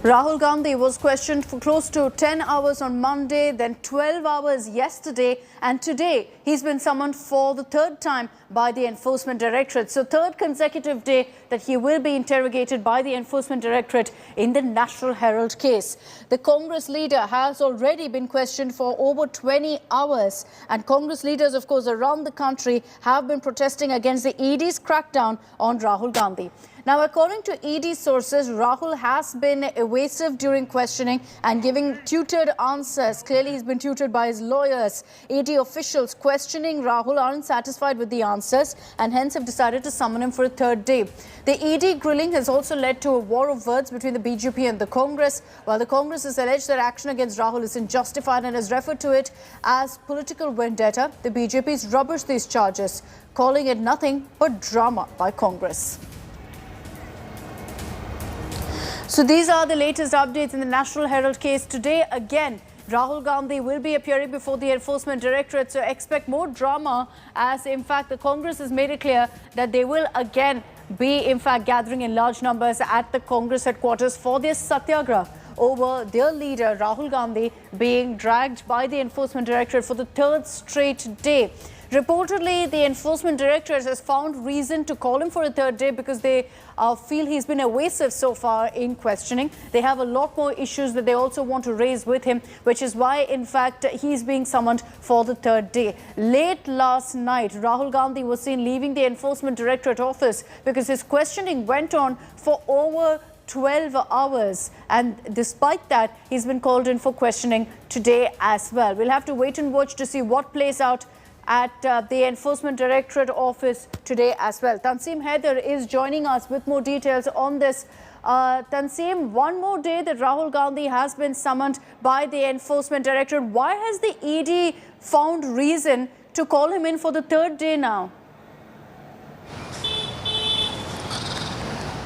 Rahul Gandhi was questioned for close to 10 hours on Monday, then 12 hours yesterday, and today he's been summoned for the third time by the Enforcement Directorate. So third consecutive day that he will be interrogated by the Enforcement Directorate in the National Herald case. The Congress leader has already been questioned for over 20 hours, and Congress leaders, of course, around the country have been protesting against the ED's crackdown on Rahul Gandhi. Now, according to ED sources, Rahul has been evasive during questioning and giving tutored answers. Clearly, he's been tutored by his lawyers. ED officials questioning Rahul are unsatisfied with the answers and hence have decided to summon him for a third day. The ED grilling has also led to a war of words between the BJP and the Congress. While the Congress has alleged that action against Rahul is unjustified and has referred to it as political vendetta, the BJP has rubbished these charges, calling it nothing but drama by Congress. So these are the latest updates in the National Herald case. Today, again, Rahul Gandhi will be appearing before the Enforcement Directorate. So expect more drama, as in fact the Congress has made it clear that they will again be in fact gathering in large numbers at the Congress headquarters for their satyagraha over their leader Rahul Gandhi being dragged by the Enforcement Directorate for the third straight day. Reportedly, the Enforcement Directorate has found reason to call him for a third day because they feel he's been evasive so far in questioning. They have a lot more issues that they also want to raise with him, which is why, in fact, he's being summoned for the third day. Late last night, Rahul Gandhi was seen leaving the Enforcement Directorate office because his questioning went on for over 12 hours, and despite that, he's been called in for questioning today as well. We'll have to wait and watch to see what plays out at the Enforcement Directorate office today as well. Tanseem Haider is joining us with more details on this. Tanseem, one more day that Rahul Gandhi has been summoned by the Enforcement Directorate. Why has the ED found reason to call him in for the third day now?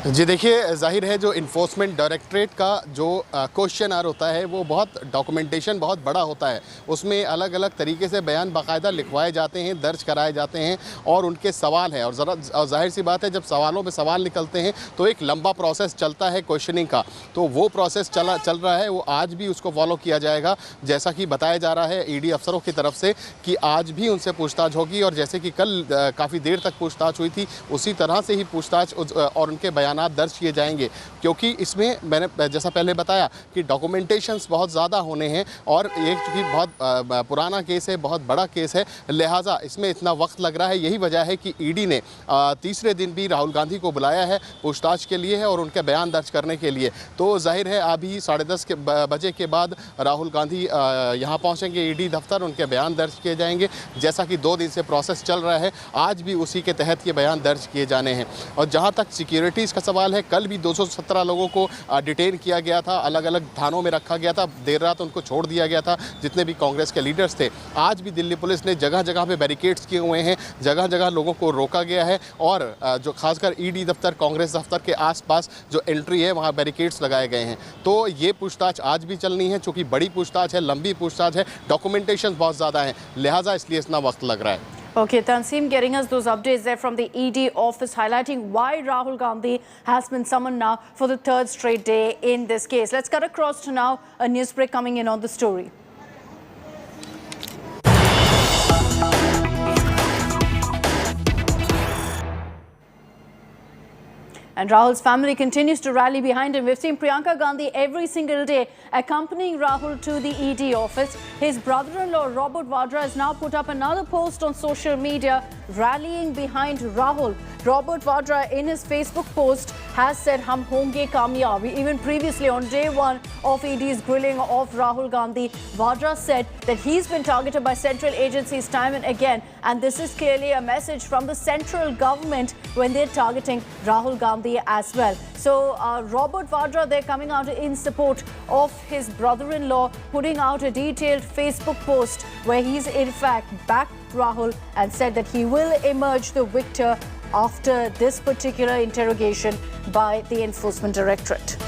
जी देखिए, जाहिर है जो enforcement directorate का जो question are होता है वो बहुत डॉक्यूमेंटेशन बहुत बड़ा होता है। उसमें अलग अलग तरीके से बयान बाकायदा लिखवाए जाते हैं, दर्ज कराए जाते हैं और उनके सवाल हैं। और जाहिर सी बात है, जब सवालों पे सवाल निकलते हैं तो एक लंबा प्रोसेस चलता है क्वेश्चनिंग का। तो वो प्रोसेस चल रहा है, वो आज भी उसको फॉलो किया जाएगा। जैसा कि बताया जा रहा है ईडी अफसरों की तरफ से कि आज भी उनसे पूछताछ होगी, और जैसे कि कल काफ़ी देर तक पूछताछ हुई थी, उसी तरह से ही पूछताछ और उनके बयान दर्ज किए जाएंगे। क्योंकि इसमें मैंने जैसा पहले बताया कि डॉक्यूमेंटेशंस बहुत ज़्यादा होने हैं और ये चूँकि बहुत पुराना केस है, बहुत बड़ा केस है, लिहाजा इसमें इतना वक्त लग रहा है। यही वजह है कि ईडी ने तीसरे दिन भी राहुल गांधी को बुलाया है पूछताछ के लिए है और उनके बयान दर्ज करने के लिए। तो जाहिर है अभी 10:30 बजे के बाद राहुल गांधी यहाँ पहुँचेंगे ईडी दफ्तर, उनके बयान दर्ज किए जाएंगे। जैसा कि 2 दिन से प्रोसेस चल रहा है, आज भी उसी के तहत ये बयान दर्ज किए जाने हैं। और जहाँ तक सिक्योरिटीज़ का सवाल है, कल भी 217 लोगों को डिटेन किया गया था, अलग अलग थानों में रखा गया था, देर रात उनको छोड़ दिया गया था, जितने भी कांग्रेस के लीडर्स थे। आज भी दिल्ली पुलिस ने जगह जगह पे बैरिकेड्स किए हुए हैं, जगह जगह लोगों को रोका गया है और जो खासकर ईडी दफ्तर, कांग्रेस दफ्तर के आसपास जो एंट्री है वहाँ बैरिकेड्स लगाए गए हैं। तो ये पूछताछ आज भी चलनी है, चूँकि बड़ी पूछताछ है, लंबी पूछताछ है, डॉक्यूमेंटेशन बहुत ज़्यादा है, लिहाजा इसलिए इतना वक्त लग रहा है। Okay, Tanseem getting us those updates there from the ED office, highlighting why Rahul Gandhi has been summoned now for the third straight day in this case. Let's cut across to now a news break coming in on the story. And Rahul's family continues to rally behind him. We've seen Priyanka Gandhi every single day accompanying Rahul to the ED office. His brother-in-law Robert Vadra has now put up another post on social media rallying behind Rahul. Robert Vadra in his Facebook post has said, "Hum honge kamyab." Even previously on day 1 of ED's grilling of Rahul Gandhi, Vadra said that he's been targeted by central agencies time and again, and this is clearly a message from the central government when they're targeting Rahul Gandhi as well. So Robert Vadra, they're coming out in support of his brother-in-law, putting out a detailed Facebook post where he's in fact backed Rahul and said that he will emerge the victor after this particular interrogation by the Enforcement Directorate.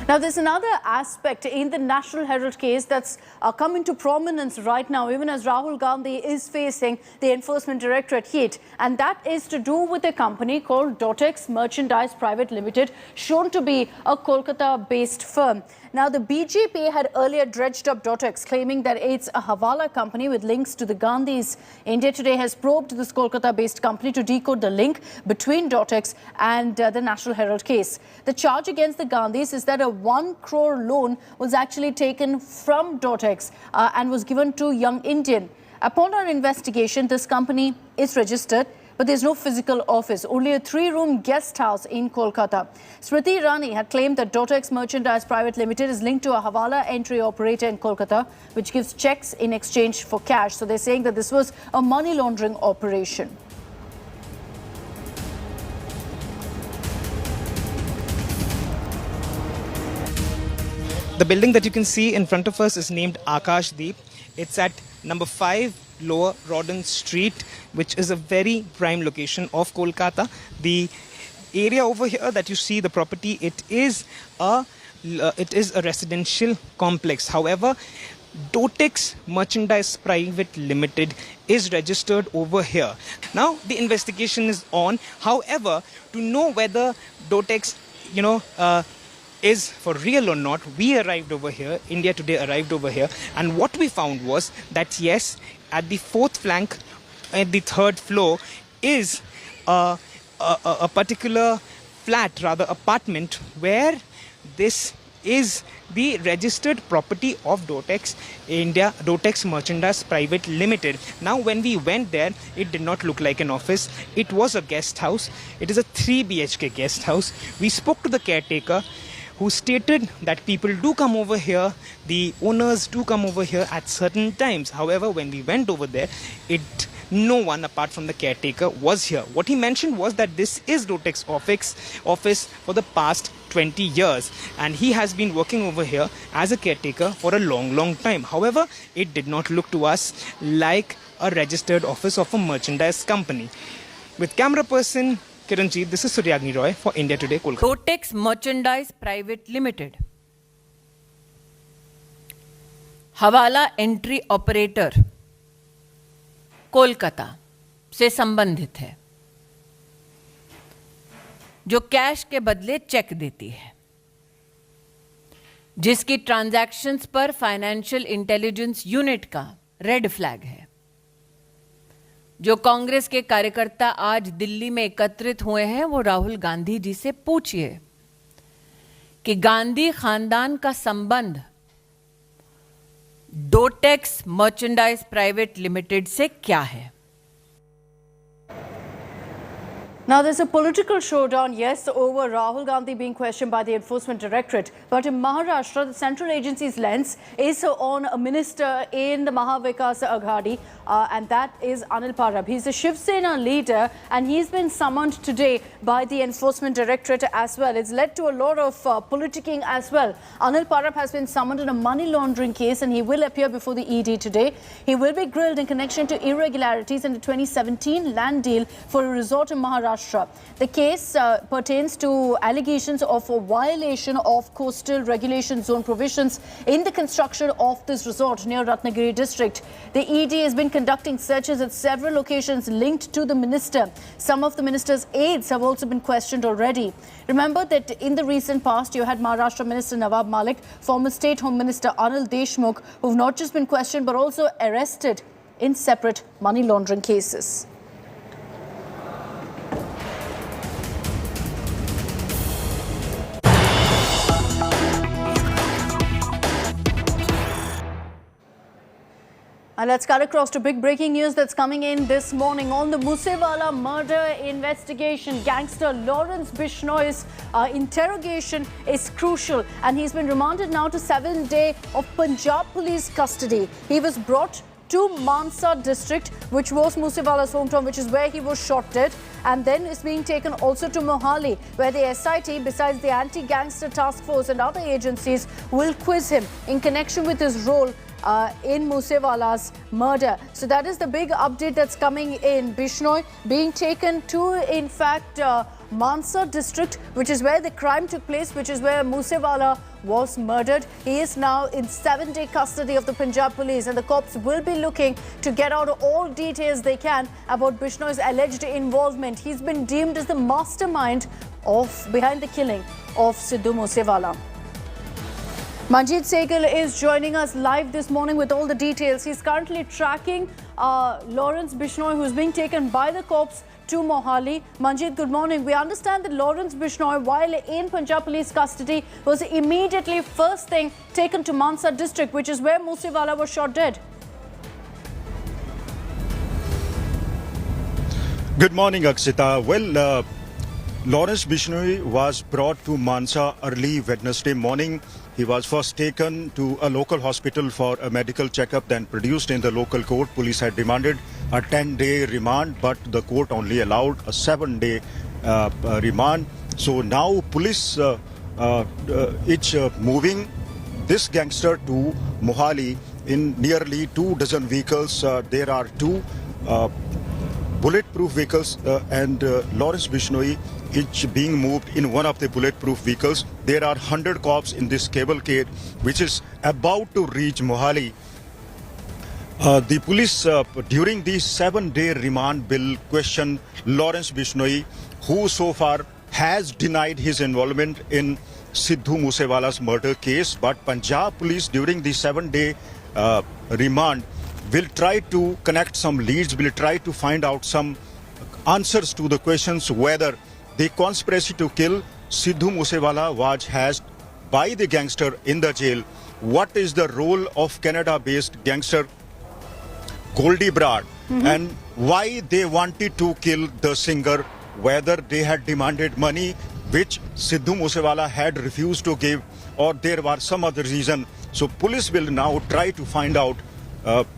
Now, there's another aspect in the National Herald case that's come into prominence right now, even as Rahul Gandhi is facing the Enforcement Directorate heat. And that is to do with a company called Dotex Merchandise Private Limited, shown to be a Kolkata-based firm. Now, the BJP had earlier dredged up Dotex, claiming that it's a Hawala company with links to the Gandhis. India Today has probed this Kolkata-based company to decode the link between Dotex and the National Herald case. The charge against the Gandhis is that a 1 crore loan was actually taken from Dotex and was given to Young Indian. Upon our investigation, this company is registered, but there's no physical office, only a 3-room guest house in Kolkata. Smriti Irani had claimed that Dotex Merchandise Private Limited is linked to a Hawala entry operator in Kolkata, which gives checks in exchange for cash. So they're saying that this was a money laundering operation. The building that you can see in front of us is named Akash Deep. It's at number 5 Lower Rawdon Street, which is a very prime location of Kolkata. The area over here that you see, the property, it is a residential complex. However, Dotex Merchandise Private Limited is registered over here. Now, the investigation is on. However, to know whether Dotex, is for real or not, we arrived over here, India Today arrived over here, and what we found was that yes, at the 4th flank, at the 3rd floor, is a particular flat, rather apartment, where this is the registered property of Dotex India, Dotex Merchandise Private Limited. Now, when we went there, it did not look like an office. It was a guest house. It is a 3 BHK guest house. We spoke to the caretaker, who stated that people do come over here, the owners do come over here at certain times. However, when we went over there, no one apart from the caretaker was here. What he mentioned was that this is Dotex office for the past 20 years, and he has been working over here as a caretaker for a long time. However, it did not look to us like a registered office of a merchandise company. With camera person Kiranjit, this is Suryagni Roy for India Today, Kolkata. Dotex Merchandise Private Limited, हवाला entry operator Kolkata से संबंधित है, जो cash के बदले check देती है, जिसकी ट्रांजैक्शंस पर फाइनेंशियल इंटेलिजेंस यूनिट का रेड फ्लैग है। जो कांग्रेस के कार्यकर्ता आज दिल्ली में एकत्रित हुए हैं, वो राहुल गांधी जी से पूछिए कि गांधी खानदान का संबंध डोटेक्स मर्चेंडाइज प्राइवेट लिमिटेड से क्या है। Now, there's a political showdown, yes, over Rahul Gandhi being questioned by the Enforcement Directorate. But in Maharashtra, the central agency's lens is on a minister in the Mahavikas Aghadi, and that is Anil Parab. He's a Shiv Sena leader, and he's been summoned today by the Enforcement Directorate as well. It's led to a lot of politicking as well. Anil Parab has been summoned in a money laundering case, and he will appear before the ED today. He will be grilled in connection to irregularities in the 2017 land deal for a resort in Maharashtra. The case pertains to allegations of a violation of coastal regulation zone provisions in the construction of this resort near Ratnagiri district. The ED has been conducting searches at several locations linked to the minister. Some of the minister's aides have also been questioned already. Remember that in the recent past, you had Maharashtra Minister Nawab Malik, former State Home Minister Anil Deshmukh, who've not just been questioned but also arrested in separate money laundering cases. And let's cut across to big breaking news that's coming in this morning on the Moosewala murder investigation. Gangster Lawrence Bishnoi's interrogation is crucial, and he's been remanded now to 7 days of Punjab police custody. He was brought to Mansa district, which was Moosewala's hometown, which is where he was shot dead, and then is being taken also to Mohali, where the SIT, besides the anti-gangster task force and other agencies, will quiz him in connection with his role in Moosewala's murder. So that is the big update that's coming in. Bishnoi being taken to, in fact, Mansa district, which is where the crime took place, which is where Moosewala was murdered. He is now in 7-day custody of the Punjab police, and the cops will be looking to get out all details they can about Bishnoi's alleged involvement. He's been deemed as the mastermind behind the killing of Sidhu Moosewala. Manjeet Sehgal is joining us live this morning with all the details. He's currently tracking Lawrence Bishnoi, who's being taken by the cops to Mohali. Manjeet, good morning. We understand that Lawrence Bishnoi, while in Punjab police custody, was immediately first thing taken to Mansa district, which is where Moosewala was shot dead. Good morning, Akshita. Well, Lawrence Bishnoi was brought to Mansa early Wednesday morning. He was first taken to a local hospital for a medical checkup, then produced in the local court. Police had demanded a 10-day remand, but the court only allowed a 7-day remand. So now police is moving this gangster to Mohali in nearly 24 vehicles. There are 2 bulletproof vehicles and Lawrence Bishnoi is being moved in one of the bulletproof vehicles. There are 100 cops in this cavalcade which is about to reach Mohali. The police during the 7-day remand will question Lawrence Bishnoi, who so far has denied his involvement in Sidhu Moosewala's murder case, but Punjab police during the 7-day remand will try to connect some leads, will try to find out some answers to the questions whether the conspiracy to kill Sidhu Moosewala was hatched by the gangster in the jail. What is the role of Canada-based gangster Goldie Broad and why they wanted to kill the singer, whether they had demanded money which Sidhu Moosewala had refused to give, or there was some other reason. So police will now try to find out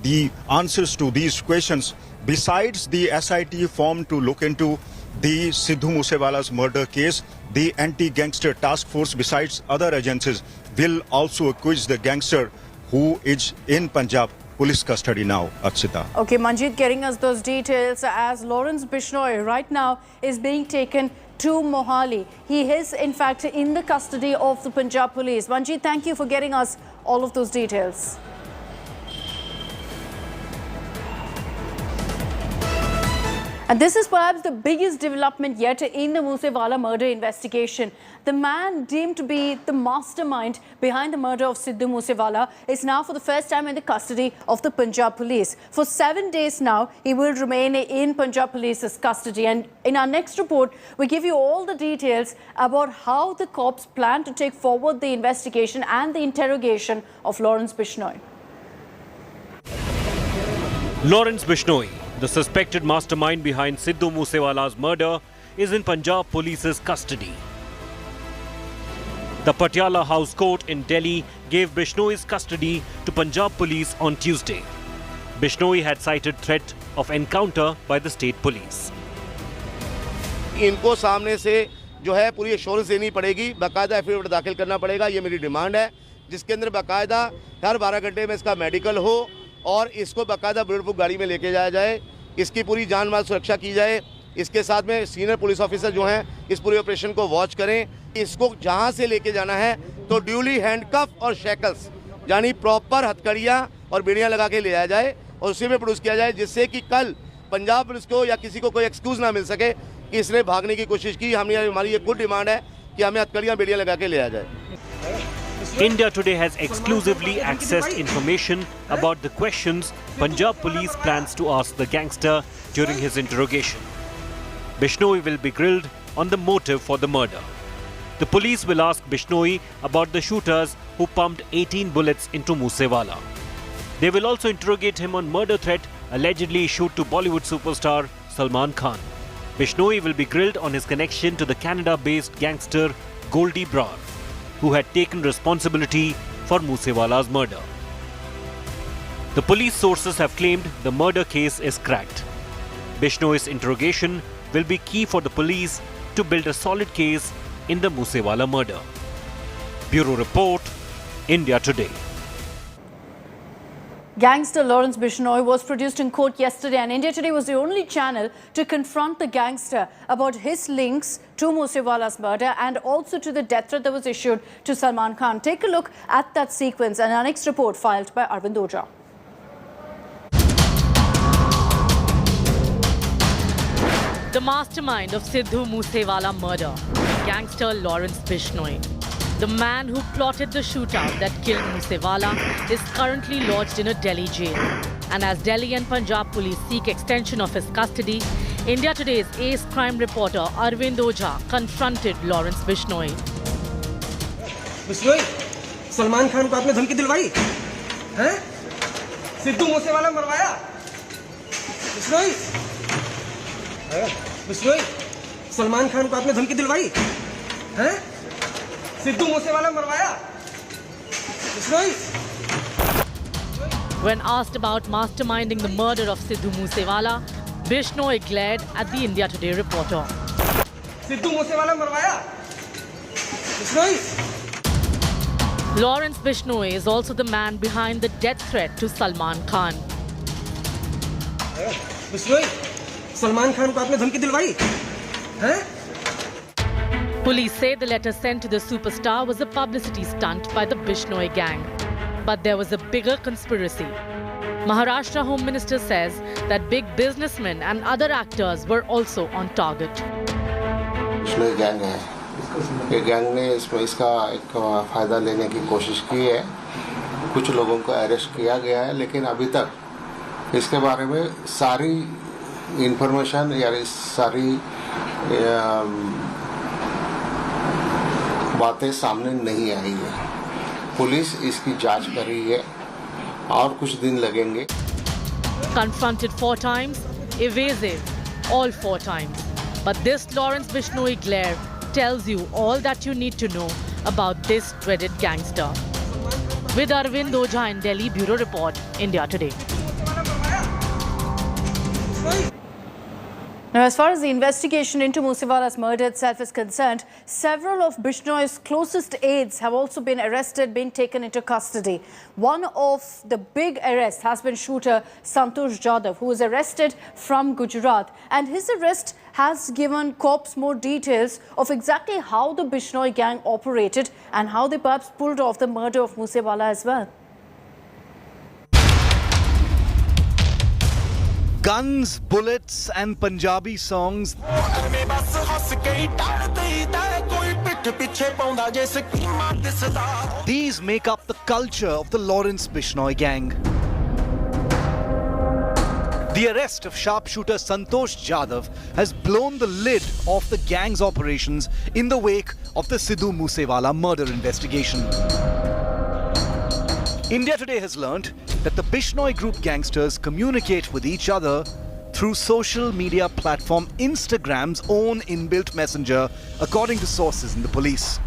the answers to these questions. Besides the SIT formed to look into the Sidhu Moosewala's murder case, the anti-gangster task force, besides other agencies, will also accuse the gangster who is in Punjab police custody now, Akshita. Okay, Manjeet getting us those details as Lawrence Bishnoi right now is being taken to Mohali. He is in fact in the custody of the Punjab police. Manjeet, thank you for getting us all of those details. And this is perhaps the biggest development yet in the Moosewala murder investigation. The man deemed to be the mastermind behind the murder of Sidhu Moosewala is now for the first time in the custody of the Punjab police. For 7 days now, he will remain in Punjab police's custody. And in our next report, we give you all the details about how the cops plan to take forward the investigation and the interrogation of Lawrence Bishnoi. Lawrence Bishnoi, the suspected mastermind behind Sidhu Moosewala's murder, is in Punjab police's custody. The Patiala House Court in Delhi gave Bishnoi's custody to Punjab police on Tuesday. Bishnoi had cited threat of encounter by the state police. इनको सामने से जो है पूरी assurance देनी पड़ेगी, बाकायदा affidavit दाखिल करना पड़ेगा, ये मेरी डिमांड है, जिसके अंदर बाकायदा हर 12 घंटे में इसका मेडिकल हो और इसको बाकायदा बुलेटप्रूफ गाड़ी में लेके जाया जाए, इसकी पूरी जान माल सुरक्षा की जाए। इसके साथ में सीनियर पुलिस ऑफिसर जो हैं इस पूरे ऑपरेशन को वॉच करें। इसको जहां से लेके जाना है तो ड्यूली हैंडकफ और शैकल्स यानी प्रॉपर हथकड़ियां और बेड़ियां लगा के ले जाया जाए और उसी में प्रोड्यूस किया जाए, जिससे कि कल पंजाब पुलिस को या किसी को कोई एक्सक्यूज ना मिल सके कि इसने भागने की कोशिश की। हमारी ये खुद डिमांड है कि हमें हथकड़ियां बेड़ियां लगा के ले आया जाए। India Today has exclusively accessed information about the questions Punjab police plans to ask the gangster during his interrogation. Bishnoi will be grilled on the motive for the murder. The police will ask Bishnoi about the shooters who pumped 18 bullets into Moosewala. They will also interrogate him on murder threat allegedly issued to Bollywood superstar Salman Khan. Bishnoi will be grilled on his connection to the Canada-based gangster Goldie Broad, who had taken responsibility for Moosewala's murder. The police sources have claimed the murder case is cracked. Bishnoi's interrogation will be key for the police to build a solid case in the Moosewala murder. Bureau Report, India Today. Gangster Lawrence Bishnoi was produced in court yesterday, and India Today was the only channel to confront the gangster about his links to Moosewala's murder and also to the death threat that was issued to Salman Khan. Take a look at that sequence and our next report filed by Arvind Ojha. The mastermind of Sidhu Moosewala murder, gangster Lawrence Bishnoi. The man who plotted the shootout that killed Moosewala is currently lodged in a Delhi jail. And as Delhi and Punjab police seek extension of his custody, India Today's ace crime reporter Arvind Ojha confronted Lawrence Bishnoi. Bishnoi, Salman Khan को आपने धमकी दिलवाई? हैं? सिद्धू मूसेवाला मरवाया? बिश्नोई, बिश्नोई, सलमान खान को आपने धमकी दिलवाई? हैं? Sidhu Moosewala मरवाया? Bishnoi. When asked about masterminding the murder of Sidhu Moosewala, Bishnoi glared at the India Today reporter. Sidhu Moosewala मरवाया? Bishnoi. Lawrence Bishnoi is also the man behind the death threat to Salman Khan. Bishnoi, Salman Khan को आपने धमकी दिलवाई? हैं? Police say the letter sent to the superstar was a publicity stunt by the Bishnoi gang. But there was a bigger conspiracy. Maharashtra Home Minister says that big businessmen and other actors were also on target. Bishnoi gang है. ये gang ने इसका एक फायदा लेने की कोशिश की है. कुछ लोगों को अरेस्ट किया गया है, लेकिन अभी तक इसके बारे में सारी इंफॉर्मेशन या सारी बातें सामने नहीं आई है. पुलिस इसकी जांच कर रही है और कुछ दिन लगेंगे. Confronted 4 times, evasive all 4 times. But this Lawrence Bishnoi glare tells you all that you need to know about this dreaded gangster. With Arvind Ojha in Delhi, Bureau Report, India Today. Now, as far as the investigation into Moosewala's murder itself is concerned, several of Bishnoi's closest aides have also been arrested, been taken into custody. One of the big arrests has been shooter Santosh Jadhav, who was arrested from Gujarat. And his arrest has given cops more details of exactly how the Bishnoi gang operated and how they perhaps pulled off the murder of Moosewala as well. Guns, bullets and Punjabi songs. These make up the culture of the Lawrence Bishnoi gang. The arrest of sharpshooter Santosh Jadhav has blown the lid off the gang's operations in the wake of the Sidhu Moosewala murder investigation. India Today has learnt that the Bishnoi group gangsters communicate with each other through social media platform Instagram's own inbuilt messenger, according to sources in the police.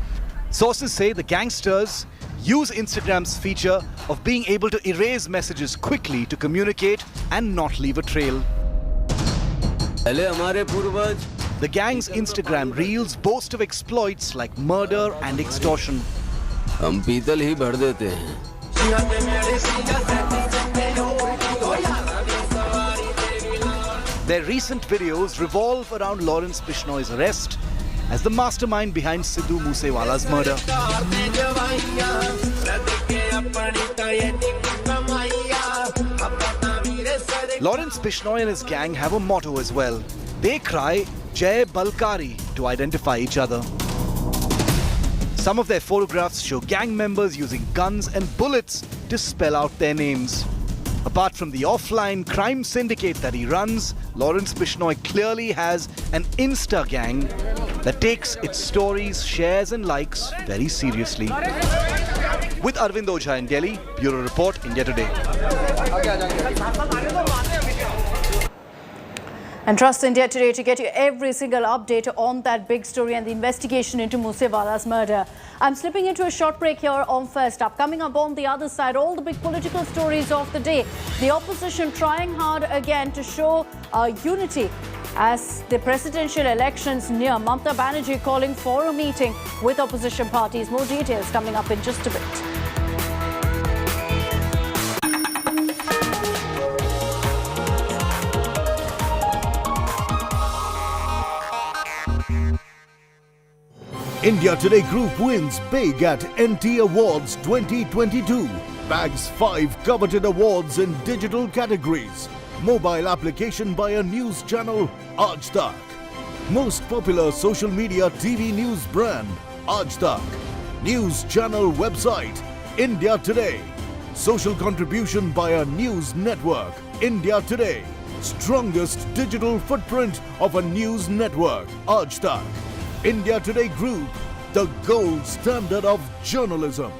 Sources say the gangsters use Instagram's feature of being able to erase messages quickly to communicate and not leave a trail. The gang's Instagram reels boast of exploits like murder and extortion. Their recent videos revolve around Lawrence Bishnoi's arrest as the mastermind behind Sidhu Moosewala's murder. Lawrence Bishnoi and his gang have a motto as well. They cry Jai Balkari to identify each other. Some of their photographs show gang members using guns and bullets to spell out their names. Apart from the offline crime syndicate that he runs, Lawrence Bishnoi clearly has an Insta gang that takes its stories, shares and likes very seriously. With Arvind Ojha in Delhi, Bureau Report, India Today. And trust India Today to get you every single update on that big story and the investigation into Moosewala's murder. I'm slipping into a short break here on First Up. Coming up on the other side, all the big political stories of the day. The opposition trying hard again to show unity as the presidential elections near. Mamata Banerjee calling for a meeting with opposition parties. More details coming up in just a bit. India Today Group wins big at NT Awards 2022. Bags 5 coveted awards in digital categories. Mobile application by a news channel, Aaj Tak. Most popular social media TV news brand, Aaj Tak. News channel website, India Today. Social contribution by a news network, India Today. Strongest digital footprint of a news network, Aaj Tak. India Today Group, the gold standard of journalism.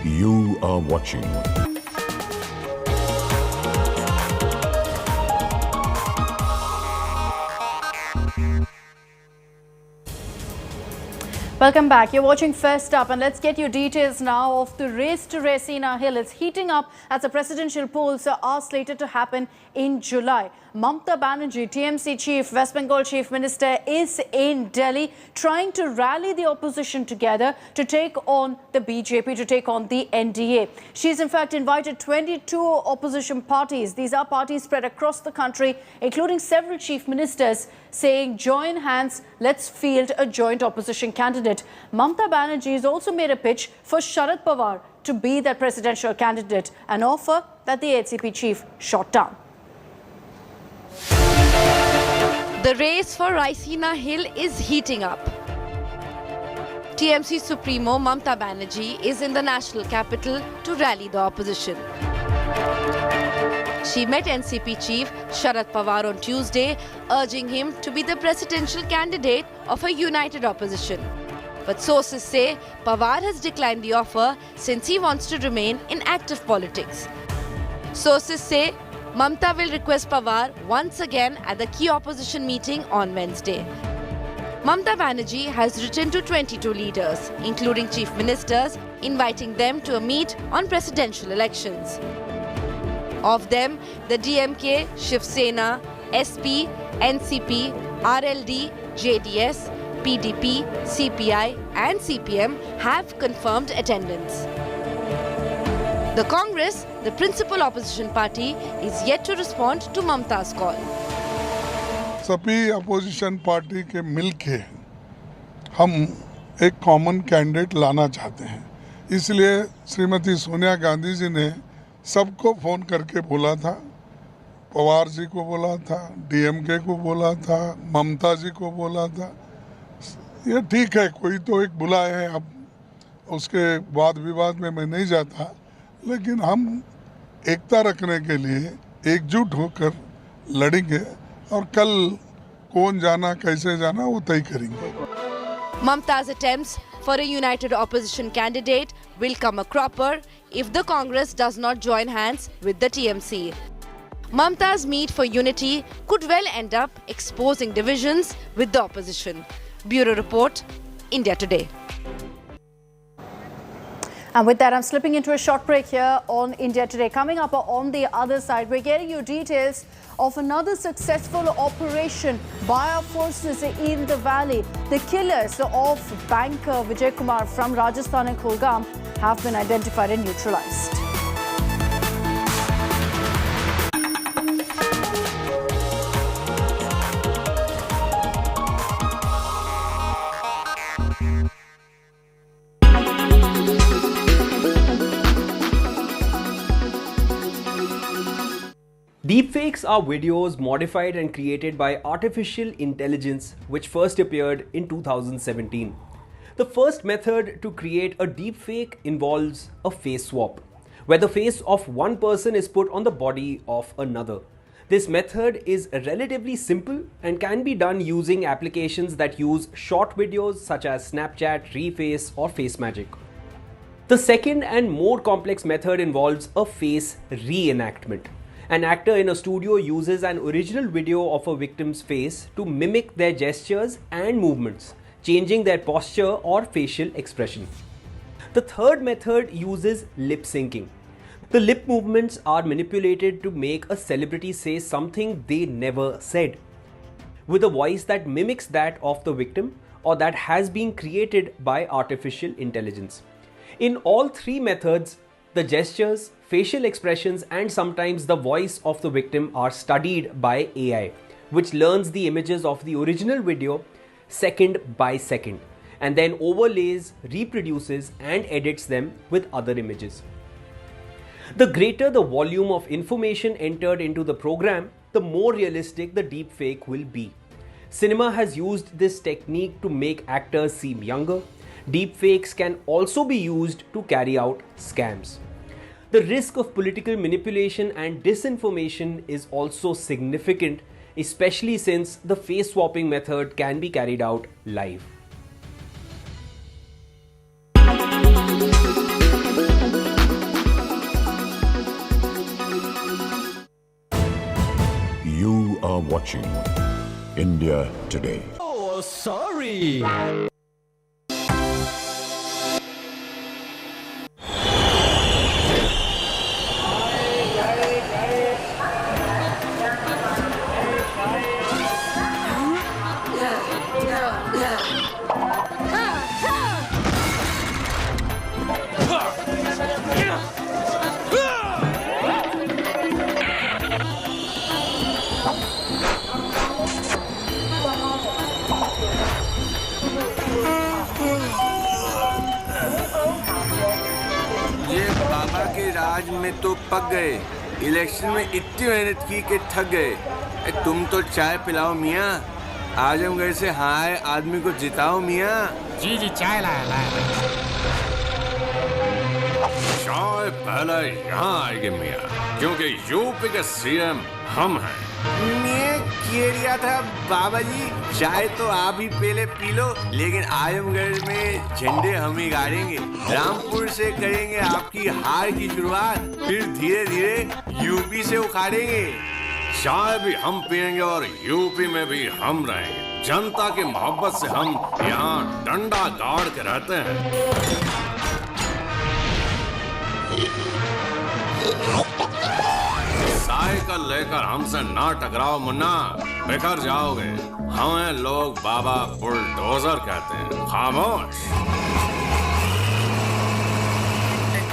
You are watching Welcome back. You're watching First Up, and let's get you details now of the race to Raisina Hill. It's heating up as the presidential polls are slated to happen in July. Mamata Banerjee, TMC chief, West Bengal chief minister, is in Delhi trying to rally the opposition together to take on the BJP, to take on the NDA. She's in fact invited 22 opposition parties. These are parties spread across the country, including several chief ministers, saying join hands, let's field a joint opposition candidate. Mamata Banerjee has also made a pitch for Sharad Pawar to be that presidential candidate, an offer that the HCP chief shot down. The race for Raisina Hill is heating up. TMC Supremo Mamata Banerjee is in the national capital to rally the opposition. She met NCP chief Sharad Pawar on Tuesday, urging him to be the presidential candidate of a united opposition. But sources say Pawar has declined the offer since he wants to remain in active politics. Sources say Mamata will request Pawar once again at the key opposition meeting on Wednesday. Mamata Banerjee has written to 22 leaders, including chief ministers, inviting them to a meet on presidential elections. Of them, the DMK, Shiv Sena, SP, NCP, RLD, JDS, PDP, CPI and CPM have confirmed attendance. The Congress, the principal opposition party, is yet to respond to Mamata's call. सभी opposition party के मिलके हम एक common candidate लाना चाहते हैं, इसलिए श्रीमती सोनिया गांधी जी ने सबको फोन करके बोला था, पवार जी को बोला था, डीएमके को बोला था, ममता जी को बोला था। ये ठीक है, कोई तो एक बुलाए हैं, अब उसके वाद विवाद में मैं नहीं जाता, लेकिन हम एकता रखने के लिए एकजुट होकर लड़ेंगे और कल कौन जाना कैसे जाना वो तय करेंगे। Mamata's attempts for a united opposition candidate will come a cropper if the Congress does not join hands with the TMC. Mamata's meet for unity could well end up exposing divisions with the opposition. Bureau Report, India Today. And with that, I'm slipping into a short break here on India Today. Coming up on the other side, we're getting you details of another successful operation by our forces in the valley. The killers of banker Vijay Kumar from Rajasthan and Kulgam have been identified and neutralized. Deepfakes are videos modified and created by artificial intelligence which first appeared in 2017. The first method to create a deepfake involves a face swap, where the face of one person is put on the body of another. This method is relatively simple and can be done using applications that use short videos such as Snapchat, Reface or FaceMagic. The second and more complex method involves a face reenactment. An actor in a studio uses an original video of a victim's face to mimic their gestures and movements, changing their posture or facial expression. The third method uses lip syncing. The lip movements are manipulated to make a celebrity say something they never said, with a voice that mimics that of the victim or that has been created by artificial intelligence. In all three methods, the gestures, facial expressions, and sometimes the voice of the victim are studied by AI, which learns the images of the original video second by second, and then overlays, reproduces, and edits them with other images. The greater the volume of information entered into the program, the more realistic the deepfake will be. Cinema has used this technique to make actors seem younger. Deepfakes can also be used to carry out scams. The risk of political manipulation and disinformation is also significant, especially since the face swapping method can be carried out live. You are watching India Today. Oh, sorry. राज में तो पक गए, election में इतनी मेहनत की कि थक गए। तुम तो चाय पिलाओ मियाँ, आजमगढ़ से हाय आदमी को जिताओ मियाँ। जी जी चाय लाया। चाय पहले यहाँ आएगी मियाँ, क्योंकि यूपी के सीएम हम हैं। मैं किया था बाबा जी, चाय तो आप ही पहले पी लो, लेकिन आजमगढ़ में झंडे हम ही गाड़ेंगे। रामपुर से करेंगे आपकी हार की शुरुआत, फिर धीरे धीरे यूपी से उखाड़ेंगे। चाय भी हम पियेंगे और यूपी में भी हम रहेंगे। जनता की मोहब्बत से हम यहाँ डंडा गाड़ के रहते हैं। साइकिल लेकर हमसे ना टकराओ मुन्ना, बिखर जाओगे। हमें लोग बाबा बुलडोजर कहते हैं। खामोश।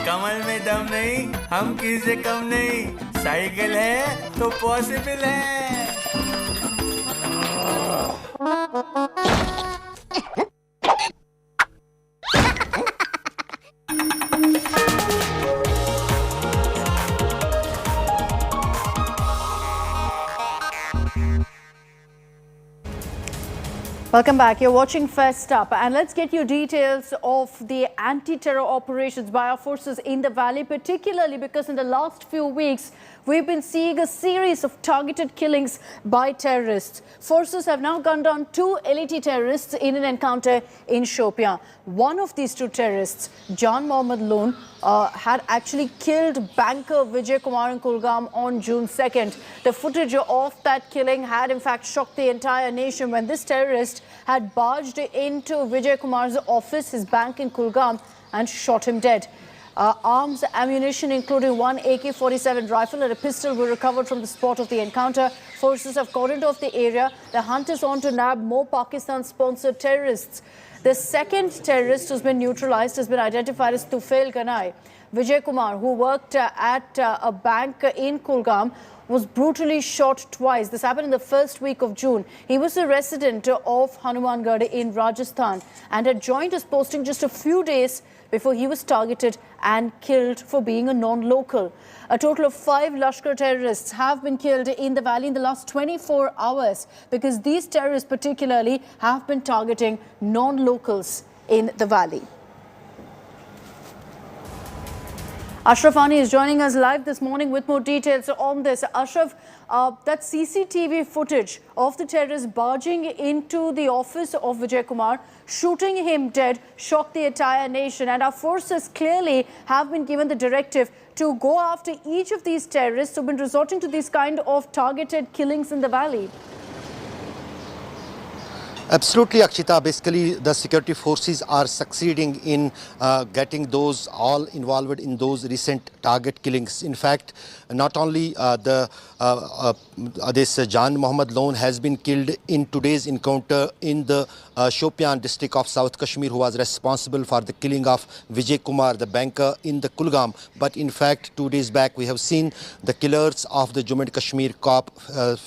कमल में दम नहीं, हम किसी कम नहीं। साइकिल है तो पॉसिबल है। Welcome back. You're watching First Up, and let's get you details of the anti-terror operations by our forces in the valley, particularly because in the last few weeks we've been seeing a series of targeted killings by terrorists. Forces have now gunned down 2 LET terrorists in an encounter in Shopian. One of these 2 terrorists, John Mohammed Loon, had actually killed banker Vijay Kumar in Kulgam on June 2nd. The footage of that killing had in fact shocked the entire nation when this terrorist had barged into Vijay Kumar's office, his bank in Kulgam, and shot him dead. Arms, ammunition including 1 AK-47 rifle and a pistol were recovered from the spot of the encounter. Forces have cordoned off the area. The hunt is on to nab more Pakistan-sponsored terrorists. The second terrorist who's been neutralized has been identified as Tufail Ganai. Vijay Kumar, who worked at a bank in Kulgam, was brutally shot twice. This happened in the first week of June. He was a resident of Hanumangarh in Rajasthan and had joined his posting just a few days before he was targeted and killed for being a non-local. A total of 5 Lashkar terrorists have been killed in the valley in the last 24 hours because these terrorists particularly have been targeting non-locals in the valley. Ashraf Ani is joining us live this morning with more details on this. Ashraf, that CCTV footage of the terrorists barging into the office of Vijay Kumar, shooting him dead, shocked the entire nation. And our forces clearly have been given the directive to go after each of these terrorists who've been resorting to these kind of targeted killings in the valley. Absolutely, Akshita. Basically, the security forces are succeeding in getting those all involved in those recent target killings. In fact, not only this Jan Mohammed Lone has been killed in today's encounter in the Shopian district of South Kashmir, who was responsible for the killing of Vijay Kumar, the banker in the Kulgam. But in fact, 2 days back, we have seen the killers of the Jammu and Kashmir cop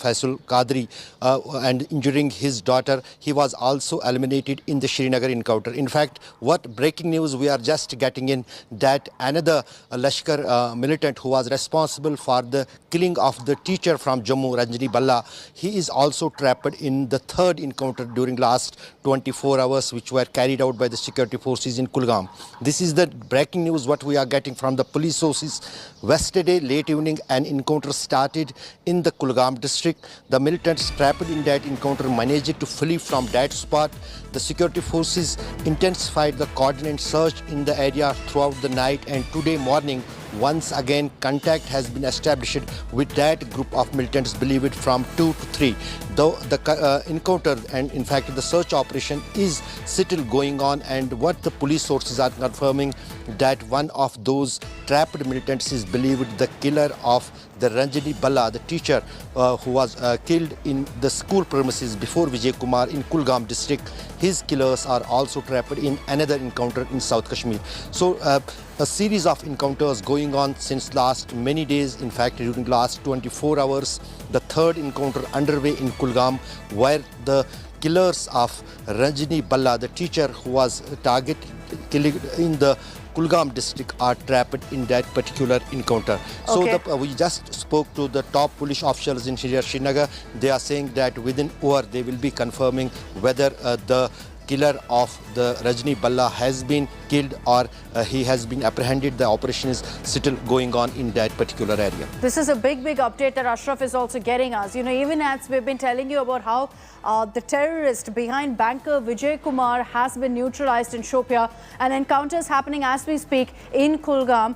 Faisal Qadri and injuring his daughter. He was also eliminated in the Srinagar encounter. In fact, what breaking news we are just getting in that another Lashkar militant who was responsible for the killing of the teacher from Jammu, Ranjani Balla, he is also trapped in the third encounter during last 24 hours, which were carried out by the security forces in Kulgam. This is the breaking news what we are getting from the police sources. Yesterday late evening, an encounter started in the Kulgam district. The militants trapped in that encounter managed to flee from that spot. The security forces intensified the coordinated search in the area throughout the night, and today morning once again contact has been established with that group of militants believed from 2 to 3. Though the encounter and in fact the search operation is still going on, and what the police sources are confirming that one of those trapped militants is believed the killer of the Ranjani Balla, the teacher who was killed in the school premises before Vijay Kumar in Kulgam district. His killers are also trapped in another encounter in South Kashmir. So a series of encounters going on since last many days. In fact, during last 24 hours, the third encounter underway in Kulgam, where the killers of Ranjani Balla, the teacher who was targeted killing in the Kulgam district, are trapped in that particular encounter. Okay. So we just spoke to the top police officials in Srinagar. They are saying that within hour they will be confirming whether the killer of the Rajni Balla has been killed or he has been apprehended. The operation is still going on in that particular area. This is a big update that Ashraf is also getting us. You know, even as we've been telling you about how the terrorist behind banker Vijay Kumar has been neutralized in Shopia, and encounters happening as we speak in Kulgam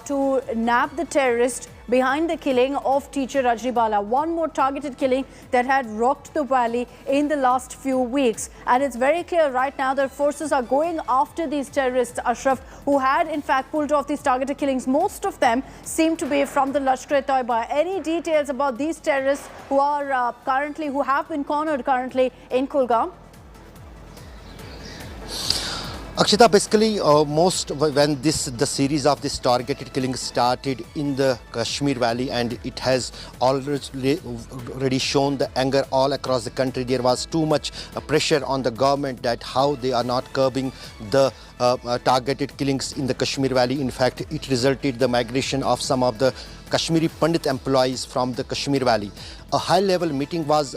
to nab the terrorist behind the killing of teacher Rajni Balla. One more targeted killing that had rocked the valley in the last few weeks. And it's very clear right now that forces are going after these terrorists, Ashraf, who had in fact pulled off these targeted killings. Most of them seem to be from the Lashkar-e-Taiba. Any details about these terrorists who are who have been cornered currently in Kulgam? Akshita, basically when the series of this targeted killings started in the Kashmir Valley, and it has already shown the anger all across the country. There was too much pressure on the government that how they are not curbing the targeted killings in the Kashmir Valley. In fact, it resulted the migration of some of the Kashmiri Pandit employees from the Kashmir Valley. A high-level meeting was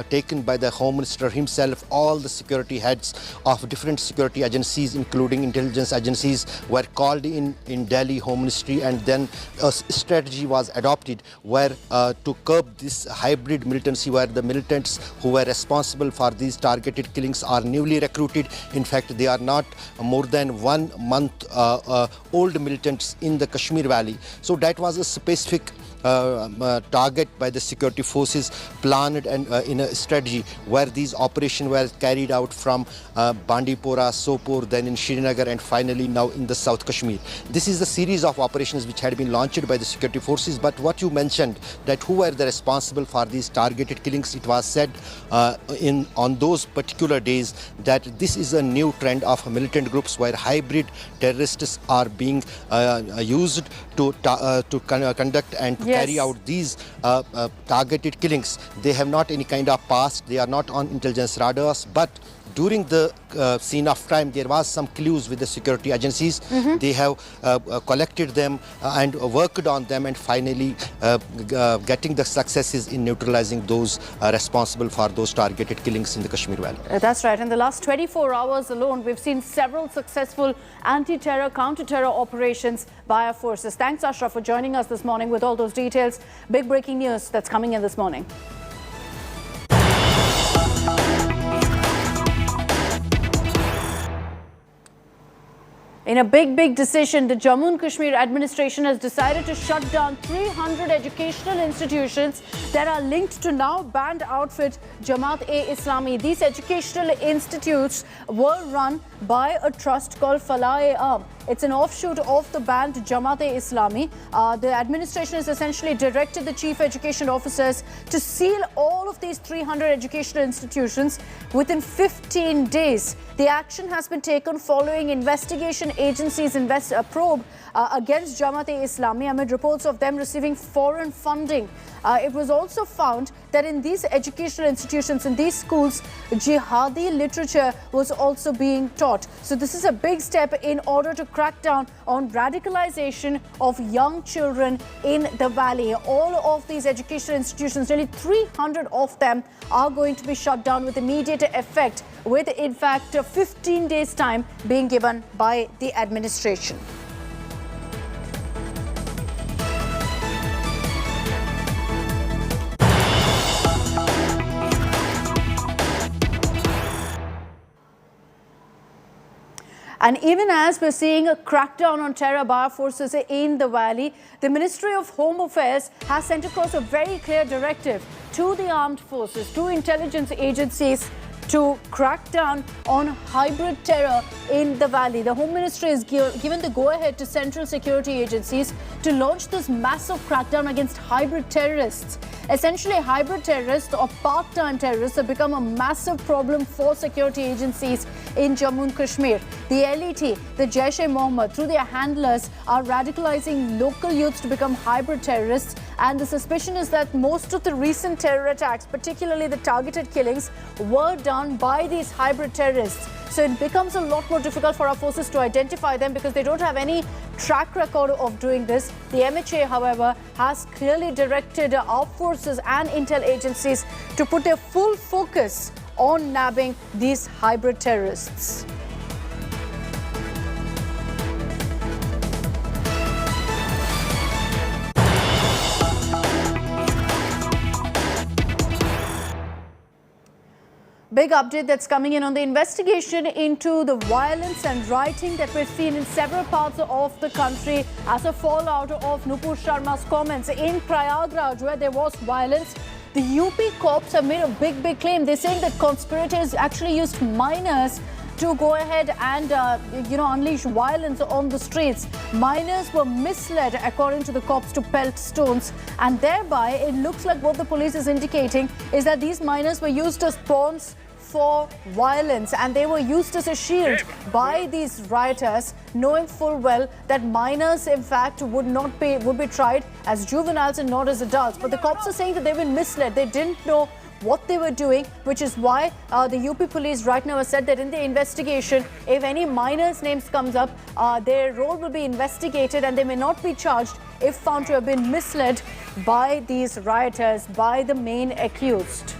taken by the Home Minister himself. All the security heads of different security agencies, including intelligence agencies, were called in Delhi Home Ministry, and then a strategy was adopted where to curb this hybrid militancy, where the militants who were responsible for these targeted killings are newly recruited. In fact, they are not more than 1 month old militants in the Kashmir Valley. So that was a specific target by the security forces planned and in a strategy where these operations were carried out from Bandipora, Sopore, then in Srinagar, and finally now in the South Kashmir. This is a series of operations which had been launched by the security forces. But what you mentioned, that who were the responsible for these targeted killings, it was said on those particular days that this is a new trend of militant groups where hybrid terrorists are being used to conduct and to carry out these targeted killings. They have not any kind of past, they are not on intelligence radars, but during the scene of crime, there was some clues with the security agencies. They have collected them and worked on them, and finally getting the successes in neutralizing those responsible for those targeted killings in the Kashmir Valley. That's right. In the last 24 hours alone, we've seen several successful anti-terror, counter-terror operations by our forces. Thanks, Ashraf, for joining us this morning with all those details. Big breaking news that's coming in this morning. In a big decision, the Jammu and Kashmir administration has decided to shut down 300 educational institutions that are linked to now banned outfit Jamaat-e-Islami. These educational institutes were run by a trust called Falah-e-Aam. It's an offshoot of the banned Jamaat-e-Islami. The administration has essentially directed the chief education officers to seal all of these 300 educational institutions within 15 days. The action has been taken following investigation agencies' probe against Jamaat-e-Islami amid reports of them receiving foreign funding. It was also found that in these educational institutions, in these schools, jihadi literature was also being taught. So this is a big step in order to crack down on radicalization of young children in the valley. All of these educational institutions, nearly 300 of them, are going to be shut down with immediate effect, with in fact 15 days time being given by the administration. And even as we're seeing a crackdown on terror by our forces in the valley, the Ministry of Home Affairs has sent across a very clear directive to the armed forces, to intelligence agencies, to crack down on hybrid terror in the valley. The Home Ministry has given the go-ahead to central security agencies to launch this massive crackdown against hybrid terrorists. Essentially, hybrid terrorists or part-time terrorists have become a massive problem for security agencies in Jammu and Kashmir. The LET, the Jaish-e-Mohammed, through their handlers, are radicalizing local youths to become hybrid terrorists. And the suspicion is that most of the recent terror attacks, particularly the targeted killings, were done by these hybrid terrorists. So it becomes a lot more difficult for our forces to identify them because they don't have any track record of doing this. The MHA, however, has clearly directed our forces and intel agencies to put their full focus on nabbing these hybrid terrorists. Big update that's coming in on the investigation into the violence and rioting that we've seen in several parts of the country as a fallout of Nupur Sharma's comments in Prayagraj, where there was violence. The UP cops have made a big claim. They're saying that conspirators actually used minors to go ahead and unleash violence on the streets. Minors were misled, according to the cops, to pelt stones, and thereby it looks like what the police is indicating is that these minors were used as pawns for violence, and they were used as a shield by these rioters, knowing full well that minors in fact would be tried as juveniles and not as adults. But the cops are saying that they've been misled. They didn't know what they were doing, which is why the UP police right now has said that in the investigation, if any minors' names comes up, their role will be investigated and they may not be charged if found to have been misled by these rioters, by the main accused.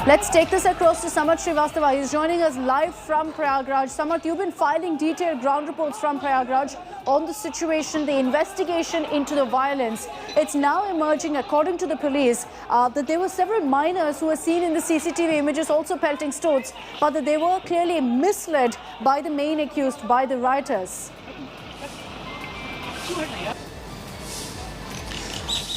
Let's take this across to Samarth Srivastava. He's joining us live from Prayagraj. Samarth, you've been filing detailed ground reports from Prayagraj on the situation, the investigation into the violence. It's now emerging, according to the police, that there were several minors who were seen in the CCTV images also pelting stones, but that they were clearly misled by the main accused, by the rioters.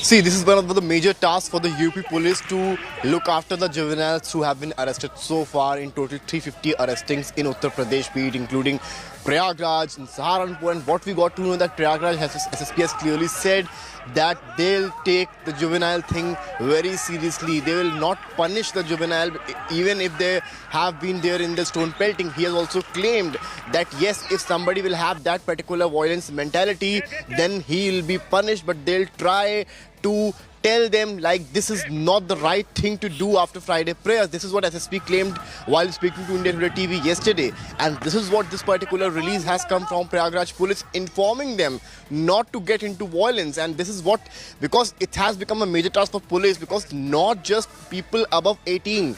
See, this is one of the major tasks for the UP police to look after the juveniles who have been arrested so far. In total, 350 arrestings in Uttar Pradesh, be it including Prayagraj and Saharanpur. And what we got to know that Prayagraj SSP has clearly said that they'll take the juvenile thing very seriously. They will not punish the juvenile even if they have been there in the stone pelting. He has also claimed that yes, if somebody will have that particular violence mentality, then he will be punished, but they'll try to tell them like this is not the right thing to do after Friday prayers. This is what SSP claimed while speaking to India Today TV yesterday, and this is what this particular release has come from Prayagraj police, informing them not to get into violence. And this is what, because it has become a major task for police, because not just people above 18,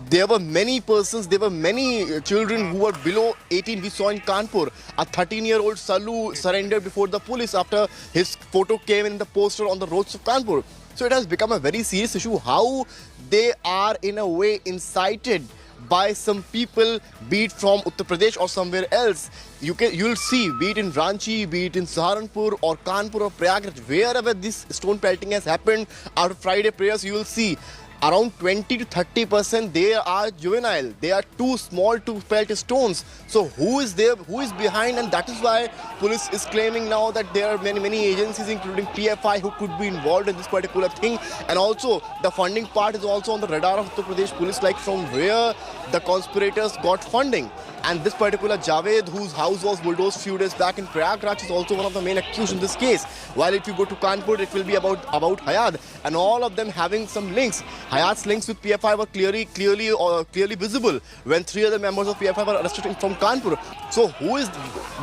there were many persons, there were many children who were below 18. We saw in Kanpur, a 13-year-old Salu surrendered before the police after his photo came in the poster on the roads of Kanpur. So it has become a very serious issue how they are in a way incited by some people, be it from Uttar Pradesh or somewhere else. You'll see, be it in Ranchi, be it in Saharanpur or Kanpur or Prayagraj, wherever this stone pelting has happened after Friday prayers, you will see around 20 to 30% they are juvenile. They are too small to pelt stones. So who is there? Who is behind? And that is why police is claiming now that there are many agencies, including PFI, who could be involved in this particular thing. And also the funding part is also on the radar of Uttar Pradesh police, like from where the conspirators got funding. And this particular Javed, whose house was bulldozed few days back in Prayagraj, is also one of the main accused in this case. While if you go to Kanpur, it will be about Hayat, and all of them having some links. Hayat's links with PFI were clearly visible when 3 other members of PFI were arrested from Kanpur. So who is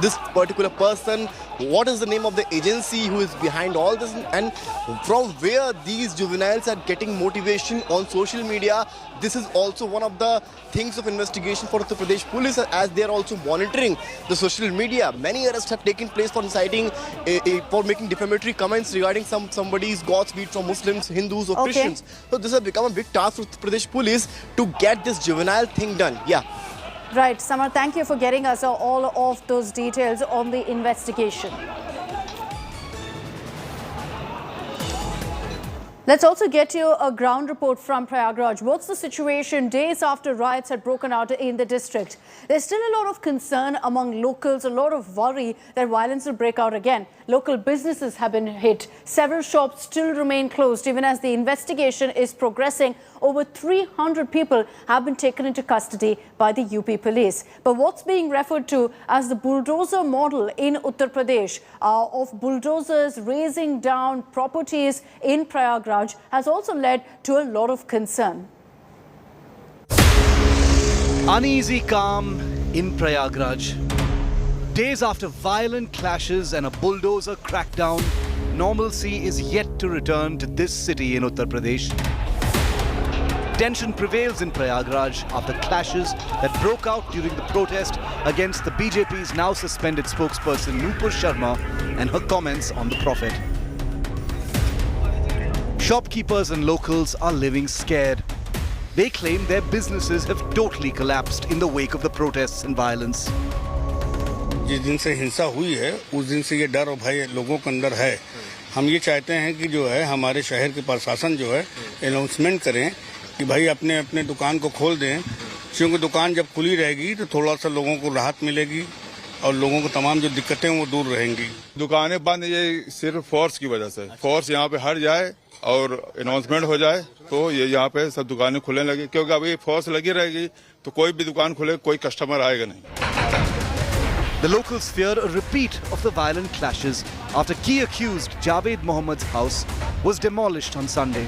this particular person? What is the name of the agency who is behind all this? And from where these juveniles are getting motivation on social media? This is also one of the things of investigation for Uttar Pradesh police, as they are also monitoring the social media. Many arrests have taken place for inciting, for making defamatory comments regarding somebody's gods, be it from Muslims, Hindus or Christians. So this has become a big task for Uttar Pradesh police to get this juvenile thing done. Yeah. Right, Samar, thank you for getting us all of those details on the investigation. Let's also get you a ground report from Prayagraj. What's the situation days after riots had broken out in the district? There's still a lot of concern among locals, a lot of worry that violence will break out again. Local businesses have been hit. Several shops still remain closed. Even as the investigation is progressing, over 300 people have been taken into custody by the UP police. But what's being referred to as the bulldozer model in Uttar Pradesh of bulldozers raising down properties in Prayagraj has also led to a lot of concern. Uneasy calm in Prayagraj. Days after violent clashes and a bulldozer crackdown, normalcy is yet to return to this city in Uttar Pradesh. Tension prevails in Prayagraj after clashes that broke out during the protest against the BJP's now suspended spokesperson Nupur Sharma and her comments on the Prophet. Shopkeepers and locals are living scared. They claim their businesses have totally collapsed in the wake of the protests and violence. जिस दिन से हिंसा हुई है उस दिन से ये डर और भय लोगों के अंदर है। हम ये चाहते हैं कि जो है हमारे शहर के प्रशासन जो है अनाउंसमेंट करें कि भाई अपने अपने दुकान को खोल दें, क्योंकि दुकान जब खुली रहेगी तो थोड़ा सा लोगों को राहत मिलेगी और लोगों को तमाम जो दिक्कतें वो दूर रहेंगी। दुकानें बंद ये सिर्फ फोर्स की वजह से, फोर्स यहाँ पे हट जाए और अनाउंसमेंट हो जाए तो ये यहाँ पे सब दुकानें खुलने लगी, क्योंकि अभी फोर्स लगी रहेगी तो कोई भी दुकान खुले कोई कस्टमर आएगा नहीं। The locals fear a repeat of the violent clashes after key accused Javed Mohammad's house was demolished on Sunday.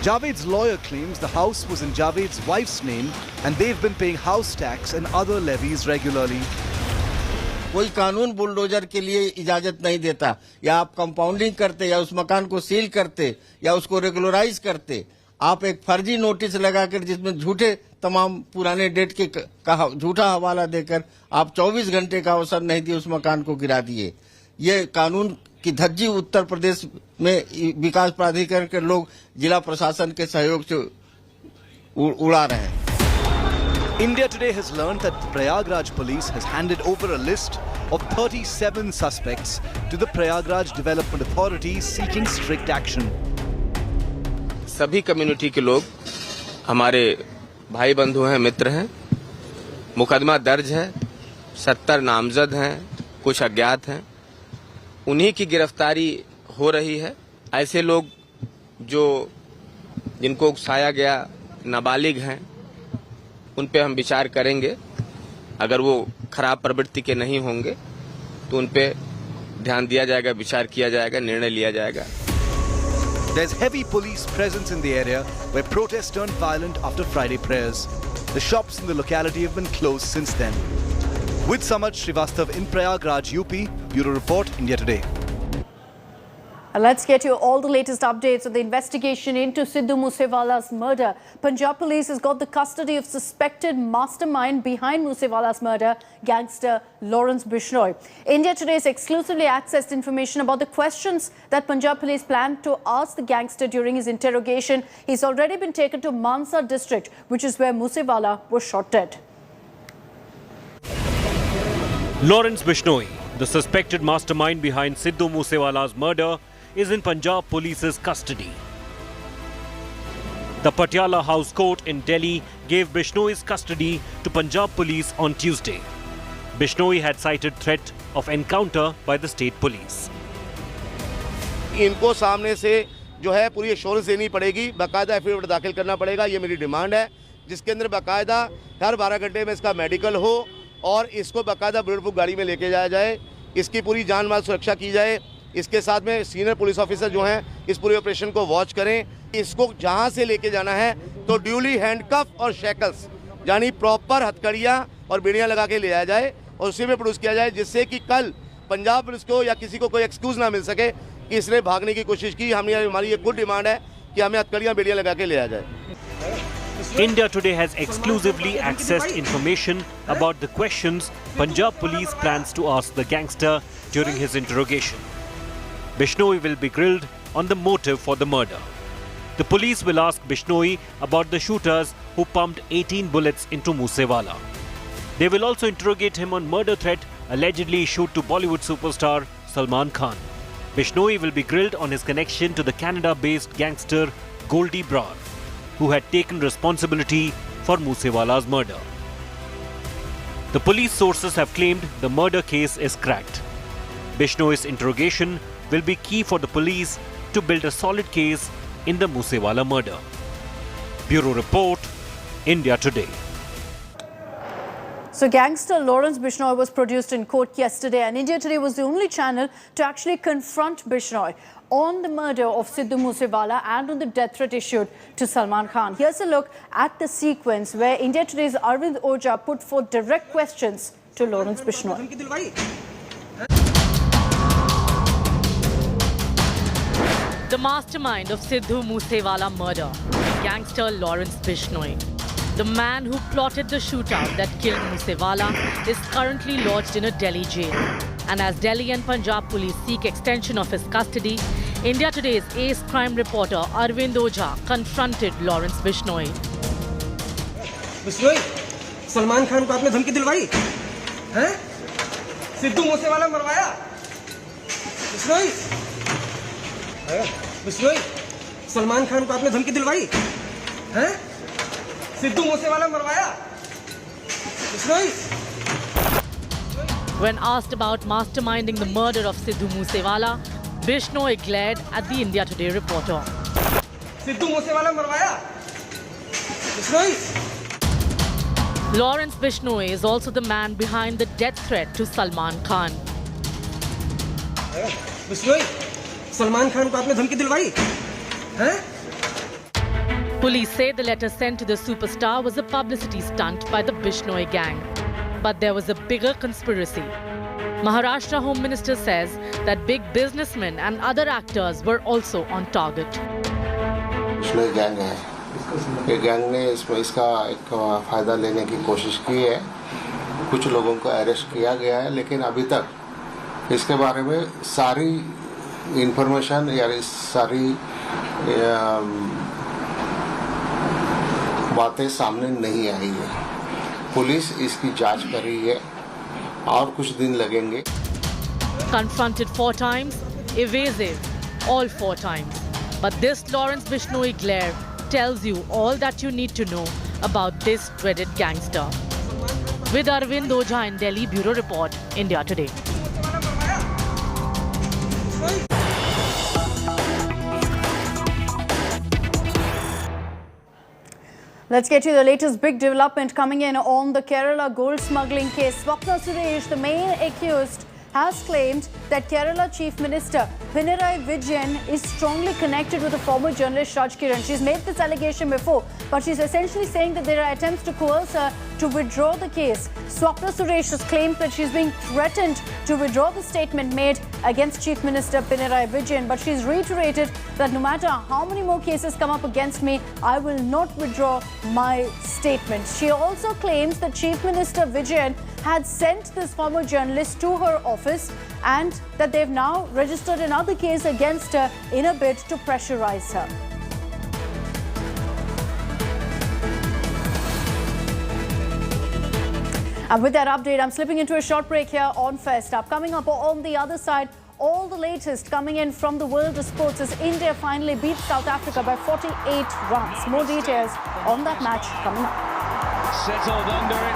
Javed's lawyer claims the house was in Javed's wife's name and they've been paying house tax and other levies regularly. कोई कानून bulldozer के लिए इजाजत नहीं देता, या आप compounding करते या उस मकान को सील करते या उसको रेगुलराइज करते, आप एक फर्जी नोटिस लगाकर जिसमें झूठे तमाम पुराने डेट के का झूठा हवाला देकर आप 24 घंटे का अवसर नहीं दिए उस मकान को गिरा दिए। ये कानून की धज्जी उत्तर प्रदेश में विकास प्राधिकरण के लोग जिला प्रशासन के सहयोग से उड़ा रहे हैं। India Today has learned that the Prayagraj police has handed over a list of 37 suspects to the Prayagraj Development Authority seeking strict action. सभी कम्युनिटी के लोग हमारे भाई बंधु हैं, मित्र हैं। मुकदमा दर्ज है, 70 नामजद हैं, कुछ अज्ञात हैं। उन्हीं की गिरफ्तारी हो रही है। ऐसे लोग जो जिनको उकसाया गया नाबालिग हैं, उन पे हम विचार करेंगे। अगर वो खराब प्रवृत्ति के नहीं होंगे तो उन पे ध्यान दिया जाएगा, विचार किया जाएगा, निर्णय लिया जाएगा। There's heavy police presence in the area where protests turned violent after Friday prayers. The shops in the locality have been closed since then. With Samad Srivastav in Prayagraj, UP, Bureau Report, India Today. Let's get you all the latest updates on the investigation into Sidhu Moosewala's murder. Punjab police has got the custody of suspected mastermind behind Moosewala's murder, gangster Lawrence Bishnoi. India Today has exclusively accessed information about the questions that Punjab police plan to ask the gangster during his interrogation. He's already been taken to Mansa district, which is where Moosewala was shot dead. Lawrence Bishnoi, the suspected mastermind behind Sidhu Moosewala's murder, is in Punjab police's custody. The Patiala House Court in Delhi gave Bishnoi's custody to Punjab police on Tuesday. Bishnoi had cited threat of encounter by the state police. इनको सामने से जो है पूरी assurance देनी पड़ेगी, बाकायदा affidavit दाखिल करना पड़ेगा, ये मेरी डिमांड है, जिसके अंदर बाकायदा हर 12 घंटे में इसका मेडिकल हो और इसको बाकायदा बुलेट प्रूफ गाड़ी में लेके जाया जाए, इसकी पूरी जान माल सुरक्षा की जाए। इसके साथ में सीनियर पुलिस ऑफिसर जो हैं इस पूरे ऑपरेशन को वॉच करें। इसको जहां से लेके जाना है तो ड्यूली हैंडकफ और शैकल्स यानी प्रॉपर हथकड़ियां और बेड़ियां लगा के ले जाया जाए और उसी में प्रोड्यूस किया जाए, जिससे कि कल पंजाब पुलिस को या किसी को कोई एक्सक्यूज ना मिल सके कि इसने भागने की कोशिश की। हमारी ये गुड डिमांड है कि हमें हथकड़ियां बेड़ियां लगा के ले जाया जाए। India Today has exclusively accessed information about the questions Punjab police plans to ask the gangster during his interrogation. Bishnoi will be grilled on the motive for the murder. The police will ask Bishnoi about the shooters who pumped 18 bullets into Moosewala. They will also interrogate him on murder threat allegedly issued to Bollywood superstar Salman Khan. Bishnoi will be grilled on his connection to the Canada-based gangster Goldie Brar, who had taken responsibility for Moosewala's murder. The police sources have claimed the murder case is cracked. Bishnoi's interrogation will be key for the police to build a solid case in the Moosewala murder. Bureau Report, India Today. So gangster Lawrence Bishnoi was produced in court yesterday, and India Today was the only channel to actually confront Bishnoi on the murder of Sidhu Moosewala and on the death threat issued to Salman Khan. Here's a look at the sequence where India Today's Arvind Ojha put forth direct questions to Lawrence Bishnoi. The mastermind of Sidhu Moosewala murder, gangster Lawrence Bishnoi. The man who plotted the shootout that killed Moosewala is currently lodged in a Delhi jail. And as Delhi and Punjab police seek extension of his custody, India Today's ace crime reporter Arvind Ojha confronted Lawrence Bishnoi. Bishnoi, Salman Khan को आपने धमकी दिलवाई? हैं? Sidhu Moosewala मरवाया? Bishnoi? Bishnoi, Salman Khan को आपने धमकी दिलवाई? हैं? Sidhu Moosewala मरवाया? Bishnoi? When asked about masterminding the murder of Sidhu Moosewala, Bishnoi glared at the India Today reporter. Sidhu Moosewala मरवाया? Bishnoi? Lawrence Bishnoi is also the man behind the death threat to Salman Khan. Bishnoi, Salman Khan को आपने धमकी दिलवाई? हैं? Police say the letter sent to the superstar was a publicity stunt by the Bishnoi gang. But there was a bigger conspiracy. Maharashtra Home Minister says that big businessmen and other actors were also on target. Bishnoi gang है. ये gang ने इसका एक फायदा लेने की कोशिश की है. कुछ लोगों को अरेस्ट किया गया है, लेकिन अभी तक इसके बारे में सारी इंफॉर्मेशन या सारी बातें सामने नहीं आई है. पुलिस इसकी जांच कर रही है और कुछ दिन लगेंगे. Confronted 4 times, evasive all 4 times. But this Lawrence Bishnoi glare tells you all that you need to know about this dreaded gangster. With Arvind Ojha in Delhi, Bureau Report, India Today. Let's get you the latest big development coming in on the Kerala gold smuggling case. Swapna Suresh, the main accused, has claimed that Kerala Chief Minister Pinarayi Vijayan is strongly connected with the former journalist Raj Kiran. She's made this allegation before, but she's essentially saying that there are attempts to coerce her to withdraw the case. Swapna Suresh has claimed that she's being threatened to withdraw the statement made against Chief Minister Pinarayi Vijayan, but she's reiterated that no matter how many more cases come up against me, I will not withdraw my statement. She also claims that Chief Minister Vijayan had sent this former journalist to her office and that they've now registered another case against her in a bid to pressurize her. And with that update, I'm slipping into a short break here on First Up. Coming up on the other side, all the latest coming in from the world of sports as India finally beats South Africa by 48 runs. More details on that match coming up. Settled under it.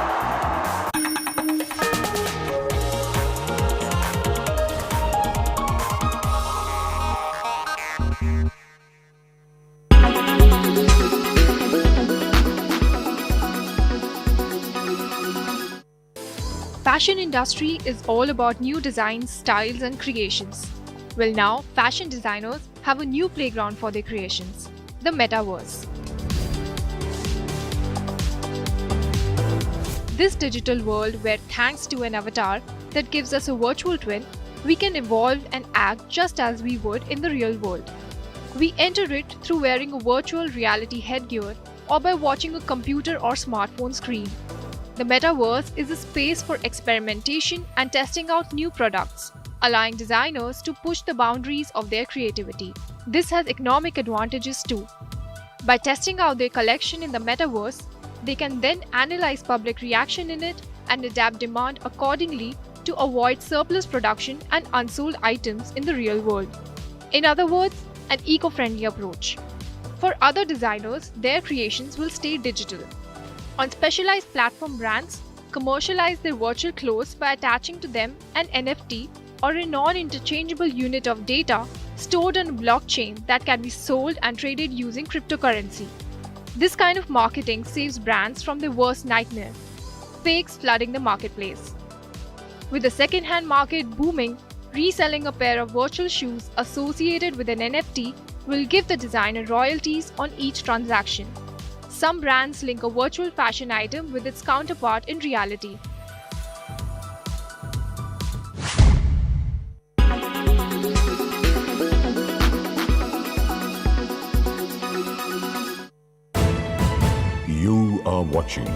Fashion industry is all about new designs, styles and creations. Well, now fashion designers have a new playground for their creations, the metaverse. This digital world where thanks to an avatar that gives us a virtual twin, we can evolve and act just as we would in the real world. We enter it through wearing a virtual reality headgear or by watching a computer or smartphone screen. The metaverse is a space for experimentation and testing out new products, allowing designers to push the boundaries of their creativity. This has economic advantages too. By testing out their collection in the metaverse, they can then analyze public reaction in it and adapt demand accordingly to avoid surplus production and unsold items in the real world. In other words, an eco-friendly approach. For other designers, their creations will stay digital. On specialized platform brands, commercialize their virtual clothes by attaching to them an NFT or a non-interchangeable unit of data stored on a blockchain that can be sold and traded using cryptocurrency. This kind of marketing saves brands from their worst nightmare, fakes flooding the marketplace. With the second-hand market booming, reselling a pair of virtual shoes associated with an NFT will give the designer royalties on each transaction. Some brands link a virtual fashion item with its counterpart in reality. You are watching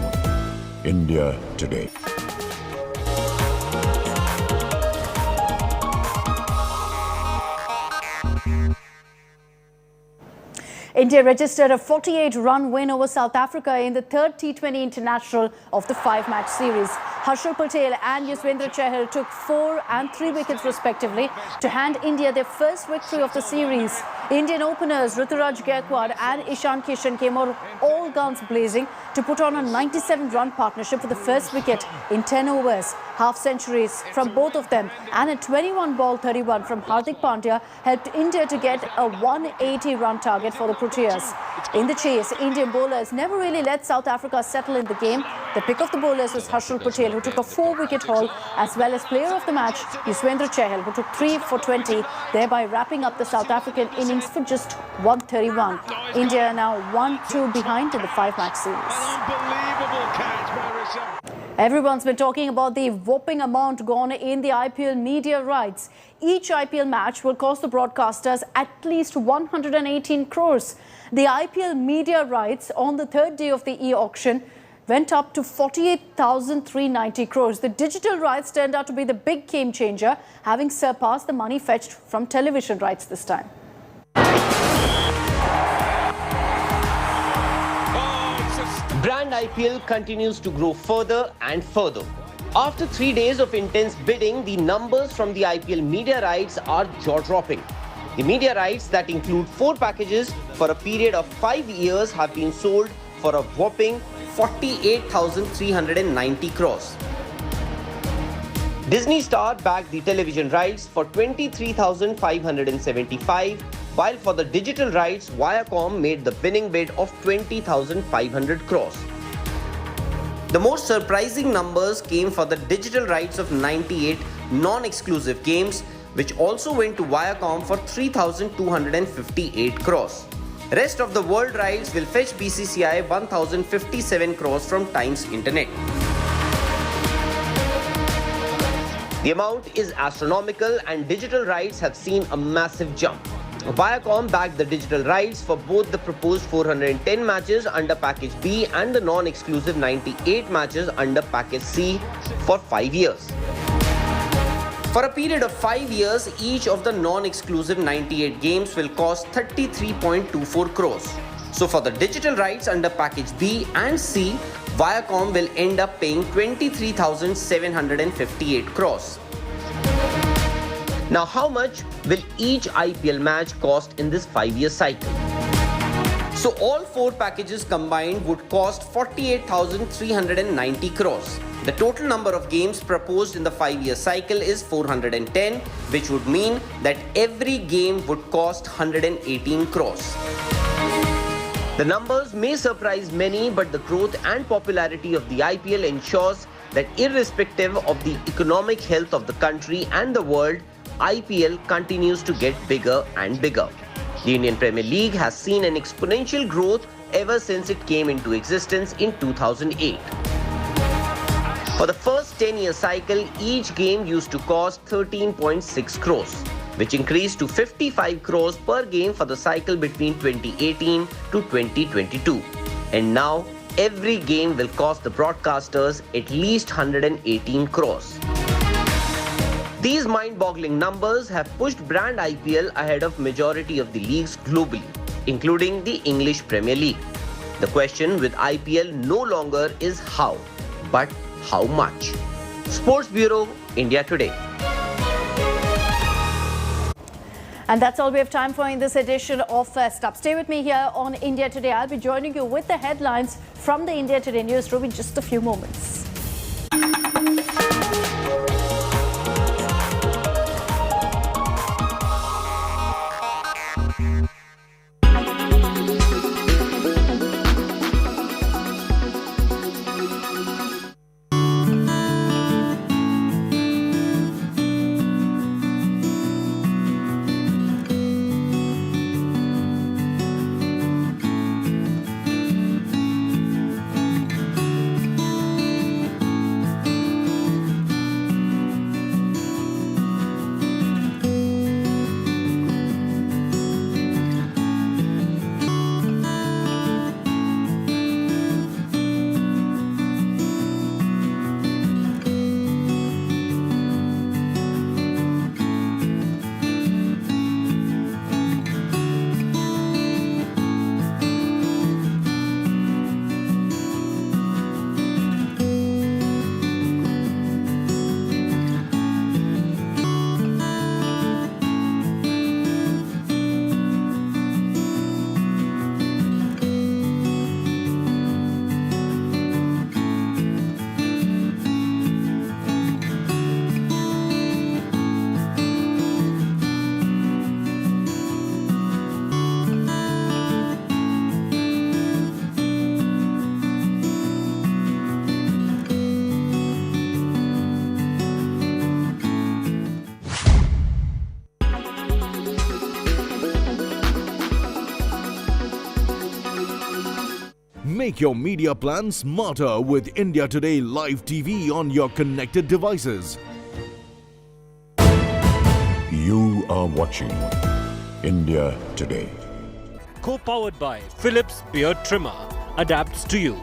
India Today. India registered a 48-run win over South Africa in the third T20 international of the 5-match series. Harshal Patel and Yuzvendra Chahal took 4 and 3 wickets respectively to hand India their first victory of the series. Indian openers Ruturaj Gaikwad and Ishan Kishan came out all guns blazing to put on a 97-run partnership for the first wicket in 10 overs. Half-centuries from both of them and a 21-ball 31 from Hardik Pandya helped India to get a 180-run target for the Proteas. In the chase, Indian bowlers never really let South Africa settle in the game. The pick of the bowlers was Harshal Patel, who took a 4-wicket haul, as well as player of the match Yuzvendra Chahal, who took 3 for 20, thereby wrapping up the South African innings for just 131. India are now 1-2 behind in the 5-match series. Everyone's been talking about the whopping amount gone in the IPL media rights. Each IPL match will cost the broadcasters at least 118 crores. The IPL media rights on the third day of the e-auction went up to 48,390 crores. The digital rights turned out to be the big game changer, having surpassed the money fetched from television rights this time. Brand IPL continues to grow further and further. After 3 days of intense bidding, the numbers from the IPL media rights are jaw-dropping. The media rights that include 4 packages for a period of 5 years have been sold for a whopping 48,390 crores. Disney Star bagged the television rights for 23,575, while for the digital rights, Viacom made the winning bid of 20,500 crores. The most surprising numbers came for the digital rights of 98 non-exclusive games, which also went to Viacom for 3,258 crores. Rest of the world rights will fetch BCCI 1,057 crores from Times Internet. The amount is astronomical and digital rights have seen a massive jump. Viacom backed the digital rights for both the proposed 410 matches under Package B and the non-exclusive 98 matches under Package C for 5 years. For a period of 5 years, each of the non-exclusive 98 games will cost 33.24 crores. So for the digital rights under Package B and C, Viacom will end up paying 23,758 crores. Now how much will each IPL match cost in this 5-year cycle? So all 4 packages combined would cost 48,390 crores. The total number of games proposed in the 5-year cycle is 410, which would mean that every game would cost 118 crores. The numbers may surprise many, but the growth and popularity of the IPL ensures that irrespective of the economic health of the country and the world, IPL continues to get bigger and bigger. The Indian Premier League has seen an exponential growth ever since it came into existence in 2008. For the first 10-year cycle, each game used to cost 13.6 crores, which increased to 55 crores per game for the cycle between 2018 to 2022. And now, every game will cost the broadcasters at least 118 crores. These mind-boggling numbers have pushed brand IPL ahead of majority of the leagues globally, including the English Premier League. The question with IPL no longer is how, but how much. Sports Bureau, India Today. And that's all we have time for in this edition of First Up. Stay with me here on India Today. I'll be joining you with the headlines from the India Today newsroom in just a few moments. Make your media plan smarter with India Today Live TV on your connected devices. You are watching India Today. Co-powered by Philips Beard Trimmer. Adapts to you.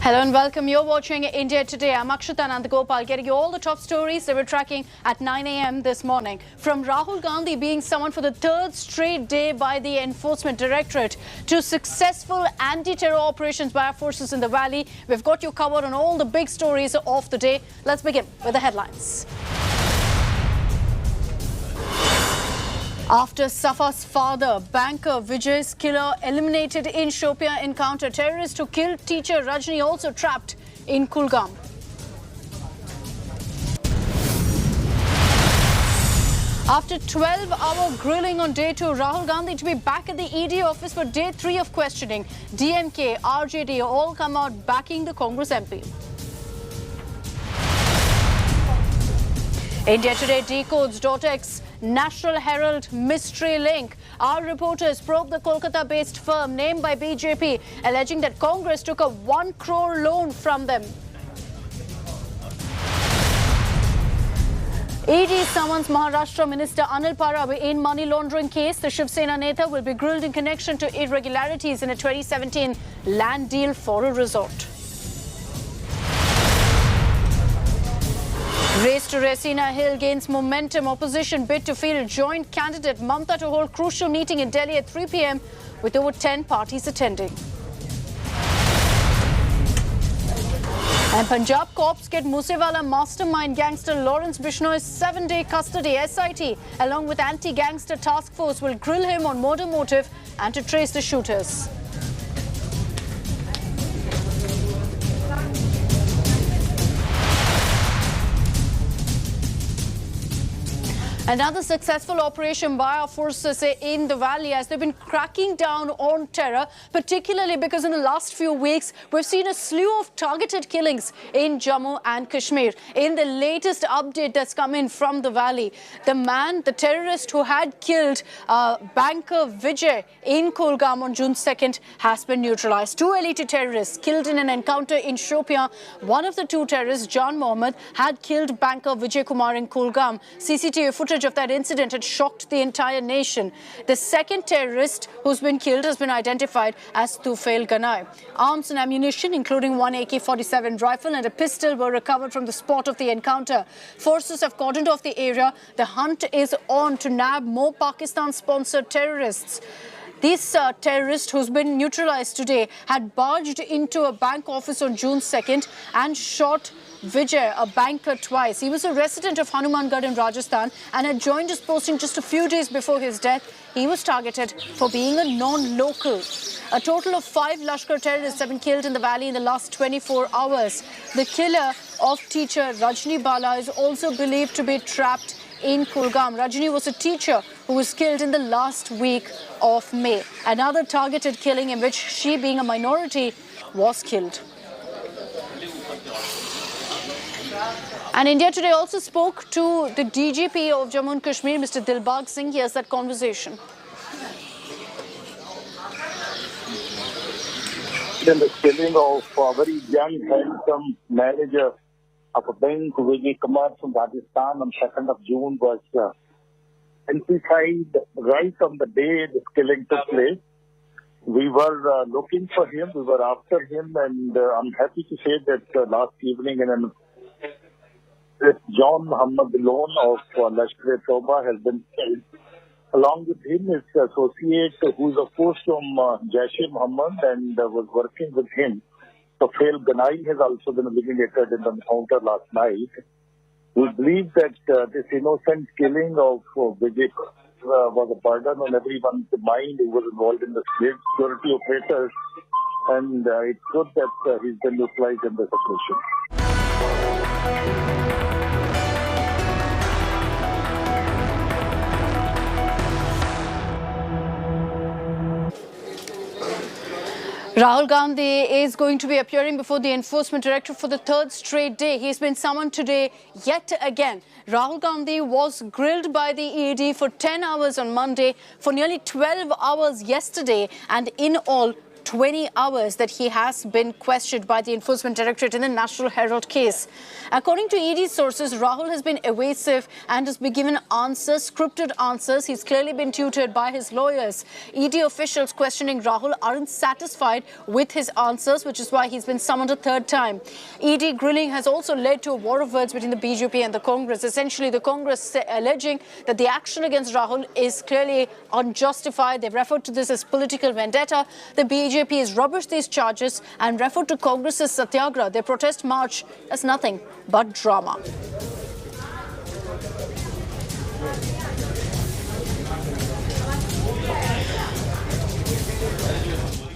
Hello and welcome. You're watching India Today. I'm Akshita Nandagopal, getting you all the top stories that we're tracking at 9 a.m. this morning. From Rahul Gandhi being summoned for the 3rd straight day by the Enforcement Directorate to successful anti-terror operations by our forces in the valley, we've got you covered on all the big stories of the day. Let's begin with the headlines. After Safa's father, banker Vijay's killer eliminated in Shopian encounter, terrorist who killed teacher Rajni also trapped in Kulgam. After 12-hour grilling on day 2, Rahul Gandhi to be back at the ED office for day 3 of questioning. DMK, RJD all come out backing the Congress MP. India Today decodes .x National Herald mystery link. Our reporters probe the Kolkata-based firm named by BJP, alleging that Congress took a 1 crore loan from them. ED summons Maharashtra Minister Anil Parab in money laundering case. The Shiv Sena Neta will be grilled in connection to irregularities in a 2017 land deal for a resort. Race to Resina Hill gains momentum. Opposition bid to field joint candidate Mamta to hold crucial meeting in Delhi at 3 p.m. with over 10 parties attending. And Punjab cops get Musewala mastermind gangster Lawrence Bishnoi's 7-day custody. SIT, along with anti-gangster task force, will grill him on murder motive and to trace the shooters. Another successful operation by our forces in the valley as they've been cracking down on terror, particularly because in the last few weeks we've seen a slew of targeted killings in Jammu and Kashmir. In the latest update that's come in from the valley, the terrorist who had killed banker Vijay in Kulgam on June 2nd has been neutralized. 2 elite terrorists killed in an encounter in Shopian. One of the 2 terrorists, John Mohammed, had killed banker Vijay Kumar in Kulgam. CCTV footage of that incident had shocked the entire nation. The second terrorist who's been killed has been identified as Tufail Ganai. Arms and ammunition, including 1 AK-47 rifle and a pistol, were recovered from the spot of the encounter. Forces have cordoned off the area. The hunt is on to nab more Pakistan-sponsored terrorists. This terrorist, who's been neutralized today, had barged into a bank office on June 2nd and shot Vijay, a banker, twice. He was a resident of Hanumangarh in Rajasthan and had joined his posting just a few days before his death. He was targeted for being a non-local. A total of 5 Lashkar terrorists have been killed in the valley in the last 24 hours. The killer of teacher Rajni Bala is also believed to be trapped in Kulgam. Rajni was a teacher who was killed in the last week of May. Another targeted killing in which she, being a minority, was killed. And India Today also spoke to the DGP of Jammu and Kashmir, Mr. Dilbag Singh. Here's that conversation. Then the killing of a very young, handsome manager of a bank, Vijay Kumar from Rajasthan on 2nd of June was intensified right on the day this killing took place. We were looking for him, we were after him, and I'm happy to say that last evening John Muhammad Lone of Lashkar-e-Toba has been killed. Along with him, his associate, who is of course from Jaish-e-Mohammed and was working with him, Tufail Ganai, has also been eliminated in the encounter last night. We believe that this innocent killing of Vijay was a burden on everyone's mind who was involved in the security operators, and it's good that he's been neutralized in this operation. Rahul Gandhi is going to be appearing before the Enforcement Directorate for the 3rd straight day. He's been summoned today yet again. Rahul Gandhi was grilled by the ED for 10 hours on Monday, for nearly 12 hours yesterday, and in all 20 hours that he has been questioned by the Enforcement Directorate in the National Herald case. According to ED sources, Rahul has been evasive and has been given answers, scripted answers. He's clearly been tutored by his lawyers. ED officials questioning Rahul aren't satisfied with his answers, which is why he's been summoned a 3rd time. ED grilling has also led to a war of words between the BJP and the Congress. Essentially, the Congress alleging that the action against Rahul is clearly unjustified. They've referred to this as political vendetta. The BJP has rubbished these charges and referred to Congress's Satyagraha, their protest march, as nothing but drama.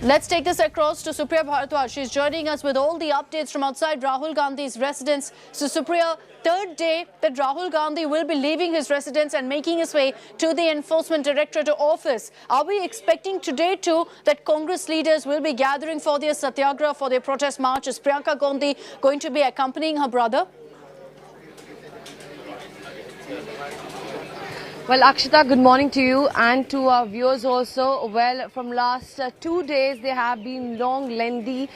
Let's take this across to Supriya Bharadwaj. She's joining us with all the updates from outside Rahul Gandhi's residence. So Supriya, third day that Rahul Gandhi will be leaving his residence and making his way to the Enforcement Directorate office. Are we expecting today too that Congress leaders will be gathering for their satyagraha, for their protest march? Is Priyanka Gandhi going to be accompanying her brother? Well, Akshita, good morning to you and to our viewers also. Well, from last 2 days, there have been long, lengthy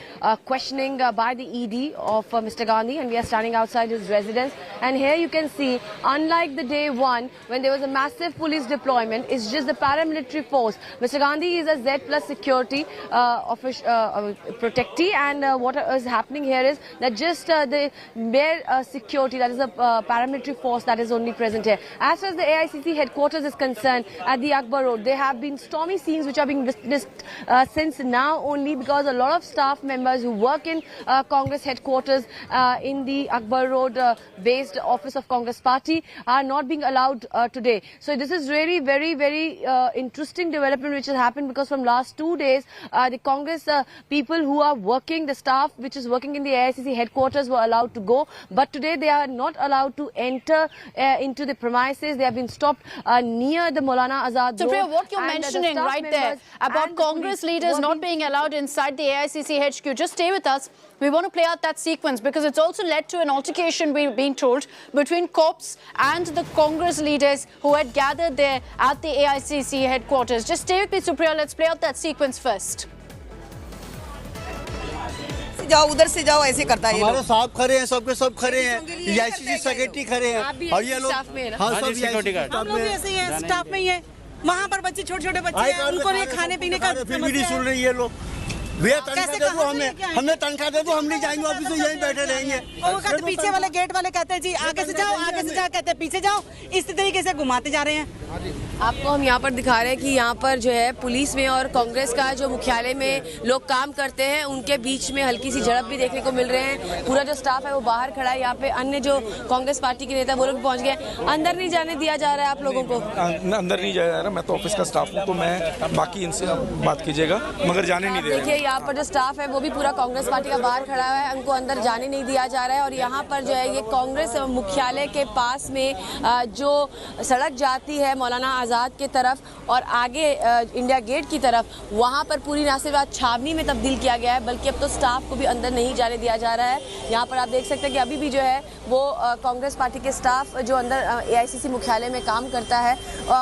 questioning by the ED of Mr. Gandhi, and we are standing outside his residence. And here you can see, unlike the day one, when there was a massive police deployment, it's just the paramilitary force. Mr. Gandhi is a Z plus security protectee, and what is happening here is that just the bare security, that is a paramilitary force that is only present here. As far as the AICC headquarters is concerned at the Akbar Road, there have been stormy scenes which are being witnessed since now only, because a lot of staff members who work in Congress headquarters in the Akbar Road based office of Congress party are not being allowed today. So this is really very interesting development which has happened, because from last 2 days the Congress people who are working, the staff which is working in the AICC headquarters were allowed to go, but today they are not allowed to enter into the premises. They have been stopped near the Maulana Azad Road. Supriya, what you're mentioning right there about Congress leaders not being allowed inside the AICC HQ, just stay with us. We want to play out that sequence, because it's also led to an altercation, we've been told, between cops and the Congress leaders who had gathered there at the AICC headquarters. Just stay with me, Supriya. Let's play out that sequence first. जाओ उधर से जाओ, ऐसे करता है। हमारे साहब खड़े हैं, सबके सब खड़े हैं, आईसीसी सेक्रेटरी खड़े हैं, और ये लोग हाँ सब सिक्योरिटी गार्ड, हम लोग भी ऐसे ही हैं, स्टाफ में ही है। वहाँ पर बच्चे छोटे-छोटे बच्चे हैं, उनको ये खाने पीने का फिर भी नहीं सुन रही ये लोग। भैया तनख्वाह दे दो हमें तनख्वाह दे दो, हम नहीं जाएंगे ऑफिस में, यहीं बैठे रहेंगे। और वो कहते पीछे वाले गेट वाले कहते हैं जी आगे से जाओ, कहते हैं पीछे जाओ, इस तरीके से घुमाते जा रहे हैं। आपको हम यहाँ पर दिखा रहे हैं कि यहाँ पर जो है पुलिस में और कांग्रेस का जो मुख्यालय में लोग काम करते हैं, उनके बीच में हल्की सी झड़प भी देखने को मिल रहे हैं। पूरा जो स्टाफ है वो बाहर खड़ा है। यहाँ पे अन्य जो कांग्रेस पार्टी के नेता वो लोग पहुँच गए। अंदर नहीं जाने दिया जा रहा है आप लोगों को? अंदर नहीं जाया जा रहा, मैं तो ऑफिस का स्टाफ हूँ, तो मैं बाकी इनसे बात कीजिएगा, मगर जाने नहीं दे रहे। देखिए यहाँ पर जो स्टाफ है वो भी पूरा कांग्रेस पार्टी का बाहर खड़ा है, उनको अंदर जाने नहीं दिया जा रहा है। और यहाँ पर जो है ये कांग्रेस मुख्यालय के पास में जो सड़क जाती है मौलाना आज़ाद की तरफ और आगे इंडिया गेट की तरफ, वहाँ पर पूरी ना सिर्फ आज छावनी में तब्दील किया गया है, बल्कि अब तो स्टाफ को भी अंदर नहीं जाने दिया जा रहा है। यहाँ पर आप देख सकते हैं कि अभी भी जो है वो कांग्रेस पार्टी के स्टाफ जो अंदर AICC मुख्यालय में काम करता है,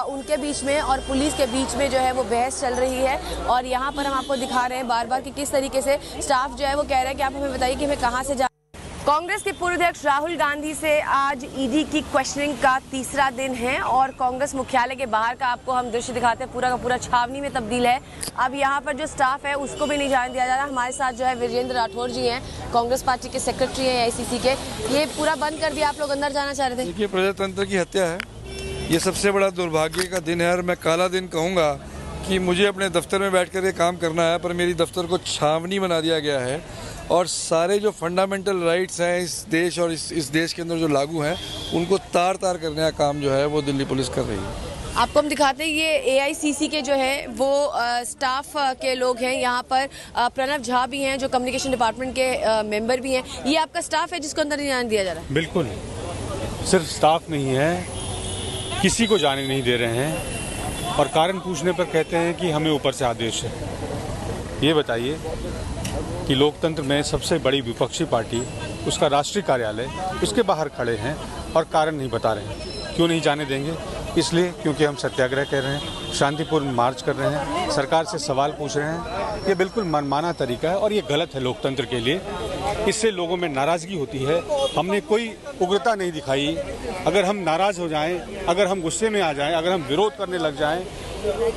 उनके बीच में और पुलिस के बीच में जो है वो बहस चल रही है। और यहाँ पर हम आपको दिखा रहे हैं बार बार कि किस तरीके से स्टाफ जो है वो कह रहा है कि आप हमें बताइए कि हमें कहाँ से जा। कांग्रेस के पूर्व अध्यक्ष राहुल गांधी से आज ईडी की क्वेश्चनिंग का तीसरा दिन है, और कांग्रेस मुख्यालय के बाहर का आपको हम दृश्य दिखाते हैं। पूरा का पूरा छावनी में तब्दील है। अब यहाँ पर जो स्टाफ है उसको भी नहीं जाने दिया जा रहा। हमारे साथ जो है वीरेंद्र राठौर जी हैं, कांग्रेस पार्टी के सेक्रेटरी हैं AICC के। ये पूरा बंद कर दिया, आप लोग अंदर जाना चाह रहे थे? देखिए, प्रजातंत्र की हत्या है, ये सबसे बड़ा दुर्भाग्य का दिन है, और मैं काला दिन कहूँगा कि मुझे अपने दफ्तर में बैठकर ये काम करना है, पर मेरी दफ्तर को छावनी बना दिया गया है, और सारे जो फंडामेंटल राइट्स हैं इस देश और इस देश के अंदर जो लागू हैं, उनको तार तार करने का काम जो है वो दिल्ली पुलिस कर रही है। आपको हम दिखाते हैं, ये AICC के जो है वो स्टाफ के लोग हैं। यहाँ पर प्रणव झा भी हैं जो कम्युनिकेशन डिपार्टमेंट के मेंबर भी हैं। ये आपका स्टाफ है जिसको अंदर नहीं जाने दिया जा रहा है? बिल्कुल, सिर्फ स्टाफ नहीं है, किसी को जाने नहीं दे रहे हैं, और कारण पूछने पर कहते हैं कि हमें ऊपर से आदेश है। ये बताइए कि लोकतंत्र में सबसे बड़ी विपक्षी पार्टी, उसका राष्ट्रीय कार्यालय, उसके बाहर खड़े हैं और कारण नहीं बता रहे हैं। क्यों नहीं जाने देंगे? इसलिए क्योंकि हम सत्याग्रह कर रहे हैं, शांतिपूर्ण मार्च कर रहे हैं, सरकार से सवाल पूछ रहे हैं। ये बिल्कुल मनमाना तरीका है और ये गलत है लोकतंत्र के लिए। इससे लोगों में नाराज़गी होती है। हमने कोई उग्रता नहीं दिखाई। अगर हम नाराज़ हो जाएं, अगर हम गुस्से में आ जाएं, अगर हम विरोध करने लग जाएं,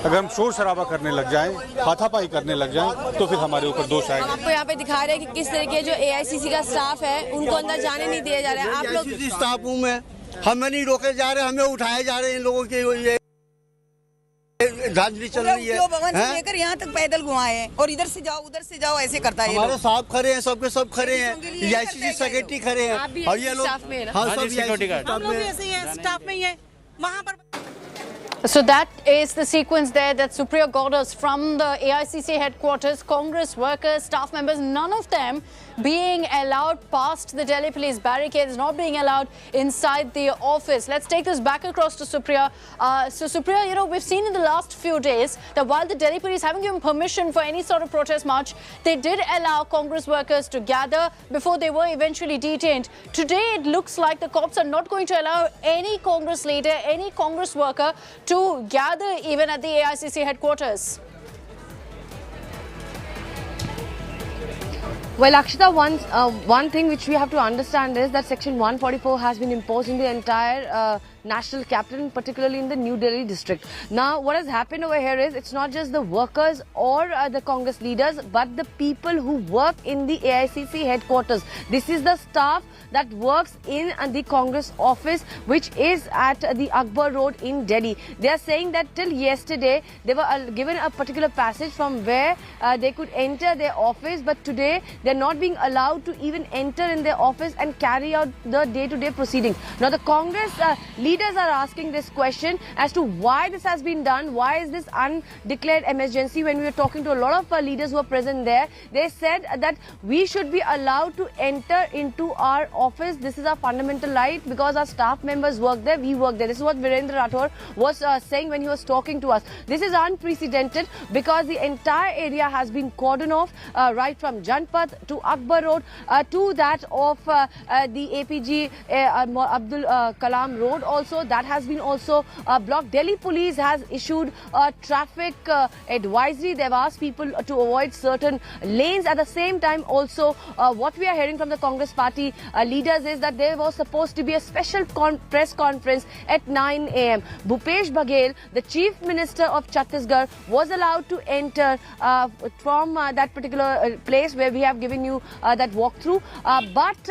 अगर हम शोर शराबा करने लग जाएं, हाथापाई करने लग जाएं, तो फिर हमारे ऊपर दोष आएगा। आपको यहाँ पे दिखा रहे हैं कि किस तरीके जो AICC का स्टाफ है उनको अंदर जाने नहीं दिया जा रहा है। आप लोग स्टाफ हूँ मैं, हमें नहीं रोके जा रहे, हमें उठाए जा रहे हैं। इन लोगों के धांधली चल रही है। भवन से लेकर यहाँ तक पैदल घुमाए हैं, और इधर से जाओ उधर से जाओ, ऐसे करता है। हमारे साहब खड़े हैं, सबके सब खड़े हैं, AICC सेक्रेटरी खड़े हैं, और ये लोग हाँ सब सिक्योरिटी गार्ड, हम लोग भी ऐसे ही हैं, स्टाफ में ही है। वहाँ पर So that is the sequence there that Supriya got us from the AICC headquarters. Congress workers, staff members, none of them being allowed past the Delhi police barricades, not being allowed inside the office. Let's take this back across to Supriya. So Supriya, you know, we've seen in the last few days that while the Delhi police haven't given permission for any sort of protest march, they did allow Congress workers to gather before they were eventually detained. Today, it looks like the cops are not going to allow any Congress leader, any Congress worker to gather even at the AICC headquarters. Well, Akshita, one thing which we have to understand is that Section 144 has been imposed in the entire national capital, particularly in the New Delhi district. Now, what has happened over here is it's not just the workers or the Congress leaders, but the people who work in the AICC headquarters. This is the staff that works in the Congress office, which is at the Akbar Road in Delhi. They are saying that till yesterday, they were given a particular passage from where they could enter their office, but today they're not being allowed to even enter in their office and carry out the day-to-day proceedings. Now, the Congress leaders are asking this question as to why this has been done. Why is this undeclared emergency? When we were talking to a lot of leaders who are present there, they said that we should be allowed to enter into our office. This is our fundamental right because our staff members work there, we work there. This is what Virendra Rathore was saying when he was talking to us. This is unprecedented because the entire area has been cordoned off right from Janpath to Akbar Road to that of the APG Abdul Kalam Road also. That has been also blocked. Delhi police has issued a traffic advisory. They've asked people to avoid certain lanes. At the same time also, what we are hearing from the Congress party leaders is that there was supposed to be a special press conference at 9 a.m. Bhupesh Baghel, the Chief Minister of Chhattisgarh, was allowed to enter from that particular place where we have given you that walkthrough. But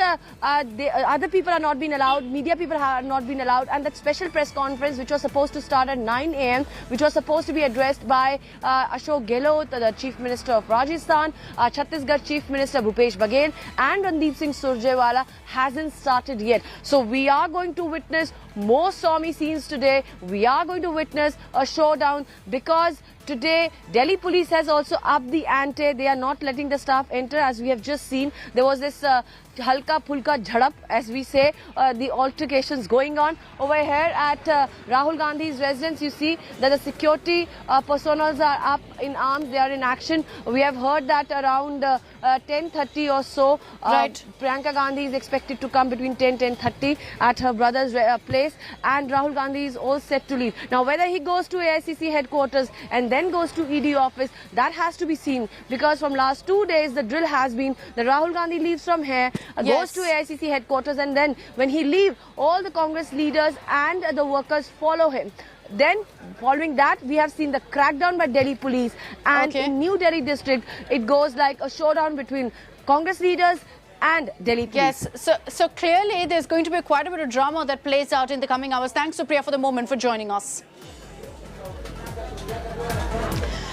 the other people are not being allowed, media people have not been allowed, and that special press conference which was supposed to start at 9 a.m., which was supposed to be addressed by Ashok Gehlot, the Chief Minister of Rajasthan, Chhattisgarh Chief Minister Bhupesh Baghel, and Randeep Singh Surjewala, hasn't started yet. So we are going to witness more stormy scenes today. We are going to witness a showdown because today Delhi police has also upped the ante. They are not letting the staff enter. As we have just seen, there was this halka pulka jhadap, as we say, the altercations going on over here at Rahul Gandhi's residence. You see that the security personals are up in arms. They are in action. We have heard that around 10:30 or so, Priyanka Gandhi is expected to come between 10:30 at her brother's place, and Rahul Gandhi is all set to leave. Now, whether he goes to AICC headquarters and then goes to ED office, that has to be seen, because from last 2 days the drill has been that Rahul Gandhi leaves from here, goes to AICC headquarters, and then when he leaves, all the Congress leaders and the workers follow him. Then, following that, we have seen the crackdown by Delhi police, and in New Delhi district, it goes like a showdown between Congress leaders and Delhi police. Yes, so clearly there's going to be quite a bit of drama that plays out in the coming hours. Thanks, Supriya, for the moment, for joining us.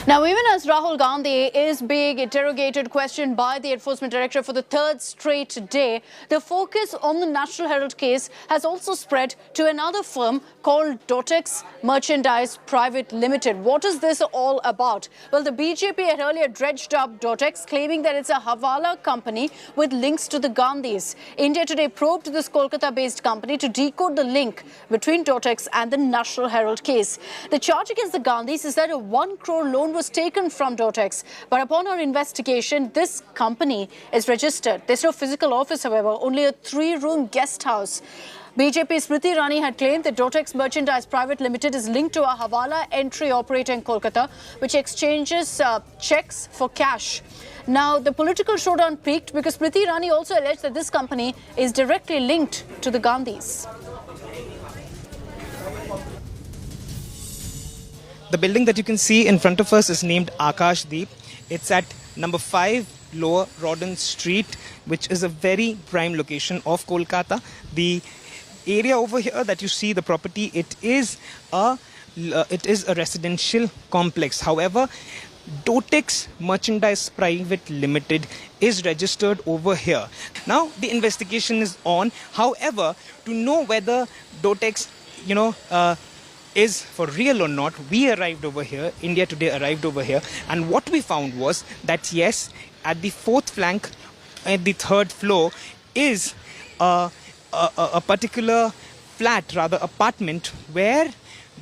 Now, even as Rahul Gandhi is being interrogated, questioned by the Enforcement Directorate for the third straight day, the focus on the National Herald case has also spread to another firm called Dotex Merchandise Private Limited. What is this all about? Well, the BJP had earlier dredged up Dotex, claiming that it's a Hawala company with links to the Gandhis. India Today probed this Kolkata-based company to decode the link between Dotex and the National Herald case. The charge against the Gandhis is that a 1 crore loan was taken from Dotex, but upon our investigation, this company is registered. There's no physical office, however, only a 3-room guest house. BJP's Smriti Irani had claimed that Dotex Merchandise Private Limited is linked to a Hawala entry operator in Kolkata, which exchanges checks for cash. Now, the political showdown peaked because Smriti Irani also alleged that this company is directly linked to the Gandhis. The building that you can see in front of us is named Akash Deep. It's at number 5 Lower Rawdon Street, which is a very prime location of Kolkata. The area over here that you see, the property, it is a residential complex. However, Dotex Merchandise Private Limited is registered over here. Now, the investigation is on. However, to know whether Dotex, is for real or not, we arrived over here, India Today arrived over here, and what we found was that yes, at the fourth flank, at the third floor, is a particular flat, rather apartment, where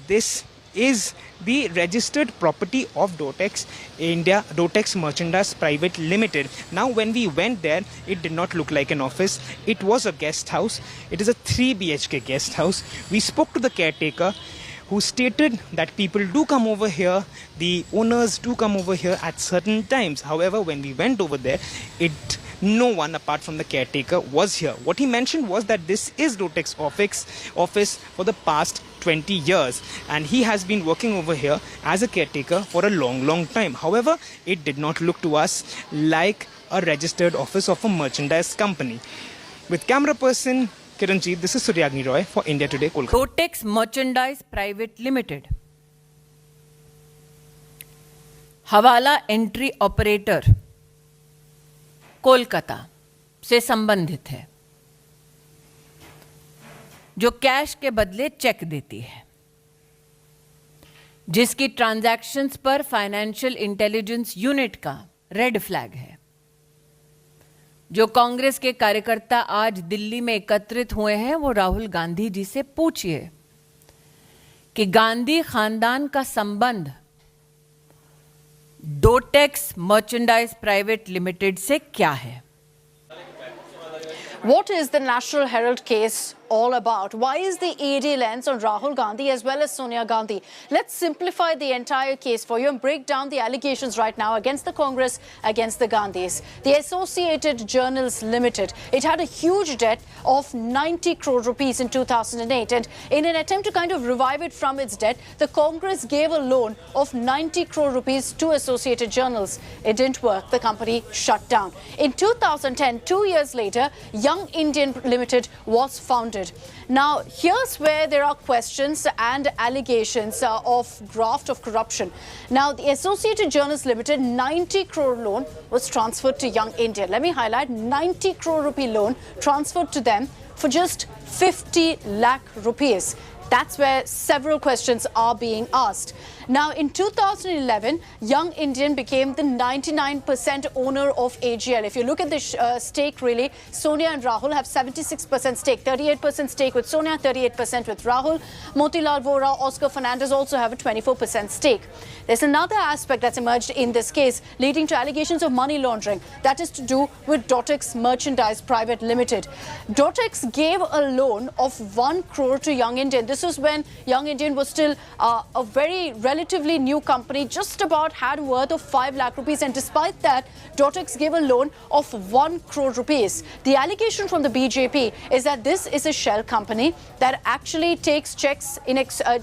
this is the registered property of Dotex India, Dotex Merchandise Private Limited. Now, when we went there, it did not look like an office. It was a guest house. It is a 3 BHK guest house. We spoke to the caretaker, who stated that people do come over here, the owners do come over here at certain times. However, when we went over there, no one apart from the caretaker was here. What he mentioned was that this is Dotex office for the past 20 years, and he has been working over here as a caretaker for a long time. However, it did not look to us like a registered office of a merchandise company. With camera person Kiranjeet, this is Suryagni Roy for India Today, Kolkata. Dotex Merchandise Private Limited, हवाला entry operator Kolkata से संबंधित है, जो cash के बदले check देती है, जिसकी ट्रांजैक्शंस पर फाइनेंशियल इंटेलिजेंस यूनिट का रेड फ्लैग है। जो कांग्रेस के कार्यकर्ता आज दिल्ली में एकत्रित हुए हैं, वो राहुल गांधी जी से पूछिए कि गांधी खानदान का संबंध डोटेक्स मर्चेंडाइज प्राइवेट लिमिटेड से क्या है? What is the National Herald case all about? Why is the ED lens on Rahul Gandhi as well as Sonia Gandhi? Let's simplify the entire case for you and break down the allegations right now against the Congress, against the Gandhis. The Associated Journals Limited, it had a huge debt of 90 crore rupees in 2008, and in an attempt to kind of revive it from its debt, the Congress gave a loan of 90 crore rupees to Associated Journals. It didn't work. The company shut down. In 2010, 2 years later, Young Indian Limited was founded. Now, here's where there are questions and allegations of graft, of corruption. Now, the Associated Journals Limited 90 crore loan was transferred to Young India. Let me highlight, 90 crore rupee loan transferred to them for just 50 lakh rupees. That's where several questions are being asked. Now, in 2011, Young Indian became the 99% owner of AGL. If you look at the stake, really, Sonia and Rahul have 76% stake, 38% stake with Sonia, 38% with Rahul. Motilal Vora, Oscar Fernandez also have a 24% stake. There's another aspect that's emerged in this case, leading to allegations of money laundering. That is to do with Dotex Merchandise Private Limited. Dotex gave a loan of 1 crore to Young Indian. This was when Young Indian was still a very relatively new company, just about had worth of 5 lakh rupees, and despite that, Dotex gave a loan of 1 crore rupees. The allegation from the BJP is that this is a shell company that actually takes checks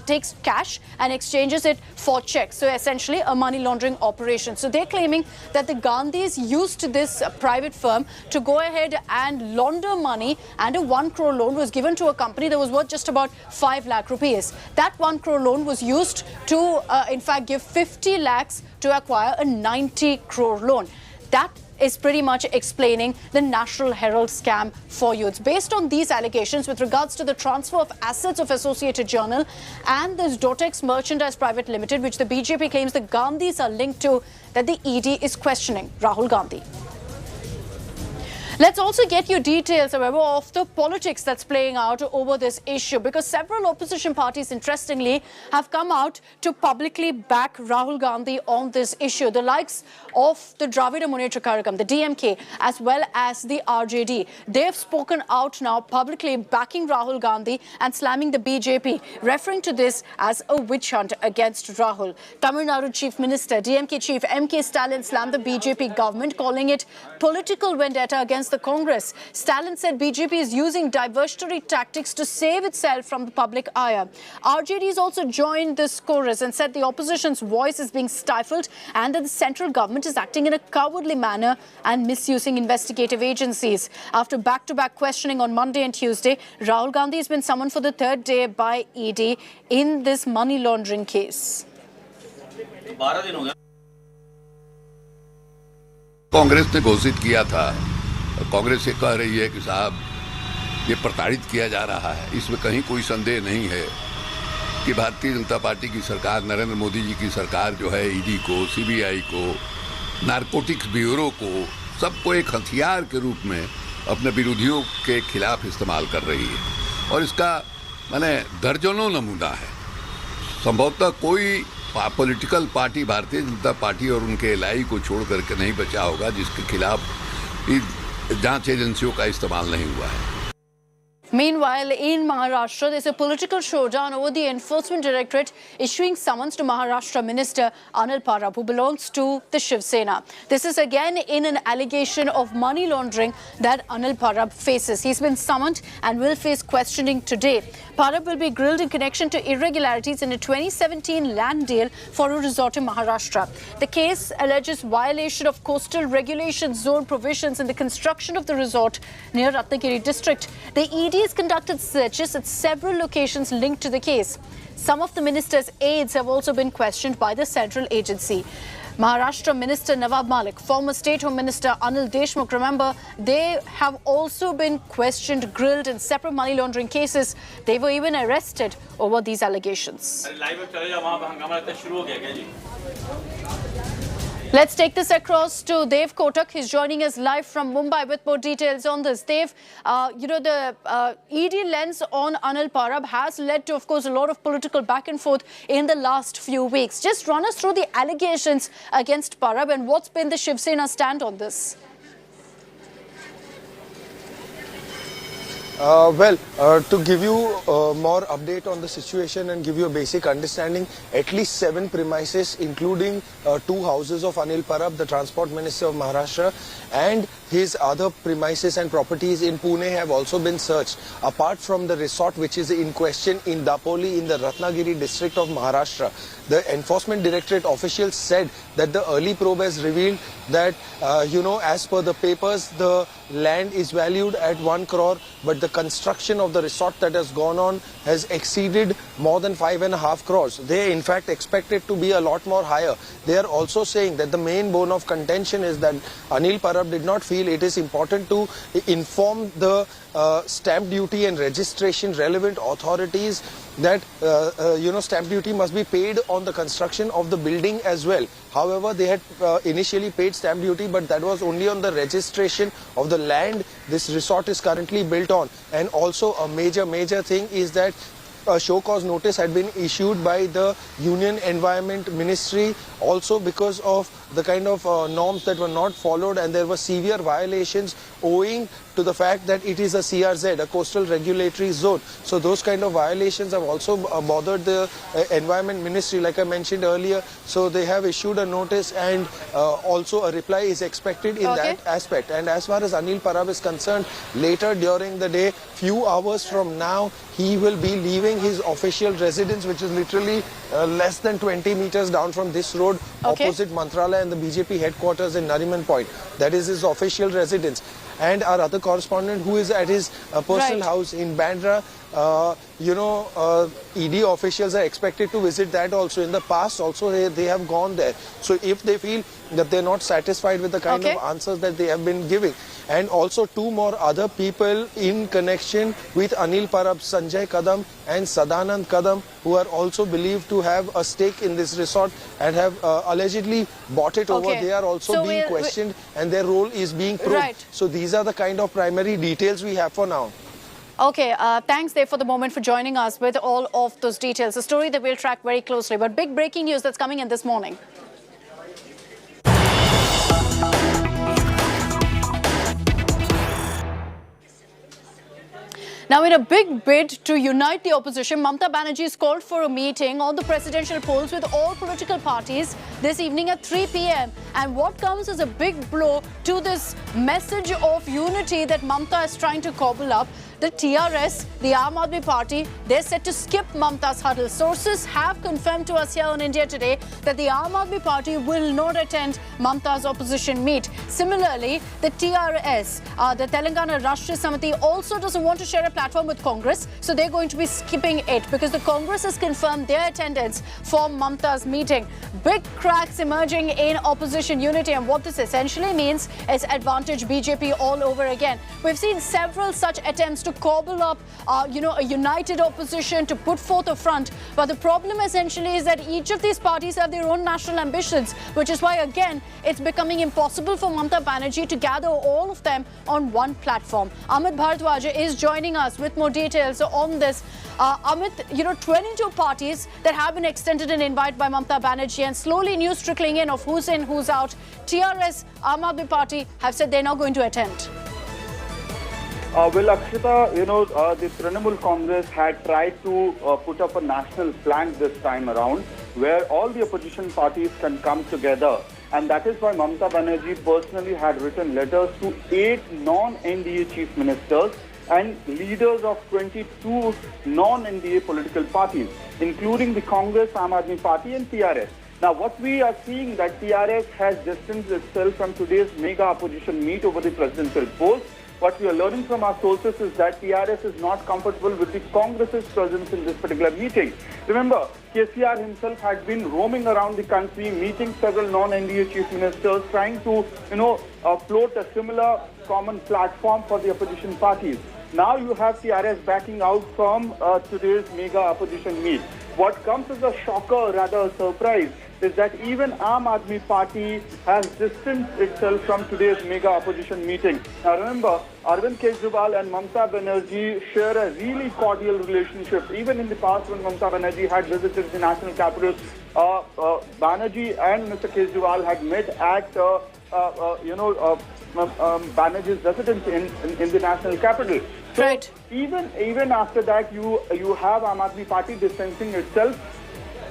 takes cash and exchanges it for checks. So essentially a money laundering operation. So they're claiming that the Gandhis used this private firm to go ahead and launder money, and a 1 crore loan was given to a company that was worth just about 5 lakh rupees. That 1 crore loan was used to in fact give 50 lakhs to acquire a 90 crore loan. That is pretty much explaining the National Herald scam for you. It's based on these allegations with regards to the transfer of assets of Associated Journal and this Dotex Merchandise Private Limited, which the BJP claims the Gandhis are linked to, that the ED is questioning Rahul Gandhi. Let's also get you details, however, of the politics that's playing out over this issue, because several opposition parties, interestingly, have come out to publicly back Rahul Gandhi on this issue. The likes of the Dravida Munnetra Kazhagam, the DMK, as well as the RJD. They've spoken out now publicly backing Rahul Gandhi and slamming the BJP, referring to this as a witch hunt against Rahul. Tamil Nadu Chief Minister, DMK Chief M.K. Stalin slammed the BJP government, calling it political vendetta against the Congress. Stalin said BJP is using diversionary tactics to save itself from the public ire. RJD has also joined this chorus and said the opposition's voice is being stifled and that the central government is acting in a cowardly manner and misusing investigative agencies. After back-to-back questioning on Monday and Tuesday, Rahul Gandhi has been summoned for the third day by ED in this money laundering case. Congress ने घोषित किया था, कांग्रेस ये कह रही है कि साहब ये प्रताड़ित किया जा रहा है, इसमें कहीं कोई संदेह नहीं है। कि भारतीय जनता पार्टी की सरकार, नरेंद्र मोदी जी की सरकार जो है ईडी को, सीबीआई को, नारकोटिक्स ब्यूरो को, सबको एक हथियार के रूप में अपने विरोधियों के खिलाफ इस्तेमाल कर रही है। और इसका माने दर्जनों नमूना है। संभवतः कोई political party Bharatiya Janata party और उनके एलआई को छोड़ करके नहीं बचा होगा जिसके खिलाफ जांच एजेंसियों का इस्तेमाल नहीं हुआ है। Meanwhile, in Maharashtra, there's a political showdown over the Enforcement Directorate issuing summons to Maharashtra Minister Anil Parab, who belongs to the Shiv Sena. This is again in an allegation of money laundering that Anil Parab faces. He's been summoned and will face questioning today. Parab will be grilled in connection to irregularities in a 2017 land deal for a resort in Maharashtra. The case alleges violation of coastal regulation zone provisions in the construction of the resort near Ratnagiri district. The ED has conducted searches at several locations linked to the case. Some of the minister's aides have also been questioned by the central agency. Maharashtra Minister Nawab Malik, former State Home Minister Anil Deshmukh, remember, they have also been questioned, grilled in separate money laundering cases. They were even arrested over these allegations. Let's take this across to Dev Kotak. He's joining us live from Mumbai with more details on this. Dev, the ED lens on Anil Parab has led to, of course, a lot of political back and forth in the last few weeks. Just run us through the allegations against Parab and what's been the Shiv Sena stand on this. To give you more update on the situation and give you a basic understanding, at least 7 premises, including 2 houses of Anil Parab, the Transport Minister of Maharashtra, and his other premises and properties in Pune have also been searched. Apart from the resort which is in question in Dapoli in the Ratnagiri district of Maharashtra, the Enforcement Directorate officials said that the early probe has revealed that, as per the papers, the land is valued at 1 crore, but the construction of the resort that has gone on has exceeded more than 5.5 crores. They in fact expect it to be a lot more higher. They are also saying that the main bone of contention is that Anil Parab did not feel it is important to inform the stamp duty and registration relevant authorities that stamp duty must be paid on the construction of the building as well. However, they had initially paid stamp duty, but that was only on the registration of the land this resort is currently built on. And also a major thing is that a show cause notice had been issued by the Union Environment Ministry also because of the kind of norms that were not followed, and there were severe violations owing to the fact that it is a CRZ, a coastal regulatory zone. So those kind of violations have also bothered the Environment Ministry, like I mentioned earlier. So they have issued a notice, and also a reply is expected in that aspect. And as far as Anil Parab is concerned, later during the day, few hours from now, he will be leaving his official residence, which is literally less than 20 meters down from this road, opposite Mantralaya and the BJP headquarters in Nariman Point. That is his official residence. And our other correspondent, who is at his personal house in Bandra, ED officials are expected to visit that also. In the past also they have gone there. So if they feel that they're not satisfied with the kind of answers that they have been giving. And also 2 more other people in connection with Anil Parab, Sanjay Kadam and Sadanand Kadam, who are also believed to have a stake in this resort and have allegedly bought it over. They are also being questioned and their role is being probed. So these are the kind of primary details we have for now. Okay, thanks Dev for the moment for joining us with all of those details. A story that we'll track very closely, but big breaking news that's coming in this morning. Now, in a big bid to unite the opposition, Mamata Banerjee has called for a meeting on the presidential polls with all political parties this evening at 3 p.m. And what comes as a big blow to this message of unity that Mamata is trying to cobble up, the TRS, the Aam Aadmi Party, they're set to skip Mamata's huddle. Sources have confirmed to us here on India Today that the Aam Aadmi Party will not attend Mamata's opposition meet. Similarly, the TRS, the Telangana Rashtriya Samiti, also doesn't want to share a platform with Congress, so they're going to be skipping it because the Congress has confirmed their attendance for Mamata's meeting. Big cracks emerging in opposition unity, and what this essentially means is advantage BJP all over again. We've seen several such attempts to to cobble up, a united opposition to put forth a front. But the problem essentially is that each of these parties have their own national ambitions, which is why, again, it's becoming impossible for Mamata Banerjee to gather all of them on one platform. Amit Bharadwaj is joining us with more details on this. Amit, 22 parties that have been extended an invite by Mamata Banerjee, and slowly news trickling in of who's in, who's out. TRS, Aam Aadmi Party have said they're not going to attend. Well, Akshita, the Trinamool Congress had tried to put up a national flank this time around, where all the opposition parties can come together. And that is why Mamata Banerjee personally had written letters to 8 non-NDA chief ministers and leaders of 22 non-NDA political parties, including the Congress, Aam Aadmi Party and TRS. Now, what we are seeing that TRS has distanced itself from today's mega opposition meet over the presidential post. What we are learning from our sources is that TRS is not comfortable with the Congress's presence in this particular meeting. Remember, KCR himself had been roaming around the country, meeting several non-NDA chief ministers, trying to, float a similar common platform for the opposition parties. Now you have TRS backing out from today's mega opposition meet. What comes as a shocker, rather a surprise, is that even Aam Aadmi Party has distanced itself from today's mega opposition meeting. Now remember, Arvind Kejriwal and Mamata Banerjee share a really cordial relationship. Even in the past, when Mamata Banerjee had visited the national capital, Banerjee and Mr. Kejriwal had met at Banerjee's residence in the national capital. So right. Even after that, you have Aam Aadmi Party distancing itself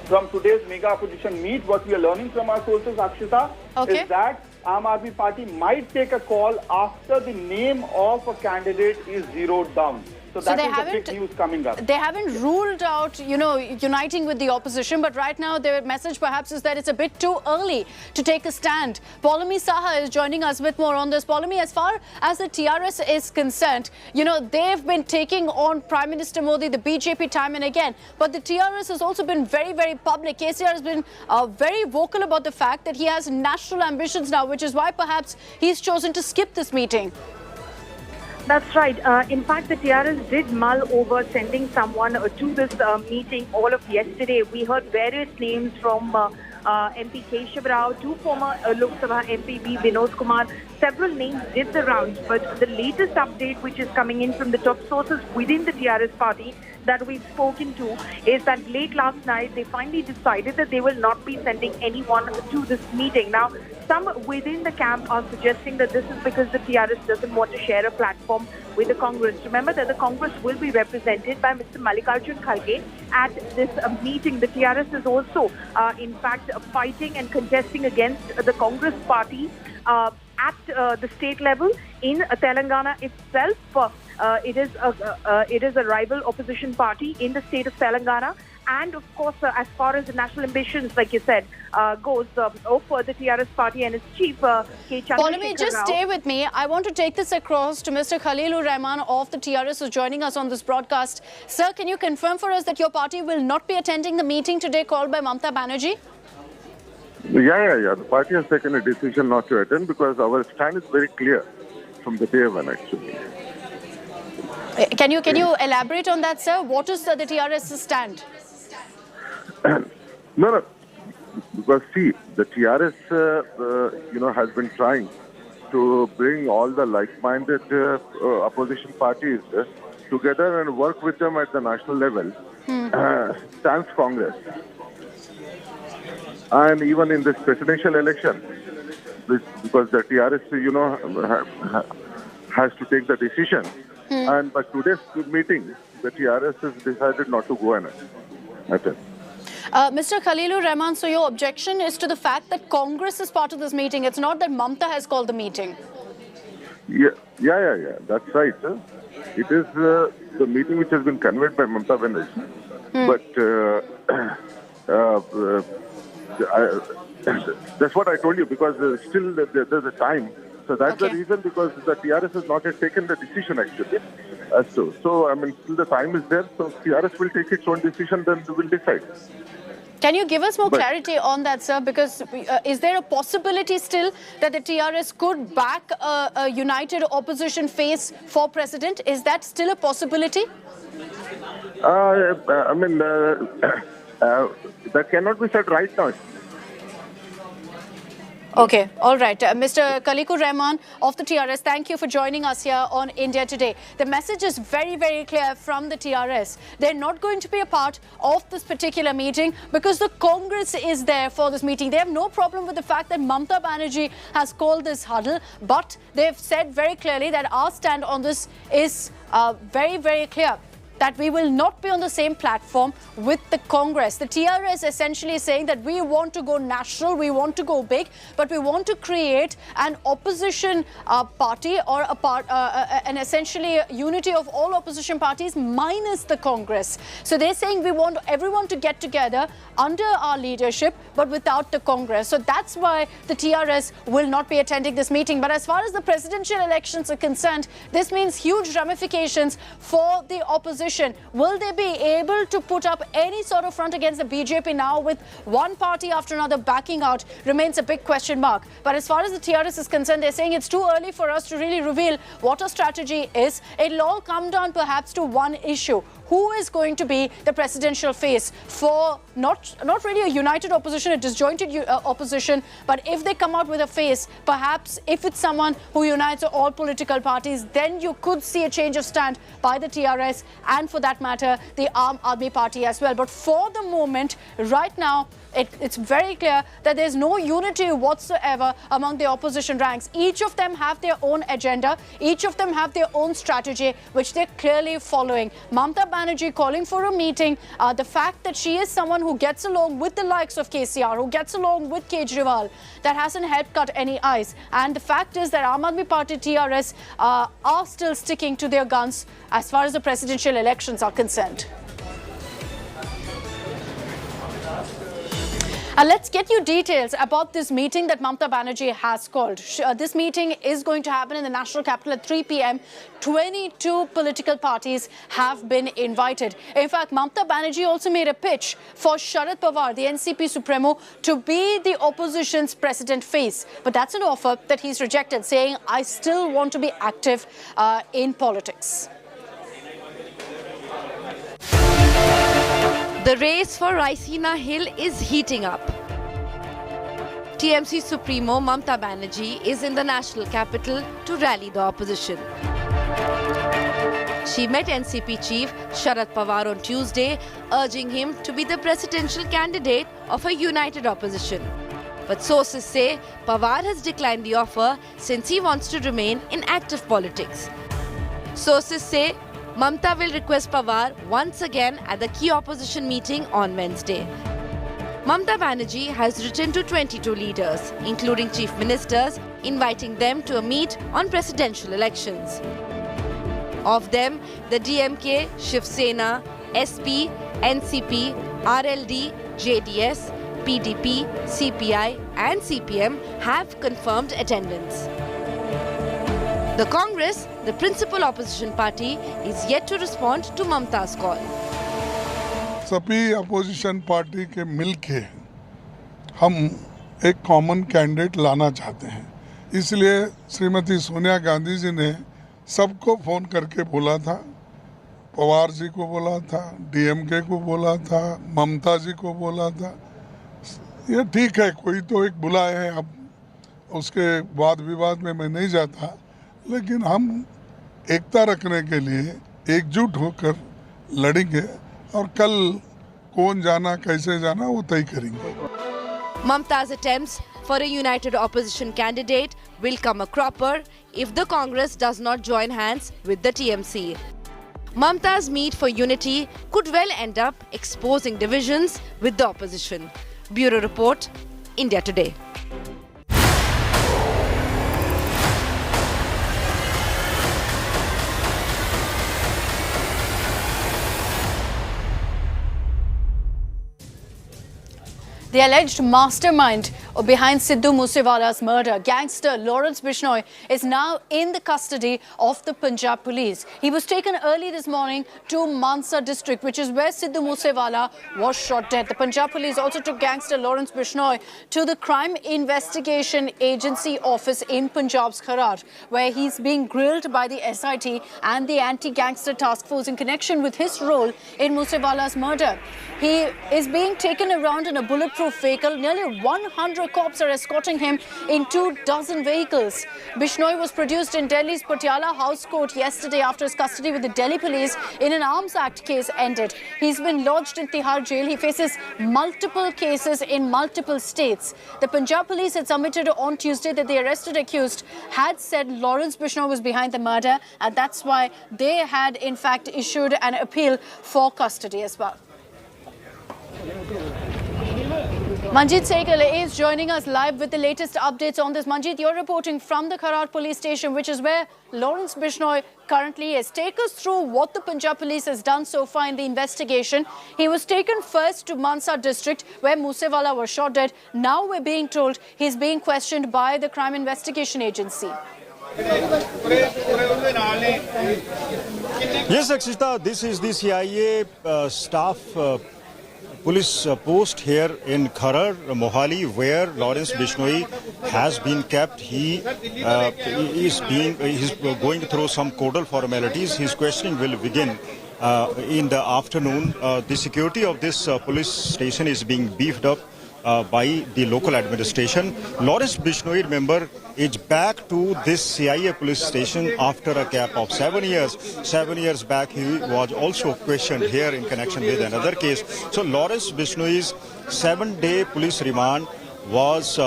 from today's mega opposition meet. What we are learning from our sources, Akshita, is that Aam Aadmi Party might take a call after the name of a candidate is zeroed down. So that is the big news coming up. They haven't ruled out, uniting with the opposition, but right now their message perhaps is that it's a bit too early to take a stand. Paulami Saha is joining us with more on this. Paulami, as far as the TRS is concerned, they've been taking on Prime Minister Modi, the BJP, time and again. But the TRS has also been very, very public. KCR has been very vocal about the fact that he has national ambitions now, which is why perhaps he's chosen to skip this meeting. That's right. In fact, the TRS did mull over sending someone to this meeting all of yesterday. We heard various names from MP Keshav Rao to former Lok Sabha MP B. Vinod Kumar. Several names did the rounds, but the latest update which is coming in from the top sources within the TRS party that we've spoken to is that late last night they finally decided that they will not be sending anyone to this meeting. Now, some within the camp are suggesting that this is because the TRS doesn't want to share a platform with the Congress. Remember that the Congress will be represented by Mr. Mallikarjun Kharge at this meeting. The TRS is also, in fact, fighting and contesting against the Congress party at the state level in Telangana itself. It is a rival opposition party in the state of Telangana. And of course, as far as the national ambitions, like you said, goes for the TRS party and its chief, K. Chandrasekhar Rao. Paulami, just stay with me. I want to take this across to Mr. Khalilur Rahman of the TRS, who's joining us on this broadcast. Sir, can you confirm for us that your party will not be attending the meeting today called by Mamata Banerjee? Yeah. The party has taken a decision not to attend because our stand is very clear from the day one, actually. Can you elaborate on that, sir? What is the TRS's stand? No. Because see, the TRS, has been trying to bring all the like-minded opposition parties together and work with them at the national level. Stands Congress. And even in this presidential election, because the TRS, has to take the decision. And by today's meeting, the TRS has decided not to go and attend. Mr. Khalilur Rahman, so your objection is to the fact that Congress is part of this meeting. It's not that Mamata has called the meeting. Yeah. That's right. It is the meeting which has been convened by Mamata Banerjee. But that's what I told you, because still there's a time. So that's the reason, because the TRS has not yet taken the decision, actually. So, still the time is there. So TRS will take its own decision, then we'll decide. Can you give us more clarity on that, sir? Because is there a possibility still that the TRS could back a united opposition face for president? Is that still a possibility? I mean, that cannot be said right now. Okay, all right. Mr. Kalikur Rahman of the TRS, thank you for joining us here on India Today. The message is very, very clear from the TRS. They're not going to be a part of this particular meeting because the Congress is there for this meeting. They have no problem with the fact that Mamata Banerjee has called this huddle, but they've said very clearly that our stand on this is very, very clear, that we will not be on the same platform with the Congress. The TRS essentially is saying that we want to go national, we want to go big, but we want to create an opposition party or an essentially unity of all opposition parties minus the Congress. So they're saying we want everyone to get together under our leadership, but without the Congress. So that's why the TRS will not be attending this meeting. But as far as the presidential elections are concerned, this means huge ramifications for the opposition. Will they be able to put up any sort of front against the BJP now with one party after another backing out remains a big question mark. But as far as the TRS is concerned, they're saying it's too early for us to really reveal what our strategy is. It'll all come down perhaps to one issue. Who is going to be the presidential face for not really a united opposition, a disjointed opposition, but if they come out with a face, perhaps if it's someone who unites all political parties, then you could see a change of stand by the TRS and for that matter, the Aam Aadmi Party as well. But for the moment, right now, it's very clear that there's no unity whatsoever among the opposition ranks. Each of them have their own agenda. Each of them have their own strategy, which they're clearly following. Mamata Banerjee calling for a meeting. The fact that she is someone who gets along with the likes of KCR, who gets along with Kejriwal, that hasn't helped cut any ice. And the fact is that Aam Aadmi Party TRS are still sticking to their guns as far as the presidential elections are concerned. And let's get you details about this meeting that Mamata Banerjee has called. This meeting is going to happen in the national capital at 3 p.m. 22 political parties have been invited. In fact, Mamata Banerjee also made a pitch for Sharad Pawar, the NCP Supremo, to be the opposition's president face. But that's an offer that he's rejected, saying, I still want to be active in politics. The race for Raisina Hill is heating up. TMC Supremo Mamata Banerjee is in the national capital to rally the opposition. She met NCP chief Sharad Pawar on Tuesday, urging him to be the presidential candidate of a united opposition. But sources say Pawar has declined the offer since he wants to remain in active politics. Sources say Mamata will request Pawar once again at the key opposition meeting on Wednesday. Mamata Banerjee has written to 22 leaders, including chief ministers, inviting them to a meet on presidential elections. Of them, the DMK, Shiv Sena, SP, NCP, RLD, JDS, PDP, CPI and CPM have confirmed attendance. The Congress, the principal opposition party, is yet to respond to Mamata's call. सभी opposition party के मिलके हम एक common candidate लाना चाहते हैं, इसलिए श्रीमती सोनिया गांधी जी ने सबको फोन करके बोला था, पवार जी को बोला था, डीएमके को बोला था, ममता जी को बोला था। ये ठीक है, कोई तो एक बुलाए हैं, अब उसके वाद विवाद में मैं नहीं जाता, लेकिन हम एकता रखने के लिए एकजुट होकर लड़ेंगे और कल कौन जाना कैसे जाना वो तय करेंगे। Mamata's attempts for a united opposition candidate will come a cropper if the Congress does not join hands with the TMC. Mamata's need for unity could well end up exposing divisions with the opposition. Bureau Report, India Today. The alleged mastermind behind Sidhu Moosewala's murder, gangster Lawrence Bishnoi, is now in the custody of the Punjab police. He was taken early this morning to Mansa district, which is where Sidhu Moosewala was shot dead. The Punjab police also took gangster Lawrence Bishnoi to the Crime Investigation Agency office in Punjab's Kharar, where he's being grilled by the SIT and the anti-gangster task force in connection with his role in Moosewala's murder. He is being taken around in a bulletproof vehicle. Nearly 100 cops are escorting him in 24 vehicles. Bishnoi was produced in Delhi's Patiala House Court yesterday after his custody with the Delhi police in an Arms Act case ended. He's been lodged in Tihar jail. He faces multiple cases in multiple states. The Punjab police had submitted on Tuesday that the arrested accused had said Lawrence Bishnoi was behind the murder, and that's why they had in fact issued an appeal for custody as well. Manjeet Sehgal is joining us live with the latest updates on this. Manjeet, you're reporting from the Kharar police station, which is where Lawrence Bishnoi currently is. Take us through what the Punjab police has done so far in the investigation. He was taken first to Mansa district, where Moosewala was shot dead. Now we're being told he's being questioned by the Crime Investigation Agency. Yes, Akshita, this is the CIA staff police post here in Kharar, Mohali, where Lawrence Bishnoi has been kept. He is going through some codal formalities. His questioning will begin in the afternoon. The security of this police station is being beefed up by the local administration. Lawrence Bishnoi, remember, is back to this CIA police station after a gap of 7 years. 7 years back, he was also questioned here in connection with another case. So Lawrence Bishnoi's 7-day police remand was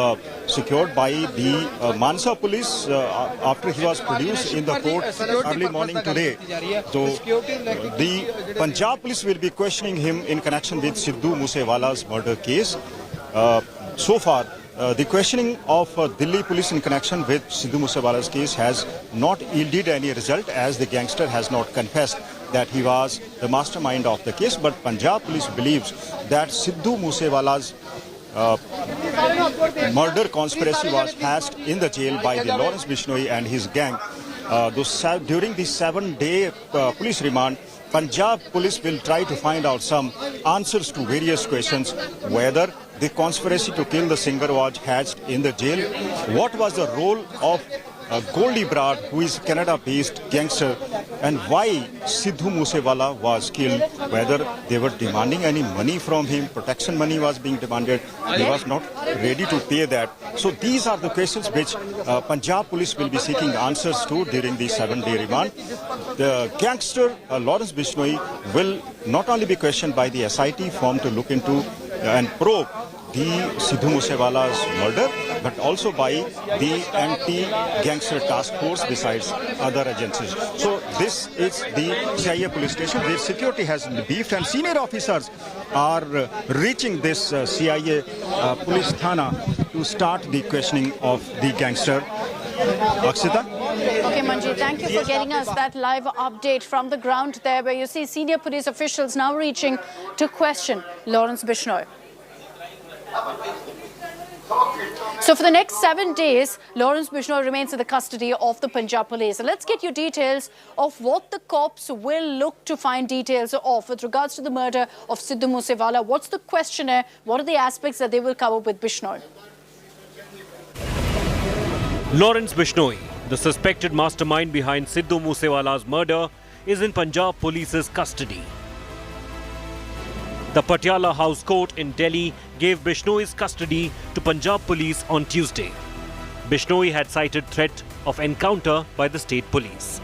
secured by the Mansa police after he was produced in the court early morning today. So the Punjab police will be questioning him in connection with Sidhu Moosewala's murder case. So far, the questioning of Delhi police in connection with Sidhu Moosewala's case has not yielded any result, as the gangster has not confessed that he was the mastermind of the case. But Punjab police believes that Sidhu Moosewala's murder conspiracy was hatched in the jail by the Lawrence Bishnoi and his gang. During the 7-day police remand, Punjab police will try to find out some answers to various questions, whether the conspiracy to kill the singer was hatched in the jail, what was the role of Goldie Brad, who is Canada-based gangster, and why Sidhu Moosewala was killed, whether they were demanding any money from him, protection money was being demanded, he was not ready to pay that. So these are the questions which Punjab police will be seeking answers to during the 7-day remand. The gangster Lawrence Bishnoi will not only be questioned by the SIT formed to look into and probe the Sidhu Moosewala's murder, but also by the anti-gangster task force besides other agencies. So this is the CIA police station where security has been beefed, and senior officers are reaching this CIA police thana to start the questioning of the gangster. Akshita? Okay, Manjeet, thank you for getting us that live update from the ground there, where you see senior police officials now reaching to question Lawrence Bishnoi. So for the next 7 days, Lawrence Bishnoi remains in the custody of the Punjab police. So let's get you details of what the cops will look to find details of with regards to the murder of Sidhu Moosewala. What's the questionnaire? What are the aspects that they will cover with Bishnoi? Lawrence Bishnoi, the suspected mastermind behind Sidhu Moosewala's murder, is in Punjab police's custody. The Patiala House Court in Delhi gave Bishnoi's custody to Punjab police on Tuesday. Bishnoi had cited threat of encounter by the state police.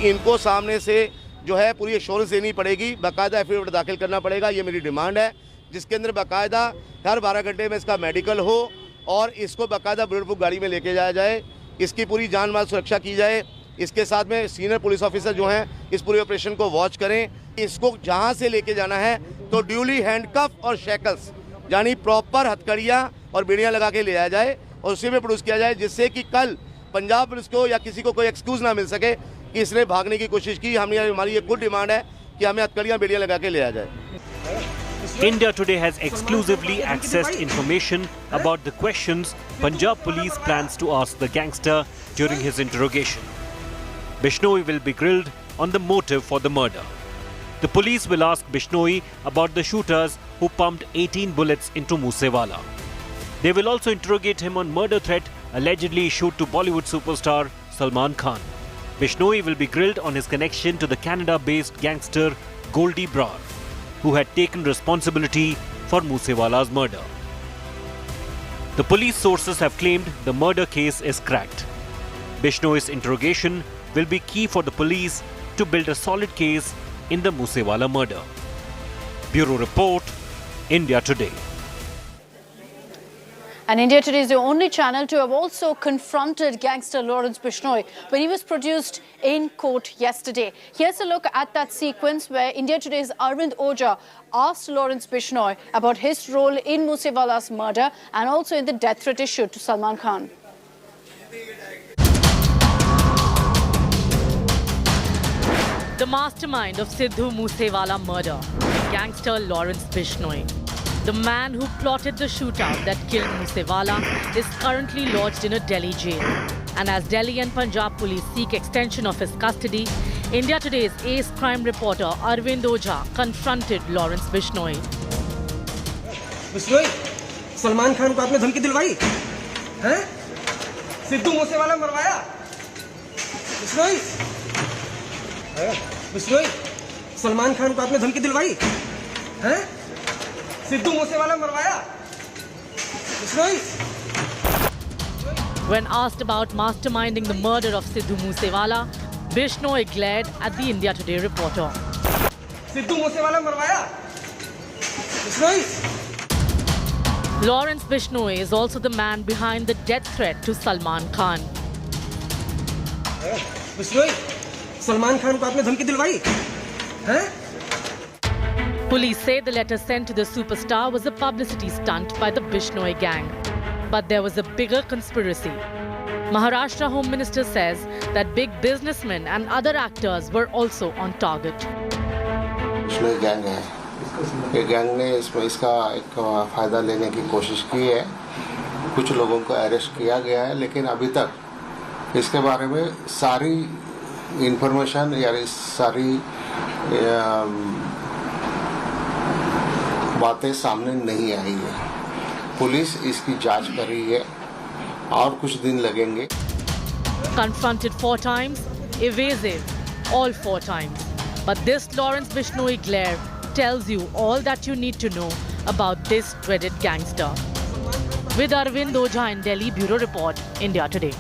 इनको सामने से जो है पूरी assurance देनी पड़ेगी, बाकायदा affidavit दाखिल करना पड़ेगा, ये मेरी डिमांड है, जिसके अंदर बाकायदा हर 12 घंटे में इसका मेडिकल हो और इसको बाकायदा बुलेट गाड़ी में लेके जाया जाए, इसकी पूरी जान माल सुरक्षा की जाए। इसके साथ में सीनियर पुलिस ऑफिसर जो हैं इस पूरे ऑपरेशन को वॉच करें। इसको जहां से लेके जाना है तो ड्यूली हैंडकफ और शैकल्स यानी प्रॉपर हथकड़ियां और बेड़ियां लगा के ले आया जाए और उसी में प्रोड्यूस किया जाए, जिससे कि कल पंजाब पुलिस को या किसी को कोई एक्सक्यूज ना मिल सके कि इसने भागने की कोशिश की। हमारी ये कुल डिमांड है कि हमें हथकड़ियां बेड़ियां लगा के ले आया जाए। India Today has exclusively accessed information about the questions Punjab police plans to ask the gangster during his interrogation. Bishnoi will be grilled on the motive for the murder. The police will ask Bishnoi about the shooters who pumped 18 bullets into Moosewala. They will also interrogate him on murder threat allegedly issued to Bollywood superstar Salman Khan. Bishnoi will be grilled on his connection to the Canada-based gangster Goldie Brar, who had taken responsibility for Moosewala's murder. The police sources have claimed the murder case is cracked. Bishnoi's interrogation will be key for the police to build a solid case in the Moosewala murder. Bureau Report, India Today. And India Today is the only channel to have also confronted gangster Lawrence Bishnoi when he was produced in court yesterday. Here's a look at that sequence where India Today's Arvind Ojha asked Lawrence Bishnoi about his role in Moosewala's murder and also in the death threat issued to Salman Khan. The mastermind of Sidhu Moosewala murder, gangster Lawrence Bishnoi. The man who plotted the shootout that killed Moosewala is currently lodged in a Delhi jail. And as Delhi and Punjab police seek extension of his custody, India Today's ace crime reporter Arvind Ojha confronted Lawrence Bishnoi. Bishnoi, Salman Khan को आपने धमकी दिलवाई? हैं? Sidhu Moosewala मरवाया? Bishnoi, Bishnoi, Salman Khan को आपने धमकी दिलवाई? हैं? Sidhu Moosewala मरवाया? Bishnoi. When asked about masterminding the murder of Sidhu Moosewala, Bishnoi glared at the India Today reporter. Sidhu Moosewala मरवाया? Bishnoi. Lawrence Bishnoi is also the man behind the death threat to Salman Khan. Bishnoi, Salman Khan को आपने धमकी दिलवाई? हैं? Police say the letter sent to the superstar was a publicity stunt by the Bishnoi gang. But there was a bigger conspiracy. Maharashtra Home Minister says that big businessmen and other actors were also on target. Bishnoi gang है. ये gang ने इसका एक फायदा लेने की कोशिश की है. कुछ लोगों को अरेस्ट किया गया है, लेकिन अभी तक इसके बारे में सारी इंफॉर्मेशन या सारी बातें सामने नहीं आई है. पुलिस इसकी जांच कर रही है और कुछ दिन लगेंगे. Confronted 4 times, evasive all 4 times. But this Lawrence Bishnoi glare tells you all that you need to know about this dreaded gangster. With Arvind Ojha in Delhi, Bureau Report, India Today.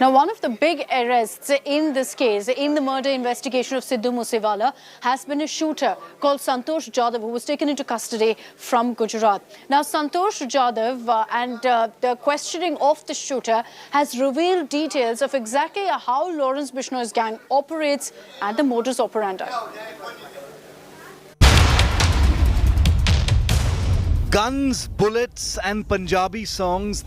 Now, one of the big arrests in this case, in the murder investigation of Sidhu Moosewala, has been a shooter called Santosh Jadhav, who was taken into custody from Gujarat. Now, Santosh Jadhav and the questioning of the shooter has revealed details of exactly how Lawrence Bishnoi's gang operates and the modus operandi. Guns, bullets and Punjabi songs.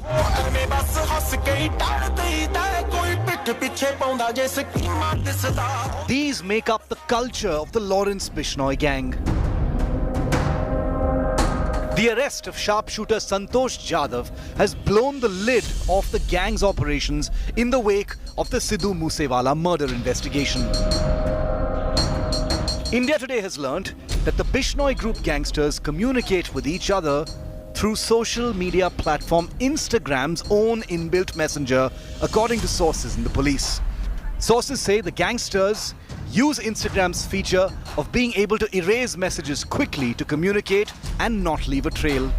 These make up the culture of the Lawrence Bishnoi gang. The arrest of sharpshooter Santosh Jadhav has blown the lid off the gang's operations in the wake of the Sidhu Moosewala murder investigation. India Today has learnt that the Bishnoi group gangsters communicate with each other through social media platform Instagram's own inbuilt messenger, according to sources in the police. Sources say the gangsters use Instagram's feature of being able to erase messages quickly to communicate and not leave a trail.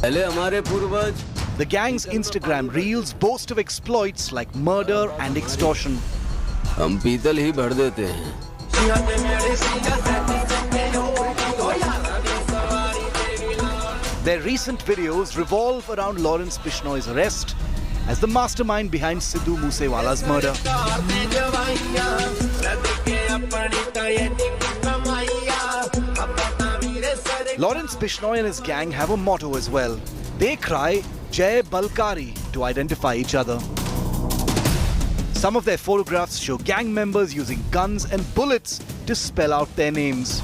The gang's Instagram reels boast of exploits like murder and extortion. हम पीतल ही भर देते हैं. Their recent videos revolve around Lawrence Bishnoi's arrest as the mastermind behind Sidhu Moosewala's murder. Lawrence Bishnoi and his gang have a motto as well. They cry Jai Balkari to identify each other. Some of their photographs show gang members using guns and bullets to spell out their names.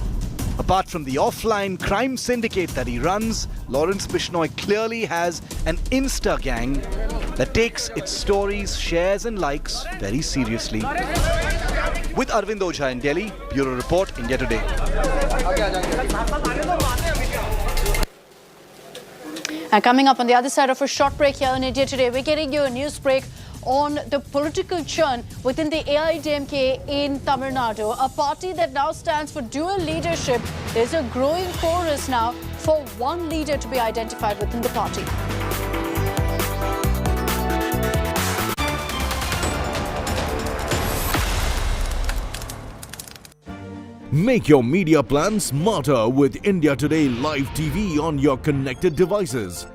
Apart from the offline crime syndicate that he runs, Lawrence Bishnoi clearly has an Insta gang that takes its stories, shares and likes very seriously. With Arvind Ojha in Delhi, Bureau Report, India Today. And coming up on the other side of a short break here on India Today, we're getting you a news break on the political churn within the AIDMK in Tamil Nadu, a party that now stands for dual leadership. There's a growing chorus now for one leader to be identified within the party. Make your media plan smarter with India Today Live TV on your connected devices.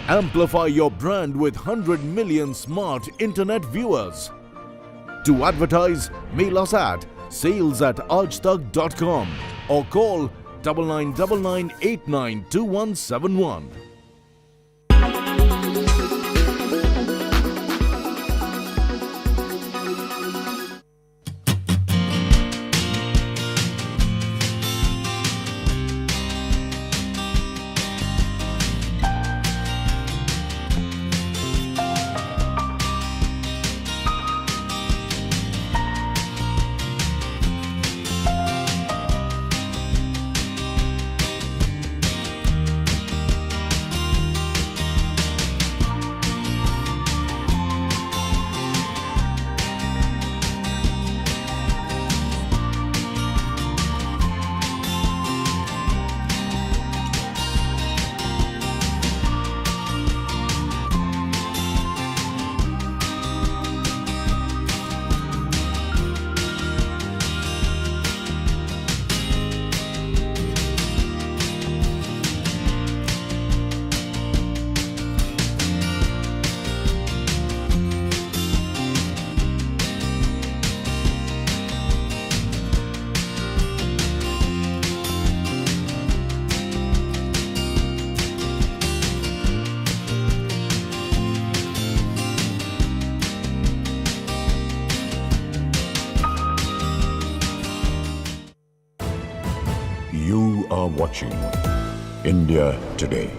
Amplify your brand with 100 million smart internet viewers. To advertise, mail us at sales@aajtak.com or call 9999892171. You are watching India Today.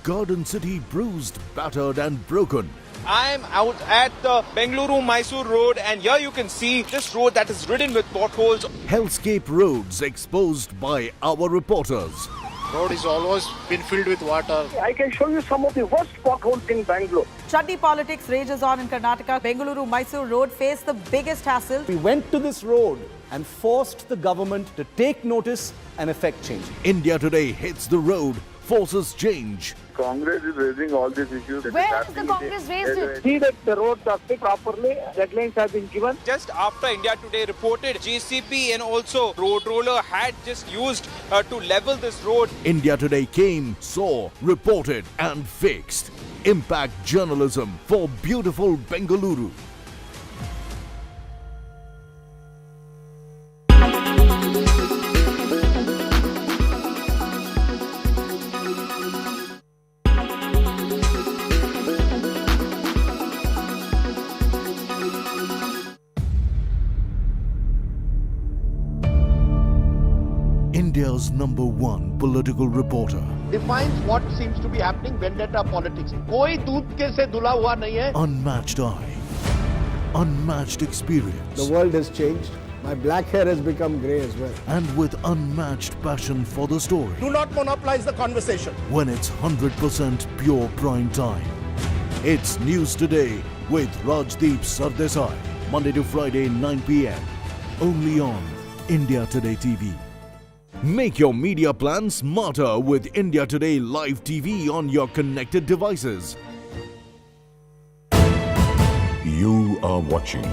Garden City bruised, battered and broken. I'm out at the Bengaluru-Mysore road, and here you can see this road that is ridden with potholes. Hellscape roads exposed by our reporters. Road is always been filled with water. I can show you some of the worst potholes in Bangalore. Chutney politics rages on in Karnataka. Bengaluru-Mysore road faced the biggest hassle. We went to this road and forced the government to take notice and effect change. India Today hits the road, forces change. Congress is raising all these issues. Where has the Congress raised it? See that the roads are fixed properly, deadlines have been given. Just after India Today reported, JCP and also road roller had just used to level this road. India Today came, saw, reported and fixed. Impact journalism for beautiful Bengaluru. India's #1 political reporter. Defines what seems to be happening, vendetta politics. कोई दूध के से धुला हुआ नहीं है. Unmatched eye, unmatched experience. The world has changed. My black hair has become grey as well. And with unmatched passion for the story. Do not monopolize the conversation. When it's 100% pure prime time. It's News Today with Rajdeep Sardesai. Monday to Friday, 9 p.m. Only on India Today TV. Make your media plan smarter with India Today Live TV on your connected devices. You are watching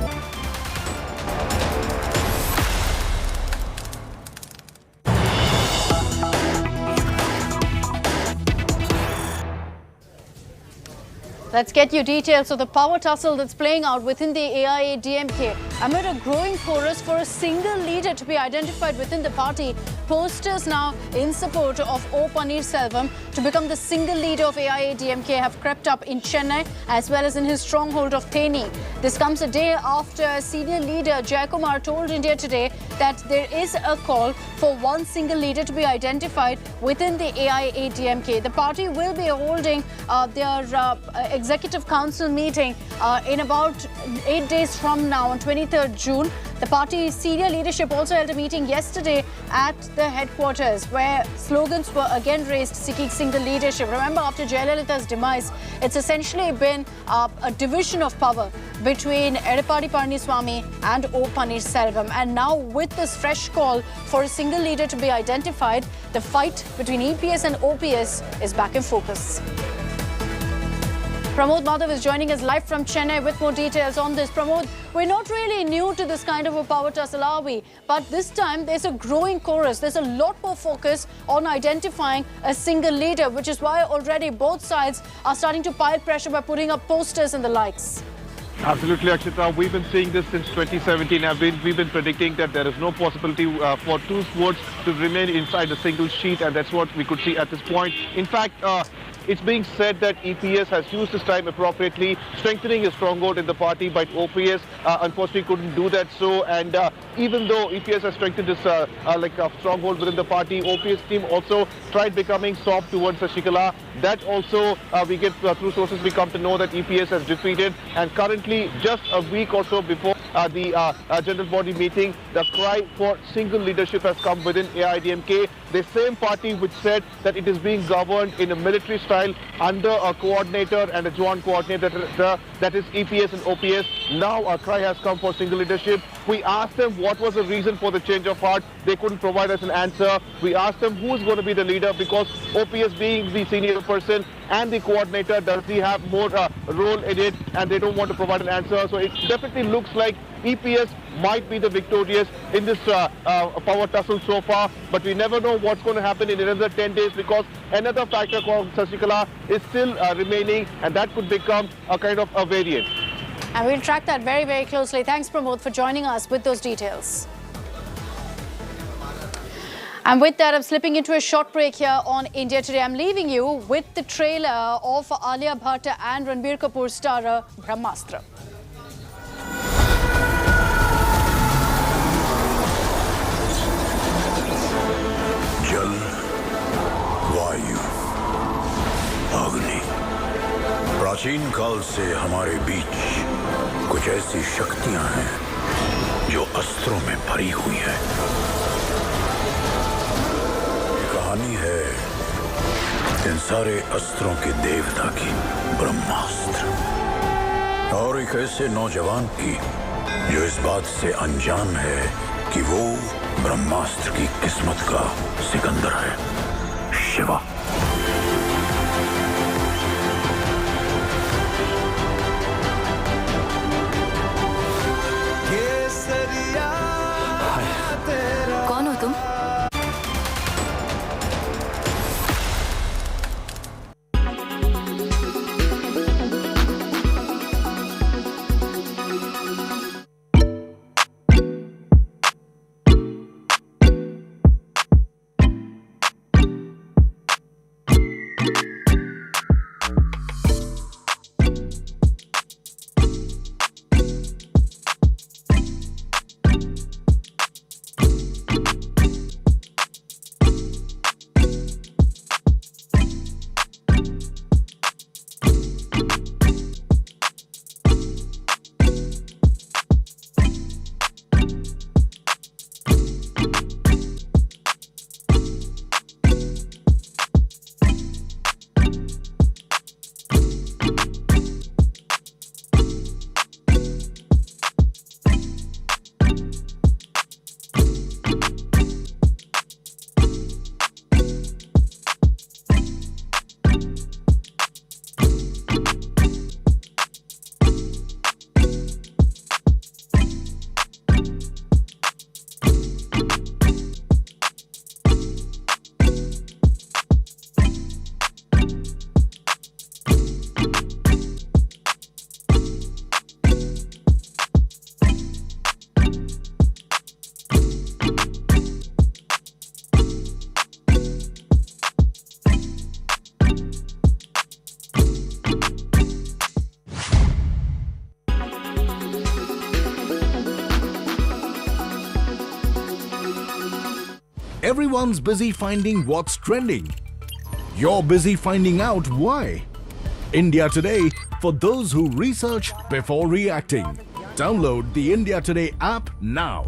Let's get you details of the power tussle that's playing out within the AIADMK. Amid a growing chorus for a single leader to be identified within the party, posters now in support of O. Paneerselvam to become the single leader of AIADMK have crept up in Chennai as well as in his stronghold of Theni. This comes a day after senior leader Jayakumar told India Today that there is a call for one single leader to be identified within the AIADMK. The party will be holding their Executive Council meeting in about 8 days from now on 23rd June. The party's senior leadership also held a meeting yesterday at the headquarters where slogans were again raised seeking single leadership. Remember, after Jayalalitha's demise, it's essentially been a division of power between Edappadi Palaniswamy and O. Paneerselvam. And now with this fresh call for a single leader to be identified, the fight between EPS and OPS is back in focus. Pramod Madhav is joining us live from Chennai with more details on this. Pramod, we're not really new to this kind of a power tussle, are we? But this time there's a growing chorus. There's a lot more focus on identifying a single leader, which is why already both sides are starting to pile pressure by putting up posters and the likes. Absolutely, Akshita. We've been seeing this since 2017. We've been predicting that there is no possibility for two votes to remain inside a single sheet, and that's what we could see at this point. In fact, it's being said that EPS has used his time appropriately, strengthening his stronghold in the party, but OPS unfortunately couldn't do that. So, and even though EPS has strengthened his stronghold within the party, OPS team also tried becoming soft towards Shashikala. That also we get through sources we come to know that EPS has defeated, and currently just a week or so before the general body meeting, the cry for single leadership has come within AIADMK. The same party which said that it is being governed in a military style under a coordinator and a joint coordinator, that is EPS and OPS. Now a cry has come for single leadership. We asked them what was the reason for the change of heart. They couldn't provide us an answer. We asked them who is going to be the leader, because OPS being the senior person and the coordinator, does he have more role in it, and they don't want to provide an answer. So it definitely looks like EPS might be the victorious in this power tussle so far, but we never know what's going to happen in another 10 days, because another factor called Shashikala is still remaining, and that could become a kind of a variant. And we'll track that very, very closely. Thanks, Pramod, for joining us with those details. And with that, I'm slipping into a short break here on India Today. I'm leaving you with the trailer of Alia Bhatt and Ranbir Kapoor star Brahmastra. जल, वायु, अग्नि, प्राचीन काल से हमारे बीच कुछ ऐसी शक्तियां हैं जो अस्त्रों में भरी हुई है। ये कहानी है इन सारे अस्त्रों के देवता की, ब्रह्मास्त्र, और एक ऐसे नौजवान की जो इस बात से अनजान है कि वो ब्रह्मास्त्र की किस्मत का सिकंदर है, शिवा। कौन हो तुम? Everyone's busy finding what's trending. You're busy finding out why. India Today, for those who research before reacting. Download the India Today app now.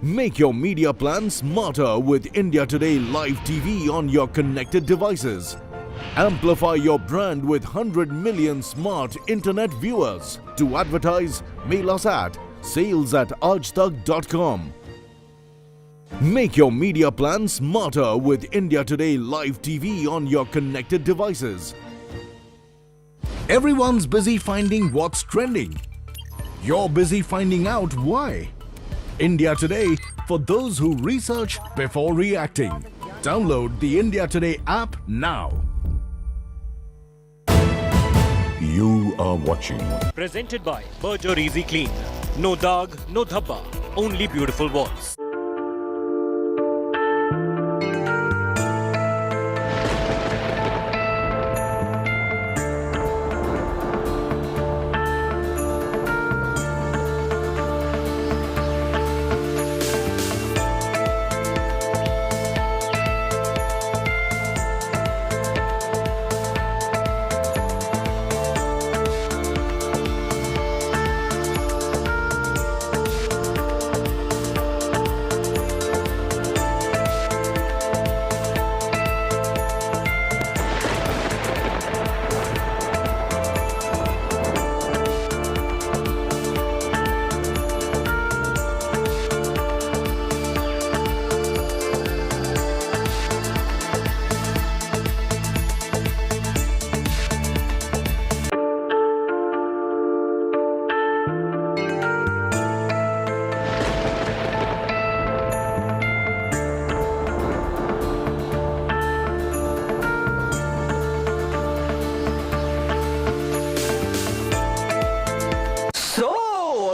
Make your media plan smarter with India Today Live TV on your connected devices. Amplify your brand with 100 million smart internet viewers. To advertise, mail us at sales@aajtak.com. Make your media plan smarter with India Today Live TV on your connected devices. Everyone's busy finding what's trending. You're busy finding out why. India Today, for those who research before reacting. Download the India Today app now. You are watching. Presented by Berger Easy Clean. No dag, no dhabba, only beautiful walls.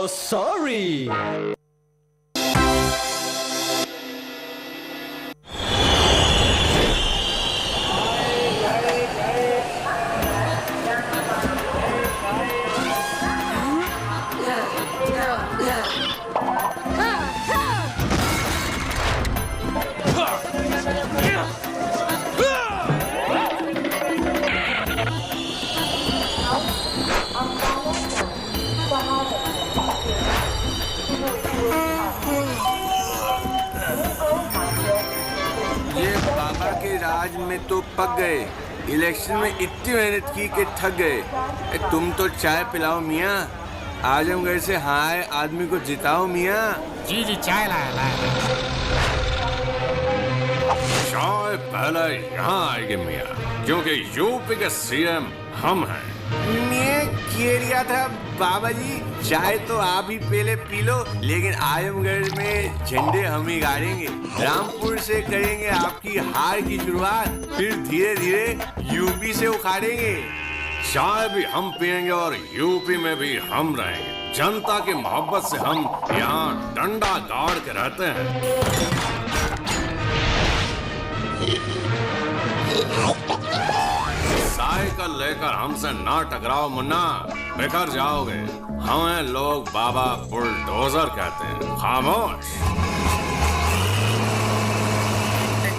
Sorry. राज में तो पक गए, election में इतनी मेहनत की कि थक गए। तुम तो चाय पिलाओ मियाँ, आजमगढ़ से हाय आदमी को जिताओ मियाँ। जी जी चाय लाया। चाय पहले यहाँ आएगी मियाँ, क्योंकि यूपी के सीएम हम हैं। मियाँ किए लिया था बाबा जी। चाहे तो आप ही पहले पी लो, लेकिन आजमगढ़ में झंडे हम ही गाड़ेंगे। रामपुर से करेंगे आपकी हार की शुरुआत, फिर धीरे धीरे यूपी से उखाड़ेंगे। चाय भी हम पियेंगे और यूपी में भी हम रहेंगे। जनता की मोहब्बत से हम यहाँ डंडा गाड़ के रहते हैं। साइकिल लेकर हमसे ना टकराओ मुन्ना, बिखर जाओगे। हमें लोग बाबा बुलडोजर कहते हैं। खामोश।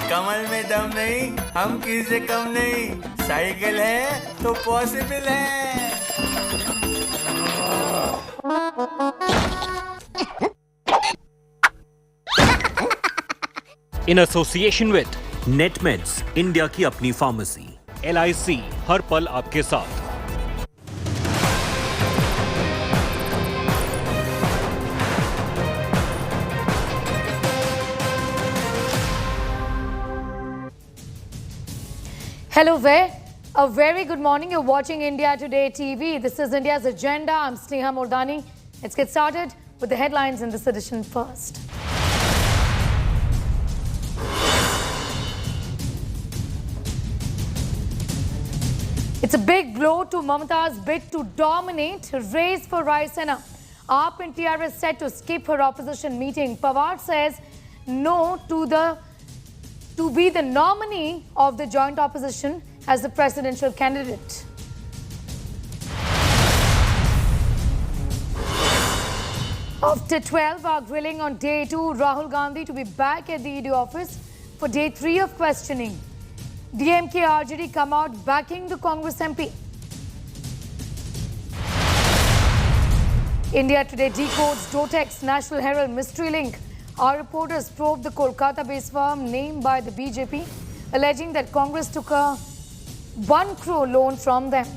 कमल में दम नहीं, हम किसी से कम नहीं। साइकिल है तो पॉसिबल है। In association with NetMeds, India की अपनी फार्मेसी। LIC, हर पल आपके साथ। Hello there. A very good morning. You're watching India Today TV. This is India's Agenda. I'm Sneha Mordani. Let's get started with the headlines in this edition first. It's a big blow to Mamata's bid to dominate race for Raisena. AAP and TRS set to skip her opposition meeting. Pawar says no to be the nominee of the joint opposition as the presidential candidate. After 12-hour grilling on day 2, Rahul Gandhi to be back at the ED office for day 3 of questioning. DMK RJD come out backing the Congress MP. India Today decodes Dotex National Herald mystery link. Our reporters probe the Kolkata-based firm named by the BJP, alleging that Congress took a 1 crore loan from them.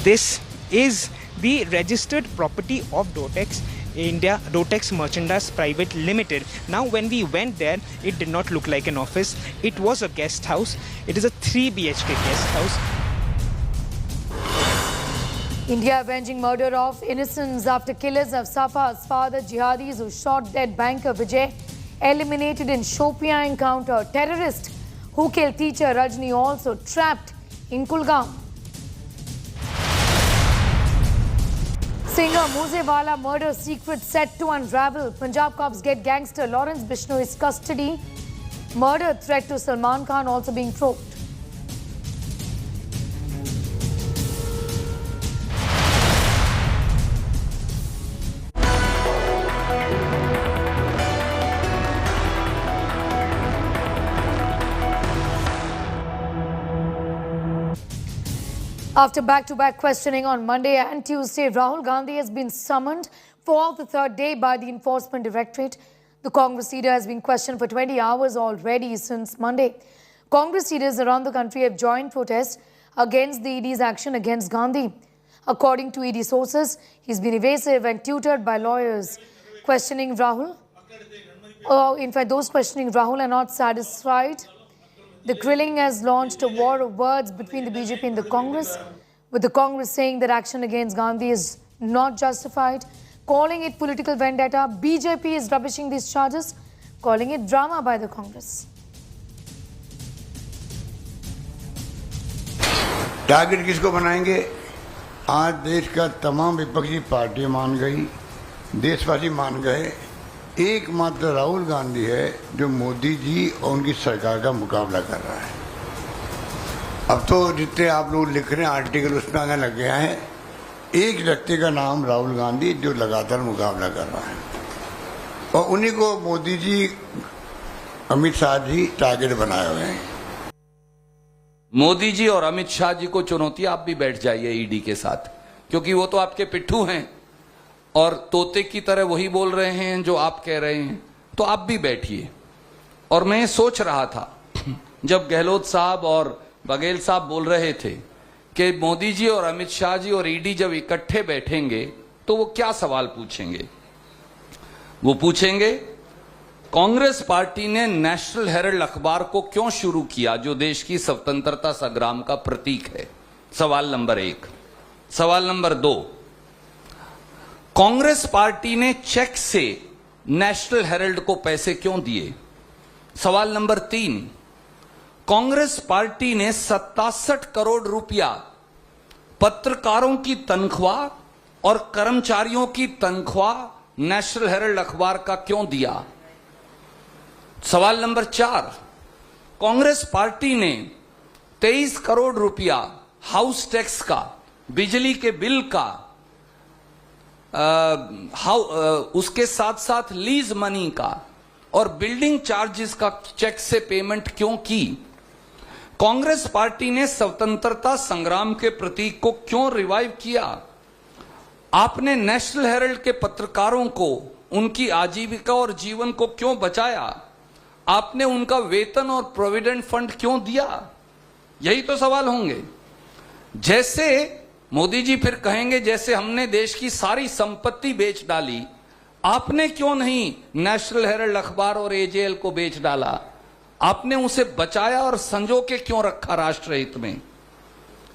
This is the registered property of Dotex India, Dotex Merchandise Private Limited. Now, when we went there, it did not look like an office. It was a guest house. It is a 3 BHK guest house. India avenging murder of innocents after killers of Safa's father, jihadis who shot dead banker Vijay, eliminated in Shopian encounter. Terrorist who killed teacher Rajni also trapped in Kulgam. Singer Musewala murder secret set to unravel. Punjab cops get gangster Lawrence Bishnoi's custody. Murder threat to Salman Khan also being probed. After back-to-back questioning on Monday and Tuesday, Rahul Gandhi has been summoned for the third day by the Enforcement Directorate. The Congress leader has been questioned for 20 hours already since Monday. Congress leaders around the country have joined protests against the ED's action against Gandhi. According to ED sources, he's been evasive and tutored by lawyers. Questioning Rahul, in fact, those questioning Rahul are not satisfied. The grilling has launched a war of words between the BJP and the Congress, with the Congress saying that action against Gandhi is not justified, calling it political vendetta. BJP is rubbishing these charges, calling it drama by the Congress. Target किसको बनाएंगे? आज देश का तमाम विपक्षी party मान गई, देशवासी मान गए। एकमात्र राहुल गांधी है जो मोदी जी और उनकी सरकार का मुकाबला कर रहा है। अब तो जितने आप लोग लिख रहे हैं आर्टिकल उसमें आने लग गया है, एक व्यक्ति का नाम राहुल गांधी जो लगातार मुकाबला कर रहा है और उन्हीं को मोदी जी, अमित शाह जी टारगेट बनाए हुए हैं। मोदी जी और अमित शाह जी को चुनौती, आप भी बैठ जाइए ईडी के साथ, क्योंकि वो तो आपके पिट्ठू हैं और तोते की तरह वही बोल रहे हैं जो आप कह रहे हैं, तो आप भी बैठिए। और मैं सोच रहा था जब गहलोत साहब और बघेल साहब बोल रहे थे कि मोदी जी और अमित शाह जी और ईडी जब इकट्ठे बैठेंगे तो वो क्या सवाल पूछेंगे। वो पूछेंगे कांग्रेस पार्टी ने नेशनल हेरल्ड अखबार को क्यों शुरू किया, जो देश की स्वतंत्रता संग्राम का प्रतीक है। सवाल नंबर 1। सवाल नंबर 2, कांग्रेस पार्टी ने चेक से नेशनल हेरल्ड को पैसे क्यों दिए? सवाल नंबर 3, कांग्रेस पार्टी ने 67 करोड़ रुपया पत्रकारों की तनख्वाह और कर्मचारियों की तनख्वाह नेशनल हेरल्ड अखबार का क्यों दिया? सवाल नंबर 4, कांग्रेस पार्टी ने 23 करोड़ रुपया हाउस टैक्स का, बिजली के बिल का, उसके साथ साथ लीज मनी का और बिल्डिंग चार्जेस का चेक से पेमेंट क्यों की? कांग्रेस पार्टी ने स्वतंत्रता संग्राम के प्रतीक को क्यों रिवाइव किया? आपने नेशनल हेरल्ड के पत्रकारों को उनकी आजीविका और जीवन को क्यों बचाया? आपने उनका वेतन और प्रोविडेंट फंड क्यों दिया? यही तो सवाल होंगे। जैसे मोदी जी फिर कहेंगे जैसे हमने देश की सारी संपत्ति बेच डाली, आपने क्यों नहीं नेशनल हेरल्ड अखबार और एजेएल को बेच डाला? आपने उसे बचाया और संजो के क्यों रखा राष्ट्र हित में?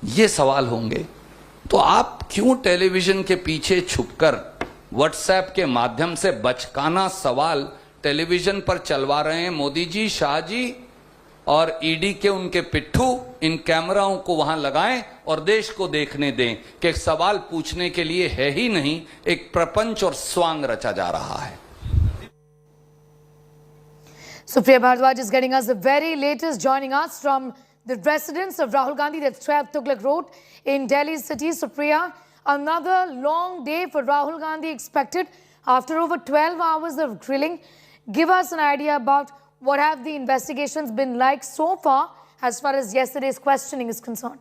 ये सवाल होंगे। तो आप क्यों टेलीविजन के पीछे छुपकर व्हाट्सएप के माध्यम से बचकाना सवाल टेलीविजन पर चलवा रहे हैं? मोदी जी, शाह जी और ईडी के उनके पिट्ठू इन कैमराओं को वहां लगाएं और देश को देखने दें कि एक सवाल पूछने के लिए है ही नहीं, एक प्रपंच और स्वांग रचा जा रहा है। Supriya Bhardwaj is getting us the very latest, joining us from the residence of Rahul Gandhi, that's 12 Tughlaq Road in Delhi city. Supriya, another long day for Rahul Gandhi expected after over 12 hours of grilling. Give us an idea about what have the investigations been like so far as far as yesterday's questioning is concerned.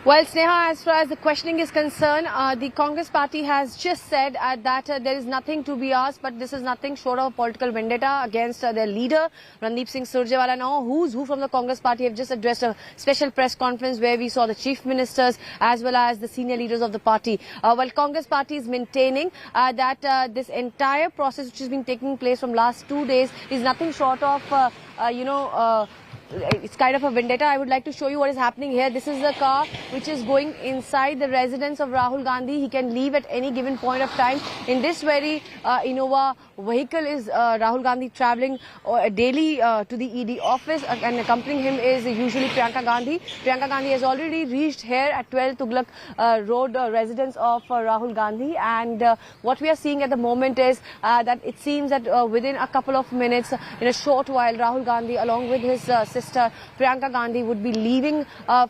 Well, Sneha, as far as the questioning is concerned, the Congress party has just said that there is nothing to be asked, but this is nothing short of a political vendetta against their leader, Randeep Singh Surjewala. Now, who's who from the Congress party have just addressed a special press conference where we saw the chief ministers as well as the senior leaders of the party. Well, Congress party is maintaining that this entire process which has been taking place from last 2 days is nothing short of, it's kind of a vendetta. I would like to show you what is happening here. This is the car which is going inside the residence of Rahul Gandhi. He can leave at any given point of time. In this very Innova vehicle is Rahul Gandhi travelling daily to the ED office, and accompanying him is usually Priyanka Gandhi. Priyanka Gandhi has already reached here at 12 Tughlaq Road residence of Rahul Gandhi, and what we are seeing at the moment is that it seems that within a couple of minutes, in a short while, Rahul Gandhi along with his sister Priyanka Gandhi would be leaving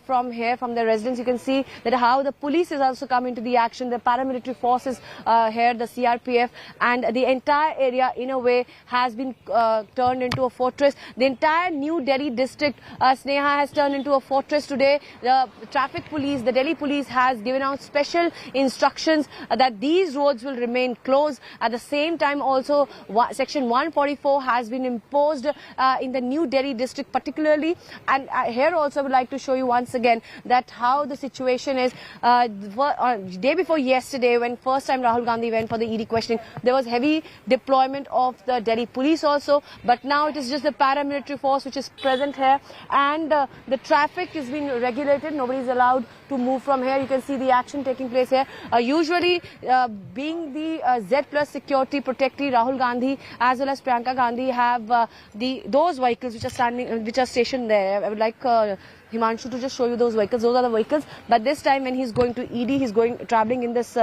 from here, from their residence. You can see that how the police has also come into the action, the paramilitary forces here, the CRPF, and the entire area in a way has been turned into a fortress. The entire New Delhi district, Sneha, has turned into a fortress today. The traffic police, the Delhi police has given out special instructions that these roads will remain closed. At the same time also, section 144 has been imposed in the New Delhi district particularly. And here also I would like to show you once again that how the situation is. Day before yesterday, when first time Rahul Gandhi went for the ED questioning, there was heavy deployment of the Delhi police also, but now it is just the paramilitary force which is present here, and the traffic is being regulated. Nobody is allowed to move from here. You can see the action taking place here. Usually being the Z plus security protectee, Rahul Gandhi as well as Priyanka Gandhi have those vehicles which are standing, which are stationed there. I would like Himanshu to just show you those vehicles. Those are the vehicles. But this time when he's going to ED, he's traveling in this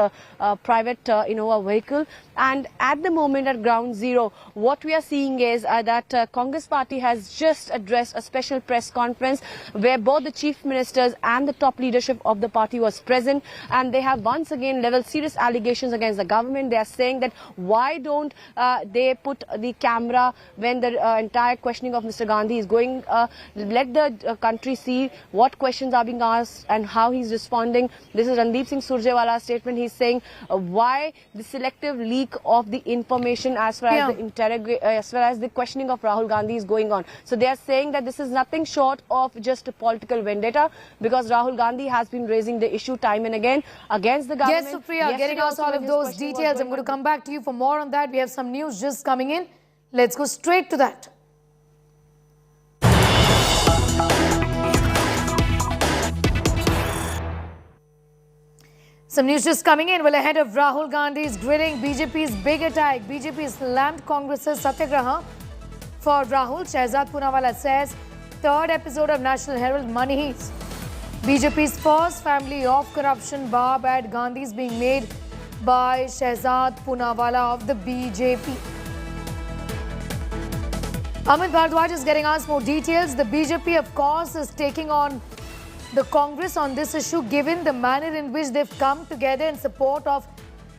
private Innova vehicle. And at the moment at ground zero, what we are seeing is that Congress party has just addressed a special press conference where both the chief ministers and the top leadership of the party was present, and they have once again leveled serious allegations against the government. They are saying that why don't they put the camera when the entire questioning of Mr. Gandhi is going, let the country see what questions are being asked and how he's responding. This is Randeep Singh Surjewala's statement. He's saying why the selective leak of the information as far as the questioning of Rahul Gandhi is going on. So they are saying that this is nothing short of just a political vendetta, because Rahul Gandhi has been raising the issue time and again against the government. Yes, Supriya, getting us all of those details. I'm going to come back to you for more on that. We have some news just coming in. Let's go straight to that. Some news just coming in. Well, ahead of Rahul Gandhi's grilling, BJP's big attack. BJP slammed Congress's Satyagraha. For Rahul, Shehzad Poonawalla says, third episode of National Herald, money heist. BJP's first family of corruption barb at Gandhi's being made by Shehzad Poonawalla of the BJP. Amit Bhardwaj is getting us more details. The BJP, of course, is taking on the Congress on this issue, given the manner in which they've come together in support of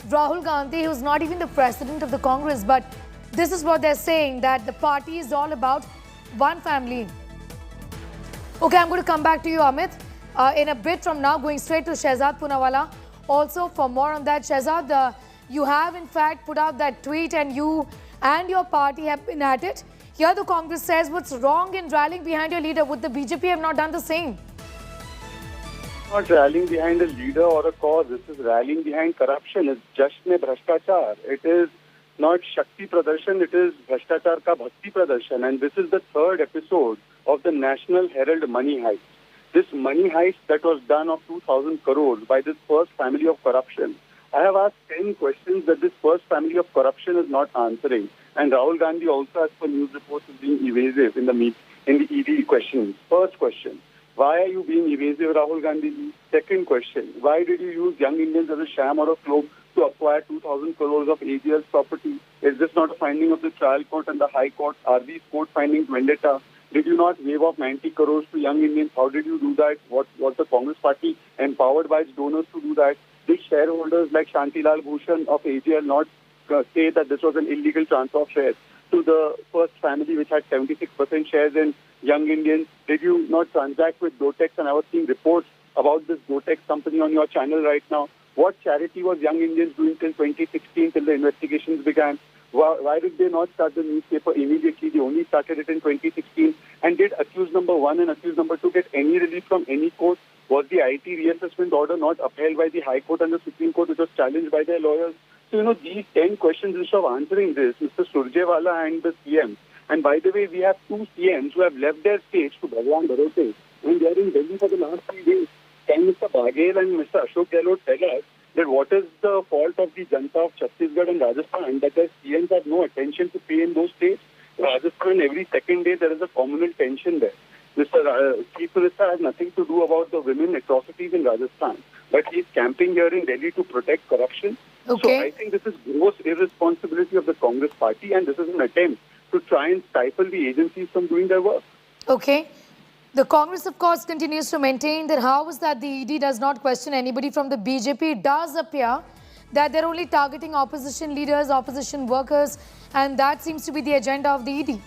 Rahul Gandhi, who's not even the president of the Congress. But this is what they're saying, that the party is all about one family. Okay, I'm going to come back to you, Amit, in a bit from now, going straight to Shehzad Poonawalla. Also, for more on that, Shehzad, you have in fact put out that tweet and you and your party have been at it. Here the Congress says, what's wrong in rallying behind your leader? Would the BJP have not done the same? Not rallying behind a leader or a cause. This is rallying behind corruption. It's Jashn Bhrashtachar. It is not Shakti Pradarshan, it is Bhrashtachar Ka Bhakti Pradarshan. And this is the third episode of the National Herald money heist. This money heist that was done of 2,000 crores by this first family of corruption. I have asked 10 questions that this first family of corruption is not answering. And Rahul Gandhi also, as per news reports, is being evasive in the ED questions. First question. Why are you being evasive, Rahul Gandhi? Second question, why did you use young Indians as a sham or a cloak to acquire 2,000 crores of AGL's property? Is this not a finding of the trial court and the high court? Are these court findings vendetta? Did you not waive off 90 crores to young Indians? How did you do that? Was the Congress party empowered by its donors to do that? Did shareholders like Shantilal Bhushan of AGL not say that this was an illegal transfer of shares to the first family which had 76% shares in Young Indians? Did you not transact with Gotex? And I was seeing reports about this Gotex company on your channel right now. What charity was Young Indians doing till 2016, till the investigations began? Why did they not start the newspaper immediately? They only started it in 2016. And did accused number 1 and accused number 2 get any relief from any court? Was the IT reassessment order not upheld by the High Court and the Supreme Court, which was challenged by their lawyers? So, these 10 questions, instead of answering this, Mr. Surjewala and the CM. And by the way, we have 2 CMs who have left their states to Bhagwan Bharote, and they are in Delhi for the last 3 days. Can Mr. Baghel and Mr. Ashok Gehlot tell us that what is the fault of the Janta of Chhattisgarh and Rajasthan, that the CMs have no attention to pay in those states? Rajasthan, every second day there is a communal tension there. Mr. Chief Minister has nothing to do about the women atrocities in Rajasthan, but he's camping here in Delhi to protect corruption. Okay. So I think this is gross irresponsibility of the Congress party, and this is an attempt to try and stifle the agencies from doing their work. Okay. The Congress, of course, continues to maintain that how is that the ED does not question anybody from the BJP. It does appear that they're only targeting opposition leaders, opposition workers, and that seems to be the agenda of the ED.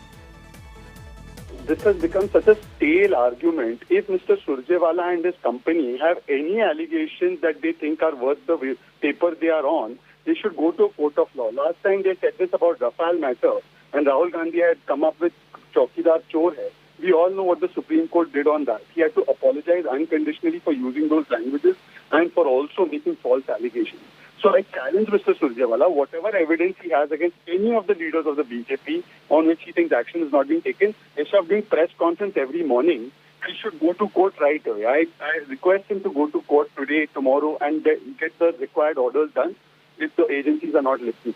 This has become such a stale argument. If Mr. Surjewala and his company have any allegations that they think are worth the paper they are on, they should go to a court of law. Last time they said this about Rafale matter, and Rahul Gandhi had come up with Chaukidar Chor hai. We all know what the Supreme Court did on that. He had to apologize unconditionally for using those languages and for also making false allegations. So I challenge Mr. Surjewala, whatever evidence he has against any of the leaders of the BJP on which he thinks action is not being taken, instead of doing press conference every morning, he should go to court right away. I request him to go to court today, tomorrow, and get the required orders done if the agencies are not listening.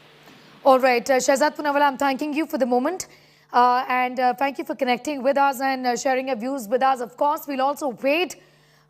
All right. Shehzad Poonawalla, I'm thanking you for the moment. And thank you for connecting with us and sharing your views with us. Of course, we'll also wait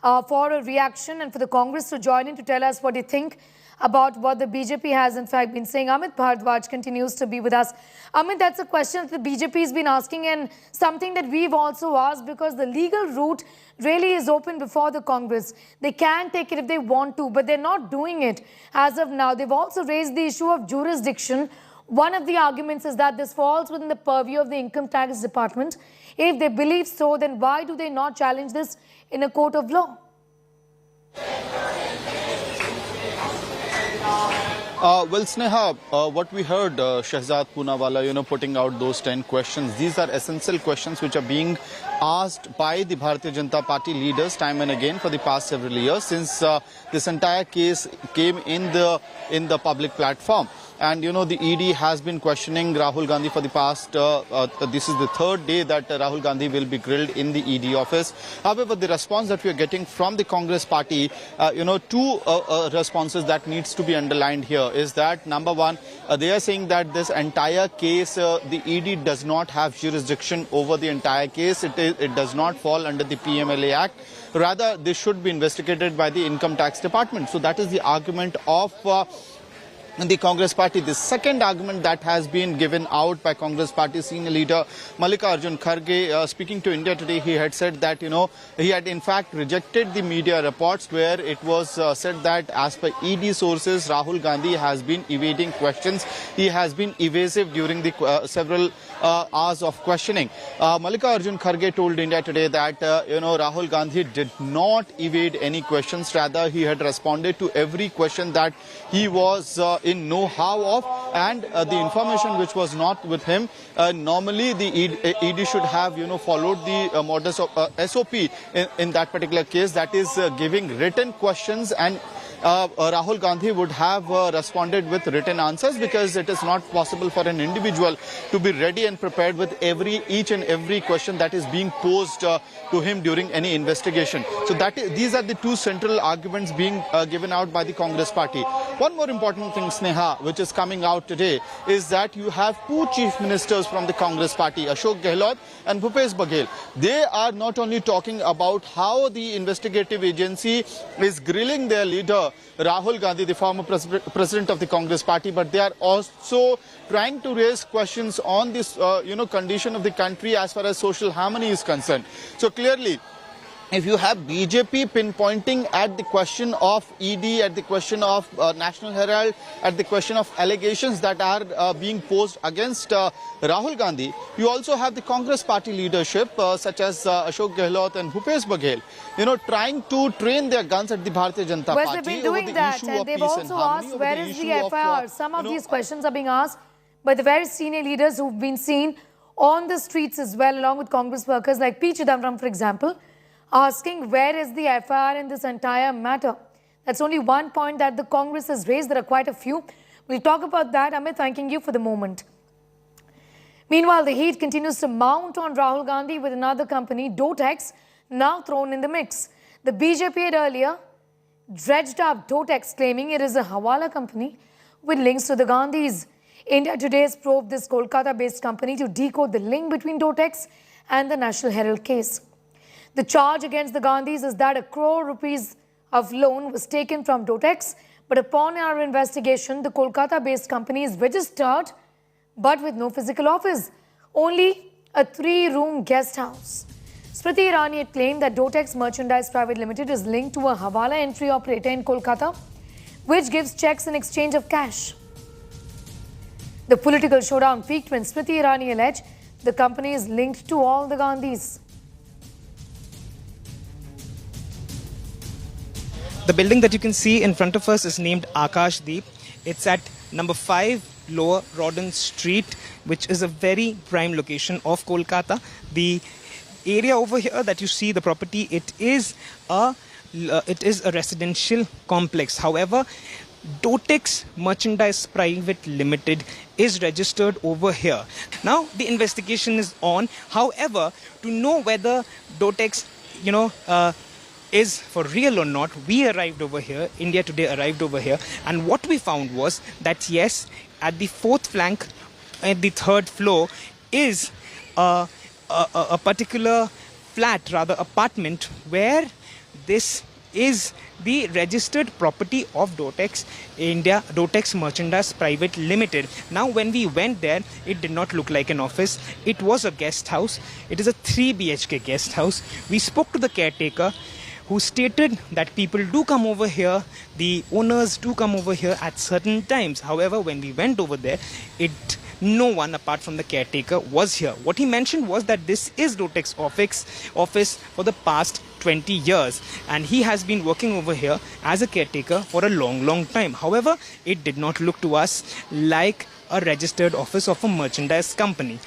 for a reaction and for the Congress to join in to tell us what they think about what the BJP has in fact been saying. Amit Bhardwaj continues to be with us. Amit, that's a question that the BJP has been asking and something that we've also asked, because the legal route really is open before the Congress. They can take it if they want to, but they're not doing it as of now. They've also raised the issue of jurisdiction. One of the arguments is that this falls within the purview of the Income Tax Department. If they believe so, then why do they not challenge this in a court of law? Well, Sneha, what we heard Shehzad Poonawalla, putting out those 10 questions, these are essential questions which are being asked by the Bharatiya Janata Party leaders time and again for the past several years since this entire case came in the public platform. And, the ED has been questioning Rahul Gandhi for the past, this is the third day that Rahul Gandhi will be grilled in the ED office. However, the response that we are getting from the Congress party, two responses that needs to be underlined here is that, number one, they are saying that this entire case, the ED does not have jurisdiction over the entire case. It does not fall under the PMLA Act. Rather, this should be investigated by the Income Tax Department. So that is the argument of the Congress party. The second argument that has been given out by Congress party senior leader Mallikarjun Kharge, speaking to India Today, he had said that, he had in fact rejected the media reports where it was said that as per ED sources, Rahul Gandhi has been evading questions. He has been evasive during the several hours of questioning. Mallikarjun Kharge told India Today that, Rahul Gandhi did not evade any questions. Rather, he had responded to every question that he was in know-how of, and the information which was not with him. Normally, the ED should have, followed the modus of SOP in that particular case, that is giving written questions, and Rahul Gandhi would have responded with written answers, because it is not possible for an individual to be ready and prepared with each and every question that is being posed to him during any investigation. So these are the two central arguments being given out by the Congress party. One more important thing, Sneha, which is coming out today, is that you have two chief ministers from the Congress party, Ashok Gehlot and Bhupesh Baghel. They are not only talking about how the investigative agency is grilling their leader, Rahul Gandhi, the former president of the Congress party, but they are also trying to raise questions on this, condition of the country as far as social harmony is concerned. So clearly, if you have BJP pinpointing at the question of ED, at the question of National Herald, at the question of allegations that are being posed against Rahul Gandhi, you also have the Congress party leadership such as Ashok Gehlot and Bhupesh Baghel, trying to train their guns at the Bharatiya Janata Party. Well, they've been doing that, and they've also asked where is the FIR. Some of these questions are being asked by the very senior leaders who've been seen on the streets as well, along with Congress workers like P. Chidambaram, for example, asking where is the FIR in this entire matter. That's only one point that the Congress has raised. There are quite a few. We'll talk about that. Amit, thanking you for the moment. Meanwhile, the heat continues to mount on Rahul Gandhi with another company, Dotex, now thrown in the mix. The BJP had earlier dredged up Dotex, claiming it is a Hawala company with links to the Gandhis. India Today has probed this Kolkata-based company to decode the link between Dotex and the National Herald case. The charge against the Gandhis is that ₹1 crore of loan was taken from Dotex, but upon our investigation, the Kolkata-based company is registered but with no physical office, only a 3-room guest house. Smriti Irani had claimed that Dotex Merchandise Private Limited is linked to a Hawala entry operator in Kolkata, which gives checks in exchange of cash. The political showdown peaked when Smriti Irani alleged the company is linked to all the Gandhis. The building that you can see in front of us is named Akash Deep. It's at number 5 Lower Rawdon Street, which is a very prime location of Kolkata. The area over here that you see, the property, it is a residential complex. However, Dotex Merchandise Private Limited is registered over here. Now, the investigation is on. However, to know whether Dotex, is for real or not, we arrived over here, India Today arrived over here, and what we found was that yes, at the 4th flank, at the 3rd floor, is a particular flat, rather apartment, where this is the registered property of Dotex India, Dotex Merchandise Private Limited. Now, when we went there, it did not look like an office. It was a guest house. It is a 3 BHK guest house. We spoke to the caretaker, who stated that people do come over here, the owners do come over here at certain times. However, when we went over there, no one apart from the caretaker was here. What he mentioned was that this is Dotex office for the past 20 years, and he has been working over here as a caretaker for a long time. However, it did not look to us like a registered office of a merchandise company.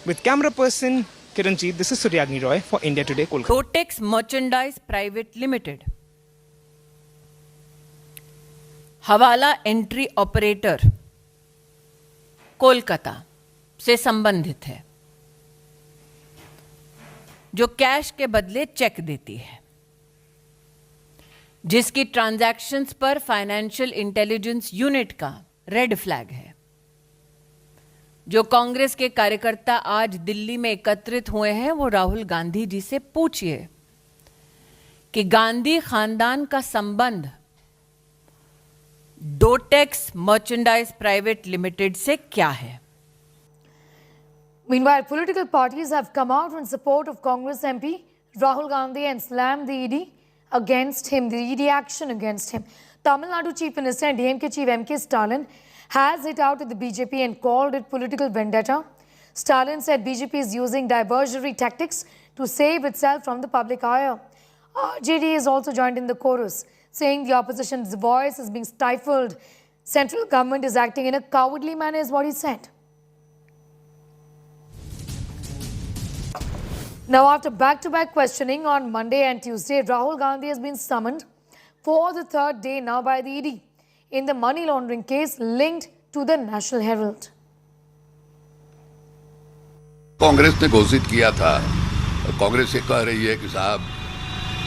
With camera person Kiranjeet, this is Suryagni Roy for India Today, Kolkata. Dotex Merchandise Private Limited, Hawala entry operator, Kolkata से संबंधित है, जो cash के बदले check देती है, जिसकी transactions पर फाइनेंशियल इंटेलिजेंस यूनिट का रेड फ्लैग है। जो कांग्रेस के कार्यकर्ता आज दिल्ली में एकत्रित हुए हैं, वो राहुल गांधी जी से पूछिए कि गांधी खानदान का संबंध डोटेक्स मर्चेंडाइज प्राइवेट लिमिटेड से क्या है। Meanwhile, political parties have come out in support of Congress MP Rahul Gandhi and slammed the ED against him, the ED action against him. Tamil Nadu Chief Minister and DMK Chief M.K. Stalin has hit out at the BJP and called it political vendetta. Stalin said BJP is using diversionary tactics to save itself from the public ire. RJD has also joined in the chorus, saying the opposition's voice is being stifled. Central government is acting in a cowardly manner, is what he said. Now, after back-to-back questioning on Monday and Tuesday, Rahul Gandhi has been summoned for the third day now by the ED in the money laundering case linked to the National Herald. Congress ने घोषित किया था, कांग्रेस ये कह रही है कि साहब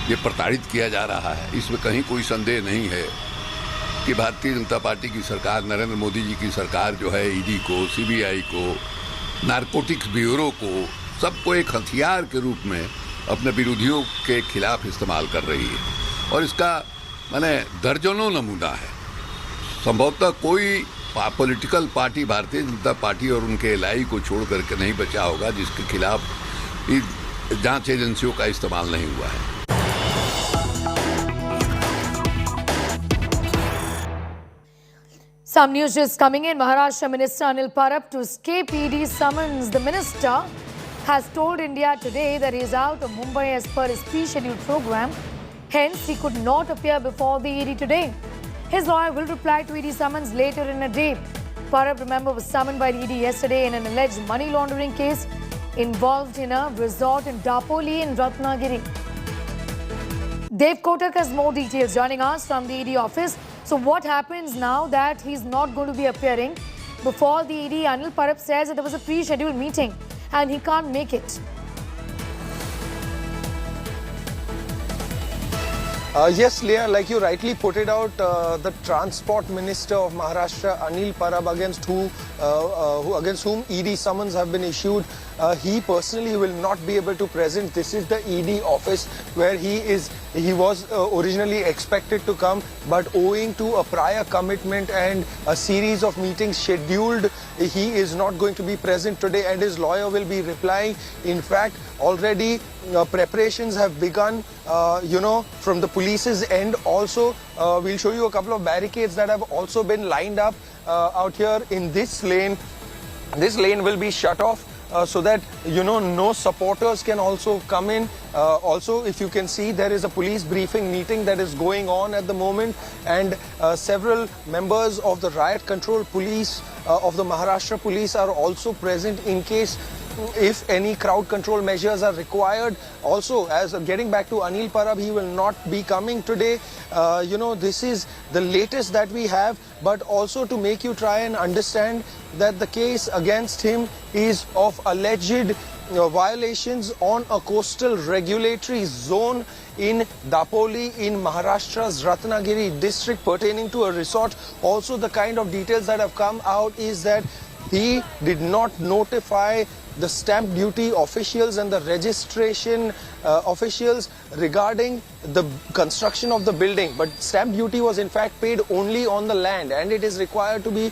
ये प्रताड़ित किया जा रहा है। इसमें कहीं कोई संदेह नहीं है कि भारतीय जनता पार्टी की सरकार, नरेंद्र मोदी जी की सरकार जो है ईडी को, सीबीआई को, नारकोटिक्स ब्यूरो को, सबको एक हथियार के रूप में अपने विरोधियों के खिलाफ इस्तेमाल कर रही है। और इसका माने दर्जनों नमूना है। संभवतः कोई political party Bharatiya Janata party और उनके एलआई को छोड़ करके नहीं बचा होगा जिसके खिलाफ जांच एजेंसियों का इस्तेमाल नहीं हुआ है। Some news just coming in. Maharashtra Minister Anil Parab to escape ED summons. The minister has told India today that he is out of Mumbai as per his pre-scheduled program. Hence, he could not appear before the ED today. His lawyer will reply to ED summons later in a day. Parab, remember, was summoned by the ED yesterday in an alleged money laundering case involved in a resort in Dapoli in Ratnagiri. Dev Kotak has more details joining us from the ED office. So what happens now that he's not going to be appearing before the ED? Anil Parab says that there was a pre-scheduled meeting and he can't make it. Yes, Leah, like you rightly put it out, the Transport Minister of Maharashtra, Anil Parab, against whom ED summons have been issued, he personally will not be able to present. This is the ED office where he was originally expected to come, but owing to a prior commitment and a series of meetings scheduled, he is not going to be present today and his lawyer will be replying. In fact, already preparations have begun, from the police's end. Also, we'll show you a couple of barricades that have also been lined up out here in this lane. This lane will be shut off so that, no supporters can also come in. Also, if you can see, there is a police briefing meeting that is going on at the moment, and several members of the riot control police of the Maharashtra police are also present in case if any crowd control measures are required. Also, as getting back to Anil Parab, he will not be coming today. This is the latest that we have, but also to make you try and understand that the case against him is of alleged violations on a coastal regulatory zone in Dapoli in Maharashtra's Ratnagiri district pertaining to a resort. Also, the kind of details that have come out is that he did not notify the stamp duty officials and the registration officials regarding the construction of the building, but stamp duty was in fact paid only on the land and it is required to be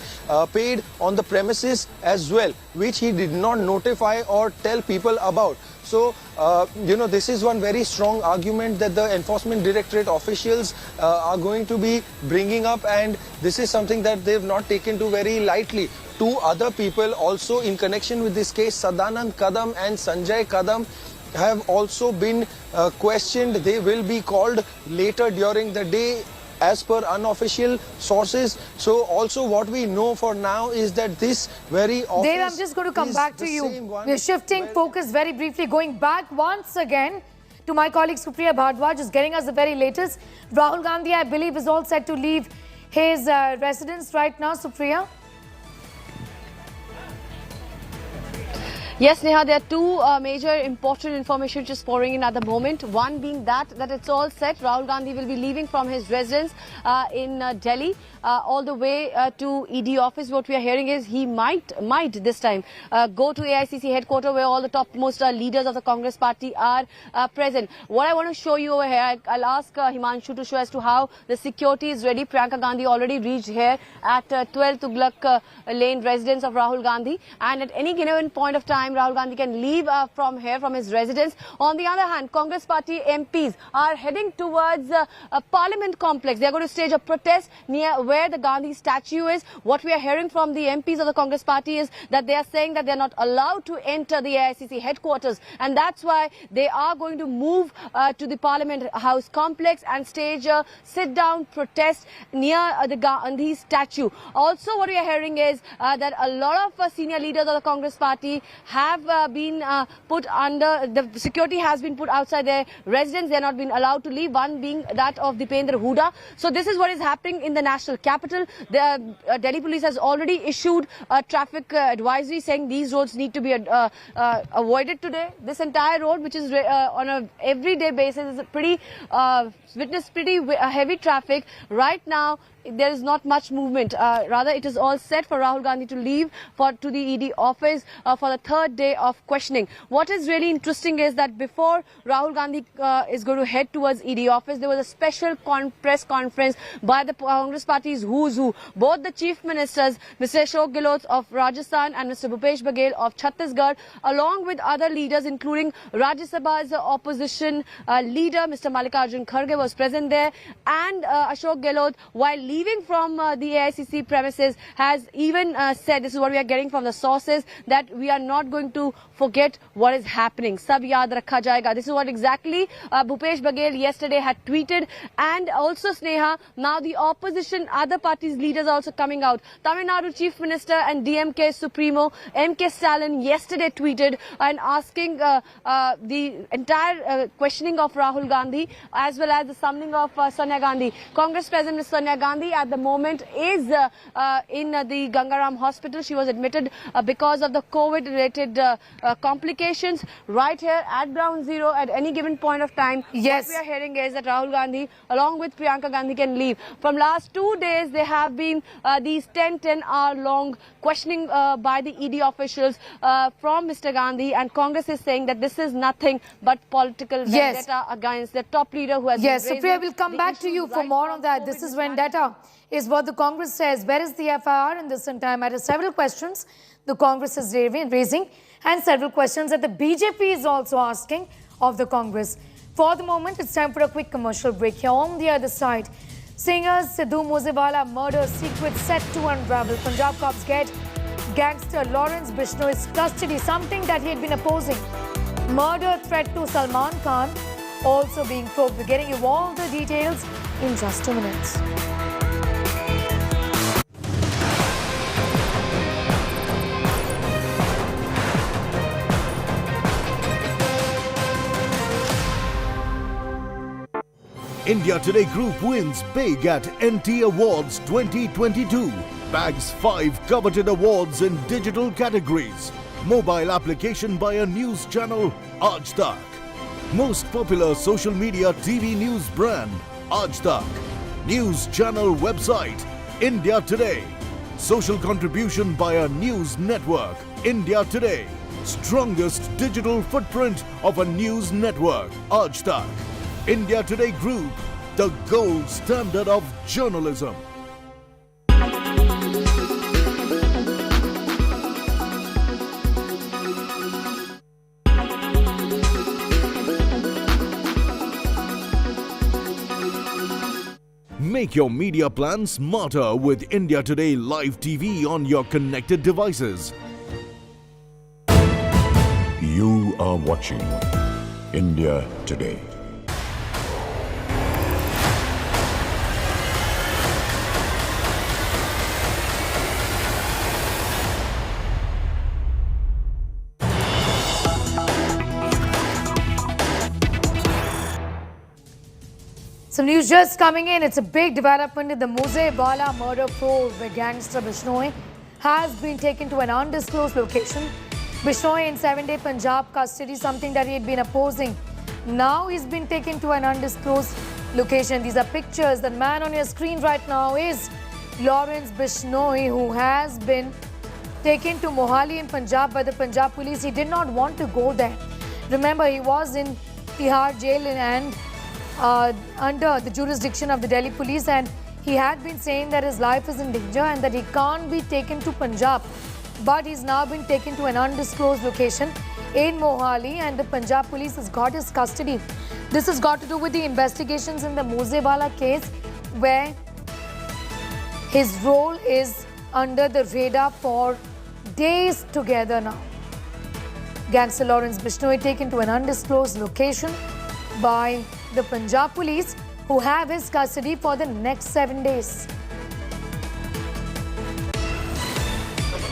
paid on the premises as well, which he did not notify or tell people about. So, this is one very strong argument that the Enforcement Directorate officials are going to be bringing up, and this is something that they've not taken to very lightly. Two other people also in connection with this case, Sadanand Kadam and Sanjay Kadam, have also been questioned. They will be called later during the day as per unofficial sources. So also what we know for now is that this very office... Dave, I'm just going to come back to you. We're shifting focus very briefly, going back once again to my colleague Supriya Bhardwaj, who's getting us the very latest. Rahul Gandhi, I believe, is all set to leave his residence right now. Supriya? Yes, Neha, there are two major important information just pouring in at the moment. One being that it's all set. Rahul Gandhi will be leaving from his residence in Delhi all the way to ED office. What we are hearing is he might this time go to AICC headquarters where all the topmost leaders of the Congress party are present. What I want to show you over here, I'll ask Himanshu to show as to how the security is ready. Priyanka Gandhi already reached here at 12 Tughlaq Lane residence of Rahul Gandhi, and at any given point of time Rahul Gandhi can leave from here, from his residence. On the other hand, Congress party MPs are heading towards a Parliament complex. They are going to stage a protest near where the Gandhi statue is. What we are hearing from the MPs of the Congress party is that they are saying that they are not allowed to enter the AICC headquarters, and that's why they are going to move to the Parliament House complex and stage a sit-down protest near the Gandhi statue. Also, what we are hearing is that a lot of senior leaders of the Congress party have been put under, the security has been put outside their residence. They are not being allowed to leave, one being that of Dipendra Hooda. So this is what is happening in the national capital. The Delhi police has already issued a traffic advisory saying these roads need to be avoided today. This entire road, which is on a everyday basis, is pretty witness pretty heavy traffic. Right now there is not much movement. Rather, it is all set for Rahul Gandhi to leave to the ED office for the third day of questioning. What is really interesting is that before Rahul Gandhi is going to head towards ED office, there was a special press conference by the Congress party's who's who. Both the chief ministers, Mr. Ashok Gehlot of Rajasthan and Mr. Bhupesh Baghel of Chhattisgarh, along with other leaders including Rajya Sabha's opposition leader, Mr. Mallikarjun Kharge, was present there, and Ashok Gehlot, while leaving from the AICC premises, has even said, this is what we are getting from the sources, that we are not going to forget what is happening. Sab yaad rakha jayega. This is what exactly Bhupesh Baghel yesterday had tweeted. And also, Sneha, now the opposition, other parties' leaders are also coming out. Tamil Nadu Chief Minister and DMK Supremo M.K. Stalin yesterday tweeted and asking the entire questioning of Rahul Gandhi as well as the summoning of Sonia Gandhi. Congress President Ms. Sonia Gandhi at the moment is in the Gangaram hospital. She was admitted because of the COVID-related complications. Right here at Ground Zero, at any given point of time, yes, what we are hearing is that Rahul Gandhi along with Priyanka Gandhi can leave. From last 2 days, there have been these 10-hour long questioning by the ED officials from Mr. Gandhi, and Congress is saying that this is nothing but political vendetta against the top leader who has been raising. Supriya, we'll come back to you for more on that. This is vendetta is what the Congress says. Where is the FIR in this entire matter? Several questions the Congress is raising and several questions that the BJP is also asking of the Congress. For the moment, it's time for a quick commercial break. Here on the other side, singers Sidhu Moosewala murder secret set to unravel. Punjab cops get gangster Lawrence Bishnoi custody, something that he had been opposing. Murder threat to Salman Khan also being probed. We're getting you all the details in just 2 minutes. India Today Group wins big at NT Awards 2022. Bags 5 coveted awards in digital categories. Mobile application by a news channel, Aaj Tak. Most popular social media TV news brand, Aaj Tak. News channel website, India Today. Social contribution by a news network, India Today. Strongest digital footprint of a news network, Aaj Tak. India Today Group, the gold standard of journalism. Make your media plan smarter with India Today Live TV on your connected devices. You are watching India Today. Some news just coming in. It's a big development in the Moosewala murder probe where gangster Bishnoi has been taken to an undisclosed location. Bishnoi in 7-day Punjab custody, something that he had been opposing. Now he's been taken to an undisclosed location. These are pictures. The man on your screen right now is Lawrence Bishnoi, who has been taken to Mohali in Punjab by the Punjab police. He did not want to go there. Remember, he was in Tihar jail and under the jurisdiction of the Delhi police, and he had been saying that his life is in danger and that he can't be taken to Punjab. But he's now been taken to an undisclosed location in Mohali, and the Punjab police has got his custody. This has got to do with the investigations in the Muzewala case, where his role is under the radar for days together now. Gangster Lawrence Bishnoi taken to an undisclosed location by the Punjab police, who have his custody for the next 7 days.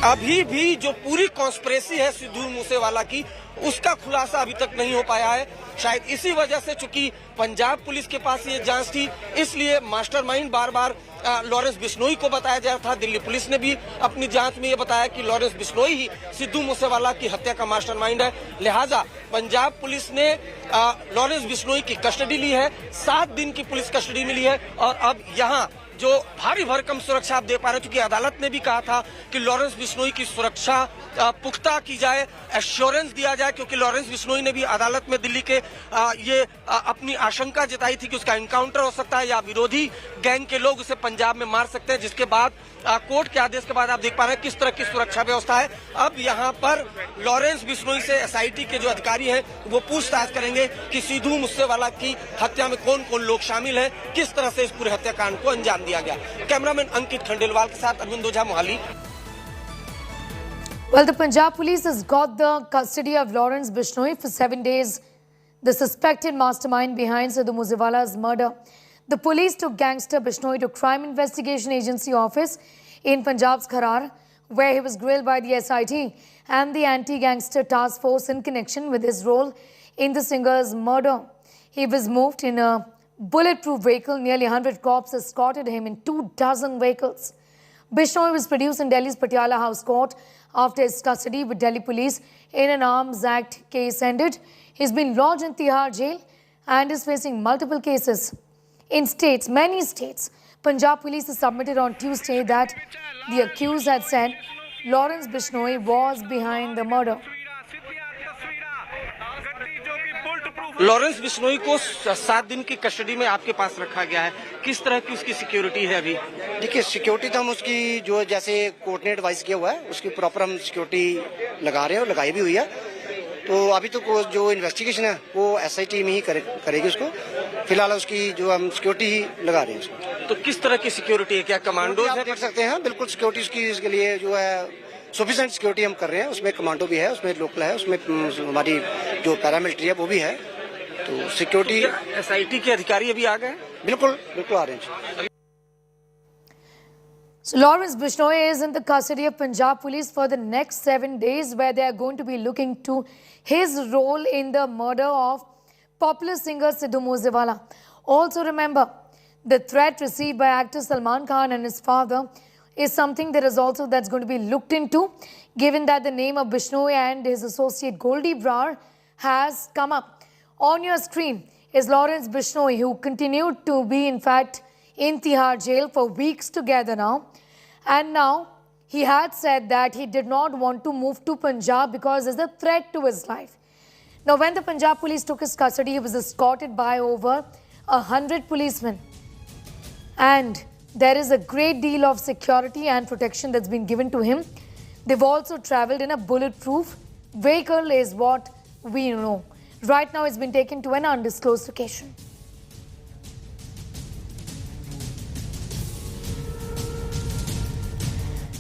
अभी भी जो पूरी conspiracy है सिद्धू मूसेवाला की, उसका खुलासा अभी तक नहीं हो पाया है। शायद इसी वजह से, चूंकि पंजाब पुलिस के पास ये जांच थी, इसलिए मास्टरमाइंड बार बार लॉरेंस बिश्नोई को बताया जा रहा था। दिल्ली पुलिस ने भी अपनी जांच में ये बताया कि लॉरेंस बिश्नोई ही सिद्धू मूसेवाला की हत्या का मास्टरमाइंड है। लिहाजा पंजाब पुलिस ने लॉरेंस बिश्नोई की कस्टडी ली है, 7 दिन की पुलिस कस्टडी मिली है। और अब यहाँ जो भारी भरकम सुरक्षा आप देख पा रहे हैं, क्योंकि अदालत ने भी कहा था कि लॉरेंस बिश्नोई की सुरक्षा पुख्ता की जाए, एश्योरेंस दिया जाए, क्योंकि लॉरेंस बिश्नोई ने भी अदालत में दिल्ली के ये अपनी आशंका जताई थी कि उसका एनकाउंटर हो सकता है या विरोधी गैंग के लोग उसे पंजाब में मार सकते हैं, जिसके बाद कोर्ट के आदेश के बाद आप देख पा रहे हैं किस तरह की सुरक्षा व्यवस्था है। अब यहाँ पर लॉरेंस बिश्नोई से एसआईटी के जो अधिकारी हैं वो पूछताछ करेंगे कि सिद्धू मूसेवाला की हत्या में कौन कौन लोग शामिल हैं, किस तरह से इस पूरे हत्याकांड को अंजाम दिया गया। कैमरामैन अंकित खंडेलवाल के साथ अरविंद ओझा, Mohali. Well, the Punjab police has got the custody of Lawrence Bishnoi for 7 days, the suspected mastermind behind Sidhu Moosewala's murder. The police took gangster Bishnoi to Crime Investigation Agency office in Punjab's Kharar, where he was grilled by the SIT and the anti-gangster task force in connection with his role in the singer's murder. He was moved in a bulletproof vehicle. Nearly 100 cops escorted him in 24 vehicles. Bishnoi was produced in Delhi's Patiala House Court after his custody with Delhi police in an Arms Act case ended. He's been lodged in Tihar jail and is facing multiple cases in states, many states. Punjab police has submitted on Tuesday that the accused had said Lawrence Bishnoi was behind the murder. Lawrence Bishnoi को 7 दिन की custody में आपके पास रखा गया है, किस तरह की उसकी सिक्योरिटी है अभी? देखिए, सिक्योरिटी तो हम उसकी जो जैसे कोर्ट ने एडवाइस किया हुआ है उसकी प्रॉपर हम सिक्योरिटी लगा रहे हैं और लगाई भी हुई है। तो अभी तो जो इन्वेस्टिगेशन है वो एसआईटी में ही करेगी उसको। फिलहाल उसकी जो हम सिक्योरिटी ही लगा रहे हैं उसको। तो किस तरह की सिक्योरिटी है, क्या कमांडो देख सकते हैं? बिल्कुल सिक्योरिटी उसकी इसके लिए जो है सफिशिएंट सिक्योरिटी हम कर रहे हैं। उसमें कमांडो भी है, उसमें लोकल है, उसमें हमारी जो पैरामिलिट्री है वो भी है। तो सिक्योरिटी एसआईटी के अधिकारी अभी आ गए? बिल्कुल बिल्कुल आ रहे हैं। So Lawrence Bishnoi is in the custody of Punjab police for the next 7 days, where they are going to be looking to his role in the murder of popular singer Sidhu Moosewala. Also remember, the threat received by actor Salman Khan and his father is something that's going to be looked into, given that the name of Bishnoi and his associate Goldie Brar has come up. On your screen is Lawrence Bishnoi, who continued to be, in fact, in Tihar jail for weeks together now. And now he had said that he did not want to move to Punjab because there's a threat to his life. Now, when the Punjab police took his custody, he was escorted by over 100 policemen. And there is a great deal of security and protection that's been given to him. They've also traveled in a bulletproof vehicle, is what we know. Right now, it's been taken to an undisclosed location.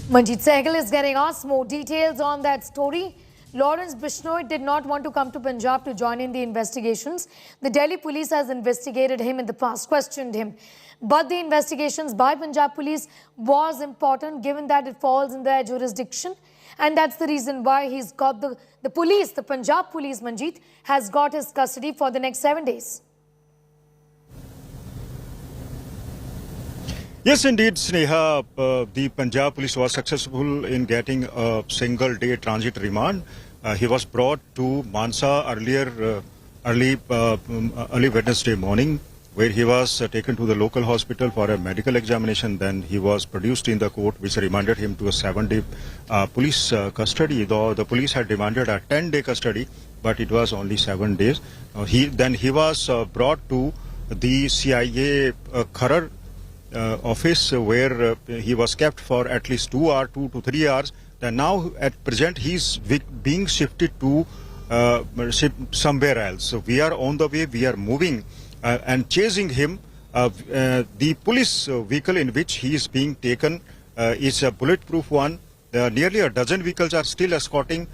Manjeet Sehgal is getting us more details on that story. Lawrence Bishnoi did not want to come to Punjab to join in the investigations. The Delhi police has investigated him in the past, questioned him. But the investigations by Punjab police was important, given that it falls in their jurisdiction. And that's the reason why he's got the police, the Punjab police, Manjeet, has got his custody for the next 7 days. Yes, indeed, Sneha. The Punjab police was successful in getting a single-day transit remand He was brought to Mansa early Wednesday morning, where he was taken to the local hospital for a medical examination. Then he was produced in the court, which remanded him to a 7-day police custody. Though the police had demanded a 10-day custody, but it was only 7 days. He was brought to the CIA Kharar office, where he was kept for at least 2 to 3 hours. And now at present he is being shifted to somewhere else. So we are on the way, we are moving and chasing him. The police vehicle in which he is being taken is a bulletproof one. Nearly a dozen vehicles are still escorting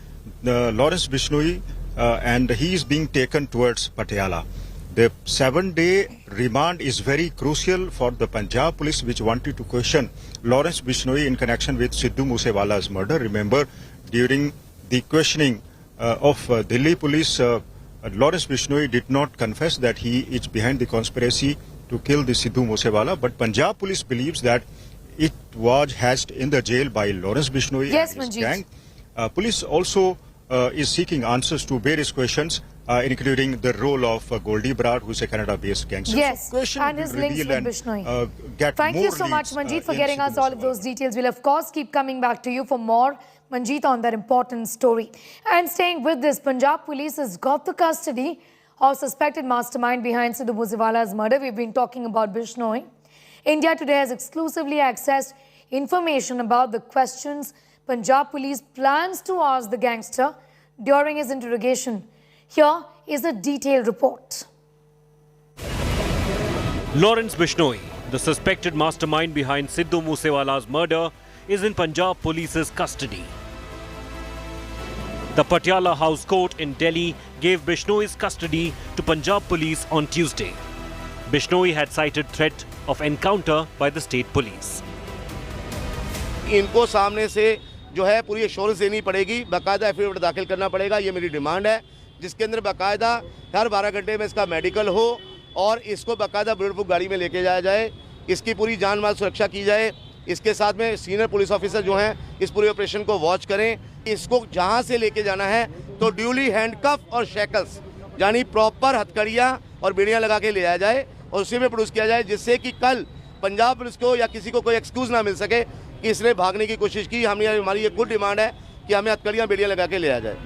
Lawrence Bishnoi, and he is being taken towards Patiala. The 7-day remand is very crucial for the Punjab police, which wanted to question Lawrence Bishnoi in connection with Sidhu Moosewala's murder. Remember, during the questioning of Delhi police, Lawrence Bishnoi did not confess that he is behind the conspiracy to kill the Sidhu Moosewala, but Punjab police believes that it was hatched in the jail by Lawrence Bishnoi and his gang. Police also is seeking answers to various questions, including the role of Goldie Brar, who is a Canada-based gangster. Yes, So and his links with Bishnoi. Thank you so much, Manjeet, for getting us all of those details. We'll, of course, keep coming back to you for more, Manjeet, on that important story. And staying with this, Punjab police has got the custody of suspected mastermind behind Sidhu Moosewala's murder. We've been talking about Bishnoi. India Today has exclusively accessed information about the questions Punjab police plans to ask the gangster during his interrogation. Here is a detailed report. Lawrence Bishnoi, the suspected mastermind behind Sidhu Moosewala's murder, is in Punjab police's custody. The Patiala House Court in Delhi gave Bishnoi's custody to Punjab police on Tuesday. Bishnoi had cited threat of encounter by the state police. इनको सामने से जो है पूरी assurance देनी पड़ेगी, बाकायदा affidavit दाखिल करना पड़ेगा, ये मेरी डिमांड है, जिसके अंदर बाकायदा हर 12 घंटे में इसका मेडिकल हो और इसको बाकायदा बुलेटप्रूफ गाड़ी में लेके जाया जाए, इसकी पूरी जान माल सुरक्षा की जाए। इसके साथ में सीनियर पुलिस ऑफिसर जो हैं इस पूरे ऑपरेशन को वॉच करें। इसको जहां से लेके जाना है तो ड्यूली हैंडकफ और शैकल्स यानी प्रॉपर हथकड़ियां और बेड़ियां लगा के ले आया जाए और उसी में प्रोड्यूस किया जाए, जिससे कि कल पंजाब पुलिस को या किसी को कोई एक्सक्यूज ना मिल सके कि इसने भागने की कोशिश की। हमारी ये गुड डिमांड है कि हमें हथकड़ियां बेड़ियां लगा के ले आया जाए।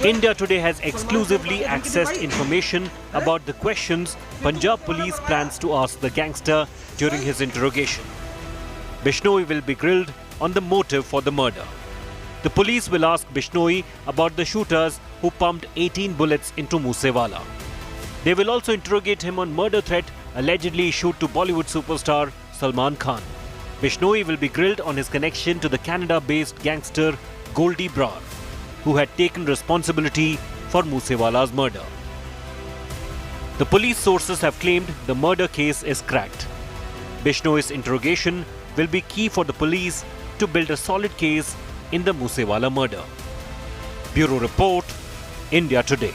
India Today has exclusively accessed information about the questions Punjab police plans to ask the gangster during his interrogation. Bishnoi will be grilled on the motive for the murder. The police will ask Bishnoi about the shooters who pumped 18 bullets into Moosewala. They will also interrogate him on murder threat allegedly issued to Bollywood superstar Salman Khan. Bishnoi will be grilled on his connection to the Canada-based gangster Goldie Brar, who had taken responsibility for Moosewala's murder. The police sources have claimed the murder case is cracked. Bishnoi's interrogation will be key for the police to build a solid case in the Moosewala murder. Bureau Report, India Today.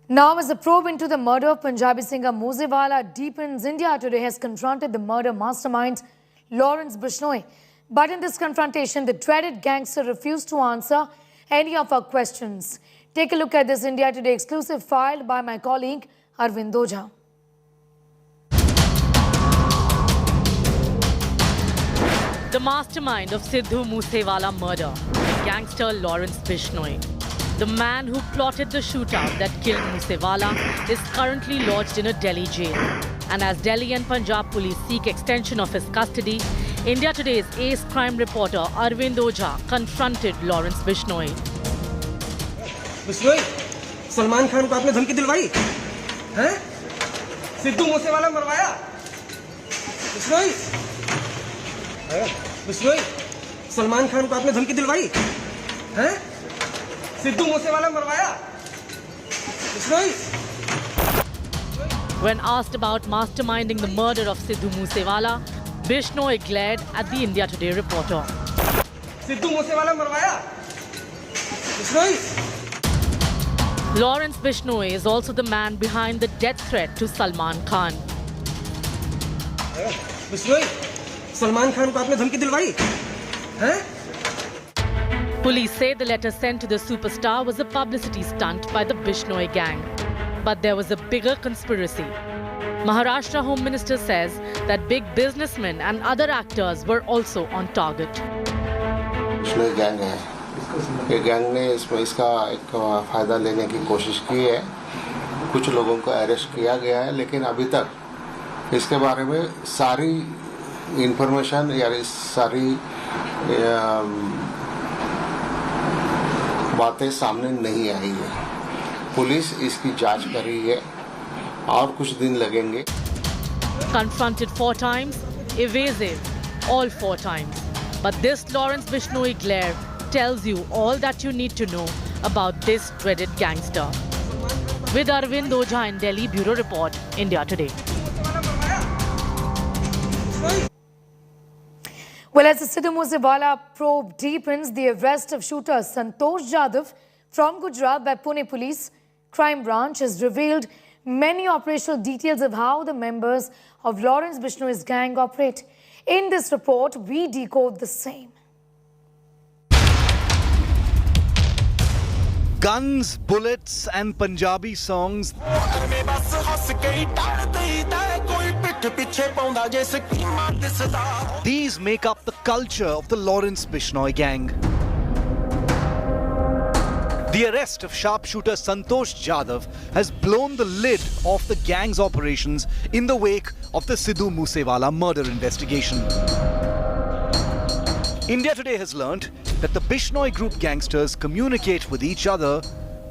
Now, as the probe into the murder of Punjabi singer Moosewala deepens, India Today has confronted the murder mastermind Lawrence Bishnoi. But in this confrontation, the dreaded gangster refused to answer any of our questions. Take a look at this India Today exclusive filed by my colleague Arvind Ojha. The mastermind of Sidhu Moosewala murder, gangster Lawrence Bishnoi. The man who plotted the shootout that killed Moosewala is currently lodged in a Delhi jail. And as Delhi and Punjab police seek extension of his custody, India Today's ace crime reporter Arvind Ojha confronted Lawrence Bishnoi. Bishnoi, Salman Khan को आपने धमकी दिलवाई? हैं? सिद्धू मूसेवाला मरवाया? बिश्नोई, बिश्नोई, सलमान खान को आपने धमकी दिलवाई? हैं? Sidhu Moosewala मरवाया? Bishnoi. When asked about masterminding the murder of Sidhu Moosewala, Bishnoi glared at the India Today reporter. Sidhu Moosewala मरवाया? Bishnoi. Lawrence Bishnoi is also the man behind the death threat to Salman Khan. Bishnoi, Salman Khan को आपने धमकी दिलवाई? हैं? Police say the letter sent to the superstar was a publicity stunt by the Bishnoi gang. But there was a bigger conspiracy. Maharashtra Home Minister says that big businessmen and other actors were also on target. Bishnoi gang है. ये gang ने इसका एक फायदा लेने की कोशिश की है. कुछ लोगों को अरेस्ट किया गया है, लेकिन अभी तक इसके बारे में सारी इंफॉर्मेशन या सारी बातें सामने नहीं आई है. पुलिस इसकी जांच कर रही है और कुछ दिन लगेंगे. Confronted 4 times, evasive all 4 times. But this Lawrence Bishnoi glare tells you all that you need to know about this dreaded gangster. With Arvind Ojha in Delhi, Bureau Report, India Today. Well, as the Sidhu Moosewala probe deepens, the arrest of shooter Santosh Jadhav from Gujarat by Pune Police Crime Branch has revealed many operational details of how the members of Lawrence Bishnoi's gang operate. In this report, we decode the same. Guns, bullets and Punjabi songs. These make up the culture of the Lawrence Bishnoi gang. The arrest of sharpshooter Santosh Jadhav has blown the lid off the gang's operations in the wake of the Sidhu Moosewala murder investigation. India Today has learnt that the Bishnoi group gangsters communicate with each other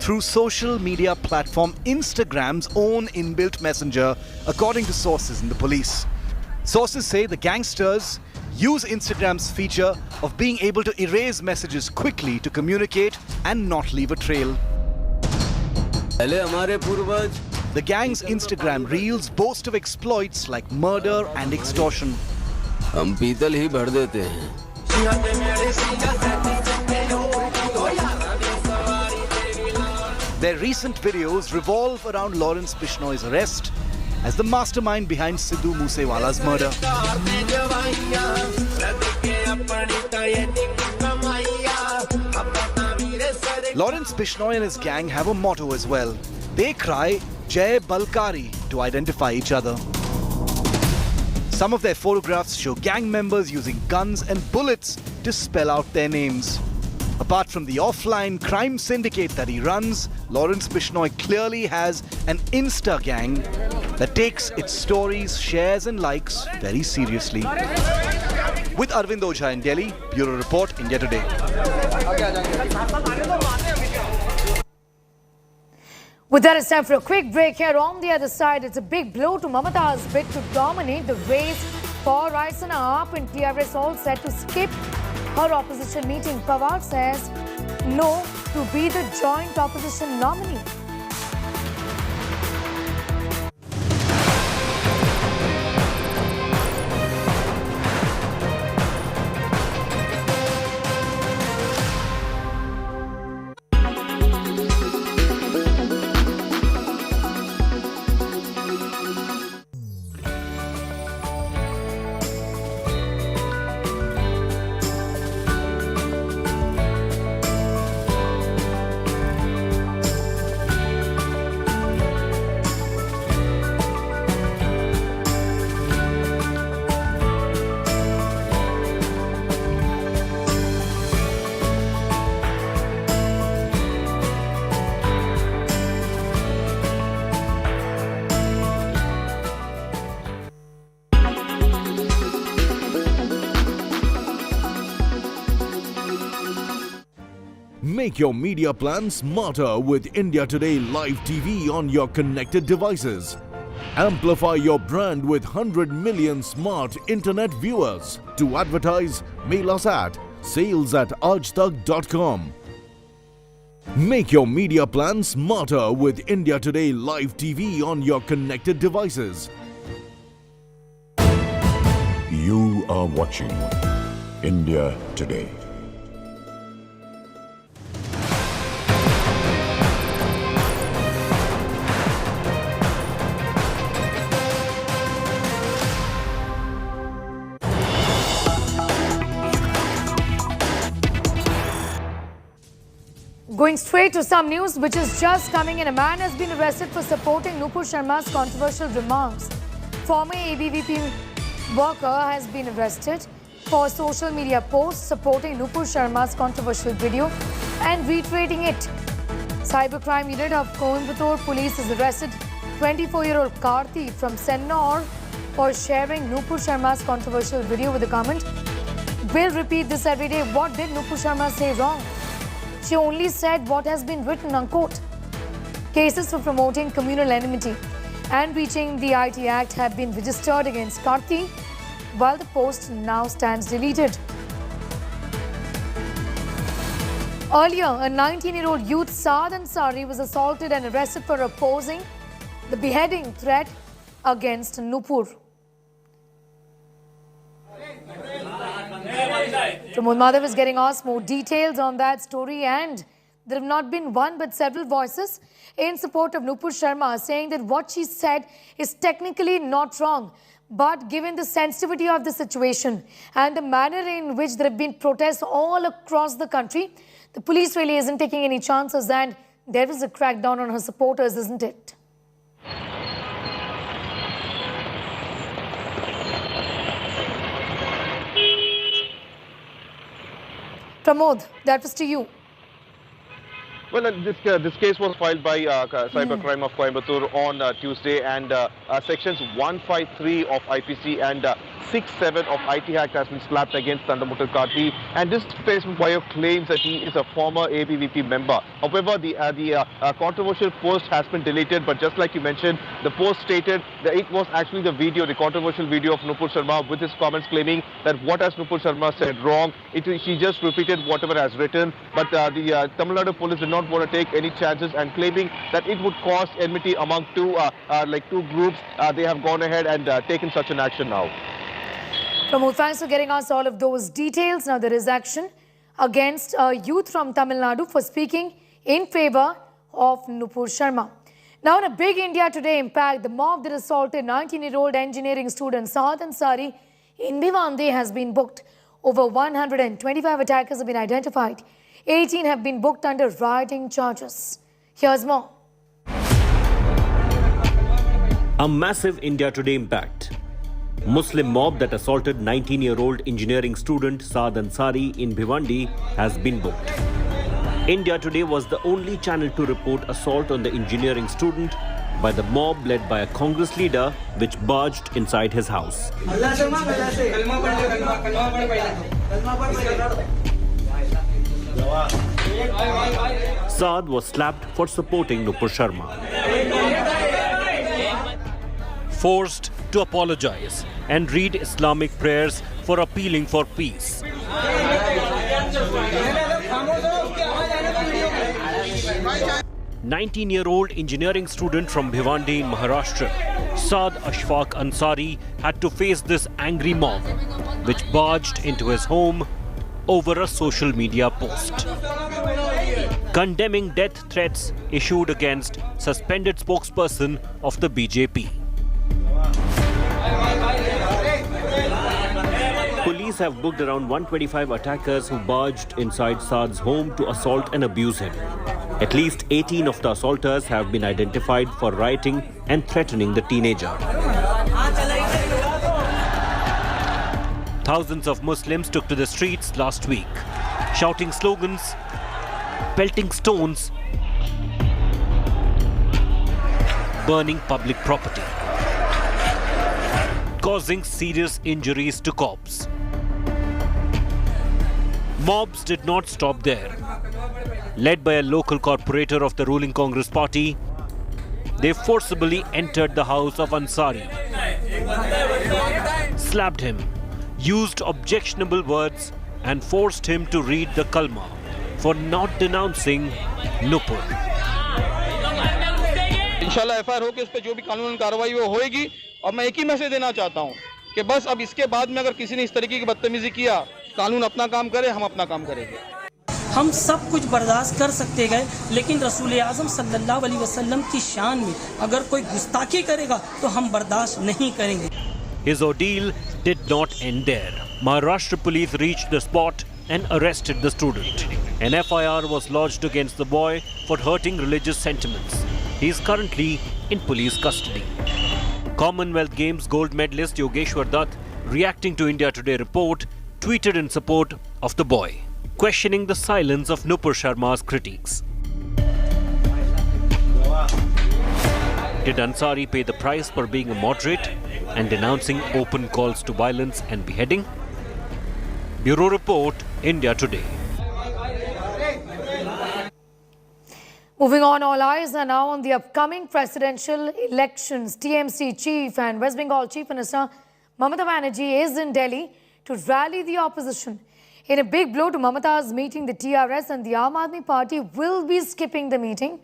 through social media platform Instagram's own inbuilt messenger, according to sources in the police. Sources say the gangsters use Instagram's feature of being able to erase messages quickly to communicate and not leave a trail. The gang's Instagram reels boast of exploits like murder and extortion. Their recent videos revolve around Lawrence Bishnoi's arrest as the mastermind behind Sidhu Moosewala's murder. Lawrence Bishnoi and his gang have a motto as well. They cry Jai Balkari to identify each other. Some of their photographs show gang members using guns and bullets to spell out their names. Apart from the offline crime syndicate that he runs, Lawrence Bishnoi clearly has an Insta gang that takes its stories, shares and likes very seriously. With Arvind Ojha in Delhi, Bureau Report, India Today. With that, it's time for a quick break here. On the other side, it's a big blow to Mamata's bid to dominate the race for Raisina Up, and TRS all set to skip her opposition meeting. Pawar says no to be the joint opposition nominee. Make your media plan smarter with India Today Live TV on your connected devices. Amplify your brand with 100 million smart internet viewers. To advertise, mail us at sales@aajtak.com. Make your media plan smarter with India Today Live TV on your connected devices. You are watching India Today. Going straight to some news which is just coming in. A man has been arrested for supporting Nupur Sharma's controversial remarks. Former ABVP worker has been arrested for social media posts supporting Nupur Sharma's controversial video and retweeting it. Cybercrime unit of Coimbatore police has arrested 24-year-old Karthi from Sennor for sharing Nupur Sharma's controversial video with the comment, "We'll repeat this every day." What did Nupur Sharma say wrong? She only said what has been written, unquote. Cases for promoting communal enmity and breaching the IT Act have been registered against Karthi, while the post now stands deleted. Earlier, a 19-year-old youth, Saad Ansari, was assaulted and arrested for opposing the beheading threat against Nupur. Pramod Madhav is getting us more details on that story, and there have not been one but several voices in support of Nupur Sharma saying that what she said is technically not wrong. But given the sensitivity of the situation and the manner in which there have been protests all across the country, the police really isn't taking any chances, and there is a crackdown on her supporters, isn't it? Pramod, that was to you. Well, this case was filed by Cybercrime of Coimbatore on Tuesday, and sections 153 of IPC and 67 of IT Act has been slapped against Nandamoottar Karthi, and this Facebook bio claims that he is a former ABVP member. However, the controversial post has been deleted, but just like you mentioned, the post stated that it was actually the video, the controversial video of Nupur Sharma with his comments claiming that what has Nupur Sharma said wrong. She just repeated whatever has written, but the Tamil Nadu police did not want to take any chances, and claiming that it would cause enmity among two groups, they have gone ahead and taken such an action now. Pramod, thanks for getting us all of those details. Now there is action against a youth from Tamil Nadu for speaking in favor of Nupur Sharma. Now in a big India Today impact, the mob that assaulted 19-year-old engineering student Saad Ansari in Bhiwandi has been booked. Over 125 attackers have been identified. 18 have been booked under rioting charges. Here's more. A massive India Today impact. Muslim mob that assaulted 19-year-old engineering student Saad Ansari in Bhiwandi has been booked. India Today was the only channel to report assault on the engineering student by the mob led by a Congress leader, which barged inside his house. Saad was slapped for supporting Nupur Sharma. Forced to apologize and read Islamic prayers for appealing for peace. 19-year-old engineering student from Bhiwandi in Maharashtra, Saad Ashfaq Ansari, had to face this angry mob, which barged into his home over a social media post, condemning death threats issued against suspended spokesperson of the BJP. Police have booked around 125 attackers who barged inside Saad's home to assault and abuse him. At least 18 of the assaulters have been identified for rioting and threatening the teenager. Thousands of Muslims took to the streets last week, shouting slogans, pelting stones, burning public property, causing serious injuries to cops. Mobs did not stop there. Led by a local corporator of the ruling Congress party, they forcibly entered the house of Ansari, slapped him, used objectionable words and forced him to read the kalma for not denouncing Nupur. इंशाल्लाह FIR हो के उस पर जो भी कानूनी कार्रवाई वो होएगी, और मैं एक ही मैसेज देना चाहता हूँ कि बस अब इसके बाद में अगर किसी ने इस तरीके की बदतमीजी किया, कानून अपना काम करे, हम अपना काम करेंगे। हम सब कुछ बर्दाश्त कर सकते गए, लेकिन रसूल आज़म सल्लल्लाहु अलैहि वसल्लम की शान में अगर कोई गुस्ताखी करेगा तो हम बर्दाश्त नहीं करेंगे। His ordeal did not end there. Maharashtra police reached the spot and arrested the student. An FIR was lodged against the boy for hurting religious sentiments. He is currently in police custody. Commonwealth Games gold medalist Yogeshwar Dutt, reacting to India Today report, tweeted in support of the boy, questioning the silence of Nupur Sharma's critiques. Did Ansari pay the price for being a moderate and denouncing open calls to violence and beheading? Bureau Report, India Today. Moving on, all eyes are now on the upcoming presidential elections. TMC chief and West Bengal Chief Minister Mamata Banerjee is in Delhi to rally the opposition. In a big blow to Mamata's meeting, the TRS and the Aam Aadmi Party will be skipping the meeting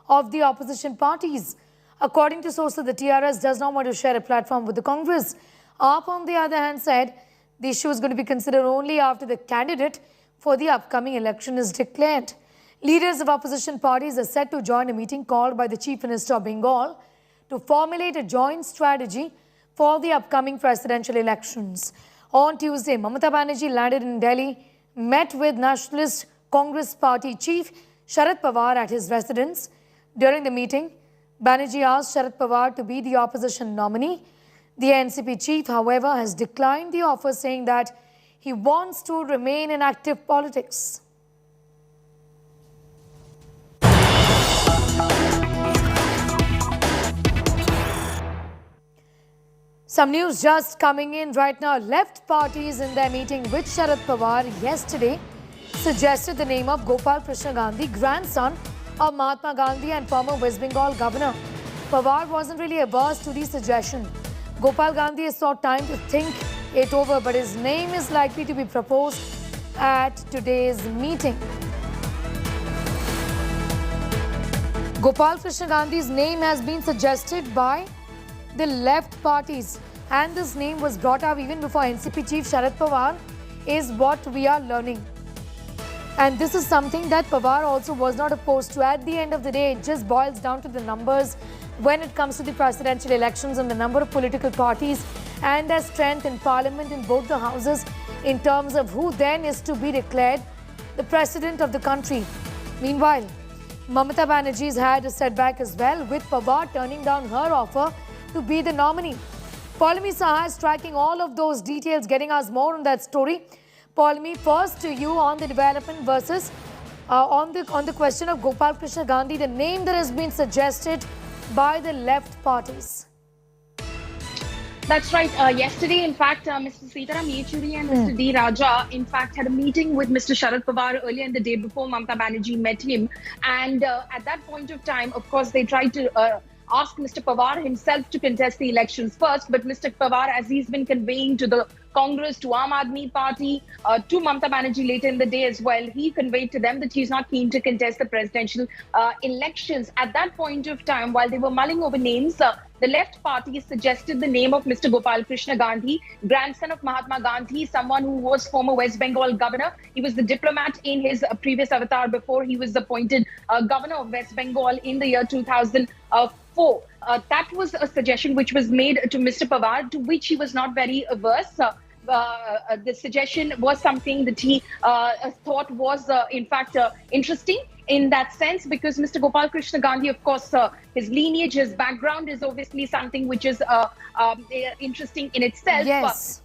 of the opposition parties. According to sources, the TRS does not want to share a platform with the Congress. AAP, on the other hand, said the issue is going to be considered only after the candidate for the upcoming election is declared. Leaders of opposition parties are set to join a meeting called by the Chief Minister of Bengal to formulate a joint strategy for the upcoming presidential elections. On Tuesday, Mamata Banerjee landed in Delhi, met with Nationalist Congress Party Chief Sharad Pawar at his residence. During the meeting, Banerjee asked Sharad Pawar to be the opposition nominee. The NCP chief, however, has declined the offer, saying that he wants to remain in active politics. Some news just coming in right now. Left parties in their meeting with Sharad Pawar yesterday suggested the name of Gopal Krishna Gandhi, grandson of Mahatma Gandhi and former West Bengal governor. Pawar wasn't really averse to the suggestion. Gopal Gandhi has sought time to think it over, but his name is likely to be proposed at today's meeting. Gopal Krishna Gandhi's name has been suggested by the left parties, and this name was brought up even before NCP chief Sharad Pawar, is what we are learning. And this is something that Pawar also was not opposed to. At the end of the day, it just boils down to the numbers when it comes to the presidential elections and the number of political parties and their strength in parliament in both the houses in terms of who then is to be declared the president of the country. Meanwhile, Mamata Banerjee's had a setback as well, with Pawar turning down her offer to be the nominee. Paulami Saha is tracking all of those details, getting us more on that story. Paulami, first to you on the development versus on the question of Gopal Krishna Gandhi, the name that has been suggested by the left parties. That's right. Yesterday, in fact, Mr. Sitaram Yechuri and Mr. D. Raja, in fact, had a meeting with Mr. Sharad Pawar earlier in the day before Mamata Banerjee met him. And at that point of time, of course, they tried to ask Mr. Pawar himself to contest the elections first. But Mr. Pawar, as he's been conveying to the Congress, to Aam Aadmi Party, to Mamata Banerjee later in the day as well, he conveyed to them that he's not keen to contest the presidential elections. At that point of time, while they were mulling over names, the left party suggested the name of Mr. Gopal Krishna Gandhi, grandson of Mahatma Gandhi, someone who was former West Bengal governor. He was the diplomat in his previous avatar before he was appointed governor of West Bengal in the year 2004. That was a suggestion which was made to Mr. Pawar, to which he was not very averse. The suggestion was something that he thought was, in fact, interesting in that sense, because Mr. Gopal Krishna Gandhi, of course, his lineage, his background is obviously something which is interesting in itself. Yes.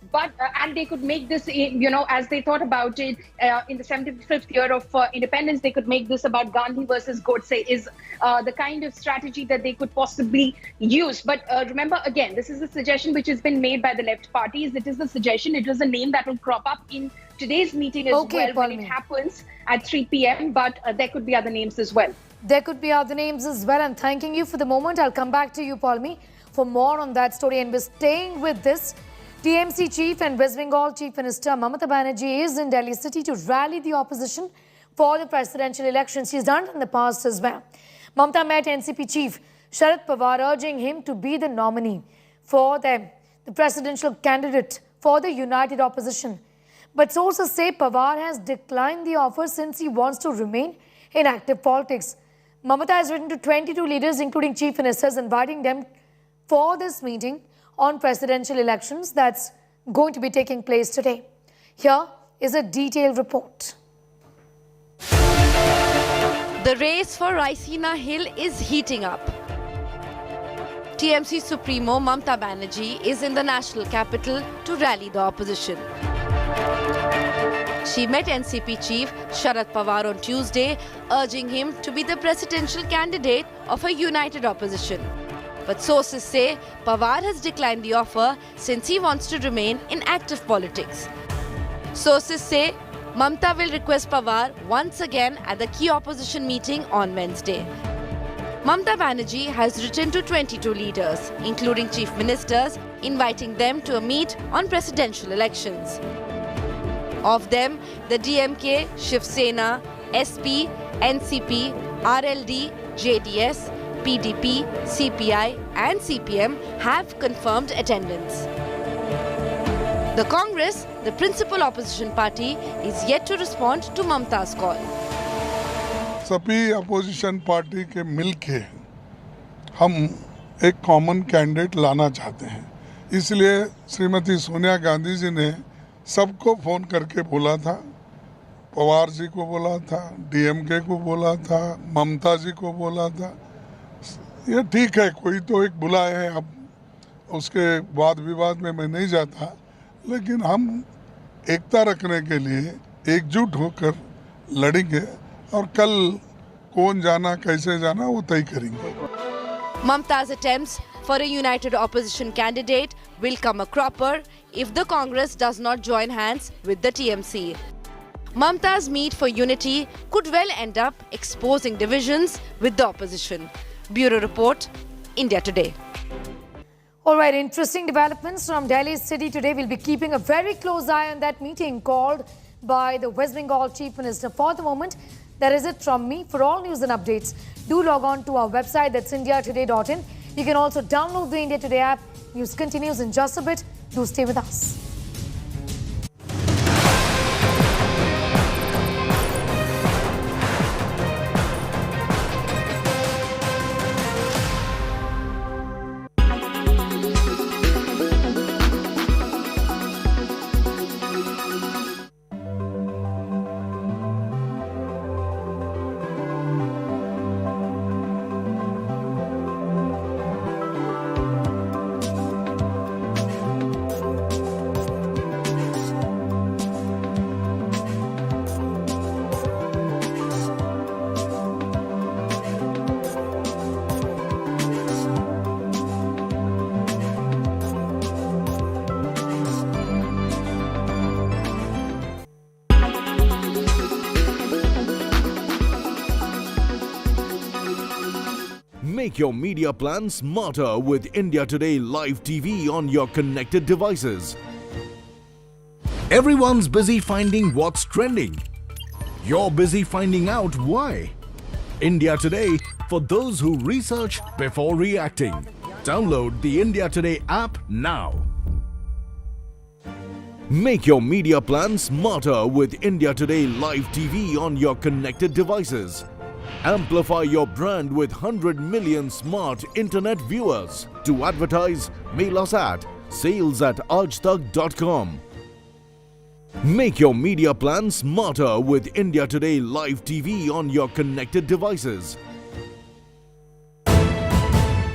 And they could make this, as they thought about it in the 75th year of independence, they could make this about Gandhi versus Godse, is the kind of strategy that they could possibly use. But remember, again, this is a suggestion which has been made by the left parties. It is a suggestion. It is a name that will crop up in today's meeting as well when it happens at 3 p.m. But there could be other names as well. There could be other names as well. And thanking you for the moment. I'll come back to you, Paulami, for more on that story. And we're staying with this. TMC chief and West Bengal Chief Minister Mamata Banerjee is in Delhi city to rally the opposition for the presidential elections. She's done it in the past as well. Mamata met NCP chief Sharad Pawar, urging him to be the nominee for them, the presidential candidate for the united opposition. But sources say Pawar has declined the offer since he wants to remain in active politics. Mamata has written to 22 leaders, including chief ministers, inviting them for this meeting on presidential elections that's going to be taking place today. Here is a detailed report. The race for Raisina Hill is heating up. TMC Supremo Mamta Banerjee is in the national capital to rally the opposition. She met NCP chief Sharad Pawar on Tuesday, urging him to be the presidential candidate of a united opposition. But sources say Pawar has declined the offer since he wants to remain in active politics. Sources say Mamta will request Pawar once again at the key opposition meeting on Wednesday. Mamta Banerjee has written to 22 leaders, including chief ministers, inviting them to a meet on presidential elections. Of them, the DMK, Shiv Sena, SP, NCP, RLD, JDS, PDP, CPI and CPM have confirmed attendance. The Congress, the principal opposition party, is yet to respond to Mamta's call. सभी opposition party के मिलके हम एक common candidate लाना चाहते हैं, इसलिए श्रीमती सोनिया गांधी जी ने सबको फ़ोन करके बोला था, पवार जी को बोला था, डीएमके को बोला था, ममता जी को बोला था। ये ठीक है, कोई तो एक बुलाए हैं, अब उसके वाद विवाद में मैं नहीं जाता, लेकिन हम एकता रखने के लिए एकजुट होकर लड़ेंगे और कल कौन जाना कैसे जाना वो तय करेंगे। Mamta's attempts for a united opposition candidate will come a cropper if the Congress does not join hands with the TMC. Mamta's meet for unity could well end up exposing divisions with the opposition. Bureau Report, India Today. All right, interesting developments from Delhi City today. We'll be keeping a very close eye on that meeting called by the West Bengal Chief Minister. For the moment, that is it from me. For all news and updates, do log on to our website, that's indiatoday.in. You can also download the India Today app. News continues in just a bit. Do stay with us. Make your media plan smarter with India Today Live TV on your connected devices. Everyone's busy finding what's trending. You're busy finding out why. India Today, for those who research before reacting. Download the India Today app now. Make your media plan smarter with India Today Live TV on your connected devices. Amplify your brand with 100 million smart internet viewers. To advertise, mail us at sales@aajtak.com. Make your media plan smarter with India Today Live TV on your connected devices.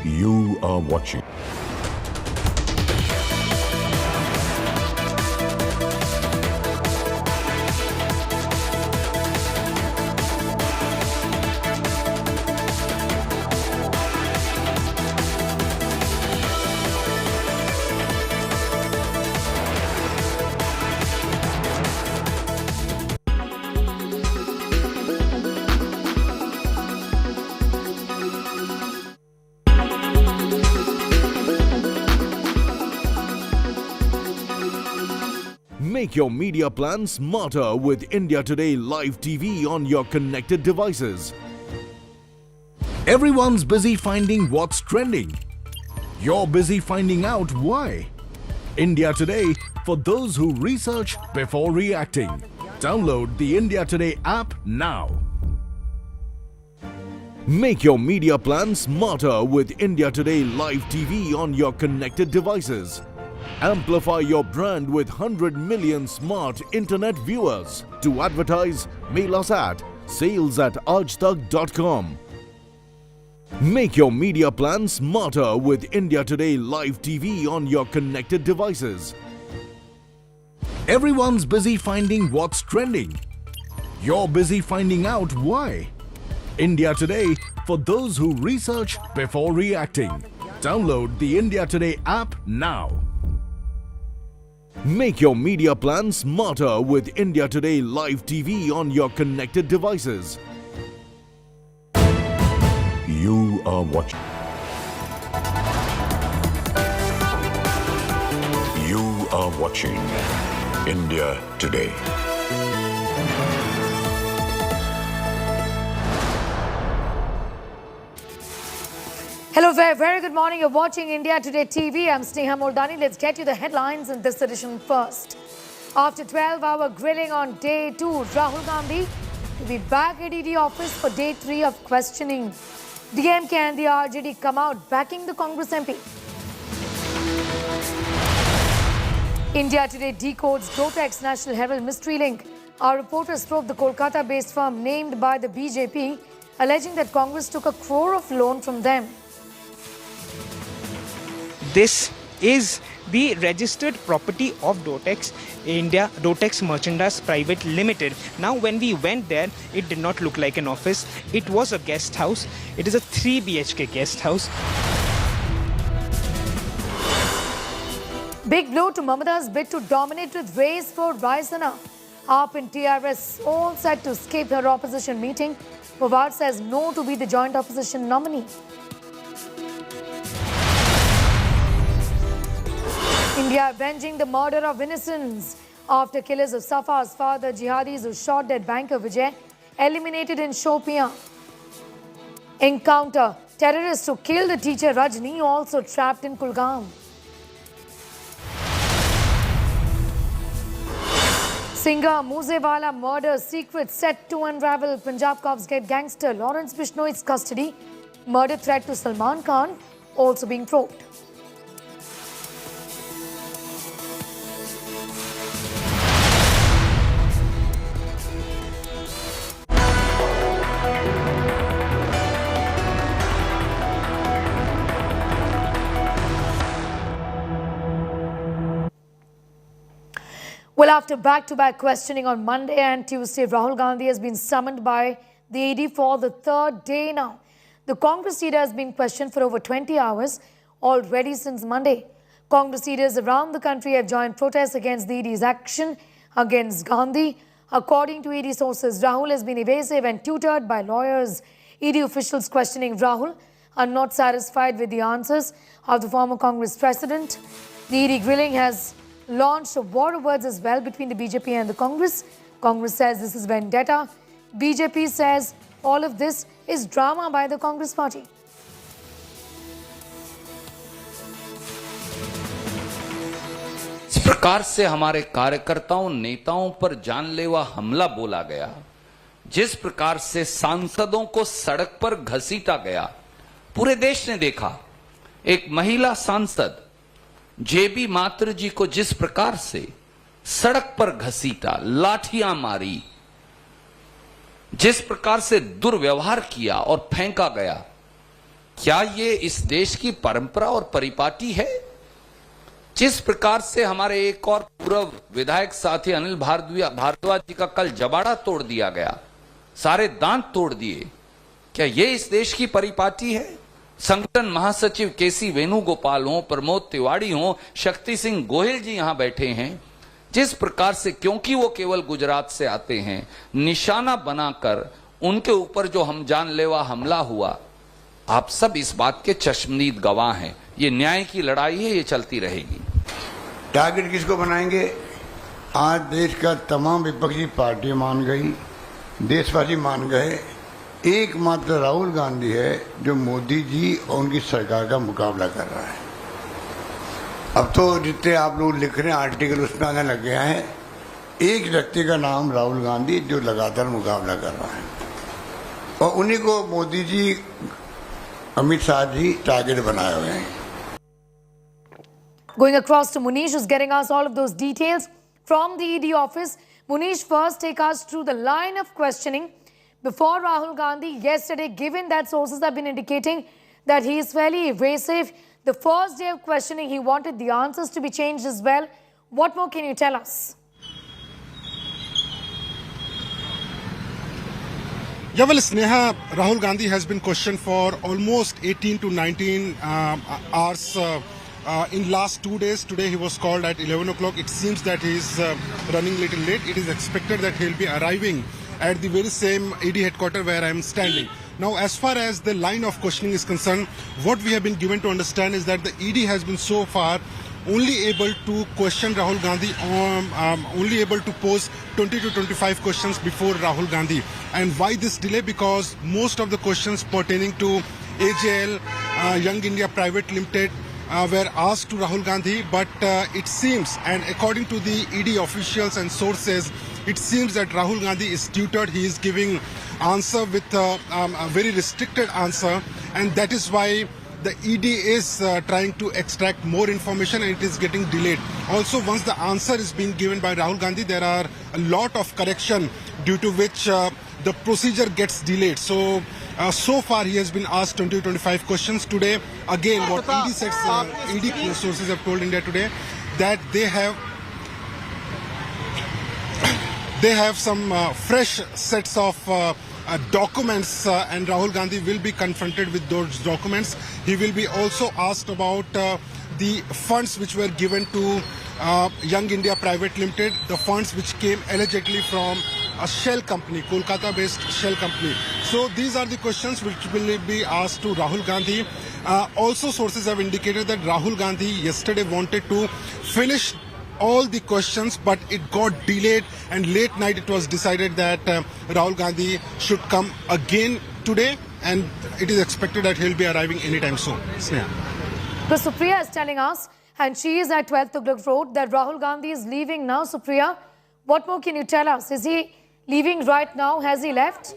You are watching Make your media plan smarter with India Today Live TV on your connected devices. Everyone's busy finding what's trending. You're busy finding out why. India Today, for those who research before reacting. Download the India Today app now. Make your media plan smarter with India Today Live TV on your connected devices. Amplify your brand with 100 million smart internet viewers. To advertise, mail us at sales@aajtak.com. Make your media plan smarter with India Today Live TV on your connected devices. Everyone's busy finding what's trending. You're busy finding out why. India Today, for those who research before reacting. Download the India Today app now. Make your media plan smarter with India Today Live TV on your connected devices. You are watching. You are watching India Today. Hello, very good morning. You're watching India Today TV. I'm Sneha Moldani. Let's get you the headlines in this edition first. After 12-hour grilling on day 2, Rahul Gandhi will be back at ED office for day 3 of questioning. DMK and the RJD come out backing the Congress MP. India Today decodes Dotex National Herald mystery link. Our reporters probe the Kolkata-based firm named by the BJP, alleging that Congress took a crore of loan from them. This is the registered property of Dotex India, Dotex Merchandise Private Limited. Now, when we went there, it did not look like an office. It was a guest house. It is a 3 BHK guest house. Big blow to Mamata's bid to dominate with race for Raisana. AAP and TRS all set to escape her opposition meeting. Pawar says no to be the joint opposition nominee. India avenging the murder of innocents. After killers of Safa's father, jihadis who shot dead banker Vijay, eliminated in Shopian. Encounter. Terrorists who killed the teacher Rajni also trapped in Kulgam. Singer Musewala murder secret set to unravel. Punjab cops get gangster Lawrence Bishnoi's custody. Murder threat to Salman Khan also being probed. Well, after back-to-back questioning on Monday and Tuesday, Rahul Gandhi has been summoned by the ED for the 3rd day now. The Congress leader has been questioned for over 20 hours already since Monday. Congress leaders around the country have joined protests against the ED's action against Gandhi. According to ED sources, Rahul has been evasive and tutored by lawyers. ED officials questioning Rahul are not satisfied with the answers of the former Congress president. The ED grilling has launched a war of words as well between the BJP and the Congress. Congress says this is vendetta. BJP says all of this is drama by the Congress party. इस प्रकार से हमारे कार्यकर्ताओं नेताओं पर जानलेवा हमला बोला गया, जिस प्रकार से सांसदों को सड़क पर घसीटा गया, पूरे देश ने देखा। एक महिला सांसद जेबी मात्र जी को जिस प्रकार से सड़क पर घसीटा, लाठियां मारी, जिस प्रकार से दुर्व्यवहार किया और फेंका गया, क्या ये इस देश की परंपरा और परिपाटी है? जिस प्रकार से हमारे एक और पूर्व विधायक साथी अनिल भारद्वाज जी का कल जबाड़ा तोड़ दिया गया, सारे दांत तोड़ दिए, क्या ये इस देश की परिपाटी है? संगठन महासचिव केसी वेणुगोपाल हो, प्रमोद तिवारी हो, शक्ति सिंह गोहिल जी यहां बैठे हैं, जिस प्रकार से क्योंकि वो केवल गुजरात से आते हैं, निशाना बनाकर उनके ऊपर जो हम जानलेवा हमला हुआ, आप सब इस बात के चश्मदीद गवाह हैं। ये न्याय की लड़ाई है, ये चलती रहेगी। टारगेट किसको बनाएंगे? आज देश का तमाम विपक्षी पार्टी मान गई, देशवासी मान गए, एकमात्र राहुल गांधी है जो मोदी जी और उनकी सरकार का मुकाबला कर रहा है। अब तो जितने आप लोग लिख रहे हैं आर्टिकल, उसमें आने लग गया है एक व्यक्ति का नाम राहुल गांधी जो लगातार मुकाबला कर रहा है, और उन्हीं को मोदी जी, अमित शाह जी टारगेट बनाए हुए हैं। Going across to Munish, who's getting us all of those details from the ED office. Munish, first take us through the line of questioning before Rahul Gandhi yesterday, given that sources have been indicating that he is fairly evasive. The first day of questioning, he wanted the answers to be changed as well. What more can you tell us? Yeah, well, Sneha, Rahul Gandhi has been questioned for almost 18 to 19 hours in last 2 days. Today he was called at 11 o'clock. It seems that he is running a little late. It is expected that he will be arriving at the very same ED headquarters where I am standing. Now, as far as the line of questioning is concerned, what we have been given to understand is that the ED has been so far only able to question Rahul Gandhi, only able to pose 20 to 25 questions before Rahul Gandhi. And why this delay? Because most of the questions pertaining to AJL, Young India Private Limited, were asked to Rahul Gandhi, but it seems, and according to the ED officials and sources, it seems that Rahul Gandhi is tutored. He is giving answer with a very restricted answer, and that is why the ED is trying to extract more information, and it is getting delayed. Also, once the answer is being given by Rahul Gandhi, there are a lot of correction due to which the procedure gets delayed. So far he has been asked 20-25 questions today. Again, what ED sources have told India Today, that they have some fresh sets of documents, and Rahul Gandhi will be confronted with those documents. He will be also asked about the funds which were given to Young India Private Limited, the funds which came allegedly from a shell company, Kolkata-based shell company. So these are the questions which will be asked to Rahul Gandhi. Also, sources have indicated that Rahul Gandhi yesterday wanted to finish all the questions, but it got delayed, and late night it was decided that Rahul Gandhi should come again today, and it is expected that he'll be arriving anytime soon. Yeah. But Supriya is telling us, and she is at 12th Tughlaq Road, that Rahul Gandhi is leaving now. Supriya, what more can you tell us? Is he leaving right now? Has he left?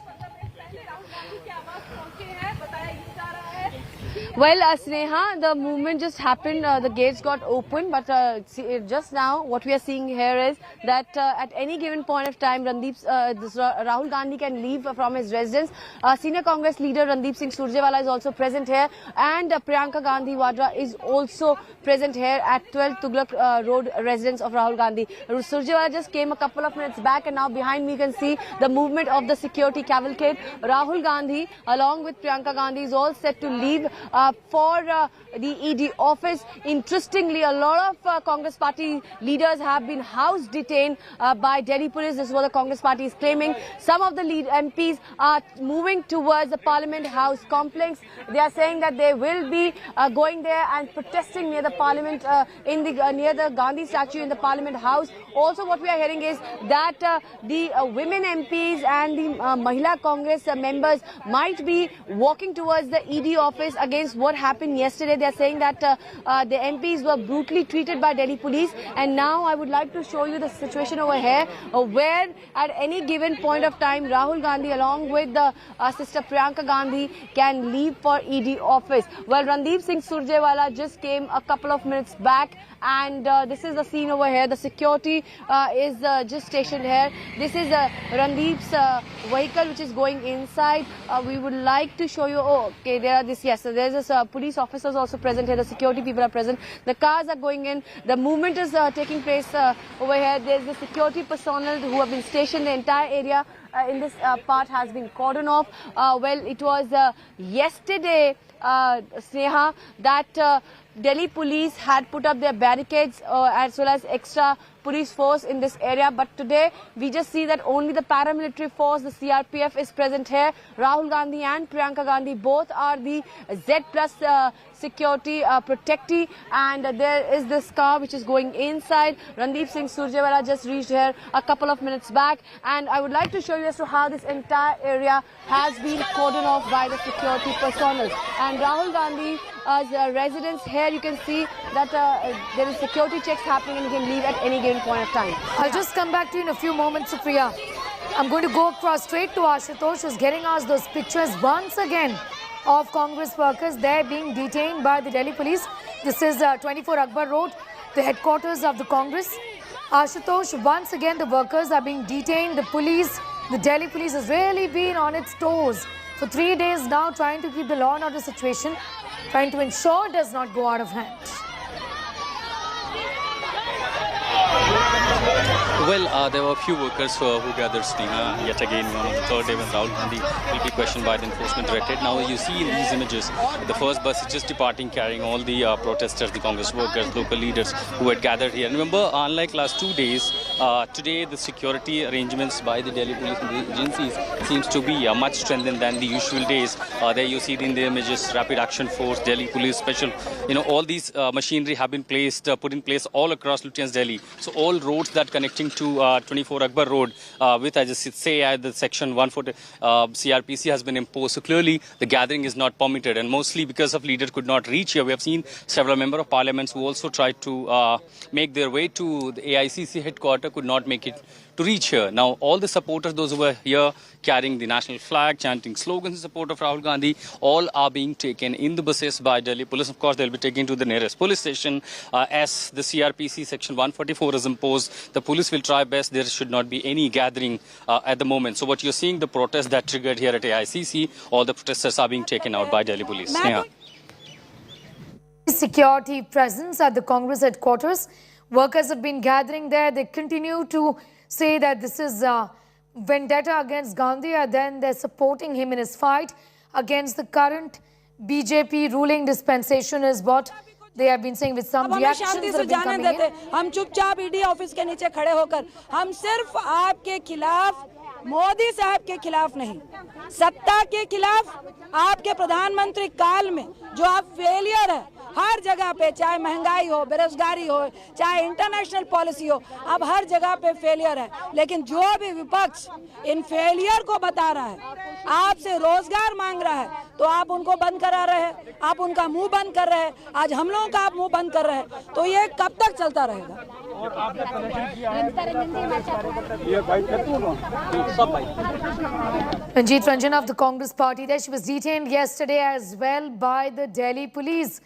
Well, Sneha, the movement just happened, the gates got open, but just now what we are seeing here is that at any given point of time, Rahul Gandhi can leave from his residence. Senior Congress leader Randeep Singh Surjewala is also present here, and Priyanka Gandhi Vadra is also present here at 12th Tughlaq Road residence of Rahul Gandhi. Surjewala just came a couple of minutes back, and now behind me you can see the movement of the security cavalcade. Rahul Gandhi along with Priyanka Gandhi is all set to leave for the ED office. Interestingly, a lot of Congress party leaders have been house detained by Delhi police. This is what the Congress party is claiming. Some of the lead MPs are moving towards the Parliament House complex. They are saying that they will be going there and protesting near the Parliament, near the Gandhi statue in the Parliament House. Also, what we are hearing is that the women MPs and the Mahila Congress members might be walking towards the ED office against what happened yesterday. They are saying that the MPs were brutally treated by Delhi police, and now I would like to show you the situation over here where at any given point of time Rahul Gandhi along with the sister Priyanka Gandhi can leave for ED office. Well, Randeep Singh Surjewala just came a couple of minutes back, and this is the scene over here. The security is just stationed here. This is Randeep's vehicle which is going inside. We would like to show you. Oh, okay, there are this. Yes, so there's this police officers also present here. The security people are present. The cars are going in. The movement is taking place over here. There's the security personnel who have been stationed. The entire area in this part has been cordoned off. Well, it was yesterday, Sneha, that Delhi police had put up their barricades as well as extra police force in this area, but today we just see that only the paramilitary force, the CRPF, is present here. Rahul Gandhi and Priyanka Gandhi both are the Z plus security protectee, and there is this car which is going inside. Randeep Singh Surjewala just reached here a couple of minutes back, and I would like to show you as to how this entire area has been cordoned off by the security personnel. And Rahul Gandhi's residence here, you can see that there is security checks happening, and he can leave at any given point of time. I'll just come back to you in a few moments, Supriya. I'm going to go across straight to Ashutosh, who's getting us those pictures once again of Congress workers there being detained by the Delhi police. This is 24 Akbar Road. the headquarters of the Congress. Ashutosh, once again the workers are being detained. The Delhi police has really been on its toes for 3 days now, trying to keep the law and order situation, trying to ensure it does not go out of hand. Well, there were a few workers who gathered, Sneha, yet again on the third day when Rahul Gandhi will be questioned by the Enforcement Directorate. Now you see in these images, the first bus is just departing, carrying all the protesters, the Congress workers, local leaders who had gathered here. And remember, unlike last 2 days, today the security arrangements by the Delhi police agencies seems to be much strengthened than the usual days. There you see in the images, Rapid Action Force, Delhi Police Special, all these machinery have been put in place all across Lutyens Delhi. So all roads that connecting to 24 Akbar Road with, as I say, the section 140 CRPC has been imposed. So clearly the gathering is not permitted, and mostly because of leaders could not reach here. We have seen several members of parliaments who also tried to make their way to the AICC headquarters, could not make it to reach here. Now all the supporters, those who were here carrying the national flag, chanting slogans in support of Rahul Gandhi, all are being taken in the buses by Delhi police. Of course, they'll be taken to the nearest police station. As the CRPC section 144 is imposed, the police will try best. There should not be any gathering at the moment. So what you're seeing, the protest that triggered here at AICC, all the protesters are being taken out by Delhi police. Yeah. Security presence at the Congress headquarters. Workers have been gathering there. They continue to say that this is vendetta against Gandhi, and then they're supporting him in his fight against the current BJP ruling dispensation is what they have been saying, with some reactions that have been coming in. हम चुपचाप ED office के नीचे खड़े होकर, हम सिर्फ आपके खिलाफ, मोदी साहब के खिलाफ नहीं, सत्ता के खिलाफ, आपके प्रधानमंत्री काल में जो आप फेलियर है हर जगह पे, चाहे महंगाई हो, बेरोजगारी हो, चाहे इंटरनेशनल पॉलिसी हो, अब हर जगह पे फेलियर है। लेकिन जो भी विपक्ष इन फेलियर को बता रहा है, आपसे रोजगार मांग रहा है, तो आप उनको बंद करा रहे हैं, आप उनका मुंह बंद कर रहे हैं, आज हम लोगों का आप मुंह बंद कर रहे हैं, तो ये कब तक चलता रहेगा? Ranjit Ranjan of the Congress party there, she was detained yesterday as well by the Delhi police.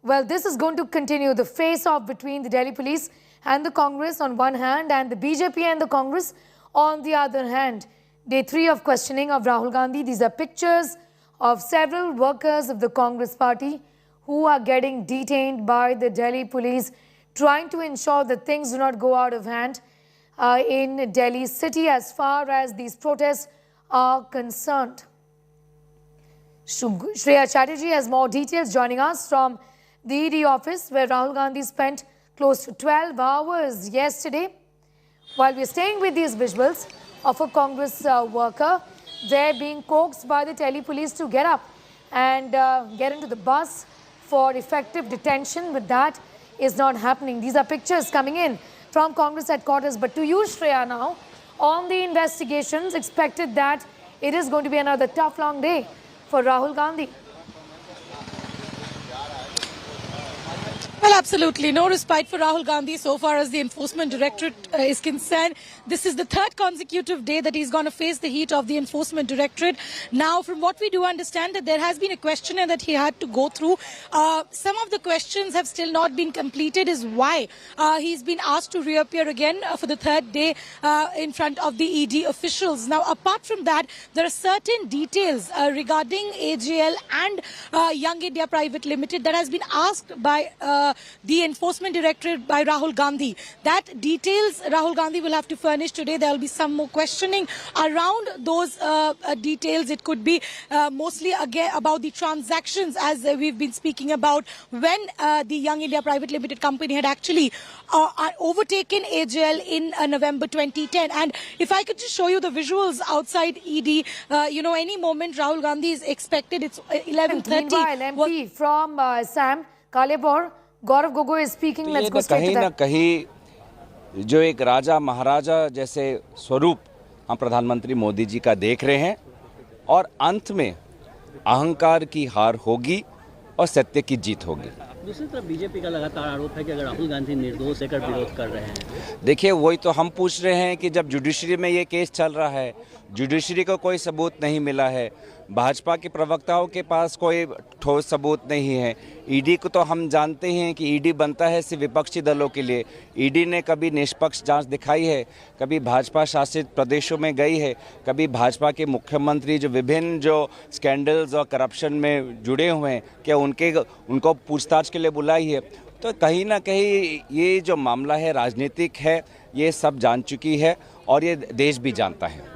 Well, this is going to continue, the face-off between the Delhi police and the Congress on one hand, and the BJP and the Congress on the other hand. Day 3 of questioning of Rahul Gandhi. These are pictures of several workers of the Congress party who are getting detained by the Delhi police, trying to ensure that things do not go out of hand in Delhi city as far as these protests are concerned. Shreya Chatterjee has more details, joining us from the ED office, where Rahul Gandhi spent close to 12 hours yesterday. While we're staying with these visuals of a Congress worker, they're being coaxed by the Delhi police to get up and get into the bus for effective detention, but that is not happening. These are pictures coming in from Congress headquarters. But to you, Shreya, now, on the investigations, expected that it is going to be another tough, long day for Rahul Gandhi. Well, absolutely. No respite for Rahul Gandhi so far as the Enforcement Directorate is concerned. This is the third consecutive day that he's going to face the heat of the Enforcement Directorate. Now, from what we do understand, that there has been a questionnaire that he had to go through. Some of the questions have still not been completed, is why he's been asked to reappear again for the third day in front of the ED officials. Now, apart from that, there are certain details regarding AGL and Young India Private Limited that has been asked by the Enforcement Directorate by Rahul Gandhi. That details Rahul Gandhi will have to furnish today. There will be some more questioning around those details. It could be mostly again about the transactions, as we've been speaking about, when the Young India Private Limited company had actually overtaken AGL in November 2010. And if I could just show you the visuals outside ED, any moment Rahul Gandhi is expected. It's 11:30. Meanwhile, MP from Sam Kalebor, Gaurav Gogoi is speaking. Let's go straight to that. कहीं जो एक राजा महाराजा जैसे स्वरूप हम प्रधानमंत्री मोदी जी का देख रहे हैं, और अंत में अहंकार की हार होगी और सत्य की जीत होगी। दूसरी तरफ बीजेपी का लगातार आरोप है कि अगर राहुल गांधी निर्दोष होकर विरोध कर रहे हैं। देखिए, वही तो हम पूछ रहे हैं कि जब जुडिशरी में ये केस चल रहा है, जुडिशरी को कोई सबूत नहीं मिला है, भाजपा के प्रवक्ताओं के पास कोई ठोस सबूत नहीं है। ईडी को तो हम जानते हैं कि ईडी बनता है सिर्फ विपक्षी दलों के लिए। ईडी ने कभी निष्पक्ष जांच दिखाई है, कभी भाजपा शासित प्रदेशों में गई है, कभी भाजपा के मुख्यमंत्री जो विभिन्न जो स्कैंडल्स और करप्शन में जुड़े हुए हैं, क्या उनको पूछताछ के लिए बुलाई है? तो कहीं ना कहीं ये जो मामला है राजनीतिक है, ये सब जान चुकी है और ये देश भी जानता है।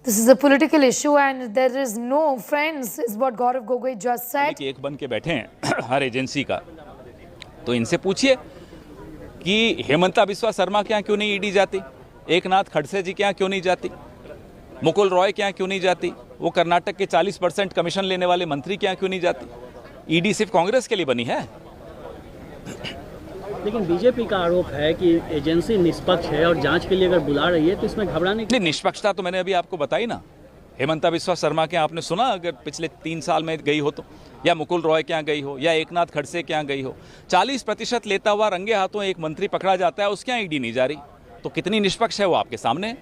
This is a political issue and there is no friends, is what Gaurav Gogoi just said. एक बन के बैठे हैं हर एजेंसी का, तो इनसे पूछिए कि हेमंता बिस्वा शर्मा के यहाँ क्यों नहीं ईडी जाती, एकनाथ खड़से जी के यहाँ क्यों नहीं जाती, मुकुल रॉय के यहाँ क्यों नहीं जाती, वो कर्नाटक के 40% कमीशन लेने वाले मंत्री के यहाँ क्यों नहीं जाती? ईडी सिर्फ कांग्रेस के लिए बनी है। लेकिन बीजेपी का आरोप है कि एजेंसी निष्पक्ष है और जांच के लिए अगर बुला रही है तो इसमें घबराने की निष्पक्षता तो मैंने अभी आपको बताई ना। हेमंता बिस्वा शर्मा के यहाँ आपने सुना अगर पिछले 3 साल में गई हो तो, या मुकुल रॉय के यहाँ गई हो, या एकनाथ खड़से के यहाँ गई हो, 40% लेता हुआ रंगे हाथों एक मंत्री पकड़ा जाता है, उसके यहाँ ईडी नहीं जा रही, तो कितनी निष्पक्ष है वो आपके सामने।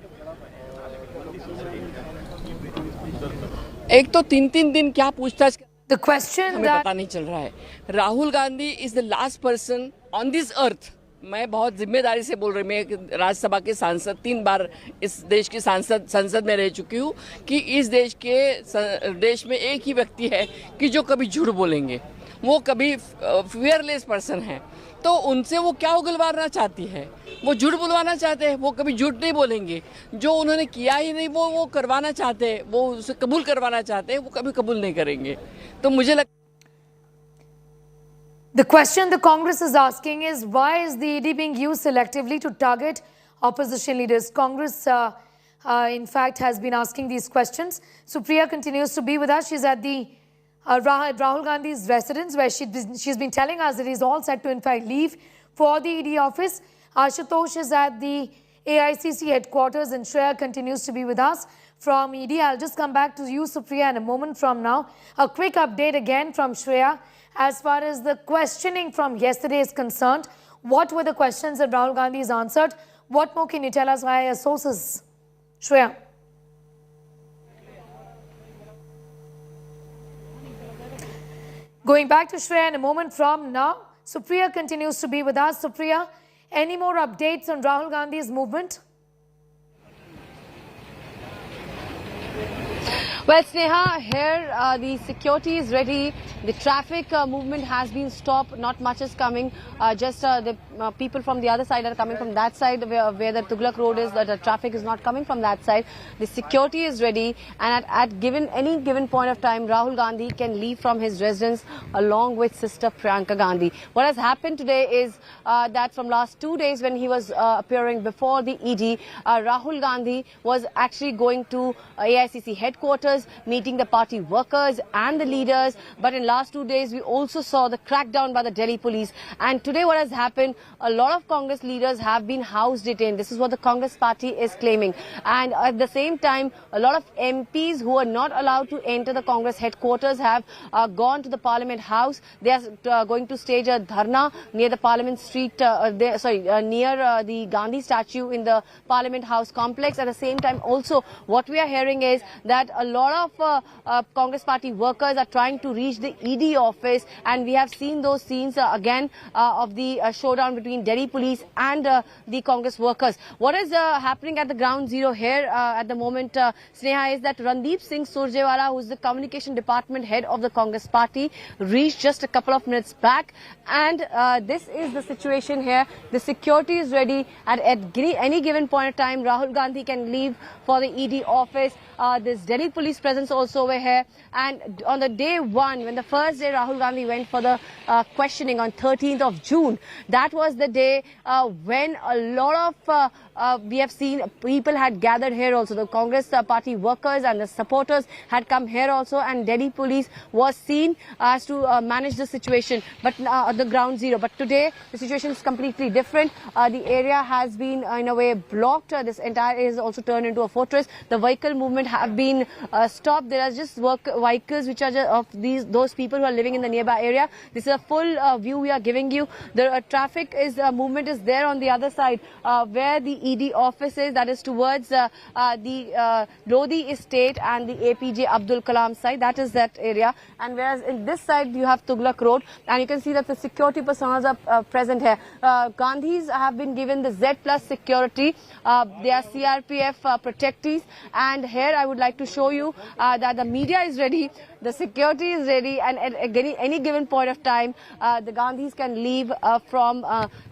एक तो 3-3 दिन क्या पूछताछ The question हमें पता नहीं चल रहा है। Rahul Gandhi is the last person on this earth, मैं बहुत जिम्मेदारी से बोल रही हूँ, मैं एक राज्यसभा के सांसद 3 बार इस देश की संसद में रह चुकी हूँ, कि इस देश में एक ही व्यक्ति है कि जो कभी झूठ बोलेंगे, वो कभी फियरलेस पर्सन है। तो उनसे वो क्या उगलवाना चाहती है? वो झूठ बुलवाना चाहते हैं, वो कभी झूठ नहीं बोलेंगे। जो उन्होंने किया ही नहीं वो करवाना चाहते हैं, वो उसे कबूल करवाना चाहते हैं, वो कभी कबूल नहीं करेंगे। तो मुझे The question the Congress is asking is, why is the ED being used selectively to target opposition leaders? Congress, in fact, has been asking these questions. Supriya continues to be with us. She's at the Rahul Gandhi's residence, where she's been telling us that he's all set to, in fact, leave for the ED office. Ashutosh is at the AICC headquarters, and Shreya continues to be with us from ED. I'll just come back to you, Supriya, in a moment from now. A quick update again from Shreya. As far as the questioning from yesterday is concerned, what were the questions that Rahul Gandhi has answered? What more can you tell us via your sources? Shreya. Going back to Shreya in a moment from now, Supriya continues to be with us. Supriya, any more updates on Rahul Gandhi's movement? Well, Sneha, here the security is ready. The traffic movement has been stopped. Not much is coming. Just the people from the other side are coming from that side where the Tughlaq Road is. The traffic is not coming from that side. The security is ready, and at any given point of time, Rahul Gandhi can leave from his residence along with sister Priyanka Gandhi. What has happened today is that from last 2 days, when he was appearing before the ED, Rahul Gandhi was actually going to AICC headquarters, meeting the party workers and the leaders. But in last 2 days, we also saw the crackdown by the Delhi police. And today what has happened, a lot of Congress leaders have been house detained. This is what the Congress party is claiming. And at the same time, a lot of MPs who are not allowed to enter the Congress headquarters have gone to the Parliament House. They are going to stage a dharna near the Parliament Street, near the Gandhi statue in the Parliament House complex. At the same time, also, what we are hearing is that a lot of Congress party workers are trying to reach the ED office, and we have seen those scenes again of the showdown between Delhi police and the Congress workers. What is happening at the ground zero here at the moment, Sneha, is that Randeep Singh Surjewala, who is the communication department head of the Congress party, reached just a couple of minutes back, and this is the situation here. The security is ready. At any given point of time, Rahul Gandhi can leave for the ED office. This Delhi police presence also over here. And on the day one, when the first day Rahul Gandhi went for the questioning on 13th of June, that was the day when a lot of, we have seen people had gathered here also. The Congress party workers and the supporters had come here also, and Delhi police was seen as to manage the situation, but the ground zero. But today, the situation is completely different. The area has been, in a way, blocked. This entire area is also turned into a fortress. The vehicle movement have been stopped. There are just vehicles which are just of those people who are living in the nearby area. This is a full view we are giving you. The traffic movement is there on the other side where the ED office is, that is towards the Lodi estate and the APJ Abdul Kalam side. That is that area. And whereas in this side you have Tughlaq Road, and you can see that the security personnel are present here. Gandhis have been given the Z plus security. They are CRPF protectees, and here I would like to show you that the media is ready, the security is ready, and at any given point of time the Gandhis can leave from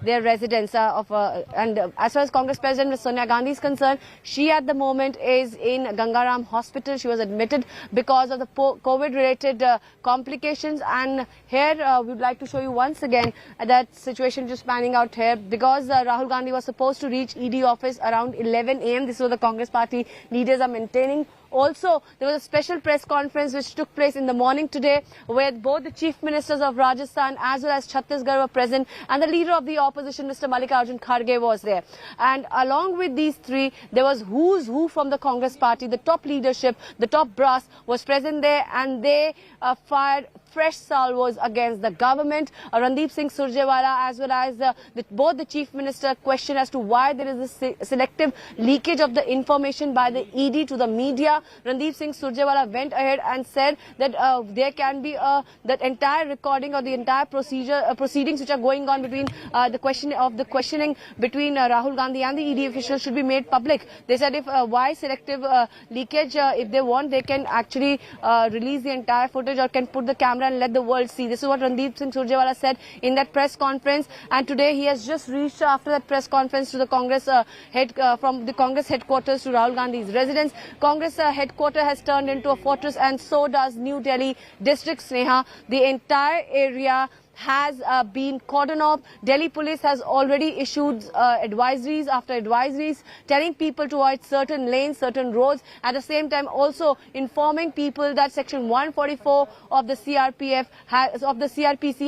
their residence. And as far as Congress President Ms. Sonia Gandhi is concerned, she at the moment is in Gangaram Hospital. She was admitted because of the COVID related complications, and here we would like to show you once again that situation just panning out here, because Rahul Gandhi was supposed to reach ED office around 11 a.m. This is what the Congress party leaders are maintaining. Also, there was a special press conference which took place in the morning today, where both the chief ministers of Rajasthan as well as Chhattisgarh were present, and the leader of the opposition, Mr. Mallikarjun Kharge, was there. And along with these three, there was who's who from the Congress party. The top leadership, the top brass was present there, and they fired fresh salvos against the government. Randeep Singh Surjewala as well as both the chief minister questioned as to why there is a selective leakage of the information by the ED to the media. Randeep Singh Surjewala went ahead and said that there can be that entire recording or the entire proceedings which are going on between the questioning between Rahul Gandhi and the ED officials should be made public. They said if why selective leakage, if they want they can actually release the entire footage or can put the camera and let the world see. This is what Randeep Singh Surjewala said in that press conference, and today he has just reached after that press conference to the Congress from the Congress headquarters to Rahul Gandhi's residence. Congress headquarters has turned into a fortress, and so does New Delhi district, Sneha. The entire area has been cordoned off. Delhi police has already issued advisories after advisories telling people to avoid certain lanes, certain roads. At the same time also informing people that section 144 of the CRPC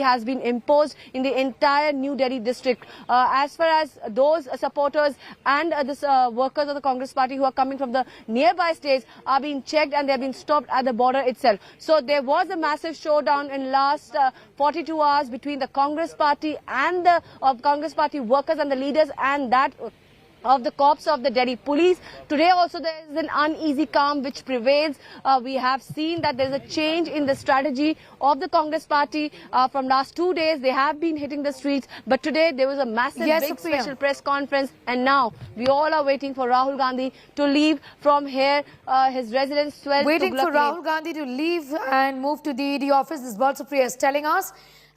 has been imposed in the entire New Delhi district. As far as those supporters and the workers of the Congress party who are coming from the nearby states are being checked, and they have been stopped at the border itself. So there was a massive showdown in last 42 hours between the Congress party and the Congress party workers and the leaders, and that of the corps of the Delhi police. Today also there is an uneasy calm which prevails. We have seen that there is a change in the strategy of the Congress party. From last 2 days they have been hitting the streets, but today there was a massive big special press conference, and now we all are waiting for Rahul Gandhi to leave from here, his residence 12. Waiting for Rahul Gandhi to leave and move to the ED office. This Balsupriya is telling us.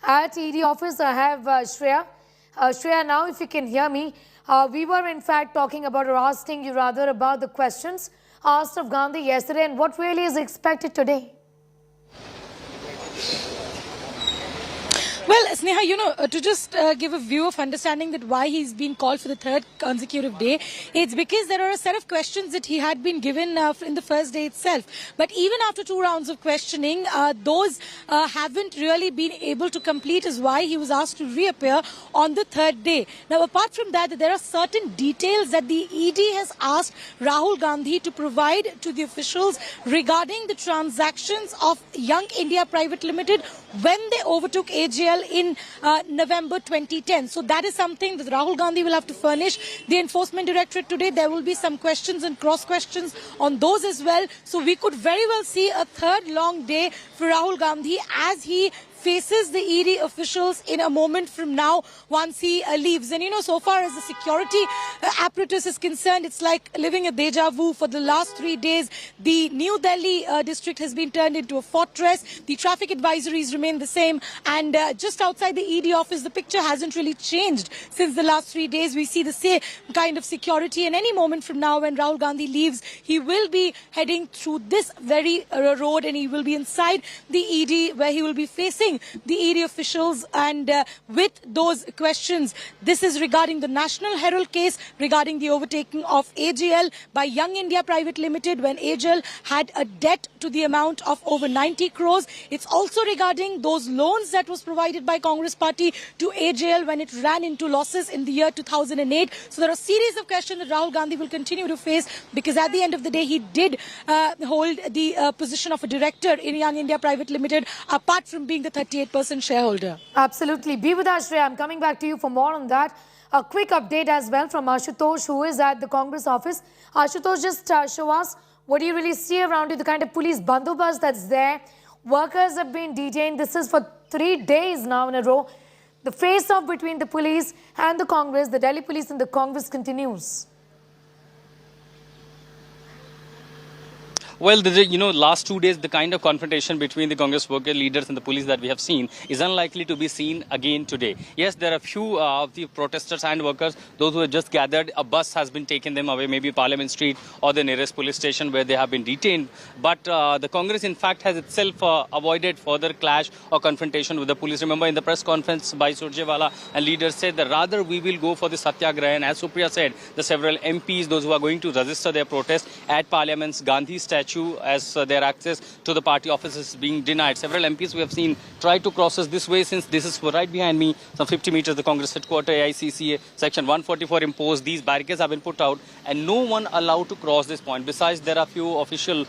At ED office I have Shreya. Shreya, now if you can hear me, we were in fact talking about, or asking you rather, about the questions asked of Gandhi yesterday and what really is expected today. Well, Sneha, you know, to just give a view of understanding that why he's been called for the third consecutive day, it's because there are a set of questions that he had been given in the first day itself. But even after 2 rounds of questioning, those haven't really been able to complete, is why he was asked to reappear on the third day. Now, apart from that, there are certain details that the ED has asked Rahul Gandhi to provide to the officials regarding the transactions of Young India Private Limited when they overtook AGL in November 2010. So that is something that Rahul Gandhi will have to furnish the Enforcement Directorate today. There will be some questions and cross questions on those as well. So we could very well see a third long day for Rahul Gandhi as he faces the ED officials in a moment from now once he leaves. And you know, so far as the security apparatus is concerned, it's like living a deja vu. For the last 3 days, the New Delhi district has been turned into a fortress. The traffic advisories remain the same. And just outside the ED office, the picture hasn't really changed since the last 3 days. We see the same kind of security. And any moment from now, when Rahul Gandhi leaves, he will be heading through this very road, and he will be inside the ED, where he will be facing confronting the ED officials and with those questions. This is regarding the National Herald case regarding the overtaking of AGL by Young India Private Limited when AGL had a debt to the amount of over 90 crores. It's also regarding those loans that was provided by Congress party to AGL when it ran into losses in the year 2008. So there are a series of questions that Rahul Gandhi will continue to face, because at the end of the day he did hold the position of a director in Young India Private Limited, apart from being the 38% shareholder. Absolutely. Be with us, Shreya. I'm coming back to you for more on that. A quick update as well from Ashutosh, who is at the Congress office. Ashutosh, just show us what do you really see around you, the kind of police bandobast that's there. Workers have been detained. This is for 3 days now in a row. The face-off between the police and the Congress, the Delhi police and the Congress continues. Well, last 2 days, the kind of confrontation between the Congress worker leaders and the police that we have seen is unlikely to be seen again today. Yes, there are a few of the protesters and workers, those who have just gathered. A bus has been taken them away, maybe Parliament Street or the nearest police station where they have been detained. But the Congress, in fact, has itself avoided further clash or confrontation with the police. Remember, in the press conference by Surjewala, and leaders said that rather we will go for the satyagraha. And as Supriya said, the several MPs, those who are going to register their protest at Parliament's Gandhi statue, as their access to the party offices is being denied. Several MPs we have seen try to cross us this way, since this is right behind me, some 50 meters, the Congress headquarters, AICC, section 144 imposed. These barricades have been put out and no one allowed to cross this point. Besides, there are few official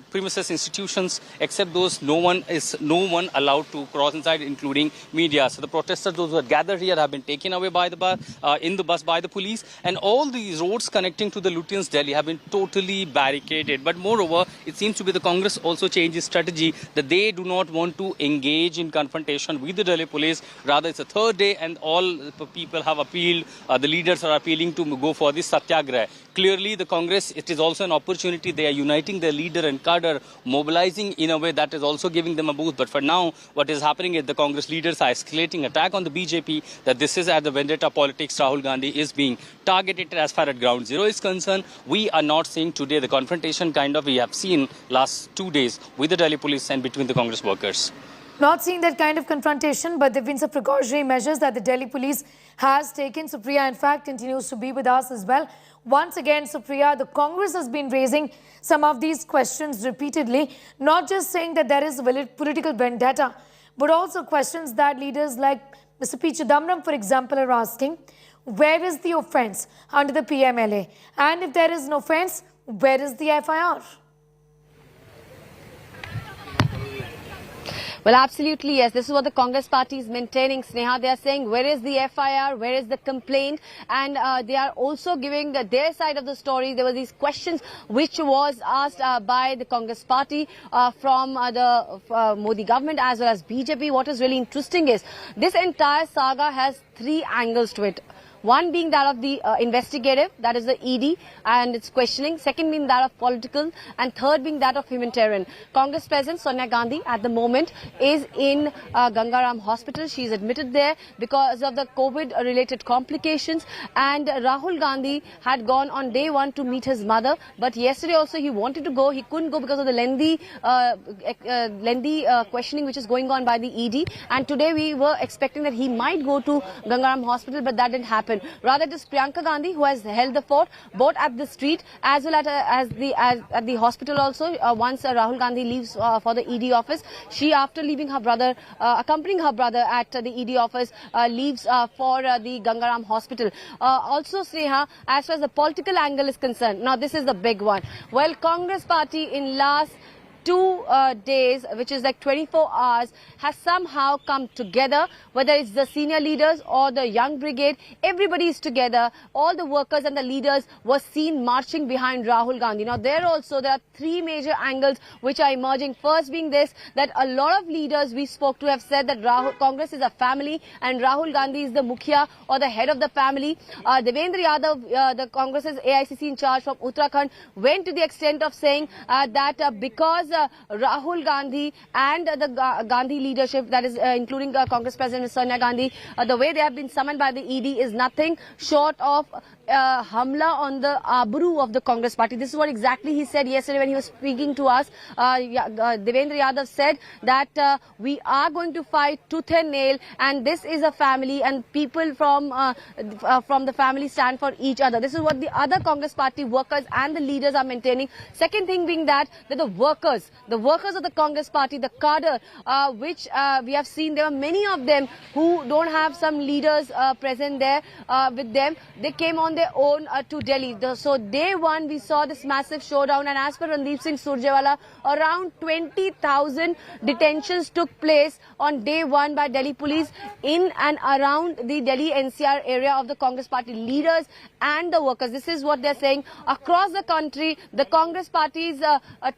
premises, institutions, except those, no one allowed to cross inside, including media. So the protesters, those who are gathered here, have been taken away by the bus, in the bus by the police, and all these roads connecting to the Lutyens Delhi have been totally barricaded. But moreover, it seems to be the Congress also changed its strategy, that they do not want to engage in confrontation with the Delhi police. Rather, it's a third day and all people have appealed, the leaders are appealing to go for this satyagraha. Clearly, the Congress, it is also an opportunity. They are uniting their leader and cadre, mobilizing in a way that is also giving them a boost. But for now, what is happening is the Congress leaders are escalating attack on the BJP, that this is at the vendetta politics. Rahul Gandhi is being targeted. As far as ground zero is concerned, we are not seeing today the confrontation kind of we have seen last 2 days with the Delhi police and between the Congress workers. Not seeing that kind of confrontation, but there have been some precautionary measures that the Delhi police has taken. Supriya, in fact, continues to be with us as well. Once again, Supriya, the Congress has been raising some of these questions repeatedly, not just saying that there is a political vendetta, but also questions that leaders like Mr. P. Chidambaram, for example, are asking, where is the offence under the PMLA? And if there is an offence, where is the FIR? Well, absolutely, yes. This is what the Congress party is maintaining, Sneha. They are saying, where is the FIR? Where is the complaint? And they are also giving their side of the story. There were these questions which was asked by the Congress party from the Modi government as well as BJP. What is really interesting is this entire saga has 3 angles to it. One being that of the investigative, that is the ED and its questioning. Second being that of political, and third being that of humanitarian. Congress President Sonia Gandhi at the moment is in Gangaram Hospital. She is admitted there because of the COVID-related complications. And Rahul Gandhi had gone on day 1 to meet his mother. But yesterday also he wanted to go. He couldn't go because of the lengthy questioning which is going on by the ED. And today we were expecting that he might go to Gangaram Hospital, but that didn't happen. Rather, it is Priyanka Gandhi who has held the fort, both at the street as well as at the hospital also. Once Rahul Gandhi leaves for the ED office, she, after leaving her brother, accompanying her brother at the ED office, leaves for the Gangaram Hospital. Also, Sneha, as far as the political angle is concerned, now this is the big one. Well, Congress party in last 2 days, which is like 24 hours, has somehow come together, whether it's the senior leaders or the young brigade. Everybody is together. All the workers and the leaders were seen marching behind Rahul Gandhi. Now, there are 3 major angles which are emerging. First being this, that a lot of leaders we spoke to have said that Congress is a family and Rahul Gandhi is the Mukhya or the head of the family. Devendra Yadav, the Congress's AICC in charge from Uttarakhand, went to the extent of saying that because Rahul Gandhi and the Gandhi leadership, that is including Congress President Sonia Gandhi, the way they have been summoned by the ED is nothing short of hamla on the abru of the Congress party. This is what exactly he said yesterday when he was speaking to us. Devendra Yadav said that we are going to fight tooth and nail, and this is a family, and people from the family stand for each other. This is what the other Congress party workers and the leaders are maintaining. Second thing being that the workers of the Congress party, the cadre, which we have seen, there are many of them who don't have some leaders present there with them. They came on their own to Delhi. So day one, we saw this massive showdown, and as per Randeep Singh Surjewala, around 20,000 detentions took place on day one by Delhi police in and around the Delhi NCR area of the Congress party leaders and the workers. This is what they're saying. Across the country, the Congress party's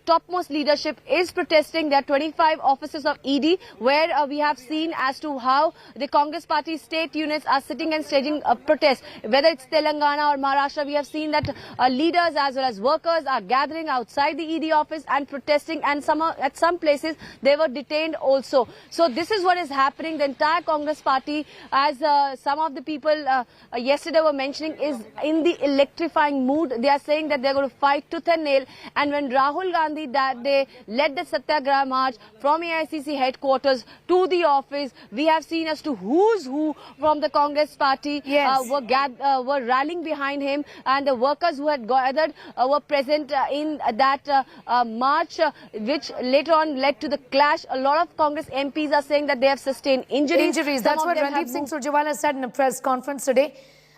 topmost leadership is protesting. There are 25 offices of ED where we have seen as to how the Congress party state units are sitting and staging a protest. Whether it's Telangana or Maharashtra, we have seen that leaders as well as workers are gathering outside the ED office and protesting, and at some places they were detained also. So this is what is happening. The entire Congress party, as some of the people yesterday were mentioning, is in the electrifying mood. They are saying that they're going to fight tooth and nail. And when Rahul Gandhi that day led the Satyagraha march from AICC headquarters to the office, we have seen as to who's who from the Congress party were rallying behind him, and the workers who had gathered were present in that march, which later on led to the clash. A lot of Congress MPs are saying that they have sustained injuries. That's what Randeep Singh Surjewala said in a press conference today.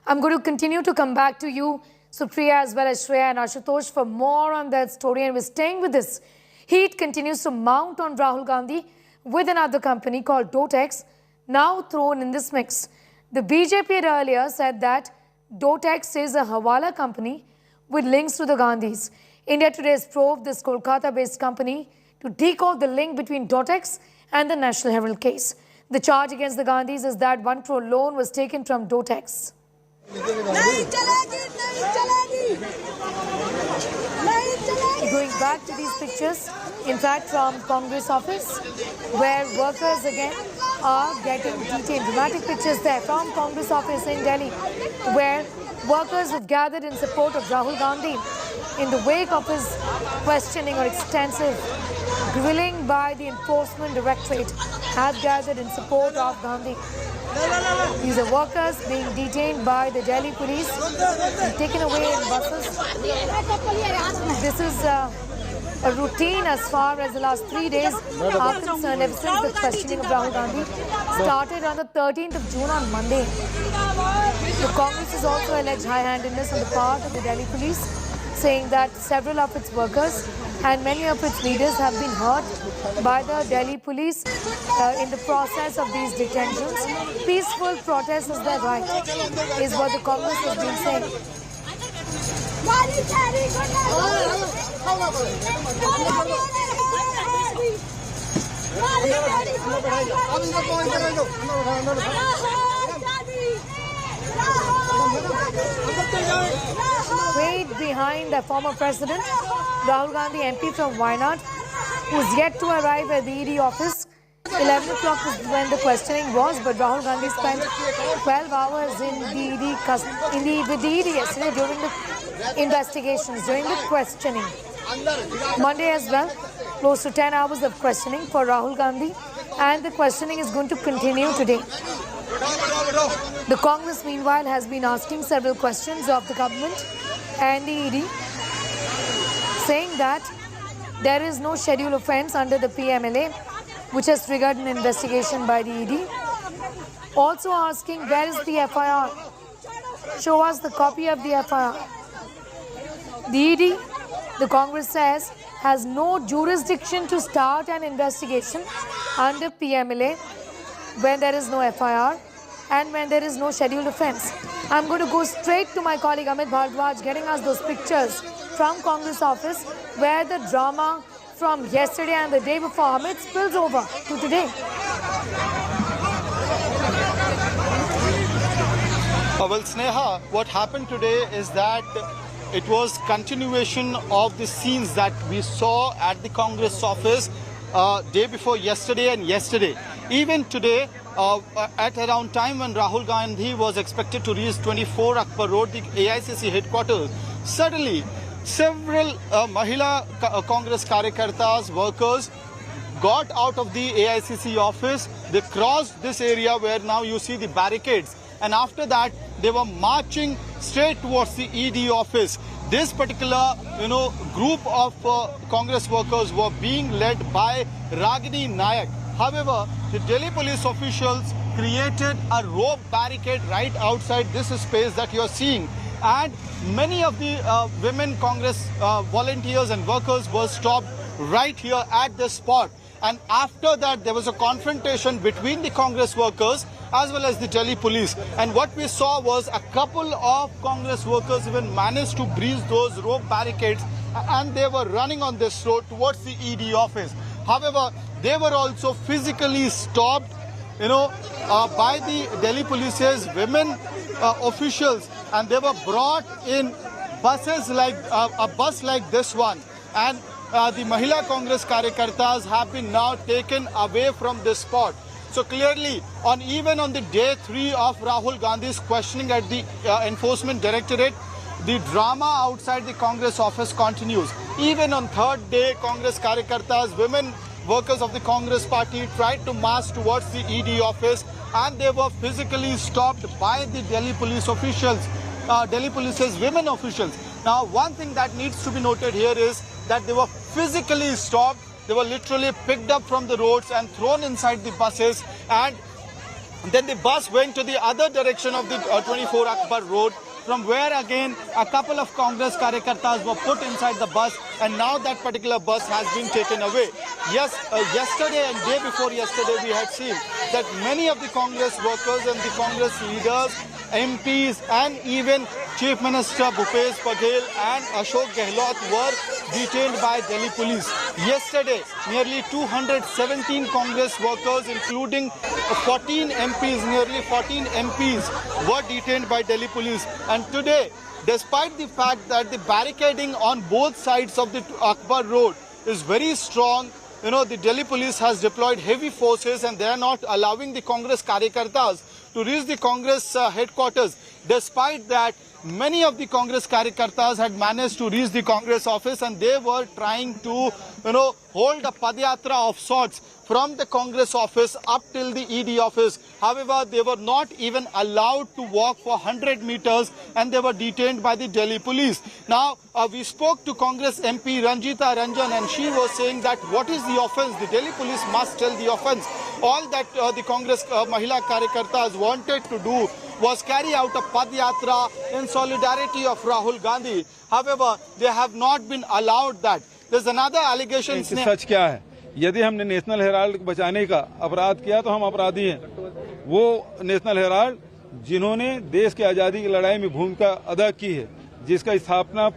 I'm going to continue to come back to you, Supriya, as well as Shreya and Ashutosh, for more on that story. And we're staying with this. Heat continues to mount on Rahul Gandhi with another company called Dotex, now thrown in this mix. The BJP had earlier said that Dotex is a Hawala company with links to the Gandhis. India Today has probed this Kolkata-based company to decode the link between Dotex and the National Herald case. The charge against the Gandhis is that 1 crore loan was taken from Dotex. Going back to these pictures, in fact from Congress office, where workers again are getting detained. Dramatic pictures there from Congress office in Delhi, where workers have gathered in support of Rahul Gandhi in the wake of his questioning or extensive grilling by the Enforcement Directorate, have gathered in support of Gandhi. These are workers being detained by the Delhi police and taken away in buses. This is a routine as far as the last 3 days are concerned, ever since the questioning of Rahul Gandhi started on the 13th of June on Monday. The Congress has also alleged high-handedness on the part of the Delhi police, saying that several of its workers and many of its leaders have been hurt by the Delhi police in the process of these detentions. Peaceful protest is their right, is what the Congress has been saying. Right behind the former president, Rahul Gandhi MP from Wayanad, who's yet to arrive at the ED office. 11 o'clock was when the questioning was, but Rahul Gandhi spent 12 hours in the ED, with the ED yesterday during the investigations, during the questioning. Monday as well, close to 10 hours of questioning for Rahul Gandhi, and the questioning is going to continue today. The Congress, meanwhile, has been asking several questions of the government and the ED, saying that there is no schedule offence under the PMLA, which has triggered an investigation by the ED. Also asking, where is the FIR? Show us the copy of the FIR. The ED, the Congress says, has no jurisdiction to start an investigation under PMLA when there is no FIR and when there is no scheduled offence. I'm going to go straight to my colleague Amit Bhardwaj, getting us those pictures from Congress office, where the drama from yesterday and the day before, Amit, spills over to today. Well, Sneha, what happened today is that it was continuation of the scenes that we saw at the Congress office day before yesterday and yesterday. Even today, at around time when Rahul Gandhi was expected to reach 24 Akbar Road, the AICC headquarters, suddenly several Mahila Congress Karyakartas, workers, got out of the AICC office. They crossed this area where now you see the barricades, and after that they were marching straight towards the ED office. This particular group of Congress workers were being led by Ragini Nayak. However, the Delhi police officials created a rope barricade right outside this space that you are seeing, and many of the women Congress volunteers and workers were stopped right here at this spot. And after that, there was a confrontation between the Congress workers as well as the Delhi police. And what we saw was a couple of Congress workers even managed to breach those rope barricades, and they were running on this road towards the ED office. However, they were also physically stopped, by the Delhi police's women officials, and they were brought in buses like a bus like this one. And the Mahila Congress Karyakartas have been now taken away from this spot. So clearly, even on the day 3 of Rahul Gandhi's questioning at the Enforcement Directorate, the drama outside the Congress office continues. Even on third day, Congress Karyakartas, women workers of the Congress party tried to march towards the ED office, and they were physically stopped by the Delhi police officials, Delhi police's women officials. Now, one thing that needs to be noted here is that they were physically stopped. They were literally picked up from the roads and thrown inside the buses, and then the bus went to the other direction of the 24 Akbar Road, from where again a couple of Congress Karyakartas were put inside the bus, and now that particular bus has been taken away. Yes, yesterday and day before yesterday we had seen that many of the Congress workers and the Congress leaders, MPs and even Chief Minister Bhupesh Baghel and Ashok Gehlot were detained by Delhi police. Yesterday, nearly 217 Congress workers, including 14 MPs, nearly 14 MPs were detained by Delhi police. And today, despite the fact that the barricading on both sides of the Akbar Road is very strong, the Delhi police has deployed heavy forces and they are not allowing the Congress Karyakartas to reach the Congress headquarters. Despite that, many of the Congress Karyakartas had managed to reach the Congress office, and they were trying to, hold a padyatra of sorts from the Congress office up till the ED office. However, they were not even allowed to walk for 100 meters, and they were detained by the Delhi police. Now, we spoke to Congress MP Ranjita Ranjan, and she was saying that what is the offence? The Delhi police must tell the offence. All that the Congress Mahila Karyakartas wanted to do was carry out a padyatra in solidarity of Rahul Gandhi. However, they have not been allowed that. There's another allegation. सच क्या है? यदि हमने national Herald को बचाने का अपराध किया तो हम अपराधी हैं। वो नेशनल हेराल्ड जिन्होंने देश की आज़ादी की लड़ाई में भूमिका अदा की है, जिसका स्थापना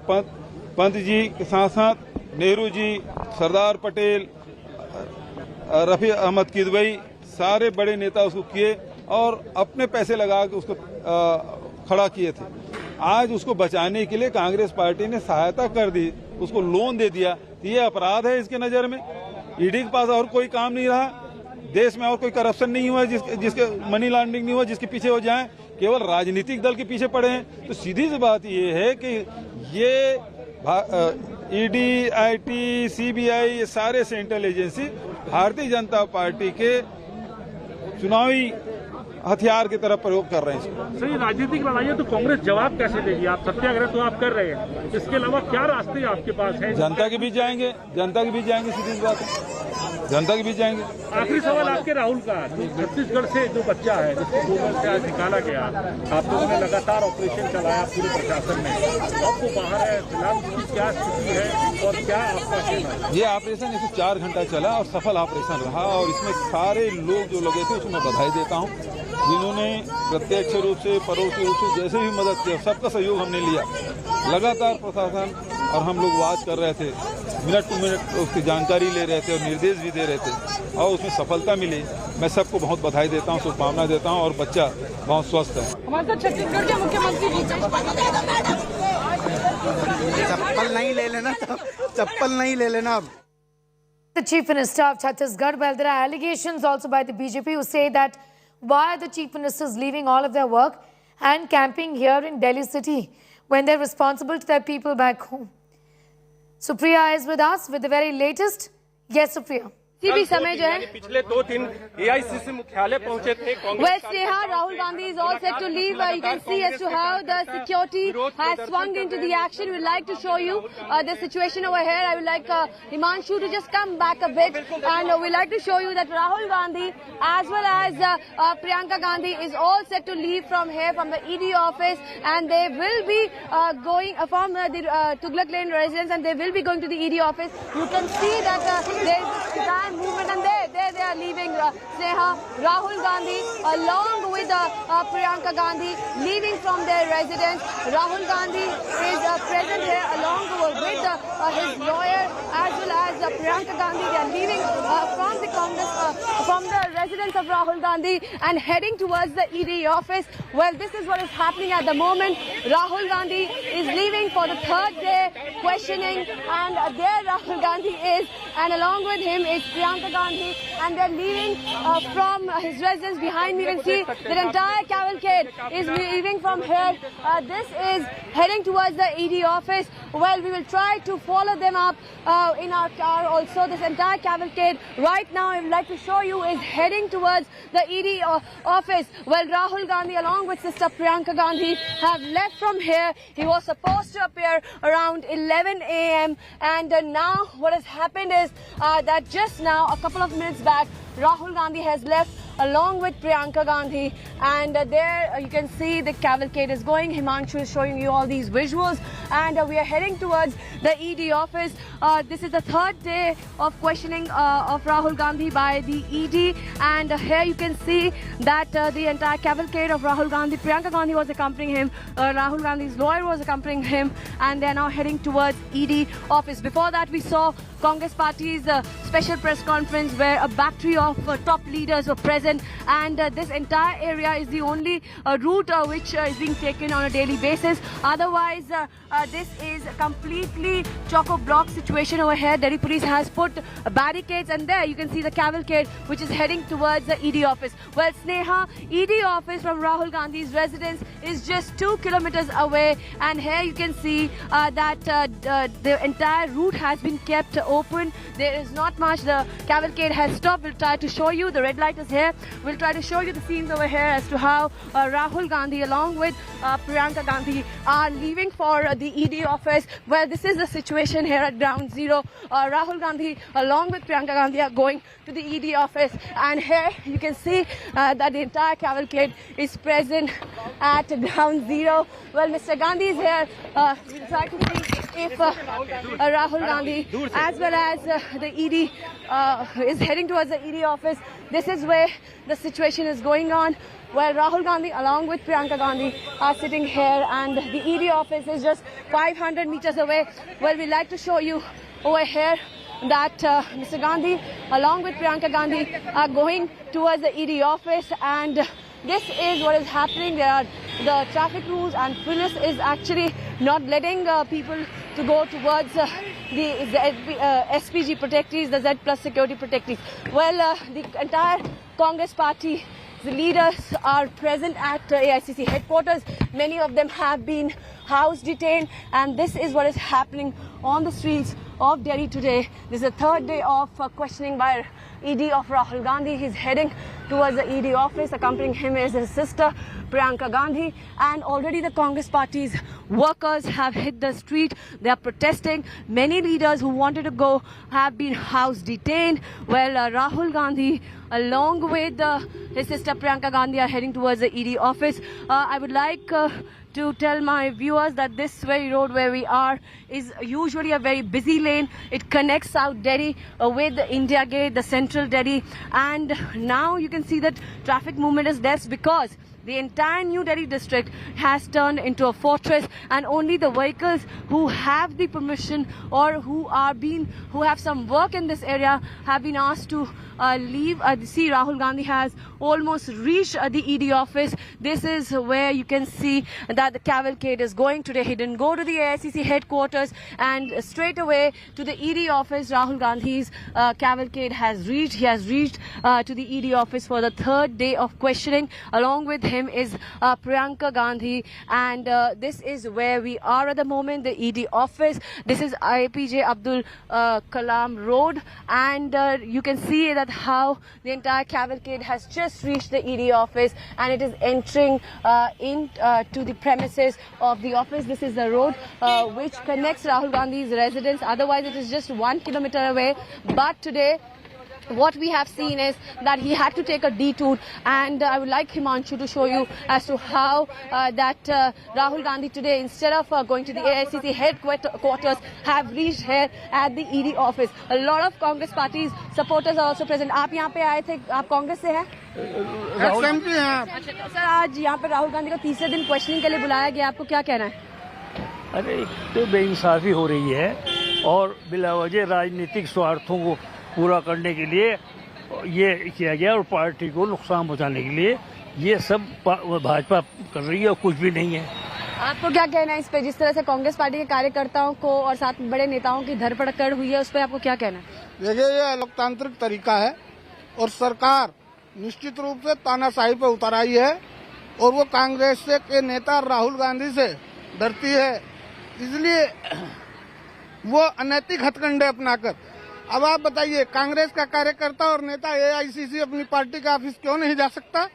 पंत जी के साथ साथ नेहरू जी, सरदार पटेल, रफी अहमद किदवई, सारे बड़े नेता उसको किए और अपने पैसे लगा के उसको खड़ा किए थे। आज उसको बचाने के लिए कांग्रेस पार्टी ने सहायता कर दी, उसको लोन दे दिया। तो ये अपराध है इसके नज़र में। ईडी के पास और कोई काम नहीं रहा, देश में और कोई करप्शन नहीं हुआ जिसके मनी लॉन्ड्रिंग नहीं हुआ जिसके पीछे हो जाएं, केवल राजनीतिक दल के पीछे पड़े हैं। तो सीधी सी बात ये है कि ये ईडी, आईटी, सीबीआई, ये सारे central agency Bharatiya Janata party के चुनावी हथियार की तरफ प्रयोग कर रहे हैं। सही राजनीतिक लड़ाई है तो कांग्रेस जवाब कैसे देगी? आप सत्याग्रह तो आप कर रहे हैं, इसके अलावा क्या रास्ते आपके पास हैं? जनता के बीच जाएंगे, सीधी सी बात है, जनता के बीच जाएंगे। आखिरी सवाल आपके राहुल का, छत्तीसगढ़ से जो बच्चा है जिसको गोबर से आज निकाला गया, आप लोगों ने लगातार ऑपरेशन चलाया पूरे प्रशासन में, अब वो बाहर है, फिलहाल उसकी क्या स्थिति है और क्या आपका कहना है? ये ऑपरेशन 104 घंटा चला और सफल ऑपरेशन रहा, और इसमें सारे लोग जो लगे थे उसमें बधाई देता हूँ, जिन्होंने प्रत्यक्ष रूप से, परोक्षी रूप से जैसे भी मदद किया, सबका सहयोग हमने लिया। लगातार प्रशासन और हम लोग वाच कर रहे थे, मिनट टू मिनट उसकी जानकारी ले रहे थे और निर्देश भी दे रहे थे, और उसमें सफलता मिली। मैं सबको बहुत बधाई देता हूँ, शुभकामना देता हूँ, और बच्चा बहुत स्वस्थ है। हमारे साथ छत्तीसगढ़ के मुख्यमंत्री चप्पल नहीं ले लेना, चप्पल नहीं ले लेना अब। The Chief Minister of Chhattisgarh, well, there are allegations also by the BJP who say that Why are the chief ministers leaving all of their work and camping here in Delhi city when they're responsible to their people back home? Supriya is with us with the very latest. Yes, Supriya. पिछले 2 दिन AICC मुख्यालय पहुंचे थे Well, Sneha, Rahul Gandhi is all set to leave. You can see as to how the security has swung into the action. We'd like to show you the situation over here. I would like Himanshu to just come back a bit, and we'd like to show you that Rahul Gandhi as well as Priyanka Gandhi is all set to leave from here, from the ED office, and they will be going from the Tughlaq Lane residence, and they will be going to the ED office. You can see that there is this movement, and there they are leaving. Sneha, Rahul Gandhi along with Priyanka Gandhi leaving from their residence. Rahul Gandhi is present here along with his lawyer as well as Priyanka Gandhi. They are leaving from the Congress, from the residence of Rahul Gandhi and heading towards the ED office. Well, this is what is happening at the moment. Rahul Gandhi is leaving for the 3rd day questioning, and there Rahul Gandhi is, and along with him is Priyanka Gandhi, and they're leaving from his residence. Behind me you can see the entire cavalcade is leaving from here. This is heading towards the ED office. Well, we will try to follow them up in our car also. This entire cavalcade right now, I would like to show you, is heading towards the ED office. Well, Rahul Gandhi along with sister Priyanka Gandhi have left from here. He was supposed to appear around 11 a.m. and now what has happened is that just now, a couple of minutes back, Rahul Gandhi has left along with Priyanka Gandhi, and there you can see the cavalcade is going. Himanshu is showing you all these visuals, and we are heading towards the ED office. This is the 3rd day of questioning of Rahul Gandhi by the ED, and here you can see that the entire cavalcade of Rahul Gandhi, Priyanka Gandhi was accompanying him, Rahul Gandhi's lawyer was accompanying him, and they are now heading towards ED office. Before that, we saw Congress Party's special press conference where a battery of top leaders were present, and this entire area is the only route which is being taken on a daily basis. Otherwise, this is a completely chock-a-block situation over here. Delhi police has put barricades, and there you can see the cavalcade which is heading towards the ED office. Well, Sneha, ED office from Rahul Gandhi's residence is just 2 kilometers away, and here you can see that the entire route has been kept open. There is not much. The cavalcade has stopped. We'll try to show you. The red light is here. We'll try to show you the scenes over here as to how Rahul Gandhi along with Priyanka Gandhi are leaving for the ED office. Well, this is the situation here at ground zero. Rahul Gandhi along with Priyanka Gandhi are going to the ED office, and here you can see that the entire cavalcade is present at ground zero. Well, Mr. Gandhi is here. We'll try to see if Rahul Gandhi as well as the ED is heading towards the ED office. This is where the situation is going on. Well, Rahul Gandhi along with Priyanka Gandhi are sitting here, and the ED office is just 500 meters away. Well, we'd like to show you over here that Mr. Gandhi along with Priyanka Gandhi are going towards the ED office, and this is what is happening. There are the traffic rules, and police is actually not letting people to go towards the SPG protectees, the Z plus security protectees. Well, the entire Congress party, the leaders are present at AICC headquarters. Many of them have been house detained, and this is what is happening on the streets of Delhi today. This is the 3rd day of questioning by ED of Rahul Gandhi. He's heading towards the ED office. Accompanying him is his sister Priyanka Gandhi, and already the Congress party's workers have hit the street. They are protesting. Many leaders who wanted to go have been house detained. Well, Rahul Gandhi along with his sister Priyanka Gandhi are heading towards the ED office. I would like to tell my viewers that this very road where we are is usually a very busy lane. It connects South Delhi with the India Gate, the central Delhi, and now you can see that traffic movement is less because the entire New Delhi district has turned into a fortress, and only the vehicles who have the permission or who have some work in this area have been asked to leave. See, Rahul Gandhi has almost reached the ED office. This is where you can see that the cavalcade is going today. He didn't go to the AICC headquarters, and straight away to the ED office Rahul Gandhi's cavalcade has reached. He has reached to the ED office for the third day of questioning. Along with him is Priyanka Gandhi, and this is where we are at the moment, the ED office. This is APJ Abdul Kalam Road, and you can see that how the entire cavalcade has just reached the ED office, and it is entering to the premises of the office. This is the road which connects Rahul Gandhi's residence. Otherwise, it is just 1 kilometer away. But today, what we have seen is that he had to take a detour, and I would like Himanshu to show you as to how that Rahul Gandhi today, instead of going to the AICC headquarters, have reached here at the ED office. A lot of Congress party's supporters are also present. आप यहाँ पे आए थे, आप कांग्रेस से हैं? Sir, आज यहाँ पे राहुल गांधी का तीसरे दिन क्वेश्चनिंग के लिए बुलाया गया, आपको क्या कहना है? अरे तो बेइंसाफी हो रही है और बिलावजह राजनीतिक स्वार्थों को पूरा करने के लिए ये किया गया और पार्टी को नुकसान पहुंचाने के लिए ये सब भाजपा कर रही है और कुछ भी नहीं है। आपको क्या कहना है इस पे, जिस तरह से कांग्रेस पार्टी के कार्यकर्ताओं को और साथ में बड़े नेताओं की धरपकड़ हुई है, उस पर आपको क्या कहना है? देखिए, ये लोकतांत्रिक तरीका है और सरकार निश्चित रूप से तानाशाही पे उतर आई है और वो कांग्रेस के नेता राहुल गांधी से डरती है, इसलिए वो अनैतिक हथकंडे अपनाकर। अब आप बताइए, कांग्रेस का कार्यकर्ता और नेता एआईसीसी अपनी पार्टी का ऑफिस क्यों नहीं जा सकता?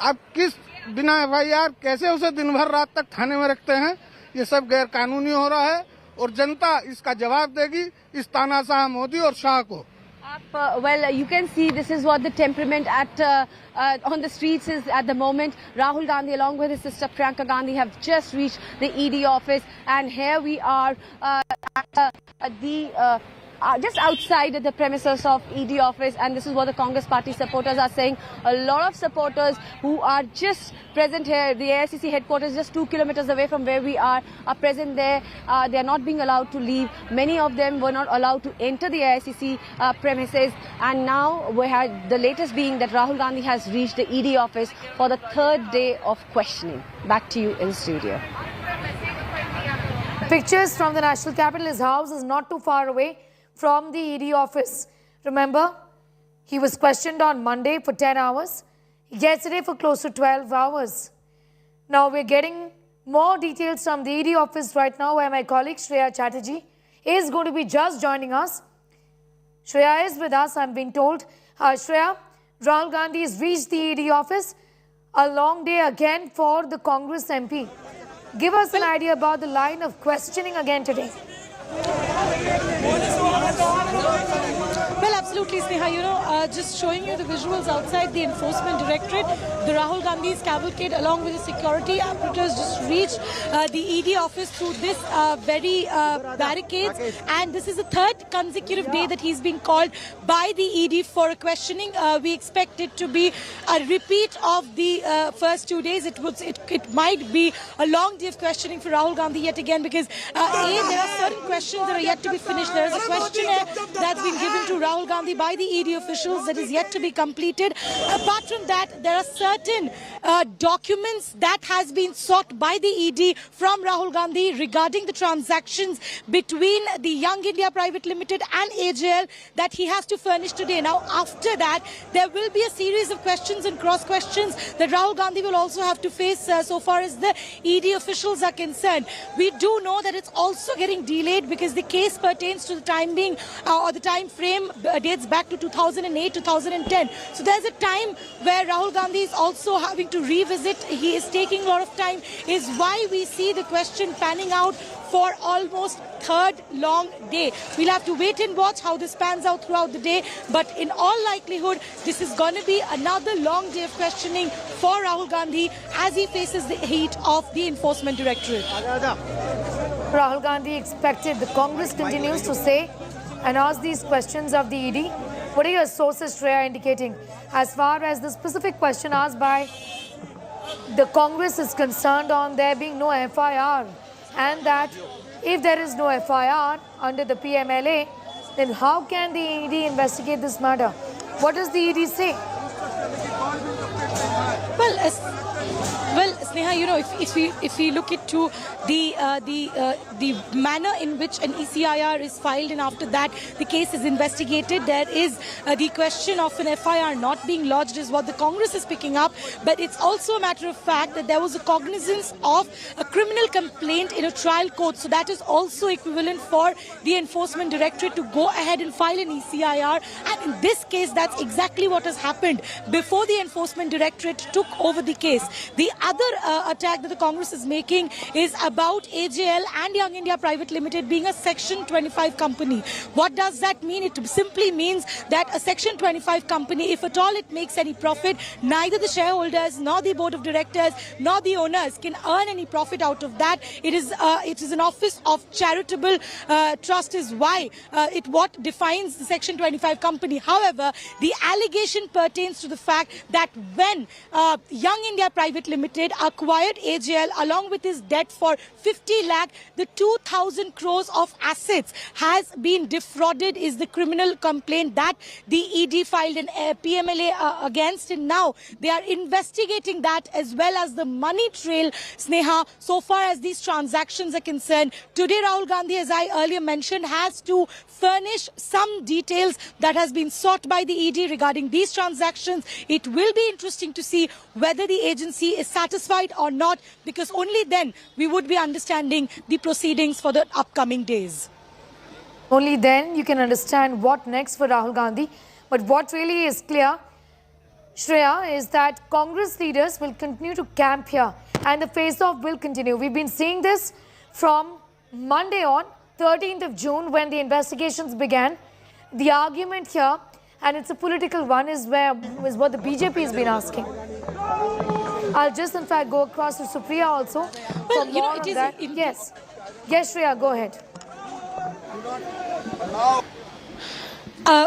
आप किस बिना एफआईआर कैसे उसे दिन भर रात तक थाने में रखते हैं? ये सब गैर कानूनी हो रहा है और जनता इसका जवाब देगी इस तानाशाह मोदी और शाह को। Well, you can see this is what the temperament on the streets is at the moment. Rahul Gandhi, along with his sister Priyanka Gandhi, have just reached the ED office, and here we are just outside the premises of ED office, and this is what the Congress party supporters are saying. A lot of supporters who are just present here, the AICC headquarters just 2 kilometers away from where we are present there. They are not being allowed to leave. Many of them were not allowed to enter the AICC premises, and now we had the latest being that Rahul Gandhi has reached the ED office for the third day of questioning. Back to you in studio. Pictures from the National Capital. His house is not too far away from the ED office. Remember, he was questioned on Monday for 10 hours, yesterday for close to 12 hours. Now we're getting more details from the ED office right now, where my colleague Shreya Chatterjee is going to be just joining us. Shreya is with us, I'm being told. Shreya, Rahul Gandhi has reached the ED office. A long day again for the Congress MP. Give us an idea about the line of questioning again today. Well, absolutely, Sneha. You know, just showing you the visuals outside the Enforcement Directorate, the Rahul Gandhi's cavalcade along with the security apparatus just reached the ED office through this very barricades, and this is the third consecutive day that he's been called by the ED for a questioning. We expect it to be a repeat of the first 2 days. It might be a long day of questioning for Rahul Gandhi yet again, because there are certain questions that are yet to be finished. There is a questionnaire that's been given to Rahul Gandhi by the ED officials that is yet to be completed. Apart from that, there are certain documents that has been sought by the ED from Rahul Gandhi regarding the transactions between the Young India Private Limited and AJL that he has to furnish today. Now, after that, there will be a series of questions and cross questions that Rahul Gandhi will also have to face so far as the ED officials are concerned. We do know that it's also getting delayed because the case pertains to the time being or the time frame dates back to 2008-2010. So there's a time where Rahul Gandhi is also having to revisit. He is taking a lot of time, is why we see the question panning out for almost third long day. We'll have to wait and watch how this pans out throughout the day, but in all likelihood, this is going to be another long day of questioning for Rahul Gandhi as he faces the heat of the Enforcement Directorate. Rahul Gandhi expected. The Congress continues to say and ask these questions of the ED. What are your sources, Shreya, indicating as far as the specific question asked by the Congress is concerned on there being no FIR, and that if there is no FIR under the PMLA, then how can the ED investigate this matter? What does the ED say? Well, Sneha, you know, if we look into the manner in which an ECIR is filed and after that the case is investigated, there is the question of an FIR not being lodged is what the Congress is picking up. But it's also a matter of fact that there was a cognizance of a criminal complaint in a trial court. So that is also equivalent for the Enforcement Directorate to go ahead and file an ECIR. And in this case, that's exactly what has happened before the Enforcement Directorate took over the case. The other attack that the Congress is making is about AJL and Young India Private Limited being a Section 25 company. What does that mean? It simply means that a Section 25 company, if at all it makes any profit, neither the shareholders, nor the board of directors, nor the owners can earn any profit out of that. It is an office of charitable trust is why what defines the Section 25 company. However, the allegation pertains to the fact that when Young India Private Limited acquired AJL along with his debt for 50 lakh, the 2,000 crores of assets has been defrauded is the criminal complaint that the ED filed an PMLA against, and now they are investigating that as well as the money trail, Sneha, so far as these transactions are concerned. Today, Rahul Gandhi, as I earlier mentioned, has to furnish some details that has been sought by the ED regarding these transactions. It will be interesting to see whether the agency is satisfied or not, because only then we would be understanding the proceedings for the upcoming days. Only then you can understand what next for Rahul Gandhi. But what really is clear, Shreya, is that Congress leaders will continue to camp here and the face-off will continue. We've been seeing this from Monday on, 13th of June, when the investigations began. The argument here, and it's a political one, is what the BJP has been asking. I'll just in fact go across to Supriya also. Well, you know, it is... Yes, Shreya, go ahead.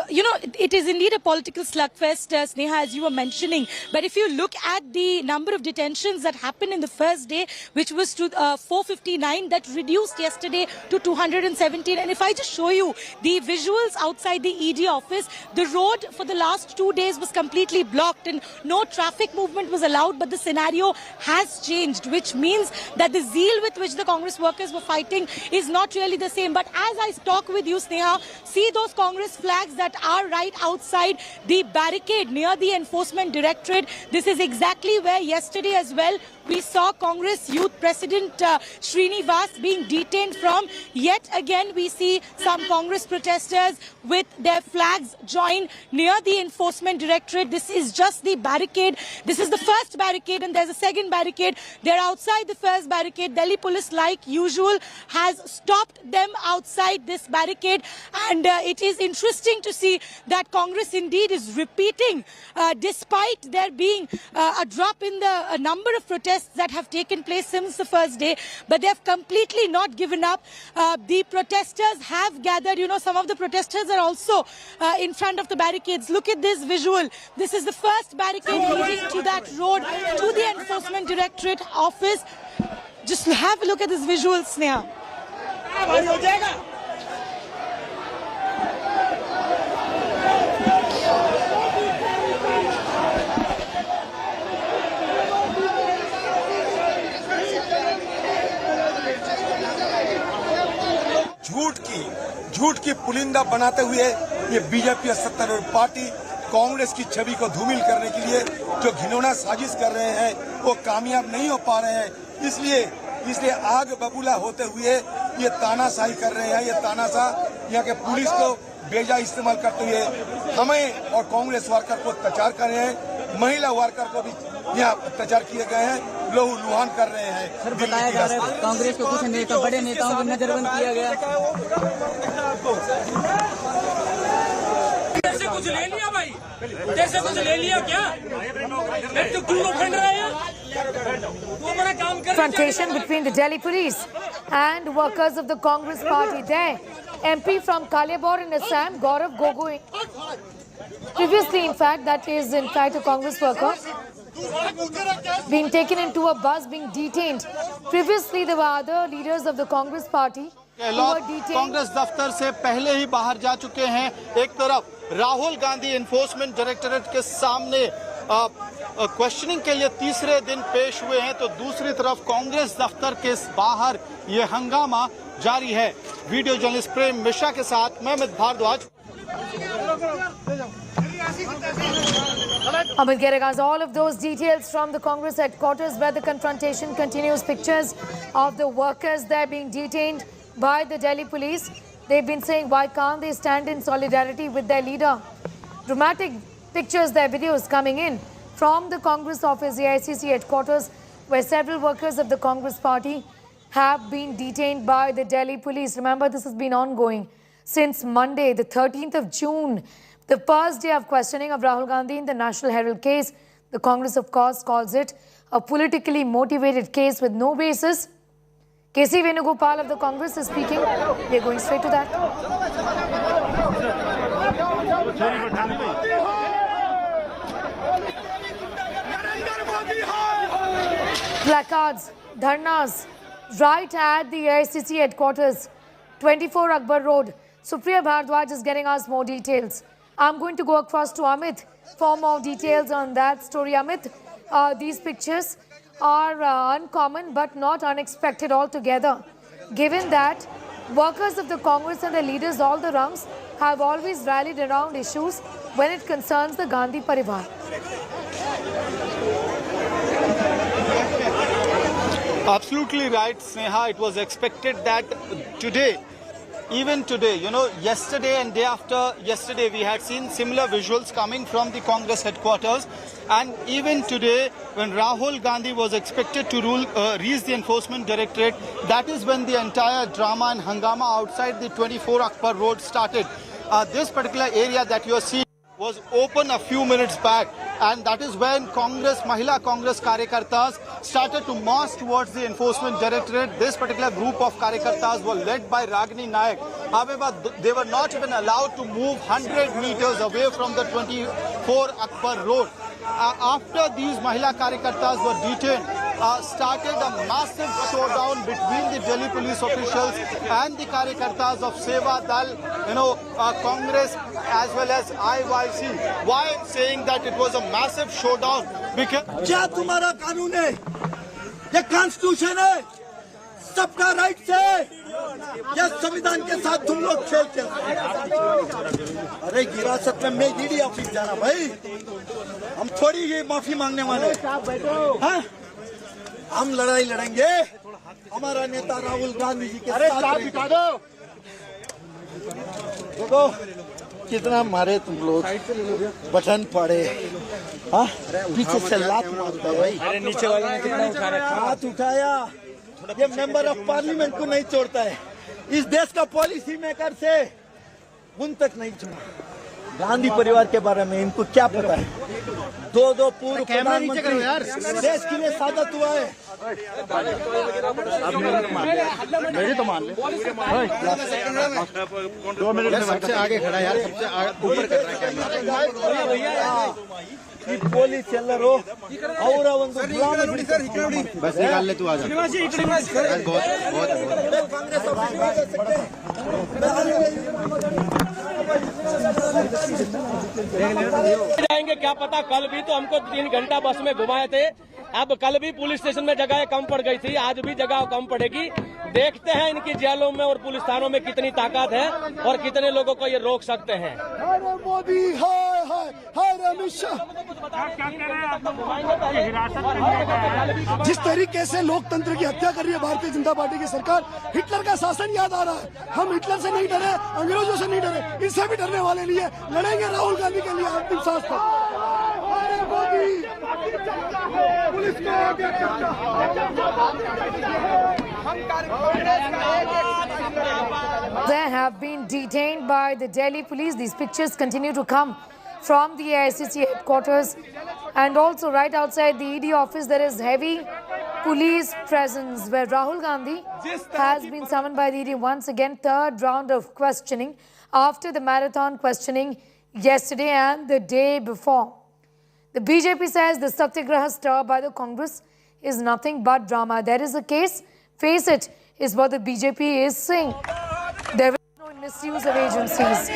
You know, it is indeed a political slugfest, Sneha, as you were mentioning. But if you look at the number of detentions that happened in the first day, which was to 459, that reduced yesterday to 217. And if I just show you the visuals outside the ED office, the road for the last 2 days was completely blocked and no traffic movement was allowed. But the scenario has changed, which means that the zeal with which the Congress workers were fighting is not really the same. But as I talk with you, Sneha, see those Congress flags that are right outside the barricade near the Enforcement Directorate. This is exactly where yesterday as well we saw Congress Youth President Srinivas being detained from. Yet again we see some Congress protesters with their flags join near the Enforcement Directorate. This is just the barricade. This is the first barricade and there's a second barricade. They're outside the first barricade. Delhi police, like usual, has stopped them outside this barricade, and it is interesting to see that Congress indeed is repeating, despite there being a drop in the number of protests that have taken place since the first day, but they have completely not given up. The protesters have gathered. You know, some of the protesters are also in front of the barricades. Look at this visual. This is the first barricade leading to that road to the Enforcement Directorate office. Just have a look at this visual, Sneha. झूठ की पुलिंदा बनाते हुए ये BJP सत्तारूढ़ party Congress की छवि को धूमिल करने के लिए जो घिनौना साजिश कर रहे हैं वो कामयाब नहीं हो पा रहे हैं। इसलिए आग बबूला होते हुए ये तानाशाही कर रहे हैं। ये तानाशाह यहाँ के पुलिस को बेजा इस्तेमाल करते हुए हमें और कांग्रेस वर्कर को अत्याचार कर रहे हैं। महिला वर्कर को भी यहाँ अत्याचार किए गए हैं, लहू लुहान कर रहे हैं। सर, बताया जा रहा है कांग्रेस के कुछ बड़े नेताओं को नजरबंद किया गया। तेरे से कुछ ले लिया भाई? तेरे से कुछ ले लिया क्या? तो क्यों उखड़ रहा है? तू हमारा काम कर। Confrontation between the Delhi police and workers of the Congress party there. MP from Kaliabor in Assam, Gaurav Gogoi. Previously, in fact, that is in fact a Congress worker. being taken into a bus, being detained. Previously, there were other leaders of the Congress party who were detained. Congress दफ्तर से पहले ही बाहर जा चुके हैं। एक तरफ Rahul Gandhi enforcement directorate के सामने क्वेश्चनिंग के लिए तीसरे दिन पेश हुए हैं, तो दूसरी तरफ कांग्रेस दफ्तर के बाहर ये हंगामा जारी है। वीडियो जर्नलिस्ट प्रेम मिश्रा के साथ मैं Amit Bhardwaj. Amit getting us all of those details from the Congress headquarters where the confrontation continues. Pictures of the workers there being detained by the Delhi police. They've been saying why can't they stand in solidarity with their leader. Dramatic pictures, their videos coming in from the Congress office, the ICC headquarters, where several workers of the Congress party have been detained by the Delhi police. Remember, this has been ongoing since Monday, the 13th of June, the first day of questioning of Rahul Gandhi in the National Herald case. The Congress, of course, calls it a politically motivated case with no basis. K.C. Venugopal of the Congress is speaking. We're going straight to that. Placards, dharnas, right at the ICC headquarters, 24 Akbar Road. Supriya Bhardwaj is getting us more details. I'm going to go across to Amit for more details on that story. Amit, these pictures are uncommon but not unexpected altogether, given that workers of the Congress and their leaders, all the rungs, have always rallied around issues when it concerns the Gandhi Parivar. Absolutely right, Sneha. It was expected that today, even today, yesterday and day after yesterday, we had seen similar visuals coming from the Congress headquarters. And even today, when Rahul Gandhi was expected to reach the Enforcement Directorate, that is when the entire drama and hangama outside the 24 Akbar Road started. This particular area that you are seeing was open a few minutes back, and that is when Mahila Congress Karyakartas started to march towards the Enforcement Directorate. This particular group of Karyakartas were led by Ragini Nayak. However, they were not even allowed to move 100 meters away from the 24 Akbar Road. After these Mahila Karyakartas were detained, started a massive showdown between the Delhi police officials and the Karyakartas of Seva Dal, Congress as well as IYC. Why I'm saying that it was a massive showdown? Because क्या तुम्हारा कानून है? ये constitution है, सबका right है। ये संविधान के साथ तुम लोग खेलते हो। अरे हिरासत में मैं ईडी ऑफिस जाना भाई, हम थोड़ी ये माफी मांगने वाले हैं। हम लड़ाई लड़ेंगे हमारा नेता राहुल गांधी जी के साथ। देखो कितना मारे तुम लोग, बटन पड़े, पीछे से लात मारता भाई। अरे नीचे वाले ने कितना उठा रखा? हाथ उठाया। ये मेंबर ऑफ पार्लियामेंट को नहीं छोड़ता है। इस देश का पॉलिसी मेकर से उन तक नहीं छोड़ा। गांधी परिवार के बारे में इनको क्या पता है? दो पूर्व प्रधानमंत्री देश के लिए सादत हुआ है। मेरी तो मान ले। 2 मिनट में सबसे आगे खड़ा यार, सबसे ऊपर कर रहा है कैमरा। पुलिस चल रो और ಒಂದು बस निकाल ले, तू आ जा। जाएंगे क्या पता, कल भी तो हमको 3 घंटा बस में घुमाए थे। अब कल भी पुलिस स्टेशन में जगह कम पड़ गई थी, आज भी जगह कम पड़ेगी। देखते हैं इनकी जेलों में और पुलिस थानों में कितनी ताकत है और कितने लोगों को ये रोक सकते हैं। अरे मोदी हाय हाय हाय अमित शाह, जिस तरीके से लोकतंत्र की हत्या कर रही है भारतीय जनता पार्टी की सरकार, हिटलर का शासन याद आ रहा है। हम हिटलर से नहीं डरे, अंग्रेजों से नहीं डरे, इनसे भी डरने वाले नहीं है। लड़ेंगे राहुल गांधी के लिए अंतिम सांस तक। अरे मोदी पुलिस को They have been detained by the Delhi police. These pictures continue to come from the ICC headquarters, and also right outside the ED office there is heavy police presence where Rahul Gandhi has been summoned by the ED once again. Third round of questioning after the marathon questioning yesterday and the day before. The BJP says the Satyagraha stir by the Congress is nothing but drama. There is a case, face it, is what the BJP is saying. There is no misuse of agencies.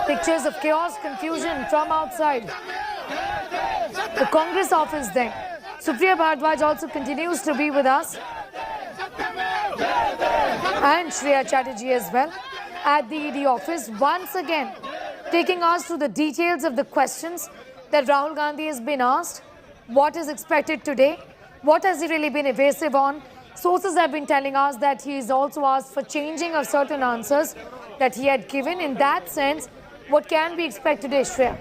Pictures of chaos, confusion from outside the Congress office then. Supriya Bhardwaj also continues to be with us, and Shreya Chatterjee as well at the ED office, once again taking us through the details of the questions that Rahul Gandhi has been asked. What is expected today? What has he really been evasive on? Sources have been telling us that he is also asked for changing of certain answers that he had given. In that sense, what can we expect today, Shreya?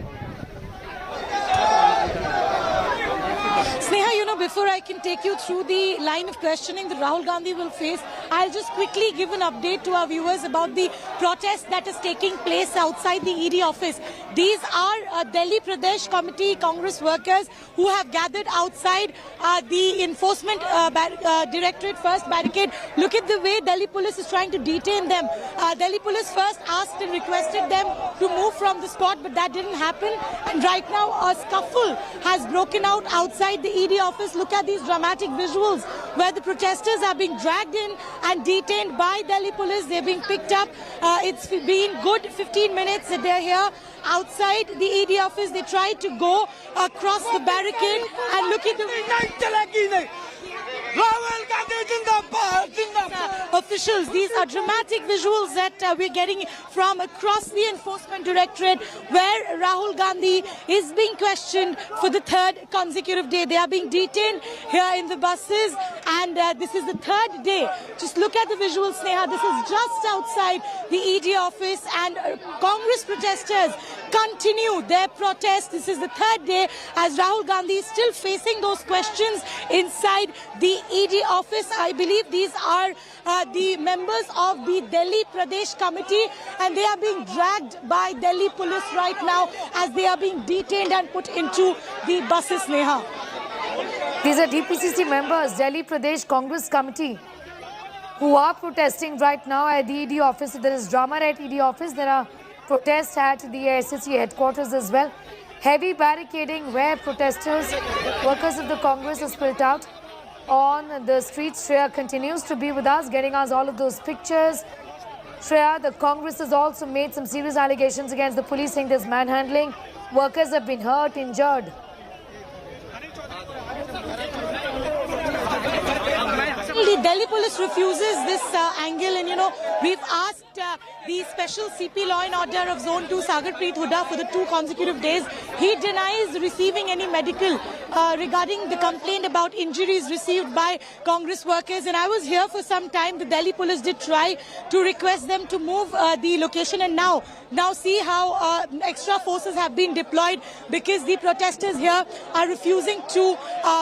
Sneha, you know, before I can take you through the line of questioning that Rahul Gandhi will face, I'll just quickly give an update to our viewers about the protest that is taking place outside the ED office. These are Delhi Pradesh Committee Congress workers who have gathered outside the Enforcement Directorate first barricade. Look at the way Delhi police is trying to detain them. Delhi police first asked and requested them to move from the spot, but that didn't happen. And right now a scuffle has broken out outside the ED office. Look at these dramatic visuals where the protesters are being dragged in and detained by Delhi police. They're being picked up. It's been good 15 minutes that they're here outside the ED office. They tried to go across the barricade and look at the officials. These are dramatic visuals that we're getting from across the Enforcement Directorate, where Rahul Gandhi is being questioned for the third consecutive day. They are being detained here in the buses, and this is the third day. Just look at the visuals, Sneha. This is just outside the ED office, and Congress protesters continue their protest. This is the third day as Rahul Gandhi is still facing those questions inside the ED office. I believe these are the members of the Delhi Pradesh Committee, and they are being dragged by Delhi police right now as they are being detained and put into the buses, Neha. These are DPCC members, Delhi Pradesh Congress Committee, who are protesting right now at the ED office. So there is drama at ED office. There are protests at the AICC headquarters as well. Heavy barricading where protesters, workers of the Congress are spilt out on the streets. Shreya continues to be with us, getting us all of those pictures. Shreya, the Congress has also made some serious allegations against the police, saying there's manhandling. Workers have been hurt, injured. The Delhi police refuses this angle, and you know, we've asked the special CP law and order of Zone 2, Sagarpreet Huda, for the 2 consecutive days. He denies receiving any medical regarding the complaint about injuries received by Congress workers. And I was here for some time. The Delhi police did try to request them to move the location, and now see how extra forces have been deployed because the protesters here are refusing to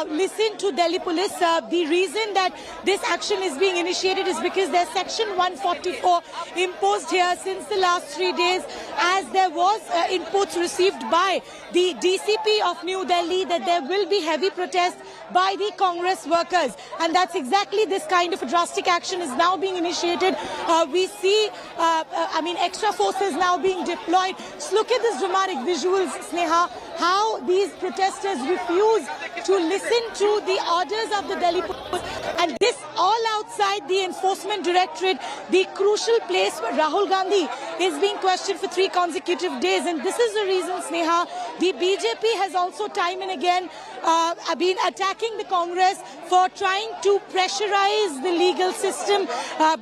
listen to Delhi police. The reason that this action is being initiated is because there's Section 144 imposed here since the last 3 days, as there was inputs received by the DCP of New Delhi that there will be heavy protests by the Congress workers, and that's exactly this kind of a drastic action is now being initiated. We see extra forces now being deployed. Just look at these dramatic visuals, Sneha, how these protesters refuse to listen to the orders of the Delhi police, and this all outside the Enforcement Directorate, the crucial place where Rahul Gandhi is being questioned for 3 consecutive days. And this is the reason, Sneha, the BJP has also time and again been attacking the Congress for trying to pressurize the legal system,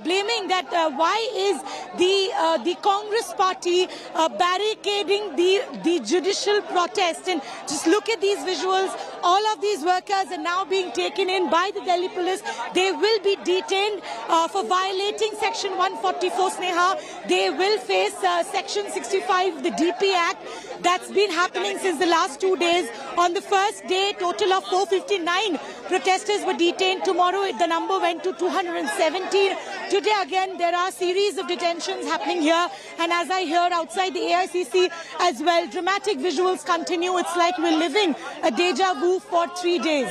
blaming that why is the Congress party barricading the judicial protest. And just look at these visuals. All of these workers are now being taken in by the Delhi police. They will be detained for violating Section 144, Sneha. They will face Section 65, the DP Act. That's been happening since the last 2 days. On the first day, total of 459 protesters were detained. Tomorrow, the number went to 217. Today, again, there are a series of detentions happening here. And as I hear outside the AICC as well, dramatic visuals continue. It's like we're living a deja vu for 3 days.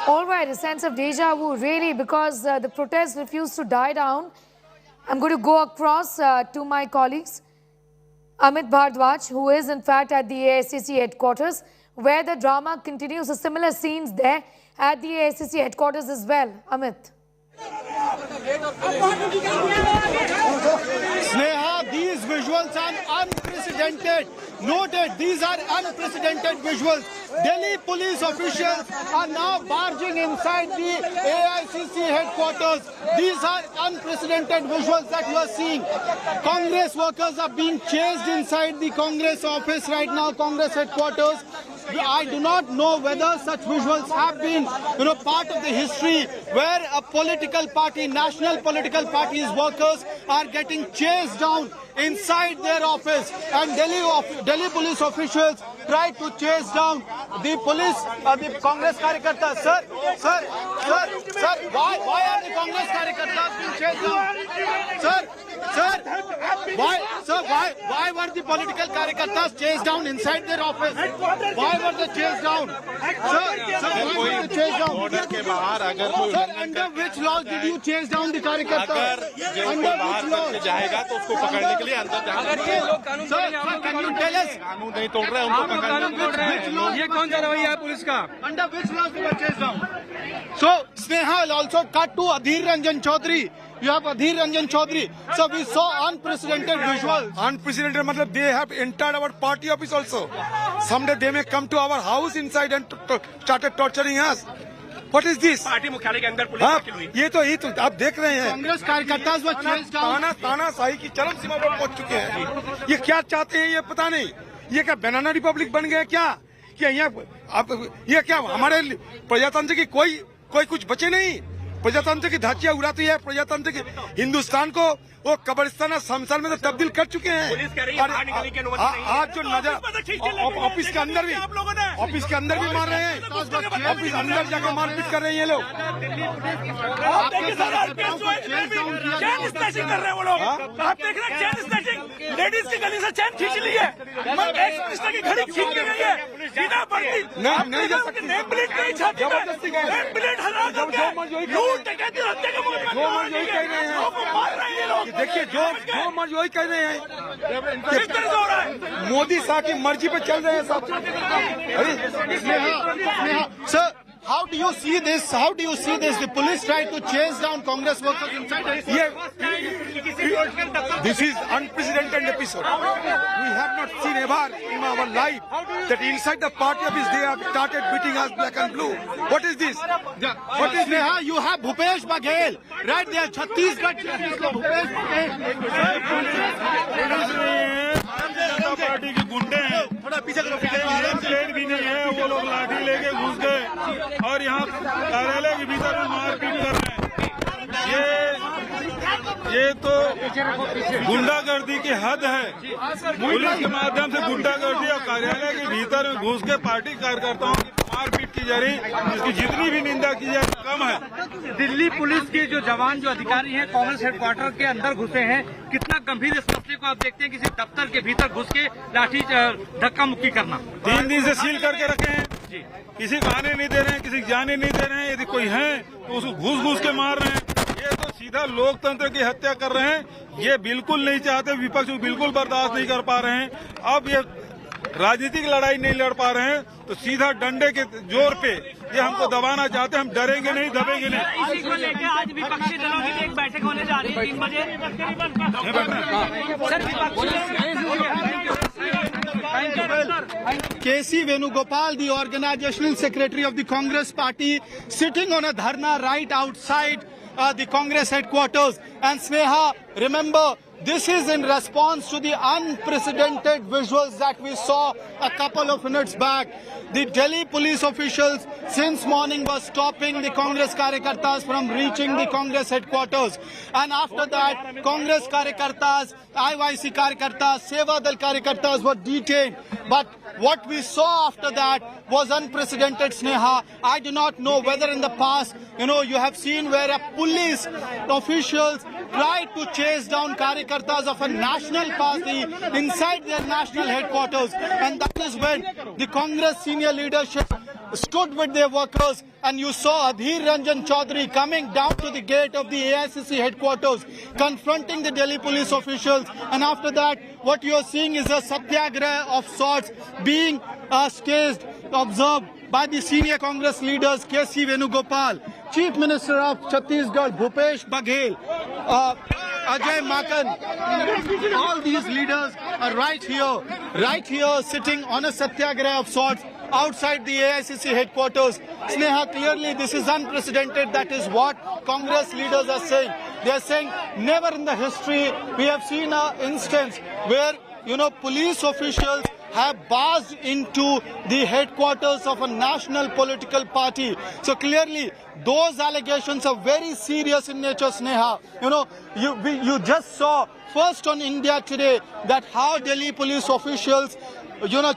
All right, a sense of deja vu, really, because the protests refuse to die down. I'm going to go across to my colleagues, Amit Bhardwaj, who is in fact at the AICC headquarters, where the drama continues. Similar scenes there at the AICC headquarters as well. Amit. Sneha, these visuals are unprecedented. Noted, these are unprecedented visuals. Delhi police officials are now barging inside the AICC headquarters. These are unprecedented visuals that you are seeing. Congress workers are being chased inside the Congress office right now, Congress headquarters. I do not know whether such visuals have been, part of the history where a political party, national political party's workers are getting chased down inside their office, and Delhi police officials try to chase down the police, the Congress karyakartas. Sir, why are the Congress karyakartas being chased down? Why were the political karyakartas chased down inside their office? Why were they chased down? Sir, why were they chased down? Sir, under which law did you chase down the karyakartas? Under which law? जाएगा तो उसको पकड़ने के लिए अंदर जाना। Sir, can you tell us? कानून नहीं तोड़ रहे, उनको पकड़ने। ये कौन सा रवैया है पुलिस का? Under which law they were chased down? So, Sneha will also cut to Adhir Ranjan Chaudhary. You have Adhir Ranjan Chaudhary. So we saw unprecedented visuals. Unprecedented, matlab they have entered our party office also. Someday they may come to our house inside and started torturing us. What is this? Party मुख्यालय के अंदर police ये तो आप देख रहे हैं। कांग्रेस कार्यकर्ता तानाशाही की चरम सीमा पर पहुंच चुके हैं। ये क्या चाहते हैं ये पता नहीं। ये क्या बनाना रिपब्लिक बन गए क्या? ये क्या हमारे प्रजातंत्र की कोई कुछ बचे नहीं? प्रजातंत्र की धाचियां उड़ाती है। प्रजातंत्र की हिंदुस्तान को वो कब्रिस्तान शमशान में तो तब्दील कर चुके हैं। आज जो नजर ऑफिस के अंदर भी मार रहे हैं। ऑफिस अंदर जाकर मारपीट कर रहे हैं ये लोग। लेडीज की गली से चैन खींच ली है। मिनिस्टर की घड़ी खींच के गई है। बिना बढ़ती नहीं जा सकती। नेम प्लेट नहीं छाती है। नेम प्लेट हटा करके लूट डकैती हत्या का मुकदमा यही कह रहे हैं। मार रहे हैं लोग। देखिए जो मर्जी वही कह रहे हैं। मोदी साहब की मर्जी पे चल रहे हैं सब। Sir, how do you see this? How do you see this? The police tried to chase down Congress workers inside. This is unprecedented episode. We have not seen ever in our life that inside the party office they have started beating us black and blue. What is this? What is this? You have Bhupesh Baghel right there. Chhattisgarh. Bhupesh party के गुंडे हैं। थोड़ा पीछे plate भी नहीं है। वो लोग लाठी लेके घुस गए और यहाँ कार्यालय के भीतर मारपीट कर रहे हैं। ये तो गुंडागर्दी की हद है। पुलिस के माध्यम से गुंडागर्दी और कार्यालय के भीतर में घुस के पार्टी कार्यकर्ताओं की मारपीट की जा रही, इसकी जितनी भी निंदा की जाए कम है। दिल्ली पुलिस के जो जवान जो अधिकारी हैं कांग्रेस हेडक्वार्टर के अंदर घुसे हैं, कितना गंभीर इस मसले को आप देखते हैं? किसी दफ्तर के भीतर घुस के लाठी धक्का मुक्की करना। 3 दिन से सील करके रखे हैं। किसी को आने नहीं दे रहे हैं, किसी को जाने नहीं दे रहे हैं। यदि कोई है तो उसको घुस के मार रहे हैं। ये तो सीधा लोकतंत्र की हत्या कर रहे हैं। ये बिल्कुल नहीं चाहते, विपक्ष बिल्कुल बर्दाश्त नहीं कर पा रहे हैं। अब ये राजनीतिक लड़ाई नहीं लड़ पा रहे हैं तो सीधा डंडे के जोर पे ये हमको दबाना चाहते हैं। हम डरेंगे नहीं, दबेंगे नहीं। इसी को लेकर आज विपक्षी दलों की एक बैठक होने जा रही है 3 बजे। KC Venugopal, the organizational secretary of the Congress party, sitting on a dharna right outside the Congress headquarters. And Sneha, remember, this is in response to the unprecedented visuals that we saw a couple of minutes back. The Delhi police officials since morning were stopping the Congress Karyakartas from reaching the Congress headquarters. And after that, Congress Karyakartas, IYC Karyakartas, Seva Dal Karyakartas were detained. But what we saw after that was unprecedented, Sneha. I do not know whether in the past, you have seen where a police officials tried to chase down Karyakartas of a national party inside their national headquarters. And that is when the Congress senior leadership stood with their workers, and you saw Adhir Ranjan Chaudhary coming down to the gate of the AICC headquarters, confronting the Delhi police officials. And after that, what you are seeing is a satyagraha of sorts being staged, observed by the senior Congress leaders K.C. Venugopal, Chief Minister of Chhattisgarh Bhupesh Baghel, Ajay Makan. All these leaders are right here sitting on a satyagraha of sorts outside the AICC headquarters. Sneha, clearly this is unprecedented. That is what Congress leaders are saying. They are saying never in the history we have seen an instance where, police officials have barged into the headquarters of a national political party. So clearly those allegations are very serious in nature, Sneha. You just saw first on India Today that how Delhi police officials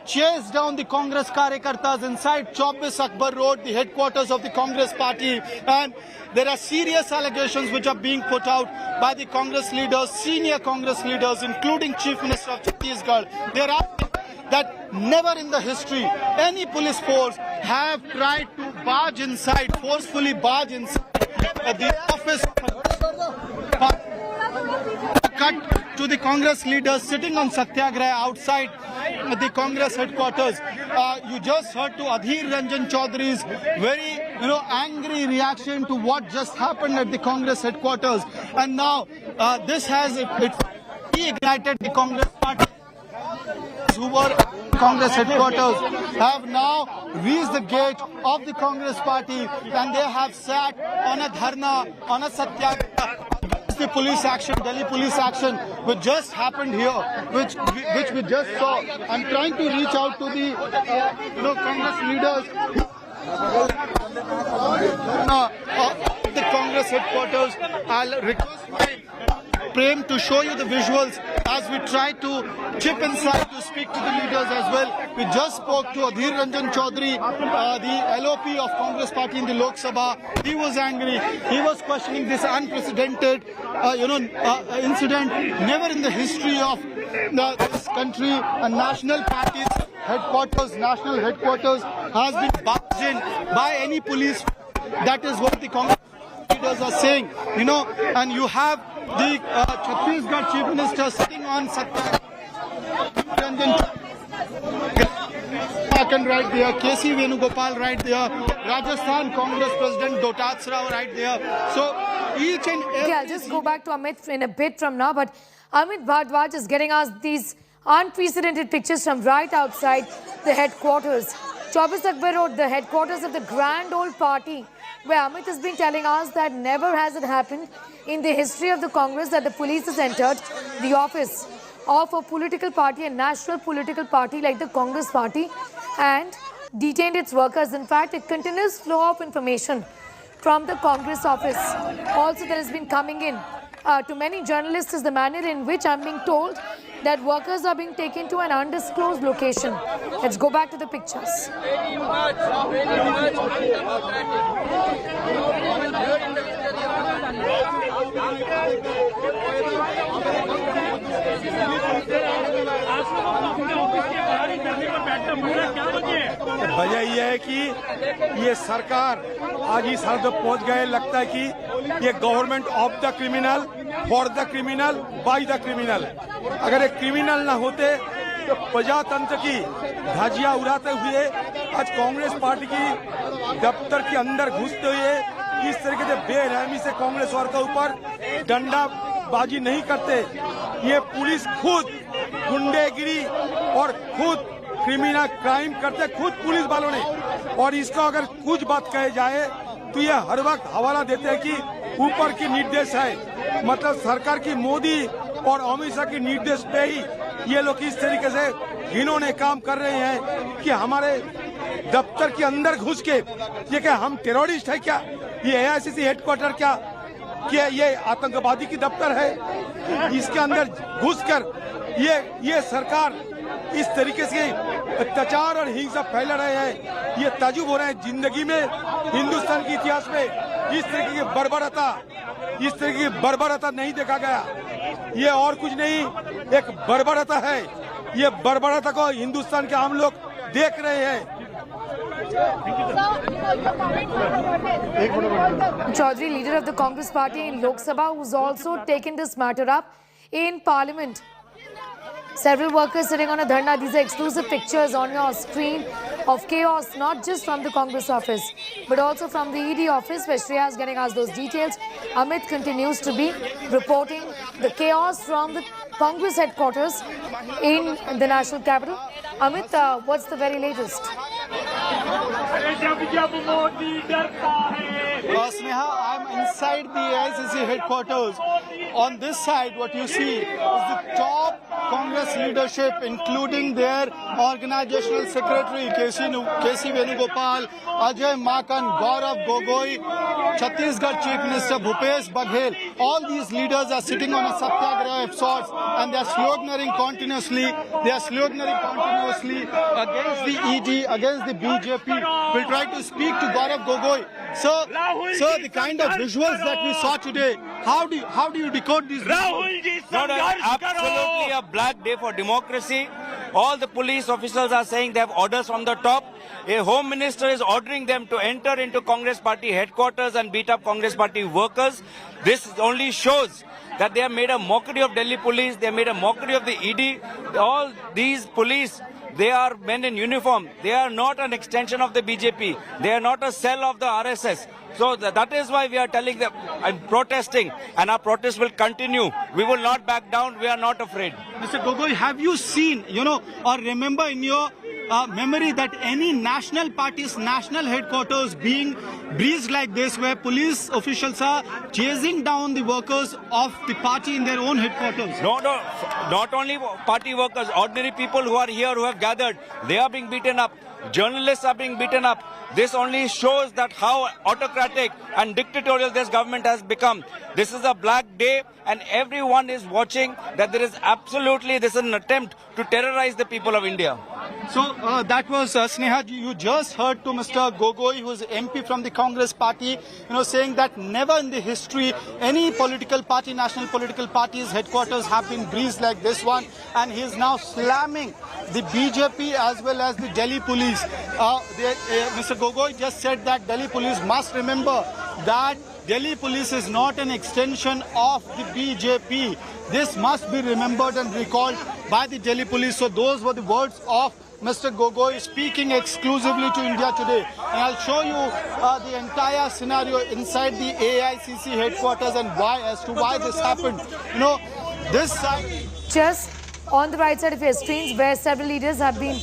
chased down the Congress Karyakartas inside 24 Akbar Road, the headquarters of the Congress party. And there are serious allegations which are being put out by the Congress leaders, senior Congress leaders, including Chief Minister of Chhattisgarh. They are asking that never in the history any police force have tried to forcefully barge inside the office. Cut to the Congress leaders sitting on Satyagraha outside the Congress headquarters. You just heard to Adhir Ranjan Chaudhary's very, angry reaction to what just happened at the Congress headquarters. And now this has ignited the Congress party who were Congress headquarters have now reached the gate of the Congress party, and they have sat on a dharna, on a satyagraha. The police action, Delhi police action, which just happened here, which we just saw. I'm trying to reach out to the Congress leaders. The Congress headquarters. I'll request my Prem to show you the visuals as we try to chip inside to speak to the leaders as well. We just spoke to Adhir Ranjan Chaudhary, the LOP of Congress party in the Lok Sabha. He was angry. He was questioning this unprecedented, incident. Never in the history of this country, a national party's headquarters, national headquarters has been barged in by any police. That is what the Congress leaders are saying, and you have the Chhattisgarh Chief Minister sitting on Satyagraha right there, K.C. Venugopal right there, Rajasthan Congress President Dotats Rao right there. So each and every... I'll just go back to Amit in a bit from now, but Amit Bhardwaj is getting us these unprecedented pictures from right outside the headquarters. 24 Akbar Road, the headquarters of the grand old party, where Amit has been telling us that never has it happened in the history of the Congress that the police has entered the office of a political party, a national political party like the Congress party, and detained its workers. In fact, a continuous flow of information from the Congress office also that has been coming in to many journalists is the manner in which I'm being told that workers are being taken to an undisclosed location. Let's go back to the pictures. वजह यह है कि ये सरकार आज इस हद तक पहुंच गए, लगता है कि ये government of the criminal, for the criminal, by the criminal. अगर एक क्रिमिनल ना होते तो प्रजातंत्र की धज्जियां उड़ाते हुए आज कांग्रेस पार्टी की दफ्तर के अंदर घुसते हुए इस तरीके से बेरहमी से कांग्रेस वालों के ऊपर डंडाबाजी नहीं करते। ये पुलिस खुद गुंडेगिरी और खुद क्रिमिनल क्राइम करते खुद पुलिस वालों ने, और इसका अगर कुछ बात कहे जाए तो ये हर वक्त हवाला देते हैं कि ऊपर की निर्देश है, मतलब सरकार की मोदी और अमित शाह के निर्देश पे ही ये लोग इस तरीके से इन्होंने काम कर रहे हैं कि हमारे दफ्तर के अंदर घुस के ये क्या हम टेररिस्ट है क्या, ये एआईसीसी हेडक्वार्टर क्या ये आतंकवादी की दफ्तर है, इसके अंदर घुसकर ये सरकार इस तरीके से अत्याचार और हिंसा फैला रहे हैं। ये ताजुब हो रहे हैं, जिंदगी में हिंदुस्तान के इतिहास में इस तरीके की बर्बरता नहीं देखा गया। ये और कुछ नहीं, एक बर्बरता है। ये बर्बरता को हिंदुस्तान के हम लोग देख रहे हैं। Chaudhary, leader of the Congress party in Lok Sabha, who's also taken this matter up in Parliament. Several workers sitting on a dharna. These are exclusive pictures on your screen of chaos, not just from the Congress office, but also from the ED office, where Shreya is getting us those details. Amit continues to be reporting the chaos from the Congress headquarters in the national capital. Amit, what's the very latest? Sneha, I'm inside the AICC headquarters. On this side, what you see is the top Congress leadership, including their organizational secretary, KC Venugopal, Ajay Makan, Gaurav Gogoi, Chhattisgarh Chief Minister Bhupesh Baghel. All these leaders are sitting on a satyagraha of sorts, and they are sloganeering continuously. against the ED, against the BJP. We'll try to speak to Gaurav Gogoi. Sir, the kind of visuals that we saw today, how do you decode these visuals? Absolutely a black day for democracy. All the police officers are saying they have orders from the top. A home minister is ordering them to enter into Congress party headquarters and beat up Congress party workers. This only shows that they have made a mockery of Delhi police. They have made a mockery of the ED. All these police, they are men in uniform. They are not an extension of the BJP. They are not a cell of the RSS. So that is why we are telling them and protesting, and our protest will continue. We will not back down. We are not afraid. Mr. Gogoi, have you seen, or remember in your memory that any national party's national headquarters being breached like this, where police officials are chasing down the workers of the party in their own headquarters? No, not only party workers, ordinary people who are here, who have gathered, they are being beaten up. Journalists are being beaten up. This only shows that how autocratic and dictatorial this government has become. This is a black day, and everyone is watching that this is an attempt to terrorize the people of India. So that was Sneha. You just heard to Mr. Gogoi, who is MP from the Congress party, saying that never in the history any political party, national political party's headquarters have been breached like this one, and he is now slamming the BJP as well as the Delhi police. Mr. Gogoi just said that Delhi police must remember that Delhi police is not an extension of the BJP. This must be remembered and recalled by the Delhi police. So those were the words of Mr. Gogoi speaking exclusively to India Today. And I'll show you the entire scenario inside the AICC headquarters and why this happened. This side. Just on the right side of your screens, where several leaders are being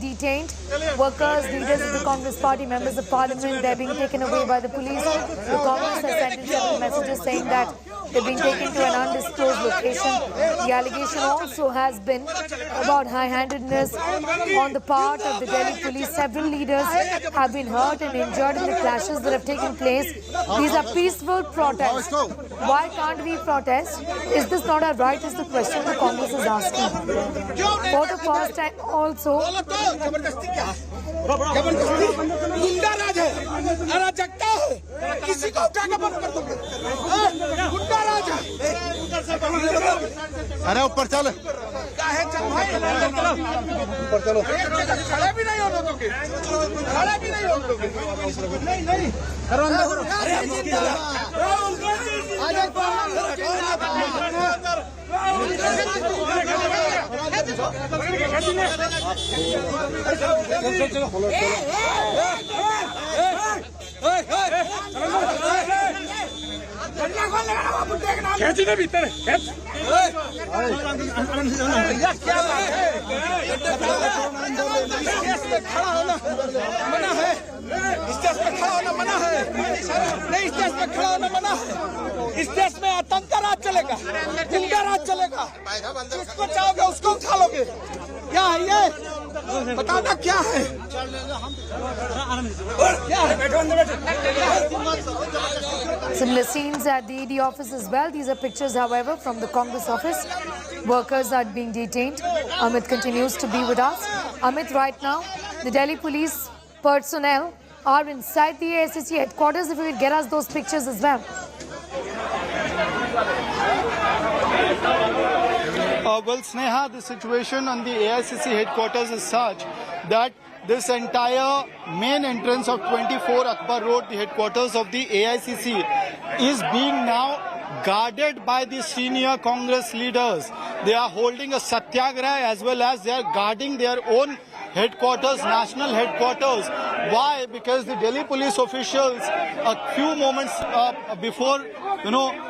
detained. Workers, leaders of the Congress party, members of parliament, they're being taken away by the police. The Congress has sent in several messages saying that they've been taken to an undisclosed location. The allegation also has been about high-handedness on the part of the Delhi police. Several leaders have been hurt and injured in the clashes that have taken place. These are peaceful protests. Why can't we protest? Is this not our right, is the question the Congress is asking. For the first time also, गुंडा राज है, अराजकता है, किसी को उठाकर बंद कर दो, गुंडा राज है। अरे ऊपर चल, ऊपर चलो, खड़े भी नहीं हो दोगे, खड़े भी नहीं हो दोगे, नहीं, खींचने भीतर खींच खड़ा होना मना है, स्टेज पे खड़ा होना मना है, नहीं स्टेज पे खड़ा होना मना है, स्टेज में आतंक का राज चलेगा, गुंडा राज चलेगा। जिसको चाहोगे उसको उठा लोगे। क्या है ये? बताना क्या है? Similar scenes at the ED office as well. These are pictures, however, from the Congress office. Workers are being detained. Amit continues to be with us. Amit, right now, the Delhi police personnel are inside the AICC headquarters. If you could get us those pictures as well. Well, Sneha, the situation on the AICC headquarters is such that this entire main entrance of 24 Akbar Road, the headquarters of the AICC, is being now guarded by the senior Congress leaders. They are holding a satyagraha as well as they are guarding their own headquarters, national headquarters. Why? Because the Delhi police officials a few moments before,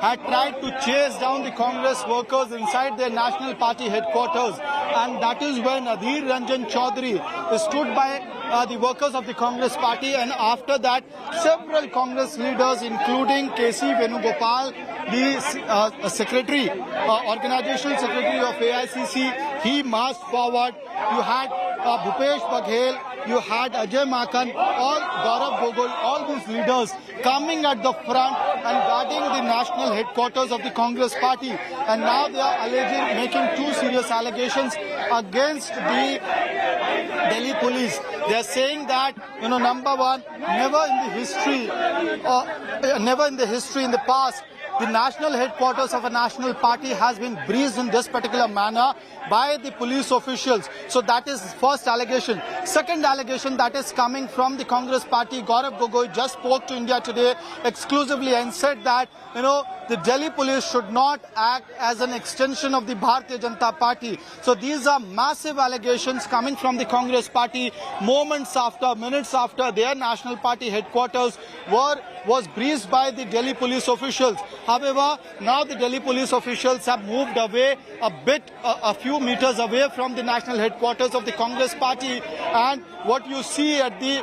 had tried to chase down the Congress workers inside their national party headquarters. And that is when Adhir Ranjan Chaudhary stood by the workers of the Congress party, and after that several Congress leaders including K.C. Venugopal, the secretary, organizational secretary of AICC, he marched forward. You had Bhupesh Baghel, you had Ajay Makan, all Gaurav Gogoi, all these leaders coming at the front and guarding the national headquarters of the Congress party. And now they are making two serious allegations against the Delhi police. They are saying that, number one, never in the history in the past, the national headquarters of a national party has been breached in this particular manner by the police officials. So that is first allegation. Second allegation that is coming from the Congress party, Gaurav Gogoi just spoke to India Today exclusively and said that, the Delhi police should not act as an extension of the Bharatiya Janata Party. So these are massive allegations coming from the Congress party minutes after their national party headquarters was breached by the Delhi police officials. However, now the Delhi police officials have moved away a few meters away from the national headquarters of the Congress party, and what you see at the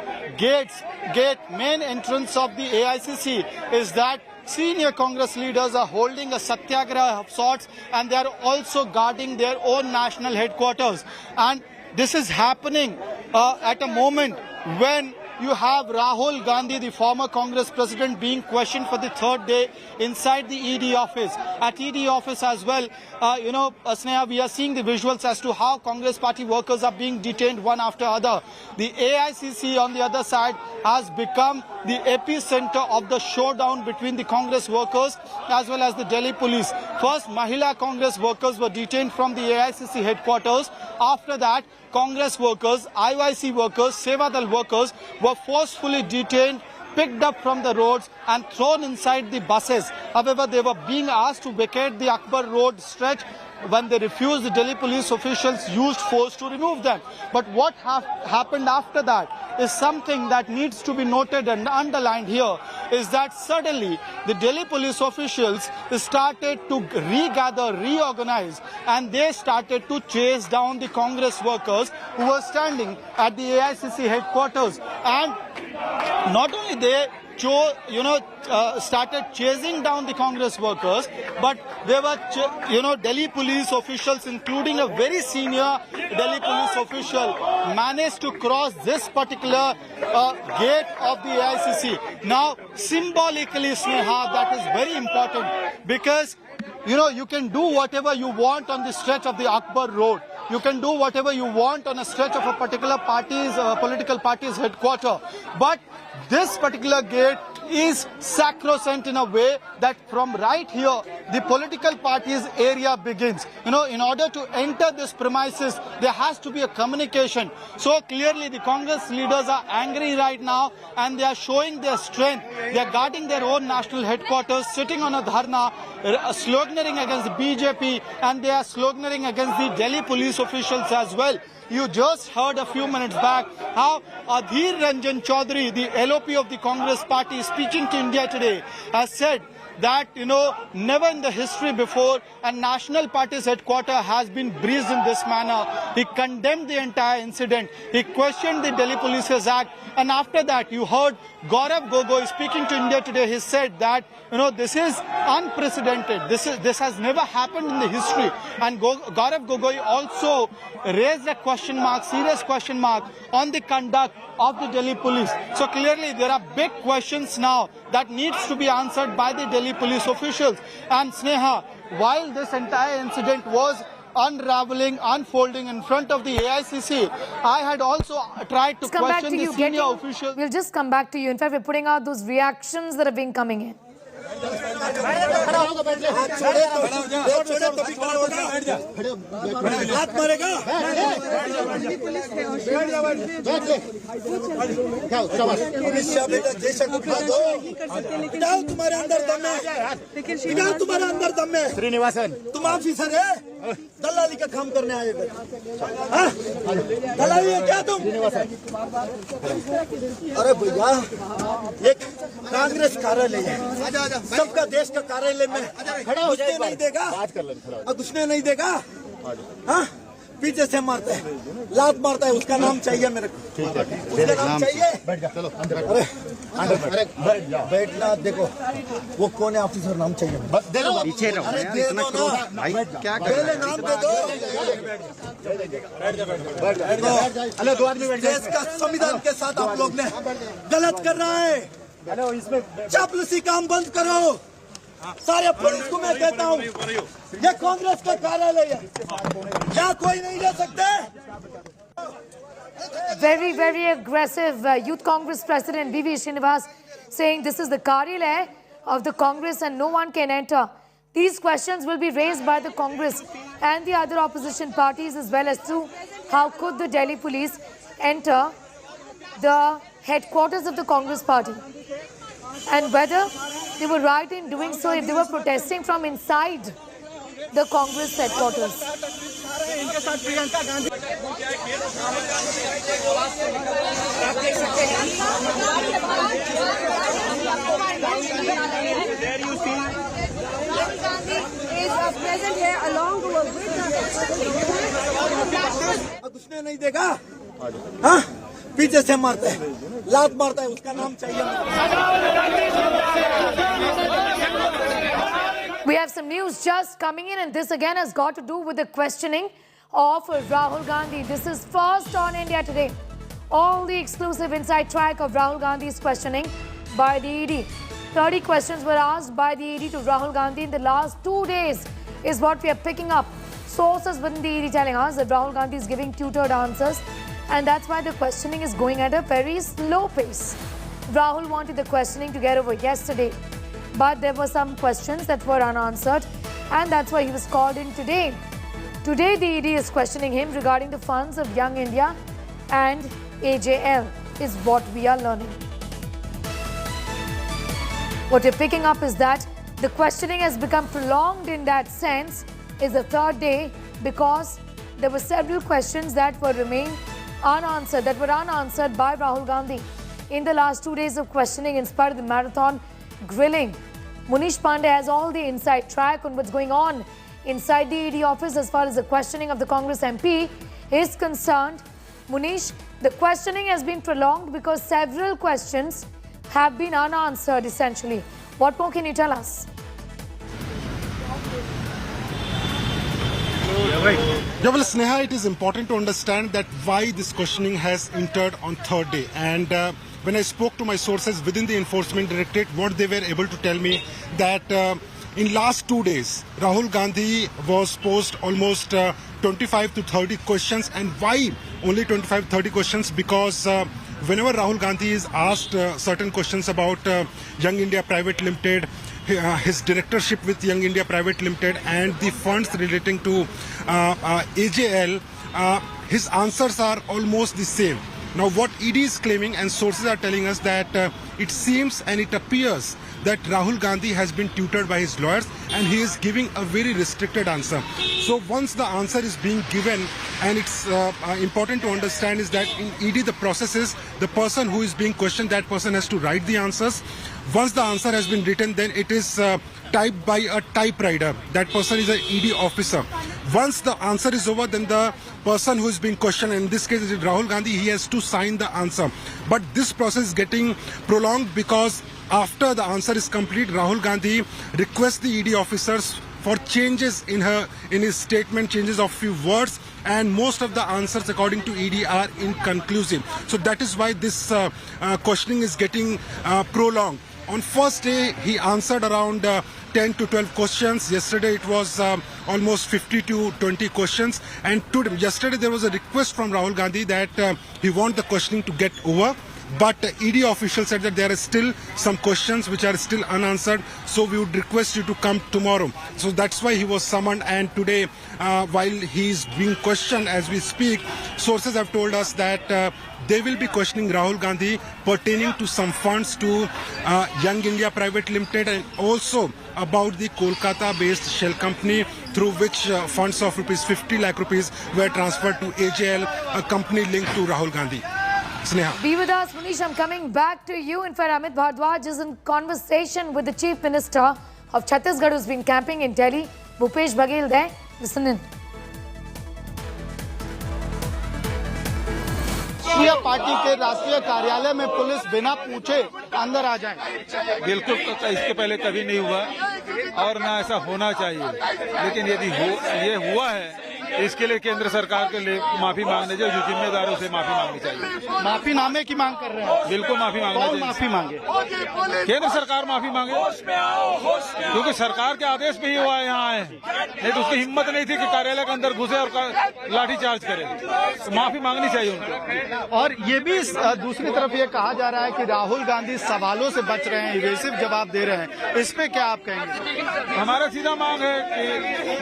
main entrance of the AICC is that senior Congress leaders are holding a satyagraha of sorts, and they are also guarding their own national headquarters. And this is happening at a moment when you have Rahul Gandhi, the former Congress president, being questioned for the third day inside the ED office. At ED office as well, Sneha, we are seeing the visuals as to how Congress party workers are being detained one after other. The AICC on the other side has become the epicenter of the showdown between the Congress workers as well as the Delhi police. First, Mahila Congress workers were detained from the AICC headquarters. After that, Congress workers, IYC workers, Sevadal workers were forcefully detained, picked up from the roads and thrown inside the buses. However, they were being asked to vacate the Akbar Road stretch. When they refused, the Delhi police officials used force to remove them. But what happened after that is something that needs to be noted and underlined here, is that suddenly the Delhi police officials started to reorganize, and they started to chase down the Congress workers who were standing at the AICC headquarters. And not only they started chasing down the Congress workers, but they were, Delhi police officials, including a very senior Delhi police official, managed to cross this particular gate of the AICC. Now, symbolically, Sneha, that is very important, because you can do whatever you want on the stretch of the Akbar Road. You can do whatever you want on a stretch of a particular political party's headquarters. But this particular gate is sacrosanct in a way that from right here, the political party's area begins. In order to enter this premises, there has to be a communication. So clearly the Congress leaders are angry right now, and they are showing their strength. They are guarding their own national headquarters, sitting on a dharna, sloganeering against the BJP, and they are sloganeering against the Delhi police officials as well. You just heard a few minutes back how Adhir Ranjan Chaudhary, the LOP of the Congress party, speaking to India Today, has said that, never in the history before a national party's headquarters has been breached in this manner. He condemned the entire incident. He questioned the Delhi Police's act. And after that, you heard Gaurav Gogoi, speaking to India Today, he said that, this is unprecedented. This has never happened in the history. And Gaurav Gogoi also raised a question mark, serious question mark, on the conduct of the Delhi police. So clearly there are big questions now that needs to be answered by the Delhi police officials. And Sneha, while this entire incident was unraveling, unfolding in front of the AICC, I had also tried to question the senior officials. We'll just come back to you. In fact, we're putting out those reactions that have been coming in. हाथ मारेगा तुम्हारे अंदर दम है, तुम्हारे अंदर दम है। श्रीनिवासन, तुम ऑफिसर है, दलाली का काम करने आए थे। दलाली है क्या तुम? अरे भैया, ये कांग्रेस कार्यालय है, सबका देश का कार्यालय में घुसने नहीं देगा, घुसने नहीं देगा। हाँ, पीछे से मारता है, लात मारता है, उसका नाम चाहिए मेरे को। उसका नाम चाहिए। बैठ जा, चलो अंदर। अरे बैठना, देखो वो कौन है ऑफिसर, नाम चाहिए। दे दो, पीछे रहो यार, इतना भाई क्या कर रहे हैं? नाम दे दो। हेलो, दो आदमी बैठ जाओ। देश का संविधान के साथ आप लोग ने गलत कर रहा है। हेलो, इसमें चापलूसी काम बंद करो। सारे पुलिस को मैं कहता हूँ, ये कांग्रेस का कार्यालय है, यहाँ कोई नहीं जा सकते। Very, very aggressive Youth Congress President B.V. Srinivas saying this is the Karyalaya of the Congress and no one can enter. These questions will be raised by the Congress and the other opposition parties as well as to how could the Delhi police enter the headquarters of the Congress party and whether they were right in doing so if they were protesting from inside the Congress headquarters. Present here along with घुसने नहीं देगा। हाँ, पीछे से मारता है, लात मारता है, उसका नाम चाहिए। We have some news just coming in, and this again has got to do with the questioning of Rahul Gandhi. This is first on India Today. All the exclusive inside track of Rahul Gandhi's questioning by the ED. 30 questions were asked by the ED to Rahul Gandhi in the last 2 days is what we are picking up. Sources within the ED telling us that Rahul Gandhi is giving tutored answers, and that's why the questioning is going at a very slow pace. Rahul wanted the questioning to get over yesterday, but there were some questions that were unanswered, and that's why he was called in today. Today, the ED is questioning him regarding the funds of Young India and AJL, is what we are learning. What we're picking up is that the questioning has become prolonged in that sense, is the third day, because there were several questions that were unanswered by Rahul Gandhi in the last 2 days of questioning in spite of the marathon grilling. Munish Pandey has all the inside track on what's going on inside the ED office as far as the questioning of the Congress MP is concerned. Munish, the questioning has been prolonged because several questions have been unanswered essentially. What more can you tell us? Yeah, well, Sneha, it is important to understand that why this questioning has entered on third day. And when I spoke to my sources within the Enforcement Directorate, what they were able to tell me that in last 2 days, Rahul Gandhi was posed almost 25 to 30 questions. And why only 25-30 questions? Because whenever Rahul Gandhi is asked certain questions about Young India Private Limited, his directorship with Young India Private Limited and the funds relating to AJL, his answers are almost the same. Now what ED is claiming and sources are telling us that it seems and it appears that Rahul Gandhi has been tutored by his lawyers and he is giving a very restricted answer. So once the answer is being given, and it's important to understand is that in ED the process is the person who is being questioned, that person has to write the answers. Once the answer has been written, then it is typed by a typewriter. That person is an ED officer. Once the answer is over, then the person who is being questioned, in this case is Rahul Gandhi, he has to sign the answer. But this process is getting prolonged because after the answer is complete, Rahul Gandhi requests the ED officers for changes in his statement, changes of few words, and most of the answers according to ED are inconclusive. So that is why this questioning is getting prolonged. On first day, he answered around 10 to 12 questions. Yesterday, it was almost 50 to 20 questions. And yesterday, there was a request from Rahul Gandhi that he wants the questioning to get over. But ED officials said that there are still some questions which are still unanswered. So we would request you to come tomorrow. So that's why he was summoned. And today, while he is being questioned as we speak, sources have told us that they will be questioning Rahul Gandhi pertaining to some funds to Young India Private Limited and also about the Kolkata-based shell company through which funds of ₹50 lakh were transferred to AJL, a company linked to Rahul Gandhi. Sneha. Be with us, Munish. I'm coming back to you. In fact, Amit Bhardwaj is in conversation with the Chief Minister of Chhattisgarh who's been camping in Delhi. Bhupesh Baghel there. Listen in. Party के राष्ट्रीय कार्यालय में police बिना पूछे अंदर आ जाए। बिल्कुल इसके पहले कभी नहीं हुआ और ना ऐसा होना चाहिए, लेकिन यदि ये हुआ है इसके लिए केंद्र सरकार के लिए माफी मांगने जो जिम्मेदारों से माफी मांगनी चाहिए। माफीनामे की मांग कर रहे हैं। बिल्कुल माफी मांगना चाहिए। माफी मांगे केंद्र सरकार माफी मांगे, क्योंकि सरकार के आदेश पे ही हुआ है यहाँ आए, नहीं तो उसकी हिम्मत नहीं थी कि कार्यालय के अंदर घुसे और लाठीचार्ज करे। तो माफी मांगनी चाहिए उनको। और ये भी दूसरी तरफ ये कहा जा रहा है कि राहुल गांधी सवालों से बच रहे हैं, इवेसिव जवाब दे रहे हैं। इस पे क्या आप कहेंगे? हमारा सीधा मांग है कि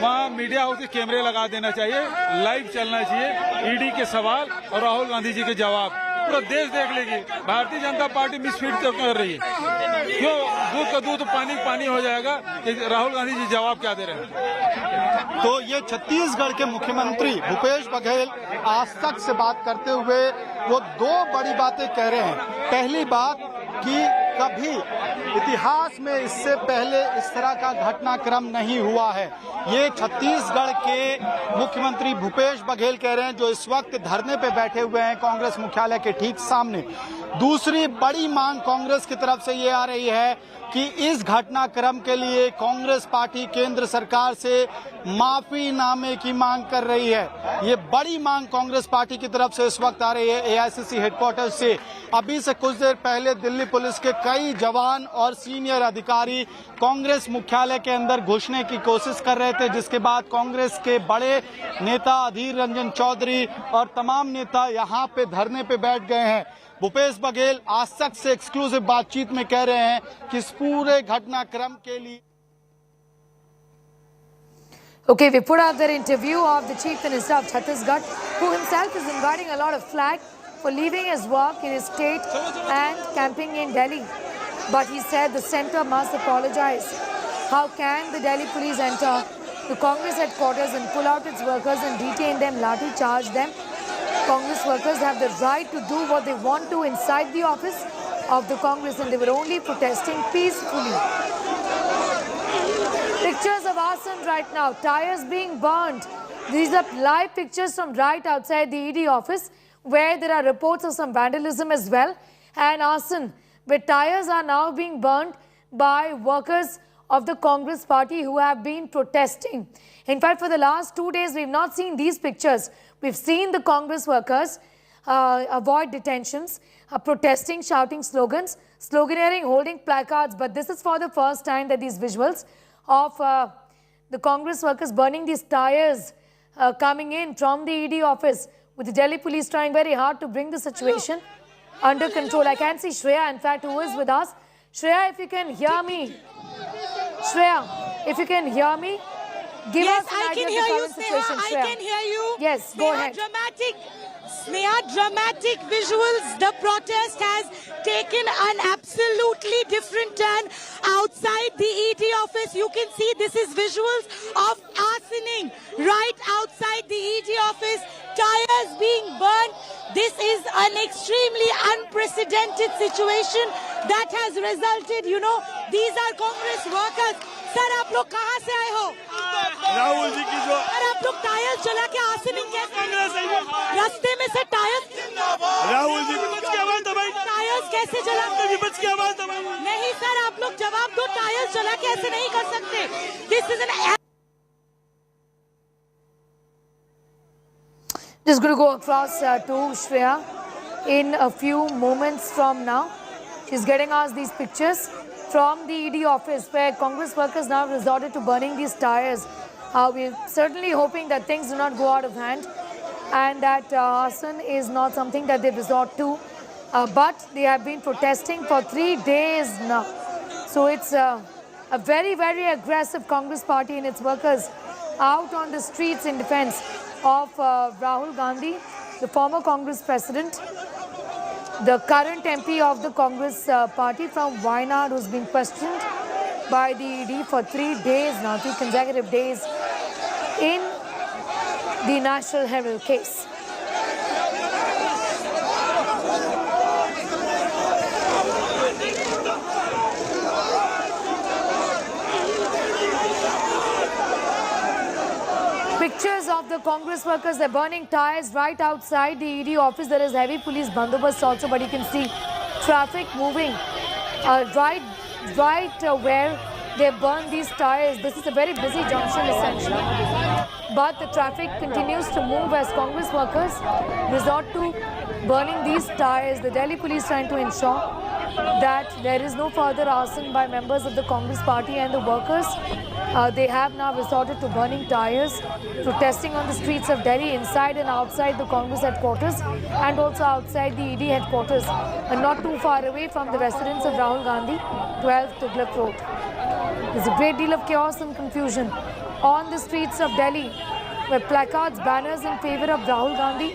वहाँ मीडिया हाउस के कैमरे लगा देना चाहिए, लाइव चलना चाहिए। ईडी के सवाल और राहुल गांधी जी के जवाब पूरा देश देख लेगी। भारतीय जनता पार्टी मिसफीड तो कर रही है, क्यों दूध का दूध पानी हो जाएगा कि राहुल गांधी जी जवाब क्या दे रहे हैं। तो ये छत्तीसगढ़ के मुख्यमंत्री भूपेश बघेल आज तक से बात करते हुए वो दो बड़ी बातें कह रहे हैं। पहली बात कि कभी इतिहास में इससे पहले इस तरह का घटनाक्रम नहीं हुआ है। ये छत्तीसगढ़ के मुख्यमंत्री भूपेश बघेल कह रहे हैं, जो इस वक्त धरने पे बैठे हुए हैं कांग्रेस मुख्यालय के ठीक सामने। दूसरी बड़ी मांग कांग्रेस की तरफ से ये आ रही है कि इस घटनाक्रम के लिए कांग्रेस पार्टी केंद्र सरकार से माफीनामे की मांग कर रही है। ये बड़ी मांग कांग्रेस पार्टी की तरफ से इस वक्त आ रही है एआईसीसी हेडक्वार्टर से। अभी से कुछ देर पहले दिल्ली पुलिस के कई जवान और सीनियर अधिकारी कांग्रेस मुख्यालय के अंदर घुसने की कोशिश कर रहे थे, जिसके बाद कांग्रेस के बड़े नेता अधीर रंजन चौधरी और तमाम नेता यहाँ पे धरने पे बैठ गए हैं। भूपेश बघेल आज तक से एक्सक्लूसिव बातचीत में कह रहे हैं कि इस पूरे घटनाक्रम के लिए Okay, we put out that interview of the Chief Minister of Chhattisgarh, who himself is inviting a lot of flack for leaving his work in his state and camping in Delhi. But he said the centre must apologize. How can the Delhi police enter the Congress headquarters and pull out its workers and detain them, lathi charge them? Congress workers have the right to do what they want to inside the office of the Congress, and they were only protesting peacefully. Pictures of arson right now, tires being burnt. These are live pictures from right outside the ED office, where there are reports of some vandalism as well, and arson, where tires are now being burnt by workers of the Congress party who have been protesting. In fact, for the last 2 days, we've not seen these pictures. We've seen the Congress workers avoid detentions, protesting, shouting slogans, sloganeering, holding placards. But this is for the first time that these visuals of the Congress workers burning these tires coming in from the ED office, with the Delhi police trying very hard to bring the situation under control. I can see Shreya, in fact, who is with us. Shreya, if you can hear me. Shreya, if you can hear me, give us an idea of the current situation, Shreya. I can hear you. Yes, go ahead. Dramatic visuals. The protest has taken an absolutely different turn outside the ED office. You can see this is visuals of arsoning right outside the ED office. Tires being burned. This is an extremely unprecedented situation that has resulted, these are Congress workers sir आप लोग कहाँ से आए हो? राहुल जी की जो sir आप लोग टायर्स जला के आसनिंग कैसे? रास्ते में से टायर्स राहुल जी विपक्ष की आवाज दबाई, टायर्स कैसे जला? विपक्ष की आवाज दबाई। नहीं सर आप लोग जवाब दो, टायर्स जला के ऐसे नहीं कर सकते। This is an Just going to go across to Shreya in a few moments from now. She's getting us these pictures from the ED office where Congress workers now resorted to burning these tires. We're certainly hoping that things do not go out of hand and that arson is not something that they resort to. But they have been protesting for 3 days now. So it's a very, very aggressive Congress party and its workers out on the streets in defense of Rahul Gandhi, the former Congress president, the current MP of the Congress party from Wayanad, who's been questioned by the ED for 3 days now, 3 consecutive days in the National Herald case. Pictures of the Congress workers, they're burning tires right outside the ED office. There is heavy police bandobast also, but you can see traffic moving right where they burn these tires. This is a very busy junction essentially. But the traffic continues to move as Congress workers resort to burning these tires. The Delhi police trying to ensure that there is no further arson by members of the Congress party and the workers. They have now resorted to burning tires, protesting on the streets of Delhi, inside and outside the Congress headquarters and also outside the ED headquarters, and not too far away from the residence of Rahul Gandhi, 12 Tughlaq Road. There's a great deal of chaos and confusion on the streets of Delhi, where placards, banners in favor of Rahul Gandhi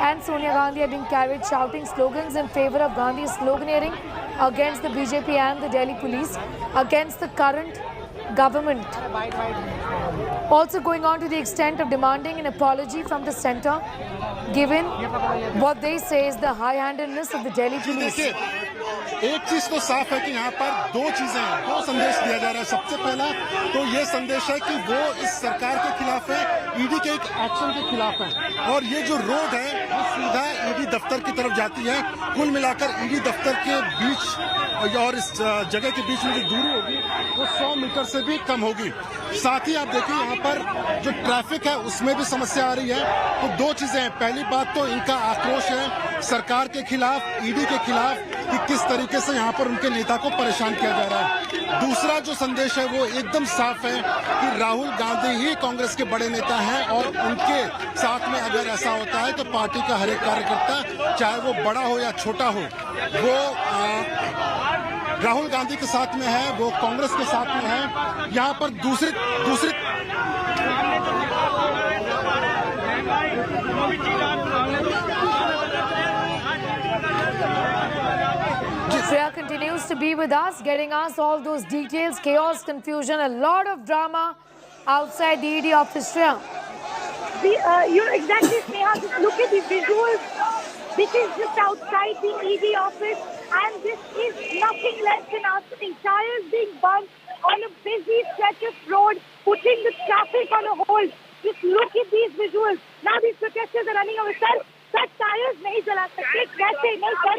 and Sonia Gandhi are being carried, shouting slogans in favor of Gandhi, sloganeering against the BJP and the Delhi police, against the current government. Also going on to the extent of demanding an apology from the centre, given what they say is the high-handedness of the Delhi police. एक चीज तो साफ है कि यहाँ पर 2 चीजें हैं, 2 संदेश दिया जा रहा है। सबसे पहला तो ये संदेश है कि वो इस सरकार के खिलाफ है, ईडी के एक एक्शन के खिलाफ है, और ये जो रोड है वो सीधा ईडी दफ्तर की तरफ जाती है। कुल मिलाकर ईडी दफ्तर के बीच और इस जगह के बीच में जो दूरी होगी वो 100 मीटर से भी कम होगी। साथ ही आप देखिए यहाँ पर जो ट्रैफिक है उसमें भी समस्या आ रही है। तो 2 चीजें हैं, पहली बात तो इनका आक्रोश है सरकार के खिलाफ, ईडी के खिलाफ, कि किस तरीके से यहाँ पर उनके नेता को परेशान किया जा रहा है। दूसरा जो संदेश है वो एकदम साफ है कि राहुल गांधी ही कांग्रेस के बड़े नेता हैं और उनके साथ में अगर ऐसा होता है तो पार्टी का हर एक कार्यकर्ता, चाहे वो बड़ा हो या छोटा हो, वो राहुल गांधी के साथ में है, वो कांग्रेस के साथ में है। यहाँ पर दूसरी Shreya continues to be with us, getting us all those details, chaos, confusion, a lot of drama outside the ED office. Shreya. You're exactly, Sneha. Just look at the visuals. This is just outside the ED office, and this is nothing less than arsoning. Tires being burnt on a busy stretch of road, putting the traffic on a hold. Just look at these visuals. Now these protesters are running over. Sir tyres नहीं जला सकते, कैसे नहीं sir?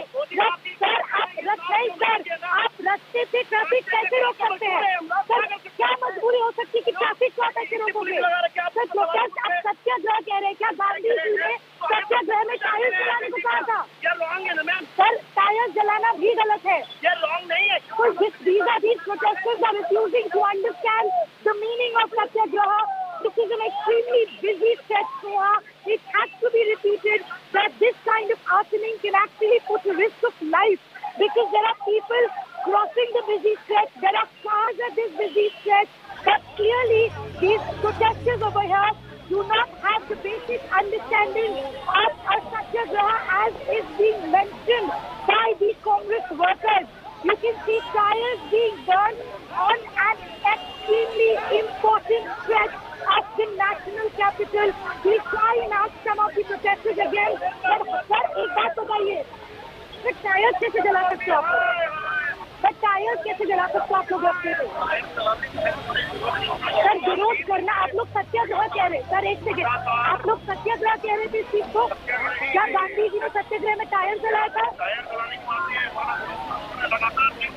आप रास्ते पे traffic कैसे रोक सकते हैं? सर क्या मजबूरी हो सकती है कि ट्रैफिक को आप ऐसे रोकोगे? सर प्रोटेस्ट आप सत्याग्रह कह रहे हैं क्या? गांधी जी ने सत्याग्रह में टायर्स जलाने को कहा था। सर टायर्स जलाना भी गलत है। These protesters are refusing to understand the meaning of satyagraha. This is an extremely busy stretch, Sneha. It has to be repeated that this kind of arsoning can actually put a risk of life, because there are people crossing the busy stretch, there are cars at this busy stretch, but clearly these protesters over here do not have the basic understanding of a satyagraha as is being mentioned by the Congress workers. You can see tires being burned on an extremely important stretch of the national capital. We'll try and ask some of the protesters again. But sir, एक बात बताइए, tyre कैसे जला सकते हो? But tyre कैसे जला सकते आप लोग रखते थे? सर विरोध करना, आप लोग सत्याग्रह कह रहे, सर एक सेकेंड, आप लोग सत्याग्रह कह रहे थे इस चीज को? क्या गांधी जी ने सत्याग्रह में टायर जलाया था?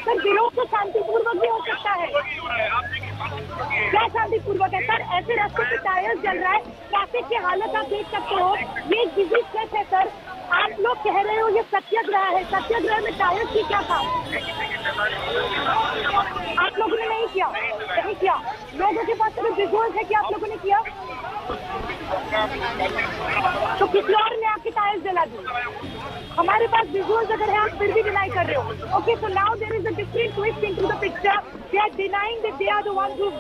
सर विरोध तो शांतिपूर्वक भी हो सकता है। क्या शांतिपूर्वक है सर? ऐसे रास्ते पे टायर जल रहा है, ट्रैफिक की हालत आप देख सकते हो, ये बिजी स्ट्रेच है सर। आप लोग कह रहे हो ये सत्याग्रह है, सत्याग्रह में टायर की क्या था? आप लोगों ने नहीं किया, नहीं किया। लोगों के पास सिर्फ विजुअल्स है कि आप लोगों ने किया, तो किसी और ने आपकी टायर जला दी। हमारे पास विजुअल्स अगर है, आप फिर भी डिनाई कर रहे हो। Okay, so now there is a different twist into the picture. They are denying that they are the ones who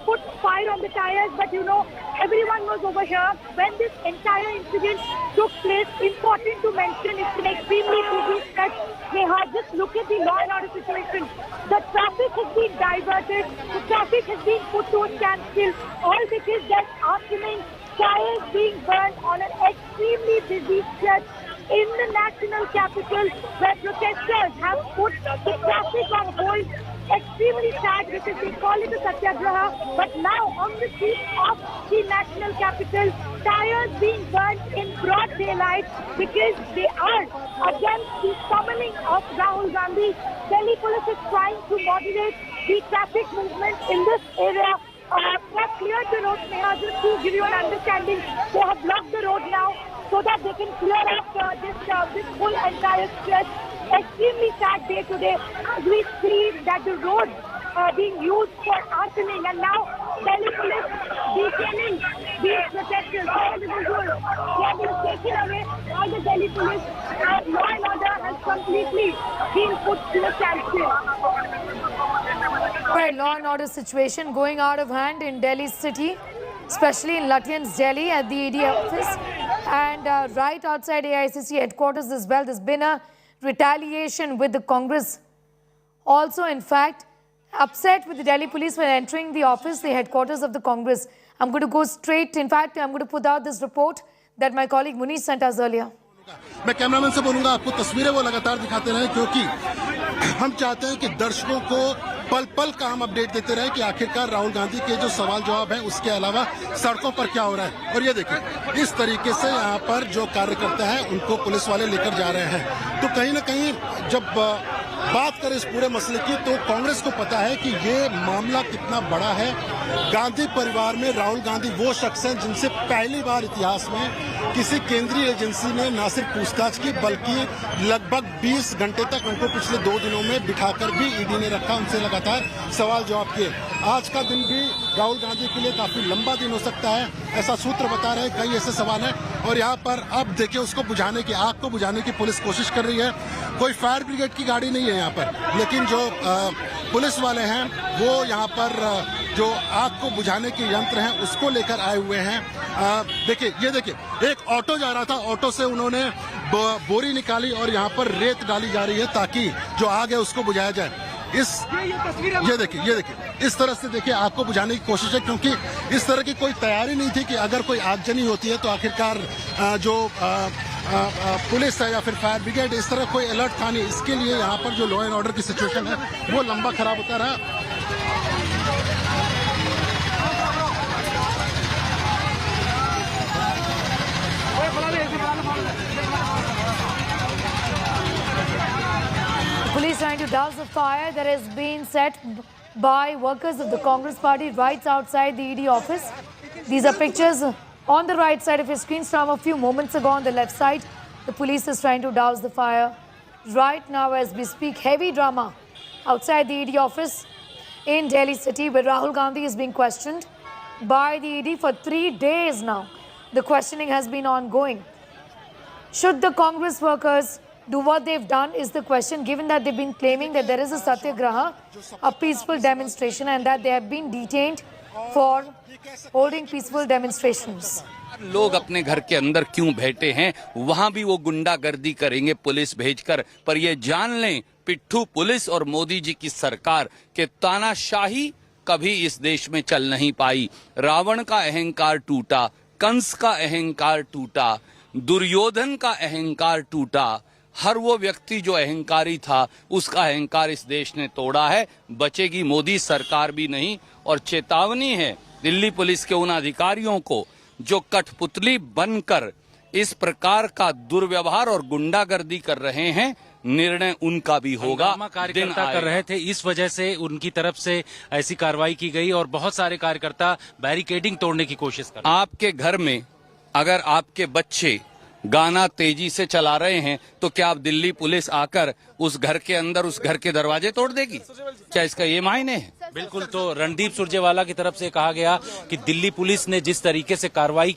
put fire on the tires, but you know, everyone was over here when this entire incident took place. Important to mention, it's an extremely busy stretch. Just look at the law and order situation. The traffic has been diverted, the traffic has been put to a standstill, all because there's arguing, tires being burned on an extremely busy stretch in the national capital where protesters have put the traffic on hold. Extremely sad because they call it a satyagraha, but now on the streets of the national capital, tires being burnt in broad daylight because they are against the summoning of Rahul Gandhi. Delhi police is trying to moderate the traffic movement in this area. They have cleared the road, Neha, just to give you an understanding. They have blocked the road now so that they can clear up this whole entire stretch. Extremely sad day today as we see that the road being used for arsoning, and now Delhi police detaining these protesters. All the visuals, they have been taken away by the Delhi police, and law and order has completely been put to a standstill. Right, law and order situation going out of hand in Delhi city, especially in Lutyens, Delhi at the ED office, and right outside AICC headquarters as well. There's been a retaliation with the Congress. Also, in fact, upset with the Delhi police when entering the office, the headquarters of the Congress. I'm going to go straight. In fact, I'm going to put out this report that my colleague Munish sent us earlier. मैं cameraman से बोलूंगा आपको तस्वीरें वो लगातार दिखाते रहे, क्योंकि हम चाहते हैं कि दर्शकों को पल पल का हम अपडेट देते रहे कि आखिरकार राहुल गांधी के जो सवाल जवाब हैं उसके अलावा सड़कों पर क्या हो रहा है। और ये देखिए, इस तरीके से यहाँ पर जो कार्यकर्ता है उनको पुलिस वाले लेकर जा रहे हैं। तो कहीं ना कहीं जब बात करें इस पूरे मसले की, तो कांग्रेस को पता है कि ये मामला कितना बड़ा है। गांधी परिवार में राहुल गांधी वो शख्स हैं जिनसे पहली बार इतिहास में किसी केंद्रीय एजेंसी ने न सिर्फ पूछताछ की, बल्कि लगभग 20 घंटे तक उनको पिछले 2 दिनों में बिठाकर भी ईडी ने रखा, उनसे लगातार सवाल जवाब किए। आज का दिन भी राहुल गांधी के लिए काफी लंबा दिन हो सकता है, ऐसा सूत्र बता रहे हैं। कई ऐसे सवाल हैं और यहाँ पर अब देखिए, उसको बुझाने की, आग को बुझाने की पुलिस कोशिश कर रही है। कोई फायर ब्रिगेड की गाड़ी नहीं है यहाँ पर, लेकिन जो पुलिस वाले हैं वो यहाँ पर जो आग को बुझाने के यंत्र हैं उसको लेकर आए हुए हैं। देखिए, ये देखिए, एक ऑटो जा रहा था, ऑटो से उन्होंने बोरी निकाली और यहाँ पर रेत डाली जा रही है ताकि जो आग है उसको बुझाया जाए। ये देखिए, इस तरह से देखिए आग को बुझाने की कोशिश है, क्योंकि इस तरह की कोई तैयारी नहीं थी कि अगर कोई आगजनी होती है तो आखिरकार जो पुलिस है या फिर फायर ब्रिगेड, इस तरह कोई अलर्ट था नहीं। इसके लिए यहाँ पर जो लॉ एंड ऑर्डर की सिचुएशन है वो लंबा खराब होता रहा। Police trying to douse the fire that has been set by workers of the Congress party right outside the ED office. These are pictures on the right side of your screen from a few moments ago. On the left side, the police is trying to douse the fire. Right now as we speak, heavy drama outside the ED office in Delhi city, where Rahul Gandhi is being questioned by the ED for 3 days now. The questioning has been ongoing. Should the Congress workers do what they've done is the question, given that they've been claiming that there is a satyagraha, a peaceful demonstration, and that they have been detained for holding peaceful demonstrations. लोग अपने घर के अंदर क्यों बैठे हैं, वहां भी वो गुंडागर्दी करेंगे पुलिस भेजकर। पर ये जान लें, पिट्ठू पुलिस और मोदी जी की सरकार के तानाशाही कभी इस देश में चल नहीं पाई। रावण का अहंकार टूटा, कंस का अहंकार टूटा, दुर्योधन का अहंकार टूटा, हर वो व्यक्ति जो अहंकारी था उसका अहंकार इस देश ने तोड़ा है। बचेगी मोदी सरकार भी नहीं। और चेतावनी है दिल्ली पुलिस के उन अधिकारियों को जो कठपुतली बनकर इस प्रकार का दुर्व्यवहार और गुंडागर्दी कर रहे हैं। निर्णय उनका भी होगा। कार्यकर्ता कर रहे थे, इस वजह से उनकी तरफ से ऐसी कार्रवाई की गई और बहुत सारे कार्यकर्ता बैरिकेडिंग तोड़ने की कोशिश कर रहे हैं। आपके घर में अगर आपके बच्चे गाना तेजी से चला रहे हैं तो क्या आप दिल्ली पुलिस आकर उस घर के अंदर उस घर के दरवाजे तोड़ देगी? क्या इसका ये मायने है? बिल्कुल। तो रणदीप सुरजेवाला की तरफ से कहा गया कि दिल्ली पुलिस ने जिस तरीके से कार्रवाई।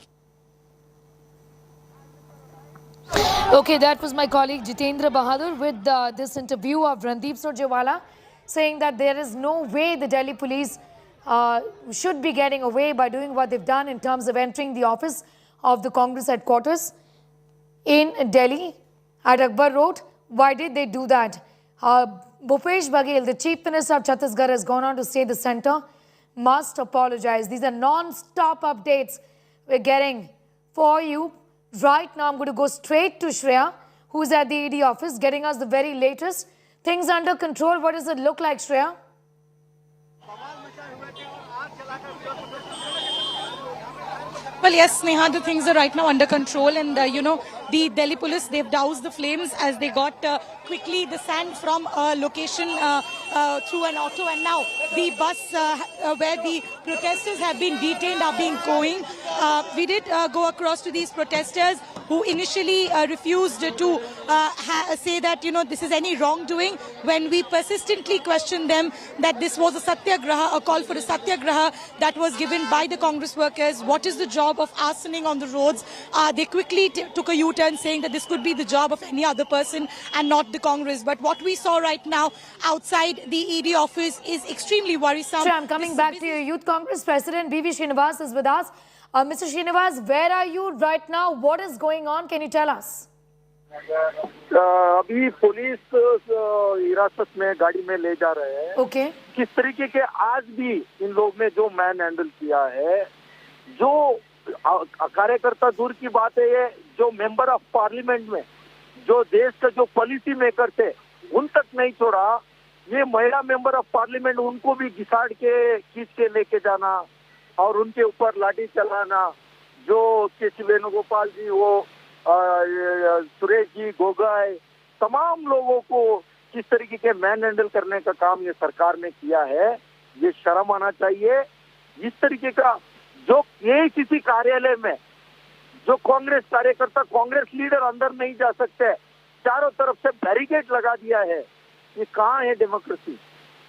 Okay, that was my colleague Jitendra Bahadur with this interview of Randeep Surjewala saying that there is no way the Delhi police should be getting away by doing what they've done in terms of entering the office of the Congress headquarters in Delhi at Akbar Road. Why did they do that? Bhupesh Baghel, the Chief Minister of Chhattisgarh, has gone on to say the centre must apologize. These are non-stop updates we're getting for you. Right now, I'm going to go straight to Shreya, who's at the ED office, getting us the very latest. Things under control. What does it look like, Shreya? Well, yes, Sneha, the things are right now under control, and the Delhi police, they've doused the flames as they got quickly the sand from a location through an auto, and now the bus where the protesters have been detained are being going. We did go across to these protesters who initially refused to say that this is any wrongdoing, when we persistently questioned them that this was a satyagraha, a call for a satyagraha that was given by the Congress workers. What is the job of arsoning on the roads? They quickly took a U-turn, saying that this could be the job of any other person and not the Congress. But what we saw right now outside the ED office is extremely worrisome. Sure, I'm coming back to you. Youth Congress President B.V. Srinivas is with us. Mr. Srinivas, where are you right now? What is going on? Can you tell us? अभी police हिरासत में गाड़ी में ले जा रहे हैं। Okay. किस तरीके के आज भी इन लोग ने जो मैन हैंडल किया है, जो कार्यकर्ता दूर की बात है, ये जो मेंबर ऑफ पार्लियामेंट में जो देश का जो पॉलिसी मेकर थे उन तक नहीं छोड़ा। ये महिला मेंबर ऑफ पार्लियामेंट, उनको भी घिसाड़ के खींच के लेके जाना और उनके ऊपर लाठी चलाना। जो केसी वेणुगोपाल जी, वो सुरेश जी, गोगाई, तमाम लोगों को किस तरीके के मैन हैंडल करने का काम ये सरकार ने किया है, ये शर्म आना चाहिए। इस तरीके का जो किसी कार्यालय में जो कांग्रेस कार्यकर्ता, कांग्रेस लीडर अंदर नहीं जा सकते, चारों तरफ से बैरिकेड लगा दिया है, ये कहाँ है डेमोक्रेसी?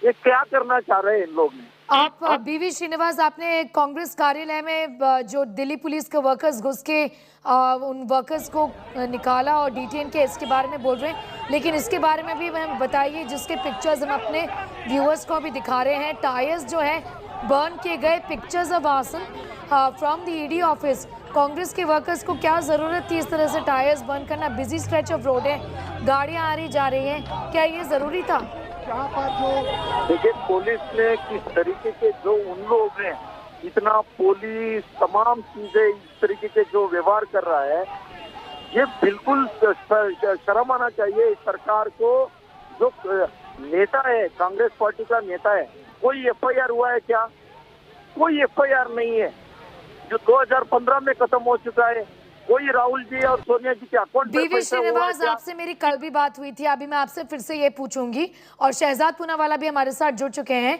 ये क्या करना चाह रहे हैं इन लोग ने? आप बीवी श्रीनिवास, आपने कांग्रेस कार्यालय में जो दिल्ली पुलिस के वर्कर्स घुस के उन वर्कर्स को निकाला और डिटेन के, इसके बारे में बोल रहे हैं, लेकिन इसके बारे में भी हमें बताइए, जिसके पिक्चर्स हम अपने व्यूअर्स को भी दिखा रहे हैं। टायर्स जो है बर्न किए गए, पिक्चर्स ऑफ आसन from the ED office. Congress के वर्कर्स को क्या ज़रूरत थी इस तरह से टायर्स बर्न करना? बिजी स्ट्रेच ऑफ रोड है, गाड़ियाँ आ रही जा रही हैं, क्या ये ज़रूरी था? देखिए, पुलिस ने किस तरीके के जो उन लोग हैं, इतना पुलिस तमाम चीजें इस तरीके के जो व्यवहार कर रहा है, ये बिल्कुल शर्म आना चाहिए इस सरकार को। जो नेता है, कांग्रेस पार्टी का नेता है, कोई एफआईआर हुआ है क्या? कोई एफआईआर नहीं है, जो 2015 में खत्म हो चुका है। कोई राहुल जी और सोनिया जी के अकाउंट में बीवी श्रीनिवास, आपसे मेरी कल भी बात हुई थी, अभी मैं आपसे फिर से ये पूछूंगी, और शहजाद पूनावाला भी हमारे साथ जुड़ चुके हैं।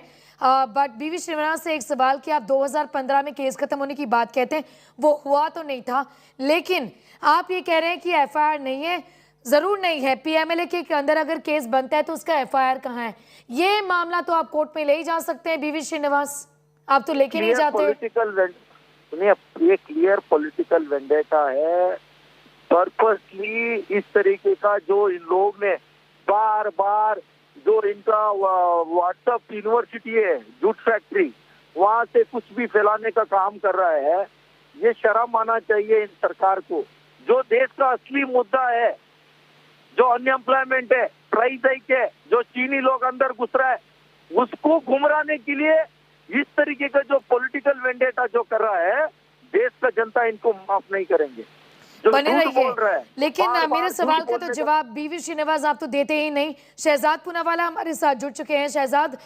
बट बीवी श्रीनिवास से एक सवाल कि आप 2015 में केस खत्म होने की बात कहते हैं, वो हुआ तो नहीं था, लेकिन आप ये कह रहे हैं कि एफआईआर नहीं है। जरूर नहीं है, पीएमएलए के अंदर अगर केस बनता है तो उसका एफआईआर कहाँ है? ये मामला तो आप कोर्ट में ले ही जा सकते हैं बीवी श्रीनिवास, आप तो लेके नहीं जाते। सुनिए, ये क्लियर पॉलिटिकल वेंडेटा है। पर्पसली इस तरीके का जो इन लोग ने बार बार, जो इनका व्हाट्सएप यूनिवर्सिटी है, जूट फैक्ट्री, वहां से कुछ भी फैलाने का काम कर रहा है, ये शर्म आना चाहिए इन सरकार को। जो देश का असली मुद्दा है, जो अनएम्प्लॉयमेंट है, प्राइस हाइक है, जो चीनी लोग अंदर घुस रहा है, उसको गुमराने के लिए इस तरीके का जो पॉलिटिकल वेंडेटा जो कर रहा है, देश का जनता इनको माफ नहीं करेंगे। जो बने झूठ बोल रहा रहिए। है। लेकिन बार-बार मेरे झूठ सवाल का बोलने तो जवाब बीवी श्रीनिवास आप तो देते ही नहीं। शहजाद पूनावाला हमारे साथ जुड़ चुके हैं। Shehzad,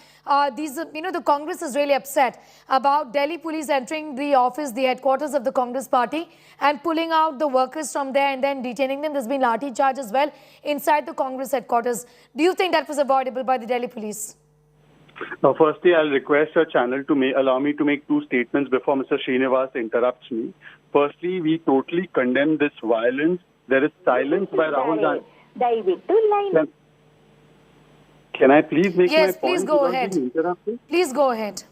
the Congress is really upset about Delhi police entering the office, the headquarters of the Congress party, and pulling out the workers from there and then detaining them. There's been lathi charge as well inside the Congress headquarters. Do you think that was avoidable by the Delhi police? Firstly, I'll request your channel to allow me to make two statements before Mr. Srinivas interrupts me. Firstly, we totally condemn this violence. There is silence by Rahul Gandhi. Can I please make my point? Yes, please go ahead. Please go ahead.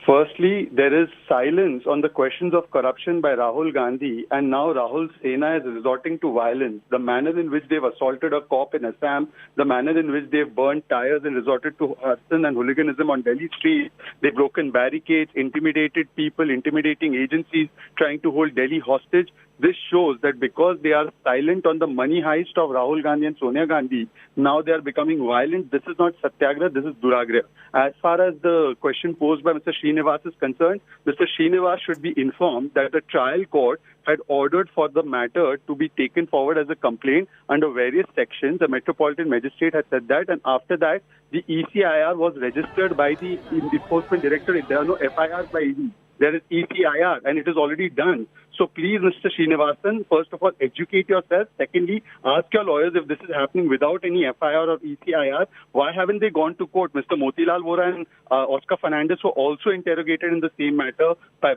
Firstly, there is silence on the questions of corruption by Rahul Gandhi, and now Rahul Sena is resorting to violence. The manner in which they've assaulted a cop in Assam, the manner in which they've burnt tires and resorted to arson and hooliganism on Delhi streets, they've broken barricades, intimidated people, intimidating agencies, trying to hold Delhi hostage. This shows that because they are silent on the money heist of Rahul Gandhi and Sonia Gandhi, now they are becoming violent. This is not Satyagraha, this is Duragraha. As far as the question posed by Mr. Srinivas is concerned, Mr. Srinivas should be informed that the trial court had ordered for the matter to be taken forward as a complaint under various sections. The Metropolitan Magistrate had said that, and after that, the ECIR was registered by the Enforcement Directorate. There are no FIRs by ED. There is ECIR, and it is already done. So please, Mr. Srinivasan, first of all, educate yourself. Secondly, ask your lawyers if this is happening without any FIR or ECIR. Why haven't they gone to court? Mr. Motilal Vora and Oscar Fernandez were also interrogated in the same matter.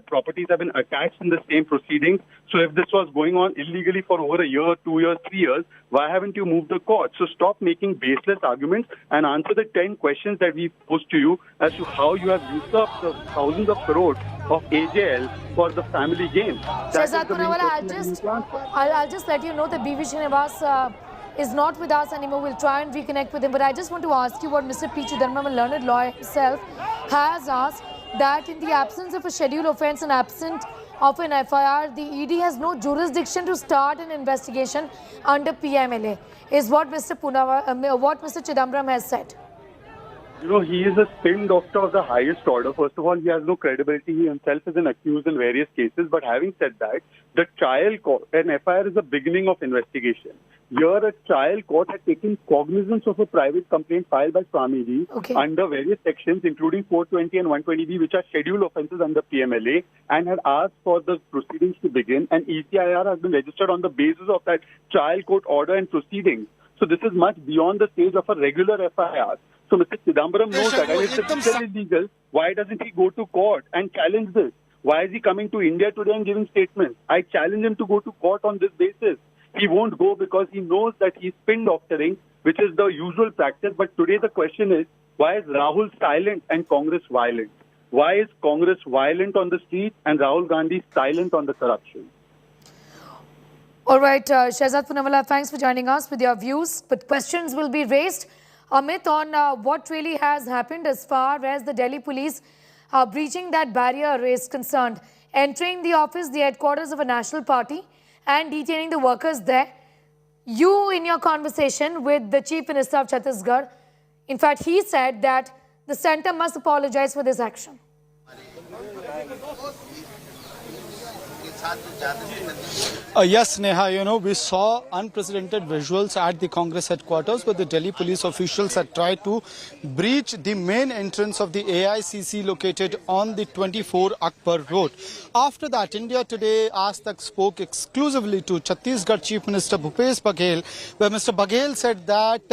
Properties have been attached in the same proceedings. So if this was going on illegally for over a year, 2 years, 3 years, why haven't you moved the court? So stop making baseless arguments and answer the 10 questions that we posed to you as to how you have usurped the thousands of crores of AJL for the family gain. Shahzad Poonawala, I'll just let you know that B.V. Srinivas is not with us anymore. We'll try and reconnect with him. But I just want to ask you what Mr. P. Chidambaram, a learned lawyer himself, has asked, that in the absence of a scheduled offence and absent of an FIR, the ED has no jurisdiction to start an investigation under PMLA, is what Mr. Chidambaram has said. You know, he is a spin doctor of the highest order. First of all, he has no credibility. He himself is an accused in various cases. But having said that, the trial court, an FIR is the beginning of investigation. Here, a trial court had taken cognizance of a private complaint filed by Swamiji under various sections, including 420 and 120B, which are scheduled offences under PMLA, and had asked for the proceedings to begin. And ECIR has been registered on the basis of that trial court order and proceedings. So this is much beyond the stage of a regular FIR. So Mr. Chidambaram knows that, and if it is illegal, why doesn't he go to court and challenge this? Why is he coming to India today and giving statements? I challenge him to go to court on this basis. He won't go because he knows that he's spin doctoring, which is the usual practice. But today the question is, why is Rahul silent and Congress violent? Why is Congress violent on the streets and Rahul Gandhi silent on the corruption? All right, Shahzad Poonawala, thanks for joining us with your views. But questions will be raised, Amit, on what really has happened as far as the Delhi police breaching that barrier is concerned, entering the office, the headquarters of a national party, and detaining the workers there. You, in your conversation with the Chief Minister of Chhattisgarh, in fact, he said that the centre must apologize for this action. Yes, Neha, you know, we saw unprecedented visuals at the Congress headquarters where the Delhi police officials had tried to breach the main entrance of the AICC located on the 24 Akbar Road. After that, India Today Aaj Tak spoke exclusively to Chhattisgarh Chief Minister Bhupesh Baghel, where Mr. Baghel said that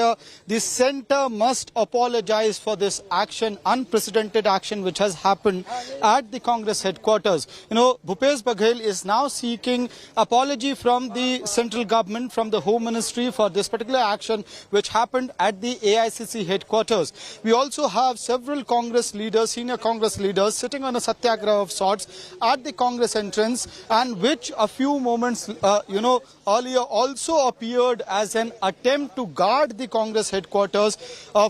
the centre must apologize for this action, unprecedented action which has happened at the Congress headquarters. You know, Bhupesh Baghel is now seeking apology from the central government, from the Home Ministry for this particular action which happened at the AICC headquarters. We also have several Congress leaders, senior Congress leaders sitting on a satyagraha of sorts at the Congress entrance, and which a few moments earlier also appeared as an attempt to guard the Congress headquarters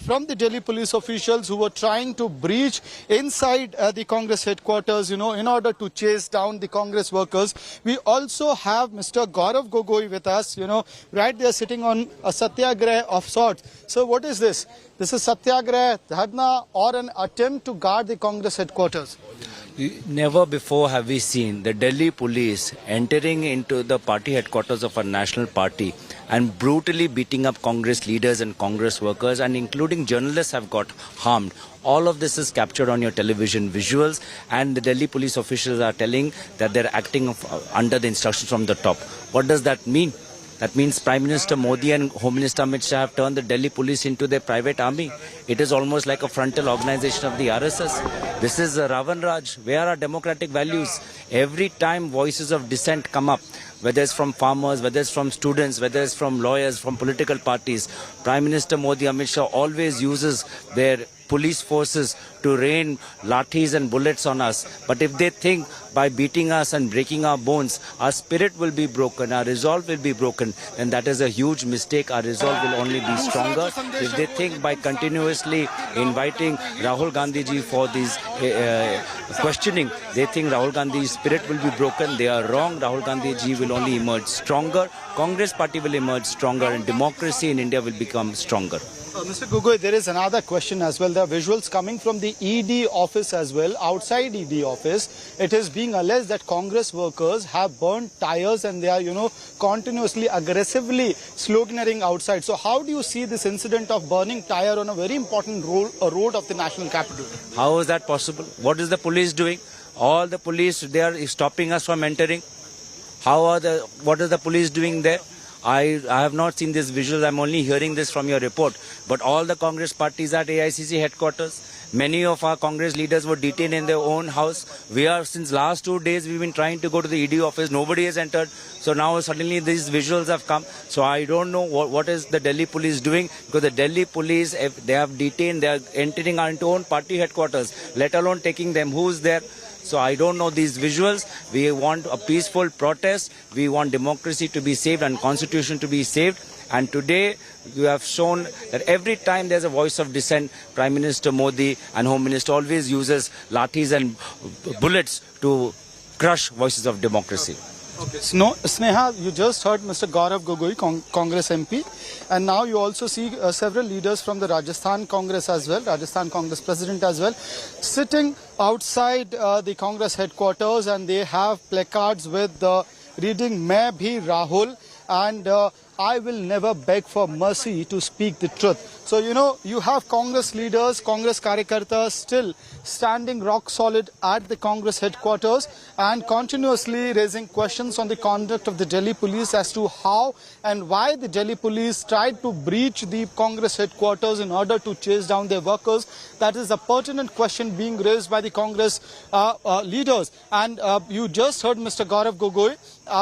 from the Delhi police officials who were trying to breach inside the Congress headquarters, in order to chase down the Congress workers. workers. We also have Mr. Gaurav Gogoi with us, right there sitting on a satyagrah of sorts. So what is this? This is satyagrah, dharna, or an attempt to guard the Congress headquarters. Never before have we seen the Delhi police entering into the party headquarters of a national party and brutally beating up Congress leaders and Congress workers, and including journalists have got harmed. All of this is captured on your television visuals, and the Delhi police officials are telling that they're acting under the instructions from the top. What does that mean? That means Prime Minister Modi and Home Minister Amit Shah have turned the Delhi police into their private army. It is almost like a frontal organization of the RSS. This is Ravan Raj. Where are our democratic values? Every time voices of dissent come up, whether it's from farmers, whether it's from students, whether it's from lawyers, from political parties, Prime Minister Modi, Amit Shah always uses their police forces to rain lathis and bullets on us. But if they think by beating us and breaking our bones, our spirit will be broken, our resolve will be broken, then that is a huge mistake. Our resolve will only be stronger. If they think by continuously inviting Rahul Gandhi ji for these questioning, they think Rahul Gandhi's spirit will be broken, they are wrong. Rahul Gandhi ji will only emerge stronger. Congress party will emerge stronger, and democracy in India will become stronger. Mr. Gogoi, there is another question as well. There are visuals coming from the ED office as well. Outside ED office, it is being alleged that Congress workers have burnt tires and they are, continuously, aggressively sloganeering outside. So how do you see this incident of burning tire on a very important road of the national capital? How is that possible? What is the police doing? All the police, they are stopping us from entering. What is the police doing there? I have not seen this visuals. I'm only hearing this from your report. But all the Congress parties at AICC headquarters, many of our Congress leaders were detained in their own house. Since last 2 days, we've been trying to go to the ED office. Nobody has entered. So now suddenly these visuals have come. So I don't know what is the Delhi police doing, because the Delhi police, if they have detained, they are entering our own party headquarters, let alone taking them. Who's there? So I don't know these visuals. We want a peaceful protest. We want democracy to be saved and constitution to be saved. And today you have shown that every time there's a voice of dissent, Prime Minister Modi and Home Minister always uses lathis and bullets to crush voices of democracy. Okay. Sneha, you just heard Mr. Gaurav Gogoi, Congress MP, and now you also see several leaders from the Rajasthan Congress as well, Rajasthan Congress President as well, sitting outside the Congress headquarters, and they have placards with reading "Main bhi Rahul" and "I will never beg for mercy to speak the truth." So, you have Congress leaders, Congress karyakartas still standing rock solid at the Congress headquarters and continuously raising questions on the conduct of the Delhi police as to how and why the Delhi police tried to breach the Congress headquarters in order to chase down their workers. That is a pertinent question being raised by the Congress leaders. And you just heard Mr. Gaurav Gogoi.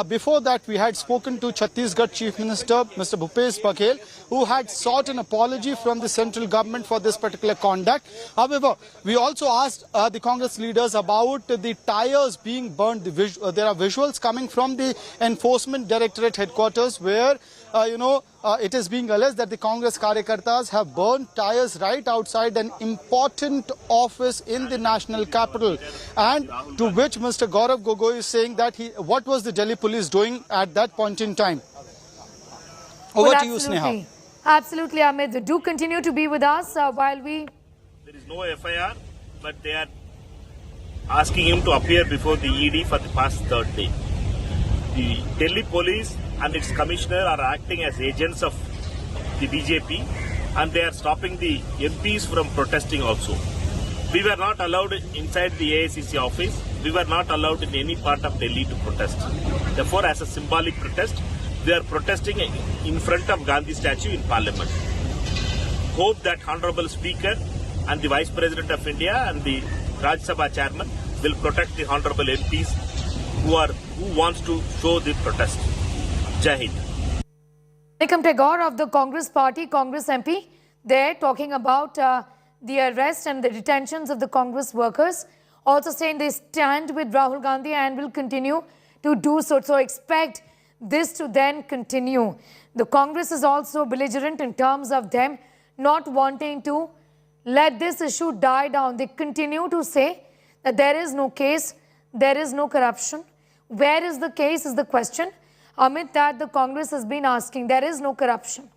Before that, we had spoken to Chhattisgarh Chief Minister, Mr. Bhupesh Baghel, who had sought an apology from the central government for this particular conduct. However, we also asked the Congress leaders about the tires being burned. There are visuals coming from the Enforcement Directorate headquarters where, it is being alleged that the Congress karyakartas have burned tires right outside an important office in the national capital. And to which Mr. Gaurav Gogoi is saying that what was the Delhi police doing at that point in time? Over to you, Sneha. Absolutely, Amit. Do continue to be with us while we... There is no FIR, but they are asking him to appear before the ED for the past third day. The Delhi police and its commissioner are acting as agents of the BJP, and they are stopping the MPs from protesting also. We were not allowed inside the AICC office. We were not allowed in any part of Delhi to protest. Therefore, as a symbolic protest, they are protesting in front of Gandhi statue in Parliament. Hope that Honorable Speaker and the Vice President of India and the Rajya Sabha Chairman will protect the Honorable MPs who wants to show the protest. Jai Hind. Nikam Tagore of the Congress Party, Congress MP, there talking about the arrest and the detentions of the Congress workers, also saying they stand with Rahul Gandhi and will continue to do so. So expect this to then continue. The Congress is also belligerent in terms of them not wanting to let this issue die down. They continue to say that there is no case, there is no corruption. Where is the case is the question, Amit, that the Congress has been asking. There is no corruption.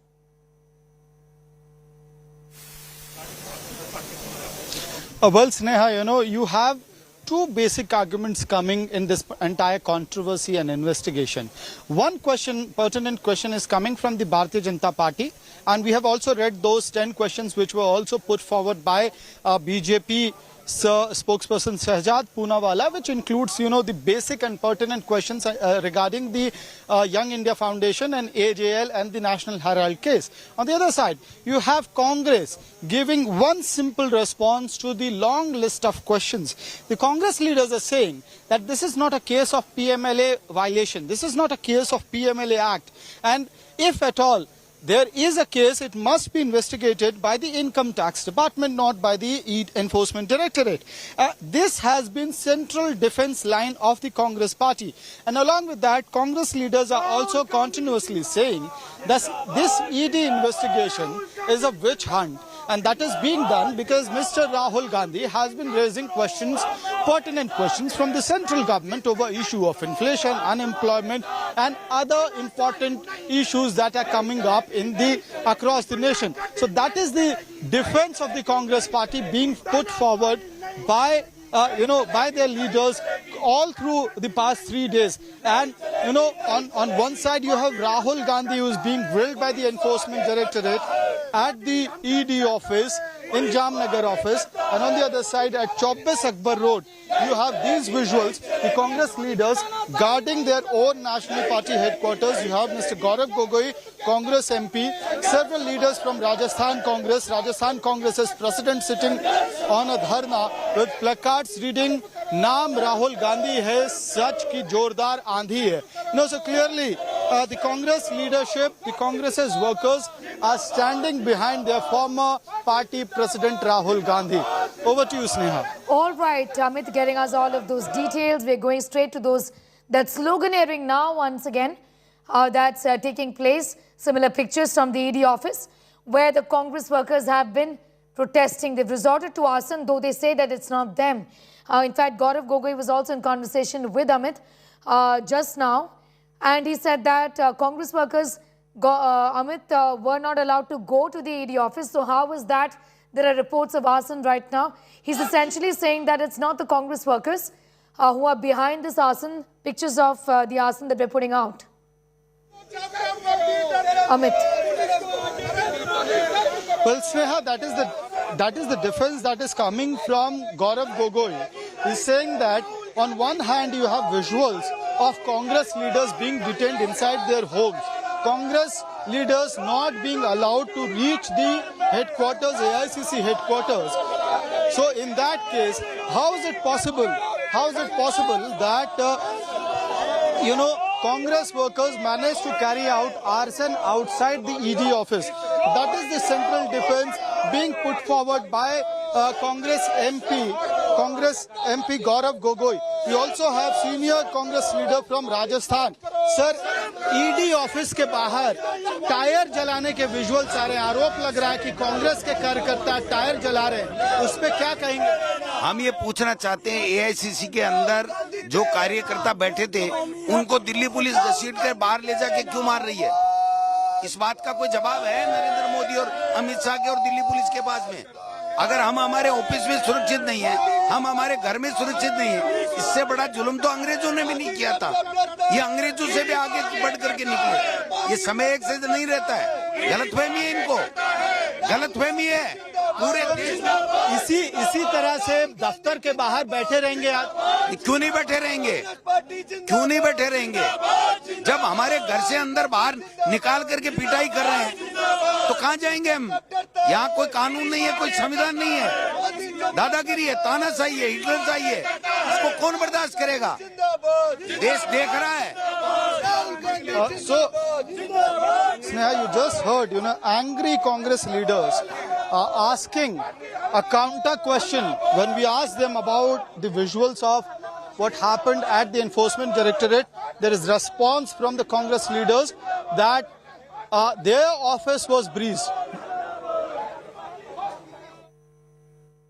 Well, Sneha, you have two basic arguments coming in this entire controversy and investigation. One question, pertinent question, is coming from the Bharatiya Janata Party, and we have also read those 10 questions which were also put forward by BJP spokesperson Shahjad Poonawala, which includes, the basic and pertinent questions regarding the Young India Foundation and AJL and the National Herald case. On the other side, you have Congress giving one simple response to the long list of questions. The Congress leaders are saying that this is not a case of PMLA violation. This is not a case of PMLA Act. And if at all there is a case, it must be investigated by the Income Tax Department, not by the Enforcement Directorate. This has been central defense line of the Congress party. And along with that, Congress leaders are also continuously saying that this ED investigation is a witch hunt. And that is being done because Mr. Rahul Gandhi has been raising questions, pertinent questions from the central government over issue of inflation, unemployment and other important issues that are coming up across the nation. So that is the defense of the Congress party being put forward by by their leaders all through the past 3 days. And, on one side you have Rahul Gandhi, who is being grilled by the Enforcement Directorate at the ED office, in Jamnagar office, and on the other side at Chaubis Akbar Road, you have these visuals, the Congress leaders guarding their own national party headquarters. You have Mr. Gaurav Gogoi, Congress MP, several leaders from Rajasthan Congress's president sitting on a dharna with placards reading Naam Rahul Gandhi hai, sach ki jordar aandhi hai. So clearly the Congress leadership, the Congress's workers are standing behind their former party president Rahul Gandhi. Over to you, Sneha. All right, Amit, getting us all of those details. We're going straight to that sloganeering now once again that's taking place. Similar pictures from the ED office where the Congress workers have been protesting. They've resorted to arson, though they say that it's not them. In fact, Gaurav Gogoi was also in conversation with Amit just now, and he said that Congress workers, Amit, were not allowed to go to the ED office. So how is that? There are reports of arson right now. He's essentially saying that it's not the Congress workers who are behind this arson. Pictures of the arson that we're putting out. Amit. Well, Sneha, that is the defense that is coming from Gaurav Gogoi. He's saying that on one hand you have visuals of Congress leaders being detained inside their homes. Congress leaders not being allowed to reach the headquarters, AICC headquarters. So in that case, how is it possible that, Congress workers managed to carry out arson outside the ED office? That is the central defense being put forward by Congress MP Gaurav Gogoi. We also have senior Congress leader from Rajasthan. Sir, ED office के बाहर tyre जलाने के visuals आ रहे हैं. आरोप लग रहा है कि कांग्रेस के कार्यकर्ता टायर जला रहे हैं. उस पे क्या कहेंगे? हम ये पूछना चाहते हैं, एआईसीसी के अंदर जो कार्यकर्ता बैठे थे उनको दिल्ली पुलिस घसीट कर बाहर ले जाके क्यों मार रही है? इस बात का कोई जवाब है नरेंद्र मोदी और अमित शाह के और दिल्ली पुलिस के पास में? अगर हम हमारे ऑफिस में सुरक्षित नहीं है, हम हमारे घर में सुरक्षित नहीं है, इससे बड़ा जुल्म तो अंग्रेजों ने भी नहीं किया था. ये अंग्रेजों से भी आगे बढ़ करके निकले. ये समय एक से नहीं रहता है. गलतफहमी है इनको, गलतफहमी है पूरे देश में. इसी तरह से दफ्तर के बाहर बैठे रहेंगे आप? क्यों नहीं बैठे रहेंगे? क्यों नहीं बैठे रहेंगे? जब हमारे घर से अंदर बाहर निकाल करके पिटाई कर रहे हैं तो कहाँ जाएंगे हम? यहाँ कोई कानून नहीं है, कोई संविधान नहीं है, दादागिरी है, तानाशाही है, हिटलरशाही है. इसको कौन बर्दाश्त करेगा? देश देख रहा है. So, Sneha, you just heard, angry Congress leaders asking a counter question when we asked them about the visuals of what happened at the Enforcement Directorate. There is response from the Congress leaders that their office was breached.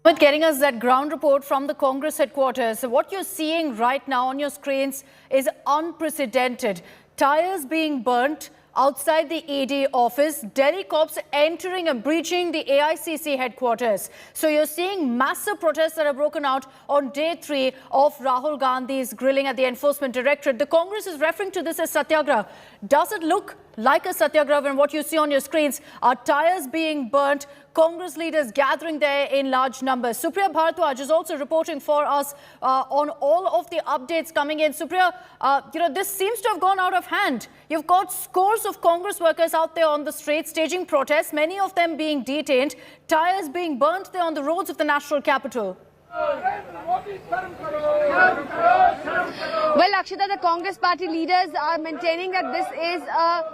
But getting us that ground report from the Congress headquarters, what you're seeing right now on your screens is unprecedented. Tires being burnt outside the ED office, Delhi cops entering and breaching the AICC headquarters. So you're seeing massive protests that have broken out on day 3 of Rahul Gandhi's grilling at the Enforcement Directorate. The Congress is referring to this as satyagraha. Does it look like a satyagraha when what you see on your screens are tires being burnt, Congress leaders gathering there in large numbers? Supriya Bharadwaj is also reporting for us on all of the updates coming in. Supriya, this seems to have gone out of hand. You've got scores of Congress workers out there on the streets staging protests, many of them being detained, tires being burnt there on the roads of the national capital. Well, Akshita, the Congress party leaders are maintaining that this is a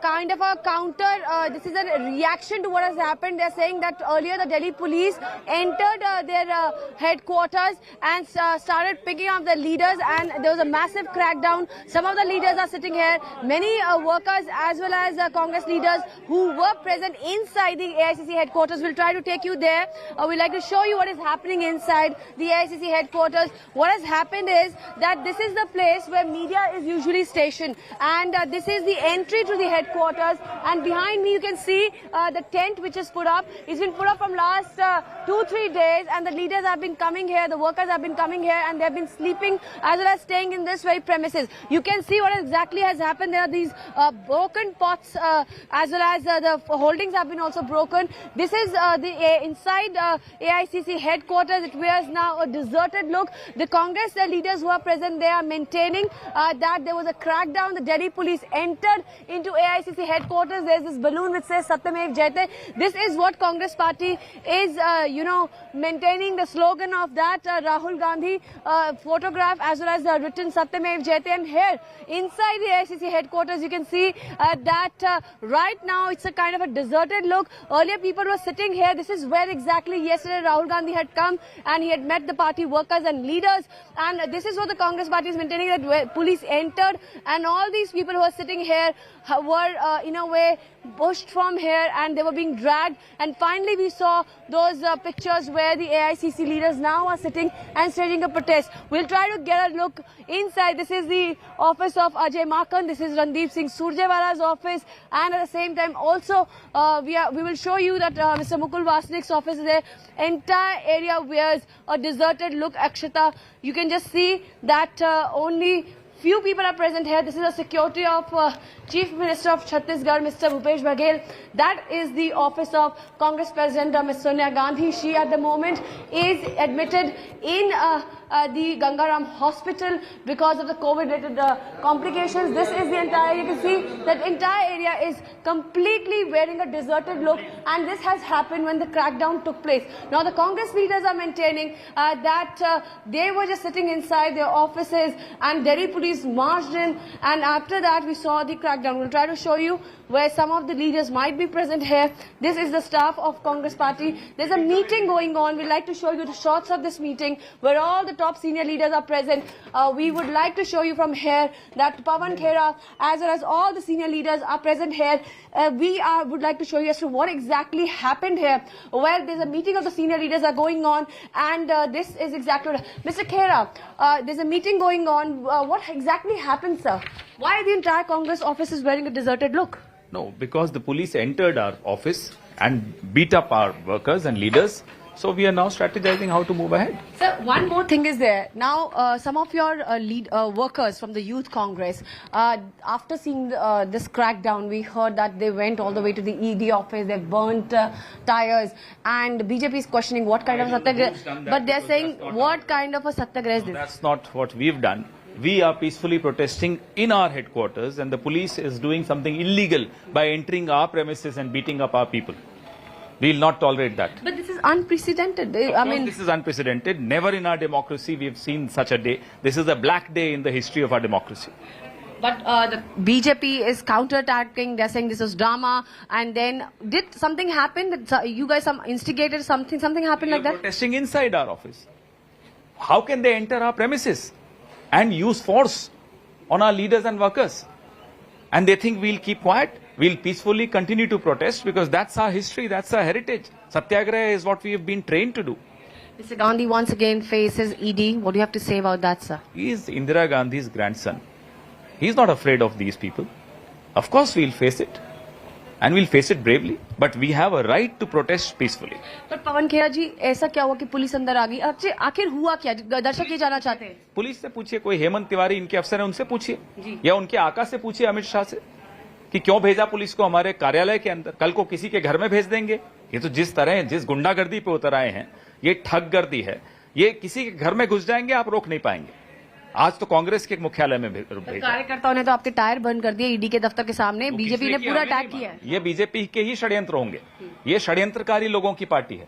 kind of a counter, this is a reaction to what has happened. They're saying that earlier the Delhi police entered their headquarters and started picking up the leaders, and there was a massive crackdown. Some of the leaders are sitting here. Many workers as well as Congress leaders who were present inside the AICC headquarters. We'll try to take you there. We'd like to show you what is happening inside the AICC headquarters. What has happened is that this is the place where media is usually stationed, and this is the entry to the headquarters. And behind me you can see the tent which is put up. It's been put up from last 2-3 days, and the leaders have been coming here, the workers have been coming here, and they've been sleeping as well as staying in this very premises. You can see what exactly has happened. There are these broken pots as well as the holdings have been also broken. This is inside AICC headquarters. It wears now a deserted look. The Congress leaders who are present there are maintaining that there was a crackdown. The Delhi police entered into AICC headquarters. There's this balloon which says Satyamev Jayate. This is what Congress party is, maintaining the slogan of that Rahul Gandhi photograph as well as the written Satyamev Jayate. And here inside the AICC headquarters you can see that right now it's a kind of a deserted look. Earlier people were sitting here. This is where exactly yesterday Rahul Gandhi had come and he had met the party workers and leaders, and this is what the Congress party is maintaining, that police entered and all these people who are sitting here were in a way pushed from here and they were being dragged, and finally we saw those pictures where the AICC leaders now are sitting and staging a protest. We'll try to get a look inside. This is the office of Ajay Makhan. This is Randeep Singh Surjewala's office, and at the same time also we will show you that Mr. Mukul Vasnik's office is there. Entire area wears a deserted look, Akshita. You can just see that only few people are present here. This is the security of Chief Minister of Chhattisgarh, Mr. Bhupesh Baghel. That is the office of Congress President Ms. Sonia Gandhi. She at the moment is admitted in the Gangaram Hospital because of the COVID-related complications. This is the entire, you can see that entire area is completely wearing a deserted look, and this has happened when the crackdown took place. Now the Congress leaders are maintaining that they were just sitting inside their offices and Delhi police marched in, and after that we saw the crackdown. We'll try to show you where some of the leaders might be present here. This is the staff of Congress party. There's a meeting going on. We'd like to show you the shots of this meeting where all the top senior leaders are present. We would like to show you from here that Pawan Khera as well as all the senior leaders are present here. We would like to show you as to what exactly happened here, where there's a meeting of the senior leaders are going on, and this is exactly what, Mr. Khera, there's a meeting going on. What exactly happened, sir? Why are the entire Congress office is wearing a deserted look? No, because the police entered our office and beat up our workers and leaders. So we are now strategizing how to move ahead. Sir, one more thing is there. Now, some of your workers from the Youth Congress, after seeing this crackdown, we heard that they went all the way to the ED office, they burnt tires, and BJP is questioning what kind of satyagraha. But they're saying what kind of a satyagraha is this? That's not what we've done. We are peacefully protesting in our headquarters, and the police is doing something illegal by entering our premises and beating up our people. We will not tolerate that. But this is unprecedented. This is unprecedented. Never in our democracy we have seen such a day. This is a black day in the history of our democracy. But the BJP is counterattacking. They're saying this was drama. And then did something happen? That you guys instigated something? Something happened like that? Protesting inside our office. How can they enter our premises and use force on our leaders and workers? And they think we'll keep quiet? We'll peacefully continue to protest because that's our history, that's our heritage. Satyagraha is what we have been trained to do. Mr. Gandhi once again faces ED. What do you have to say about that, sir? He is Indira Gandhi's grandson. He is not afraid of these people. Of course, we'll face it. And we'll face it bravely. But we have a right to protest peacefully. But पवन खेरा जी, ऐसा क्या हुआ कि police अंदर आ गई? अच्छा, आखिर हुआ क्या? दर्शक ये जानना चाहते हैं। पुलिस से पूछिए, कोई हेमंत तिवारी इनके अफसर है, उनसे पूछिए, या उनके आका से पूछिए, अमित शाह से, कि क्यों भेजा पुलिस को हमारे कार्यालय के अंदर। कल को किसी के घर में भेज देंगे। ये तो जिस गुंडागर्दी पे उतर आए हैं, ये ठगगर्दी है। ये किसी के घर में घुस जाएंगे, आप रोक नहीं पाएंगे। आज तो कांग्रेस के मुख्यालय में भेजा। कार्यकर्ताओं ने तो आपके टायर बंद कर दिए ईडी के दफ्तर के सामने। बीजेपी ने पूरा अटैक किया है। ये बीजेपी के ही षड्यंत्र होंगे। ये षड्यंत्रकारी लोगों की पार्टी है।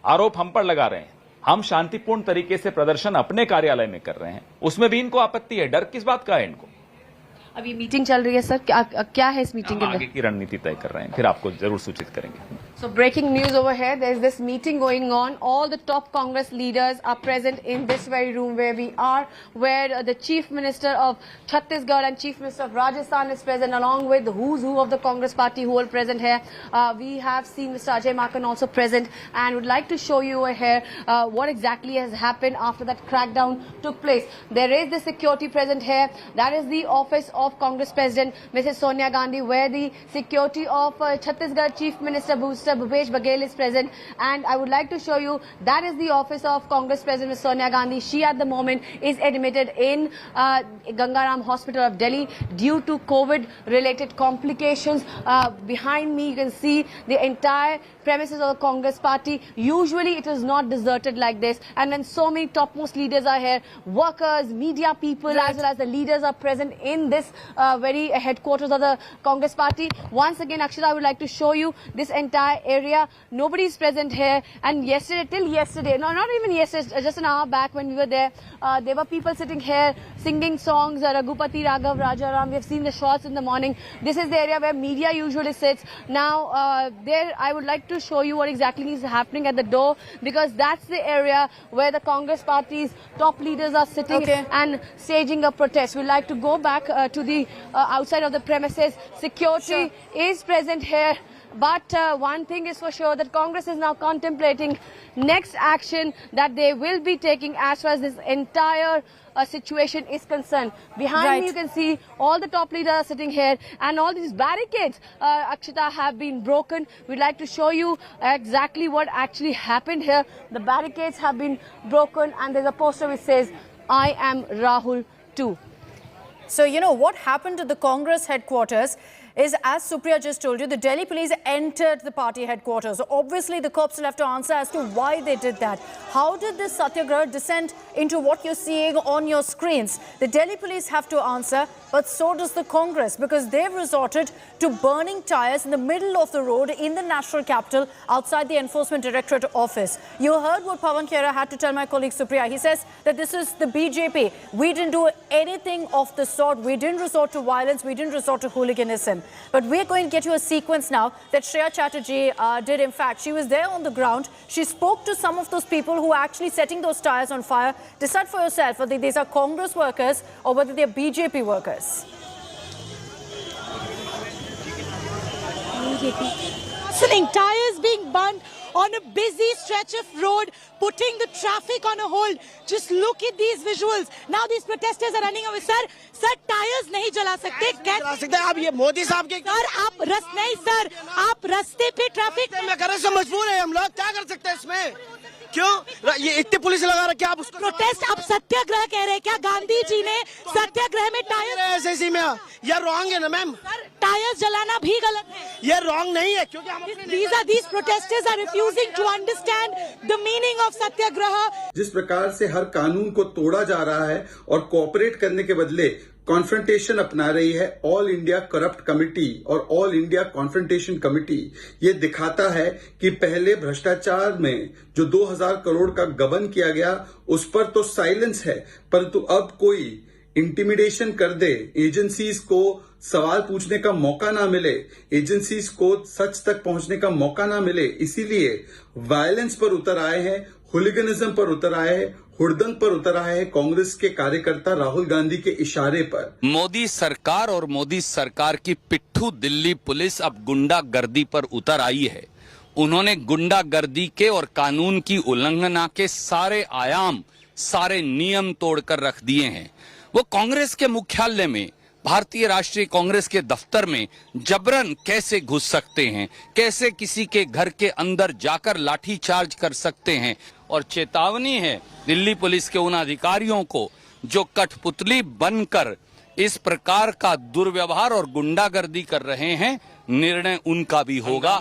आरोप हम पर लगा रहे हैं। हम शांतिपूर्ण तरीके से प्रदर्शन अपने कार्यालय में कर रहे हैं, उसमें भी इनको आपत्ति है। डर किस बात का है इनको? अब ये मीटिंग चल रही है सर, क्या है इस मीटिंग के आगे की रणनीति तय कर रहे हैं, फिर आपको जरूर सूचित करेंगे। So breaking news over here, there is this meeting going on. All the top Congress leaders are present in this very room where we are, where the Chief Minister of Chhattisgarh and Chief Minister of Rajasthan is present, along with the who's who of the Congress party who are present here. We have seen Mr. Ajay Makan also present, and would like to show you over here what exactly has happened after that crackdown took place. There is the security present here. That is the office of Congress President Mrs. Sonia Gandhi, where the security of Chhattisgarh Chief Minister Bhupesh Baghel is present, and I would like to show you that is the office of Congress President Ms. Sonia Gandhi. She at the moment is admitted in Gangaram Hospital of Delhi due to COVID related complications. Behind me you can see the entire premises of the Congress party. Usually it is not deserted like this, and when so many topmost leaders are here, workers, media people, as well as the leaders are present in this very headquarters of the Congress party. Once again, Akshita, I would like to show you this entire area. Nobody is present here, and till yesterday, no, not even yesterday, just an hour back when we were there were people sitting here singing songs, Raghupati Raghav Rajaram. We have seen the shots in the morning. This is the area where media usually sits. Now there I would like to show you what exactly is happening at the door, because that's the area where the Congress party's top leaders are sitting and staging a protest. We'd like to go back to the outside of the premises. Security is present here. But one thing is for sure, that Congress is now contemplating next action that they will be taking as far as this entire situation is concerned. Behind me you can see all the top leaders are sitting here, and all these barricades, Akshita, have been broken. We'd like to show you exactly what actually happened here. The barricades have been broken, and there's a poster which says, "I am Rahul too." So, you know, what happened to the Congress headquarters is, as Supriya just told you, the Delhi police entered the party headquarters. Obviously, the cops will have to answer as to why they did that. How did this satyagraha descend into what you're seeing on your screens? The Delhi police have to answer, but so does the Congress, because they've resorted to burning tires in the middle of the road in the national capital outside the Enforcement Directorate office. You heard what Pawan Khera had to tell my colleague Supriya. He says that this is the BJP. We didn't do anything of the sort. We didn't resort to violence. We didn't resort to hooliganism. But we're going to get you a sequence now that Shreya Chatterjee did. In fact, she was there on the ground. She spoke to some of those people who are actually setting those tires on fire. Decide for yourself whether these are Congress workers or whether they're BJP workers. Listening, tires being burned on a busy stretch of road, putting the traffic on a hold. Just look at these visuals. Now these protesters are running away. Sir, tyres नहीं जला सकते, कैसे जला सकते? आप ये मोदी साहब के सर, आप रास्ते पे ट्रैफिक में करने से मजबूर है हम लोग, क्या कर सकते हैं इसमें? क्यों ये इतनी पुलिस लगा रखी है? आप उसको प्रोटेस्ट, आप सत्याग्रह कह रहे हैं क्या? गांधी जी ने सत्याग्रह में टायर ऐसे में ये रॉन्ग है ना मैम? टायर्स जलाना भी गलत है, ये रॉन्ग नहीं है, क्योंकि हम these protesters are refusing to understand the meaning of सत्याग्रह. जिस प्रकार से हर कानून को तोड़ा जा रहा है और कोऑपरेट करने के बदले कॉन्फ्रंटेशन अपना रही है ऑल इंडिया करप्ट कमेटी और ऑल इंडिया कॉन्फ्रंटेशन कमेटी, ये दिखाता है कि पहले भ्रष्टाचार में जो 2000 करोड़ का गबन किया गया उस पर तो साइलेंस है, परंतु अब कोई इंटिमिडेशन कर दे, एजेंसीज को सवाल पूछने का मौका ना मिले, एजेंसीज को सच तक पहुंचने का मौका ना मिले, इसीलिए वायलेंस पर उतर आए हैं, हुलिगनिज्म पर उतर आए हैं, हुड़दंग पर उतर आए हैं कांग्रेस के कार्यकर्ता राहुल गांधी के इशारे पर. मोदी सरकार और मोदी सरकार की पिट्ठू दिल्ली पुलिस अब गुंडागर्दी पर उतर आई है. उन्होंने गुंडागर्दी के और कानून की उल्लंघना के सारे आयाम, सारे नियम तोड़कर रख दिए हैं। वो कांग्रेस के मुख्यालय में, भारतीय राष्ट्रीय कांग्रेस के दफ्तर में जबरन कैसे घुस सकते हैं, कैसे किसी के घर के अंदर जाकर लाठीचार्ज कर सकते हैं। और चेतावनी है दिल्ली पुलिस के उन अधिकारियों को जो कठपुतली बनकर इस प्रकार का दुर्व्यवहार और गुंडागर्दी कर रहे हैं, निर्णय उनका भी होगा।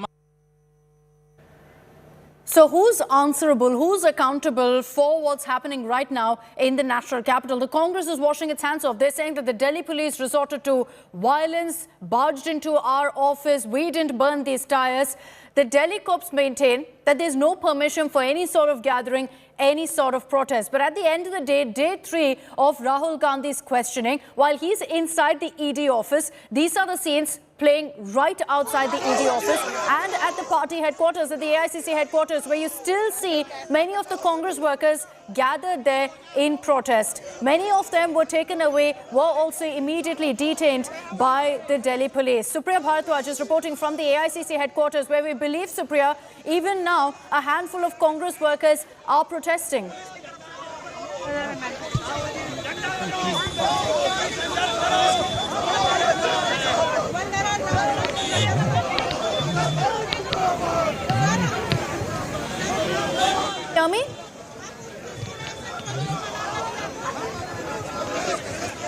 So who's answerable, who's accountable for what's happening right now in the national capital? The Congress is washing its hands off. They're saying that the Delhi police resorted to violence, barged into our office, we didn't burn these tires. The Delhi cops maintain that there's no permission for any sort of gathering, any sort of protest. But at the end of the day, day 3 of Rahul Gandhi's questioning, while he's inside the ED office, these are the scenes playing right outside the ED office and at the party headquarters, at the AICC headquarters, where you still see many of the Congress workers gathered there in protest. Many of them were taken away, were also immediately detained by the Delhi police. Supriya Bharadwaj is reporting from the AICC headquarters, where we believe, Supriya, even now a handful of Congress workers are protesting. Yummy?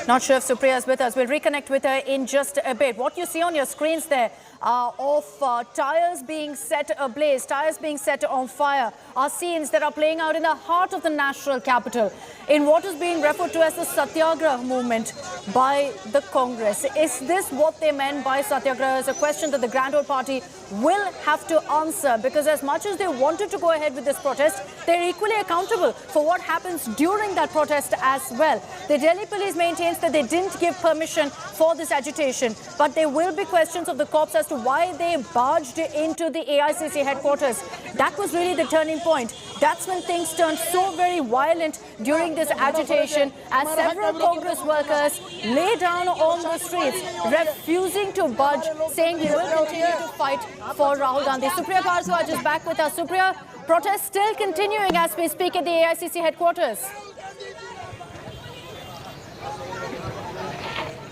Not sure if Supriya is with us. We'll reconnect with her in just a bit. What you see on your screens there of tires being set ablaze, tires being set on fire, are scenes that are playing out in the heart of the national capital, in what is being referred to as the Satyagraha movement by the Congress. Is this what they meant by Satyagraha? Is a question that the Grand Old Party will have to answer, because as much as they wanted to go ahead with this protest, they're equally accountable for what happens during that protest as well. The Delhi police maintains that they didn't give permission for this agitation, but there will be questions of the cops as to why they barged into the AICC headquarters. That was really the turning point. That's when things turned so very violent during this agitation, as several Congress workers lay down on the streets, refusing to budge, saying we will continue to fight for Rahul Gandhi. Supriya Bharadwaj is back with us. Supriya, protests still continuing as we speak at the AICC headquarters.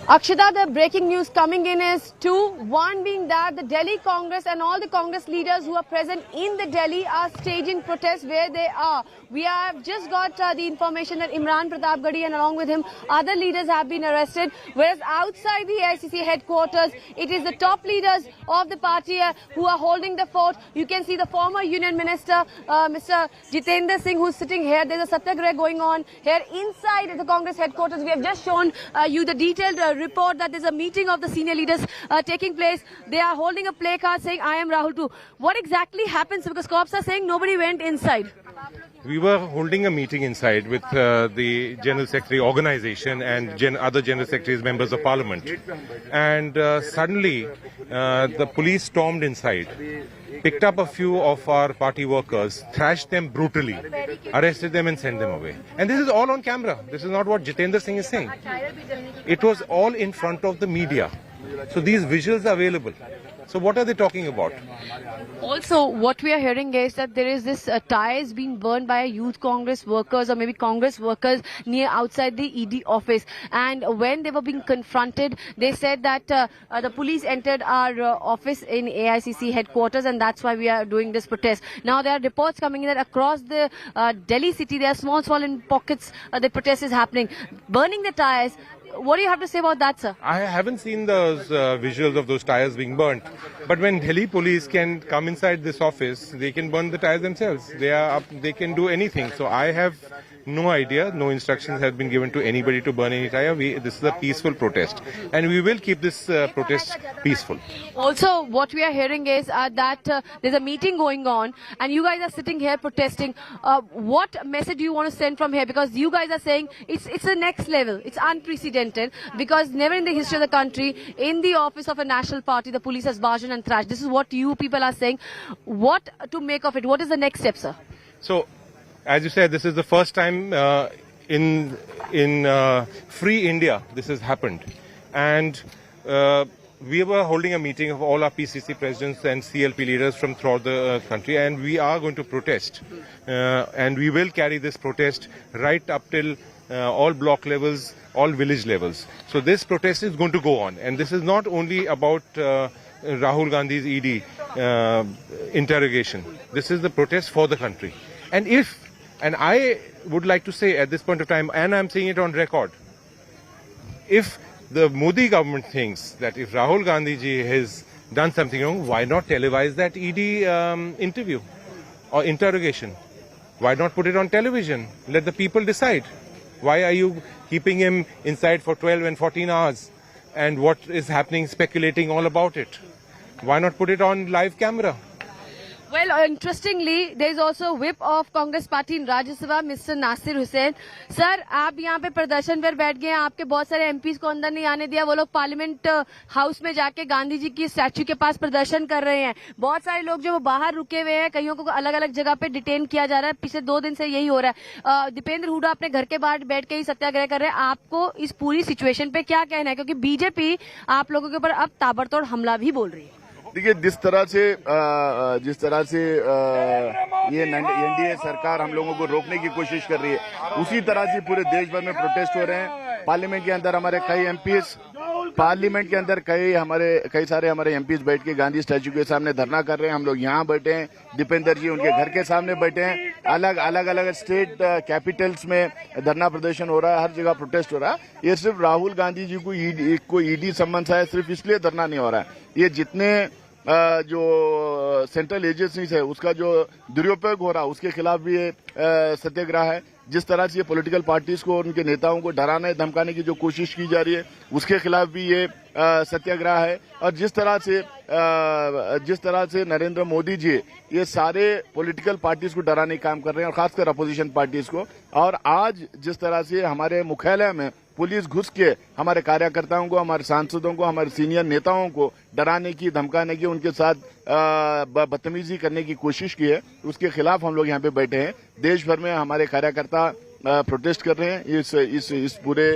Akshita, the breaking news coming in is two. One being that the Delhi Congress and all the Congress leaders who are present in the Delhi are staging protests where they are. We have just got the information that Imran Pratapgarhi and along with him other leaders have been arrested. Whereas outside the AICC headquarters, it is the top leaders of the party who are holding the fort. You can see the former Union Minister, Mr. Jitendra Singh, who's sitting here. There's a satyagraha going on here inside the Congress headquarters. We have just shown you the detailed report that there's a meeting of the senior leaders taking place. They are holding a placard saying, I am Rahul too. What exactly happens? Because cops are saying nobody went inside. We were holding a meeting inside with the General Secretary organization and other General Secretaries, members of Parliament. And suddenly the police stormed inside, picked up a few of our party workers, thrashed them brutally, arrested them and sent them away. And this is all on camera. This is not what Jitendra Singh is saying. It was all in front of the media. So these visuals are available. So what are they talking about? Also, what we are hearing is that there is this tires being burned by youth Congress workers or maybe Congress workers near outside the ED office. And when they were being confronted, they said that the police entered our office in AICC headquarters, and that's why we are doing this protest. Now, there are reports coming in that across the Delhi city, there are small in pockets, the protest is happening. Burning the tires. What do you have to say about that, sir? I haven't seen those visuals of those tires being burnt. But when Delhi police can come inside this office, they can burn the tires themselves. They can do anything. So I have no idea. No instructions have been given to anybody to burn any tire. This is a peaceful protest. And we will keep this protest peaceful. Also, what we are hearing is that there's a meeting going on and you guys are sitting here protesting. What message do you want to send from here? Because you guys are saying it's the next level. It's unprecedented because never in the history of the country, in the office of a national party, the police has barged in and thrashed. This is what you people are saying. What to make of it? What is the next step, sir? So, as you said, this is the first time in free India this has happened. And we were holding a meeting of all our PCC presidents and CLP leaders from throughout the country, and we are going to protest. And we will carry this protest right up till all block levels, all village levels. So this protest is going to go on. And this is not only about Rahul Gandhi's ED interrogation. This is the protest for the country. And I would like to say at this point of time, and I'm saying it on record, if the Modi government thinks that if Rahul Gandhi ji has done something wrong, why not televise that ED interview or interrogation? Why not put it on television? Let the people decide. Why are you keeping him inside for 12 and 14 hours? And what is happening, speculating all about it? Why not put it on live camera? Well, interestingly, there is also whip of Congress party in Rajya Sabha, Mr. Nasir Hussain. Sir, आप यहाँ पे प्रदर्शन पर बैठ गए हैं, आपके बहुत सारे एमपीज को अंदर नहीं आने दिया, वो लोग पार्लियामेंट हाउस में जाके गांधी जी की स्टैच्यू के पास प्रदर्शन कर रहे हैं। बहुत सारे लोग जो वो बाहर रुके हुए हैं, कईयों को अलग अलग जगह पे डिटेन किया जा रहा है। पिछले 2 दिन से यही हो रहा है। दीपेंद्र हुडा अपने घर के बाहर बैठ के ही सत्याग्रह कर रहे हैं। आपको इस पूरी सिचुएशन पे क्या कहना है, क्योंकि बीजेपी आप लोगों के ऊपर अब ताबड़तोड़ हमला भी बोल रही है? देखिए, जिस तरह से ये एनडीए सरकार हम लोगों को रोकने की कोशिश कर रही है, उसी तरह से पूरे देश भर में प्रोटेस्ट हो रहे हैं। पार्लियामेंट के अंदर हमारे कई एमपीज, पार्लियामेंट के अंदर कई सारे हमारे एमपीज बैठ के गांधी स्टैच्यू के सामने धरना कर रहे हैं। हम लोग यहाँ बैठे हैं, दीपेंद्र जी उनके घर के सामने बैठे हैं। अलग स्टेट कैपिटल्स में धरना प्रदर्शन हो रहा है, हर जगह प्रोटेस्ट हो रहा है। ये सिर्फ राहुल गांधी जी को ईडी सम्मन है, सिर्फ इसलिए धरना नहीं हो रहा है। ये जितने जो सेंट्रल एजेंसीज है उसका जो दुरुपयोग हो रहा है उसके खिलाफ भी ये सत्याग्रह है। जिस तरह से ये पॉलिटिकल पार्टीज को और उनके नेताओं को डराने धमकाने की जो कोशिश की जा रही है उसके खिलाफ भी ये सत्याग्रह है। और जिस तरह से नरेंद्र मोदी जी ये सारे पॉलिटिकल पार्टीज को डराने का काम कर रहे हैं, और खासकर अपोजिशन पार्टीज को। और आज जिस तरह से हमारे मुख्यालय में पुलिस घुस के हमारे कार्यकर्ताओं को, हमारे सांसदों को, हमारे सीनियर नेताओं को डराने की, धमकाने की, उनके साथ बदतमीजी करने की कोशिश की है, उसके खिलाफ हम लोग यहाँ पे बैठे हैं। देश भर में हमारे कार्यकर्ता प्रोटेस्ट कर रहे हैं इस पूरे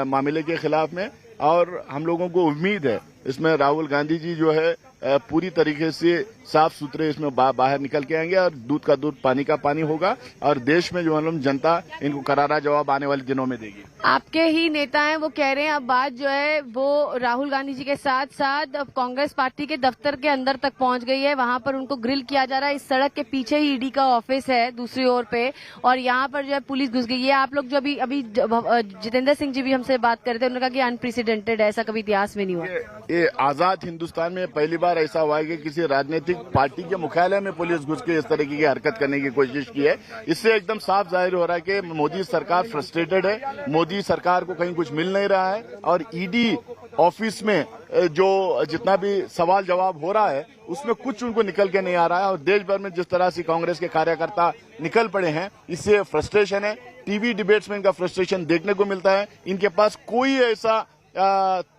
मामले के खिलाफ में। और हम लोगों को उम्मीद है इसमें राहुल गांधी जी जो है पूरी तरीके से साफ सुथरे इसमें बाहर निकल के आएंगे, और दूध का दूध पानी का पानी होगा, और देश में जो जनता इनको करारा जवाब आने वाले दिनों में देगी। आपके ही नेता हैं, वो कह रहे हैं अब बात जो है वो राहुल गांधी जी के साथ साथ अब कांग्रेस पार्टी के दफ्तर के अंदर तक पहुंच गई है। वहां पर उनको ग्रिल किया जा रहा है। इस सड़क के पीछे ही ईडी का ऑफिस है दूसरी ओर पे, और यहाँ पर जो है पुलिस घुस गई है। आप लोग जो अभी जितेंद्र सिंह जी भी हमसे बात कर रहे थे, उन्होंने कहा कि अनप्रेसिडेंटेड है, ऐसा कभी इतिहास में नहीं हुआ। ये आजाद हिंदुस्तान में पहली बार ऐसा हुआ है कि किसी राजनीतिक पार्टी के मुख्यालय में पुलिस घुस के इस तरीके की हरकत करने की कोशिश की है। इससे एकदम साफ जाहिर हो रहा है कि मोदी सरकार फ्रस्ट्रेटेड है, मोदी सरकार को कहीं कुछ मिल नहीं रहा है, और ईडी ऑफिस में जो जितना भी सवाल जवाब हो रहा है उसमें कुछ उनको निकल के नहीं आ रहा है। और देश भर में जिस तरह से कांग्रेस के कार्यकर्ता निकल पड़े हैं, इससे फ्रस्ट्रेशन है। टीवी डिबेट्स में इनका फ्रस्ट्रेशन देखने को मिलता है। इनके पास कोई ऐसा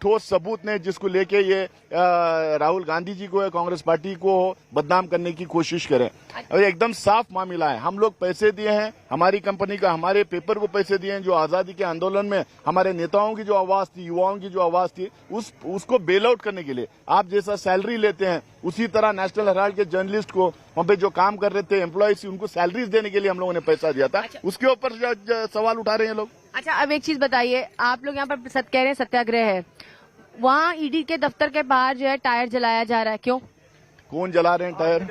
ठोस सबूत नहीं जिसको लेके ये राहुल गांधी जी को या कांग्रेस पार्टी को बदनाम करने की कोशिश करें। और एकदम साफ मामला है, हम लोग पैसे दिए हैं, हमारी कंपनी का हमारे पेपर को पैसे दिए हैं। जो आजादी के आंदोलन में हमारे नेताओं की जो आवाज थी, युवाओं की जो आवाज थी, उसको बेल आउट करने के लिए आप जैसा सैलरी लेते हैं, उसी तरह नेशनल हेराल्ड के जर्नलिस्ट को वहाँ पे जो काम कर रहे थे एम्प्लॉयज, उनको सैलरीज देने के लिए हम लोगों ने पैसा दिया था। उसके ऊपर सवाल उठा रहे हैं लोग। अच्छा, अब एक चीज बताइए, आप लोग यहाँ पर कह रहे हैं सत्याग्रह है, वहाँ ईडी के दफ्तर के बाहर जो है टायर जलाया जा रहा है, क्यों? कौन जला रहे हैं टायर?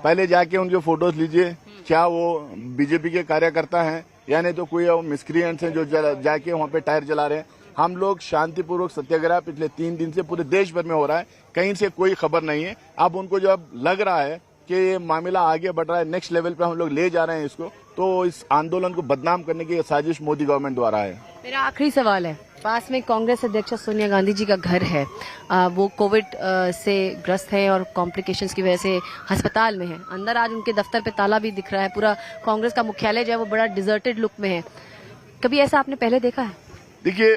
पहले जाके उनके फोटोज लीजिए, क्या वो बीजेपी के कार्यकर्ता हैं या नहीं तो कोई मिसक्रिएंट्स हैं जो जाके वहाँ पे टायर जला रहे हैं। हम लोग शांतिपूर्वक सत्याग्रह पिछले 3 दिन से पूरे देश भर में हो रहा है, कहीं से कोई खबर नहीं है। अब उनको जब लग रहा है कि ये मामला आगे बढ़ रहा है, नेक्स्ट लेवल पे हम लोग ले जा रहे हैं इसको, तो इस आंदोलन को बदनाम करने की साजिश मोदी गवर्नमेंट द्वारा है। मेरा आखिरी सवाल है, पास में कांग्रेस अध्यक्ष सोनिया गांधी जी का घर है, वो कोविड से ग्रस्त है और कॉम्प्लिकेशंस की वजह से अस्पताल में है। अंदर आज उनके दफ्तर पे ताला भी दिख रहा है, पूरा कांग्रेस का मुख्यालय जो है वो बड़ा डिजर्टेड लुक में है। कभी ऐसा आपने पहले देखा है? देखिए,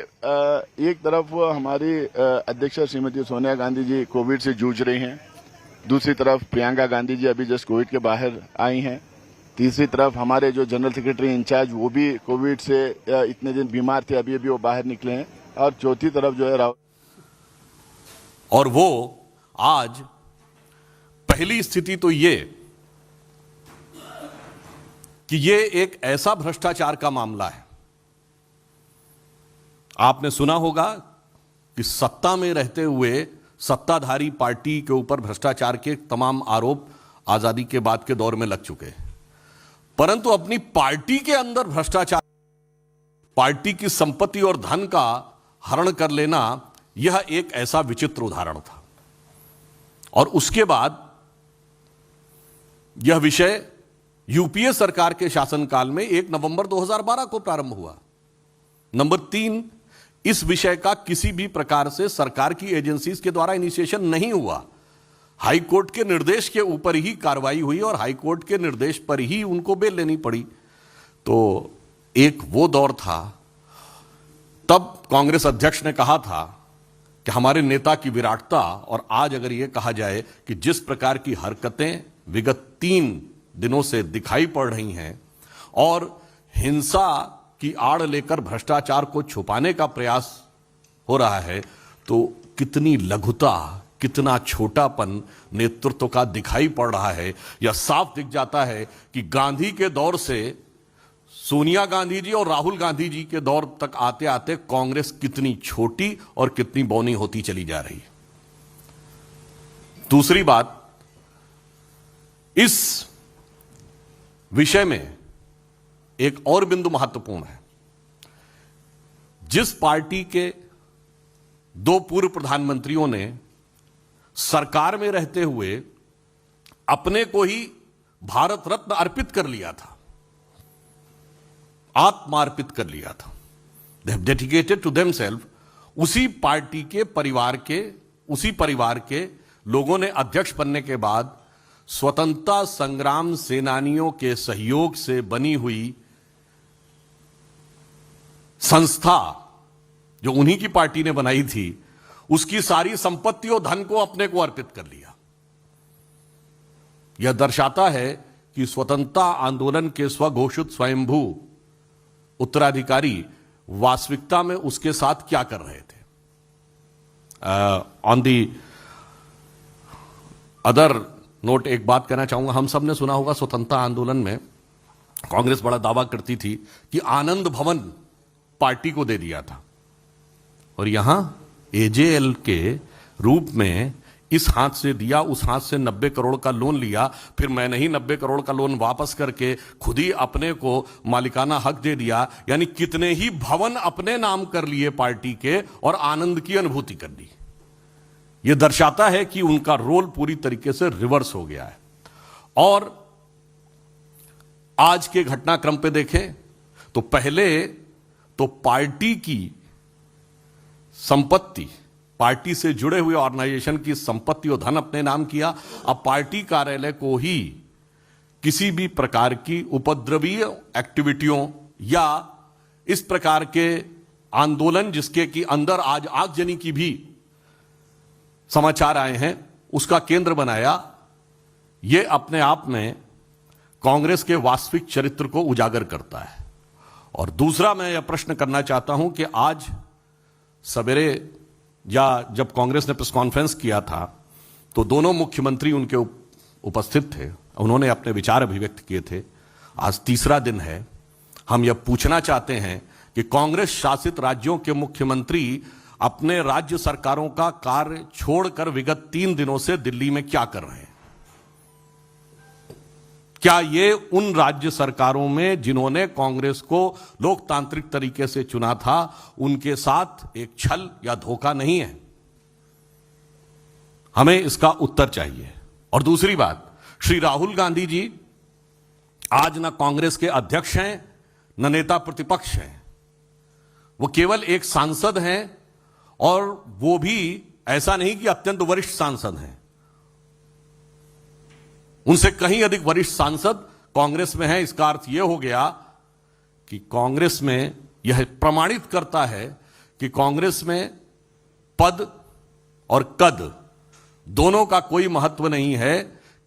एक तरफ हमारी अध्यक्ष श्रीमती सोनिया गांधी जी कोविड से जूझ रही हैं, दूसरी तरफ प्रियंका गांधी जी अभी जस्ट कोविड के बाहर आई हैं, तीसरी तरफ हमारे जो जनरल सेक्रेटरी इंचार्ज वो भी कोविड से इतने दिन बीमार थे, अभी वो बाहर निकले हैं, और चौथी तरफ जो है और वो आज पहली स्थिति तो ये कि ये एक ऐसा भ्रष्टाचार का मामला है। आपने सुना होगा कि सत्ता में रहते हुए सत्ताधारी पार्टी के ऊपर भ्रष्टाचार के तमाम आरोप आजादी के बाद के दौर में लग चुके हैं, परंतु अपनी पार्टी के अंदर भ्रष्टाचार, पार्टी की संपत्ति और धन का हरण कर लेना, यह एक ऐसा विचित्र उदाहरण था। और उसके बाद यह विषय यूपीए सरकार के शासनकाल में 1 नवंबर 2012 को प्रारंभ हुआ। नंबर 3, इस विषय का किसी भी प्रकार से सरकार की एजेंसीज के द्वारा इनिशिएशन नहीं हुआ। हाई कोर्ट के निर्देश के ऊपर ही कार्रवाई हुई और हाई कोर्ट के निर्देश पर ही उनको बेल लेनी पड़ी। तो एक वो दौर था, तब कांग्रेस अध्यक्ष ने कहा था कि हमारे नेता की विराटता, और आज अगर यह कहा जाए कि जिस प्रकार की हरकतें विगत 3 दिनों से दिखाई पड़ रही हैं और हिंसा की आड़ लेकर भ्रष्टाचार को छुपाने का प्रयास हो रहा है, तो कितनी लघुता, कितना छोटापन नेतृत्व का दिखाई पड़ रहा है। यह साफ दिख जाता है कि गांधी के दौर से सोनिया गांधी जी और राहुल गांधी जी के दौर तक आते आते कांग्रेस कितनी छोटी और कितनी बौनी होती चली जा रही है। दूसरी बात, इस विषय में एक और बिंदु महत्वपूर्ण है। जिस पार्टी के 2 पूर्व प्रधानमंत्रियों ने सरकार में रहते हुए अपने को ही भारत रत्न अर्पित कर लिया था, आत्मार्पित कर लिया था, they have dedicated to themselves, उसी पार्टी के परिवार के लोगों ने अध्यक्ष बनने के बाद स्वतंत्रता संग्राम सेनानियों के सहयोग से बनी हुई संस्था जो उन्हीं की पार्टी ने बनाई थी, उसकी सारी संपत्ति और धन को अपने को अर्पित कर लिया। यह दर्शाता है कि स्वतंत्रता आंदोलन के स्वघोषित स्वयंभू उत्तराधिकारी वास्तविकता में उसके साथ क्या कर रहे थे। ऑन दी अदर नोट एक बात कहना चाहूंगा, हम सब ने सुना होगा स्वतंत्रता आंदोलन में कांग्रेस बड़ा दावा करती थी कि आनंद भवन पार्टी को दे दिया था, और यहां एजेएल के रूप में इस हाथ से दिया, उस हाथ से 90 करोड़ का लोन लिया, फिर मैंने ही 90 करोड़ का लोन वापस करके खुद ही अपने को मालिकाना हक दे दिया। यानी कितने ही भवन अपने नाम कर लिए पार्टी के और आनंद की अनुभूति कर ली। यह दर्शाता है कि उनका रोल पूरी तरीके से रिवर्स हो गया है। और आज के घटनाक्रम पे देखें तो पहले तो पार्टी की संपत्ति, पार्टी से जुड़े हुए ऑर्गेनाइजेशन की संपत्ति और धन अपने नाम किया। अब पार्टी कार्यालय को ही किसी भी प्रकार की उपद्रवीय एक्टिविटियों या इस प्रकार के आंदोलन जिसके कि अंदर आज आगजनी की भी समाचार आए हैं, उसका केंद्र बनाया। यह अपने आप में कांग्रेस के वास्तविक चरित्र को उजागर करता है। और दूसरा मैं यह प्रश्न करना चाहता हूं कि आज सवेरे या जब कांग्रेस ने प्रेस कॉन्फ्रेंस किया था तो दोनों मुख्यमंत्री उनके उपस्थित थे, उन्होंने अपने विचार अभिव्यक्त किए थे। आज तीसरा दिन है। हम यह पूछना चाहते हैं कि कांग्रेस शासित राज्यों के मुख्यमंत्री अपने राज्य सरकारों का कार्य छोड़कर विगत 3 दिनों से दिल्ली में क्या कर रहे हैं? क्या ये उन राज्य सरकारों में जिन्होंने कांग्रेस को लोकतांत्रिक तरीके से चुना था, उनके साथ एक छल या धोखा नहीं है? हमें इसका उत्तर चाहिए। और दूसरी बात, श्री राहुल गांधी जी आज न कांग्रेस के अध्यक्ष हैं न नेता प्रतिपक्ष हैं, वो केवल एक सांसद हैं, और वो भी ऐसा नहीं कि अत्यंत वरिष्ठ सांसद हैं, उनसे कहीं अधिक वरिष्ठ सांसद कांग्रेस में है। इसका अर्थ यह हो गया कि कांग्रेस में यह प्रमाणित करता है कि कांग्रेस में पद और कद दोनों का कोई महत्व नहीं है,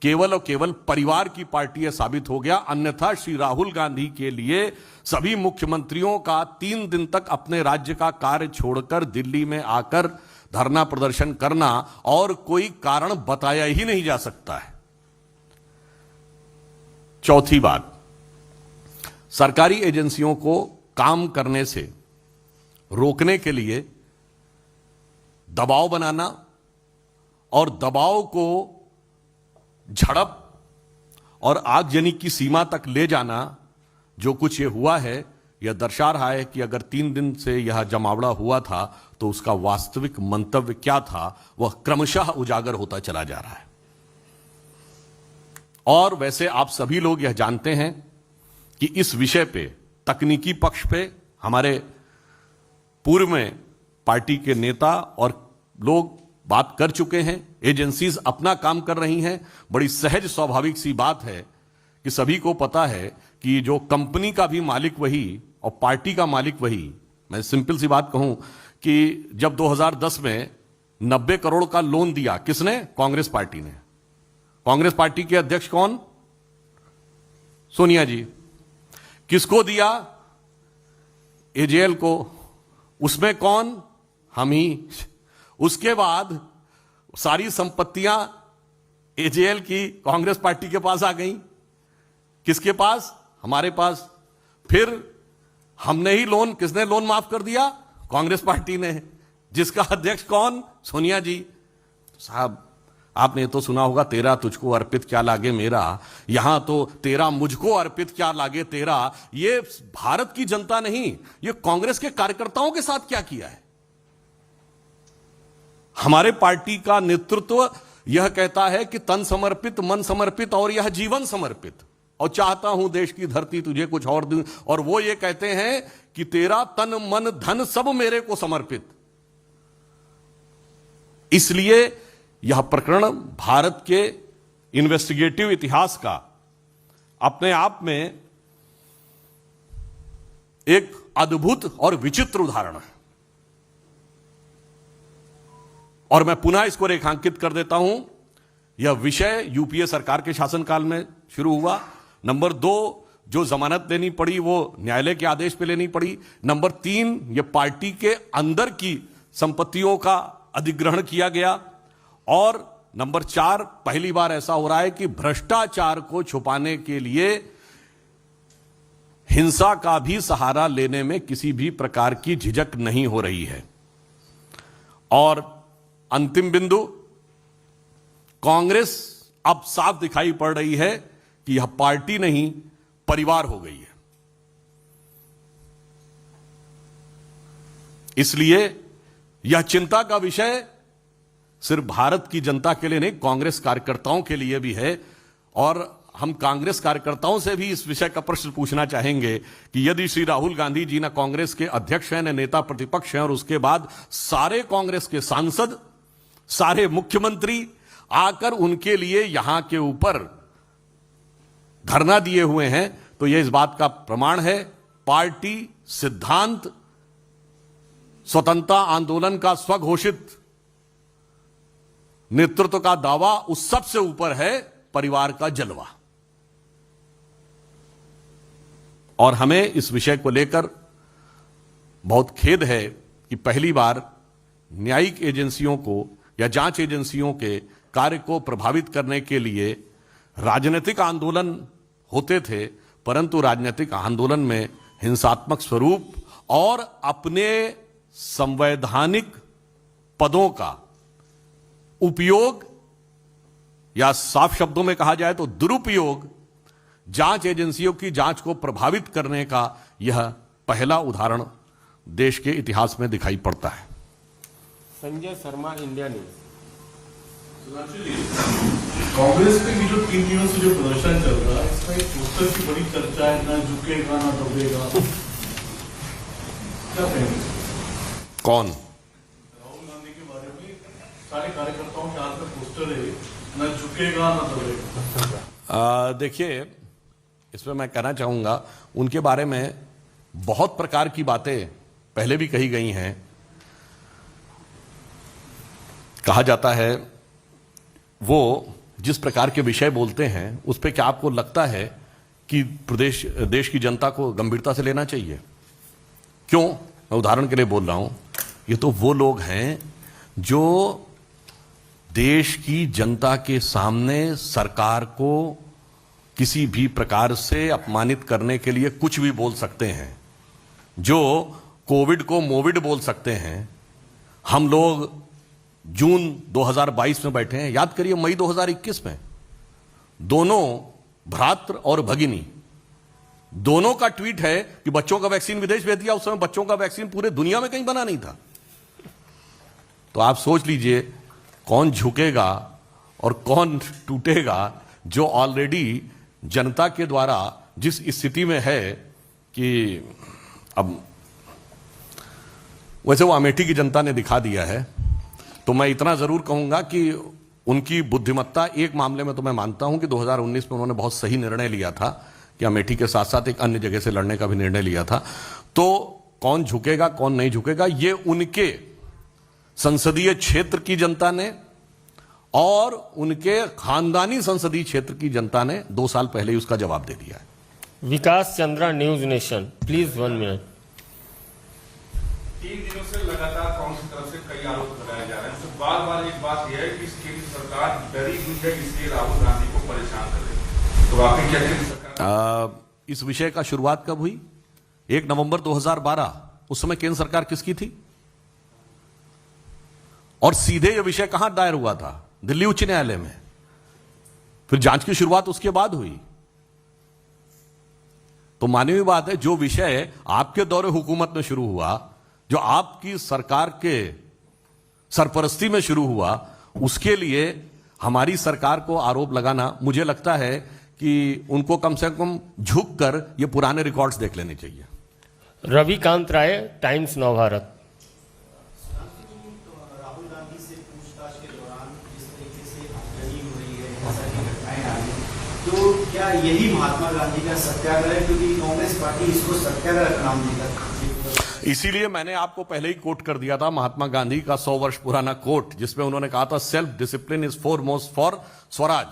केवल और केवल परिवार की पार्टी यह साबित हो गया। अन्यथा श्री राहुल गांधी के लिए सभी मुख्यमंत्रियों का 3 दिन तक अपने राज्य का कार्य छोड़कर दिल्ली में आकर धरना प्रदर्शन करना और कोई कारण बताया ही नहीं जा सकता है। चौथी बात, सरकारी एजेंसियों को काम करने से रोकने के लिए दबाव बनाना और दबाव को झड़प और आगजनी की सीमा तक ले जाना, जो कुछ ये हुआ है, यह दर्शा रहा है कि अगर 3 दिन से यह जमावड़ा हुआ था तो उसका वास्तविक मंतव्य क्या था, वह क्रमशः उजागर होता चला जा रहा है। और वैसे आप सभी लोग यह जानते हैं कि इस विषय पे, तकनीकी पक्ष पे, हमारे पूर्व में पार्टी के नेता और लोग बात कर चुके हैं, एजेंसीज अपना काम कर रही हैं। बड़ी सहज स्वाभाविक सी बात है कि सभी को पता है कि जो कंपनी का भी मालिक वही और पार्टी का मालिक वही। मैं सिंपल सी बात कहूं कि जब 2010 में 90 करोड़ का लोन दिया, किसने? कांग्रेस पार्टी ने। कांग्रेस पार्टी के अध्यक्ष कौन? सोनिया जी। किसको दिया? एजेएल को। उसमें कौन? हम ही। उसके बाद सारी संपत्तियां एजेएल की कांग्रेस पार्टी के पास आ गई। किसके पास? हमारे पास। फिर हमने ही लोन, किसने लोन माफ कर दिया? कांग्रेस पार्टी ने, जिसका अध्यक्ष कौन? सोनिया जी। साहब, आपने तो सुना होगा, तेरा तुझको अर्पित क्या लागे मेरा। यहां तो तेरा मुझको अर्पित क्या लागे तेरा। ये भारत की जनता नहीं, ये कांग्रेस के कार्यकर्ताओं के साथ क्या किया है। हमारे पार्टी का नेतृत्व यह कहता है कि तन समर्पित, मन समर्पित और यह जीवन समर्पित, और चाहता हूं देश की धरती तुझे कुछ और दूं। और वो ये कहते हैं कि तेरा तन मन धन सब मेरे को समर्पित। इसलिए यह प्रकरण भारत के इन्वेस्टिगेटिव इतिहास का अपने आप में एक अद्भुत और विचित्र उदाहरण है। और मैं पुनः इसको रेखांकित कर देता हूं, यह विषय यूपीए सरकार के शासनकाल में शुरू हुआ। नंबर 2, जो जमानत लेनी पड़ी वो न्यायालय के आदेश पे लेनी पड़ी। नंबर 3, यह पार्टी के अंदर की संपत्तियों का अधिग्रहण किया गया। और नंबर 4, पहली बार ऐसा हो रहा है कि भ्रष्टाचार को छुपाने के लिए हिंसा का भी सहारा लेने में किसी भी प्रकार की झिझक नहीं हो रही है। और अंतिम बिंदु, कांग्रेस अब साफ दिखाई पड़ रही है कि यह पार्टी नहीं, परिवार हो गई है। इसलिए यह चिंता का विषय सिर्फ भारत की जनता के लिए नहीं, कांग्रेस कार्यकर्ताओं के लिए भी है। और हम कांग्रेस कार्यकर्ताओं से भी इस विषय का प्रश्न पूछना चाहेंगे कि यदि श्री राहुल गांधी जी ना कांग्रेस के अध्यक्ष हैं, न नेता प्रतिपक्ष हैं, और उसके बाद सारे कांग्रेस के सांसद, सारे मुख्यमंत्री आकर उनके लिए यहां के ऊपर धरना दिए हुए हैं, तो यह इस बात का प्रमाण है पार्टी सिद्धांत, स्वतंत्रता आंदोलन का स्वघोषित नेतृत्व का दावा, उस सबसे ऊपर है परिवार का जलवा। और हमें इस विषय को लेकर बहुत खेद है कि पहली बार न्यायिक एजेंसियों को या जांच एजेंसियों के कार्य को प्रभावित करने के लिए राजनीतिक आंदोलन होते थे, परंतु राजनीतिक आंदोलन में हिंसात्मक स्वरूप और अपने संवैधानिक पदों का उपयोग, या साफ शब्दों में कहा जाए तो दुरुपयोग, जांच एजेंसियों की जांच को प्रभावित करने का यह पहला उदाहरण देश के इतिहास में दिखाई पड़ता है। Sanjay Sharma, India news. कांग्रेस के जो 3 दिनों से जो प्रदर्शन चल रहा है, इसमें एक पोस्टर की बड़ी चर्चा है, ना झुकेगा ना दबेगा, क्या कहेंगे? कौन? राहुल गांधी के बारे में सारे कार्यकर्ताओं के हाथ में पोस्टर है, ना झुकेगा ना दबेगा। देखिए, इसमें मैं कहना चाहूंगा, उनके बारे में बहुत प्रकार की बातें पहले भी कही गई हैं। कहा जाता है वो जिस प्रकार के विषय बोलते हैं उस पर क्या आपको लगता है कि देश की जनता को गंभीरता से लेना चाहिए? क्यों? मैं उदाहरण के लिए बोल रहा हूं, ये तो वो लोग हैं जो देश की जनता के सामने सरकार को किसी भी प्रकार से अपमानित करने के लिए कुछ भी बोल सकते हैं, जो कोविड को मोविड बोल सकते हैं। हम लोग जून 2022 में बैठे हैं, याद करिए मई 2021 में दोनों भ्रात्र और भगिनी दोनों का ट्वीट है कि बच्चों का वैक्सीन विदेश भेज दिया। उस समय बच्चों का वैक्सीन पूरे दुनिया में कहीं बना नहीं था। तो आप सोच लीजिए कौन झुकेगा और कौन टूटेगा, जो ऑलरेडी जनता के द्वारा जिस स्थिति में है कि अब वैसे वो अमेठी की जनता ने दिखा दिया है। तो मैं इतना जरूर कहूंगा कि उनकी बुद्धिमत्ता एक मामले में तो मैं मानता हूं कि 2019 में उन्होंने बहुत सही निर्णय लिया था कि अमेठी के साथ साथ एक अन्य जगह से लड़ने का भी निर्णय लिया था। तो कौन झुकेगा कौन नहीं झुकेगा, ये उनके संसदीय क्षेत्र की जनता ने और उनके खानदानी संसदीय क्षेत्र की जनता ने 2 साल पहले ही उसका जवाब दे दिया है। Vikas Chandra, news nation, please 1 minute. 3 दिनों से लगातार कांग्रेस की तरफ से कई आरोप लगाए जा रहे हैं। तो बार बार एक बात यह है कि केंद्र सरकार डरी हुई है, इसलिए राहुल गांधी को परेशान कर रही है। तो वाकई क्या केंद्र सरकार इस विषय का शुरुआत कब हुई? 1 नवंबर 2012। उस समय केंद्र सरकार किसकी थी? और सीधे यह विषय कहां दायर हुआ था? दिल्ली उच्च न्यायालय में। फिर जांच की शुरुआत उसके बाद हुई। तो मानवीय बात है, जो विषय आपके दौरे हुकूमत में शुरू हुआ, जो आपकी सरकार के सरपरस्ती में शुरू हुआ, उसके लिए हमारी सरकार को आरोप लगाना, मुझे लगता है कि उनको कम से कम झुक कर ये पुराने रिकॉर्ड्स देख लेने चाहिए। रविकांत राय, टाइम्स नव भारत। राहुल गांधी से पूछताछ के दौरान जिस तरीके से आगजनी हो रही है, ऐसा की घटनाएं आ रही, तो क्या यही महात्मा गांधी का सत्याग्रह है? क्योंकि कांग्रेस पार्टी इसको सत्याग्रह का नाम देता। इसीलिए मैंने आपको पहले ही कोट कर दिया था महात्मा गांधी का 100 वर्ष पुराना कोट, जिसमें उन्होंने कहा था self discipline is foremost for Swaraj.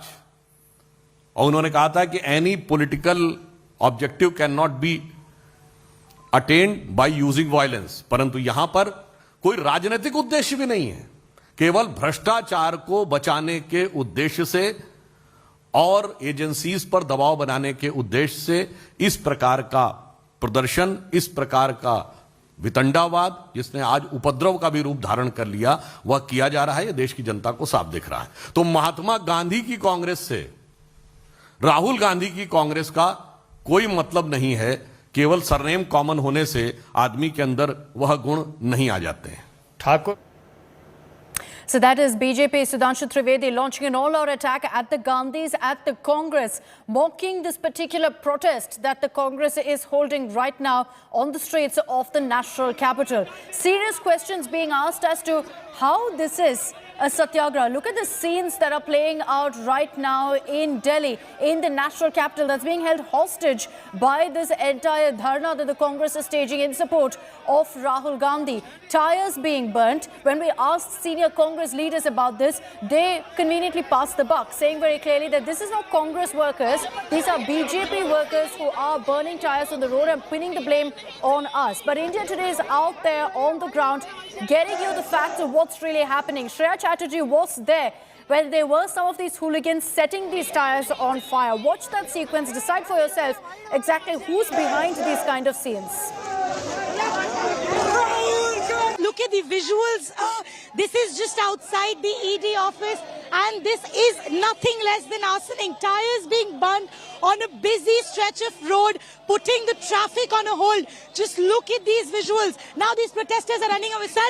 और उन्होंने कहा था कि any political objective can not be attend by using violence. परंतु यहां पर कोई राजनीतिक उद्देश्य भी नहीं है, केवल भ्रष्टाचार को बचाने के उद्देश्य से और एजेंसीज पर दबाव बनाने के उद्देश्य से इस प्रकार का प्रदर्शन, इस प्रकार का वितंडावाद, जिसने आज उपद्रव का भी रूप धारण कर लिया, वह किया जा रहा है। यह देश की जनता को साफ दिख रहा है। तो महात्मा गांधी की कांग्रेस से राहुल गांधी की कांग्रेस का कोई मतलब नहीं है। केवल सरनेम कॉमन होने से आदमी के अंदर वह गुण नहीं आ जाते हैं। Thakur. So that is BJP Sudhanshu Trivedi launching an all-out attack at the Gandhis, at the Congress, mocking this particular protest that the Congress is holding right now on the streets of the national capital. Serious questions being asked as to how this is a satyagraha. Look at the scenes that are playing out right now in Delhi, in the national capital, that's being held hostage by this entire dharna that the Congress is staging in support of Rahul Gandhi. Tires being burnt. When we asked senior Congress leaders about this, they conveniently passed the buck, saying very clearly that this is not Congress workers, these are BJP workers who are burning tires on the road and pinning the blame on us. But India Today is out there on the ground, getting you the facts of what's really happening. Shreya Chatterjee was there when there were some of these hooligans setting these tires on fire. Watch that sequence, decide for yourself exactly who's behind these kind of scenes. Look at the visuals. This is just outside the ED office, and this is nothing less than arsoning. Tires being burned on a busy stretch of road, putting the traffic on a hold. Just look at these visuals. Now these protesters are running away. Sir,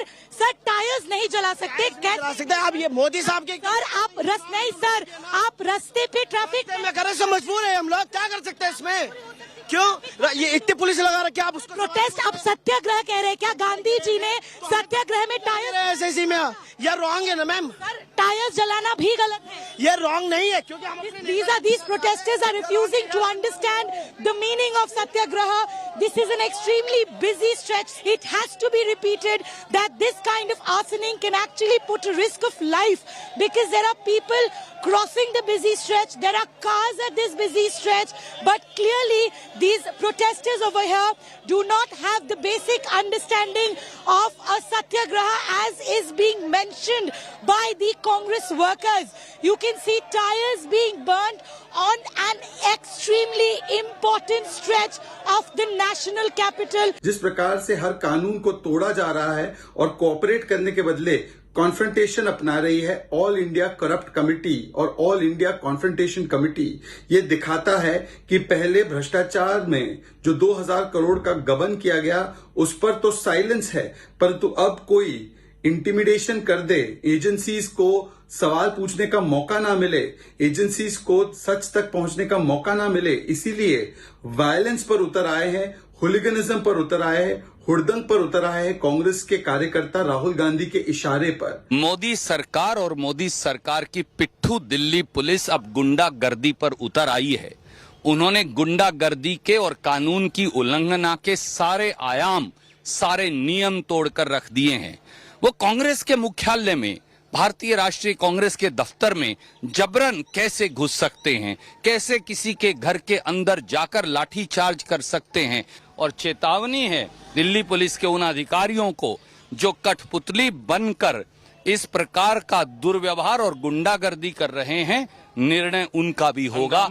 tyres नहीं जला सकते। जला सकते हैं आप? ये मोदी साहब के सर, आप नहीं सर, आप रास्ते पे ट्रैफिक में करने से मजबूर है। हम लोग क्या कर सकते हैं इसमें? क्यों ये इतने पुलिस लगा रखे? आप उसको प्रोटेस्ट, आप सत्याग्रह कह रहे हैं क्या? गांधी जी ने सत्याग्रह में टायर ऐसे में ये रॉन्ग है ना मैम? टायर्स जलाना भी गलत है। ये रॉन्ग नहीं है, क्योंकि these protesters are refusing to understand the meaning of satyagraha. This is an extremely busy stretch. It has to be repeated that this kind of arsoning can actually put a risk of life, because there are people crossing the busy stretch, there are cars at this busy stretch, but clearly these protesters over here do not have the basic understanding of a satyagraha as is being mentioned mentioned by the Congress workers. You can see tires being burnt on an extremely important stretch of the national capital. जिस प्रकार से हर कानून को तोड़ा जा रहा है और कोऑपरेट करने के बदले कॉन्फ्रंटेशन अपना रही है ऑल इंडिया करप्ट कमेटी और ऑल इंडिया कॉन्फ्रंटेशन कमेटी, ये दिखाता है कि पहले भ्रष्टाचार में जो 2000 करोड़ का गबन किया गया उस पर तो साइलेंस है, परंतु अब कोई इंटिमिडेशन कर दे, एजेंसीज को सवाल पूछने का मौका ना मिले, एजेंसीज को सच तक पहुंचने का मौका ना मिले, इसीलिए वायलेंस पर उतर आए हैं, हुलिगनिज्म पर उतर आए हैं, हुड़दंग पर उतर आए हैं कांग्रेस के कार्यकर्ता राहुल गांधी के इशारे पर। मोदी सरकार और मोदी सरकार की पिट्ठू दिल्ली पुलिस अब गुंडागर्दी पर उतर आई है। उन्होंने गुंडागर्दी के और कानून की उल्लंघना के सारे आयाम, सारे नियम तोड़कर रख दिए हैं। वो कांग्रेस के मुख्यालय में, भारतीय राष्ट्रीय कांग्रेस के दफ्तर में जबरन कैसे घुस सकते हैं, कैसे किसी के घर के अंदर जाकर लाठीचार्ज कर सकते हैं। और चेतावनी है दिल्ली पुलिस के उन अधिकारियों को जो कठपुतली बनकर इस प्रकार का दुर्व्यवहार और गुंडागर्दी कर रहे हैं, निर्णय उनका भी होगा।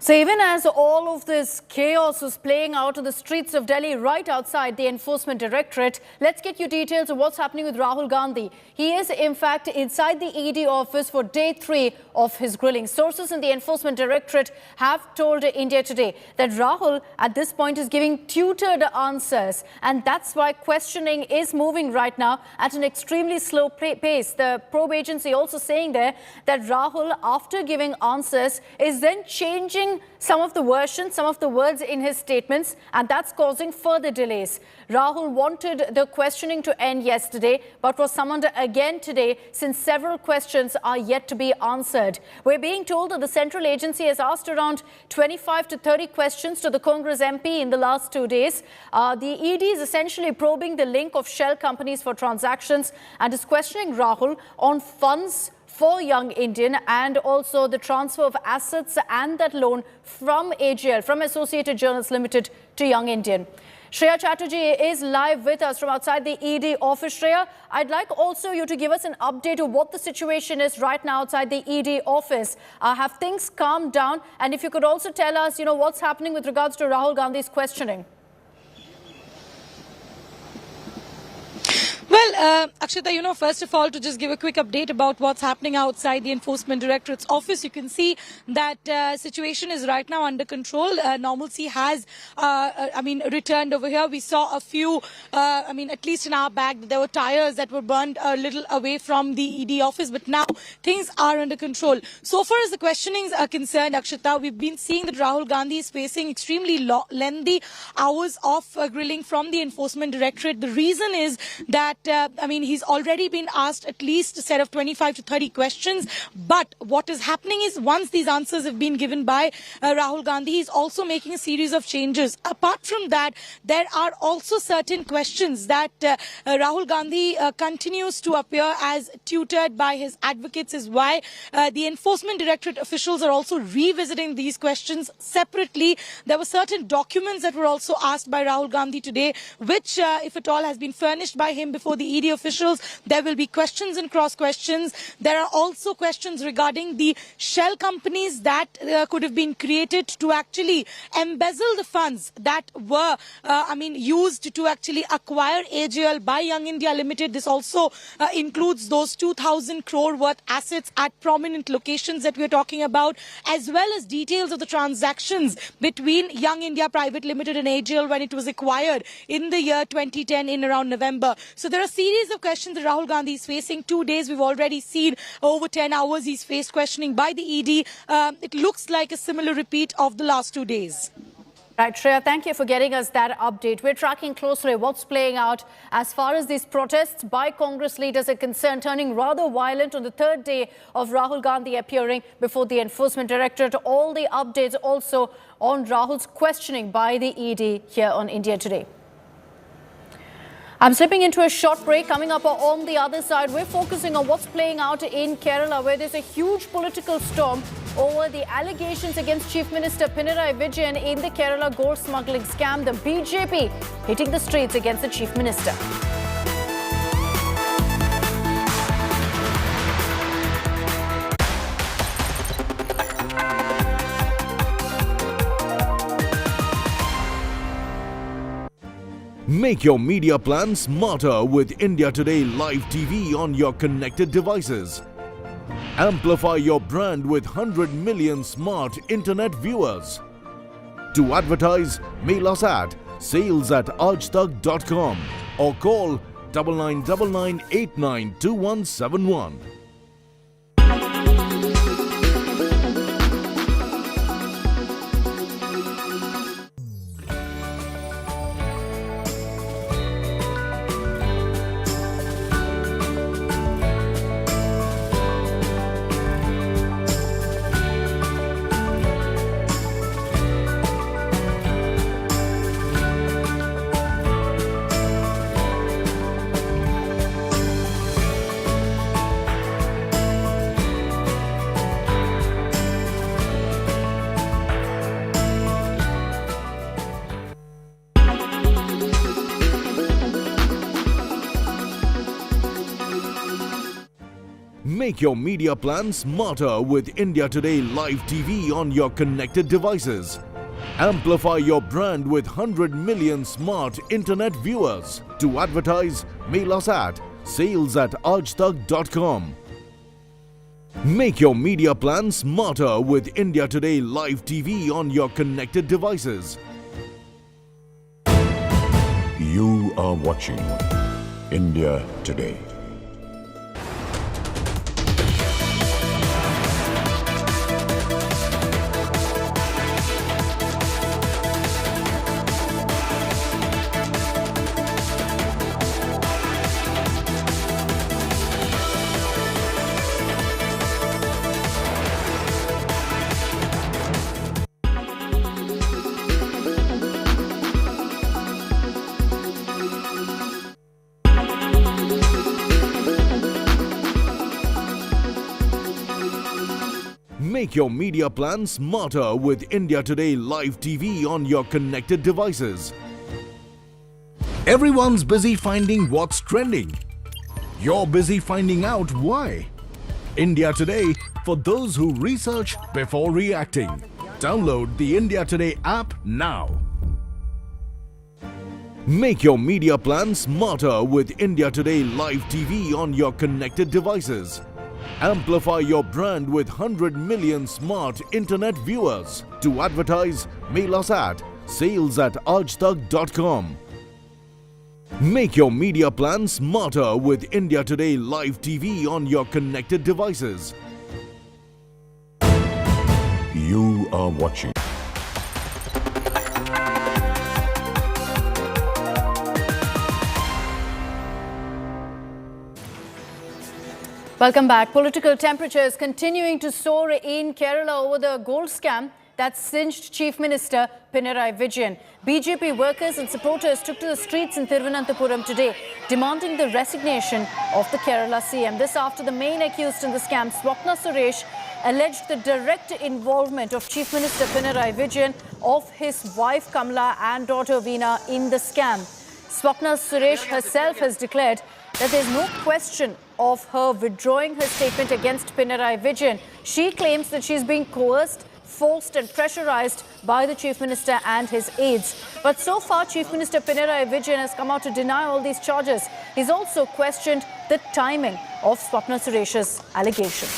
So even as all of this chaos is playing out in the streets of Delhi right outside the Enforcement Directorate, let's get you details of what's happening with Rahul Gandhi. He is in fact inside the ED office for day 3 of his grilling. Sources in the Enforcement Directorate have told India Today that Rahul at this point is giving tutored answers, and that's why questioning is moving right now at an extremely slow pace. The probe agency also saying there that Rahul, after giving answers, is then changing some of the versions, some of the words in his statements, and that's causing further delays. Rahul wanted the questioning to end yesterday, but was summoned again today since several questions are yet to be answered. We're being told that the central agency has asked around 25 to 30 questions to the Congress MP in the last 2 days. The ED is essentially probing the link of shell companies for transactions and is questioning Rahul on funds for Young Indian and also the transfer of assets and that loan from AGL, from Associated Journals Limited to Young Indian. Shreya Chatterjee is live with us from outside the ED office. Shreya, I'd like also you to give us an update of what the situation is right now outside the ED office. Have things calmed down? And if you could also tell us, what's happening with regards to Rahul Gandhi's questioning. Well, Akshita, first of all, to just give a quick update about what's happening outside the Enforcement Directorate's office, you can see that situation is right now under control. Normalcy has, returned over here. We saw a few, at least in our bag, there were tires that were burned a little away from the ED office, but now things are under control. So far as the questionings are concerned, Akshita, we've been seeing that Rahul Gandhi is facing extremely lengthy hours of grilling from the Enforcement Directorate. The reason is that he's already been asked at least a set of 25 to 30 questions. But what is happening is once these answers have been given by Rahul Gandhi, he's also making a series of changes. Apart from that, there are also certain questions that Rahul Gandhi continues to appear as tutored by his advocates, is why the Enforcement Directorate officials are also revisiting these questions separately. There were certain documents that were also asked by Rahul Gandhi today, which, if at all, has been furnished by him before the ED officials. There will be questions and cross questions. There are also questions regarding the shell companies that could have been created to actually embezzle the funds that were used to actually acquire AGL by Young India Limited. This also includes those 2,000 crore worth assets at prominent locations that we're talking about, as well as details of the transactions between Young India Private Limited and AGL when it was acquired in the year 2010 in around November. So there are a series of questions that Rahul Gandhi is facing. 2 days we've already seen, over 10 hours he's faced questioning by the ED. It looks like a similar repeat of the last 2 days. Right, Shreya, thank you for getting us that update. We're tracking closely what's playing out as far as these protests by Congress leaders are concerned, turning rather violent on the third day of Rahul Gandhi appearing before the Enforcement Directorate. All the updates also on Rahul's questioning by the ED here on India Today. I'm slipping into a short break. Coming up on the other side, we're focusing on what's playing out in Kerala, where there's a huge political storm over the allegations against Chief Minister Pinarayi Vijayan in the Kerala gold smuggling scam. The BJP hitting the streets against the Chief Minister. Make your media plan smarter with India Today Live TV on your connected devices. Amplify your brand with 100 million smart internet viewers. To advertise, mail us at sales@aajtak.com or call 9999892171. Make your media plan smarter with India Today Live TV on your connected devices. Amplify your brand with 100 million smart internet viewers. To advertise, mail us at sales@aajtak.com. Make your media plan smarter with India Today Live TV on your connected devices. You are watching India Today. Make your media plan smarter with India Today Live TV on your connected devices. Everyone's busy finding what's trending. You're busy finding out why. India Today, for those who research before reacting. Download the India Today app now. Make your media plan smarter with India Today Live TV on your connected devices. Amplify your brand with 100 million smart internet viewers. To advertise, mail us at sales@aajtak.com. Make your media plan smarter with India Today Live TV on your connected devices. You are watching. Welcome back. Political temperatures continuing to soar in Kerala over the gold scam that cinched Chief Minister Pinarayi Vijayan. BJP workers and supporters took to the streets in Thiruvananthapuram today, demanding the resignation of the Kerala CM. This after the main accused in the scam, Swapna Suresh, alleged the direct involvement of Chief Minister Pinarayi Vijayan, of his wife Kamala and daughter Veena in the scam. Swapna Suresh herself has declared that there is no question of her withdrawing her statement against Pinarayi Vijayan. She claims that she is being coerced, forced and pressurized by the Chief Minister and his aides. But so far, Chief Minister Pinarayi Vijayan has come out to deny all these charges. He's also questioned the timing of Swapna Suresh's allegation.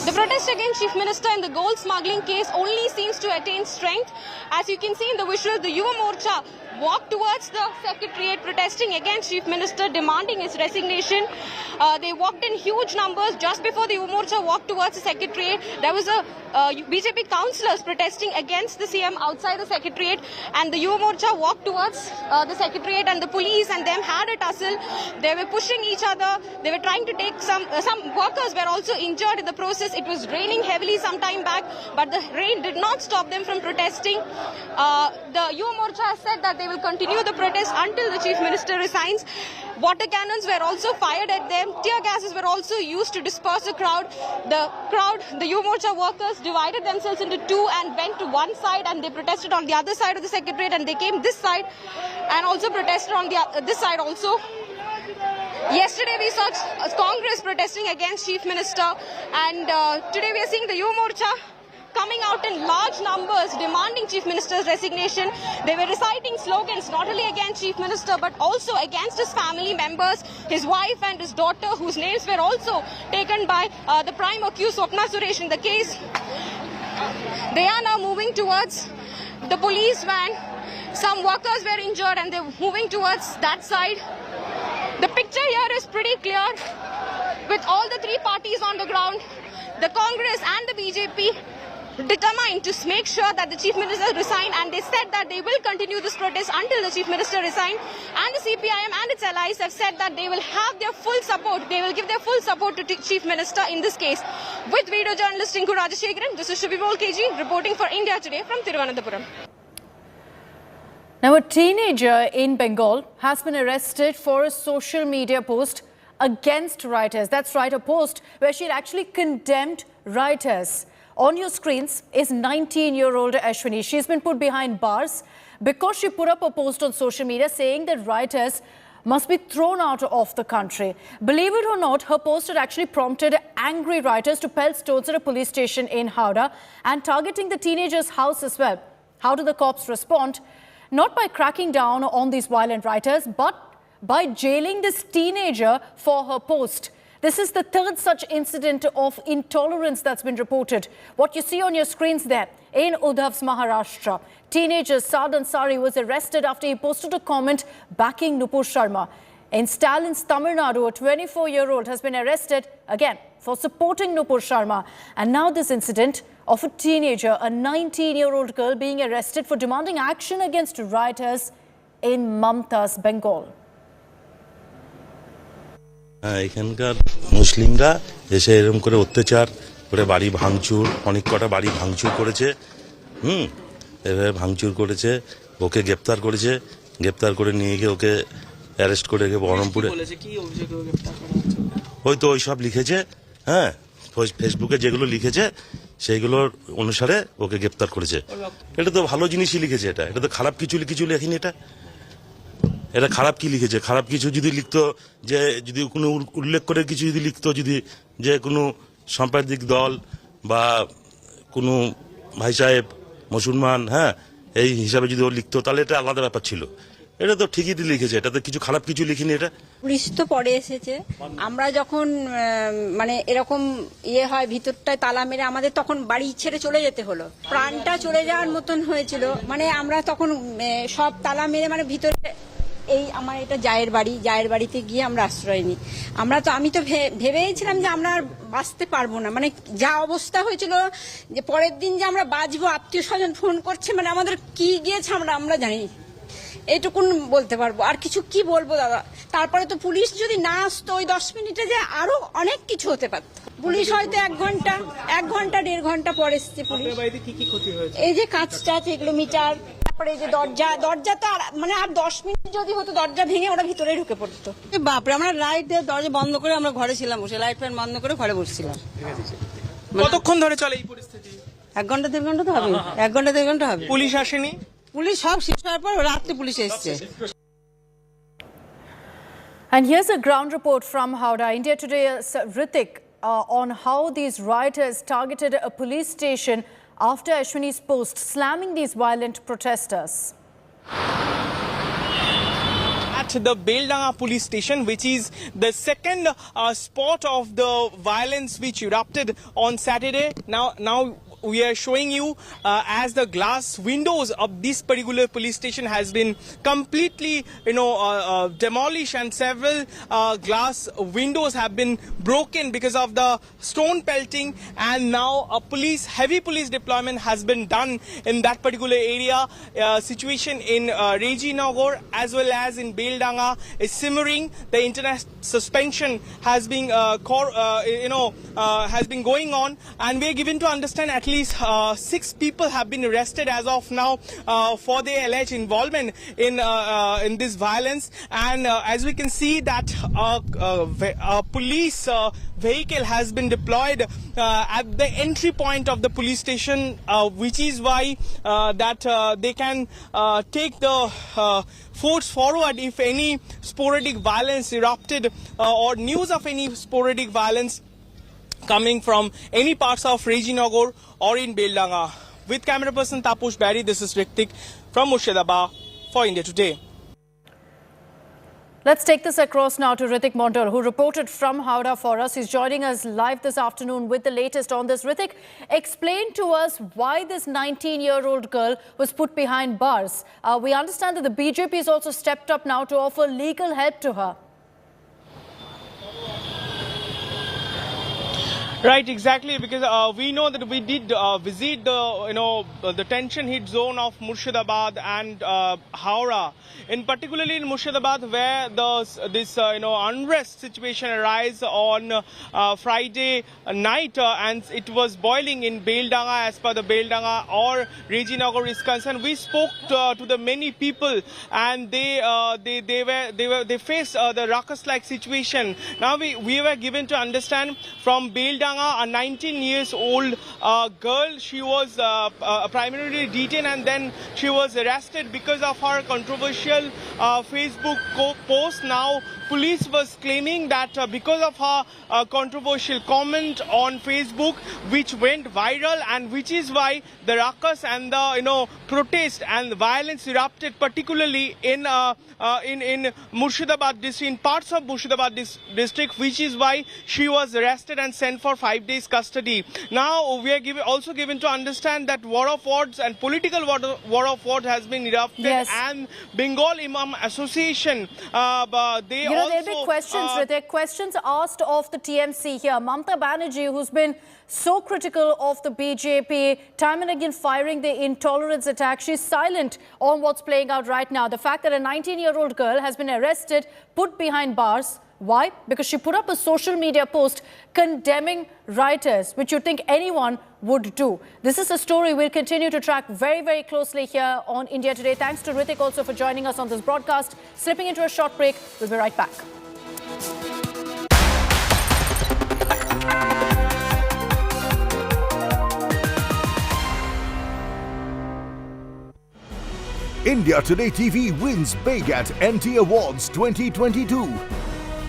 The protest against Chief Minister in the gold smuggling case only seems to attain strength. As you can see in the visuals, the Yuva Morcha walked towards the Secretariat protesting against Chief Minister, demanding his resignation. They walked in huge numbers. Just before the Yuva Morcha walked towards the Secretariat, there was a BJP councillors protesting against the CM outside the Secretariat, and the Yuva Morcha walked towards the Secretariat, and the police and them had a tussle. They were pushing each other. They were trying to take some workers were also injured in the process. It was raining heavily some time back, but the rain did not stop them from protesting. The Yuva Morcha has said that they will continue the protest until the Chief Minister resigns. Water cannons were also fired at them. Tear gases were also used to disperse the crowd. The Yuva Morcha workers divided themselves into two and went to one side, and they protested on the other side of the Secretariat, and they came this side and also protested on this side also. Yesterday we saw Congress protesting against Chief Minister, and today we are seeing the Yuva Morcha coming out in large numbers demanding Chief Minister's resignation. They were reciting slogans not only against Chief Minister but also against his family members, his wife and his daughter, whose names were also taken by the prime accused Swapna Suresh in the case. They are now moving towards the police van. Some workers were injured and they're moving towards that side. The picture here is pretty clear with all the three parties on the ground, the Congress and the BJP determined to make sure that the Chief Minister resign, and they said that they will continue this protest until the Chief Minister resign. And the CPIM and its allies have said that they will have their full support, they will give their full support to Chief Minister in this case. With video journalist Tinku Rajashekharan, this is Shubhi KG reporting for India Today from Thiruvananthapuram. Now, a teenager in Bengal has been arrested for a social media post against rioters. That's right, a post where she had actually condemned rioters. On your screens is 19-year-old Ashwini. She's been put behind bars because she put up a post on social media saying that rioters must be thrown out of the country. Believe it or not, her post had actually prompted angry rioters to pelt stones at a police station in Howrah and targeting the teenager's house as well. How do the cops respond? Not by cracking down on these violent rioters, but by jailing this teenager for her post. This is the third such incident of intolerance that's been reported. What you see on your screens there, in Uddhav's Maharashtra, teenager Saad Ansari was arrested after he posted a comment backing Nupur Sharma. In Stalin's Tamil Nadu, a 24-year-old has been arrested, again, for supporting Nupur Sharma. And now this incident of a teenager, a 19-year-old girl being arrested for demanding action against rioters in Mamta's Bengal. এখানকার মুসলিমরা এসে এরকম করে অত্যাচার করে বাড়ি ভাঙচুর অনেক কটা বাড়ি ভাঙচুর করেছে এভাবে ভাঙচুর করেছে ওকে গ্রেফতার করেছে গ্রেফতার করে নিয়ে গিয়ে ওকে অ্যারেস্ট করে গিয়ে বহরমপুরে ওই তো ওই সব লিখেছে হ্যাঁ ফেসবুকে যেগুলো লিখেছে সেইগুলোর অনুসারে ওকে গ্রেফতার করেছে এটা তো ভালো জিনিসই লিখেছে এটা তো খারাপ কিছু লেখেনি এটা খারাপ কি লিখেছে খারাপ কিছু যদি লিখতো যে যদি কোনো উল্লেখ করে কিছু যদি লিখতো যদি যে কোনো সাম্প্রদায়িক দল বা কোনো ভাই সাহেব মুসলমান হ্যাঁ এই হিসাবে যদি ও লিখতো তাহলে এটা আলাদা ব্যাপার ছিল এটা তো ঠিকই লিখেছে এটাতে কিছু খারাপ কিছু লিখিনি এটা পুলিশ তো পরে এসেছে আমরা যখন মানে এরকম হয় ভিতরটায় তালা মেরে আমাদের তখন বাড়ি ছেড়ে চলে যেতে হলো প্রাণটা চলে যাওয়ার মতন হয়েছিল মানে আমরা তখন সব তালা মেরে মানে ভিতরে এই আমার এটা জায়ের বাড়িতে গিয়ে আমরা আশ্রয় নিই আমি তো ভেবেছিলাম যে আমরা আর বাঁচতে পারবো না মানে যা অবস্থা হয়েছিল যে পরের দিন যে আমরা বাঁচবো আত্মীয় স্বজন ফোন করছে মানে আমাদের কি গিয়েছে আমরা জানি এইটুকুন বলতে পারবো আর কিছু কি বলবো দাদা তারপরে তো পুলিশ যদি না আসতো ওই 10 মিনিটে যে আরো অনেক কিছু হতে পারত পুলিশ হয়তো 1 ঘন্টা 1.5 ঘন্টা পরে এসেছে পুলিশ এই যে কাঁচটা এগুলো মিটার তারপরে এই যে দরজা তো মানে আর 10 মিনিট যদি হতো দরজা ভেঙে ওরা ভিতরে ঢুকে পড়তো বাপরে আমরা লাইট দিয়ে দরজা বন্ধ করে আমরা ঘরে ছিলাম বসে লাইট ফ্যান বন্ধ করে ঘরে বসছিলাম কতক্ষণ ধরে চলে এই পরিস্থিতি 1 ঘন্টা 1.5 ঘন্টা তো হবে 1 ঘন্টা 1.5 ঘন্টা হবে পুলিশ আসেনি পুলিশ সব শেষ হওয়ার পর রাতে পুলিশ এসেছে And here's a ground report from Howrah. India Today, Ritik, on how these rioters targeted a police station after Ashwini's post, slamming these violent protesters. At the Beldanga police station, which is the second spot of the violence which erupted on Saturday. Now we are showing you as the glass windows of this particular police station has been completely demolished and several glass windows have been broken because of the stone pelting and now a heavy police deployment has been done in that particular area. Situation in Rejinagar as well as in Beldanga is simmering. The internet suspension has been has been going on and we are given to understand at least 6 people have been arrested as of now for their alleged involvement in this violence and as we can see that a police vehicle has been deployed at the entry point of the police station which is why that they can take the force forward if any sporadic violence erupted or news of any sporadic violence coming from any parts of Rajinagar or in Beldanga. With camera person Tapush Barry, this is Ritik from Murshidabad for India Today. Let's take this across now to Ritik Mondal, who reported from Howrah for us. He's joining us live this afternoon with the latest on this. Ritik, explain to us why this 19-year-old girl was put behind bars. We understand that the BJP has also stepped up now to offer legal help to her. Right, exactly, because we know that we did visit the tension hit zone of Murshidabad and Howrah, in particularly in Murshidabad, where this unrest situation arose on Friday night, and it was boiling in Beldanga. As per the Beldanga or Rajinagar is concerned, we spoke to the many people, and they faced the ruckus-like situation. Now we were given to understand from Beldanga, a 19-year-old girl. She was primarily detained and then she was arrested because of her controversial Facebook post. Now police was claiming that because of her controversial comment on Facebook, which went viral, and which is why the ruckus and the protest and violence erupted, particularly in Murshidabad district, in parts of Murshidabad district, which is why she was arrested and sent for 5 days custody. Now we are also given to understand that war of words and political war of words has been erupted, and Bengal Imam Association, There'll be questions, Ritik, questions asked of the TMC here. Mamata Banerjee, who's been so critical of the BJP, time and again firing the intolerance attack, she's silent on what's playing out right now. The fact that a 19-year-old girl has been arrested, put behind bars. Why? Because she put up a social media post condemning rioters, which you'd think anyone would do. This is a story we'll continue to track very, very closely here on India Today. Thanks to Ritik also for joining us on this broadcast. Slipping into a short break, we'll be right back. India Today TV wins big at NT Awards 2022.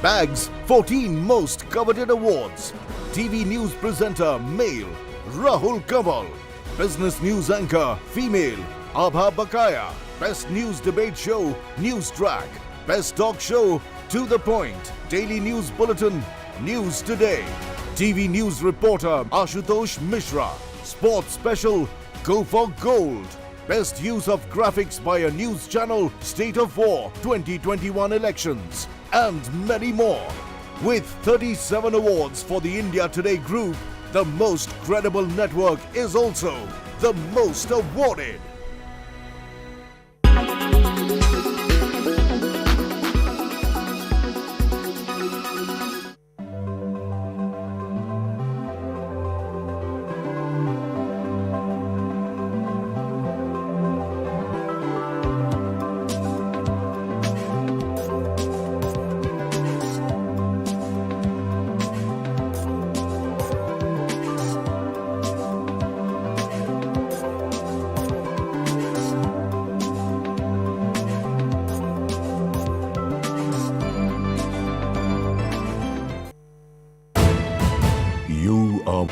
Bags 14 most coveted awards. TV news presenter male Rahul Gandhi. Business news anchor female Abha Bakaya. Best news debate show News Track. Best talk show To the Point. Daily news bulletin News Today. TV news reporter Ashutosh Mishra. Sports special Go for Gold. Best use of graphics by a news channel State of War 2021 elections. And many more. With 37 awards for the India Today group, the most credible network is also the most awarded. You are...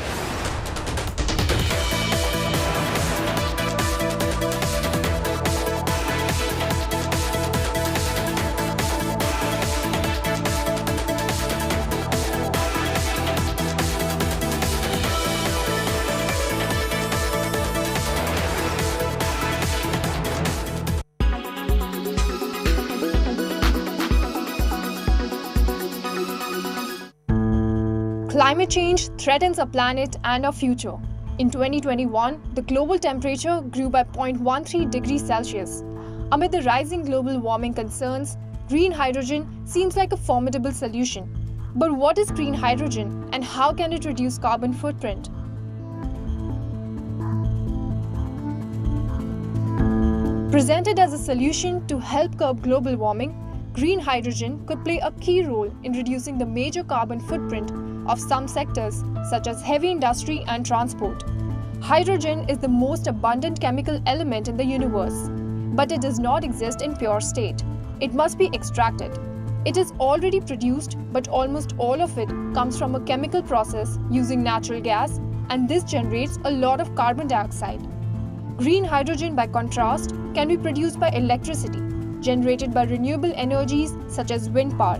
Climate change threatens our planet and our future. In 2021, the global temperature grew by 0.13 degrees Celsius. Amid the rising global warming concerns, green hydrogen seems like a formidable solution. But what is green hydrogen and how can it reduce carbon footprint? Presented as a solution to help curb global warming, green hydrogen could play a key role in reducing the major carbon footprint of some sectors such as heavy industry and transport. Hydrogen is the most abundant chemical element in the universe, but it does not exist in pure state. It must be extracted. It is already produced, but almost all of it comes from a chemical process using natural gas, and this generates a lot of carbon dioxide. Green hydrogen, by contrast, can be produced by electricity, generated by renewable energies such as wind power.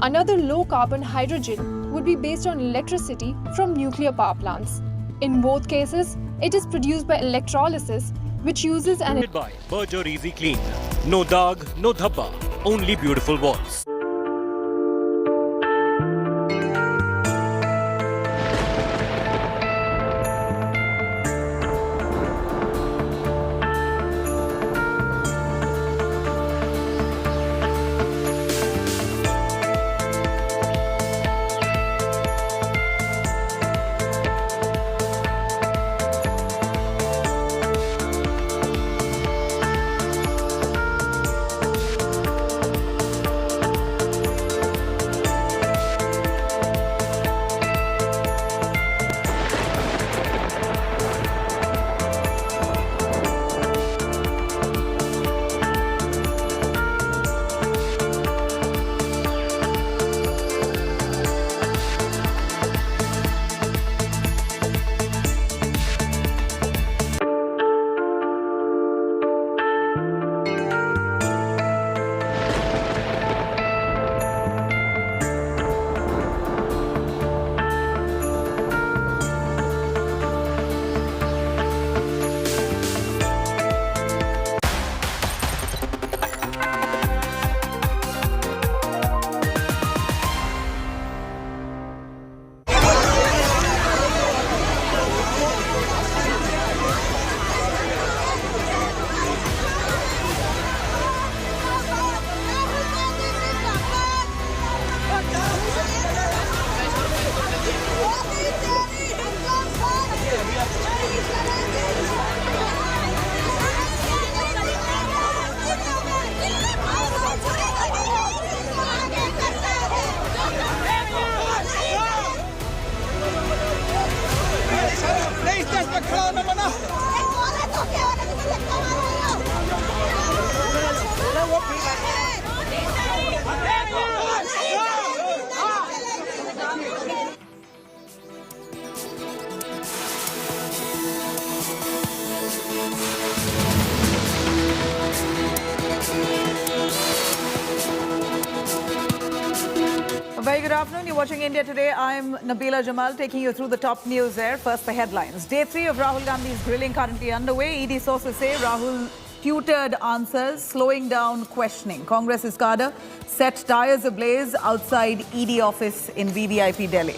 Another low-carbon hydrogen would be based on electricity from nuclear power plants. In both cases, it is produced by electrolysis, which uses an... by Berger Easy Clean. No dag, no dhabba, only beautiful walls. Very good afternoon. You're watching India Today. I'm Nabila Jamal taking you through the top news there. First, the headlines. Day 3 of Rahul Gandhi's grilling currently underway. ED sources say Rahul tutored answers, slowing down questioning. Congress's cadre set tires ablaze outside ED office in VVIP Delhi.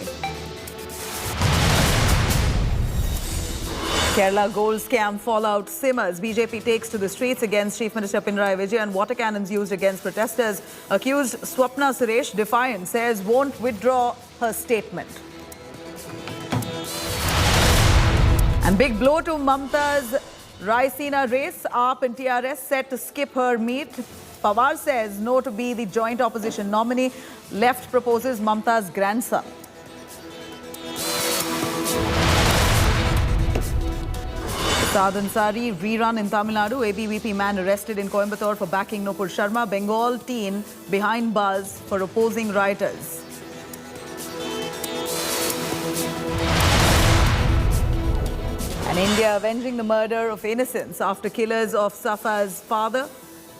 Kerala gold scam fallout simmers. BJP takes to the streets against Chief Minister Pinarayi Vijayan. Water cannons used against protesters. Accused Swapna Suresh, defiant, says won't withdraw her statement. And big blow to Mamta's Raisina race. AAP and TRS set to skip her meet. Pawar says no to be the joint opposition nominee. Left proposes Mamta's grandson. Saad Ansari rerun in Tamil Nadu. ABVP man arrested in Coimbatore for backing Nupur Sharma. Bengal teen behind bars for opposing rioters. And India avenging the murder of innocents after killers of Safa's father.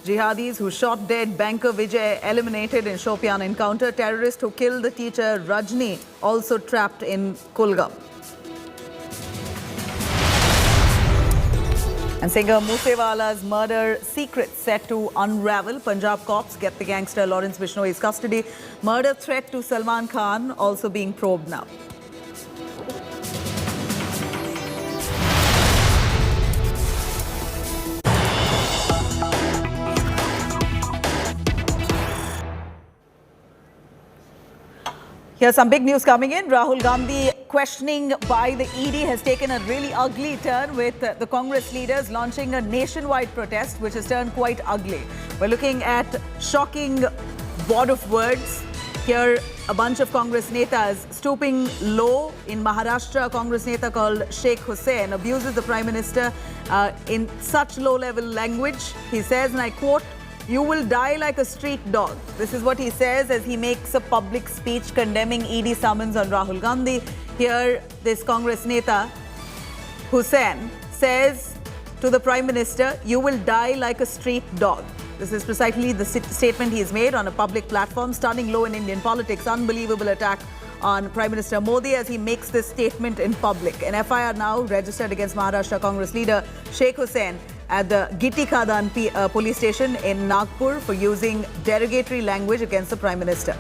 Jihadis who shot dead banker Vijay eliminated in Shopian encounter. Terrorist who killed the teacher Rajni also trapped in Kulgam. And singer Moosewala's murder secret set to unravel. Punjab cops get the gangster Lawrence Bishnoi's custody. Murder threat to Salman Khan also being probed now. Here's some big news coming in. Rahul Gandhi questioning by the ED has taken a really ugly turn with the Congress leaders launching a nationwide protest, which has turned quite ugly. We're looking at shocking wad of words. Here, a bunch of Congress netas stooping low. In Maharashtra, a Congress neta called Sheikh Hussain abuses the Prime Minister in such low-level language. He says, and I quote, You will die like a street dog. This is what he says as he makes a public speech condemning ED summons on Rahul Gandhi. Here, this Congress Neta, Hussain, says to the Prime Minister, you will die like a street dog. This is precisely the statement he has made on a public platform, stunning low in Indian politics. Unbelievable attack on Prime Minister Modi as he makes this statement in public. An FIR now registered against Maharashtra Congress leader Sheikh Hussain at the Gitti Khadan police station in Nagpur for using derogatory language against the Prime Minister.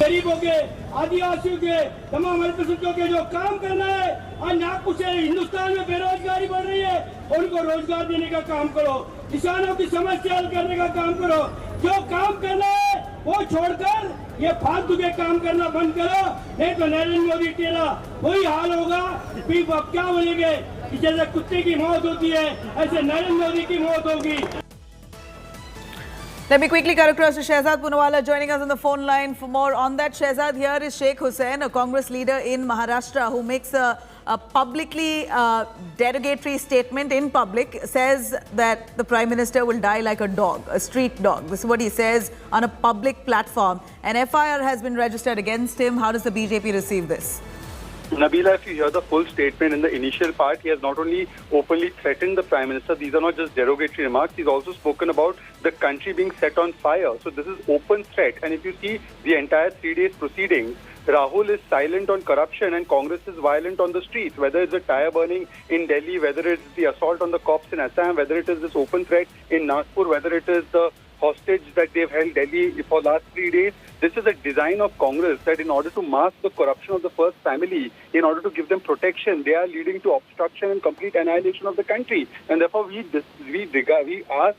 गरीबों के, आदिवासियों के, तमाम अल्पसंख्यकों के जो काम करना है, और नागपुर से हिंदुस्तान में बेरोजगारी बढ़ रही है, उनको रोजगार देने का काम करो, किसानों की समस्या हल करने का काम करो, जो काम करना है वो छोड़कर ये फालतू के काम करना बंद करो, नहीं तो नरेंद्र मोदी तेरा वही हाल होगा। फिर आप क्या बोलेंगे कि जैसे कुत्ते की मौत होती है ऐसे नरेंद्र मोदी की मौत होगी। Let me quickly cut across to Shehzad Poonawala joining us on the phone line for more on that. Shehzad, here is Sheikh Hussain, a Congress leader in Maharashtra who makes a publicly derogatory statement in public, says that the Prime Minister will die like a dog, a street dog. This is what he says on a public platform. An FIR has been registered against him. How does the BJP receive this? Nabila, if you hear the full statement in the initial part, he has not only openly threatened the Prime Minister, these are not just derogatory remarks, he's also spoken about the country being set on fire. So this is open threat. And if you see the entire 3 days proceedings, Rahul is silent on corruption and Congress is violent on the streets, whether it's the tire burning in Delhi, whether it's the assault on the cops in Assam, whether it is this open threat in Nagpur, whether it is the hostage that they've held Delhi for last 3 days. This is a design of Congress that in order to mask the corruption of the first family, in order to give them protection, they are leading to obstruction and complete annihilation of the country. And therefore, we ask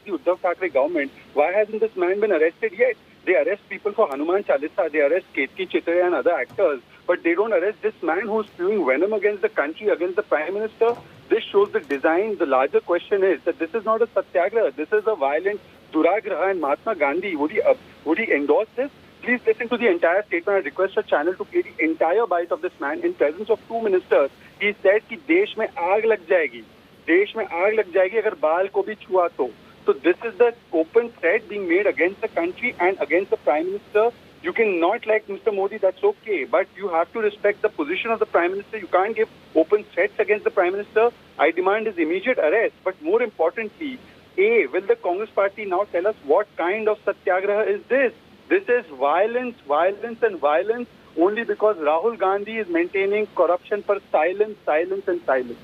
the Uddhav Thackeray government, why hasn't this man been arrested yet? They arrest people for Hanuman Chalisa, they arrest Ketki Chitare and other actors, but they don't arrest this man who's spewing venom against the country, against the Prime Minister. This shows the design. The larger question is that this is not a satyagraha, this is a violent duragraha, and Mahatma Gandhi, would he endorse this? Please listen to the entire statement. I request your channel to play the entire bite of this man in presence of 2 ministers. He said कि देश में आग लग जाएगी, देश में आग लग जाएगी अगर बाल को भी छुआ तो. So this is the open threat being made against the country and against the Prime Minister. You can not like Mr. Modi, that's okay, but you have to respect the position of the Prime Minister. You can't give open threats against the Prime Minister. I demand his immediate arrest, but more importantly, will the Congress party now tell us what kind of satyagraha is this? This is violence, violence and violence only because Rahul Gandhi is maintaining corruption for silence, silence and silence.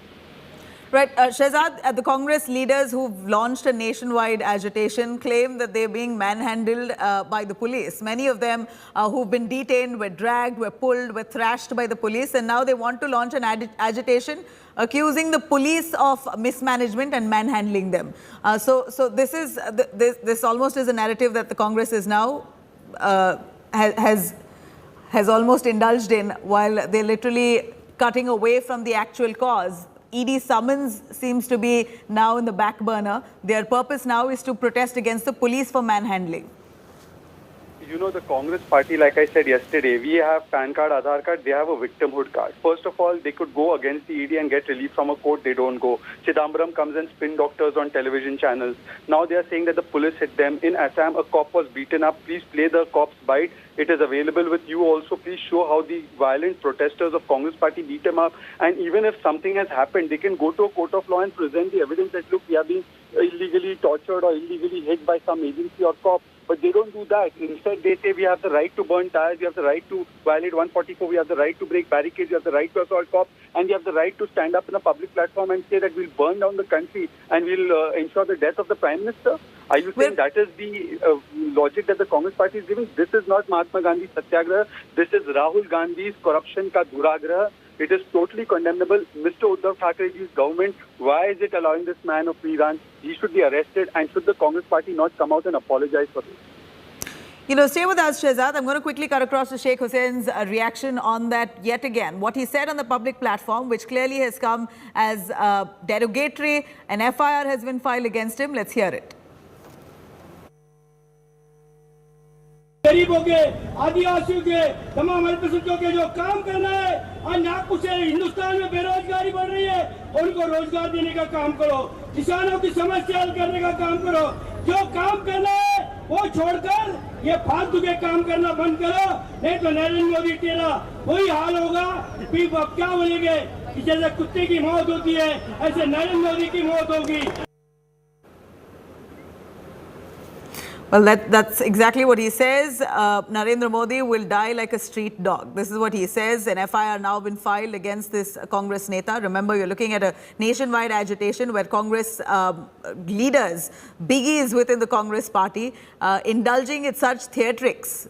Right. Shehzad, the Congress leaders who've launched a nationwide agitation claim that they're being manhandled by the police. Many of them who've been detained were dragged, were pulled, were thrashed by the police, and now they want to launch an agitation accusing the police of mismanagement and manhandling them. So this almost is a narrative that the Congress is now has almost indulged in, while they're literally cutting away from the actual cause. ED summons seems to be now in the back burner. Their purpose now is to protest against the police for manhandling. You know, the Congress party, like I said yesterday, we have PAN card, Aadhaar card, they have a victimhood card. First of all, they could go against the ED and get relief from a court, they don't go. Chidambaram comes and spin doctors on television channels. Now they are saying that the police hit them. In Assam, a cop was beaten up. Please play the cop's bite. It is available with you also. Please show how the violent protesters of Congress party beat them up. And even if something has happened, they can go to a court of law and present the evidence that, look, we are being illegally tortured or illegally hit by some agency or cop. But they don't do that. Instead, they say we have the right to burn tires, we have the right to violate 144, we have the right to break barricades, we have the right to assault cops, and we have the right to stand up in a public platform and say that we'll burn down the country and we'll ensure the death of the Prime Minister. Are you saying that is the logic that the Congress party is giving? This is not Mahatma Gandhi's satyagraha. This is Rahul Gandhi's corruption ka duragraha. It is totally condemnable. Mr. Uddhav Thackeray's government, why is it allowing this man a free run? He should be arrested, and should the Congress party not come out and apologize for this? You know, stay with us, Shehzad. I'm going to quickly cut across to Sheikh Hussein's reaction on that yet again. What he said on the public platform, which clearly has come as derogatory. An FIR has been filed against him. Let's hear it. गरीबों के, आदिवासियों के, तमाम अल्पसंख्यकों के जो काम करना है, और ना कुछ हिंदुस्तान में बेरोजगारी बढ़ रही है, उनको रोजगार देने का काम करो, किसानों की समस्या हल करने का काम करो। जो काम करना है वो छोड़कर ये फालतू के काम करना बंद करो, नहीं तो नरेंद्र मोदी तेरा वही हाल होगा। फिर अब क्या बोलेंगे कि जैसे कुत्ते की मौत होती है ऐसे नरेंद्र मोदी की मौत होगी। Well, that's exactly what he says. Narendra Modi will die like a street dog. This is what he says. An FIR now been filed against this Congress Neta. Remember, you're looking at a nationwide agitation where Congress leaders, biggies within the Congress party, indulging in such theatrics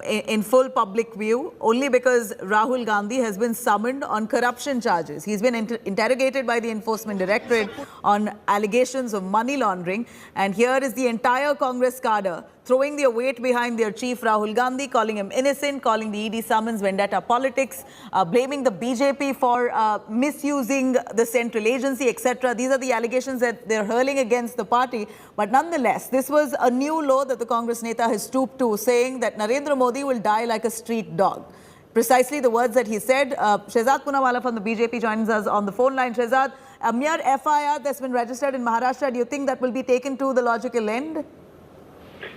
in full public view only because Rahul Gandhi has been summoned on corruption charges. He's been interrogated by the Enforcement Directorate on allegations of money laundering. And here is the entire Congress cadre throwing their weight behind their chief Rahul Gandhi, calling him innocent, calling the ED summons vendetta politics, blaming the BJP for misusing the central agency, etc. These are the allegations that they're hurling against the party. But nonetheless, this was a new law that the Congress Neta has stooped to, saying that Narendra Modi will die like a street dog. Precisely the words that he said. Shehzad Poonawala from the BJP joins us on the phone line. Shehzad, a mere FIR that's been registered in Maharashtra, do you think that will be taken to the logical end?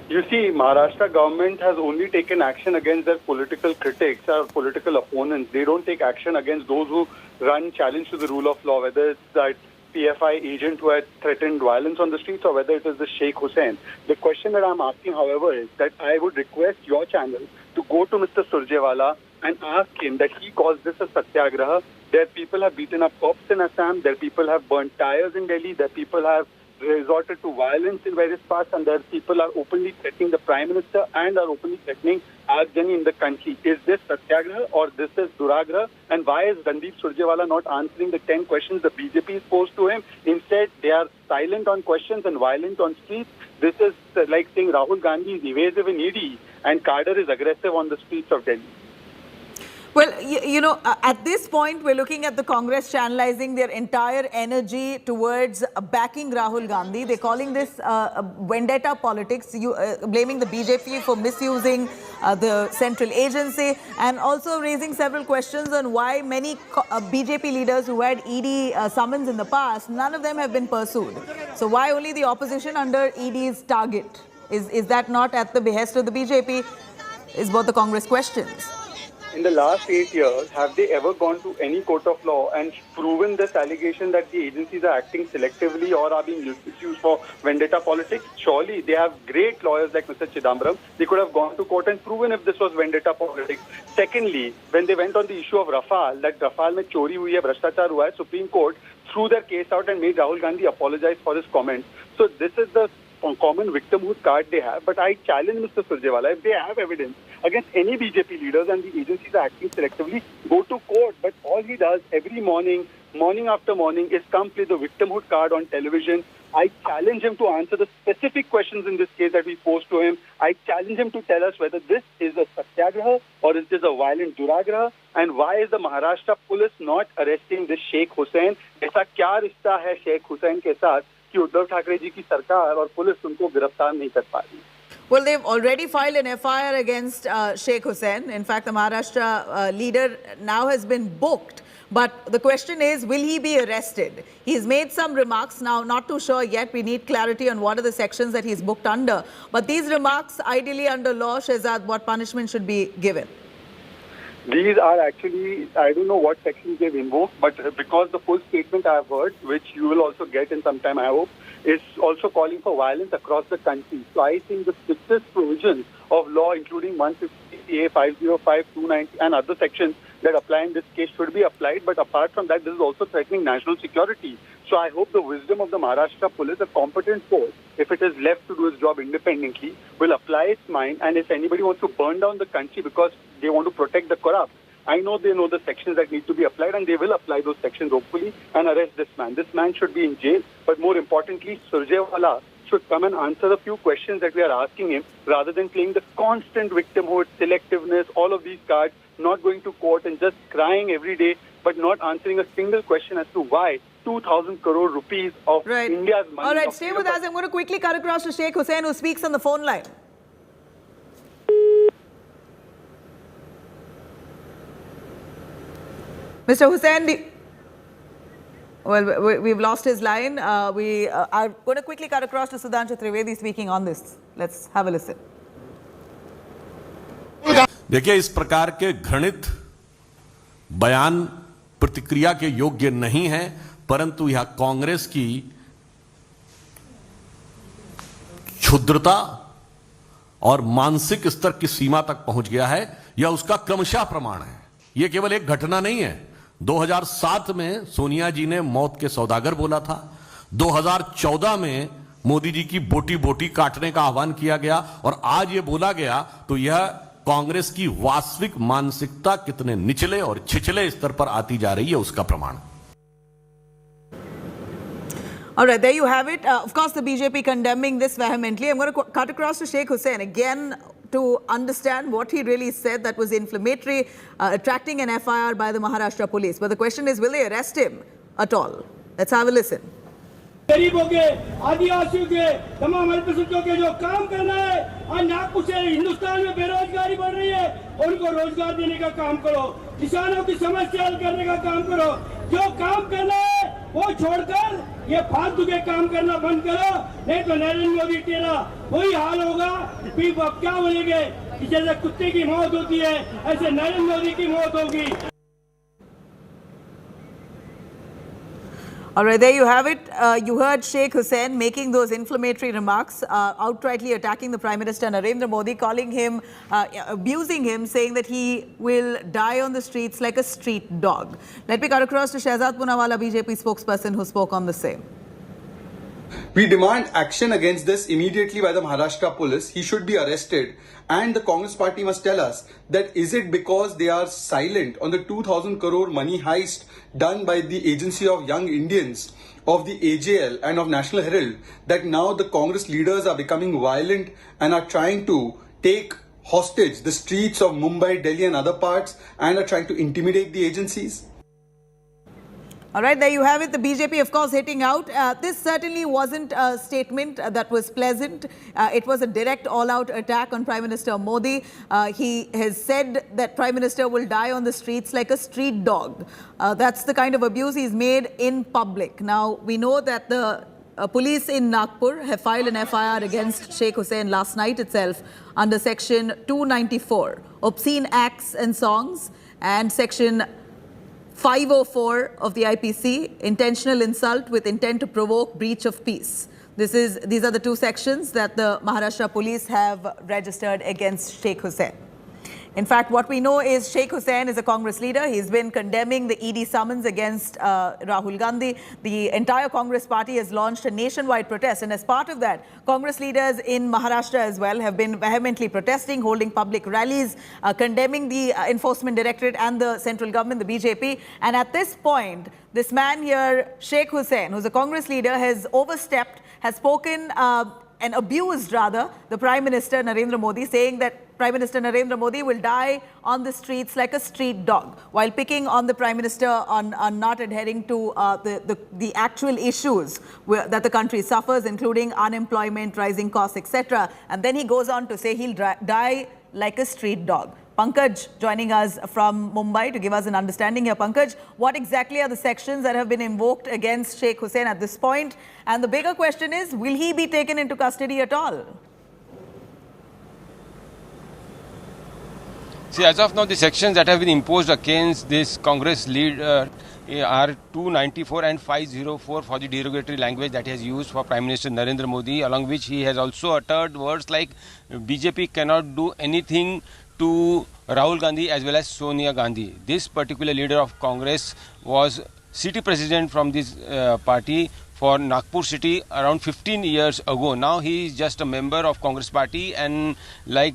You see, Maharashtra government has only taken action against their political critics or political opponents. They don't take action against those who run challenge to the rule of law, whether it's that PFI agent who had threatened violence on the streets or whether it is the Sheikh Hussain. The question that I'm asking, however, is that I would request your channel to go to Mr. Surjewala and ask him that he calls this a satyagraha. Their people have beaten up cops in Assam, their people have burnt tires in Delhi, their people have resorted to violence in various parts, and their people are openly threatening the Prime Minister and are openly threatening Agjani in the country. Is this satyagraha or this is duragraha? And why is Randeep Surjewala not answering the 10 questions the BJP is posed to him? Instead, they are silent on questions and violent on streets. This is like saying Rahul Gandhi is evasive in ED and Kader is aggressive on the streets of Delhi. Well, you know, at this point, we're looking at the Congress channelizing their entire energy towards backing Rahul Gandhi. They're calling this vendetta politics, blaming the BJP for misusing the central agency and also raising several questions on why many BJP leaders who had ED summons in the past, none of them have been pursued. So why only the opposition under ED's target? Is that not at the behest of the BJP? Is what the Congress questions. In the last 8 years, have they ever gone to any court of law and proven this allegation that the agencies are acting selectively or are being used for vendetta politics? Surely they have great lawyers like Mr. Chidambaram. They could have gone to court and proven if this was vendetta politics. Secondly, when they went on the issue of Rafale, that Rafale mein chori hui hai, bhrashtachar hua hai, Supreme Court threw their case out and made Rahul Gandhi apologize for his comments. So this is the common victimhood card they have. But I challenge Mr. Surjewala, if they have evidence against any BJP leaders and the agencies are acting selectively, go to court. But all he does every morning, morning after morning, is come play the victimhood card on television. I challenge him to answer the specific questions in this case that we posed to him. I challenge him to tell us whether this is a satyagraha or is this a violent duragraha, and why is the Maharashtra police not arresting this Sheikh Hussain? ऐसा क्या रिश्ता है शेख हुसैन के साथ कि उद्धव ठाकरे जी की सरकार और पुलिस उनको गिरफ्तार नहीं कर पा रही? Well, they've already filed an FIR against Sheikh Hussain. In fact, the Maharashtra leader now has been booked. But the question is, will he be arrested? He's made some remarks now, not too sure yet. We need clarity on what are the sections that he's booked under. But these remarks, ideally under law, Shehzad, what punishment should be given? These are actually, I don't know what sections they've invoked, but because the full statement I have heard, which you will also get in some time, I hope, is also calling for violence across the country. So I think the strictest provisions of law, including 150A, 505, 290 and other sections that apply in this case should be applied. But apart from that, this is also threatening national security. So I hope the wisdom of the Maharashtra police, a competent force, if it is left to do its job independently, will apply its mind. And if anybody wants to burn down the country because they want to protect the corrupt, I know they know the sections that need to be applied, and they will apply those sections hopefully and arrest this man. This man should be in jail. But more importantly, Surjewala should come and answer a few questions that we are asking him, rather than playing the constant victimhood, selectiveness, all of these cards, not going to court and just crying every day, but not answering a single question as to why 2,000 crore rupees of India's money. All right, stay with us. I'm going to quickly cut across to Sheikh Hussain, who speaks on the phone line. Mr. Hussain, well, we've lost his line. We are going to quickly cut across to Sudhanshu Trivedi speaking on this. Let's have a listen. देखिए, इस प्रकार के घृणित बयान प्रतिक्रिया के योग्य नहीं है, परंतु यह कांग्रेस की क्षुद्रता और मानसिक स्तर की सीमा तक पहुंच गया है। यह उसका क्रमशः प्रमाण है। यह केवल एक घटना नहीं है। 2007 में सोनिया जी ने मौत के सौदागर बोला था। 2014 में मोदी जी की बोटी बोटी काटने का आह्वान किया गया और आज यह बोला गया, तो यह कांग्रेस की वास्तविक मानसिकता कितने निचले और छिछले स्तर पर आती जा रही है उसका प्रमाण। All right, there you have it. Of course, the BJP condemning this vehemently. I'm going to cut across to Sheikh Hussain again to understand what he really said that was inflammatory, attracting an FIR by the Maharashtra police. But the question is, will they arrest him at all? Let's have a listen. गरीबों के, आदिवासियों के, तमाम अल्पसंख्यकों के जो काम करना है, आज नागपुर से हिंदुस्तान में बेरोजगारी बढ़ रही है, उनको रोजगार देने का काम करो, किसानों की समस्या हल करने का काम करो, जो काम करना है वो छोड़कर ये फालतू के काम करना बंद करो, नहीं तो नरेंद्र मोदी तेरा वही हाल होगा। फिर अब क्या बोलेंगे कि जैसे कुत्ते की मौत होती है, ऐसे नरेंद्र मोदी की मौत होगी। All right, there you have it. You heard Sheikh Hussain making those inflammatory remarks, outrightly attacking the Prime Minister Narendra Modi, calling him, abusing him, saying that he will die on the streets like a street dog. Let me cut across to Shehzad Poonawala, BJP spokesperson, who spoke on the same. We demand action against this immediately by the Maharashtra police. He should be arrested. And the Congress party must tell us that is it because they are silent on the 2,000 crore money heist done by the Agency of Young Indians, of the AJL and of National Herald, that now the Congress leaders are becoming violent and are trying to take hostage the streets of Mumbai, Delhi and other parts and are trying to intimidate the agencies? All right, there you have it. The BJP, of course, hitting out. This certainly wasn't a statement that was pleasant. It was a direct all-out attack on Prime Minister Modi. He has said that Prime Minister will die on the streets like a street dog. That's the kind of abuse he's made in public. Now, we know that the police in Nagpur have filed an FIR against Sheikh Hussain last night itself under Section 294, Obscene Acts and Songs, and Section 504 of the IPC, intentional insult with intent to provoke breach of peace. These are the two sections that the Maharashtra police have registered against Sheikh Hussain. In fact, what we know is Sheikh Hussain is a Congress leader. He's been condemning the ED summons against Rahul Gandhi. The entire Congress party has launched a nationwide protest. And as part of that, Congress leaders in Maharashtra as well have been vehemently protesting, holding public rallies, condemning the Enforcement Directorate and the central government, the BJP. And at this point, this man here, Sheikh Hussain, who's a Congress leader, has overstepped, has spoken and abused, rather, the Prime Minister Narendra Modi, saying that Prime Minister Narendra Modi will die on the streets like a street dog, while picking on the Prime Minister on not adhering to the actual issues that the country suffers, including unemployment, rising costs, etc. And then he goes on to say he'll die like a street dog. Pankaj joining us from Mumbai to give us an understanding here. Pankaj, what exactly are the sections that have been invoked against Sheikh Hussain at this point? And the bigger question is, will he be taken into custody at all? See, as of now, the sections that have been imposed against this Congress leader are 294 and 504 for the derogatory language that he has used for Prime Minister Narendra Modi, along which he has also uttered words like BJP cannot do anything to Rahul Gandhi as well as Sonia Gandhi. This particular leader of Congress was city president from this party for Nagpur city around 15 years ago. Now he is just a member of Congress party, and like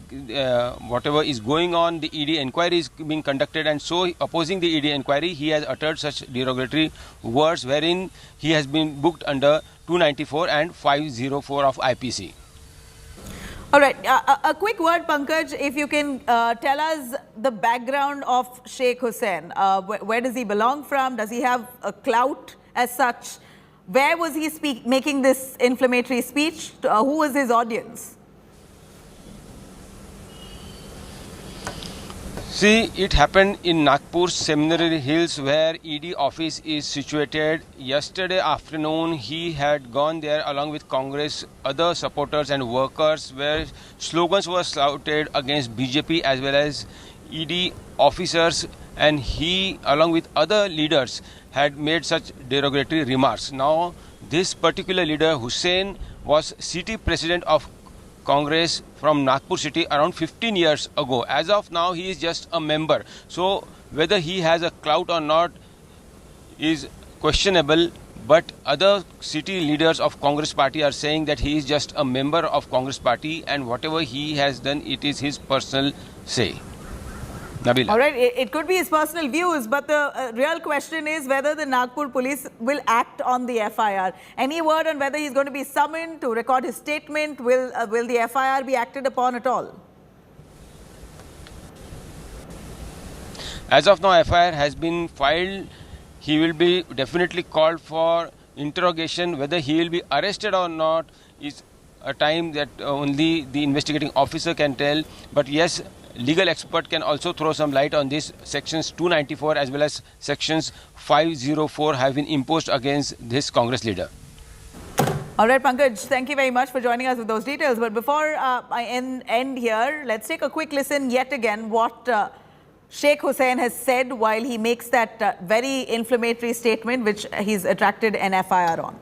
whatever is going on, the ED inquiry is being conducted, and so opposing the ED inquiry, he has uttered such derogatory words wherein he has been booked under 294 and 504 of IPC. All right, a quick word, Pankaj, if you can tell us the background of Sheikh Hussain. Where does he belong from? Does he have a clout as such? Where was he making this inflammatory speech? Who was his audience? See, it happened in Nagpur's Seminary Hills where ED office is situated. Yesterday afternoon, he had gone there along with Congress, other supporters and workers where slogans were shouted against BJP as well as ED officers, and he along with other leaders had made such derogatory remarks. Now, this particular leader, Hussain, was city president of Congress from Nagpur city around 15 years ago. As of now, he is just a member. So whether he has a clout or not is questionable. But other city leaders of Congress party are saying that he is just a member of Congress party, and whatever he has done, it is his personal say. Nabila. All right, it could be his personal views, but the real question is whether the Nagpur police will act on the FIR. Any word on whether he's going to be summoned to record his statement? Will the FIR be acted upon at all? As of now, FIR has been filed. He will be definitely called for interrogation. Whether he will be arrested or not is a time that only the investigating officer can tell. But yes, legal expert can also throw some light on this. Sections 294 as well as sections 504 have been imposed against this Congress leader. All right, Pankaj, thank you very much for joining us with those details. But before I end here, let's take a quick listen yet again what Sheikh Hussain has said while he makes that very inflammatory statement which he's attracted an FIR on.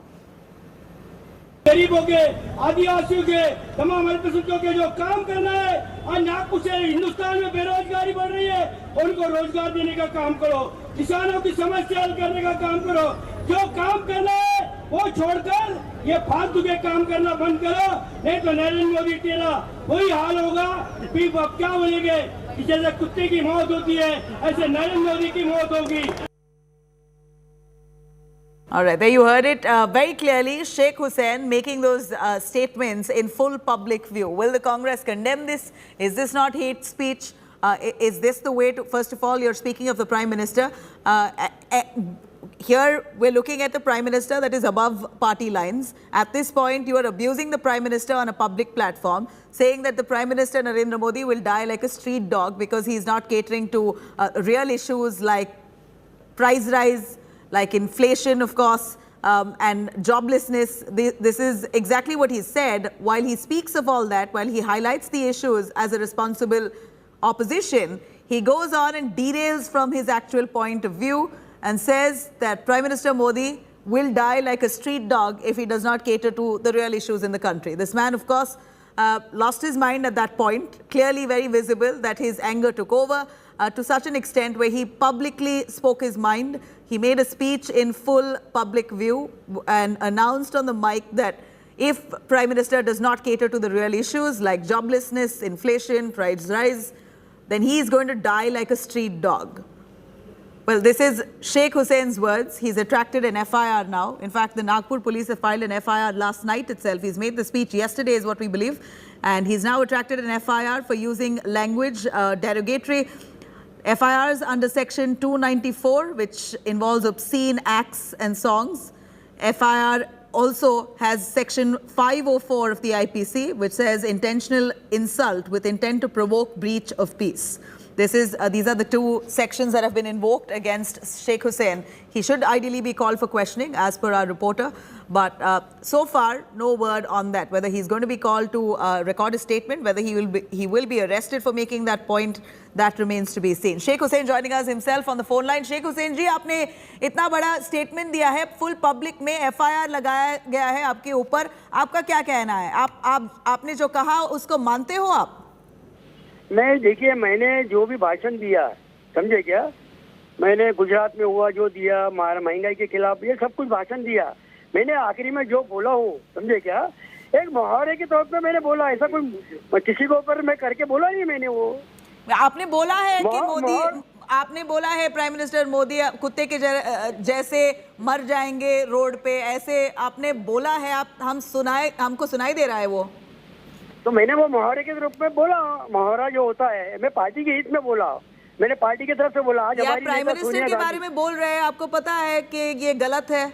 गरीबों के, आदिवासियों के, तमाम अल्पसंख्यकों के जो काम करना है, आज नागपुर से हिंदुस्तान में बेरोजगारी बढ़ रही है, उनको रोजगार देने का काम करो, किसानों की समस्या हल करने का काम करो, जो काम करना है वो छोड़कर ये फालतू के काम करना बंद करो, नहीं तो नरेंद्र मोदी तेरा वही हाल होगा। फिर आप क्या बोलेंगे कि जैसे कुत्ते की मौत होती है ऐसे नरेंद्र मोदी की मौत होगी। All right, there you heard it very clearly. Sheikh Hussain making those statements in full public view. Will the Congress condemn this? Is this not hate speech? Is this the way to, first of all, you're speaking of the Prime Minister. Here, we're looking at the Prime Minister that is above party lines. At this point, you are abusing the Prime Minister on a public platform, saying that the Prime Minister, Narendra Modi, will die like a street dog because he's not catering to real issues like price rise, like inflation, of course, and joblessness. This is exactly what he said. While he speaks of all that, while he highlights the issues as a responsible opposition, he goes on and derails from his actual point of view and says that Prime Minister Modi will die like a street dog if he does not cater to the real issues in the country. This man, of course, lost his mind at that point, clearly very visible that his anger took over to such an extent where he publicly spoke his mind. He made a speech in full public view and announced on the mic that if Prime Minister does not cater to the real issues like joblessness, inflation, price rise, then he is going to die like a street dog. Well, this is Sheikh Hussain's words. He's attracted an FIR now. In fact, the Nagpur police have filed an FIR last night itself. He's made the speech yesterday is what we believe. And he's now attracted an FIR for using language derogatory. FIRs under section 294, which involves obscene acts and songs. FIR also has section 504 of the IPC, which says intentional insult with intent to provoke breach of peace. These are the two sections that have been invoked against Sheikh Hussain. He should ideally be called for questioning, as per our reporter. But so far, no word on that. Whether he's going to be called to record a statement, whether he will be arrested for making that point, that remains to be seen. Sheikh Hussain joining us himself on the phone line. Sheikh Hussain ji, आपने इतना बड़ा statement दिया है, full public में FIR लगाया गया है आपके ऊपर. आपका क्या कहना है? आपने जो कहा उसको मानते हो आप? मैं देखिए, मैंने जो भी भाषण दिया, समझे क्या, मैंने गुजरात में हुआ जो दिया, महंगाई के खिलाफ, ये सब कुछ भाषण दिया. मैंने आखिरी में जो बोला हूँ, समझे क्या, एक मुहावरे के तौर पे मैंने बोला. ऐसा कोई किसी के ऊपर मैं करके बोला नहीं मैंने. वो आपने बोला है कि मोदी, आपने बोला है प्राइम मिनिस्टर मोदी कुत्ते के जैसे मर जाएंगे रोड पे, ऐसे आपने बोला है. आप हमको सुनाई दे रहा है वो. तो मैंने वो मुहावरे के रूप में बोला. मुहावरा जो होता है, मैं पार्टी के हित में बोला, मैंने पार्टी की तरफ से बोला. आज हमारी प्राइम मिनिस्टर के बारे में बोल रहे हैं, आपको पता है कि ये गलत है.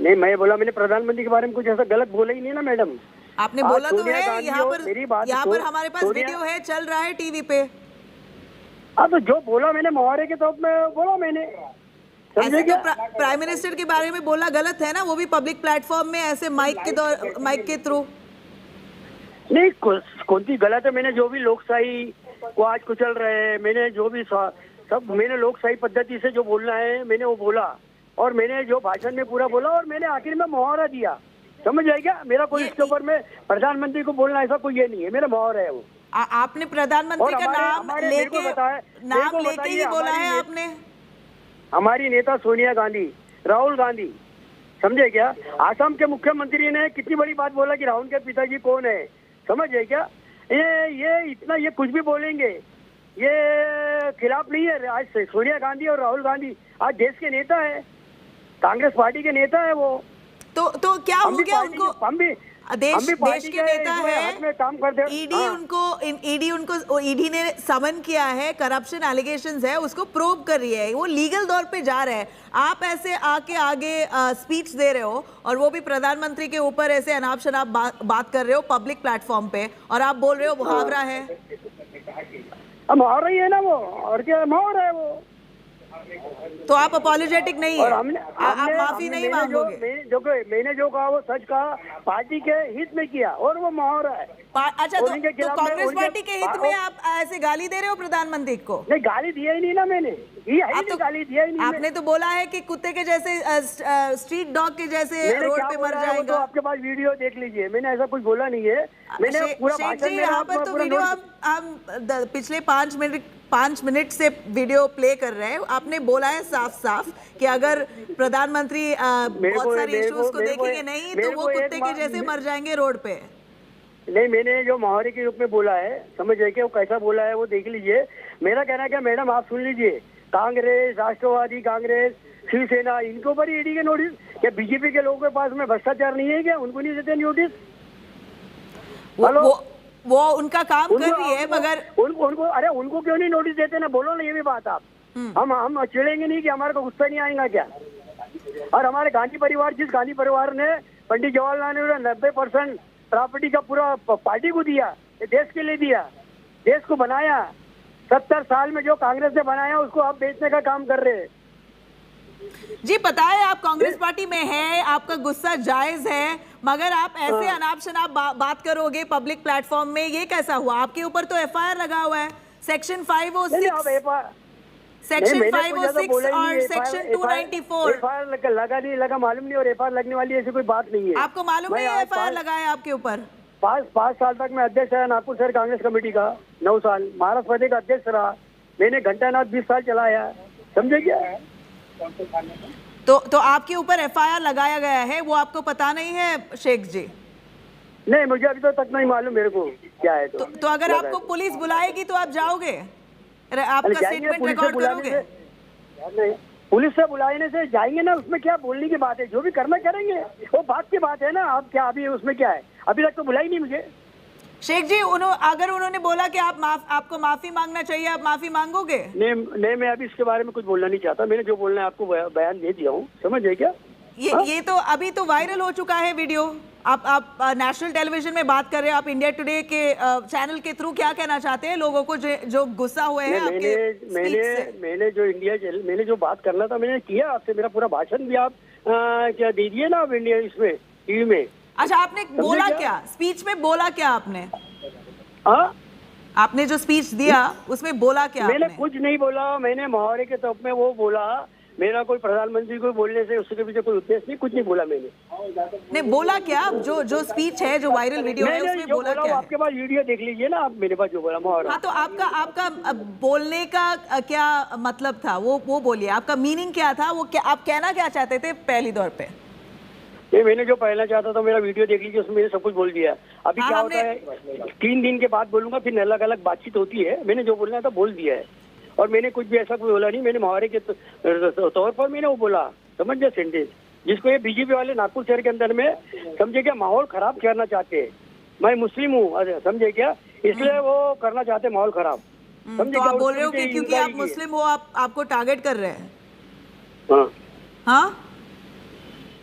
नहीं, मैं बोला, मैंने प्रधानमंत्री के बारे में कुछ ऐसा गलत बोला ही नहीं ना मैडम. आपने बोला तो है. यहाँ पर हमारे पास वीडियो है, चल रहा है टीवी पे. हाँ तो जो बोला मैंने मुहावरे के तौर में बोला मैंने, ऐसे तो प्राइम मिनिस्टर के बारे में बोलना गलत है ना, वो भी पब्लिक प्लेटफॉर्म में ऐसे माइक के थ्रू। नहीं कौन सी गलत है, मैंने जो भी लोकशाही को आज कुचल रहे हैं, मैंने जो भी सब मैंने लोकशाही पद्धति से जो बोलना है मैंने वो बोला, और मैंने जो भाषण में पूरा बोला, और मैंने आखिर में मुहावरा दिया, समझ आए क्या? मेरा कोई इसके ऊपर में प्रधानमंत्री को बोलना ऐसा कोई ये नहीं है, मेरा मुहावरा है वो। आपने प्रधानमंत्री का नाम लेके ही बोला है आपने? हमारी नेता सोनिया गांधी, राहुल गांधी, समझे क्या? आसाम के मुख्यमंत्री ने कितनी बड़ी बात बोला कि राहुल के पिताजी कौन है, समझ है क्या? ये इतना ये कुछ भी बोलेंगे, ये खिलाफ नहीं है। आज सोनिया गांधी और राहुल गांधी आज देश के नेता है, कांग्रेस पार्टी के नेता है वो। तो क्या हो गया उनको? हम भी देश के नेता है, काम करते हैं। ईडी ने समन किया है, करप्शन एलिगेशंस है, उसको प्रोब कर रही है, वो लीगल दौर पे जा रहा है। आप ऐसे आगे स्पीच दे रहे हो और वो भी प्रधानमंत्री के ऊपर ऐसे अनाप शनाप बात कर रहे हो पब्लिक प्लेटफॉर्म पे, और आप बोल रहे हो मुहावरा है। मुहावरा ही है ना वो, और क्या मुहावरा है वो? तो आप अपॉलोजेटिक नहीं है, आप माफी नहीं मांगोगे? मैंने जो कहा वो सच कहा, पार्टी के हित में किया, और वो मुहावरा है। अच्छा तो कांग्रेस पार्टी के हित में आप ऐसे गाली दे रहे हो प्रधानमंत्री को? नहीं, गाली दिया ही नहीं ना मैंने, गाली दिया ही नहीं। आपने तो बोला है कि कुत्ते के जैसे, स्ट्रीट डॉग के जैसे रोड पे मर जाएगा। तो आपके पास वीडियो देख लीजिए, मैंने ऐसा कुछ बोला नहीं है। मैंने पूरा भाषण में यहाँ पर तो वीडियो हम पिछले 5 मिनट से वीडियो प्ले कर रहे हैं। आपने बोला है साफ साफ कि अगर प्रधानमंत्री बहुत सारे इश्यूज को देखेंगे नहीं तो वो कुत्ते के जैसे मर जाएंगे रोड पे। नहीं, मैंने जो मुहावरे के रूप में बोला है, समझ है कि वो कैसा बोला है वो देख लीजिए। मेरा कहना क्या, मैडम आप सुन लीजिए, कांग्रेस, राष्ट्रवादी कांग्रेस, शिवसेना, इनके ऊपर ईडी के नोटिस। क्या बीजेपी के लोगों के पास में भ्रष्टाचार नहीं है क्या? उनको नहीं देते नोटिस? वो उनका काम कर रही है, मगर उनको क्यों नहीं नोटिस देते ना? बोलो ना ये भी बात आप। हम चिढ़ेंगे नहीं कि हमारे को गुस्सा नहीं आएगा क्या? और हमारे गांधी परिवार, जिस गांधी परिवार ने पंडित जवाहरलाल नेहरू 90% प्रॉपर्टी का पूरा पार्टी को दिया, देश के लिए दिया, देश को बनाया, 70 साल में जो कांग्रेस ने बनाया उसको आप बेचने का काम कर रहे हैं। जी पता है आप कांग्रेस पार्टी में है, आपका गुस्सा जायज है, मगर आप ऐसे अनाप शनाप बात करोगे पब्लिक प्लेटफॉर्म में, ये कैसा हुआ? आपके ऊपर तो एफआईआर लगा हुआ है, सेक्शन 506, सेक्शन 506 और सेक्शन 294। एफआईआर लगा नहीं लगा मालूम नहीं, और एफआईआर लगने वाली ऐसी कोई बात नहीं है। आपको मालूम नहीं है एफआईआर लगा है आपके ऊपर? 5 साल तक मैं अध्यक्ष रहा नागपुर शहर कांग्रेस कमेटी का, 9 साल महाराष्ट्र प्रदेश का अध्यक्ष रहा मैंने, घंटानाथ 20 साल चलाया, समझे क्या? तो आपके ऊपर एफआईआर लगाया गया है, वो आपको पता नहीं है शेख जी? नहीं, मुझे अभी तो तक नहीं मालूम मेरे को क्या है। तो अगर आपको पुलिस बुलाएगी तो आप जाओगे? आपका स्टेटमेंट रिकॉर्ड करोगे? पुलिस से बुलाने से जाएंगे ना, उसमें क्या बोलने की बात है? जो भी करना करेंगे, वो बात की बात है ना। आप क्या अभी उसमें क्या है? अभी तक तो बुलाई नहीं मुझे। शेख जी, अगर उन्होंने बोला कि आपको माफी मांगना चाहिए, आप माफी मांगोगे? नहीं, मैं अभी इसके बारे में कुछ बोलना नहीं चाहता। मैंने जो बोलना है आपको बयान दे दिया हूँ, समझ गए क्या? ये तो अभी तो वायरल हो चुका है वीडियो। आप नेशनल टेलीविजन में बात कर रहे हैं, आप इंडिया टुडे के चैनल के थ्रू क्या कहना चाहते हैं लोगों को जो गुस्सा हुए हैं आपके स्पीच से? मैंने जो बात करना था मैंने किया आपसे, मेरा पूरा भाषण भी आप क्या दे दिए ना आप इंडिया इसमें टीवी में। अच्छा, आपने बोला क्या स्पीच में? बोला क्या आपने? आपने जो स्पीच दिया उसमें बोला क्या? मैंने कुछ नहीं बोला, मैंने मुहावरे के तौर में वो बोला। मेरा कोई प्रधानमंत्री को बोलने से उसके पीछे कोई उद्देश्य नहीं, कुछ नहीं बोला मैंने। नहीं बोला क्या? जो स्पीच है, जो वायरल वीडियो है, उसमें बोला क्या? आपके पास वीडियो देख लीजिए ना आप, मेरे पास जो बोला मुहावरा। हाँ, तो आपका बोलने का क्या मतलब था वो बोलिए, आपका मीनिंग क्या था? वो क्या आप कहना क्या चाहते थे पहली दौर पे? मैंने जो कहना चाहता था मेरा वीडियो देख लीजिए, उसमें मैंने सब कुछ बोल दिया। अभी क्या होता है, 3 दिन के बाद बोलूंगा, फिर अलग अलग बातचीत होती है। मैंने जो बोलना था बोल दिया है, और मैंने कुछ भी ऐसा कोई बोला नहीं। मैंने मुहावरे के तौर पर मैंने वो बोला, समझ गए सेंटेंस, जिसको ये बीजेपी वाले नागपुर शहर के अंदर में समझे क्या माहौल खराब करना चाहते हैं। मैं मुस्लिम हूँ, समझे क्या, इसलिए वो करना चाहते माहौल खराब। तो आप बोल रहे हो कि क्योंकि आप मुस्लिम हो आपको टारगेट कर रहे हैं? हाँ,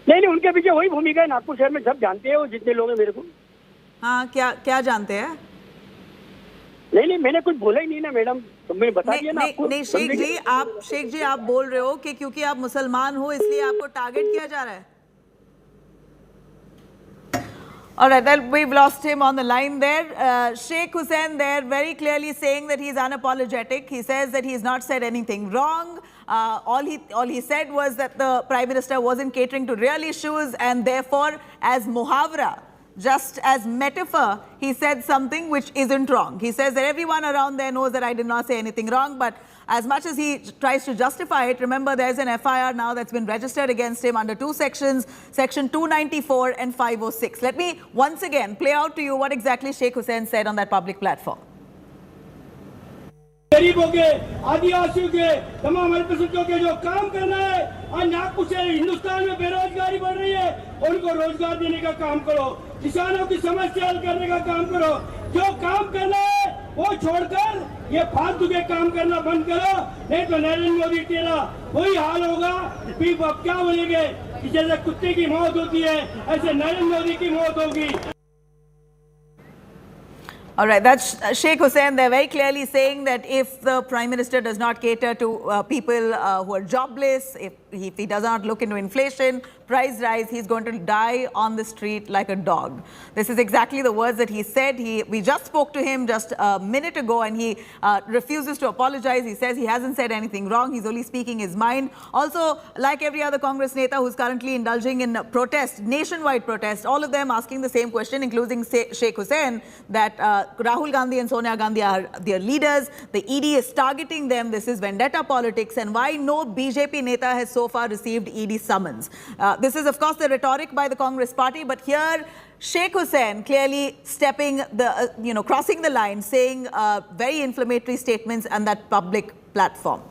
नहीं, उनके पीछे वही भूमिका है। नागपुर शहर में सब जानते हैं, वो जितने लोग हैं मेरे को। हाँ, क्या जानते हैं? नहीं मैंने कुछ बोला ही नहीं ना मैडम, तो मैंने बता दिया ना आपको। नहीं शेख जी आप बोल रहे हो कि क्योंकि आप मुसलमान हो इसलिए आपको टारगेट किया जा रहा है। All right, then we've lost him on the line there. Sheikh Hussain there very clearly saying that he's unapologetic. He says that he's not said anything wrong. All he said was that the Prime Minister wasn't catering to real issues, and therefore, as muhavra, just as metaphor, he said something which isn't wrong. He says that everyone around there knows that I did not say anything wrong, but as much as he tries to justify it, remember there's an FIR now that's been registered against him under two sections, section 294 and 506. Let me once again play out to you what exactly Sheikh Hussain said on that public platform. गरीबों के, आदिवासियों के, तमाम अल्पसंख्यकों के जो काम करना है, आज नागपुर से हिंदुस्तान में बेरोजगारी बढ़ रही है, उनको रोजगार देने का काम करो, किसानों की समस्या हल करने का काम करो, जो काम करना है वो छोड़कर ये फालतू के काम करना बंद करो, नहीं तो नरेंद्र मोदी तेरा वही हाल होगा। फिर आप क्या बोलेंगे कि जैसे कुत्ते की मौत होती है ऐसे नरेंद्र मोदी की मौत होगी। All right, that's Sheikh Hussain. They're very clearly saying that if the Prime Minister does not cater to people who are jobless, if he does not look into inflation, price rise, he's going to die on the street like a dog. This is exactly the words that he said. We just spoke to him just a minute ago, and he refuses to apologize. He says he hasn't said anything wrong. He's only speaking his mind. Also, like every other Congress neta who's currently indulging in protest, nationwide protest, all of them asking the same question, including Sheikh Hussain, that Rahul Gandhi and Sonia Gandhi are their leaders. The ED is targeting them. This is vendetta politics. And why no BJP neta has so far received ED summons? This is, of course, the rhetoric by the Congress party. But here, Sheikh Hussain clearly stepping the, crossing the line, saying very inflammatory statements on that public platform.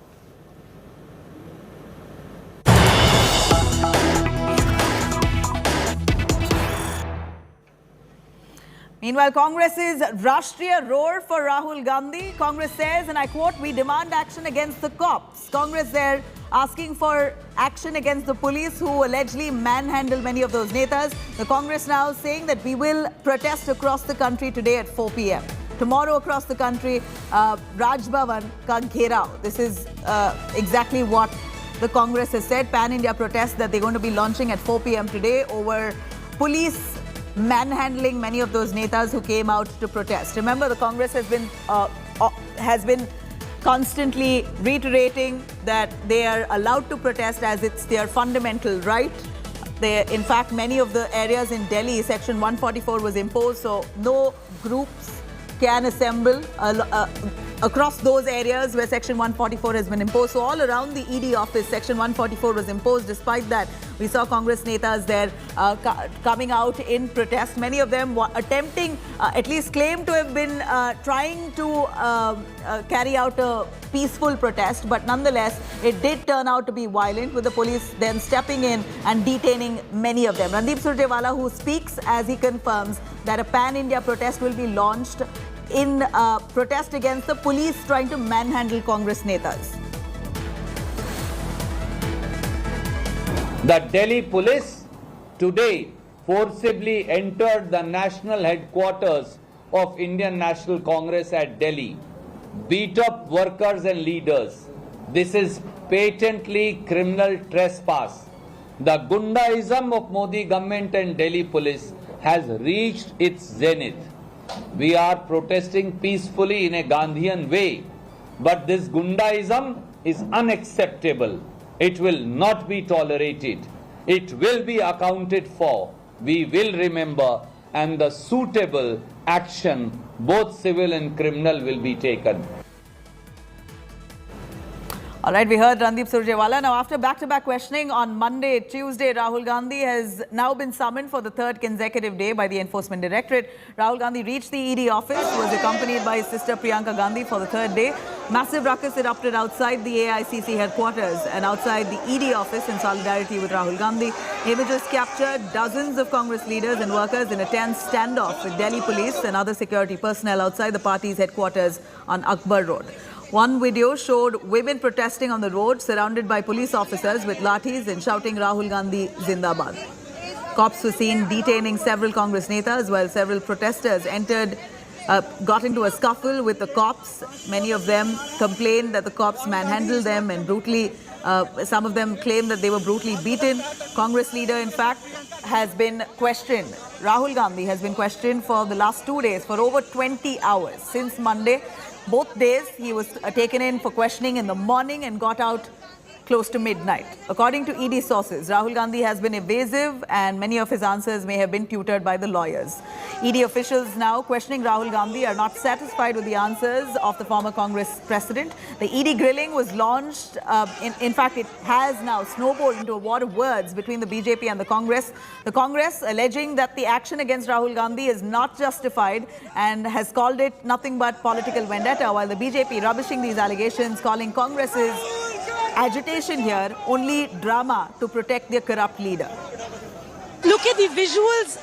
Meanwhile, Congress's Rashtriya roar for Rahul Gandhi. Congress says, and I quote, "We demand action against the cops." Congress there asking for action against the police who allegedly manhandled many of those netas. The Congress now saying that we will protest across the country today at 4 p.m. Tomorrow across the country, Raj Bhavan ka gherao. This is exactly what the Congress has said. Pan-India protest that they're going to be launching at 4 p.m. today over police manhandling many of those netas who came out to protest. Remember, the Congress has been constantly reiterating that they are allowed to protest as it's their fundamental right. In fact, many of the areas in Delhi, Section 144 was imposed, so no groups can assemble across those areas where Section 144 has been imposed. So all around the ED office, Section 144 was imposed. Despite that, we saw Congress netas there coming out in protest. Many of them attempting, at least claim to have been trying to carry out a peaceful protest. But nonetheless, it did turn out to be violent, with the police then stepping in and detaining many of them. Randeep Surjewala, who speaks as he confirms that a pan-India protest will be launched in protest against the police trying to manhandle Congress netas. The Delhi police today forcibly entered the national headquarters of Indian National Congress at Delhi, beat up workers and leaders. This is patently criminal trespass. The Gundaism of Modi government and Delhi police has reached its zenith. We are protesting peacefully in a Gandhian way, but this Gundaism is unacceptable. It will not be tolerated. It will be accounted for. We will remember, and the suitable action, both civil and criminal, will be taken. All right, we heard Randeep Surjewala. Now, after back-to-back questioning on Monday, Tuesday, Rahul Gandhi has now been summoned for the third consecutive day by the Enforcement Directorate. Rahul Gandhi reached the ED office, was accompanied by his sister Priyanka Gandhi for the third day. Massive ruckus erupted outside the AICC headquarters and outside the ED office in solidarity with Rahul Gandhi. Images captured dozens of Congress leaders and workers in a tense standoff with Delhi police and other security personnel outside the party's headquarters on Akbar Road. One video showed women protesting on the road, surrounded by police officers with lathis and shouting Rahul Gandhi Zindabad. Cops were seen detaining several Congress netas while several protesters entered got into a scuffle with the cops. Many of them complained that the cops manhandled them and brutally, some of them claim that they were brutally beaten. Congress leader, in fact, has been questioned. Rahul Gandhi has been questioned for the last 2 days, for over 20 hours. Since Monday, both days he was taken in for questioning in the morning and got out close to midnight. According to ED sources, Rahul Gandhi has been evasive and many of his answers may have been tutored by the lawyers. ED officials now questioning Rahul Gandhi are not satisfied with the answers of the former Congress president. The ED grilling was launched. In fact, it has now snowballed into a war of words between the BJP and the Congress. The Congress alleging that the action against Rahul Gandhi is not justified and has called it nothing but political vendetta, while the BJP rubbishing these allegations, calling Congress's agitation here only drama to protect their corrupt leader. Look at the visuals.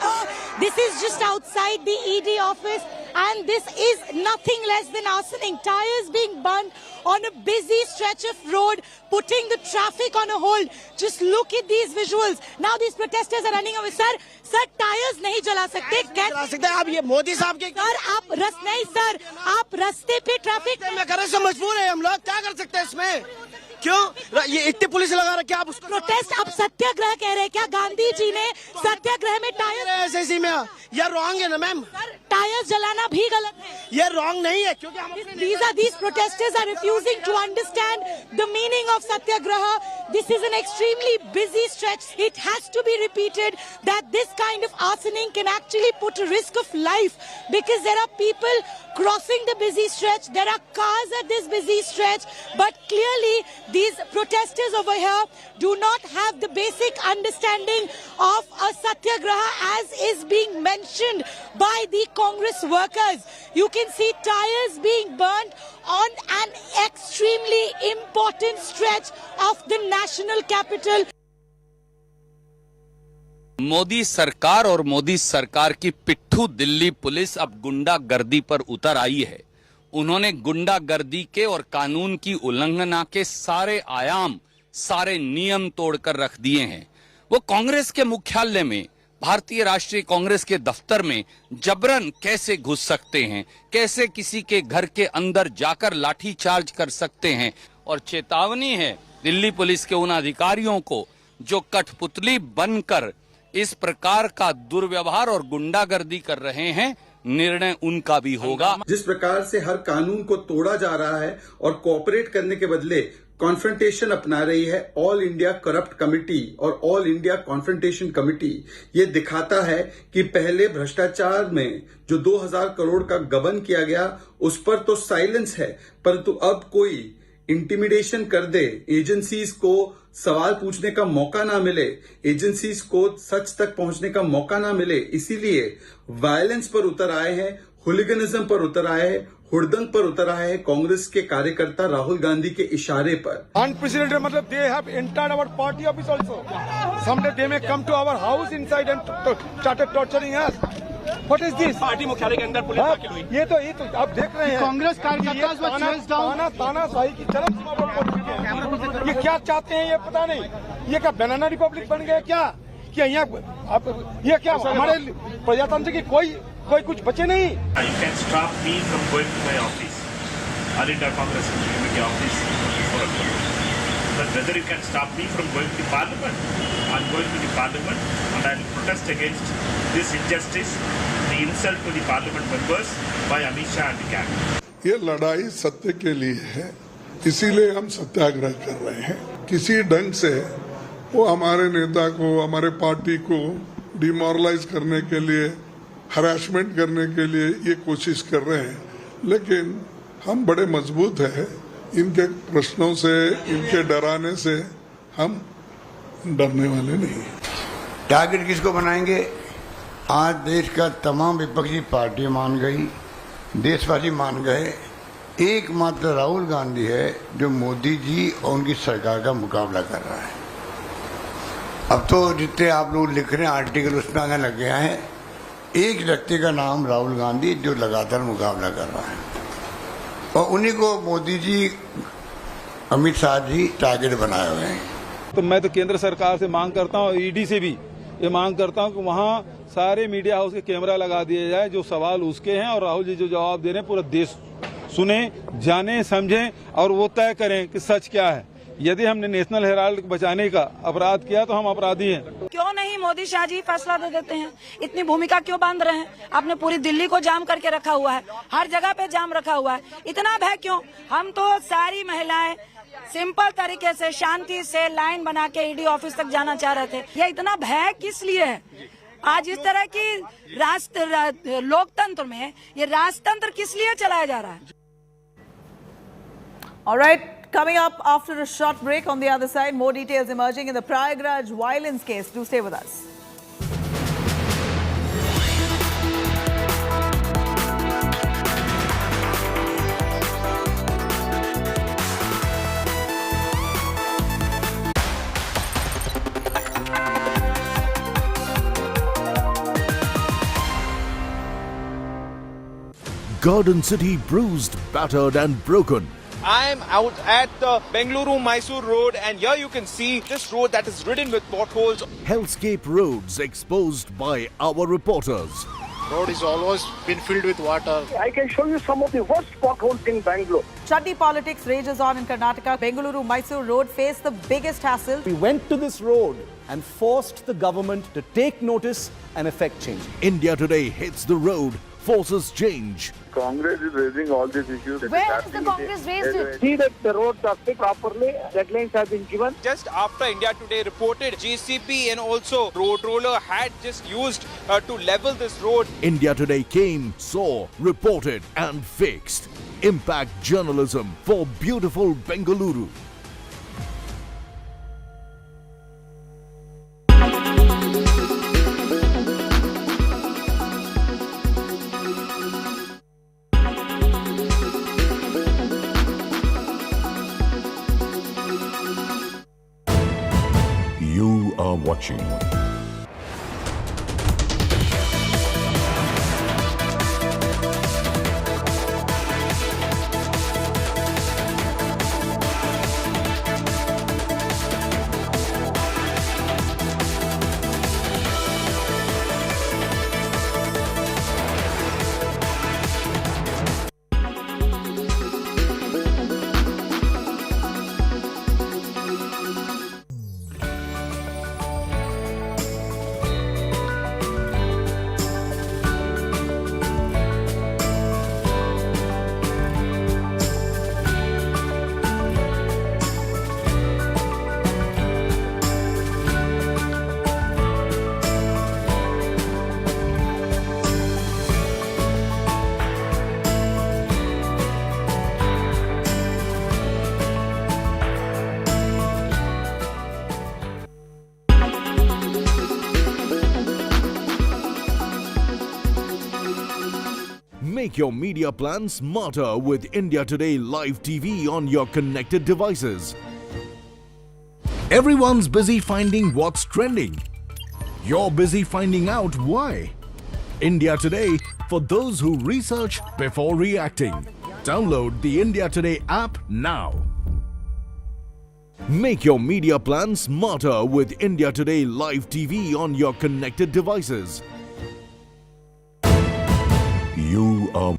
This is just outside the ED office, and this is nothing less than arsoning. Tires being burned on a busy stretch of road, putting the traffic on a hold. Just look at these visuals. Now these protesters are running away. Sir, tyres नहीं जला सकते, कैसे जला सकते हैं आप? ये मोदी साहब के सर, आप नहीं सर, आप रास्ते पे ट्रैफिक में करने से मजबूर है हम लोग, क्या कर सकते हैं इसमें? क्यों ये इतनी पुलिस लगा रखी है? आप उसको प्रोटेस्ट, आप सत्याग्रह कह रहे हैं क्या? गांधी जी ने सत्याग्रह में टायर ऐसे में ये रॉन्ग है ना मैम? टायर्स जलाना भी गलत है, ये रॉन्ग नहीं है क्योंकि these protesters are refusing to understand the meaning of satyagraha. This is an extremely busy stretch. It has to be repeated that this kind of arsoning can actually put a risk of life because there are people crossing the busy stretch. There are cars at this busy stretch, but clearly these protesters over here do not have the basic understanding of a satyagraha as is being mentioned by the Congress workers. You can see tires being burnt on an extremely important stretch of the national capital. Modi सरकार और मोदी सरकार की पिट्ठू Delhi police अब गुंडागर्दी पर उतर आई है। उन्होंने गुंडागर्दी के और कानून की उल्लंघना के सारे आयाम, सारे नियम तोड़कर रख दिए हैं। वो कांग्रेस के मुख्यालय में, भारतीय राष्ट्रीय कांग्रेस के दफ्तर में जबरन कैसे घुस सकते हैं, कैसे किसी के घर के अंदर जाकर लाठीचार्ज कर सकते हैं। और चेतावनी है दिल्ली पुलिस के उन अधिकारियों को जो कठपुतली बनकर इस प्रकार का दुर्व्यवहार और गुंडागर्दी कर रहे हैं, निर्णय उनका भी होगा। जिस प्रकार से हर कानून को तोड़ा जा रहा है और कोऑपरेट करने के बदले कॉन्फ्रंटेशन अपना रही है ऑल इंडिया करप्ट कमेटी और ऑल इंडिया कॉन्फ्रंटेशन कमेटी, ये दिखाता है कि पहले भ्रष्टाचार में जो 2000 करोड़ का गबन किया गया उस पर तो साइलेंस है, परंतु अब कोई इंटिमिडेशन कर दे, एजेंसीज को सवाल पूछने का मौका ना मिले, एजेंसीज को सच तक पहुंचने का मौका ना मिले, इसीलिए वायलेंस पर उतर आए हैं, हुलिगनिज्म पर उतर आए हैं, हुड़दंग पर उतर आए हैं कांग्रेस के कार्यकर्ता राहुल गांधी के इशारे पर। अनप्रेसिडेंटेड मतलब they have entered our party office also, someday they may come to our house inside and started torturing us. What is this? Party मुख्यालय के अंदर पुलिस दाखिल हुई। ये तो आप देख रहे हैं कांग्रेस कार्यकर्ता तानाशाही की चरम सीमा पर पहुंच चुके हैं। ये क्या चाहते हैं ये पता नहीं, ये क्या बनाना रिपब्लिक बन गया क्या? कि यहाँ आप ये क्या हमारे प्रजातंत्र की कोई कुछ बचे नहीं। You can stop me from going to my office, All India Congress Committee office, but whether you can stop me from going to Parliament, I'm going to the Parliament and I will protest against this injustice, the insult to the Parliament members by Amit Shah and the cabinet. ये लड़ाई सत्य के लिए है, इसीलिए हम सत्याग्रह कर रहे हैं। किसी ढंग से वो हमारे नेता को, हमारे पार्टी को डिमोरलाइज करने के लिए, हरासमेंट करने के लिए ये कोशिश कर रहे हैं, लेकिन हम बड़े मजबूत हैं। इनके प्रश्नों से, इनके डराने से हम डरने वाले नहीं। टारगेट किसको बनाएंगे? आज देश का तमाम विपक्षी पार्टी मान गई, देशवासी मान गए, एकमात्र राहुल गांधी है जो मोदी जी और उनकी सरकार का मुकाबला कर रहा है। अब तो जितने आप लोग लिख रहे हैं आर्टिकल उसमें आने लग गया है, एक व्यक्ति का नाम राहुल गांधी जो लगातार मुकाबला कर रहा है और उन्हीं को मोदी जी, अमित शाह जी टारगेट बनाए हुए हैं। तो मैं तो केंद्र सरकार से मांग करता हूँ, ईडी से भी, ये मांग करता हूं कि वहां सारे मीडिया हाउस के कैमरा लगा दिए जाए, जो सवाल उसके हैं और राहुल जी जो जवाब दे रहे हैं पूरा देश सुने, जाने, समझें और वो तय करें कि सच क्या है। यदि हमने नेशनल हेराल्ड को बचाने का अपराध किया तो हम अपराधी हैं। क्यों नहीं मोदी शाह जी फैसला दे देते हैं? इतनी भूमिका क्यों बांध रहे हैं? आपने पूरी दिल्ली को जाम करके रखा हुआ है, हर जगह पे जाम रखा हुआ है, इतना भय क्यों? हम तो सारी महिलाएं सिंपल तरीके से शांति से लाइन बना के ईडी ऑफिस तक जाना चाह रहे थे। ये इतना भय किस लिए है? आज इस तरह की लोकतंत्र में ये राजतंत्र किस लिए चलाया जा रहा है? All right, coming up after a short break, on the other side, more details emerging in the Prayagraj violence case. Do stay with us. Garden City bruised, battered and broken. I'm out at the Bengaluru-Mysore road, and here you can see this road that is ridden with potholes. Hellscape roads exposed by our reporters. Road is almost been filled with water. I can show you some of the worst potholes in Bangalore. Chutney politics rages on in Karnataka. Bengaluru-Mysore road faced the biggest hassle. We went to this road and forced the government to take notice and effect change. India Today hits the road, forces change. Congress is raising all these issues. Where has the Congress raised it? See that the roads are fixed properly, deadlines have been given. Just after India Today reported, JCP and also road roller had just used to level this road. India Today came, saw, reported and fixed. Impact journalism for beautiful Bengaluru. You are watching Make your media plan smarter with India Today Live TV on your connected devices. Everyone's busy finding what's trending. You're busy finding out why. India Today for those who research before reacting. Download the India Today app now. Make your media plan smarter with India Today Live TV on your connected devices. You are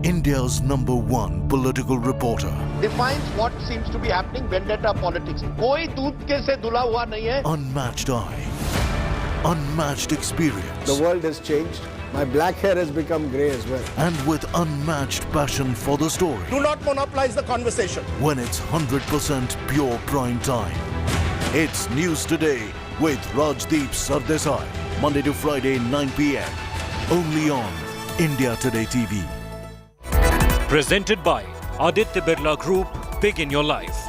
India's #1 political reporter. Defines what seems to be happening, vendetta politics. कोई दूध के से धुला हुआ नहीं है. Unmatched eye, unmatched experience. The world has changed. My black hair has become grey as well. And with unmatched passion for the story. Do not monopolize the conversation. When it's 100% pure prime time. It's News Today with Rajdeep Sardesai. Monday to Friday, 9 p.m. Only on India Today TV. Presented by Aditya Birla Group, Big in Your Life.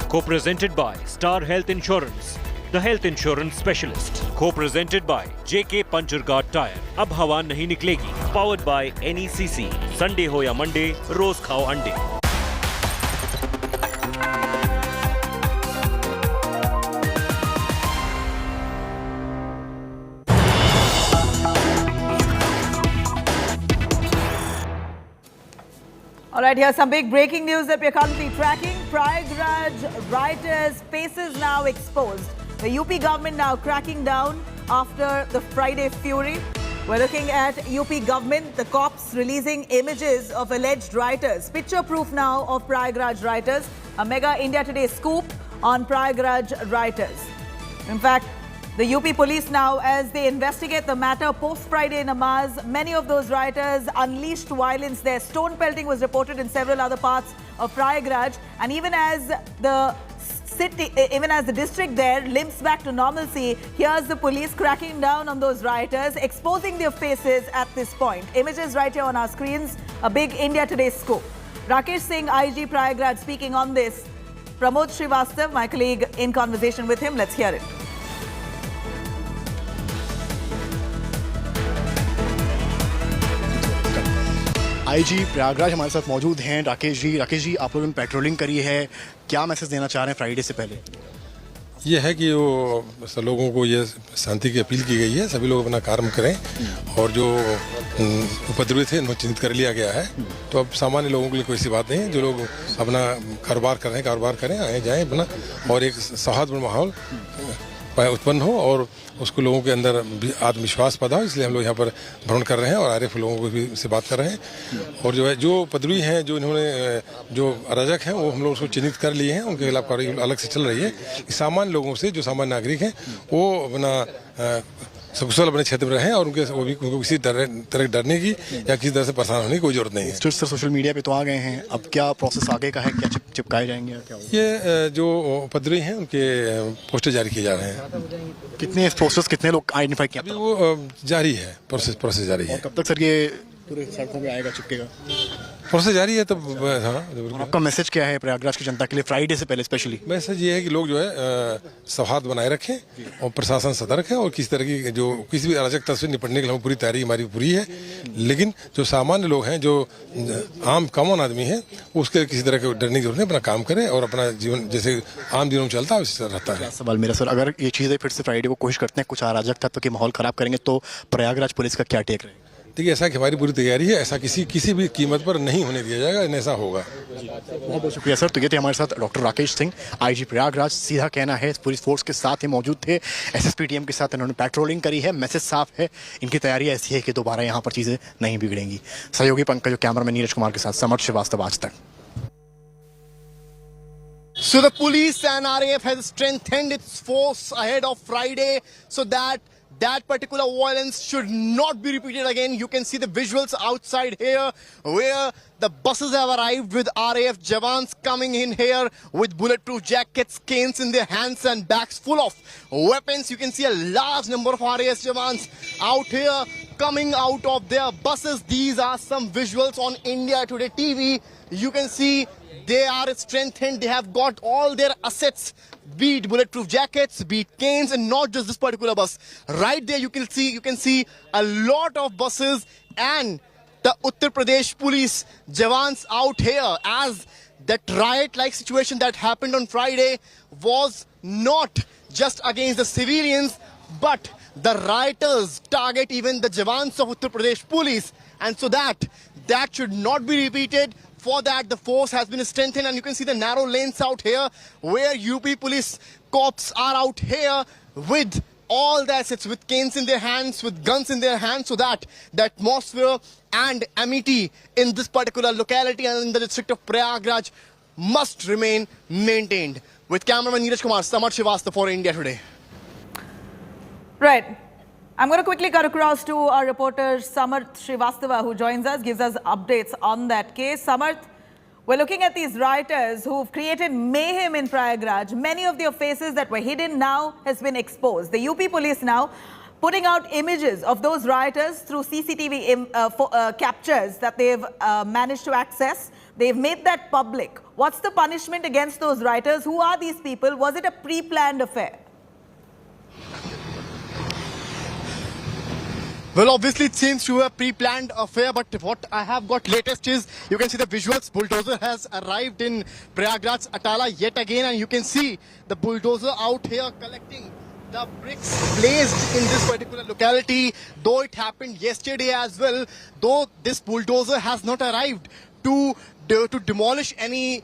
Co-presented by Star Health Insurance, the health insurance specialist. Co-presented by JK Pancharghat Tire. अब हवा नहीं निकलेगी. Powered by NECC. Sunday हो या Monday, रोज खाओ अंडे. All right, here's some big breaking news that we're currently tracking. Prayagraj rioters' faces now exposed. The UP government now cracking down after the Friday fury. We're looking at UP government, the cops releasing images of alleged rioters. Picture proof now of Prayagraj rioters. A mega India Today scoop on Prayagraj rioters. In fact, the UP police now, as they investigate the matter post-Friday namaz, many of those rioters unleashed violence there. Stone pelting was reported in several other parts of Prayagraj. And even as the district there limps back to normalcy, here's the police cracking down on those rioters, exposing their faces at this point. Images right here on our screens, a big India Today scoop. Rakesh Singh, IG Prayagraj, speaking on this. Pramod Srivastav, my colleague, in conversation with him. Let's hear it. IG Prayagraj हमारे साथ मौजूद हैं। राकेश जी आप लोगों ने patrolling करी है, क्या मैसेज देना चाह रहे हैं फ्राइडे से पहले? ये है कि वो लोगों को ये शांति की अपील की गई है, सभी लोग अपना कार्य करें और जो उपद्रवी थे उनको चिन्हित कर लिया गया है। तो अब सामान्य लोगों के लिए कोई सी बात नहीं है, जो लोग अपना कारोबार कर रहे हैं कारोबार करें, आए जाएं अपना, और एक सौहार्दपूर्ण माहौल उत्पन्न हो और उसको लोगों के अंदर आत्मविश्वास पैदा हो। इसलिए हम लोग यहाँ पर भ्रमण कर रहे हैं और आरएफ लोगों को भी से बात कर रहे हैं। और जो है जो उपद्रवी हैं, जो इन्होंने जो अराजक हैं, वो हम लोग उसको चिन्हित कर लिए हैं, उनके खिलाफ कार्रवाई अलग से चल रही है। सामान्य लोगों से, जो सामान्य नागरिक हैं, वो अपना सकुशल अपने क्षेत्र में रहें और उनको किसी तरह डरने की या किसी तरह से परेशान होने की कोई जरूरत नहीं है। सर सोशल मीडिया पे तो आ गए हैं, अब क्या प्रोसेस आगे का है, क्या चिपकाए जाएंगे या क्या होगा? ये जो उपद्रवी हैं उनके पोस्टर जारी किए जा रहे हैं। कितने प्रोसेस, कितने लोग आइडेंटिफाई किया? अभी वो जारी है, प्रोसेस जारी है। कब तक सर ये पूरे सड़कों पे आएगा, चिपकेगा? प्रोसेस जारी है। तब हाँ, आपका मैसेज क्या है प्रयागराज की जनता के लिए फ्राइडे से पहले स्पेशली? मैसेज ये है कि लोग जो है सौहार्द बनाए रखें और प्रशासन सतर्क है और किसी तरह की जो किसी भी अराजकता से निपटने के लिए पूरी तैयारी हमारी पूरी है। लेकिन जो सामान्य लोग हैं, जो आम कॉमन आदमी है, उसके किसी तरह के डरने की जरूरत नहीं, अपना काम करें और अपना जीवन जैसे आम जीवन चलता है उसी तरह रहता है। सवाल मेरा सर, अगर ये चीज़ें फिर से फ्राइडे को कोशिश करते हैं, कुछ अराजक तत्व के माहौल खराब करेंगे, तो प्रयागराज पुलिस का क्या टेक रहेगा? देखिए, ऐसा कि हमारी पूरी तैयारी है, ऐसा किसी भी कीमत पर नहीं होने दिया जाएगा, ऐसा होगा। बहुत बहुत शुक्रिया सर। तो ये थे हमारे साथ डॉक्टर राकेश सिंह, आईजी प्रयागराज। सीधा कहना है, पुलिस फोर्स के साथ ही मौजूद थे, एसएसपी टीम के साथ इन्होंने पेट्रोलिंग करी है। मैसेज साफ है, इनकी तैयारी ऐसी है कि दोबारा यहाँ पर चीज़ें नहीं बिगड़ेंगी। सहयोगी पंकज और कैमरामैन नीरज कुमार के साथ समर्थ श्रीवास्तव, आज तक। So the police and RAF has strengthened its force ahead of Friday so that particular violence should not be repeated again. You can see the visuals outside here where the buses have arrived with RAF jawans coming in here with bulletproof jackets, canes in their hands and bags full of weapons. You can see a large number of RAF jawans out here coming out of their buses. These are some visuals on India Today TV. You can see they are strengthened. They have got all their assets, be it bulletproof jackets, be it canes, and not just this particular bus. Right there, you can see a lot of buses and the Uttar Pradesh police jawans out here, as that riot-like situation that happened on Friday was not just against the civilians, but the rioters target even the jawans of Uttar Pradesh police, and so that should not be repeated. For that, the force has been strengthened, and you can see the narrow lanes out here where UP police cops are out here with all the assets, with canes in their hands, with guns in their hands, so that the atmosphere and amity in this particular locality and in the district of Prayagraj must remain maintained. With cameraman Neeraj Kumar, Samarth Srivastava for India Today. Right. I'm going to quickly cut across to our reporter Samarth Srivastava, who joins us, gives us updates on that case. Samarth, we're looking at these rioters who've created mayhem in Prayagraj. Many of their faces that were hidden now has been exposed. The UP police now putting out images of those rioters through CCTV captures that they've managed to access. They've made that public. What's the punishment against those rioters? Who are these people? Was it a pre-planned affair? Well, obviously it seems to be a pre-planned affair, but what I have got latest is, you can see the visuals. Bulldozer has arrived in Prayagraj Atala yet again, and you can see the bulldozer out here collecting the bricks placed in this particular locality. Though it happened yesterday as well, though this bulldozer has not arrived to to demolish any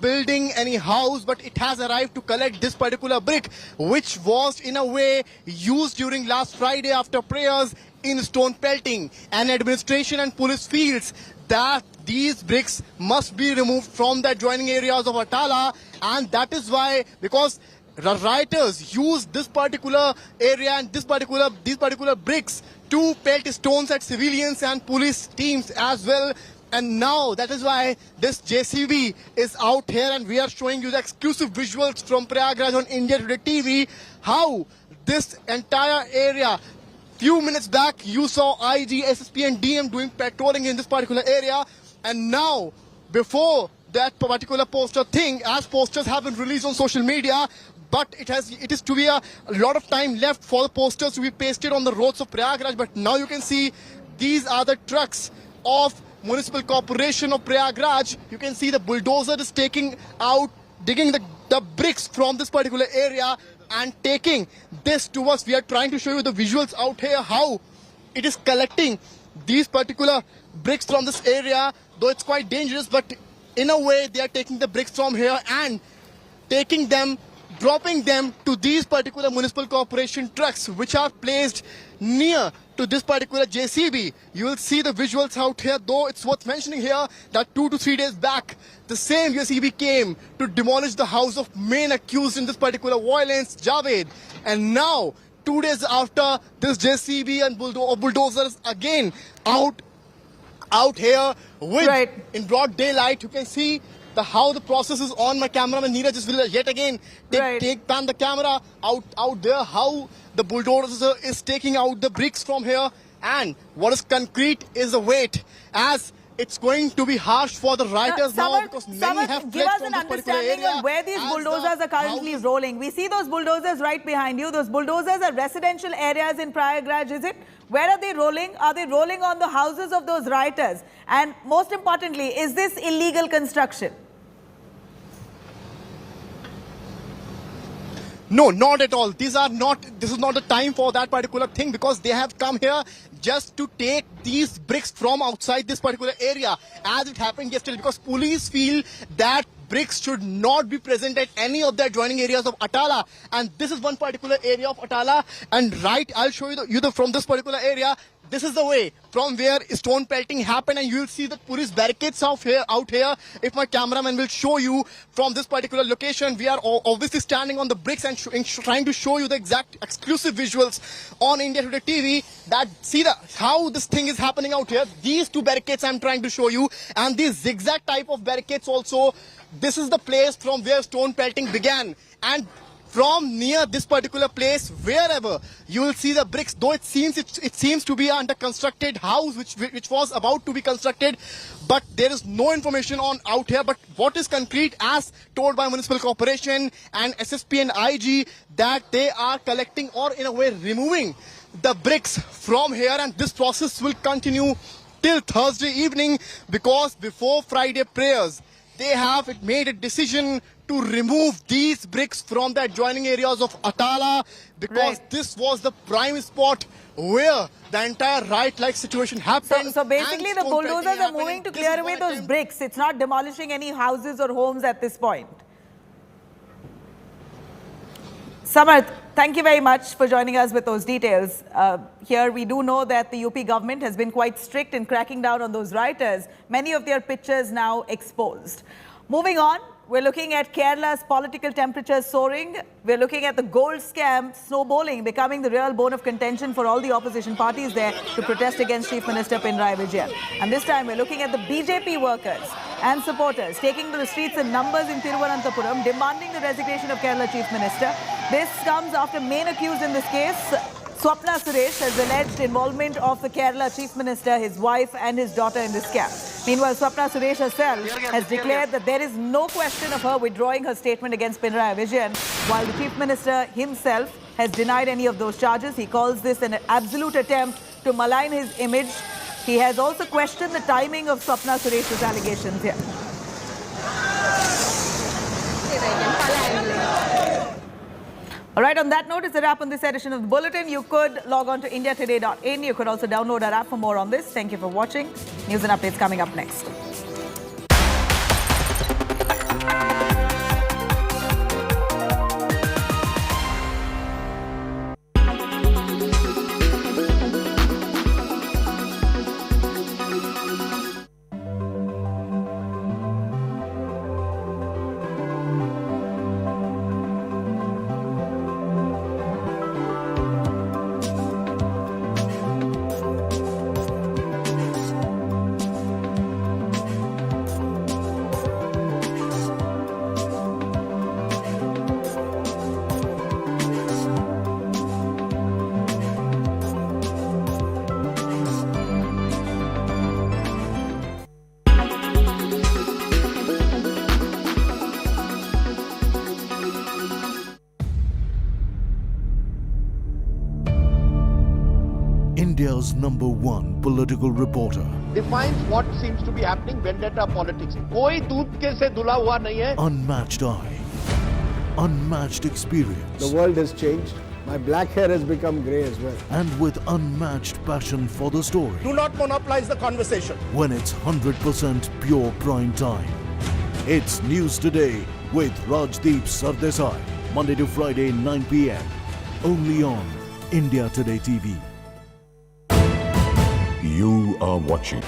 building, any house, but it has arrived to collect this particular brick, which was in a way used during last Friday after prayers in stone pelting. And administration and police feels that these bricks must be removed from the adjoining areas of Atala, and that is why, because the rioters used this particular area and these particular bricks to pelt stones at civilians and police teams as well. And now that is why this JCB is out here, and we are showing you the exclusive visuals from Prayagraj on India Today TV, how this entire area, few minutes back you saw IG, SSP and DM doing patrolling in this particular area, and now before that particular poster thing, as posters have been released on social media, but it is to be a lot of time left for the posters to be pasted on the roads of Prayagraj. But now you can see these are the trucks of Municipal Corporation of Prayagraj. You can see the bulldozer is taking out, digging the bricks from this particular area and taking this to us. We are trying to show you the visuals out here, how it is collecting these particular bricks from this area, though it's quite dangerous, but in a way they are taking the bricks from here and taking them, dropping them to these particular Municipal Corporation trucks, which are placed near to this particular JCB. You will see the visuals out here, though it's worth mentioning here that 2 to 3 days back, the same JCB came to demolish the house of main accused in this particular violence, Javed. And now, 2 days after, this JCB and bulldozers again out here with, in broad daylight, you can see how the process is on. My cameraman Neeraj will yet again pan the camera out there, how the bulldozer is taking out the bricks from here, and what is concrete is the weight, as it's going to be harsh for the rioters now, because many have give us an understanding of where these bulldozers are currently rolling. We see those bulldozers right behind you. Those bulldozers are residential areas in Prayagraj, is it? Where are they rolling? Are they rolling on the houses of those rioters? And most importantly, is this illegal construction? No, not at all. This is not the time for that particular thing, because they have come here just to take these bricks from outside this particular area, as it happened yesterday, because police feel that bricks should not be present at any of the adjoining areas of Atala. And this is one particular area of Atala, and I'll show you from this particular area. This is the way from where stone pelting happened, and you will see the police barricades out here. If my cameraman will show you from this particular location, we are obviously standing on the bricks and trying to show you the exact exclusive visuals on India Today TV. That see how this thing is happening out here. These two barricades I'm trying to show you, and these zigzag type of barricades also. This is the place from where stone pelting began, and from near this particular place, wherever you will see the bricks, though it seems to be an under constructed house which was about to be constructed, but there is no information on out here. But what is concrete, as told by Municipal Corporation and SSP and IG, that they are collecting, or in a way removing, the bricks from here, and this process will continue till Thursday evening, because before Friday prayers they have made a decision to remove these bricks from the adjoining areas of Atala, because this was the prime spot where the entire riot-like situation happened. So basically the bulldozers are moving to clear away those bricks. It's not demolishing any houses or homes at this point. Samarth, thank you very much for joining us with those details. Here we do know that the UP government has been quite strict in cracking down on those rioters. Many of their pictures now exposed. Moving on, we're looking at Kerala's political temperatures soaring. We're looking at the gold scam snowballing, becoming the real bone of contention for all the opposition parties there to protest against Chief Minister Pinarayi Vijayan. And this time we're looking at the BJP workers and supporters taking to the streets in numbers in Thiruvananthapuram, demanding the resignation of Kerala Chief Minister. This comes after main accused in this case, Swapna Suresh, has alleged involvement of the Kerala Chief Minister, his wife and his daughter in this scam. Meanwhile, Swapna Suresh herself has declared that there is no question of her withdrawing her statement against Pinarayi Vijayan, while the Chief Minister himself has denied any of those charges. He calls this an absolute attempt to malign his image. He has also questioned the timing of Swapna Suresh's allegations here. All right, on that note, it's a wrap on this edition of the Bulletin. You could log on to indiatoday.in. You could also download our app for more on this. Thank you for watching. News and updates coming up next. India's #1 political reporter. Defines what seems to be happening, vendetta politics. कोई दूध के से धुला हुआ नहीं है. Unmatched eye, unmatched experience. The world has changed. My black hair has become grey as well. And with unmatched passion for the story. Do not monopolize the conversation. When it's 100% pure prime time. It's News Today with Rajdeep Sardesai. Monday to Friday, 9 p.m. Only on India Today TV. You are watching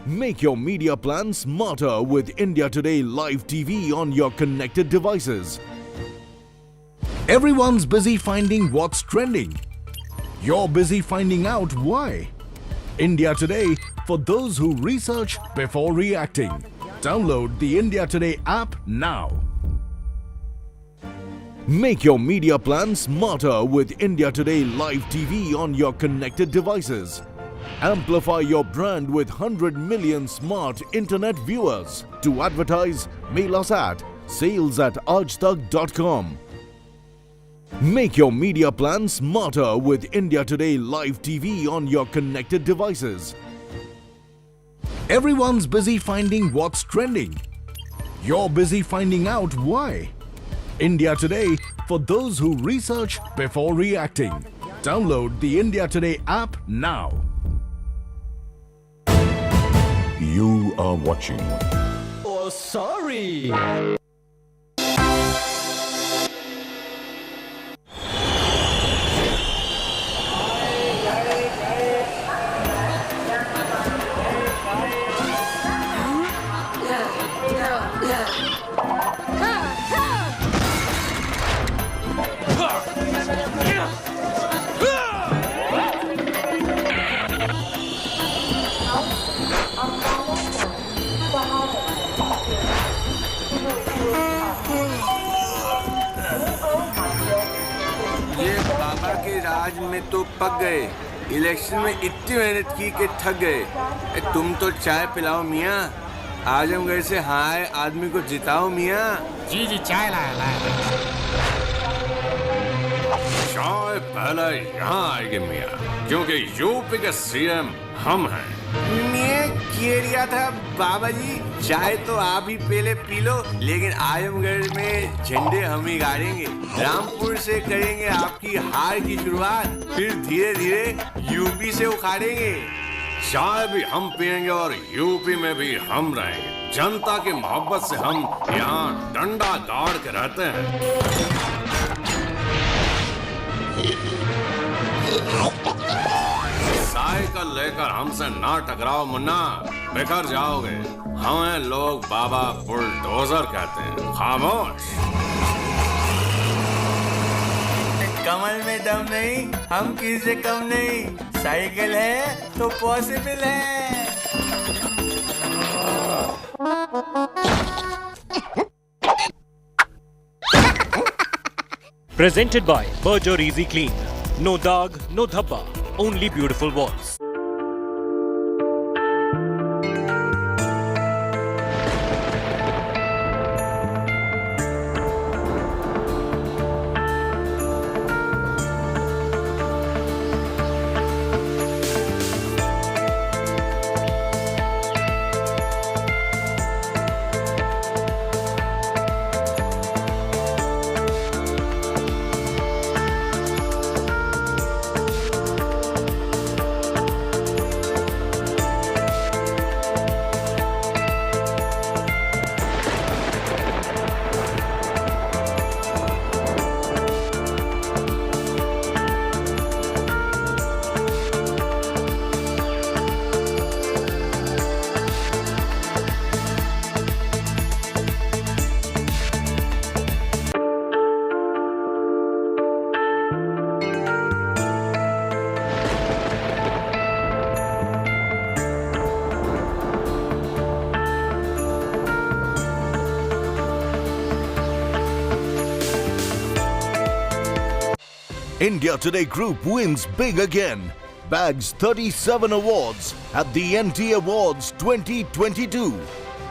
Make your media plan smarter with India Today Live TV on your connected devices. Everyone's busy finding what's trending. You're busy finding out why. India Today for those who research before reacting. Download the India Today app now. Make your media plan smarter with India Today Live TV on your connected devices. Amplify your brand with 100 million smart internet viewers. To advertise, mail us at sales@aajtak.com. Make your media plan smarter with India Today Live TV on your connected devices. Everyone's busy finding what's trending. You're busy finding out why. India Today for those who research before reacting. Download the India Today app now. You are watching Oh, sorry. राज में तो पक गए, election में इतनी मेहनत की कि थक गए। तुम तो चाय पिलाओ मियाँ, आजमगढ़ से हाय आदमी को जिताओ मियाँ। जी जी चाय लाया। चाय पहले यहाँ आएगी मियाँ, क्योंकि यूपी के सीएम हम हैं। मैं कह रहा था बाबा जी, चाय तो आप ही पहले पी लो, लेकिन आजमगढ़ में झंडे हम ही गाड़ेंगे। रामपुर से करेंगे आपकी हार की शुरुआत, फिर धीरे धीरे यूपी से उखाड़ेंगे। चाय भी हम पियेंगे और यूपी में भी हम रहेंगे। जनता की मोहब्बत से हम यहाँ डंडा गाड़ के रहते हैं। साइकिल लेकर हमसे ना टकराओ मुन्ना, बिखर जाओगे। हमें लोग बाबा बुलडोजर कहते हैं। खामोश। कमल में दम नहीं, हम किसी कम नहीं। साइकिल है तो पॉसिबल है। Presented by Berger Easy Clean. No dag, no dhabba. Only beautiful walls. India Today Group wins big again. Bags 37 awards at the NT Awards 2022.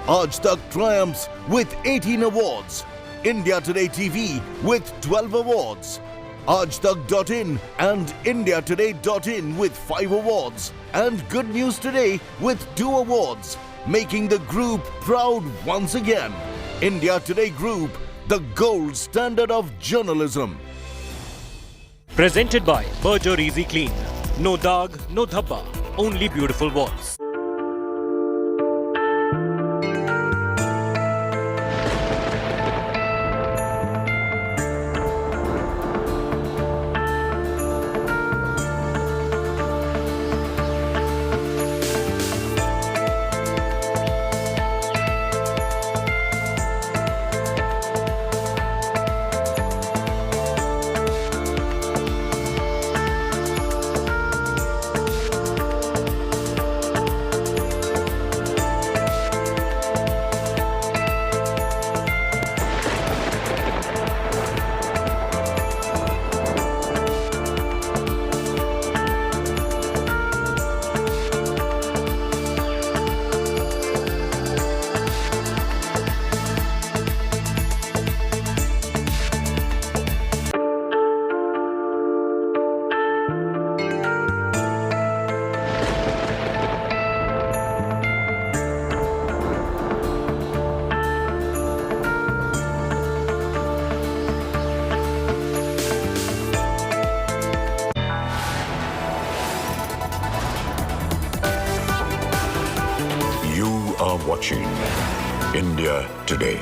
Aaj Tak triumphs with 18 awards. India Today TV with 12 awards. Aajtak.in and IndiaToday.in with 5 awards. And Good News Today with 2 awards. Making the group proud once again. India Today Group, the gold standard of journalism. Presented by Berger Easy Clean. No dag, no dhabba, only beautiful walls. Watching India Today.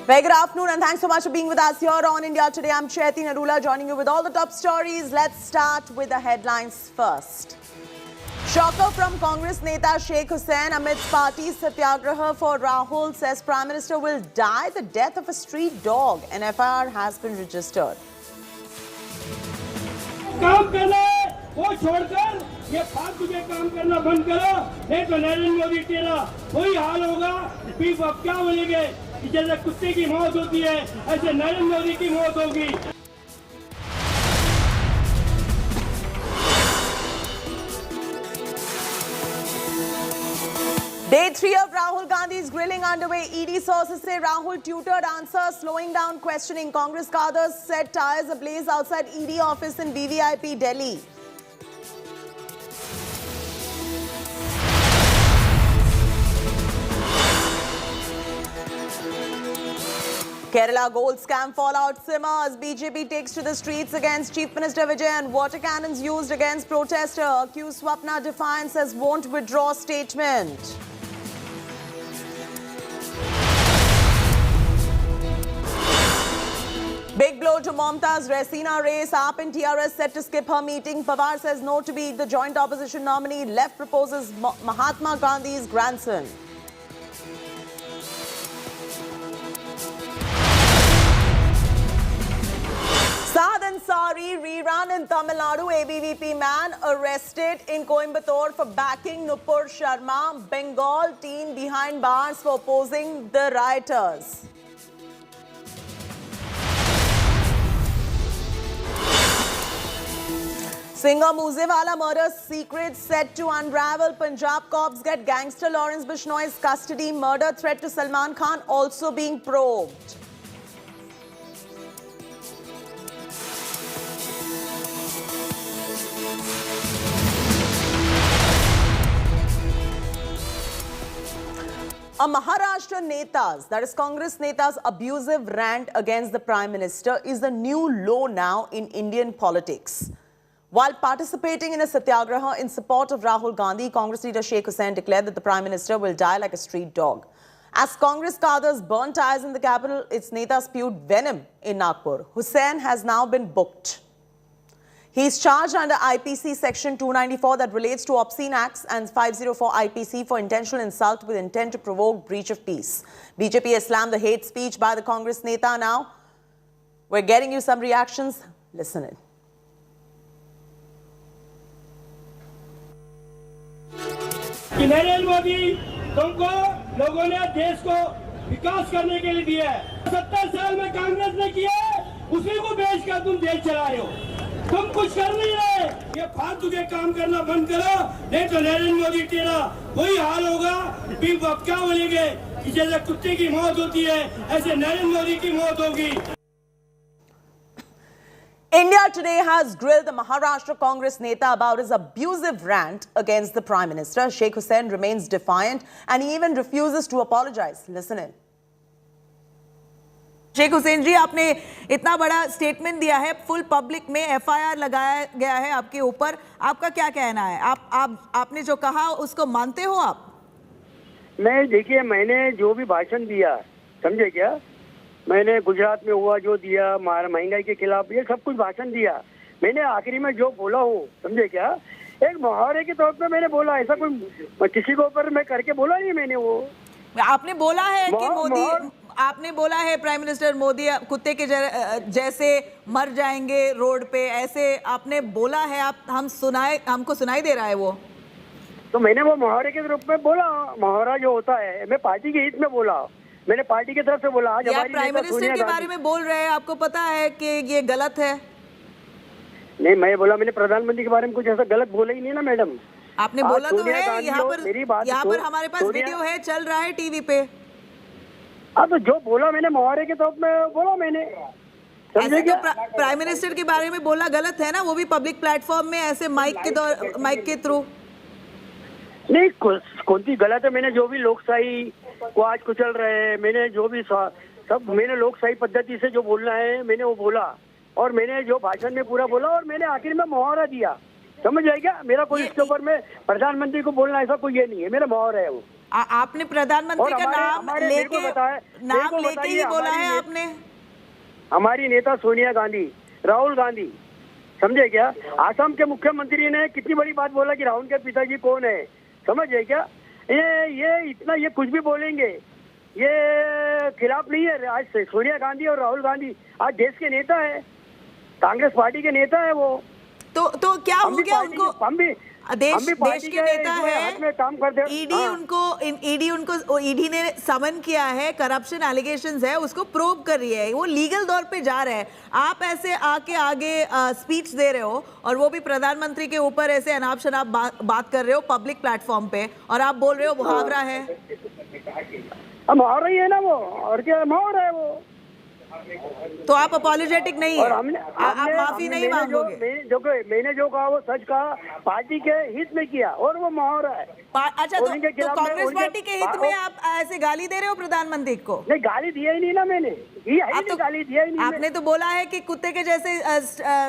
Very good afternoon and thanks so much for being with us here on India Today. I'm Chaiti Narula joining you with all the top stories. Let's start with the headlines first. Shocker from Congress Neta Sheikh Hussain amidst party satyagraha for Rahul, says Prime Minister will die the death of a street dog. An FIR has been registered. काम करना वो छोड़कर ये फालतू के काम करना बंद करो, नहीं तो नरेंद्र मोदी तेरा वही हाल होगा। बीफ अब क्या बोलेंगे कि जैसे कुत्ते की मौत होती है ऐसे नरेंद्र मोदी की मौत होगी। Day 3 of Rahul Gandhi's grilling underway. ED sources say Rahul tutored answers, slowing down questioning. Congress cadres set tires ablaze outside ED office in VVIP, Delhi. Kerala gold scam fallout simmers. BJP takes to the streets against Chief Minister Vijay and water cannons used against protester. Accused Swapna defiance, says won't withdraw statement. Big blow to Mamta's Raisina race. AAP and TRS set to skip her meeting. Pawar says no to be the joint opposition nominee. Left proposes Mahatma Gandhi's grandson. Saad Ansari rerun in Tamil Nadu. ABVP man arrested in Coimbatore for backing Nupur Sharma. Bengal teen behind bars for opposing the rioters. Singer Moosewala murder secrets set to unravel. Punjab cops get gangster Lawrence Bishnoi's custody. Murder threat to Salman Khan also being probed. A Maharashtra Neta's, that is Congress Neta's abusive rant against the Prime Minister is the new low now in Indian politics. While participating in a satyagraha in support of Rahul Gandhi, Congress leader Sheikh Hussain declared that the Prime Minister will die like a street dog. As Congress cadres burned tires in the capital, its Neta spewed venom in Nagpur. Hussain has now been booked. He is charged under IPC section 294 that relates to obscene acts and 504 IPC for intentional insult with intent to provoke breach of peace. BJP has slammed the hate speech by the Congress Neta now. We're getting you some reactions. Listen in. Narendra Modi तुमको लोगों ने देश को विकास करने के लिए दिया है। 70 साल में कांग्रेस ने किया है, उसी को बेचकर तुम देश चला रहे हो। तुम कुछ कर नहीं रहे। ये फालतू के काम करना बंद करो, नहीं तो नरेंद्र मोदी तेरा वही हाल होगा। पीप अब क्या बोलेंगे कि जैसे कुत्ते की मौत होती है, ऐसे नरेंद्र मोदी की मौत होगी। India today has grilled the Maharashtra Congress Neta about his abusive rant against the Prime Minister. Sheikh Hussain remains defiant and he even refuses to apologize. Listen in. Sheikh Hussain जी, आपने इतना बड़ा स्टेटमेंट दिया है, फुल पब्लिक में FIR लगाया गया है आपके ऊपर, आपका क्या कहना है? आपने जो कहा उसको मानते हो आप? मैं देखिए, मैंने जो भी भाषण दिया, समझे क्या, मैंने गुजरात में हुआ जो दिया, महंगाई के खिलाफ ये सब कुछ भाषण दिया। मैंने आखिरी में जो बोला हूँ, समझे क्या, एक मुहावरे के तौर पे मैंने बोला, ऐसा कोई किसी के ऊपर मैं करके बोला नहीं मैंने। वो आपने बोला है कि मोदी, आपने बोला है प्राइम मिनिस्टर मोदी कुत्ते के जैसे मर जाएंगे रोड पे, ऐसे आपने बोला है। आप हमको सुनाई दे रहा है वो, तो मैंने वो मुहावरे के रूप में बोला। मुहावरा जो होता है, मैं पार्टी के हित में बोला, मैंने पार्टी की तरफ से बोला। आज हमारी प्राइम मिनिस्टर के बारे में बोल रहे हैं, आपको पता है कि ये गलत है? नहीं, मैं बोला, मैंने प्रधानमंत्री के बारे में कुछ ऐसा गलत बोला ही नहीं ना मैडम। आपने बोला तो है, यहाँ पर हमारे पास वीडियो है, चल रहा है टीवी पे। हाँ, तो जो बोला मैंने मुहावरे के तौर में बोला मैंने। ऐसे तो प्राइम मिनिस्टर के बारे में बोला गलत है ना, वो भी पब्लिक प्लेटफॉर्म में ऐसे माइक के थ्रू। नहीं, कौन सी गलत है? मैंने जो भी लोकशाही को आज कुचल रहे हैं, मैंने जो भी सब मैंने लोकशाही पद्धति से जो बोलना है मैंने वो बोला, और मैंने जो भाषण में पूरा बोला, और मैंने आखिर में मुहावरा दिया। समझ आए क्या? मेरा कोई इसके ऊपर में प्रधानमंत्री को बोलना ऐसा कोई ये नहीं है, मेरा मुहावरा है वो। आपने प्रधानमंत्री का नाम लेके ही बोला है आपने। हमारी नेता सोनिया गांधी, राहुल गांधी, समझे क्या, आसाम के मुख्यमंत्री ने कितनी बड़ी बात बोला कि राहुल के पिताजी कौन है, समझे क्या। ये इतना ये कुछ भी बोलेंगे, ये खिलाफ नहीं है। आज सोनिया गांधी और राहुल गांधी आज देश के नेता है, कांग्रेस पार्टी के नेता है वो। तो क्या हो गया उनको? हम भी देश के नेता है, काम करते हैं। ईडी ने समन किया है, करप्शन एलिगेशंस है, उसको प्रोब कर रही है, वो लीगल दौर पे जा रहा है। आप ऐसे आगे स्पीच दे रहे हो और वो भी प्रधानमंत्री के ऊपर ऐसे अनाप शनाप बात कर रहे हो पब्लिक प्लेटफॉर्म पे, और आप बोल रहे हो मुहावरा है। मुहावरा ही है ना वो, और क्या मुहावरा है वो। तो आप अपॉलोजेटिक नहीं है, आप माफी नहीं मांगोगे? मैंने जो कहा वो सच कहा, पार्टी के हित में किया, और वो मुहावरा है। अच्छा, तो कांग्रेस पार्टी के हित में आप ऐसे गाली दे रहे हो प्रधानमंत्री को? नहीं, गाली दिया ही नहीं ना मैंने, गाली दिया ही नहीं। आपने तो बोला है कि कुत्ते के जैसे,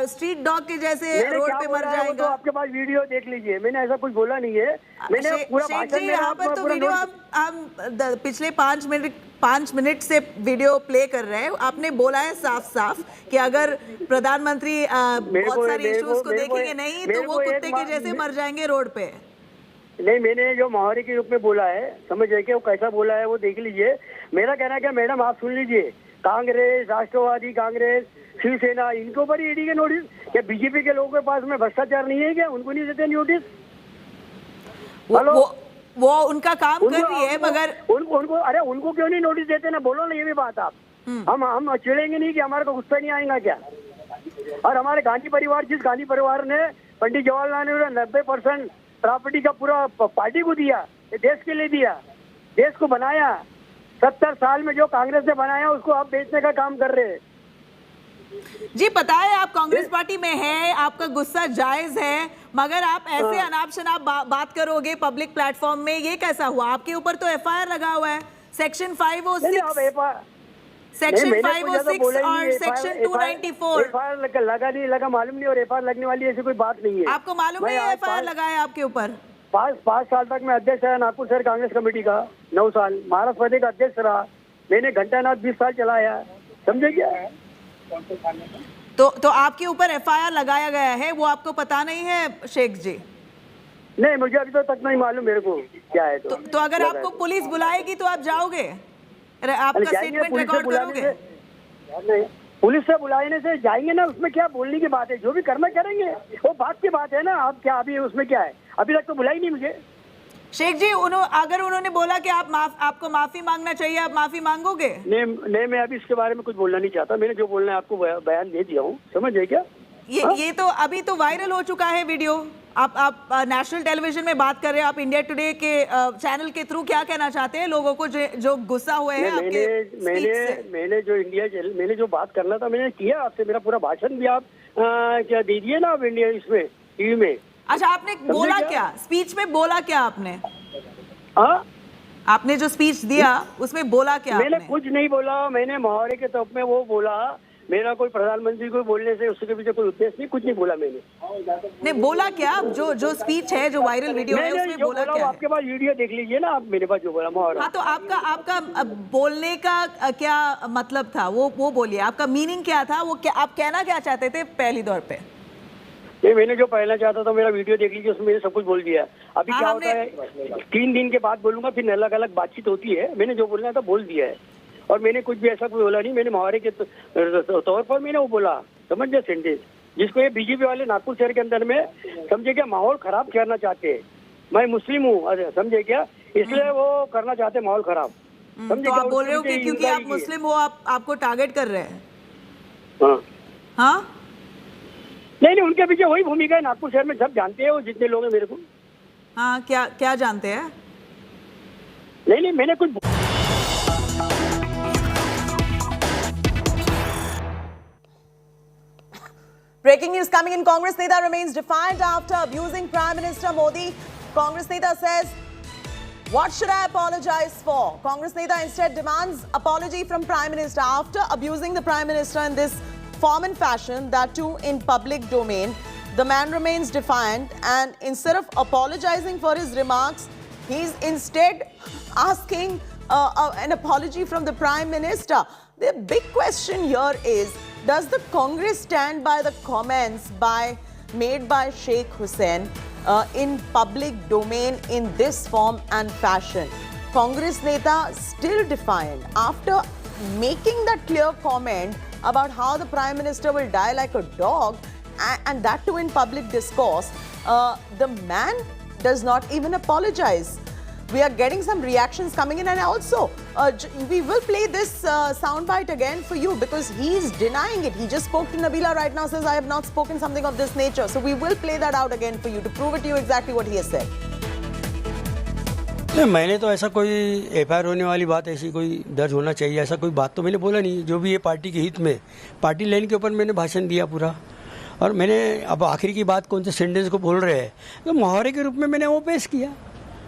स्ट्रीट डॉग के जैसे रोड पे मर जाएगा। तो आपके पास वीडियो देख लीजिए, मैंने ऐसा कुछ बोला नहीं है। मैंने पूरा भाषण में यहाँ पर तो वीडियो हम पिछले 5 मिनट से वीडियो प्ले कर रहे हैं। आपने बोला है साफ साफ कि अगर प्रधानमंत्री बहुत सारे इश्यूज को देखेंगे नहीं तो वो कुत्ते के जैसे मर जाएंगे रोड पे। नहीं, मैंने जो मुहावरे के रूप में बोला है, समझ रहे क्या, वो कैसा बोला है वो देख लीजिए। मेरा कहना है क्या मैडम, आप सुन लीजिए, कांग्रेस, राष्ट्रवादी कांग्रेस, शिवसेना, इनके ऊपर ईडी के नोटिस। क्या बीजेपी के लोगों के पास में भ्रष्टाचार नहीं है क्या? उनको नहीं देते नोटिस? वो उनका काम कर रही है, मगर उनको अरे उनको क्यों नहीं नोटिस देते ना? बोलो ना ये भी बात आप। हम चिड़ेंगे नहीं कि हमारे को गुस्सा नहीं आएगा क्या? और हमारे गांधी परिवार, जिस गांधी परिवार ने पंडित जवाहरलाल नेहरू 90% प्रॉपर्टी का पूरा पार्टी को दिया, देश के लिए दिया, देश को बनाया, 70 साल में जो कांग्रेस ने बनाया उसको आप बेचने का काम कर रहे हैं। जी पता है आप कांग्रेस पार्टी में है, आपका गुस्सा जायज है, मगर आप ऐसे अनाप शनाप बात करोगे पब्लिक प्लेटफॉर्म में, ये कैसा हुआ? आपके ऊपर तो एफआईआर लगा हुआ है, सेक्शन 506। सेक्शन मैंने 506 बोला ही और नहीं, सेक्शन 294 एफआईआर लगा नहीं लगा मालूम नहीं, और एफआईआर लगने वाली ऐसी कोई बात नहीं है। आपको मालूम है एफआईआर लगाया आपके ऊपर? 5 साल तक मैं अध्यक्ष रहा नागपुर शहर कांग्रेस कमेटी का, 9 साल महाराष्ट्र प्रदेश का अध्यक्ष रहा मैंने, घंटानाथ 20 साल चलाया, समझे क्या? तो आपके ऊपर एफआईआर लगाया गया है, वो आपको पता नहीं है शेख जी? नहीं, मुझे अभी तो तक नहीं मालूम मेरे को क्या है। तो अगर आपको पुलिस बुलाएगी तो आप जाओगे? आपका स्टेटमेंट रिकॉर्ड करोगे? नहीं, पुलिस से बुलाने से जाएंगे ना, उसमें क्या बोलने की बात है? जो भी करना करेंगे, वो बात की बात है ना। आप क्या अभी उसमें क्या है? अभी तक तो बुलाई नहीं मुझे। शेख जी, अगर उन्होंने बोला कि आपको माफी मांगना चाहिए, आप माफी मांगोगे? नहीं, मैं अभी इसके बारे में कुछ बोलना नहीं चाहता। मैंने जो बोलना है आपको बयान दे दिया हूँ, समझ गए क्या? ये तो अभी तो वायरल हो चुका है वीडियो। आप नेशनल टेलीविजन में बात कर रहे हैं, आप इंडिया टुडे के चैनल के थ्रू क्या कहना चाहते हैं लोगों को जो गुस्सा हुए हैं आपके स्पीच से? मैंने जो बात करना था मैंने किया आपसे, मेरा पूरा भाषण भी आप क्या दे दिए ना आप इंडिया इसमें टीवी में। अच्छा, आपने बोला क्या स्पीच में? बोला क्या आपने? आपने जो स्पीच दिया उसमें बोला क्या? मैंने कुछ नहीं बोला, मैंने मुहावरे के तौर में वो बोला। मेरा कोई प्रधानमंत्री को बोलने से उसके पीछे कोई उद्देश्य नहीं, कुछ नहीं बोला मैंने। नहीं बोला क्या? जो स्पीच है, जो वायरल वीडियो है, उसमें बोला क्या? आपके पास वीडियो देख लीजिए ना आप, मेरे पास जो बोला मुहावरा। हाँ, तो आपका बोलने का क्या मतलब था, वो बोलिए। आपका मीनिंग क्या था, वो क्या आप कहना क्या चाहते थे पहली दौर पे? नहीं, मैंने जो कहना चाहता था मेरा वीडियो देख लीजिए, उसमें मैंने सब कुछ बोल दिया। अभी क्या होता है, 3 दिन के बाद बोलूंगा, फिर अलग अलग बातचीत होती है। मैंने जो बोलना था बोल दिया है, और मैंने कुछ भी ऐसा कोई बोला नहीं। मैंने मुहावरे के तौर पर मैंने वो बोला, समझ गए सेंटेंस, जिसको ये बीजेपी वाले नागपुर शहर के अंदर में समझे क्या माहौल खराब करना चाहते हैं। मैं मुस्लिम हूँ, समझे क्या, इसलिए वो करना चाहते माहौल खराब। समझे? तो आप बोल रहे हो कि क्योंकि आप मुस्लिम हो आपको टारगेट कर रहे हैं? हाँ, नहीं, उनके पीछे वही भूमिका है नागपुर शहर में, सब जानते हैं वो, जितने लोग हैं मेरे को। हाँ, क्या जानते हैं? नहीं, मैंने कुछ Breaking news coming in. Congress Neta remains defiant after abusing Prime Minister Modi. Congress Neta says, what should I apologize for? Congress Neta instead demands apology from Prime Minister after abusing the Prime Minister in this form and fashion, that too in public domain. The man remains defiant, and instead of apologizing for his remarks, he's instead asking an apology from the Prime Minister. The big question here is, does the Congress stand by the comments made by Sheikh Hussain in public domain in this form and fashion? Congress Neta still defiant after making that clear comment about how the Prime Minister will die like a dog, and that too in public discourse. The man does not even apologize. We are getting some reactions coming in, and also we will play this soundbite again for you because he's denying it. He just spoke to Nabila right now, says I have not spoken something of this nature. So we will play that out again for you to prove it to you exactly what he has said. नहीं, मैंने तो ऐसा कोई FIR होने वाली बात, ऐसी कोई दर्ज होना चाहिए, ऐसा कोई बात तो मैंने बोला नहीं। जो भी ये पार्टी के हित में, पार्टी लाइन के ऊपर मैंने भाषण दिया पूरा, और मैंने अब आखिरी की बात कौन से सेंटेंस को बोल रहे हैं तो मुहावरे के रूप में मैंने वो पेश किया।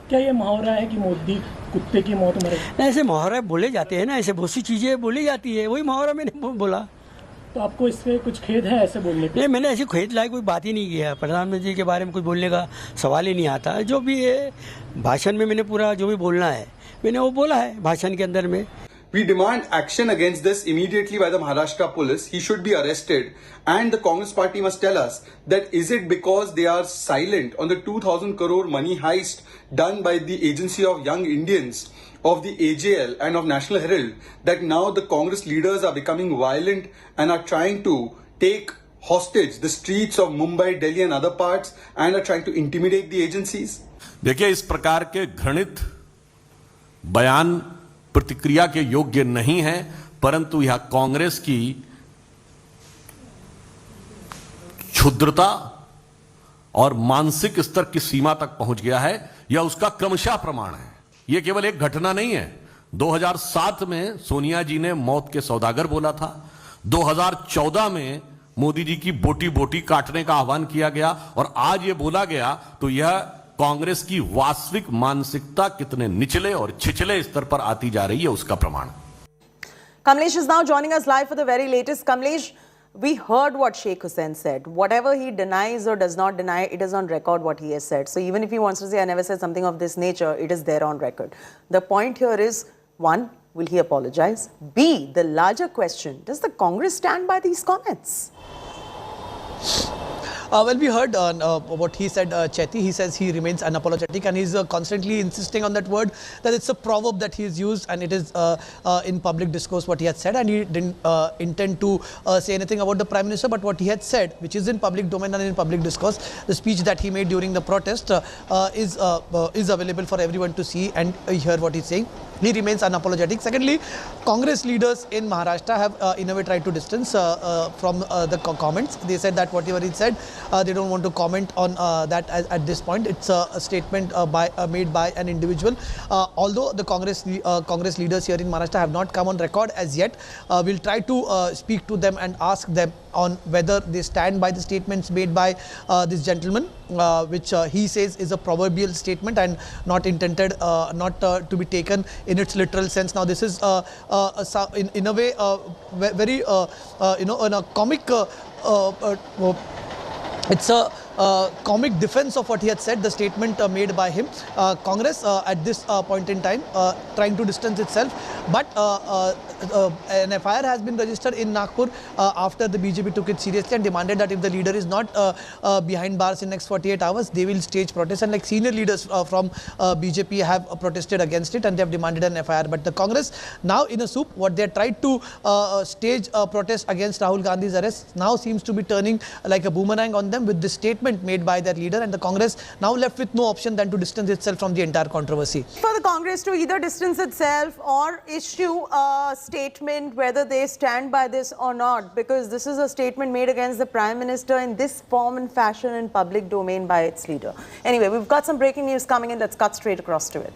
क्या ये मुहावरा है कि मोदी कुत्ते की मौत मरे? ऐसे मुहावरे बोले जाते हैं ना, ऐसे बहुत सी चीज़ें बोली जाती है, वही मुहावरा मैंने बोला। तो आपको इससे कुछ खेद है ऐसे बोलने पे? नहीं, मैंने ऐसी खेद लायक कोई बात ही नहीं किया। प्रधानमंत्री के बारे में कुछ बोलने का सवाल ही नहीं आता। जो भी है भाषण में मैंने पूरा जो भी बोलना है मैंने वो बोला है भाषण के अंदर में। We demand action against this immediately by the Maharashtra police. He should be arrested, and the Congress party must tell us that is it because they are silent on the 2,000 crore money heist done by the Agency of Young Indians of the AJL and of National Herald that now the Congress leaders are becoming violent and are trying to take hostage the streets of Mumbai, Delhi and other parts and are trying to intimidate the agencies? देखिए, इस प्रकार के घृणित बयान प्रतिक्रिया के योग्य नहीं है, परंतु यह कांग्रेस की क्षुद्रता और मानसिक स्तर की सीमा तक पहुंच गया है। यह उसका क्रमशः प्रमाण है। यह केवल एक घटना नहीं है। 2007 में सोनिया जी ने मौत के सौदागर बोला था। 2014 में मोदी जी की बोटी बोटी काटने का आह्वान किया गया, और आज यह बोला गया, तो यह कांग्रेस की वास्तविक मानसिकता कितने निचले और छिछले स्तर पर आती जा रही है उसका प्रमाण। Kamlesh is now joining us live for the very latest. Kamlesh, we heard what Sheikh Hussain said. Whatever he denies or does not deny, it is on record what he has said. So even if he wants to say, I never said something of this nature, it is there on record. The point here is, one, will he apologize? B, the larger question, does the Congress stand by these comments? Well, we heard what he said, Chetty. He says he remains unapologetic, and he's constantly insisting on that word, that it's a proverb that he has used, and it is in public discourse what he had said, and he didn't intend to say anything about the Prime Minister, but what he had said, which is in public domain and in public discourse, the speech that he made during the protest is available for everyone to see and hear what he's saying. He remains unapologetic. Secondly, Congress leaders in Maharashtra have in a way tried to distance from the comments. They said that whatever he said, they don't want to comment on that at this point. It's a statement made by an individual. Although the Congress leaders here in Maharashtra have not come on record as yet, we'll try to speak to them and ask them on whether they stand by the statements made by this gentleman, which he says is a proverbial statement and not intended, not to be taken in its literal sense. Now, this is in a way very in a comic. It's a comic defense of what he had said, the statement made by him. Congress at this point in time trying to distance itself, but an FIR has been registered in Nagpur after the BJP took it seriously and demanded that if the leader is not behind bars in next 48 hours, they will stage protests, and like senior leaders from BJP have protested against it and they have demanded an FIR. But the Congress now in a soup, what they tried to stage a protest against Rahul Gandhi's arrest now seems to be turning like a boomerang on them with this statement made by their leader, and the Congress now left with no option than to distance itself from the entire controversy. For the Congress to either distance itself or issue a statement whether they stand by this or not, because this is a statement made against the Prime Minister in this form and fashion in public domain by its leader. Anyway, we've got some breaking news coming in. Let's cut straight across to it.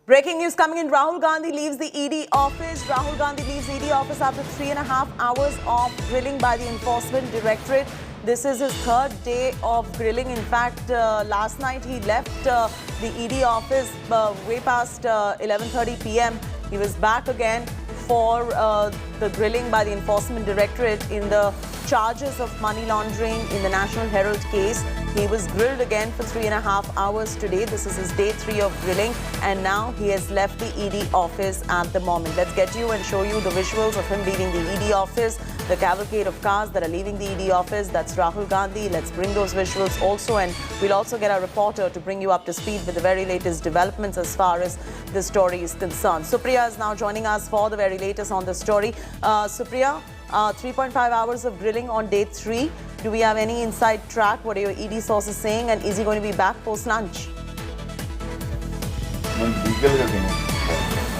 Breaking news coming in. Rahul Gandhi leaves the ED office. Rahul Gandhi leaves ED office after 3.5 hours of grilling by the Enforcement Directorate. This is his third day of grilling. In fact, last night he left the ED office way past 11:30 p.m. He was back again for the grilling by the Enforcement Directorate in the charges of money laundering in the National Herald case. He was grilled again for 3.5 hours today. This is his day 3 of grilling, and now he has left the ED office at the moment. Let's get you and show you the visuals of him leaving the ED office, the cavalcade of cars that are leaving the ED office. That's Rahul Gandhi. Let's bring those visuals also, and we'll also get our reporter to bring you up to speed with the very latest developments as far as the story is concerned. Supriya is now joining us for the very latest on the story. Supriya, 3.5 hours of grilling on day 3. Do we have any inside track? What are your ED sources saying? And is he going to be back post-lunch?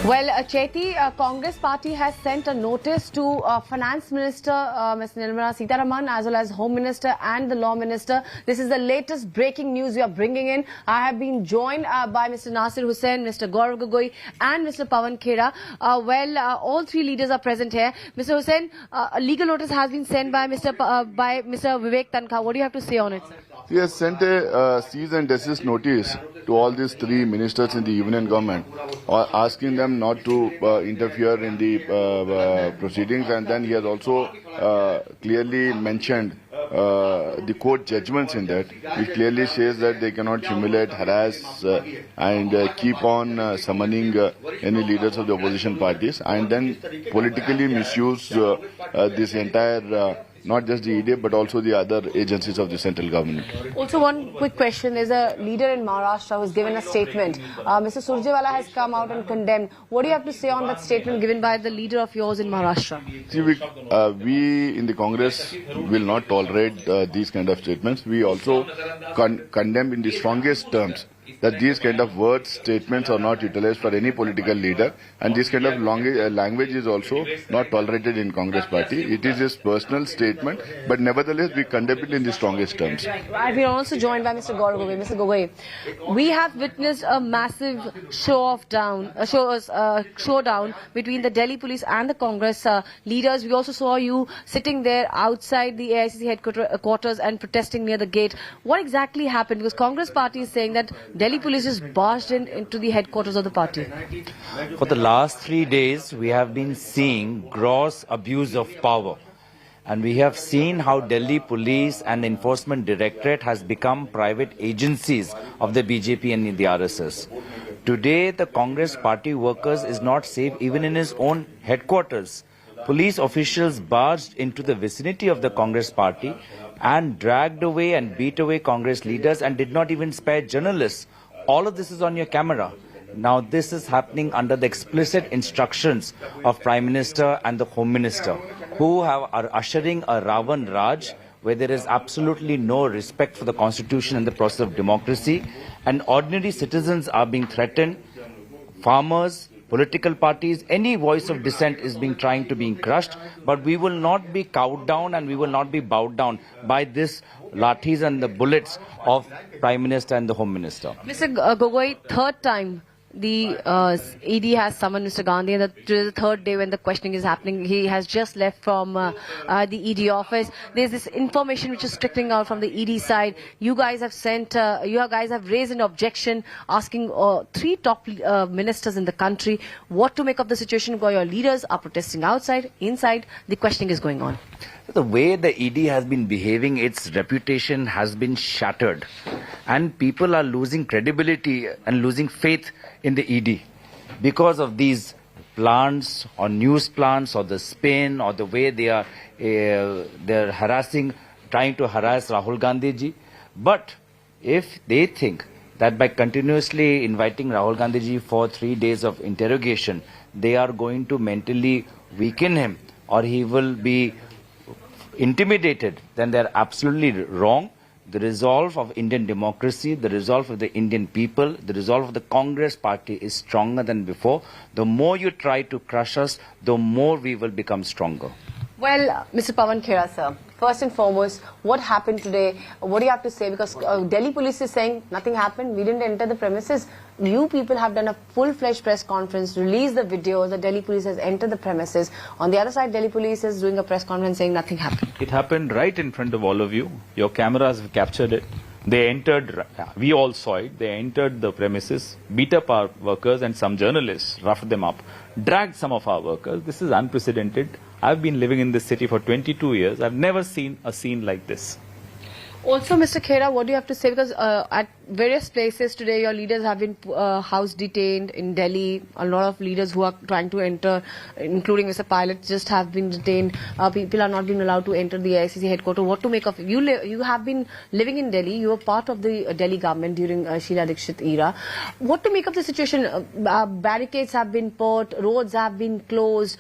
Well, Chetty, Congress party has sent a notice to Finance Minister Ms. Nirmala Sitharaman, as well as Home Minister and the Law Minister. This is the latest breaking news we are bringing in. I have been joined by Mr. Nasir Hussain, Mr. Gaurav Gogoi and Mr. Pawan Khera. All three leaders are present here. Mr. Hussain, a legal notice has been sent by Mr. Vivek Tankha. What do you have to say on it, sir? He has sent a cease and desist notice to all these 3 ministers in the union government, asking them not to interfere in the proceedings, and then he has also clearly mentioned the court judgments in that, which clearly says that they cannot humiliate, harass and keep on summoning any leaders of the opposition parties, and then politically misuse this entire not just the ED but also the other agencies of the central government. Also, one quick question. There's a leader in Maharashtra who has given a statement. Mr. Surjewala has come out and condemned. What do you have to say on that statement given by the leader of yours in Maharashtra? See, we in the Congress will not tolerate these kind of statements. We also condemn in the strongest terms that these kind of words, statements are not utilized for any political leader, and this kind of language is also not tolerated in Congress party. It is his personal statement, but nevertheless we condemn it in the strongest terms. Right. We are also joined by Mr. Gaurav Gogoi. Mr. Gogoi, we have witnessed a massive showdown between the Delhi police and the Congress leaders. We also saw you sitting there outside the AICC headquarters and protesting near the gate. What exactly happened? Because Congress party is saying that Delhi police just barged into the headquarters of the party. For the last 3 days, we have been seeing gross abuse of power. And we have seen how Delhi police and the Enforcement Directorate has become private agencies of the BJP and the RSS. Today, the Congress party workers is not safe even in his own headquarters. Police officials barged into the vicinity of the Congress party and dragged away and beat away Congress leaders and did not even spare journalists. All of this is on your camera. Now this is happening under the explicit instructions of Prime Minister and the Home Minister, who are ushering a Ravan Raj where there is absolutely no respect for the constitution and the process of democracy, and ordinary citizens are being threatened. Farmers, political parties, any voice of dissent is trying to be crushed, but we will not be cowed down and we will not be bowed down by this lathis and the bullets of Prime Minister and the Home Minister. Mr. Gogoi, third time the ED has summoned Mr. Gandhi, and the third day when the questioning is happening. He has just left from the ED office. There's this information which is trickling out from the ED side. You guys have raised an objection asking 3 top ministers in the country what to make of the situation where your leaders are protesting outside, inside. The questioning is going on. The way the ED has been behaving, its reputation has been shattered, and people are losing credibility and losing faith in the ED because of these plants or news plants or the spin or the way they are they're trying to harass Rahul Gandhi ji. But if they think that by continuously inviting Rahul Gandhi ji for 3 days of interrogation, they are going to mentally weaken him or he will be intimidated, then they're absolutely wrong. The resolve of Indian democracy, the resolve of the Indian people, the resolve of the Congress party is stronger than before. The more you try to crush us, the more we will become stronger. Well, Mr. Pawan Khera, sir, first and foremost, what happened today? What do you have to say? Because Delhi police is saying nothing happened. We didn't enter the premises. You people have done a full-fledged press conference, released the videos. The Delhi police has entered the premises. On the other side, Delhi police is doing a press conference saying nothing happened. It happened right in front of all of you. Your cameras have captured it. They entered, we all saw it. They entered the premises, beat up our workers and some journalists, roughed them up, dragged some of our workers. This is unprecedented. I've been living in this city for 22 years. I've never seen a scene like this. Also, Mr. Khera, what do you have to say? Because at various places today, your leaders have been house detained in Delhi. A lot of leaders who are trying to enter, including Mr. Pilot, just have been detained. People are not being allowed to enter the AICC headquarters. What to make of it? You have been living in Delhi. You were part of the Delhi government during Sheila Dikshit era. What to make of the situation? Barricades have been put, roads have been closed,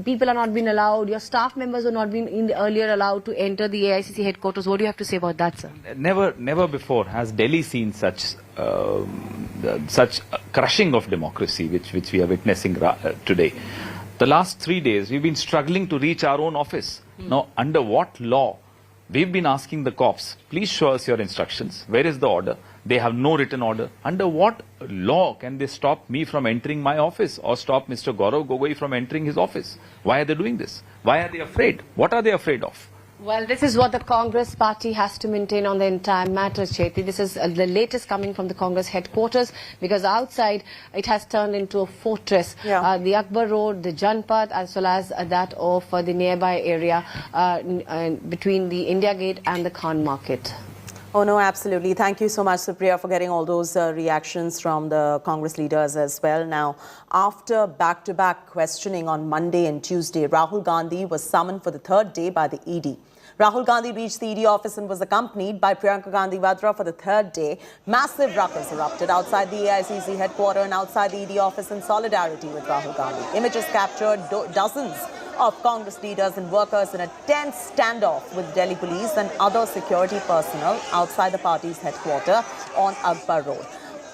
people are not being allowed. Your staff members were not being earlier allowed to enter the AICC headquarters. What do you have to say about that, sir? Never before has Delhi seen such crushing of democracy which we are witnessing today. The last 3 days we've been struggling to reach our own office. Now, under what law? We've been asking the cops, please show us your instructions. Where is the order? They have no written order. Under what law can they stop me from entering my office or stop Mr. Gaurav Gogoi from entering his office? Why are they doing this? Why are they afraid? What are they afraid of? Well, this is what the Congress party has to maintain on the entire matter, Chethi. This is the latest coming from the Congress headquarters, because outside it has turned into a fortress. Yeah. The Akbar Road, the Janpath, as well as that of the nearby area between the India Gate and the Khan Market. Oh, no, absolutely. Thank you so much, Supriya, for getting all those reactions from the Congress leaders as well. Now, after back-to-back questioning on Monday and Tuesday, Rahul Gandhi was summoned for the third day by the ED. Rahul Gandhi reached the ED office and was accompanied by Priyanka Gandhi Vadra for the third day. Massive ruckus erupted outside the AICC headquarters and outside the ED office in solidarity with Rahul Gandhi. Images captured dozens of Congress leaders and workers in a tense standoff with Delhi police and other security personnel outside the party's headquarters on Akbar Road.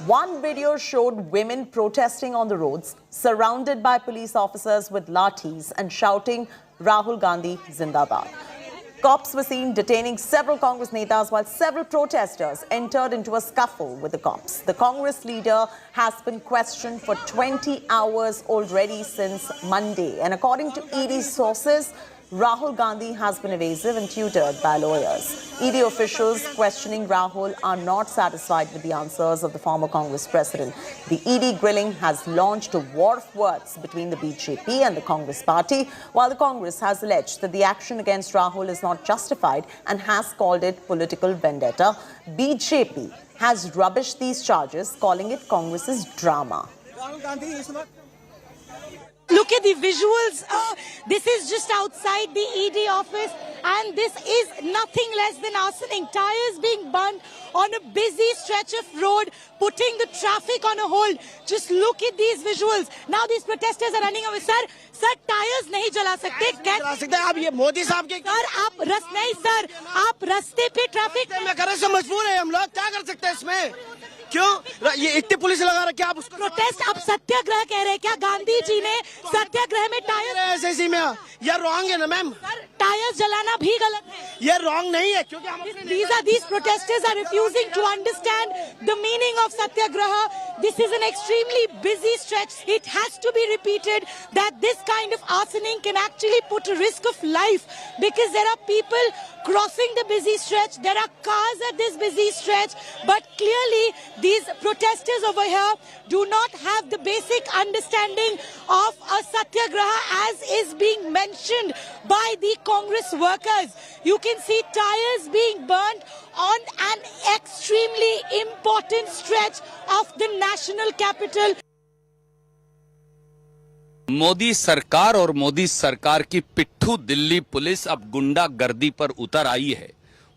One video showed women protesting on the roads, surrounded by police officers with lathis and shouting, Rahul Gandhi Zindabad. Cops were seen detaining several Congress netas while several protesters entered into a scuffle with the cops. The Congress leader has been questioned for 20 hours already since Monday. And according to ED sources, Rahul Gandhi has been evasive and tutored by lawyers. ED officials questioning Rahul are not satisfied with the answers of the former Congress president. The ED grilling has launched a war of words between the BJP and the Congress party, while the Congress has alleged that the action against Rahul is not justified and has called it political vendetta. BJP has rubbished these charges, calling it Congress's drama. Rahul Gandhi is not. Look at the visuals. This is just outside the ED office, and this is nothing less than arsoning. Tires being burned on a busy stretch of road, putting the traffic on a hold. Just look at these visuals. Now these protesters are running away. Sir, tires नहीं जला सकते. कैसे जला सकते? आप ये मोदी साहब के. सर, आप रास्ते पे ट्रैफिक में करने से मजबूर है हम लोग. क्या कर सकते हैं इसमें? क्यों ये इतनी पुलिस लगा रखी है? आप उसको प्रोटेस्ट, आप सत्याग्रह कह रहे हैं क्या? गांधी जी ने सत्याग्रह में टायर ऐसे में ये रॉन्ग है ना मैम? टायर्स जलाना भी गलत है. ये रॉन्ग नहीं है क्योंकि these protesters are refusing to understand the meaning of satyagraha. This is an extremely busy stretch. It has to be repeated that this kind of arsoning can actually put a risk of life because there are people crossing the busy stretch. There are cars at this busy stretch, but clearly these protesters over here do not have the basic understanding of a satyagraha as is being mentioned by the Congress workers. You can see tires being burnt on an extremely important stretch of the national capital. Modi सरकार और मोदी सरकार की पिट्ठू Delhi police अब गुंडागर्दी पर उतर आई है।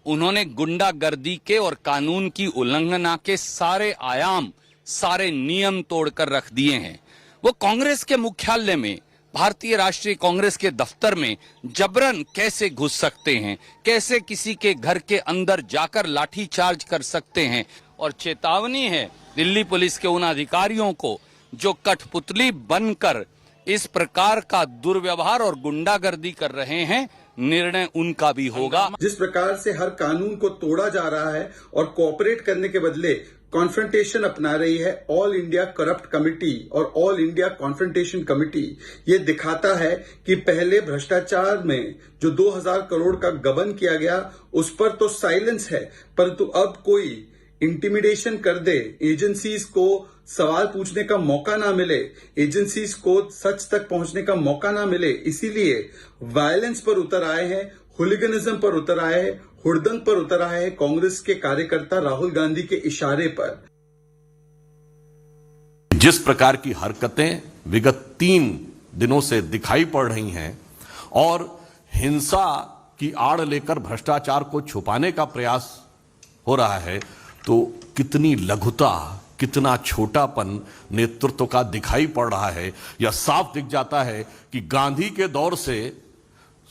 उन्होंने गुंडागर्दी के और कानून की उल्लंघना के सारे आयाम, सारे नियम तोड़कर रख दिए हैं। वो कांग्रेस के मुख्यालय में, भारतीय राष्ट्रीय कांग्रेस के दफ्तर में जबरन कैसे घुस सकते हैं, कैसे किसी के घर के अंदर जाकर लाठीचार्ज कर सकते हैं। और चेतावनी है दिल्ली पुलिस के उन अधिकारियों को जो कठपुतली बनकर इस प्रकार का दुर्व्यवहार और गुंडागर्दी कर रहे हैं, निर्णय उनका भी होगा। जिस प्रकार से हर कानून को तोड़ा जा रहा है और कोऑपरेट करने के बदले कॉन्फ्रंटेशन अपना रही है ऑल इंडिया करप्ट कमेटी और ऑल इंडिया कॉन्फ्रंटेशन कमेटी, ये दिखाता है कि पहले भ्रष्टाचार में जो 2000 करोड़ का गबन किया गया उस पर तो साइलेंस है, परंतु अब कोई इंटिमिडेशन कर दे, एजेंसीज को सवाल पूछने का मौका ना मिले, एजेंसीज को सच तक पहुंचने का मौका ना मिले, इसीलिए वायलेंस पर उतर आए हैं, हुलिगनिज्म पर उतर आए हैं, हुड़दंग पर उतर आए हैं कांग्रेस के कार्यकर्ता राहुल गांधी के इशारे पर। जिस प्रकार की हरकतें विगत 3 दिनों से दिखाई पड़ रही हैं और हिंसा की आड़ लेकर भ्रष्टाचार को छुपाने का प्रयास हो रहा है, तो कितनी लघुता, कितना छोटापन नेतृत्व का दिखाई पड़ रहा है। यह साफ दिख जाता है कि गांधी के दौर से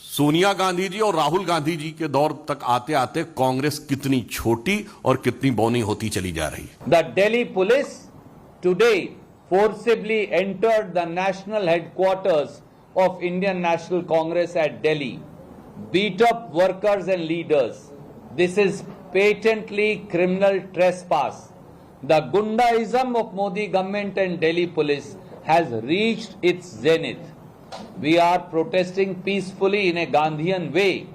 सोनिया गांधी जी और राहुल गांधी जी के दौर तक आते आते कांग्रेस कितनी छोटी और कितनी बौनी होती चली जा रही है। The Delhi police today forcibly entered the national headquarters of Indian National Congress at Delhi, beat up workers and leaders. This is patently criminal trespass. The Gundaism of Modi government and Delhi police has reached its zenith. We are protesting peacefully in a Gandhian way,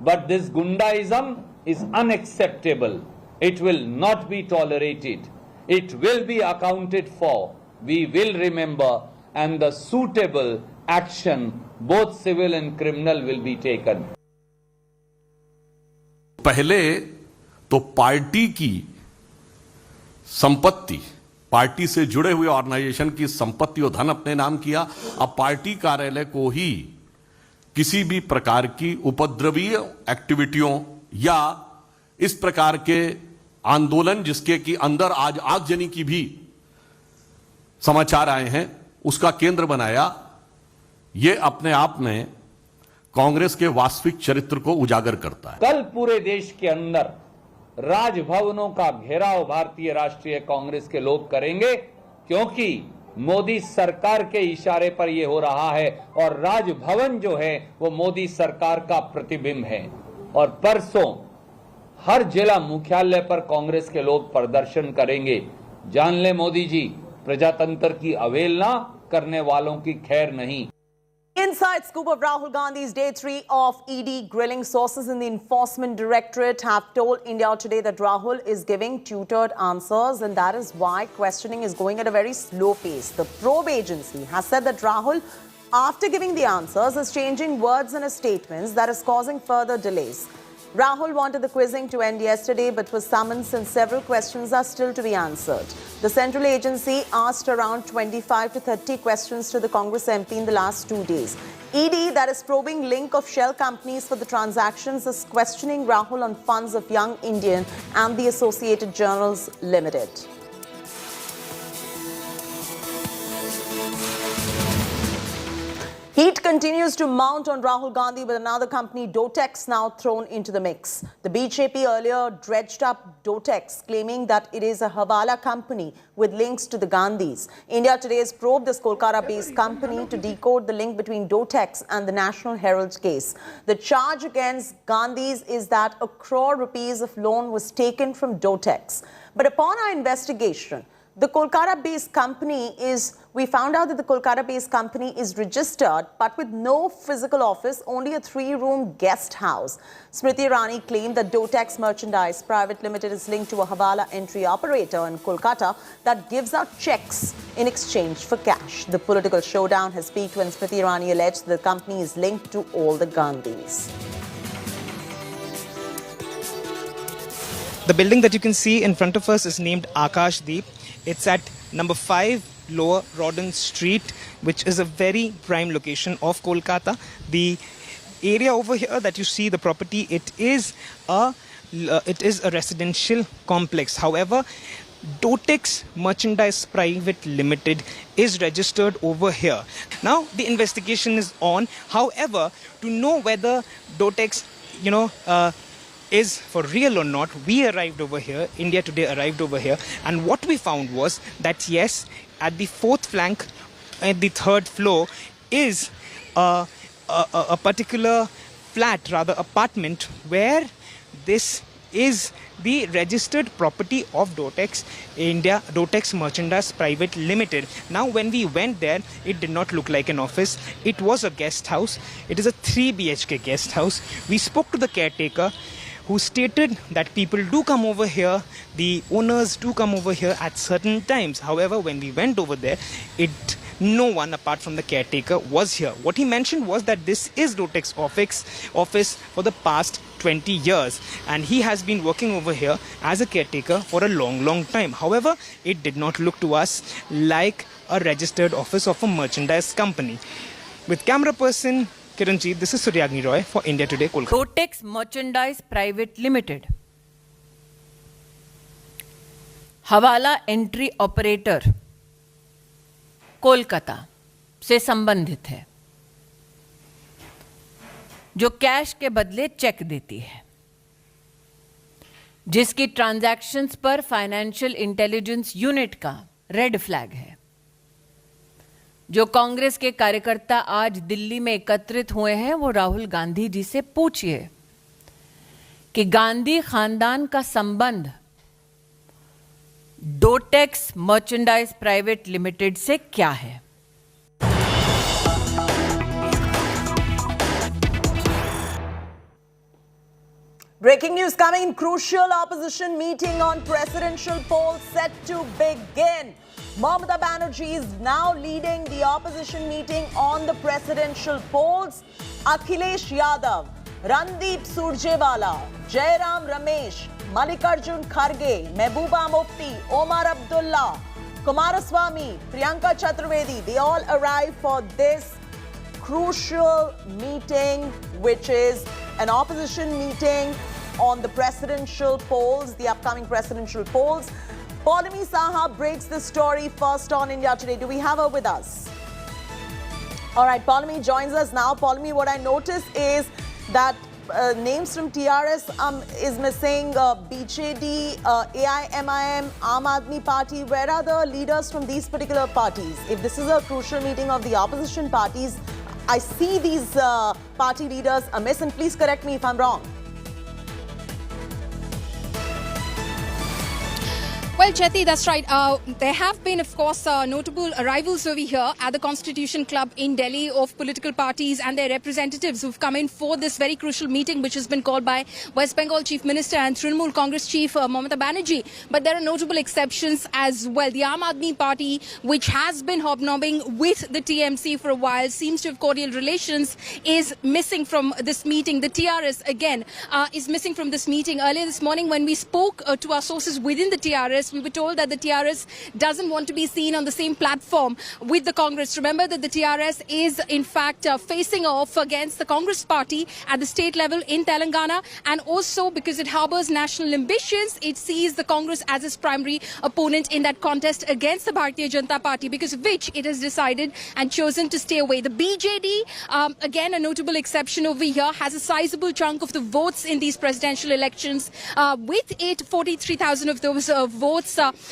but this Gundaism is unacceptable. It will not be tolerated. It will be accounted for. We will remember, and the suitable action, both civil and criminal, will be taken. पहले तो party की संपत्ति, party से जुड़े हुए organisation की संपत्ति और धन अपने नाम किया। अब पार्टी कार्यालय को ही किसी भी प्रकार की उपद्रवीय एक्टिविटियों या इस प्रकार के आंदोलन जिसके कि अंदर आज आगजनी की भी समाचार आए हैं, उसका केंद्र बनाया। ये अपने आप में कांग्रेस के वास्तविक चरित्र को उजागर करता है। कल पूरे देश के अंदर राजभवनों का घेराव भारतीय राष्ट्रीय कांग्रेस के लोग करेंगे, क्योंकि मोदी सरकार के इशारे पर यह हो रहा है और राजभवन जो है वो मोदी सरकार का प्रतिबिंब है। और परसों हर जिला मुख्यालय पर कांग्रेस के लोग प्रदर्शन करेंगे। जान ले मोदी जी, प्रजातंत्र की अवहेलना करने वालों की खैर नहीं। Inside scoop of Rahul Gandhi's day 3 of ED grilling. Sources in the Enforcement Directorate have told India Today that Rahul is giving tutored answers, and that is why questioning is going at a very slow pace. The probe agency has said that Rahul, after giving the answers, is changing words in his statements that is causing further delays. Rahul wanted the quizzing to end yesterday but was summoned since several questions are still to be answered. The central agency asked around 25 to 30 questions to the Congress MP in the last 2 days. ED, that is probing link of shell companies for the transactions, is questioning Rahul on funds of Young Indian and the Associated Journals Limited. Heat continues to mount on Rahul Gandhi with another company, Dotex, now thrown into the mix. The BJP earlier dredged up Dotex, claiming that it is a Hawala company with links to the Gandhis. India Today has probed this Kolkata-based company to decode the link between Dotex and the National Herald case. The charge against Gandhis is that ₹1 crore of loan was taken from Dotex. But upon our investigation, the Kolkata-based company we found out that the Kolkata-based company is registered but with no physical office, only a 3-room guest house. Smriti Irani claimed that Dotex Merchandise Private Limited is linked to a Hawala entry operator in Kolkata that gives out checks in exchange for cash. The political showdown has peaked when Smriti Irani alleged the company is linked to all the Gandhis. The building that you can see in front of us is named Akash Deep. It's at number 5 Lower Rawdon Street, which is a very prime location of Kolkata. The area over here that you see, the property, it is a residential complex. However, Dotex Merchandise Private Limited is registered over here. Now, the investigation is on. However, to know whether Dotex, is for real or not, we arrived over here, India Today arrived over here, and what we found was that yes, at the 4th flank, at the 3rd floor, is a particular flat, rather apartment, where this is the registered property of Dotex India, Dotex Merchandise Private Limited. Now, when we went there, it did not look like an office. It was a guest house. It is a 3 BHK guest house. We spoke to the caretaker, who stated that people do come over here, the owners do come over here at certain times. However, when we went over there, no one apart from the caretaker was here. What he mentioned was that this is Dotex office for the past 20 years, and he has been working over here as a caretaker for a long time. However, it did not look to us like a registered office of a merchandise company. With camera person Kiranjit, this is Suryagni Roy for India Today, Kolkata. Dotex Merchandise Private Limited, हवाला entry operator Kolkata से संबंधित है, जो cash के बदले check देती है, जिसकी ट्रांजैक्शंस पर फाइनेंशियल इंटेलिजेंस यूनिट का रेड फ्लैग है। जो कांग्रेस के कार्यकर्ता आज दिल्ली में एकत्रित हुए हैं, वो राहुल गांधी जी से पूछिए कि गांधी खानदान का संबंध डोटेक्स मर्चेंडाइज प्राइवेट लिमिटेड से क्या है। Breaking news coming. Crucial opposition meeting on presidential polls set to begin. Mamata Banerjee is now leading the opposition meeting on the presidential polls. Akhilesh Yadav, Randeep Surjewala, Jairam Ramesh, Mallikarjun Kharge, Mehbooba Mufti, Omar Abdullah, Kumaraswamy, Priyanka Chaturvedi, they all arrive for this crucial meeting, which is an opposition meeting on the presidential polls, the upcoming presidential polls. Paulami Saha breaks the story first on India Today. Do we have her with us? All right, Paulami joins us now. Paulami, what I noticed is that names from TRS is missing. BJD, AIMIM, Aam Aadmi Party. Where are the leaders from these particular parties? If this is a crucial meeting of the opposition parties, I see these party leaders amiss, and please correct me if I'm wrong. Well, Chetty, that's right. There have been, of course, notable arrivals over here at the Constitution Club in Delhi of political parties and their representatives who've come in for this very crucial meeting, which has been called by West Bengal Chief Minister and Trinamool Congress Chief Mamata Banerjee. But there are notable exceptions as well. The Aam Aadmi Party, which has been hobnobbing with the TMC for a while, seems to have cordial relations, is missing from this meeting. The TRS, again, is missing from this meeting. Earlier this morning, when we spoke to our sources within the TRS, we were told that the TRS doesn't want to be seen on the same platform with the Congress. Remember that the TRS is in fact facing off against the Congress party at the state level in Telangana, and also because it harbors national ambitions, it sees the Congress as its primary opponent in that contest against the Bharatiya Janata Party, because of which it has decided and chosen to stay away. The BJD, again a notable exception over here, has a sizable chunk of the votes in these presidential elections, with it 43,000 of those votes.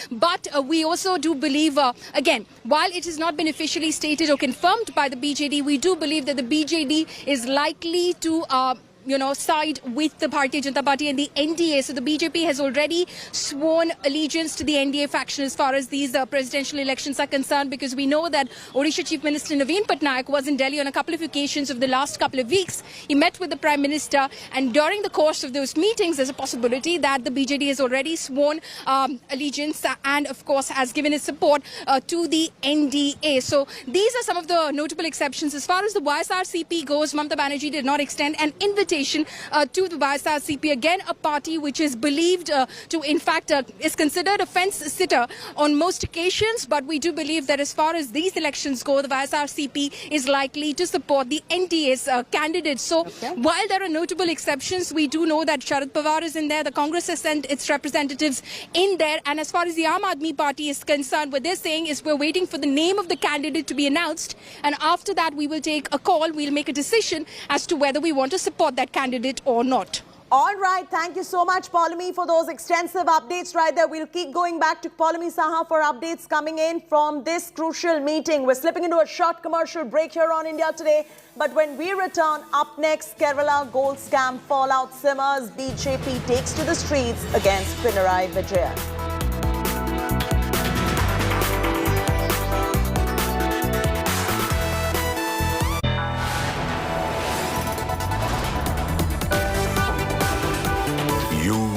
But we also do believe, again, while it has not been officially stated or confirmed by the BJD, we do believe that the BJD is likely to side with the Bharatiya Janata Party and the NDA. So the BJP has already sworn allegiance to the NDA faction as far as these presidential elections are concerned, because we know that Odisha Chief Minister Naveen Patnaik was in Delhi on a couple of occasions of the last couple of weeks. He met with the Prime Minister, and during the course of those meetings, there's a possibility that the BJD has already sworn allegiance and, of course, has given its support to the NDA. So these are some of the notable exceptions. As far as the YSRCP goes, Mamata Banerjee did not extend an invitation to the YSRCP, again a party which is believed to, in fact, is considered a fence sitter on most occasions. But we do believe that as far as these elections go, the YSRCP is likely to support the NDA's candidate. So while there are notable exceptions, we do know that Sharad Pawar is in there, the Congress has sent its representatives in there, and as far as the Aam Aadmi Party is concerned, what they're saying is we're waiting for the name of the candidate to be announced, and after that we will take a call, we'll make a decision as to whether we want to support that candidate or not. All right, thank you so much, Paulami, for those extensive updates right there. We'll keep going back to Paulami Saha for updates coming in from this crucial meeting. We're slipping into a short commercial break here on India Today. But when we return, up next, Kerala gold scam fallout simmers. BJP takes to the streets against Pinarayi Vijayan.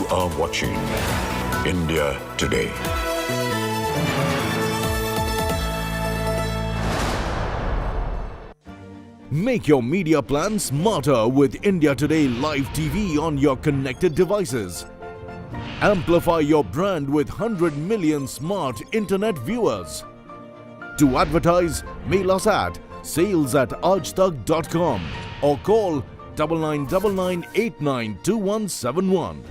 Are watching India Today. Make your media plan smarter with India Today Live TV on your connected devices. Amplify your brand with 100 million smart internet viewers. To advertise, mail us at sales@aajtak.com or call 9999892171.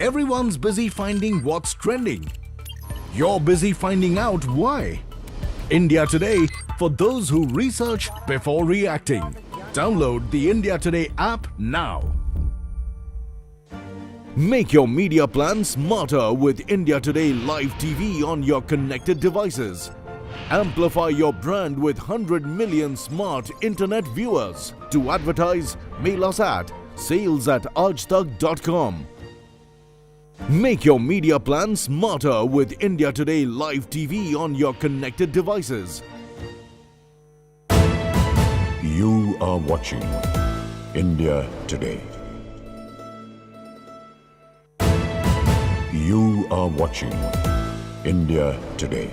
Everyone's busy finding what's trending. You're busy finding out why. India Today, for those who research before reacting. Download the India Today app now. Make your media plan smarter with India Today Live TV on your connected devices. Amplify your brand with 100 million smart internet viewers. To advertise, mail us at sales@aajtak.com. Make your media plan smarter with India Today Live TV on your connected devices. You are watching India Today. You are watching India Today.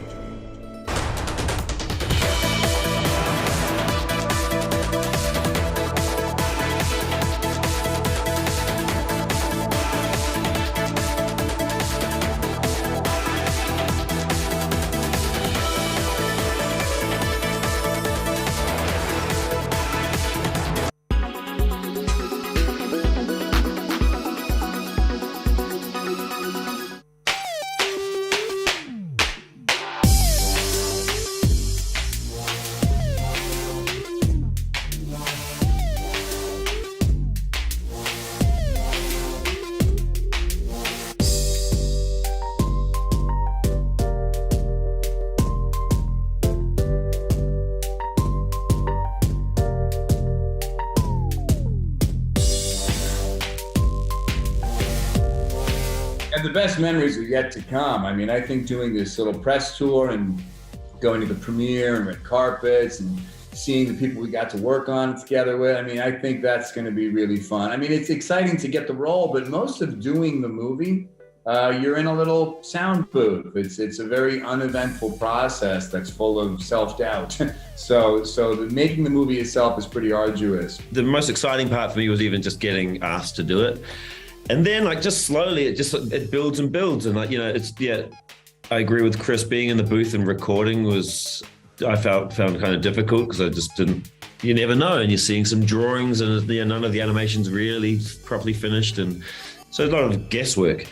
And the best memories are yet to come. I mean, I think doing this little press tour and going to the premiere and red carpets and seeing the people we got to work on together with, I mean, I think that's going to be really fun. I mean, it's exciting to get the role, but most of doing the movie, you're in a little sound booth. It's a very uneventful process that's full of self-doubt. So making the movie itself is pretty arduous. The most exciting part for me was even just getting asked to do it. And then like just slowly it builds and builds. And like, you know, I agree with Chris, being in the booth and recording I found kind of difficult because I just you never know. And you're seeing some drawings and none of the animation's really properly finished. And so a lot of guesswork.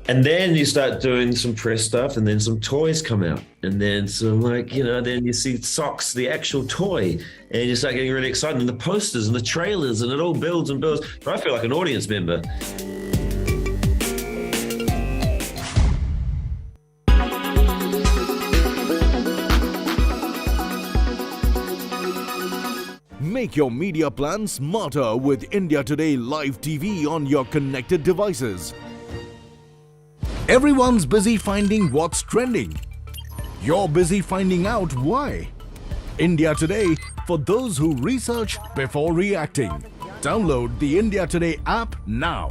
And then you start doing some press stuff and then some toys come out. And then some then you see Socks, the actual toy, and you start getting really excited. And the posters and the trailers and it all builds and builds. But I feel like an audience member. Make your media plan smarter with India Today Live TV on your connected devices. Everyone's busy finding what's trending. You're busy finding out why. India Today, for those who research before reacting. Download the India Today app now.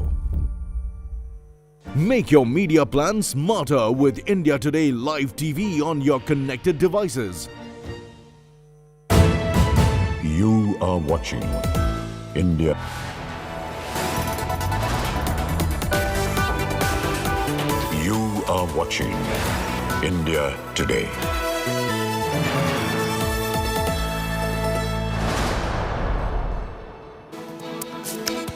Make your media plan smarter with India Today Live TV on your connected devices. You are watching India. You are watching India Today.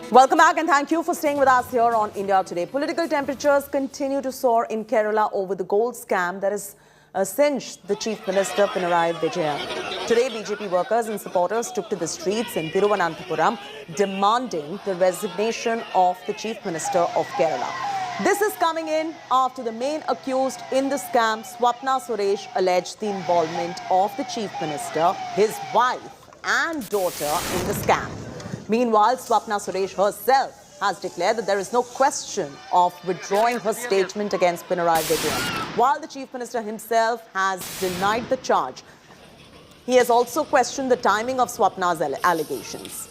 Welcome back and thank you for staying with us here on India Today. Political temperatures continue to soar in Kerala over the gold scam that has singed the Chief Minister Pinarayi Vijayan. Today, BJP workers and supporters took to the streets in Thiruvananthapuram demanding the resignation of the Chief Minister of Kerala. This is coming in after the main accused in the scam, Swapna Suresh, alleged the involvement of the Chief Minister, his wife and daughter in the scam. Meanwhile, Swapna Suresh herself has declared that there is no question of withdrawing her statement against Pinarayi Vijayan. While the Chief Minister himself has denied the charge, he has also questioned the timing of Swapna's allegations.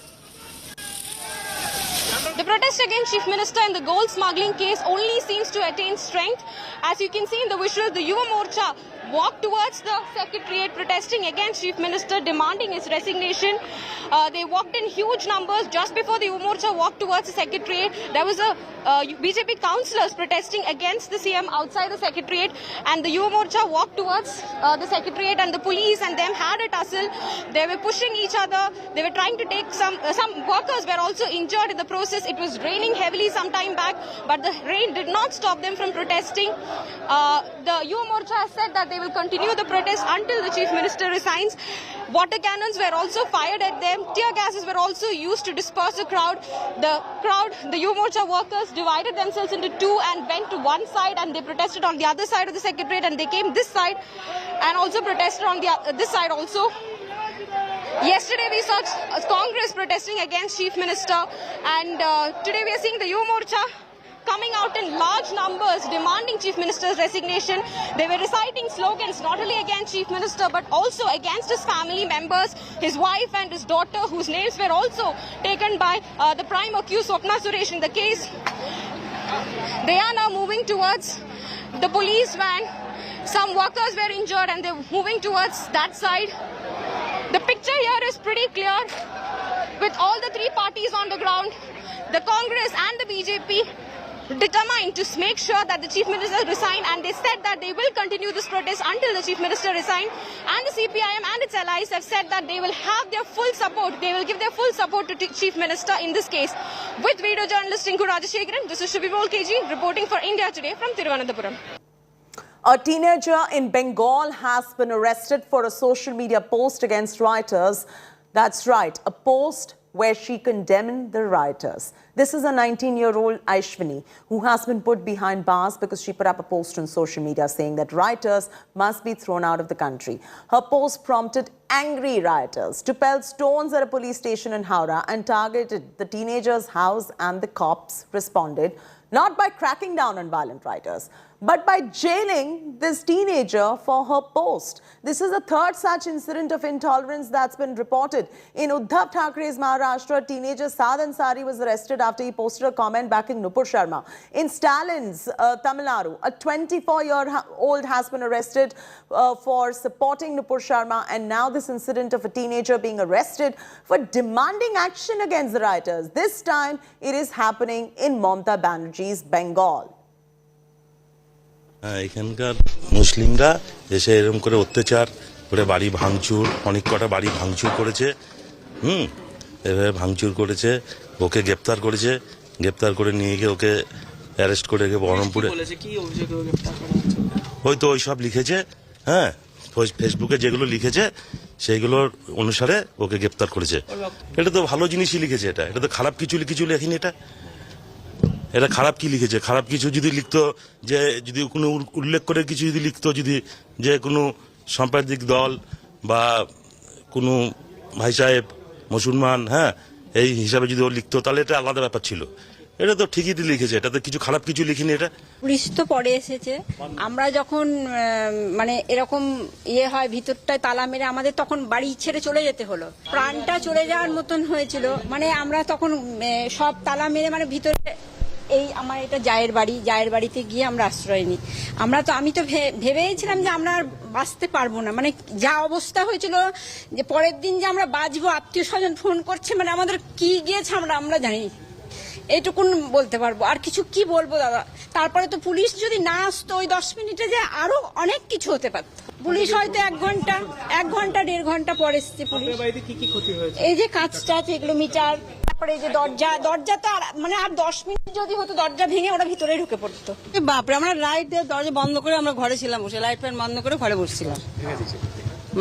The protest against Chief Minister in the gold smuggling case only seems to attain strength. As you can see in the visuals, the Yuva Morcha walked towards the Secretariat protesting against Chief Minister, demanding his resignation. They walked in huge numbers. Just before the Yuva Morcha walked towards the Secretariat, there was a BJP councillors protesting against the CM outside the Secretariat, and the Yuva Morcha walked towards the Secretariat, and the police and them had a tussle. They were pushing each other. They were trying to take some workers were also injured in the process. It was raining heavily some time back, but the rain did not stop them from protesting. The Yuva Morcha has said that they will continue the protest until the Chief Minister resigns. Water cannons were also fired at them. Tear gases were also used to disperse the crowd. The Yuva Morcha workers divided themselves into two and went to one side, and they protested on the other side of the Secretariat, and they came this side and also protested on this side also. Yesterday we saw Congress protesting against Chief Minister, and today we are seeing the Yuva Morcha coming out in large numbers demanding Chief Minister's resignation. They were reciting slogans not only against Chief Minister but also against his family members, his wife and his daughter, whose names were also taken by the prime accused Swapna Suresh in the case. They are now moving towards the police van. Some workers were injured and they're moving towards that side. The picture here is pretty clear with all the three parties on the ground, the Congress and the BJP determined to make sure that the Chief Minister resign, and they said that they will continue this protest until the Chief Minister resign. And the CPIM and its allies have said that they will have their full support. They will give their full support to Chief Minister in this case. With video journalist Tinku Rajashekaran, this is Shubhi KG reporting for India Today from Thiruvananthapuram. A teenager in Bengal has been arrested for a social media post against rioters. That's right, a post where she condemned the rioters. This is a 19-year-old Aishwini who has been put behind bars because she put up a post on social media saying that rioters must be thrown out of the country. Her post prompted angry rioters to pelt stones at a police station in Howrah and targeted the teenager's house, and the cops responded not by cracking down on violent rioters, but by jailing this teenager for her post. This is the third such incident of intolerance that's been reported. In Uddhav Thackeray's Maharashtra, teenager Saad Ansari was arrested after he posted a comment backing Nupur Sharma. In Stalin's Tamil Nadu, a 24-year-old has been arrested for supporting Nupur Sharma, and now this incident of a teenager being arrested for demanding action against the rioters. This time, it is happening in Mamata Banerjee's Bengal. এখানকার মুসলিমরা এসে এরকম করে অত্যাচার করে বাড়ি ভাঙচুর, অনেক কটা বাড়ি ভাঙচুর করেছে, এভাবে ভাঙচুর করেছে, ওকে গ্রেফতার করেছে, গ্রেফতার করে নিয়ে গিয়ে ওকে অ্যারেস্ট করে গিয়ে বহরমপুরে ওই তো ওই সব লিখেছে, হ্যাঁ ফেসবুকে যেগুলো লিখেছে সেইগুলোর অনুসারে ওকে গ্রেফতার করেছে। এটা তো ভালো জিনিসই লিখেছে, এটা তো খারাপ কিছু লেখেনি। এটা খারাপ কি লিখেছে? খারাপ কিছু যদি লিখতো, যে যদি কোনো উল্লেখ করে কিছু যদি লিখতো, যদি যে কোনো সাম্প্রদায়িক দল বা কোনো ভাই সাহেব মুসলমান, হ্যাঁ এই হিসাবে যদি ও লিখতো তাহলে এটা আলাদা ব্যাপার ছিল। এটা তো ঠিকই লিখেছে, এটাতে কিছু খারাপ কিছু লিখিনি। এটা পুলিশ তো পরে এসেছে, আমরা যখন মানে এরকম ইয়ে হয় ভিতরটায় তালা মেরে আমাদের তখন বাড়ি ছেড়ে চলে যেতে হলো, প্রাণটা চলে যাওয়ার মতন হয়েছিল। মানে আমরা তখন সব তালা মেরে মানে ভিতরে এই আমার এটা জায়ের বাড়িতে গিয়ে আমরা আশ্রয় নিই। আমি তো ভেবেছিলাম যে আমরা আর বাঁচতে পারবো না, মানে যা অবস্থা হয়েছিল যে পরের দিন যে আমরা বাঁচবো, আত্মীয় স্বজন ফোন করছে, মানে আমাদের কি গিয়েছে আমরা জানি, এইটুকুন বলতে পারবো। আর কিছু কি বলবো দাদা। তারপরে তো পুলিশ যদি না আসতো ওই 10 মিনিটে, যে আরো অনেক কিছু হতে পারত। পুলিশ হয়তো 1 ঘন্টা 1.5 ঘন্টা পরে এসছে পুলিশ। এই যে কাঁচ এগুলো মিটার, তারপরে এই যে দরজা তো মানে আর 10 মিনিট যদি হতো দরজা ভেঙে ওরা ভিতরে ঢুকে পড়তো। বাপরে, আমরা লাইট দিয়ে দরজা বন্ধ করে আমরা ঘরে ছিলাম বসে, লাইট ফ্যান বন্ধ করে ঘরে বসছিলাম।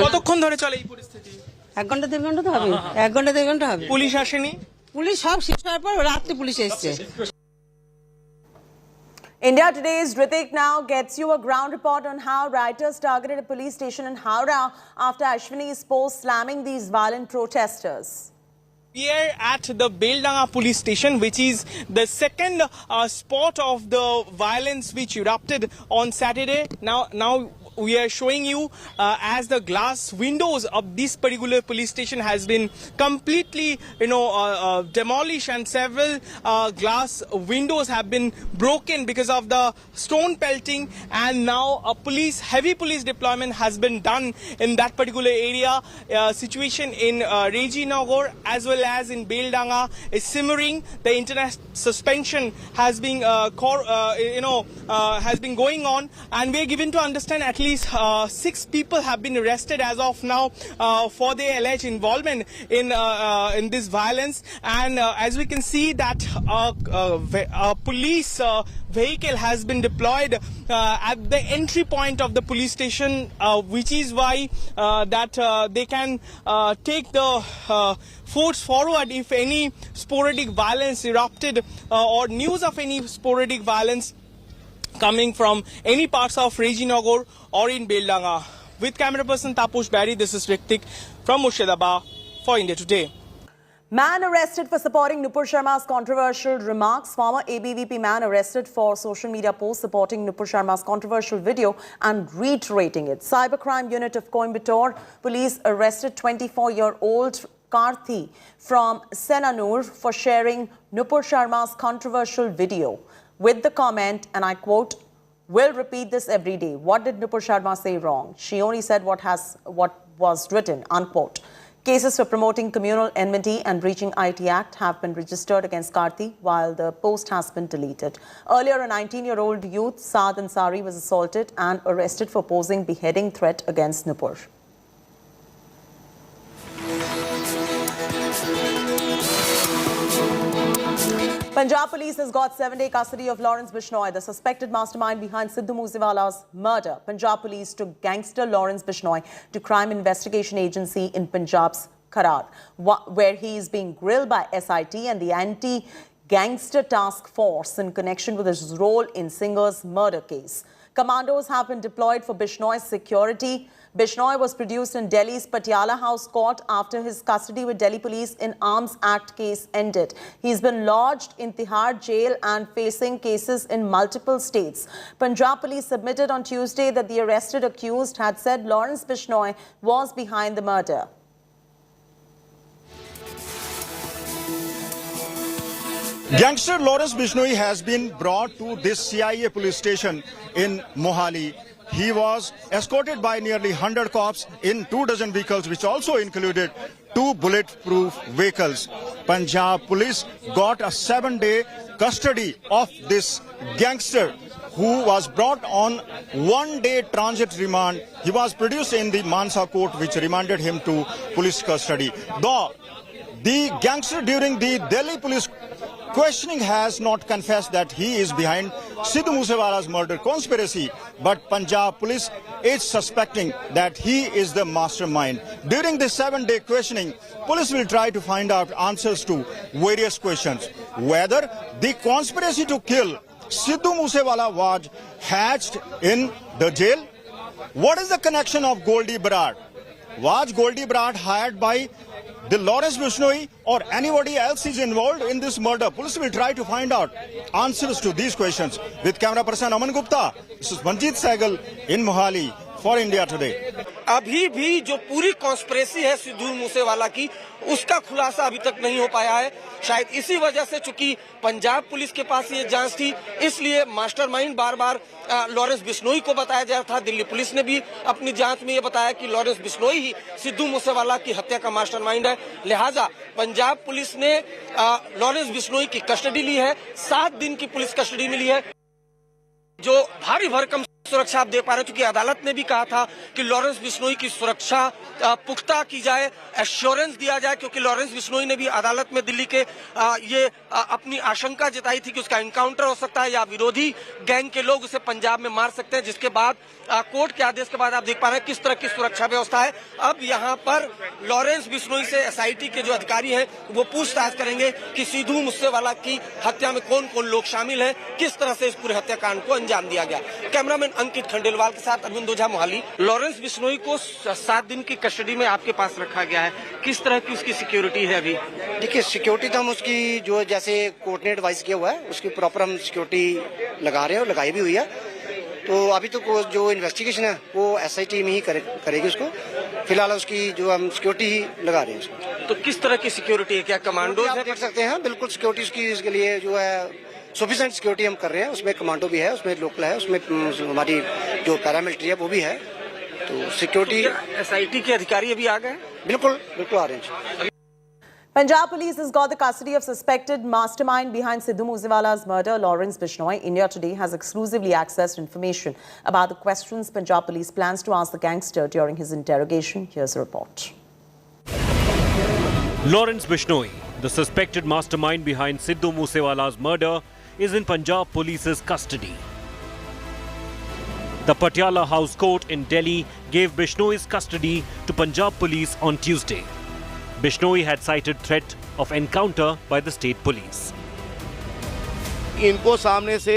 কতক্ষণ ধরে চলে এই পরিস্থিতি? 1 ঘন্টা 1.5 ঘন্টা তো হবে, 1 ঘন্টা 1.5 ঘন্টা হবে। পুলিশ আসেনি? পুলিশ সব শেষ হওয়ার পর রাত্রে পুলিশ এসছে। India Today's Ritik now gets you a ground report on how rioters targeted a police station in Howrah after Ashwini's post slamming these violent protesters. We are at the Beldanga police station, which is the second spot of the violence which erupted on Saturday. Now we are showing you as the glass windows of this particular police station has been completely demolished, and several glass windows have been broken because of the stone pelting, and now a heavy police deployment has been done in that particular area. Situation in Rajinagar as well as in Beldanga is simmering. The internet suspension has been has been going on, and we are given to understand at least 6 people have been arrested as of now for their alleged involvement in this violence. And as we can see that a police vehicle has been deployed at the entry point of the police station, which is why that they can take the force forward if any sporadic violence erupted or news of any sporadic violence coming from any parts of Rajinagar or in Beldanga. With camera person Tapush Barry, this is Ritik from Murshidabad for India Today. Man arrested for supporting Nupur Sharma's controversial remarks. Former ABVP man arrested for social media posts supporting Nupur Sharma's controversial video and reiterating it. Cybercrime unit of Coimbatore police arrested 24-year-old Karthi from Senanur for sharing Nupur Sharma's controversial video. with the comment, and I quote, "We'll repeat this every day. What did Nupur Sharma say wrong? She only said what was written," unquote. Cases for promoting communal enmity and breaching IT Act have been registered against Karthi, while the post has been deleted. Earlier, a 19-year-old youth, Saad Ansari, was assaulted and arrested for posing beheading threat against Nupur. Punjab police has got 7-day custody of Lawrence Bishnoi, the suspected mastermind behind Sidhu Moosewala's murder. Punjab police took gangster Lawrence Bishnoi to Crime Investigation Agency in Punjab's Kharar, where he is being grilled by SIT and the Anti-Gangster Task Force in connection with his role in Singer's murder case. Commandos have been deployed for Bishnoi's security. Bishnoi was produced in Delhi's Patiala House Court after his custody with Delhi police in Arms Act case ended. He's been lodged in Tihar jail and facing cases in multiple states. Punjab police submitted on Tuesday that the arrested accused had said Lawrence Bishnoi was behind the murder. Gangster Lawrence Bishnoi has been brought to this CIA police station in Mohali. He was escorted by nearly 100 cops in 24 vehicles, which also included 2 bulletproof vehicles. Punjab police got a 7-day custody of this gangster who was brought on 1-day transit remand. He was produced in the Mansa court, which remanded him to police custody. Though the gangster during the Delhi police questioning has not confessed that he is behind Sidhu Moosewala's murder conspiracy, but Punjab police is suspecting that he is the mastermind. During this 7-day questioning, police will try to find out answers to various questions. Whether the conspiracy to kill Sidhu Moosewala was hatched in the jail? What is the connection of Goldie Bharat? Was Goldie Bharat hired by the Lawrence Bishnoi or anybody else is involved in this murder? Police will try to find out answers to these questions. With camera person Aman Gupta, this is Manjeet Sehgal in Mohali for India Today. अभी भी जो पूरी conspiracy है सिद्धू मूसेवाला की, उसका खुलासा अभी तक नहीं हो पाया है। शायद इसी वजह से, चूंकि पंजाब पुलिस के पास ये जांच थी, इसलिए मास्टरमाइंड बार-बार लॉरेंस बिश्नोई को बताया जा रहा था। दिल्ली पुलिस ने भी अपनी जांच में ये बताया कि लॉरेंस बिश्नोई ही सिद्धू मूसेवाला की हत्या का मास्टरमाइंड है। लिहाजा पंजाब पुलिस ने लॉरेंस बिश्नोई की कस्टडी ली है। 7 दिन की पुलिस कस्टडी मिली है। जो भारी भरकम सुरक्षा आप देख पा रहे हो, क्योंकि अदालत ने भी कहा था कि लॉरेंस बिश्नोई की सुरक्षा पुख्ता की जाए, एश्योरेंस दिया जाए, क्योंकि लॉरेंस बिश्नोई ने भी अदालत में दिल्ली के ये अपनी आशंका जताई थी कि उसका एनकाउंटर हो सकता है या विरोधी गैंग के लोग उसे पंजाब में मार सकते हैं, जिसके बाद कोर्ट के आदेश के बाद आप देख पा रहे हैं किस तरह की सुरक्षा व्यवस्था है। अब यहाँ पर लॉरेंस बिश्नोई से एसआईटी के जो अधिकारी हैं वो पूछताछ करेंगे कि सिद्धू मूसेवाला की हत्या में कौन कौन लोग शामिल हैं, किस तरह से इस पूरे हत्याकांड को अंजाम दिया गया। कैमरामैन अंकित खंडेलवाल के साथ अरविंद ओझा, मोहाली। लॉरेंस बिश्नोई को 7 दिन की कस्टडी में आपके पास रखा गया है, किस तरह की उसकी सिक्योरिटी है अभी? देखिए, सिक्योरिटी तो हम उसकी जो जैसे कोर्ट ने एडवाइस किया हुआ है उसकी प्रॉपर हम सिक्योरिटी लगा रहे हैं और लगाई भी हुई है। तो अभी तो जो इन्वेस्टिगेशन है वो एसआईटी में ही करेगी उसको। फिलहाल उसकी जो हम सिक्योरिटी ही लगा रहे हैं उसको। तो किस तरह की सिक्योरिटी है? क्या कमांडो देख सकते हैं? बिल्कुल सिक्योरिटी उसकी इसके लिए जो है सफिशिएंट सिक्योरिटी हम कर रहे हैं। उसमें कमांडो भी है, उसमें लोकल है, उसमें हमारी जो पैरामिलिट्री है वो भी है। तो सिक्योरिटी एसआईटी के अधिकारी अभी आ गए? बिल्कुल आ रहे हैं। Punjab police has got the custody of suspected mastermind behind Sidhu Moosewala's murder, Lawrence Bishnoi. India Today has exclusively accessed information about the questions Punjab police plans to ask the gangster during his interrogation. Here's a report. Lawrence Bishnoi, the suspected mastermind behind Sidhu Moosewala's murder, is in Punjab police's custody. The Patiala House Court in Delhi gave Bishnoi's custody to Punjab police on Tuesday. Bishnoi had cited threat of encounter by the state police. इनको सामने से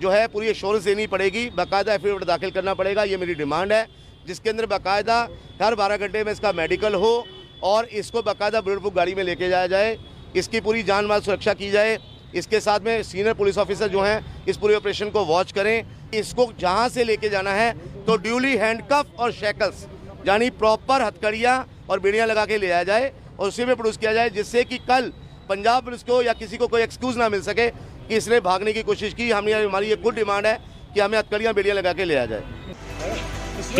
जो है पूरी assurance देनी पड़ेगी, बाकायदा affidavit दाखिल करना पड़ेगा। ये मेरी डिमांड है, जिसके अंदर बाकायदा हर 12 घंटे में इसका मेडिकल हो और इसको बाकायदा बुलेट प्रूफ गाड़ी में लेके जाया जाए। इसकी पूरी जान माल सुरक्षा की जाए। इसके साथ में सीनियर पुलिस ऑफिसर जो हैं इस पूरे ऑपरेशन को वॉच करें। इसको जहाँ से लेके जाना है तो ड्यूली हैंडकफ और शैकल्स यानी प्रॉपर हथकड़ियाँ और बेड़ियाँ लगा के ले जाया जाए और उसी में प्रोड्यूस किया जाए, जिससे कि कल पंजाब पुलिस को या किसी को कोई एक्सक्यूज ना मिल सके कि इसने भागने की कोशिश की। हमारी ये कुल डिमांड है कि हमें हथकड़ियाँ बेड़ियाँ लगा के ले आ जाए।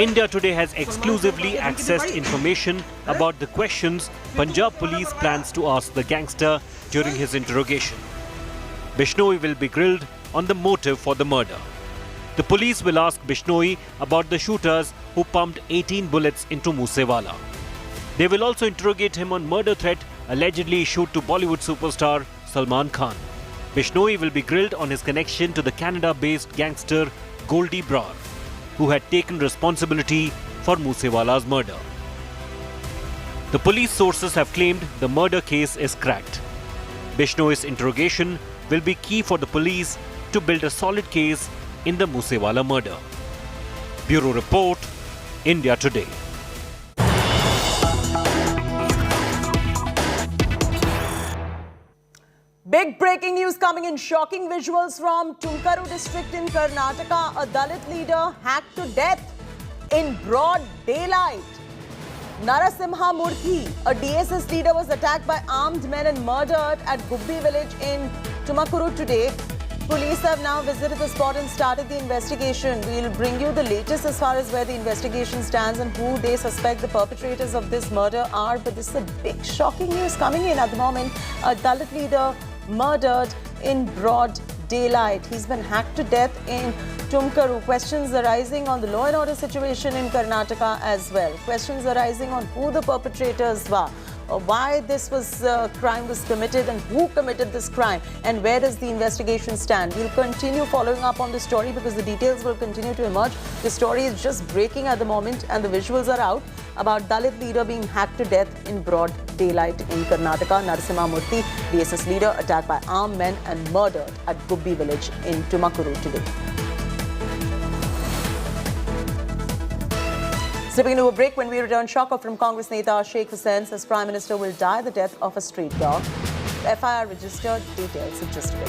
India Today has exclusively accessed information about the questions Punjab police plans to ask the gangster during his interrogation. Bishnoi will be grilled on the motive for the murder. The police will ask Bishnoi about the shooters who pumped 18 bullets into Moosewala. They will also interrogate him on murder threat allegedly issued to Bollywood superstar Salman Khan. Bishnoi will be grilled on his connection to the Canada-based gangster Goldie Brar, who had taken responsibility for Moosewala's murder. The police sources have claimed the murder case is cracked. Bishnoi's interrogation will be key for the police to build a solid case in the Moosewala murder. Bureau Report, India Today. Big breaking news coming in. Shocking visuals from Tumkaru district in Karnataka. A Dalit leader hacked to death in broad daylight. Narasimha Murthy, a DSS leader, was attacked by armed men and murdered at Gubbi village in Tumakuru today. Police have now visited the spot and started the investigation. We'll bring you the latest as far as where the investigation stands and who they suspect the perpetrators of this murder are. But this is a big shocking news coming in at the moment. A Dalit leader murdered in broad daylight. He's been hacked to death in Tumkaru. Questions arising on the law and order situation in Karnataka as well. Questions arising on who the perpetrators were, or why this crime was committed and who committed this crime, and where does the investigation stand. We'll continue following up on this story because the details will continue to emerge. The story is just breaking at the moment and the visuals are out about Dalit leader being hacked to death in broad daylight in Karnataka. Narasimha Murthy, DSS leader, attacked by armed men and murdered at Gubbi village in Tumakuru today. Slipping into a break. When we return, shocker from Congress Neta Sheikh Hussain says Prime Minister will die the death of a street dog. FIR registered. Details in just a bit.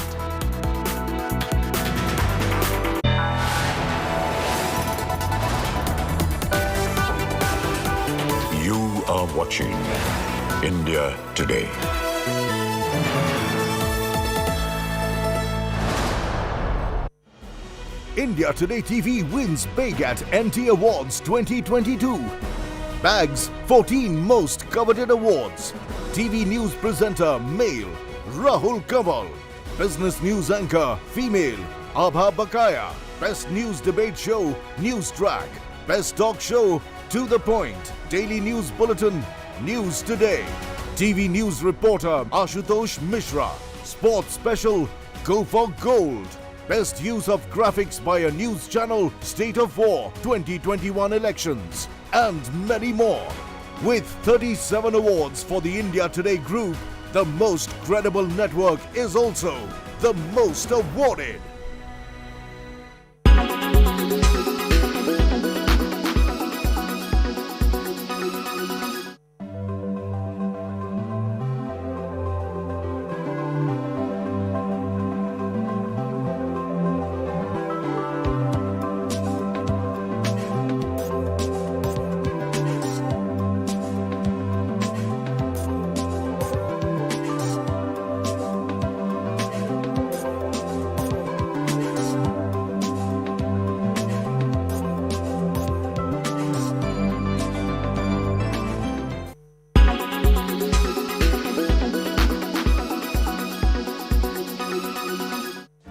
You are watching India Today. India Today TV wins big at NT Awards 2022. Bags 14 most coveted awards. TV news presenter male Rahul Gandhi. Business news anchor female Abha Bakaya. Best news debate show News Track. Best talk show To the Point. Daily news bulletin News Today. TV news reporter Ashutosh Mishra. Sports special Go for Gold. Best use of graphics by a news channel, State of War, 2021 elections, and many more. With 37 awards for the India Today group, the most credible network is also the most awarded.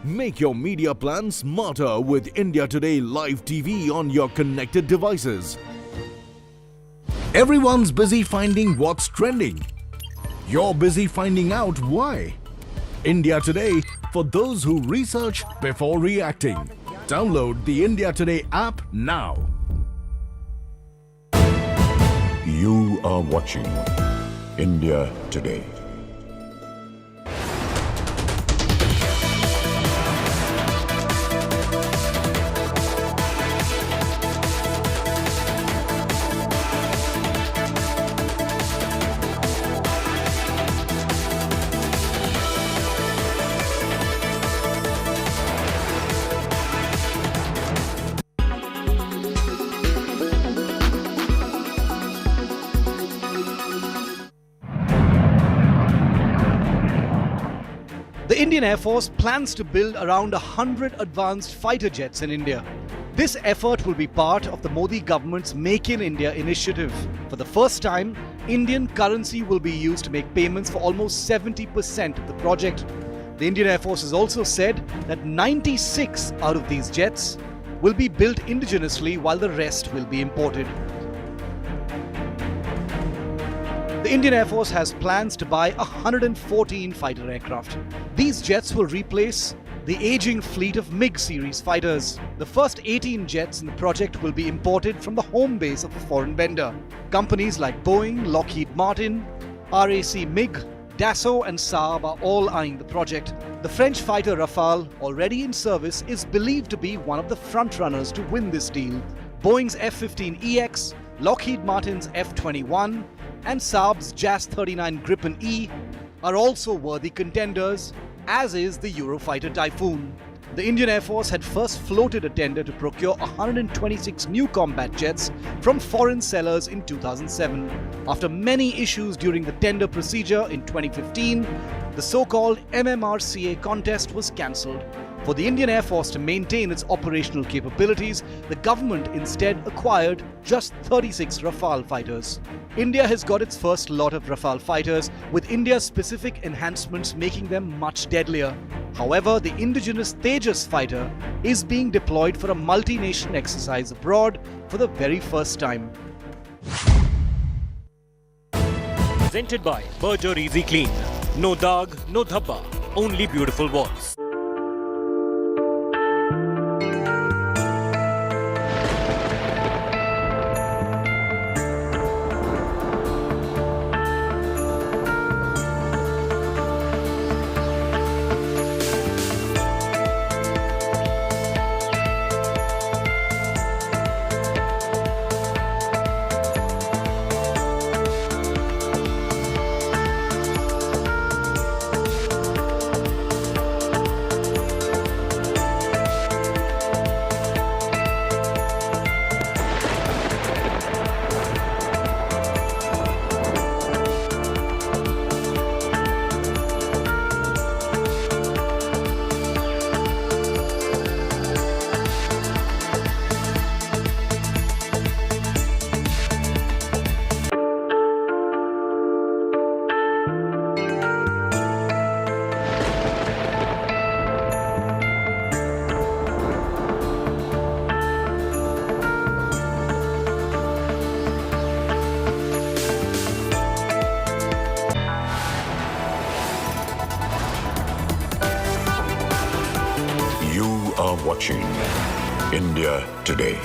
Make your media plan smarter with India Today Live TV on your connected devices. Everyone's busy finding what's trending. You're busy finding out why. India Today for those who research before reacting. Download the India Today app now. You are watching India Today. The Indian Air Force plans to build around 100 advanced fighter jets in India. This effort will be part of the Modi government's Make in India initiative. For the first time, Indian currency will be used to make payments for almost 70% of the project. The Indian Air Force has also said that 96 out of these jets will be built indigenously while the rest will be imported. The Indian Air Force has plans to buy 114 fighter aircraft. These jets will replace the aging fleet of MiG series fighters. The first 18 jets in the project will be imported from the home base of a foreign vendor. Companies like Boeing, Lockheed Martin, RAC MiG, Dassault and Saab are all eyeing the project. The French fighter Rafale, already in service, is believed to be one of the frontrunners to win this deal. Boeing's F-15EX, Lockheed Martin's F-21 and Saab's JAS-39 Gripen E are also worthy contenders, as is the Eurofighter Typhoon. The Indian Air Force had first floated a tender to procure 126 new combat jets from foreign sellers in 2007. After many issues during the tender procedure in 2015, the so-called MMRCA contest was cancelled. For the Indian Air Force to maintain its operational capabilities, the government instead acquired just 36 Rafale fighters. India has got its first lot of Rafale fighters, with India-specific enhancements making them much deadlier. However, the indigenous Tejas fighter is being deployed for a multi-nation exercise abroad for the very first time. Presented by Berger Easy Clean. No dag, no dhabba, only beautiful walls. Watching India Today.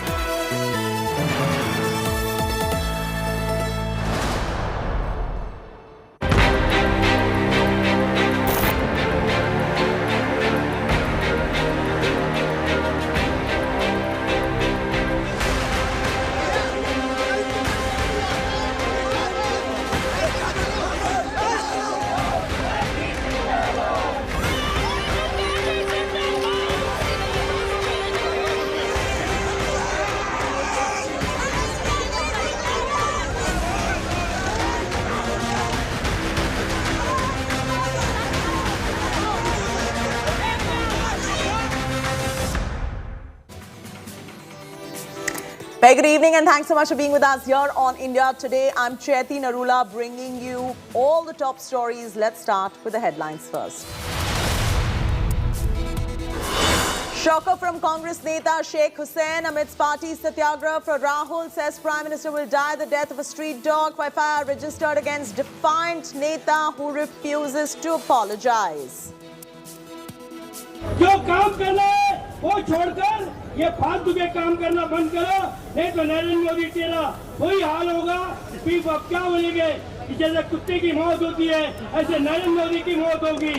Very good evening and thanks so much for being with us here on India Today. I'm Chaiti Narula bringing you all the top stories. Let's start with the headlines first. Shocker from Congress Neta Sheikh Hussain amidst party satyagraha for Rahul, says Prime Minister will die the death of a street dog. FIR registered against defiant Neta who refuses to apologize. जो काम करना है वो छोड़कर ये फालतू के काम करना बंद करो, नहीं तो नरेंद्र मोदी तेरा वही हाल होगा। फिर आप क्या बोलेंगे कि जैसे कुत्ते की मौत होती है ऐसे नरेंद्र मोदी की मौत होगी।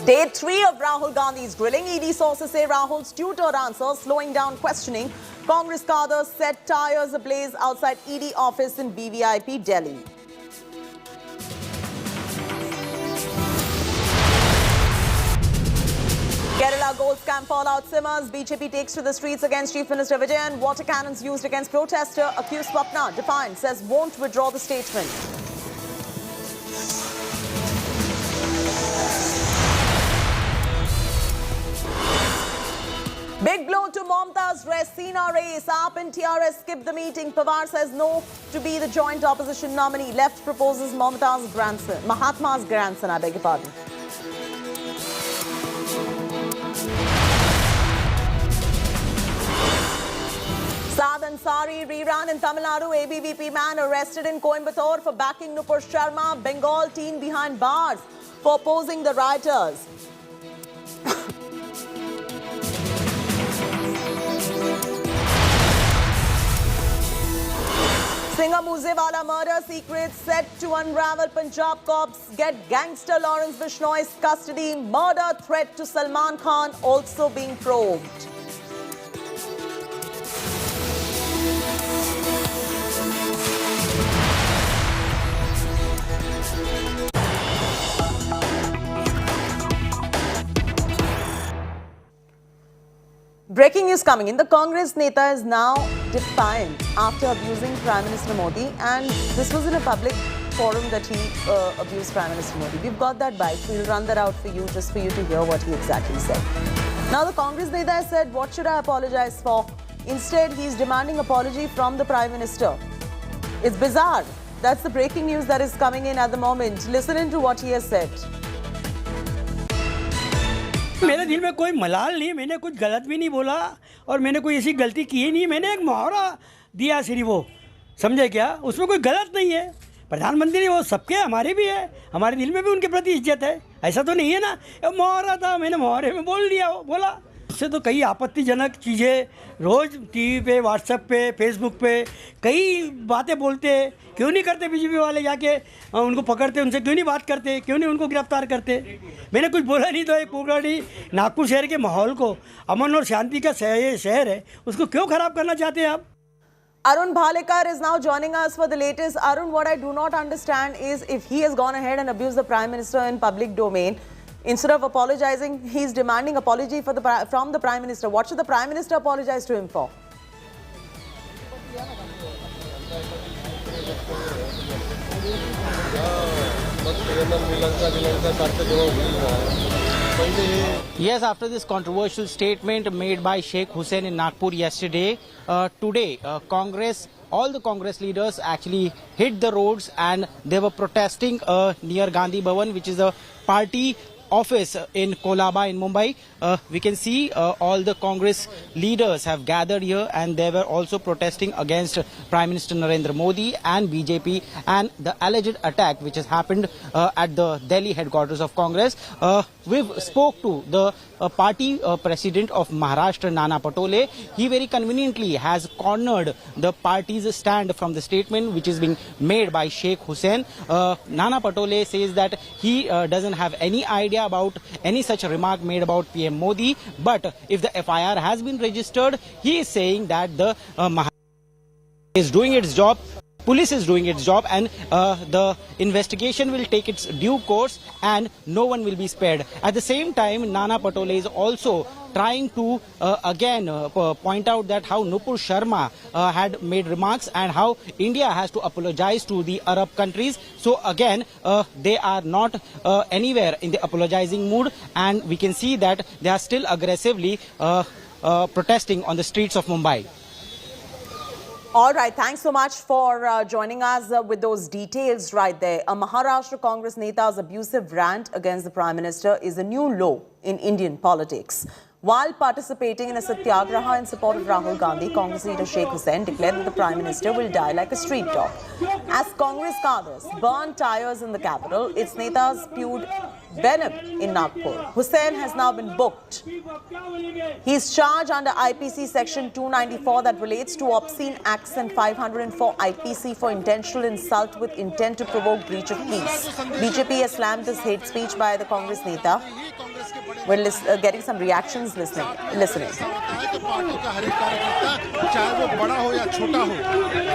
Day 3 of Rahul Gandhi's grilling. ED sources say Rahul's tutored answers slowing down questioning. Congress cadres set tires ablaze outside ED office in BVIP, Delhi. Kerala gold scam fallout simmers. BJP takes to the streets against Chief Minister Vijayan. Water cannons used against protester. Accused Swapna defiant, says won't withdraw the statement. Big blow to Mamta's Resina race. AAP and TRS skipped the meeting. Pawar says no to be the joint opposition nominee. Left proposes Mahatma's grandson, I beg your pardon. Saad Ansari rerun in Tamil Nadu. ABVP man arrested in Coimbatore for backing Nupur Sharma. Bengal teen behind bars for opposing the rioters. Singer Moosewala murder secrets set to unravel. Punjab cops get gangster Lawrence Bishnoi's custody. Murder threat to Salman Khan also being probed. Breaking news coming in. The Congress Neta is now defiant after abusing Prime Minister Modi, and this was in a public forum that he abused Prime Minister Modi. We've got that bite. We'll run that out for you, just for you to hear what he exactly said. Now, the Congress Neta has said, what should I apologize for? Instead, he's demanding apology from the Prime Minister. It's bizarre. That's the breaking news that is coming in at the moment. Listen in to what he has said. मेरे दिल में कोई मलाल नहीं, मैंने कुछ गलत भी नहीं बोला और मैंने कोई ऐसी गलती की ही नहीं। मैंने एक मुहावरा दिया सिर्फ, वो समझे क्या, उसमें कोई गलत नहीं है। प्रधानमंत्री वो सबके, हमारे भी है, हमारे दिल में भी उनके प्रति इज्जत है, ऐसा तो नहीं है ना। मुहावरा था, मैंने मुहावरे में बोल दिया, बोला। उससे तो कई आपत्तिजनक चीज़ें रोज़ टीवी पे, व्हाट्सएप पे, फेसबुक पे कई बातें बोलते हैं। क्यों नहीं करते बीजेपी वाले, जाके उनको पकड़ते, उनसे क्यों नहीं बात करते, क्यों नहीं उनको गिरफ्तार करते? मैंने कुछ बोला नहीं, तो एक पूरी नागपुर शहर के माहौल को, अमन और शांति का शहर है, उसको क्यों खराब करना चाहते हैं आप? Arun Bhalekar is now joining us for the latest. Arun, what I do not understand is if he has gone ahead and abused the Prime Minister in public domain, instead of apologizing, he's demanding apology from the Prime Minister. What should the Prime Minister apologize to him for? Yes, after this controversial statement made by Sheikh Hussain in Nagpur yesterday, today Congress, all the Congress leaders actually hit the roads and they were protesting near Gandhi Bhavan, which is a party office in Kolaba in Mumbai. We can see all the Congress leaders have gathered here and they were also protesting against Prime Minister Narendra Modi and BJP and the alleged attack which has happened at the Delhi headquarters of Congress. We've spoke to the party president of Maharashtra, Nana Patole. He very conveniently has cornered the party's stand from the statement which is being made by Sheikh Hussain. Nana Patole says that he doesn't have any idea about any such remark made about PM Modi, but if the FIR has been registered, he is saying that the Maharashtra is doing its job, police is doing its job, and the investigation will take its due course and no one will be spared. At the same time, Nana Patole is also trying to again point out that how Nupur Sharma had made remarks and how India has to apologize to the Arab countries. So again, they are not anywhere in the apologizing mood, and we can see that they are still aggressively protesting on the streets of Mumbai. All right, thanks so much for joining us with those details right there. A Maharashtra Congress Neta's abusive rant against the Prime Minister is a new low in Indian politics. While participating in a satyagraha in support of Rahul Gandhi, Congress leader Sheikh Hussain declared that the Prime Minister will die like a street dog. As Congress cadres burned tires in the capital, its netas spewed venom in Nagpur. Hussain has now been booked. He's charged under IPC section 294 that relates to obscene acts and 504 IPC for intentional insult with intent to provoke breach of peace. BJP has slammed this hate speech by the Congress neta. We're getting some reactions listening. Party का हर एक कार्यकर्ता, चाहे वो बड़ा हो या छोटा हो,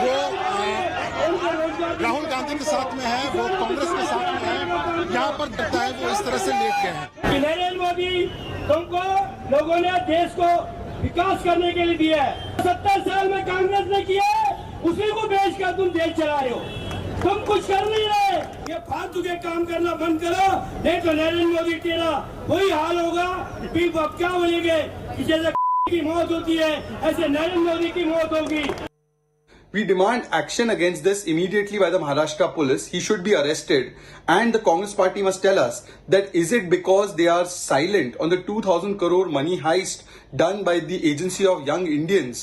वो राहुल गांधी के साथ में है, वो कांग्रेस के साथ में है, यहाँ पर डरता है, वो इस तरह से लेट गए हैं। नरेंद्र मोदी तुमको लोगों ने देश को विकास करने के लिए दिया है। 70 साल में कांग्रेस ने किया, उसी को बेच कर तुम देश चला रहे हो। तुम कुछ कर नहीं रहे, ये फालतू के काम करना बंद करो, नहीं तो नरेंद्र मोदी तेरा वही हाल होगा। फिर अब क्या बोलेंगे कि जैसे की मौत होती है ऐसे नरेंद्र मोदी की मौत होगी। We demand action against this immediately by the Maharashtra police. He should be arrested, and the Congress party must tell us that is it because they are silent on the 2,000 crore money heist done by the Agency of Young Indians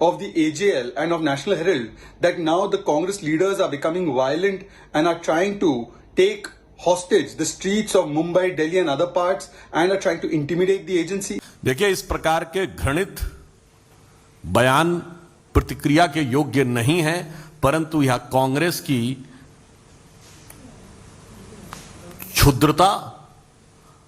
of the AJL and of National Herald that now the Congress leaders are becoming violent and are trying to take hostage the streets of Mumbai, Delhi and other parts and are trying to intimidate the agency. देखिए, इस प्रकार के घृणित बयान प्रतिक्रिया के योग्य नहीं है, परंतु यह कांग्रेस की क्षुद्रता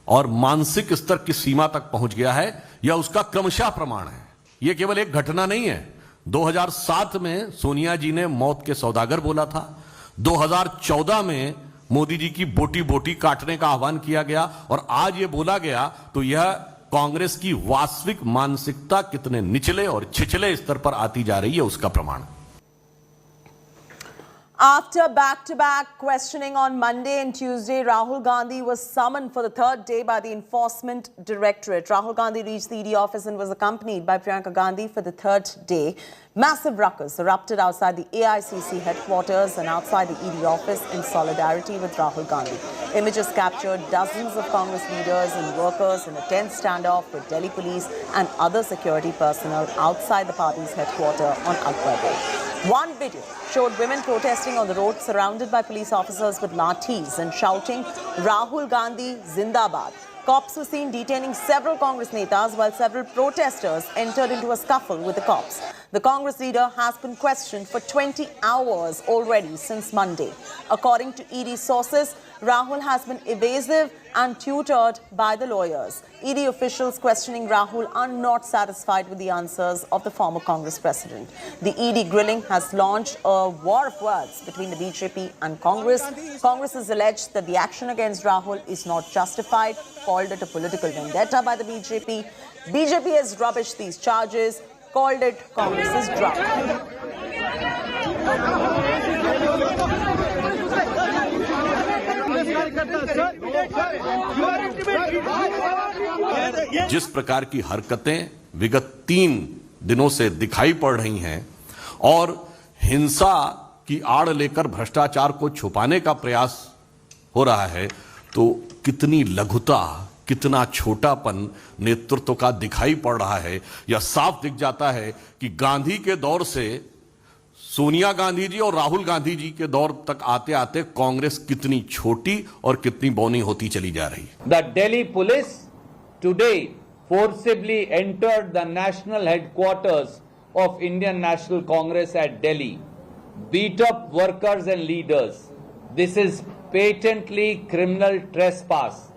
और मानसिक स्तर की सीमा तक पहुंच गया है, यह उसका क्रमशः प्रमाण है। यह केवल एक घटना नहीं है। 2007 में सोनिया जी ने मौत के सौदागर बोला था, 2014 में मोदी जी की बोटी बोटी काटने का आह्वान किया गया और आज यह बोला गया, तो यह कांग्रेस की वास्तविक मानसिकता कितने निचले और छिछले स्तर पर आती जा रही है उसका प्रमाण। After back-to-back questioning on Monday and Tuesday, Rahul Gandhi was summoned for the third day by the Enforcement Directorate. Rahul Gandhi reached the ED office and was accompanied by Priyanka Gandhi for the third day. Massive ruckus erupted outside the AICC headquarters and outside the ED office in solidarity with Rahul Gandhi. Images captured dozens of Congress leaders and workers in a tense standoff with Delhi police and other security personnel outside the party's headquarters on Akbar Road. One video showed women protesting on the road surrounded by police officers with lathis and shouting, "Rahul Gandhi Zindabad." Cops were seen detaining several Congress netas while several protesters entered into a scuffle with the cops. The Congress leader has been questioned for 20 hours already since Monday. According to ED sources, Rahul has been evasive and tutored by the lawyers. ED officials questioning Rahul are not satisfied with the answers of the former Congress president. The ED grilling has launched a war of words between the BJP and Congress. Congress has alleged that the action against Rahul is not justified, called it a political vendetta by the BJP. BJP has rubbished these charges, called it Congress's drama. जिस प्रकार की हरकतें विगत 3 दिनों से दिखाई पड़ रही हैं और हिंसा की आड़ लेकर भ्रष्टाचार को छुपाने का प्रयास हो रहा है, तो कितनी लघुता, कितना छोटापन नेतृत्व का दिखाई पड़ रहा है। यह साफ दिख जाता है कि गांधी के दौर से सोनिया गांधी जी और राहुल गांधी जी के दौर तक आते आते कांग्रेस कितनी छोटी और कितनी बौनी होती चली जा रही है। The Delhi police today forcibly entered the national headquarters of Indian National Congress at Delhi, beat up workers and leaders. This is patently criminal trespass.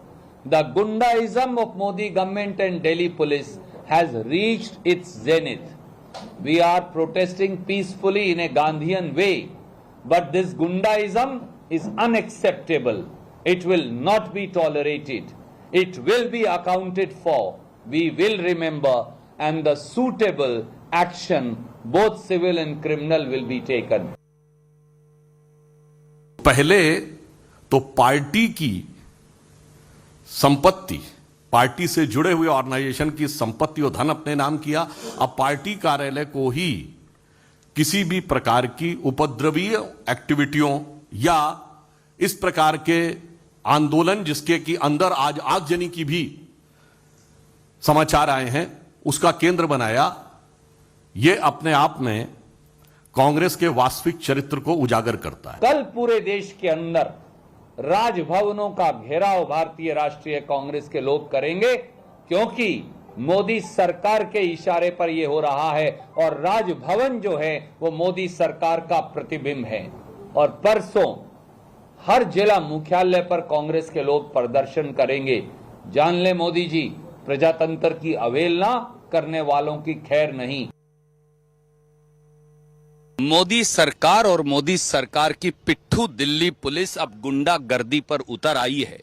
The Gundaism of Modi government and Delhi police has reached its zenith. We are protesting peacefully in a Gandhian way, but this Gundaism is unacceptable. It will not be tolerated. It will be accounted for. We will remember, and the suitable action, both civil and criminal, will be taken. पहले तो party की संपत्ति, party से जुड़े हुए organisation की संपत्ति और धन अपने नाम किया। अब पार्टी कार्यालय को ही किसी भी प्रकार की उपद्रवीय एक्टिविटियों या इस प्रकार के आंदोलन जिसके कि अंदर आज आगजनी की भी समाचार आए हैं, उसका केंद्र बनाया। यह अपने आप में कांग्रेस के वास्तविक चरित्र को उजागर करता है। कल पूरे देश के अंदर राजभवनों का घेराव भारतीय राष्ट्रीय कांग्रेस के लोग करेंगे, क्योंकि मोदी सरकार के इशारे पर यह हो रहा है और राजभवन जो है वो मोदी सरकार का प्रतिबिंब है। और परसों हर जिला मुख्यालय पर कांग्रेस के लोग प्रदर्शन करेंगे। जान ले मोदी जी, प्रजातंत्र की अवहेलना करने वालों की खैर नहीं। मोदी सरकार और मोदी सरकार की पिट्ठू दिल्ली पुलिस अब गुंडागर्दी पर उतर आई है।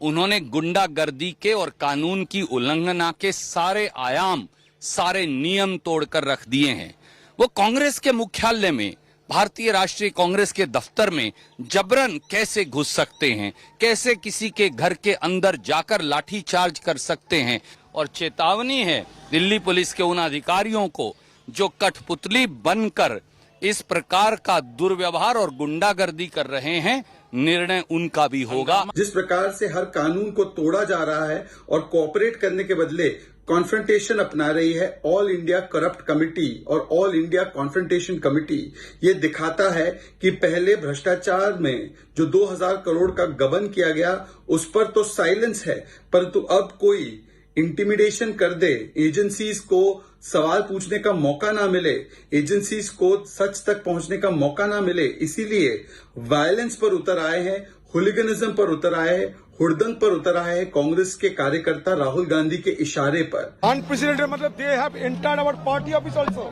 उन्होंने गुंडागर्दी के और कानून की उल्लंघना के सारे आयाम, सारे नियम तोड़कर रख दिए हैं। वो कांग्रेस के मुख्यालय में भारतीय राष्ट्रीय कांग्रेस के दफ्तर में जबरन कैसे घुस सकते हैं, कैसे किसी के घर के अंदर जाकर लाठीचार्ज कर सकते हैं। और चेतावनी है दिल्ली पुलिस के उन अधिकारियों को जो कठपुतली बनकर इस प्रकार का दुर्व्यवहार और गुंडागर्दी कर रहे हैं, निर्णय उनका भी होगा। जिस प्रकार से हर कानून को तोड़ा जा रहा है और कोऑपरेट करने के बदले कॉन्फ्रंटेशन अपना रही है ऑल इंडिया करप्ट कमेटी और ऑल इंडिया कॉन्फ्रंटेशन कमेटी, ये दिखाता है कि पहले भ्रष्टाचार में जो 2000 करोड़ का गबन किया गया उस पर तो साइलेंस है, परंतु अब कोई इंटिमिडेशन कर दे, एजेंसीज को सवाल पूछने का मौका ना मिले, एजेंसीज को सच तक पहुंचने का मौका ना मिले, इसीलिए वायलेंस पर उतर आए हैं, हुलिगनिज्म पर उतर आए हैं, हुड़दंग पर उतर आए हैं कांग्रेस के कार्यकर्ता राहुल गांधी के इशारे पर। Unprecedented, मतलब they have entered our party office also.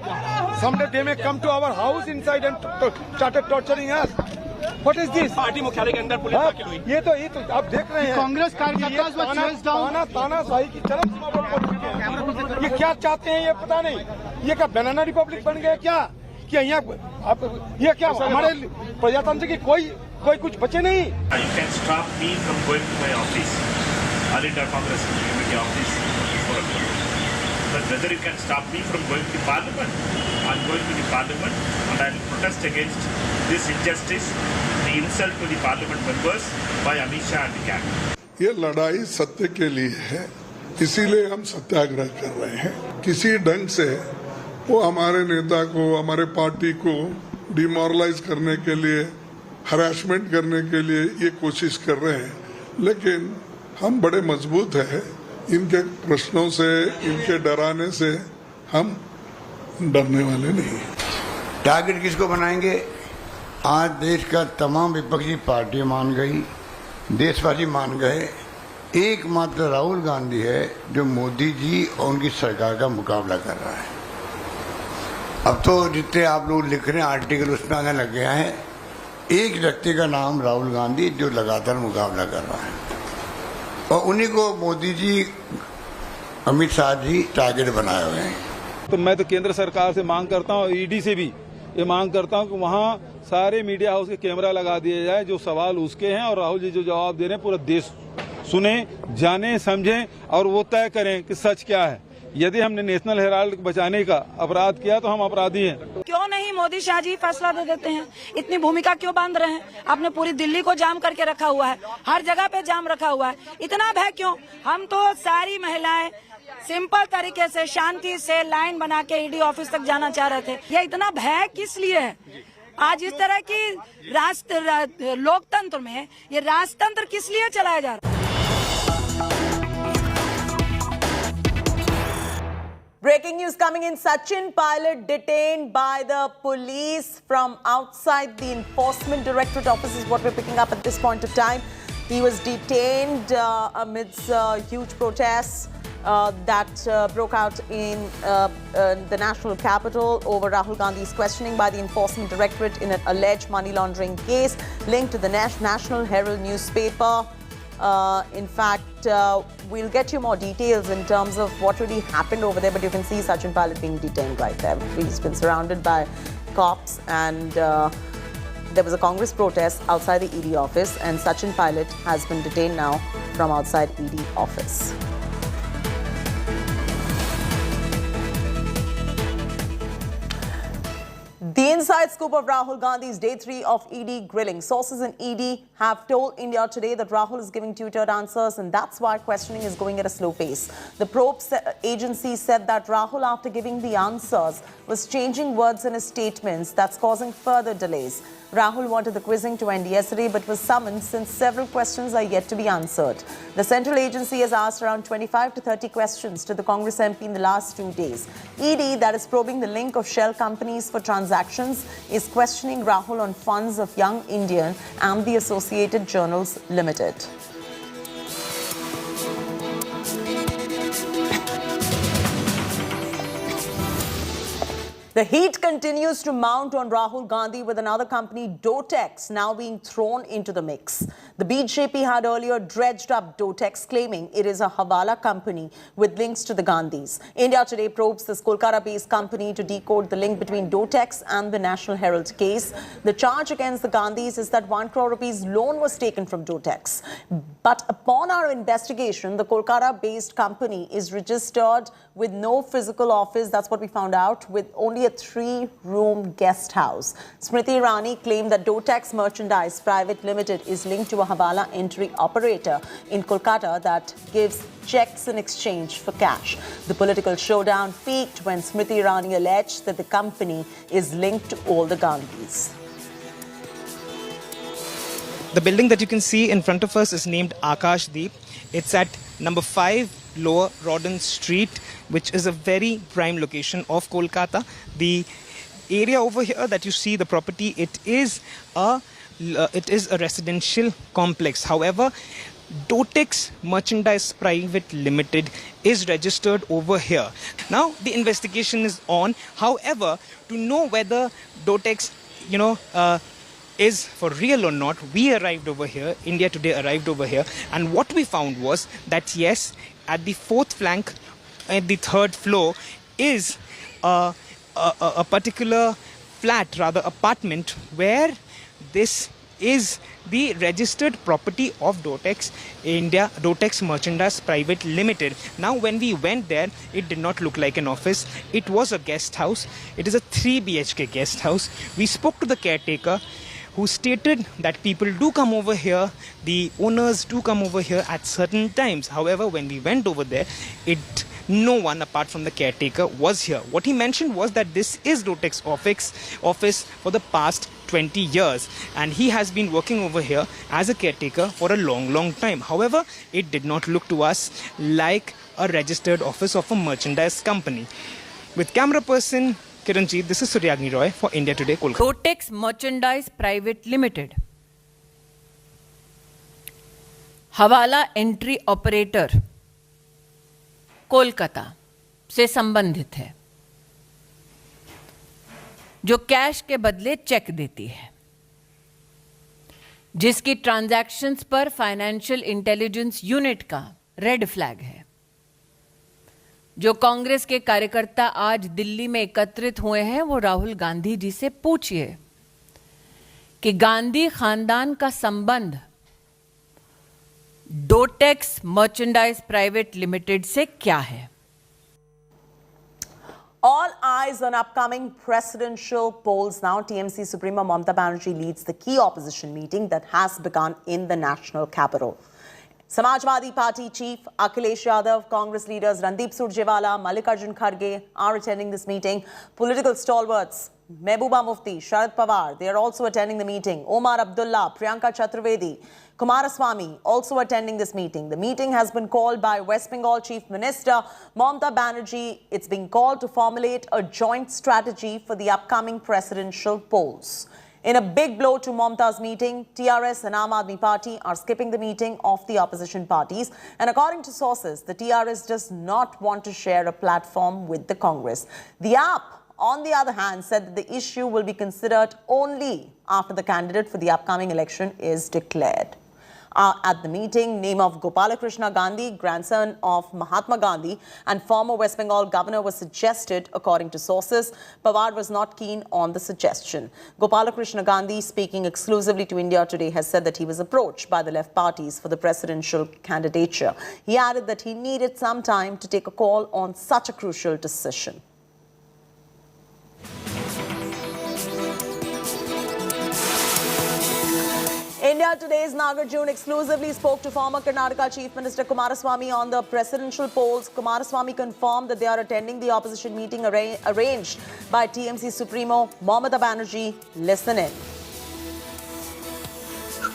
Someday they may come to our house inside and started torturing us. What is this? Party मुख्यालय के अंदर पुलिस दाखिल हुई। ये तो आप देख रहे हैं कांग्रेस कार्यकर्ता तानाशाही की चरम सीमा पर पहुंच चुके हैं। ये क्या चाहते हैं ये पता नहीं। ये क्या बनाना रिपब्लिक बन गया क्या? कि यहाँ आप ये क्या हमारे प्रजातंत्र की कोई कुछ बचे नहीं। You can stop me from going to my office. All India Congress Committee office. But whether you can stop me from going to Parliament, I'm going to the Parliament and I will protest against this injustice, the insult to the Parliament members by Amit Shah and the cabinet. ये लड़ाई सत्य के लिए है, इसीलिए हम सत्याग्रह कर रहे हैं। किसी ढंग से वो हमारे नेता को, हमारे पार्टी को डिमोरलाइज करने के लिए, हरासमेंट करने के लिए ये कोशिश कर रहे हैं, लेकिन हम बड़े मजबूत हैं। इनके प्रश्नों से, इनके डराने से हम डरने वाले नहीं। टारगेट किसको बनाएंगे? आज देश का तमाम विपक्षी पार्टियां मान गई, देशवासी मान गए, एकमात्र राहुल गांधी है जो मोदी जी और उनकी सरकार का मुकाबला कर रहा है। अब तो जितने आप लोग लिख रहे हैं आर्टिकल उसमें आने लग गया है एक व्यक्ति का नाम राहुल गांधी जो लगातार मुकाबला कर रहा है और उन्हीं को मोदी जी, अमित शाह जी टारगेट बनाए हुए हैं। तो मैं तो केंद्र सरकार से मांग करता हूँ, ईडी से भी ये मांग करता हूँ कि वहाँ सारे मीडिया हाउस के कैमरा लगा दिए जाए, जो सवाल उसके हैं और राहुल जी जो जवाब दे रहे हैं पूरा देश सुने, जाने, समझें और वो तय करें कि सच क्या है। यदि हमने नेशनल हेराल्ड को बचाने का अपराध किया तो हम अपराधी हैं। क्यों नहीं मोदी शाह जी फैसला दे देते हैं? इतनी भूमिका क्यों बांध रहे हैं? आपने पूरी दिल्ली को जाम करके रखा हुआ है, हर जगह पे जाम रखा हुआ है, इतना भय क्यों? हम तो सारी महिलाएं सिंपल तरीके से शांति से लाइन बना के ईडी ऑफिस तक जाना चाह रहे थे। ये इतना भय किस लिए है? आज इस तरह की लोकतंत्र में ये राजतंत्र किस लिए चलाया जा रहा है? Breaking news coming in. Sachin Pilot detained by the police from outside the Enforcement Directorate office is what we're picking up at this point of time. He was detained amidst huge protests that broke out in the national capital over Rahul Gandhi's questioning by the Enforcement Directorate in an alleged money laundering case linked to the National Herald newspaper. In fact, we'll get you more details in terms of what really happened over there, but you can see Sachin Pilot being detained right there. He's been surrounded by cops and there was a Congress protest outside the ED office and Sachin Pilot has been detained now from outside ED office. The inside scoop of Rahul Gandhi's day 3 of ED grilling. Sources in ED have told India Today that Rahul is giving tutored answers and that's why questioning is going at a slow pace. The probe agency said that Rahul, after giving the answers, was changing words in his statements. That's causing further delays. Rahul wanted the quizzing to end yesterday but was summoned since several questions are yet to be answered. The central agency has asked around 25 to 30 questions to the Congress MP in the last 2 days. ED, that is probing the link of shell companies for transactions, is questioning Rahul on funds of Young Indian and the Associated Journals Limited. The heat continues to mount on Rahul Gandhi with another company, Dotex, now being thrown into the mix. The BJP had earlier dredged up Dotex, claiming it is a Hawala company with links to the Gandhis. India Today probes this Kolkata-based company to decode the link between Dotex and the National Herald case. The charge against the Gandhis is that 1 crore rupees loan was taken from Dotex. But upon our investigation, the Kolkata-based company is registered with no physical office. That's what we found out, with only a 3-room guest house. Smriti Irani claimed that Dotex Merchandise Private Limited is linked to a Hawala entry operator in Kolkata that gives checks in exchange for cash. The political showdown peaked when Smriti Irani alleged that the company is linked to all the Gandhis. The building that you can see in front of us is named Akashdeep. It's at number 5 Lower Rawdon Street, which is a very prime location of Kolkata. The area over here that you see, the property, it is a residential complex. However, Dotex Merchandise Private Limited is registered over here. Now the investigation is on. However, to know whether Dotex, is for real or not, we arrived over here, India Today arrived over here, and what we found was that yes, at the 4th flank, at the 3rd floor, is a particular flat, rather apartment, where this is the registered property of Dotex India, Dotex Merchandise Private Limited. Now, when we went there, it did not look like an office. It was a guest house. It is a 3 BHK guest house. We spoke to the caretaker, who stated that people do come over here, the owners do come over here at certain times. However, when we went over there, no one apart from the caretaker was here. What he mentioned was that this is Dotex office for the past 20 years, and he has been working over here as a caretaker for a long time. However, it did not look to us like a registered office of a merchandise company. With camera person Kiranjit, this is Suryagni Roy for India Today, Kolkata. Dotex Merchandise Private Limited, हवाला entry operator Kolkata से संबंधित है, जो cash के बदले check देती है, जिसकी ट्रांजैक्शंस पर फाइनेंशियल इंटेलिजेंस यूनिट का रेड फ्लैग है। जो कांग्रेस के कार्यकर्ता आज दिल्ली में एकत्रित हुए हैं, वो राहुल गांधी जी से पूछिए कि गांधी खानदान का संबंध डोटेक्स मर्चेंडाइज प्राइवेट लिमिटेड से क्या है। All eyes on upcoming presidential polls now. TMC Supremo Mamata Banerjee leads the key opposition meeting that has begun in the national capital. Samajwadi Party Chief Akhilesh Yadav, Congress leaders Randeep Surjewala, Mallikarjun Kharge are attending this meeting. Political stalwarts Mehbooba Mufti, Sharad Pawar, they are also attending the meeting. Omar Abdullah, Priyanka Chaturvedi, Kumaraswamy also attending this meeting. The meeting has been called by West Bengal Chief Minister Mamata Banerjee. It's being called to formulate a joint strategy for the upcoming presidential polls. In a big blow to Mamata's meeting, TRS and Aam Aadmi Party are skipping the meeting of the opposition parties. And according to sources, the TRS does not want to share a platform with the Congress. The AAP, on the other hand, said that the issue will be considered only after the candidate for the upcoming election is declared. At the meeting, name of Gopalakrishna Gandhi, grandson of Mahatma Gandhi and former West Bengal governor, was suggested, according to sources. Pawar was not keen on the suggestion. Gopalakrishna Gandhi, speaking exclusively to India Today, has said that he was approached by the left parties for the presidential candidature. He added that he needed some time to take a call on such a crucial decision. India Today's Nagarjun exclusively spoke to former Karnataka Chief Minister Kumaraswamy on the presidential polls. Kumaraswamy confirmed that they are attending the opposition meeting arranged by TMC Supremo Mamata Banerjee. Listen in.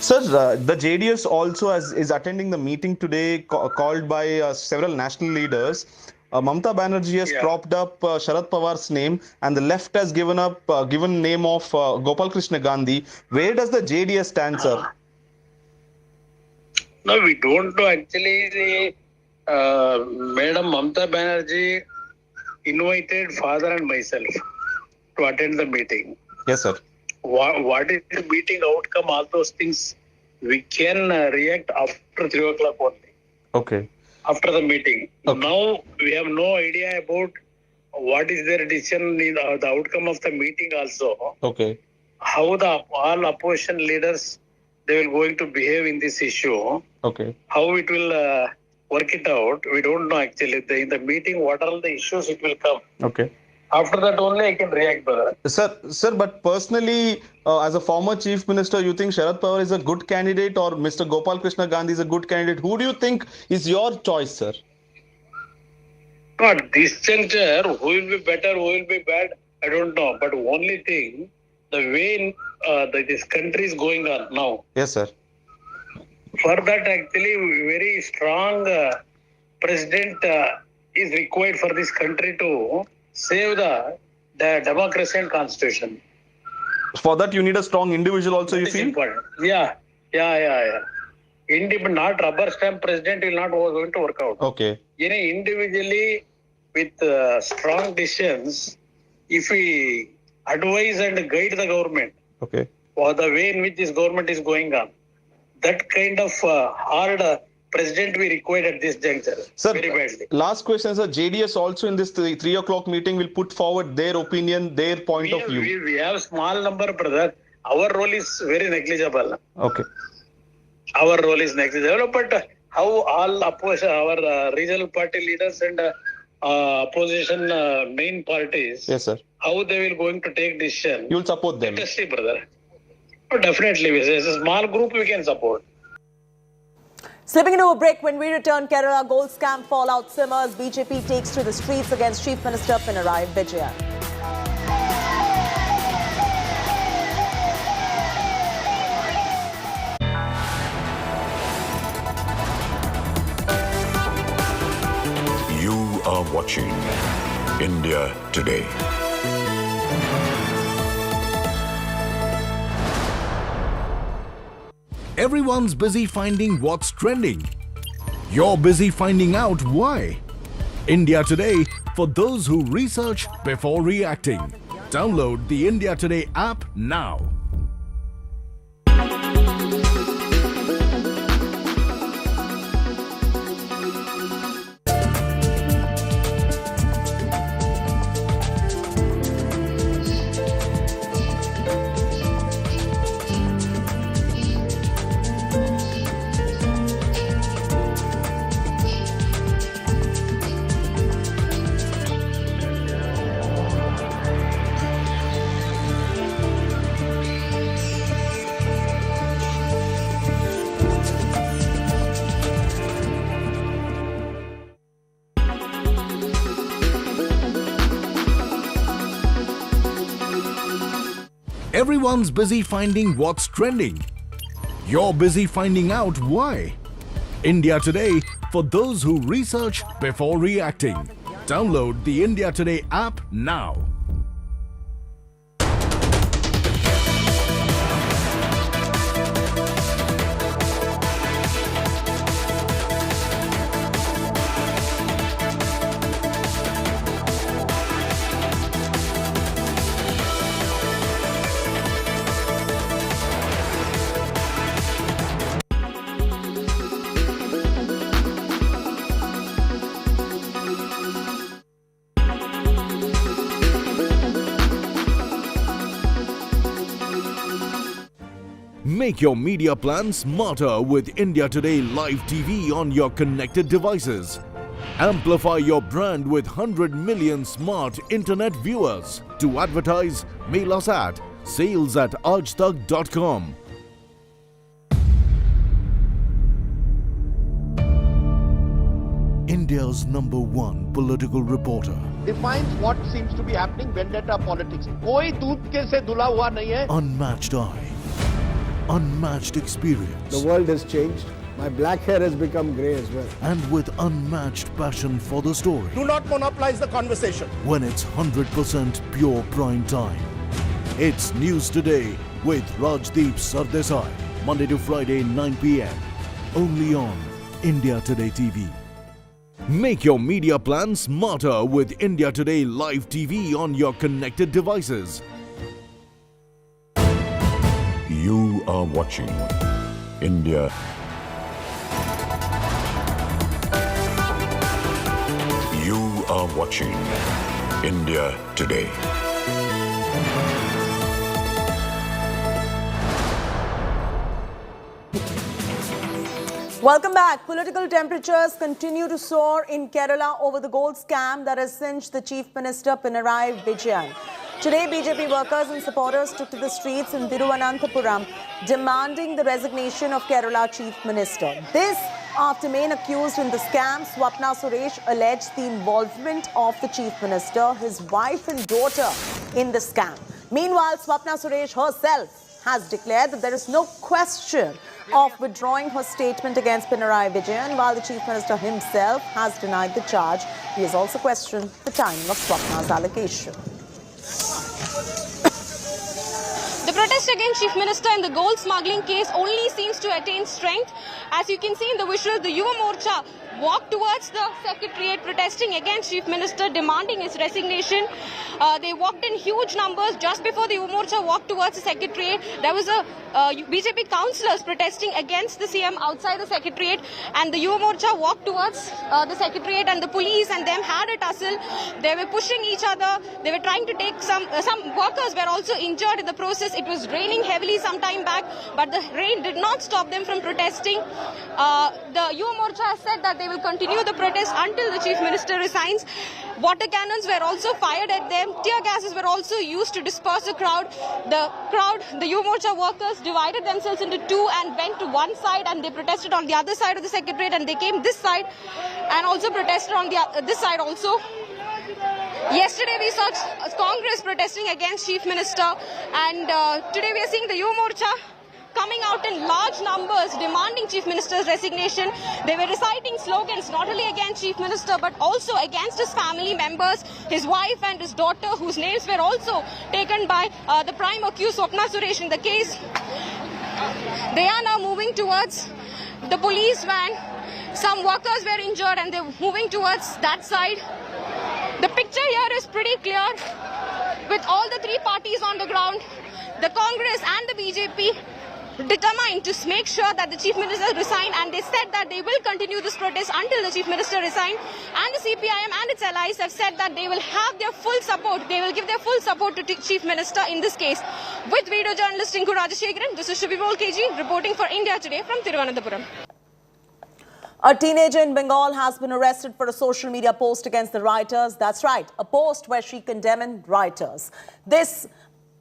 Sir, the JDS also is attending the meeting today called by several national leaders. Mamata Banerjee has propped up Sharad Pawar's name, and the left has given name of Gopalakrishna Gandhi. Where does the JDS stand, sir? No, we don't know. Actually, Madam Mamata Banerjee invited father and myself. to attend the meeting. Yes, sir. What is the meeting outcome? All those things we can react after 3 o'clock only. Okay. After the meeting. Now we have no idea about what is their decision, the outcome of the meeting also. Okay. How all opposition leaders they will going to behave in this issue. Okay. How it will work it out, we don't know actually. In the meeting, what are the issues it will come. Okay. After that only I can react, brother. Sir, but personally, as a former chief minister, you think Sharad Pawar is a good candidate or Mr. Gopal Krishna Gandhi is a good candidate? Who do you think is your choice, sir? At this juncture, who will be better, who will be bad, I don't know. But only thing, the way this country is going on now. Yes, sir. For that, actually, very strong president is required for this country to save the democracy and constitution. For that, you need a strong individual also, you feel? Important. Yeah. Not rubber stamp president will not going to work out. Okay. Individually, with strong decisions, if we advise and guide the government, okay, for the way in which this government is going on, that kind of hard president we required at this juncture. Sir, very badly. Last question, sir. JDS also in this 3 o'clock meeting will put forward their opinion, their point of view. We have small number, brother. Our role is very negligible. Okay. Our role is negligible, but how all opposition, our regional party leaders and opposition main parties, yes, sir, how they will going to take decision. You will support them. Let us see, brother. Oh, definitely, as a small group we can support. Slipping into a break, when we return, Kerala gold scam fallout simmers. BJP takes to the streets against Chief Minister Pinarayi Vijayan. You are watching India Today. Everyone's busy finding what's trending. You're busy finding out why. India Today, for those who research before reacting. Download the India Today app now. Everyone's busy finding what's trending. You're busy finding out why. India Today, for those who research before reacting. Download the India Today app now. Make your media plan smarter with India Today Live TV on your connected devices. Amplify your brand with 100 million smart internet viewers. To advertise, mail us at sales@aajtak.com. India's #1 political reporter. Defines what seems to be happening, vendetta politics. कोई दूध के से धुला हुआ नहीं है. Unmatched eye. Unmatched experience. The world has changed. My black hair has become grey as well. And with unmatched passion for the story. Do not monopolize the conversation. When it's 100% pure prime time. It's News Today with Rajdeep Sardesai. Monday to Friday, 9 p.m. Only on India Today TV. Make your media plan smarter with India Today Live TV on your connected devices. You are watching India. You are watching India Today. Welcome back. Political temperatures continue to soar in Kerala over the gold scam that has cinched the Chief Minister Pinarayi Vijayan. Today, BJP workers and supporters took to the streets in Thiruvananthapuram demanding the resignation of Kerala Chief Minister. This after main accused in the scam, Swapna Suresh, alleged the involvement of the Chief Minister, his wife and daughter in the scam. Meanwhile, Swapna Suresh herself has declared that there is no question of withdrawing her statement against Pinarayi Vijayan, while the Chief Minister himself has denied the charge. He has also questioned the timing of Swapna's allegation. The protest against Chief Minister in the gold smuggling case only seems to attain strength. As you can see in the visuals, the Yuva Morcha walked towards the Secretariat protesting against Chief Minister, demanding his resignation. They walked in huge numbers. Just before the Yuva Morcha walked towards the Secretariat, there was a BJP councillors protesting against the CM outside the Secretariat, and the Yuva Morcha walked towards the Secretariat, and the police and them had a tussle. They were pushing each other. They were trying to take some workers were also injured in the process. It was raining heavily some time back, but the rain did not stop them from protesting. The Yuva Morcha has said that they will continue the protest until the Chief Minister resigns. Water cannons were also fired at them. Tear gases were also used to disperse the crowd. The Yuva Morcha workers divided themselves into two and went to one side, and they protested on the other side of the Secretariat, and they came this side and also protested on this side also. Yesterday we saw Congress protesting against Chief Minister, and today we are seeing the Yuva Morcha coming out in large numbers demanding Chief Minister's resignation. They were reciting slogans not only against Chief Minister but also against his family members, his wife and his daughter, whose names were also taken by the prime accused Swapna Suresh in the case. They are now moving towards the police van. Some workers were injured and they're moving towards that side. The picture here is pretty clear with all the three parties on the ground, the Congress and the BJP, determined to make sure that the Chief Minister resign, and they said that they will continue this protest until the Chief Minister resign. And the CPIM and its allies have said that they will have their full support. They will give their full support to Chief Minister in this case. With video journalist Tinku Rajashekharan, this is Shubhibol KG reporting for India Today from Thiruvananthapuram. A teenager in Bengal has been arrested for a social media post against the writers. That's right, a post where she condemned writers. This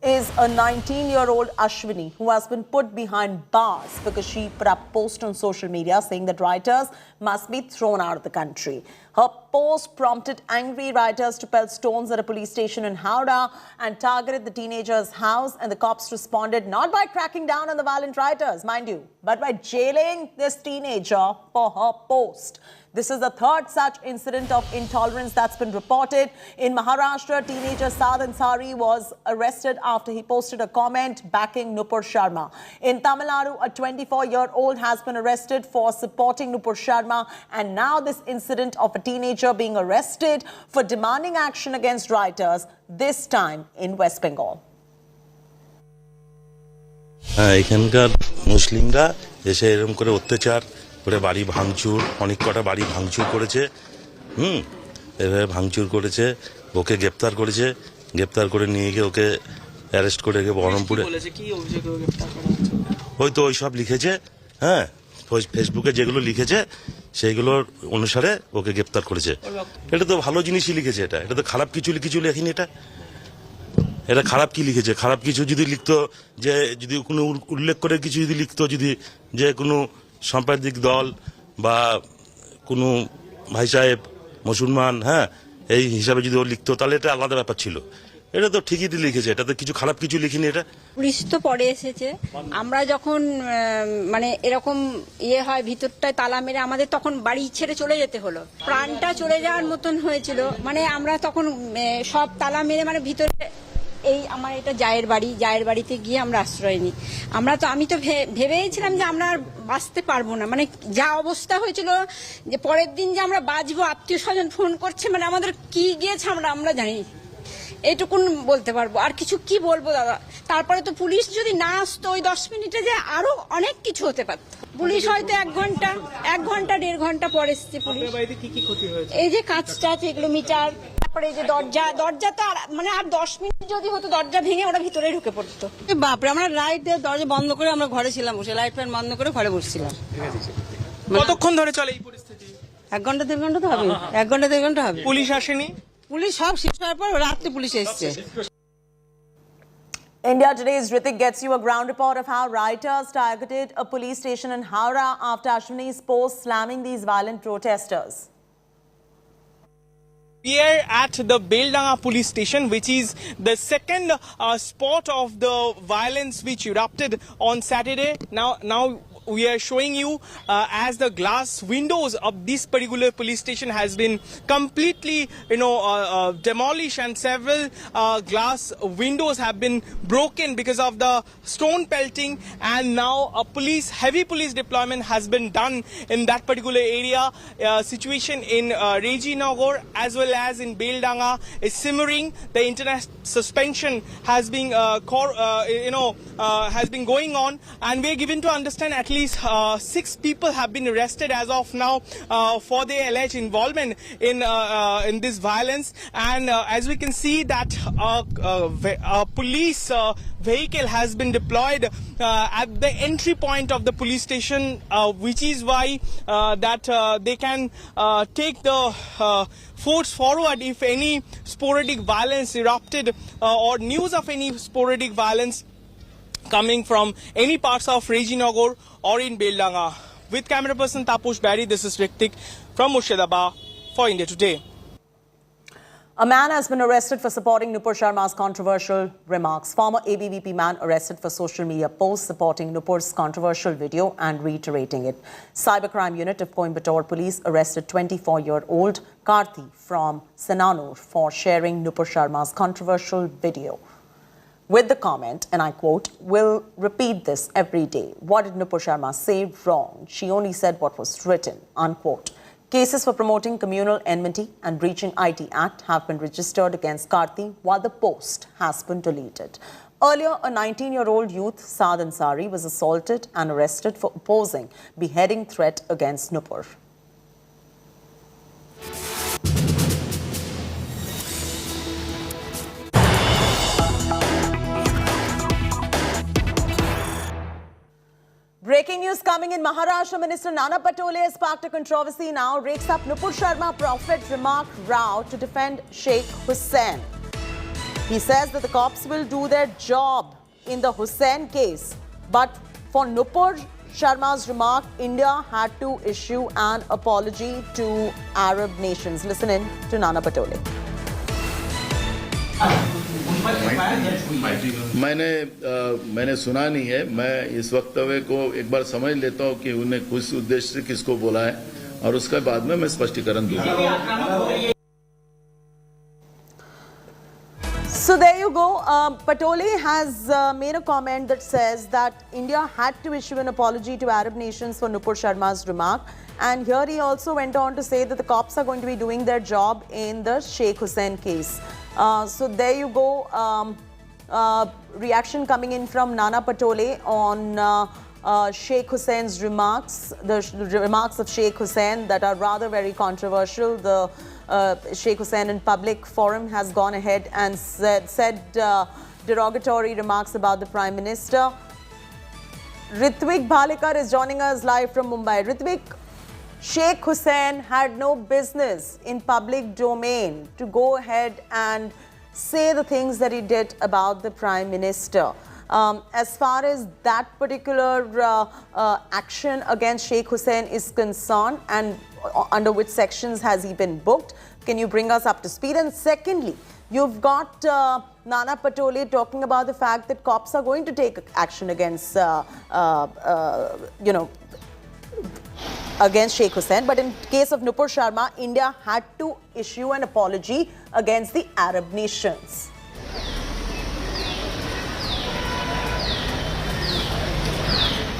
is a 19-year-old Ashwini who has been put behind bars because she put up a post on social media saying that writers must be thrown out of the country. Her post prompted angry writers to pelt stones at a police station in Howrah and targeted the teenager's house, and the cops responded not by cracking down on the violent writers, mind you, but by jailing this teenager for her post. This is the third such incident of intolerance that's been reported. In Maharashtra, teenager Saad Ansari was arrested after he posted a comment backing Nupur Sharma. In Tamil Nadu, a 24-year-old has been arrested for supporting Nupur Sharma. And now this incident of a teenager being arrested for demanding action against writers, this time in West Bengal. এখানকার মুসলিমরা এসে এরকম করে অত্যাচার করে বাড়ি ভাঙচুর, অনেক কটা বাড়ি ভাঙচুর করেছে, এভাবে ভাঙচুর করেছে, ওকে গ্রেপ্তার করেছে, গ্রেপ্তার করে নিয়ে গিয়ে ওকে অ্যারেস্ট করে গিয়ে বহরমপুরে ওই তো ওই সব লিখেছে, হ্যাঁ ফেসবুকে যেগুলো লিখেছে সেইগুলোর অনুসারে ওকে গ্রেপ্তার করেছে। এটা তো ভালো জিনিসই লিখেছে, এটা তো খারাপ কিছু লেখিনি। এটা খারাপ কি লিখেছে? খারাপ কিছু যদি লিখতো, যে যদি কোনো উল্লেখ করে কিছু যদি লিখতো, যদি যে কোনো সাম্প্রদায়িক দল বা কোনো ভাই সাহেব মুসলমান, হ্যাঁ এই হিসাবে যদি ও লিখতো তাহলে এটা আলাদা ব্যাপার ছিল। এটা তো ঠিকই লিখেছে, এটা তো কিছু খারাপ কিছু লিখিনি। এটা পুলিশ তো পরে এসেছে, আমরা যখন মানে এরকম হয় ভিতরটায় তালা মেরে আমাদের তখন বাড়ি ছেড়ে চলে যেতে হলো, প্রাণটা চলে যাওয়ার মতন হয়েছিল। মানে আমরা তখন সব তালা মেরে মানে ভিতরে এই আমার এটা জায়ের বাড়িতে গিয়ে আমরা আশ্রয় নিই। আমি তো ভেবেছিলাম যে আমরা আর বাঁচতে পারবো না, মানে যা অবস্থা হয়েছিল যে পরের দিন যে আমরা বাঁচবো, আত্মীয় স্বজন ফোন করছে, মানে আমাদের কি গিয়েছে আমরা জানি, এইটুকুন বলতে পারবো। আর কিছু কি বলবো দাদা। তারপরে তো পুলিশ যদি না আসতো ওই 10 মিনিটে, যে আরো অনেক কিছু হতে পারত। পুলিশ হয়তো 1 ঘন্টা 1.5 ঘন্টা পরে এসছে পুলিশ। এই যে কাঁচ এগুলো মিটার, তারপরে এই যে দরজা তো মানে আর 10 মিনিট যদি হতো দরজা ভেঙে ওরা ভিতরে ঢুকে পড়তো। বাপরে, আমরা লাইট দিয়ে দরজা বন্ধ করে আমরা ঘরে ছিলাম, বসে লাইট ফ্যান বন্ধ করে ঘরে বসছিলাম। কতক্ষণ ধরে চলে এই পরিস্থিতি? 1 ঘন্টা 1.5 ঘন্টা তো হবে, 1 ঘন্টা 1.5 ঘন্টা হবে। পুলিশ আসেনি? পুলিশ সব শেষ হওয়ার পর রাতে পুলিশ এসছে। India Today's Ritik gets you a ground report of how rioters targeted a police station in Howrah after Ashwini's post slamming these violent protesters. We are at the Beldanga police station, which is the second spot of the violence which erupted on Saturday. Now we are showing you as the glass windows of this particular police station has been completely demolished, and several glass windows have been broken because of the stone pelting, and now a heavy police deployment has been done in that particular area. Situation in Rajinagar as well as in Beldanga is simmering. The internet suspension has been has been going on, and we are given to understand at least 6 people have been arrested as of now for their alleged involvement in this violence. And as we can see that a police vehicle has been deployed at the entry point of the police station, which is why that they can take the force forward if any sporadic violence erupted or news of any sporadic violence coming from any parts of Rajinagar or in Beldanga. With camera person Tapush Barry, this is Ritik from Murshidabad for India Today. A man has been arrested for supporting Nupur Sharma's controversial remarks. Former ABVP man arrested for social media posts supporting Nupur's controversial video and reiterating it. Cybercrime unit of Coimbatore police arrested 24-year-old Karthi from Sananur for sharing Nupur Sharma's controversial video, with the comment, and I quote, "We'll repeat this every day. What did Nupur Sharma say wrong? She only said what was written," unquote. Cases for promoting communal enmity and breaching IT Act have been registered against Karthi, while the post has been deleted. Earlier, a 19-year-old youth, Saad Ansari, was assaulted and arrested for opposing beheading threat against Nupur. Breaking news coming in. Maharashtra Minister Nana Patole has sparked a controversy now, rakes up Nupur Sharma prophet remark row to defend Sheikh Hussain. He says that the cops will do their job in the Hussain case. But for Nupur Sharma's remark, India had to issue an apology to Arab nations. Listen in to Nana Patole. मैंने सुना नहीं है। मैं इस वक्तव्य को एक बार समझ लेता हूँ कि उन्हें किस उद्देश्य से किसको बोला है, और उसके बाद में मैं स्पष्टीकरण दूंगा। So there you go. Patole has made a comment that says that India had to issue an apology to Arab nations for Nupur Sharma's remark. And here he also went on to say that the cops are going to be doing their job in the Sheikh Hussain case. So there you go. Reaction coming in from Nana Patole on Sheikh Hussein's remarks, the remarks of Sheikh Hussain that are rather very controversial. The Sheikh Hussain in public forum has gone ahead and said derogatory remarks about the Prime Minister. Ritvik Bhalekar is joining us live from Mumbai. Ritvik, Sheikh Hussain had no business in public domain to go ahead and say the things that he did about the Prime Minister. As far as that particular action against Sheikh Hussain is concerned, and under which sections has he been booked, can you bring us up to speed? And secondly, you've got Nana Patole talking about the fact that cops are going to take action against, against Sheikh Hussain. But in case of Nupur Sharma, India had to issue an apology against the Arab nations.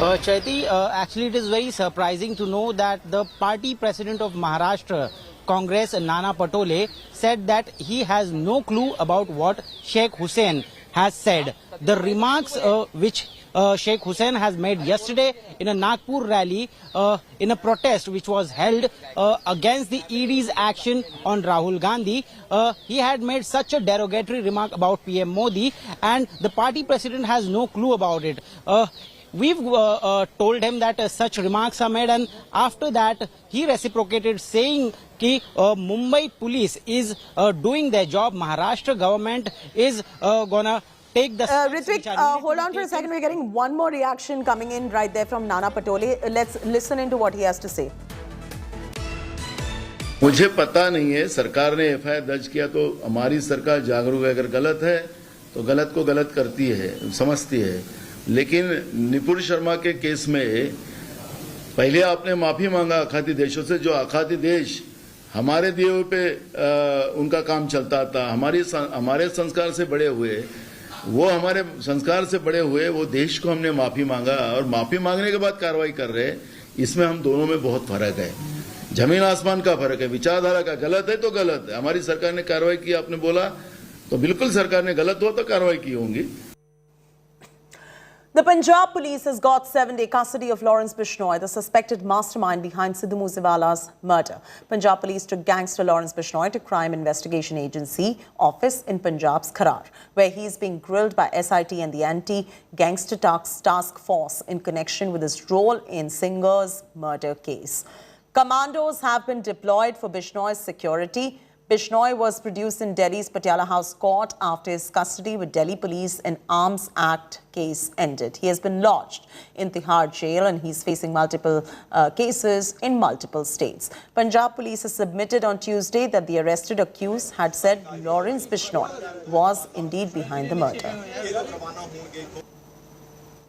Chaiti, actually it is very surprising to know that the party president of Maharashtra Congress, Nana Patole, said that he has no clue about what Sheikh Hussain has said. The remarks which Sheikh Hussain has made yesterday in a Nagpur rally in a protest which was held against the ED's action on Rahul Gandhi, he had made such a derogatory remark about PM Modi, and the party president has no clue about it. We've told him that such remarks are made, and after that he reciprocated saying that Mumbai police is doing their job. Maharashtra government is gonna take the... Ritvik, hold on for a second. We're getting one more reaction coming in right there from Nana Patole. Let's listen into what he has to say. मुझे पता नहीं है, सरकार ने FIR दर्ज किया तो हमारी सरकार जागरूक है, अगर गलत है तो गलत को गलत करती है, समझती है। लेकिन निपुण शर्मा के केस में पहले आपने माफी मांगा आखाती देशों से, जो आखाती देश हमारे दिए हुए पे उनका काम चलता था, हमारे संस्कार से बड़े हुए, वो हमारे संस्कार से बड़े हुए, वो देश को हमने माफी मांगा और माफी मांगने के बाद कार्रवाई कर रहे हैं। इसमें हम दोनों में बहुत फर्क है, जमीन आसमान का फर्क है। विचारधारा का गलत है तो गलत है। हमारी सरकार ने कार्रवाई की, आपने बोला तो बिल्कुल सरकार ने गलत हुआ तो कार्रवाई की होंगी। The Punjab police has got 7-day custody of Lawrence Bishnoi, the suspected mastermind behind Sidhu Moosewala's murder. Punjab police took gangster Lawrence Bishnoi to Crime Investigation Agency office in Punjab's Kharar, where he is being grilled by SIT and the Anti-Gangster Task Force in connection with his role in Singer's murder case. Commandos have been deployed for Bishnoi's security. Bishnoi was produced in Delhi's Patiala House Court after his custody with Delhi police in Arms Act case ended. He has been lodged in Tihar jail and he's facing multiple cases in multiple states. Punjab police has submitted on Tuesday that the arrested accused had said Lawrence Bishnoi was indeed behind the murder.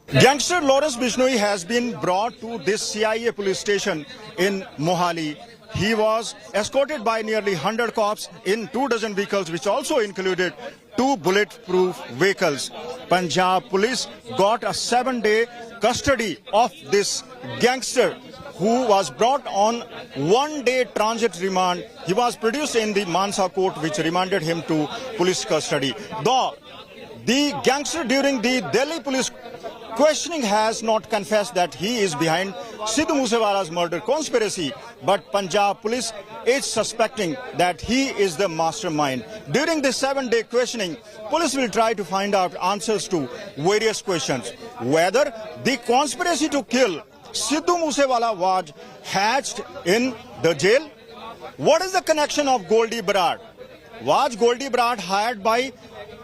Gangster Lawrence Bishnoi has been brought to this CIA police station in Mohali. He was escorted by nearly 100 cops in 24 vehicles, which also included 2 bulletproof vehicles. Punjab police got a 7-day custody of this gangster who was brought on 1-day transit remand. He was produced in the Mansa court, which remanded him to police custody. Though the gangster during the Delhi police questioning has not confessed that he is behind Sidhu Moosewala's murder conspiracy, but Punjab police is suspecting that he is the mastermind. During this 7-day questioning, police will try to find out answers to various questions. Whether the conspiracy to kill Sidhu Moosewala was hatched in the jail? What is the connection of Goldie Bharat? Was Goldie Bharat hired by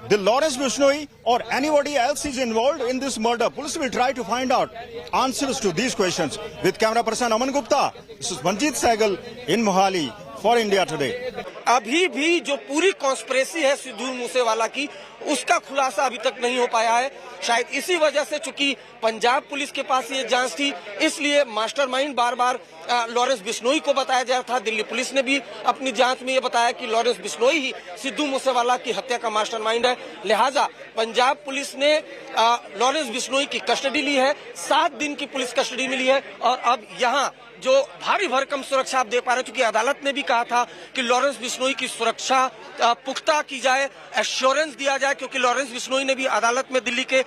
the Lawrence Bishnoi or anybody else is involved in this murder? Police will try to find out answers to these questions. With camera person Aman Gupta, this is Manjeet Sehgal in Mohali for India Today. अभी भी जो पूरी conspiracy है सिद्धू मूसेवाला की, उसका खुलासा अभी तक नहीं हो पाया है। शायद इसी वजह से, चूंकि पंजाब पुलिस के पास ये जांच थी, इसलिए मास्टरमाइंड बार-बार लॉरेंस बिश्नोई को बताया जा रहा था। दिल्ली पुलिस ने भी अपनी जांच में ये बताया कि लॉरेंस बिश्नोई ही सिद्धू मूसेवाला की हत्या का मास्टरमाइंड है। लिहाजा पंजाब पुलिस ने लॉरेंस बिश्नोई की कस्टडी ली है, 7 दिन की पुलिस कस्टडी मिली है और अब यहाँ जो भारी भरकम सुरक्षा आप देख पा रहे हैं, क्योंकि अदालत ने भी कहा था कि लॉरेंस बिश्नोई की सुरक्षा पुख्ता की जाए, एश्योरेंस दिया जाए, क्योंकि लॉरेंस बिश्नोई ने भी अदालत में दिल्ली के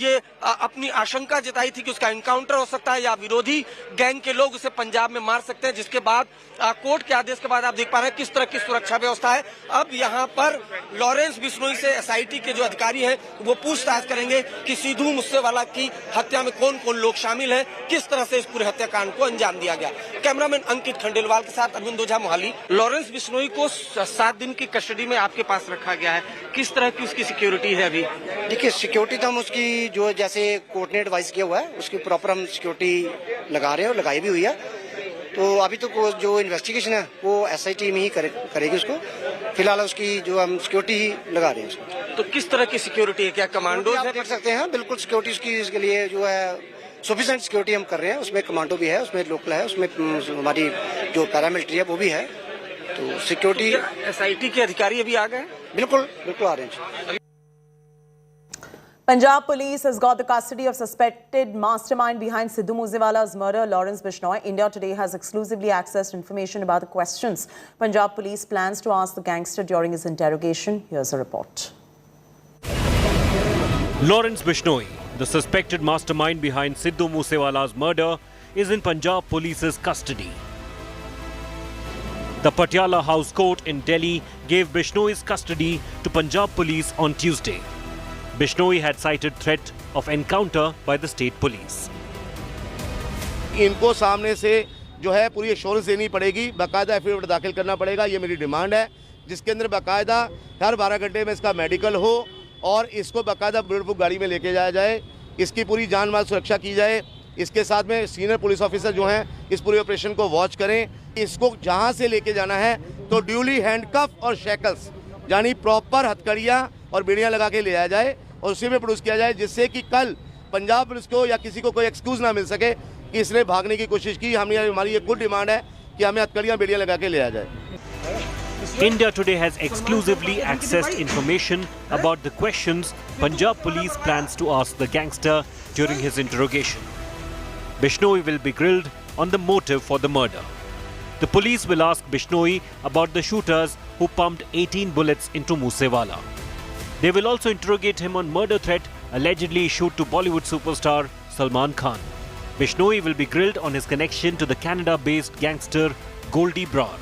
ये अपनी आशंका जताई थी कि उसका एनकाउंटर हो सकता है या विरोधी गैंग के लोग उसे पंजाब में मार सकते हैं, जिसके बाद कोर्ट के आदेश के बाद आप देख पा रहे हैं किस तरह की सुरक्षा व्यवस्था है। अब यहाँ पर लॉरेंस बिश्नोई से एसआईटी के जो अधिकारी हैं वो पूछताछ करेंगे कि सिद्धू मूसेवाला की हत्या में कौन कौन लोग शामिल हैं, किस तरह से इस पूरे हत्याकांड को अंजाम दिया गया। कैमरामैन अंकित खंडेलवाल के साथ अरविंद ओझा, मोहाली। लॉरेंस बिश्नोई को 7 दिन की कस्टडी में आपके पास रखा गया है, किस तरह की उसकी सिक्योरिटी है अभी? देखिए, सिक्योरिटी तो हम उसकी जो जैसे कोर्ट ने एडवाइस किया हुआ है उसकी प्रॉपर हम सिक्योरिटी लगा रहे हैं और लगाई भी हुई है। तो अभी तो जो इन्वेस्टिगेशन है वो एसआईटी में ही करेगी उसको। फिलहाल उसकी जो हम सिक्योरिटी ही लगा रहे हैं उसको। तो किस तरह की सिक्योरिटी है? क्या कमांडो कर सकते हैं? बिल्कुल सिक्योरिटी उसकी इसके लिए जो है सफिशिएंट सिक्योरिटी हम कर रहे हैं। उसमें कमांडो भी है, उसमें लोकल है, उसमें हमारी जो पैरामिलिट्री है वो भी है। तो सिक्योरिटी एसआईटी के अधिकारी अभी आ गए? बिल्कुल बिल्कुल आ रहे हैं। Punjab police has got the custody of suspected mastermind behind Sidhu Moosewala's murder, Lawrence Bishnoi. India Today has exclusively accessed information about the questions Punjab police plans to ask the gangster during his interrogation. Here's a report. Lawrence Bishnoi, the suspected mastermind behind Sidhu Moosewala's murder, is in Punjab police's custody. The Patiala House Court in Delhi gave Bishnoi's custody to Punjab police on Tuesday. Bishnoi had cited threat of encounter by the state police. इनको सामने से जो है पूरी assurance देनी पड़ेगी, बाकायदा affidavit दाखिल करना पड़ेगा, ये मेरी डिमांड है, जिसके अंदर बाकायदा हर 12 घंटे में इसका मेडिकल हो और इसको बाकायदा बुलेट प्रूफ गाड़ी में लेके जाया जाए, इसकी पूरी जान माल सुरक्षा की जाए, इसके साथ में सीनियर पुलिस ऑफिसर जो हैं इस पूरे ऑपरेशन को वॉच करें, इसको जहां से लेके जाना है तो ड्यूली हैंडकफ और शैकल्स यानी प्रॉपर हथकड़ियां और बेड़ियां लगा के ले आया जाए और उसी में प्रोड्यूस किया जाए, जिससे कि कल पंजाब पुलिस को या किसी को कोई एक्सक्यूज ना मिल सके कि इसने भागने की कोशिश की। हमारी ये खुद डिमांड है कि हमें हथकड़ियां बेड़ियां लगा के ले आया जाए। India Today has exclusively accessed information about the questions Punjab police plans to ask the gangster during his interrogation. Bishnoi will be grilled on the motive for the murder. The police will ask Bishnoi about the shooters who pumped 18 bullets into Moosewala. They will also interrogate him on murder threat allegedly issued to Bollywood superstar Salman Khan. Bishnoi will be grilled on his connection to the Canada-based gangster Goldie Brar,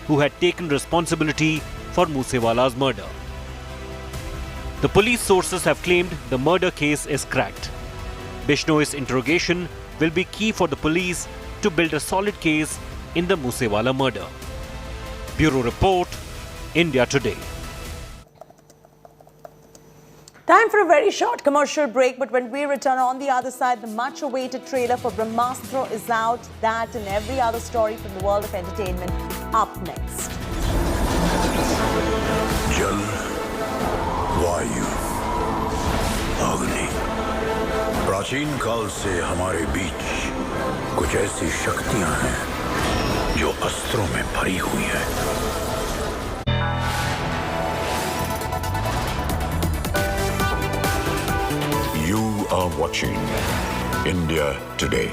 who had taken responsibility for Moosewala's murder. The police sources have claimed the murder case is cracked. Bishnoi's interrogation will be key for the police to build a solid case in the Moosewala murder. Bureau Report, India Today. Time for a very short commercial break, but when we return on the other side, the much-awaited trailer for Brahmastra is out. That and every other story from the world of entertainment up next. जल, वायु, अग्नि, प्राचीन काल से हमारे बीच कुछ ऐसी शक्तियां हैं जो अस्त्रों में भरी हुई है। You are watching India Today.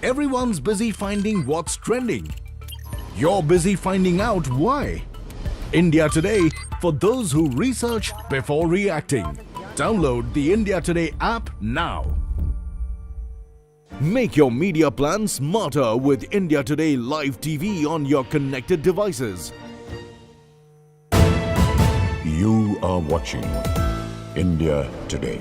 Everyone's busy finding what's trending. You're busy finding out why. India Today, for those who research before reacting. Download the India Today app now. Make your media plan smarter with India Today live TV on your connected devices. You are watching India Today.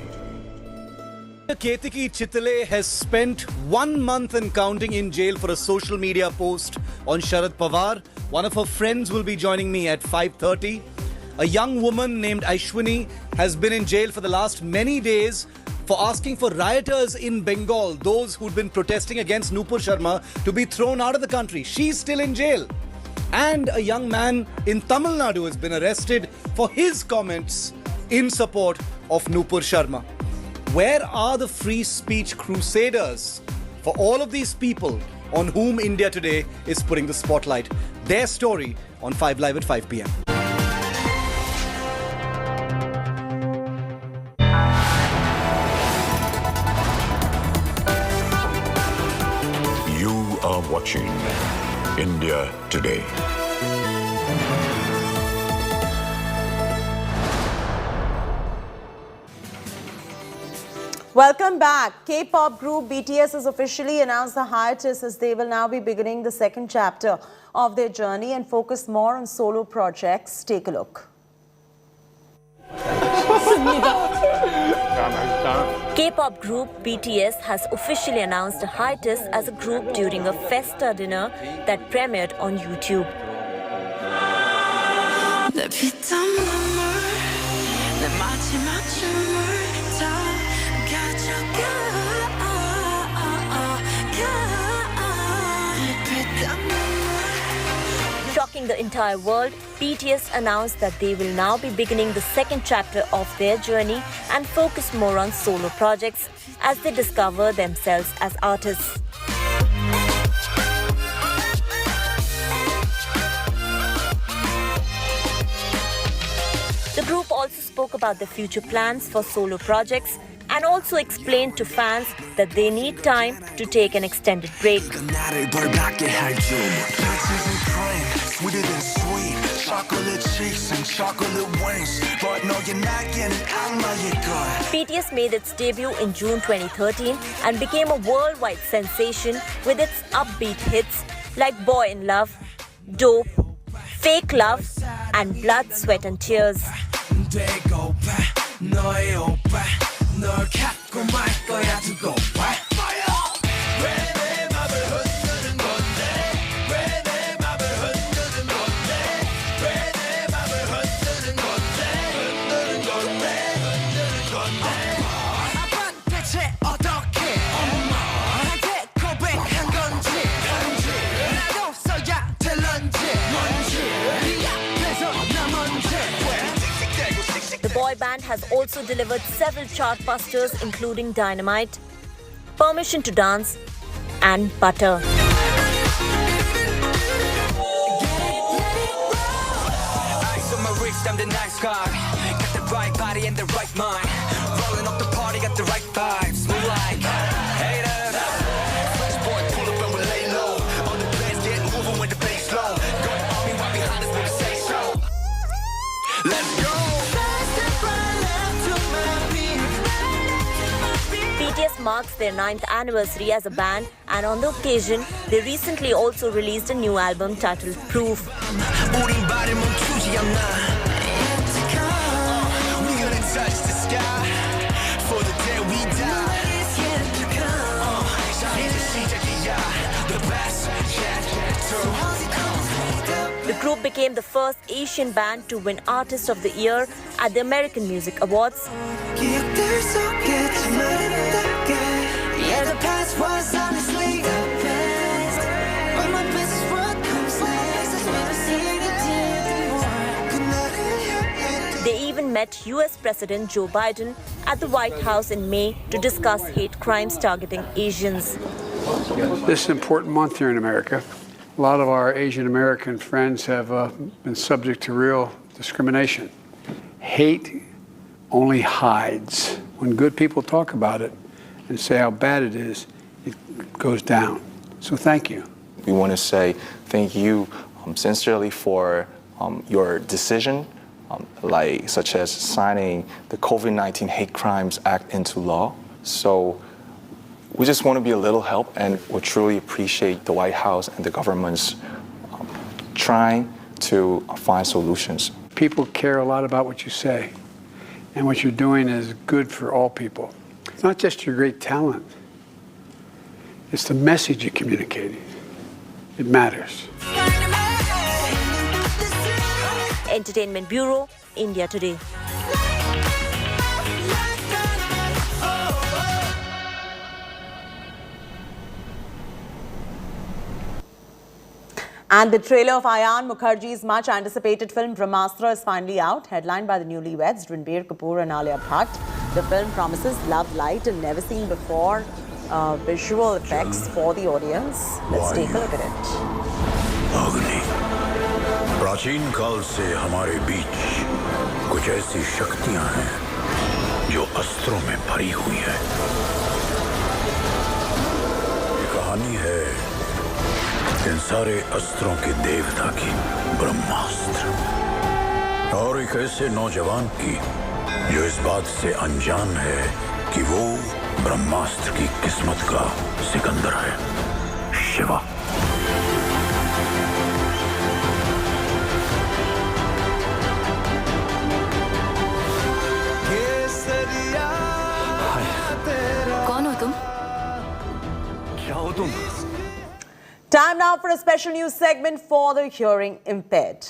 Ketiki Chitale has spent 1 month and counting in jail for a social media post on Sharad Pawar. One of her friends will be joining me at 5:30. A young woman named Aishwini has been in jail for the last many days for asking for rioters in Bengal, those who'd been protesting against Nupur Sharma, to be thrown out of the country. She's still in jail. And a young man in Tamil Nadu has been arrested for his comments in support of Nupur Sharma. Where are the free speech crusaders for all of these people on whom India Today is putting the spotlight? Their story on 5 Live at 5 p.m. You are watching India Today. Welcome back. K-pop group BTS has officially announced the hiatus as they will now be beginning the second chapter of their journey and focus more on solo projects. Take a look. K-pop group BTS has officially announced a hiatus as a group during a festa dinner that premiered on YouTube. Shocking the entire world, BTS announced that they will now be beginning the second chapter of their journey and focus more on solo projects as they discover themselves as artists. The group also spoke about their future plans for solo projects and also explained to fans that they need time to take an extended break. BTS made its debut in June 2013 and became a worldwide sensation with its upbeat hits like Boy in Love, Dope, Fake Love, and Blood, Sweat and Tears. The boy band has also delivered several chartbusters including Dynamite, Permission to Dance and Butter. I'm the nice guy, got the right body and the right mind, rolling up the party, got the right vibes, move like haters. Fresh boy, pull up and we lay low, all the players get moving when the bass low, go on me right behind us when we say so. Let's go. BTS marks their 9th anniversary as a band, and on the occasion, they recently also released a new album titled Proof. The group became the first Asian band to win Artist of the Year at the American Music Awards. They even met US President Joe Biden at the White House in May to discuss hate crimes targeting Asians. This is an important month here in America. A lot of our Asian American friends have been subject to real discrimination. Hate only hides. When good people talk about it and say how bad it is, it goes down. So thank you. We want to say thank you sincerely for your decision, such as signing the COVID-19 Hate Crimes Act into law. So we just want to be a little help, and we truly appreciate the White House and the government's trying to find solutions. People care a lot about what you say, and what you're doing is good for all people. It's not just your great talent. It's the message you're communicating. It matters. Entertainment Bureau, India Today. And the trailer of Ayan Mukherjee's much-anticipated film Brahmastra is finally out, headlined by the newlyweds Ranbir Kapoor and Alia Bhatt. The film promises love, light and never-seen-before visual effects for the audience. Let's take a look at it. अग्नि प्राचीन काल से हमारे बीच कुछ ऐसी शक्तियां हैं जो अस्त्रों में भरी हुई है। ये कहानी है इन सारे अस्त्रों के देवता की, ब्रह्मास्त्र, और एक ऐसे नौजवान की जो इस बात से अनजान है कि वो ब्रह्मास्त्र की किस्मत का सिकंदर है, शिवा। Yeah. दूंगा। Time now for a special news segment for the hearing impaired.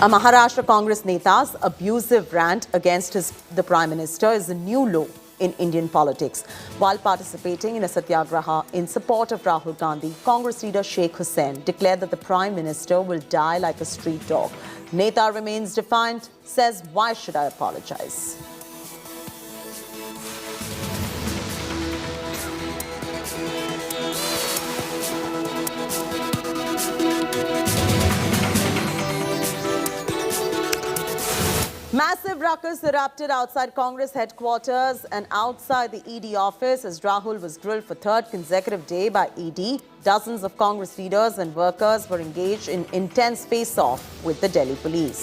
A Maharashtra Congress Neta's abusive rant against the Prime Minister is a new low in Indian politics. While participating in a satyagraha in support of Rahul Gandhi, Congress leader Sheikh Hussain declared that the Prime Minister will die like a street dog. Neta remains defiant, says, "Why should I apologize?" Massive ruckus erupted outside Congress headquarters and outside the ED office as Rahul was grilled for third consecutive day by ED. Dozens of Congress leaders and workers were engaged in intense face-off with the Delhi police.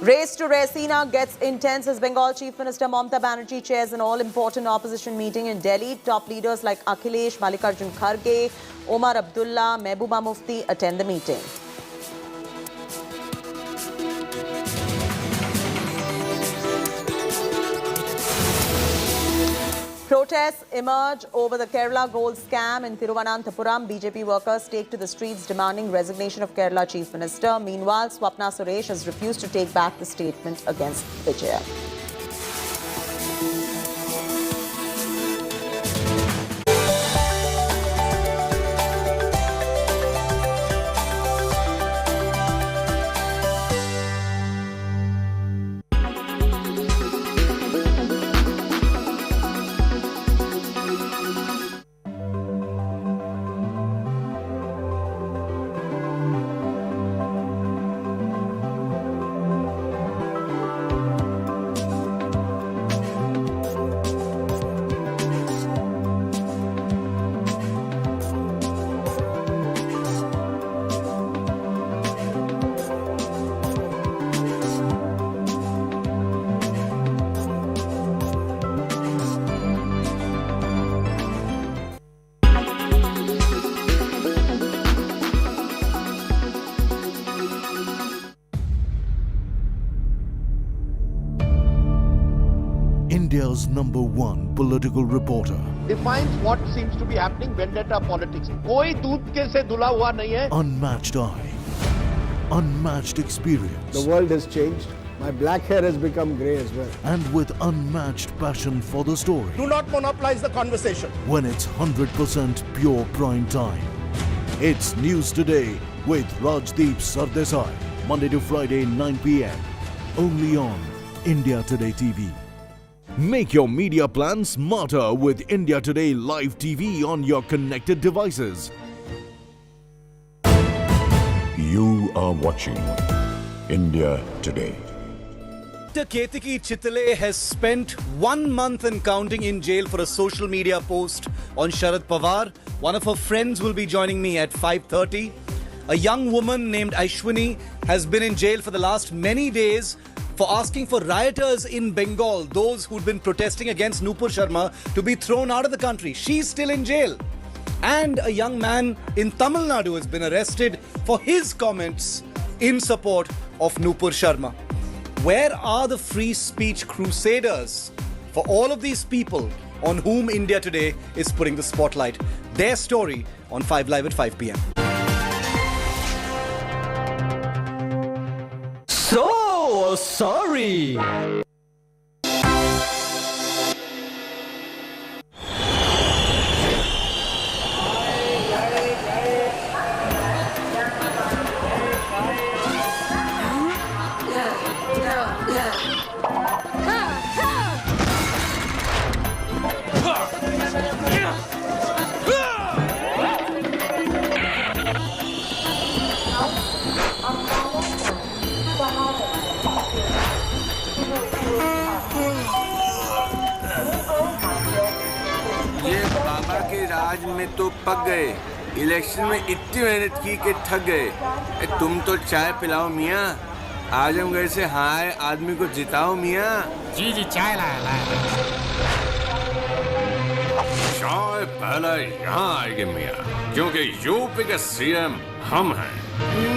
Race to Raisina gets intense as Bengal Chief Minister Mamata Banerjee chairs an all-important opposition meeting in Delhi. Top leaders like Akhilesh, Mallikarjun Kharge, Omar Abdullah, Mehbooba Mufti attend the meeting. Protests emerge over the Kerala gold scam in Thiruvananthapuram. BJP workers take to the streets demanding resignation of Kerala Chief Minister. Meanwhile, Swapna Suresh has refused to take back the statement against Vijaya. India's #1 political reporter. Defines what seems to be happening, vendetta politics. कोई दूध के से धुला हुआ नहीं है. Unmatched eye, unmatched experience. The world has changed. My black hair has become grey as well. And with unmatched passion for the story. Do not monopolize the conversation. When it's 100% pure prime time. It's News Today with Rajdeep Sardesai. Monday to Friday, 9 p.m. Only on India Today TV. Make your media plan smarter with India Today Live TV on your connected devices. You are watching India Today. Dr. Ketiki Chitale has spent 1 month and counting in jail for a social media post on Sharad Pawar. One of her friends will be joining me at 5:30. A young woman named Aishwini has been in jail for the last many days for asking for rioters in Bengal, those who'd been protesting against Nupur Sharma, to be thrown out of the country. She's still in jail. And a young man in Tamil Nadu has been arrested for his comments in support of Nupur Sharma. Where are the free speech crusaders for all of these people on whom India Today is putting the spotlight? Their story on 5 Live at 5 p.m. So sorry. राज में तो पक गए, election में इतनी मेहनत की कि थक गए। तुम तो चाय पिलाओ मियाँ, आजमगढ़ से हाय आदमी को जिताओ मियाँ। जी चाय लाया। चाय पहले यहाँ आएगी मियाँ, क्योंकि यूपी के सीएम हम हैं।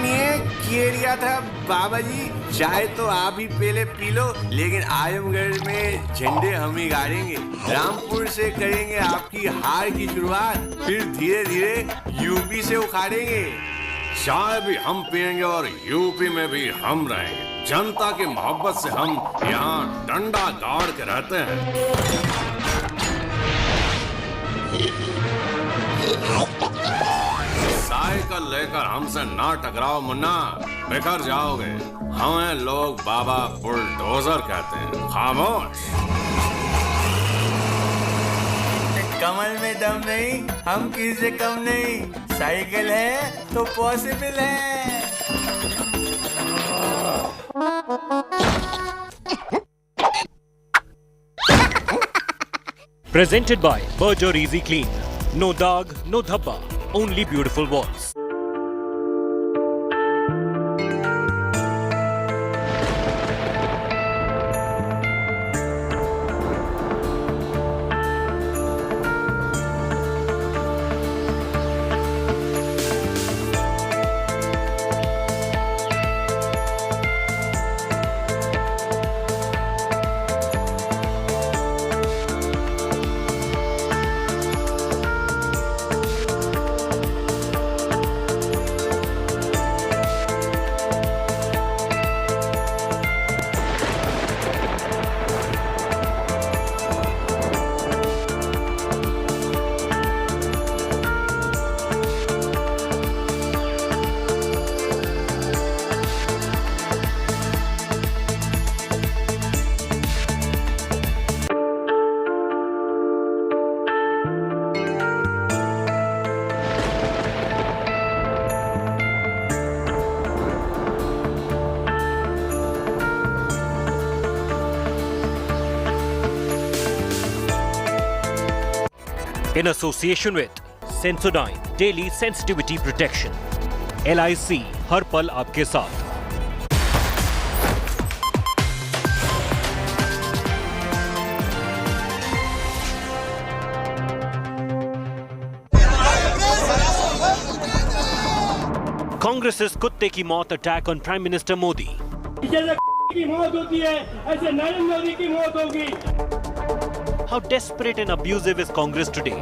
मैं कह रहा था बाबा जी, चाय तो आप ही पहले पी लो, लेकिन आजमगढ़ में झंडे हम ही गाड़ेंगे। रामपुर से करेंगे आपकी हार की शुरुआत, फिर धीरे धीरे यूपी से उखाड़ेंगे। चाय भी हम पियेंगे और यूपी में भी हम रहेंगे। जनता की मोहब्बत से हम यहाँ डंडा गाड़ के रहते हैं। साइकिल लेकर हमसे ना टकराओ मुन्ना, बिखर जाओगे। हमें लोग बाबा बुलडोजर कहते हैं। खामोश। कमल में दम नहीं, हम किसी से कम नहीं। साइकिल है तो पॉसिबल है। Presented by Berger Easy Clean. No dog, no dhabba, only beautiful walls. In association with Sensodyne Daily Sensitivity Protection, LIC हर पल आपके साथ। कांग्रेस कुत्ते की मौत attack on prime minister Modi. की मौत होती है, ऐसे नरेंद्र मोदी की मौत होगी। How desperate and abusive is Congress today?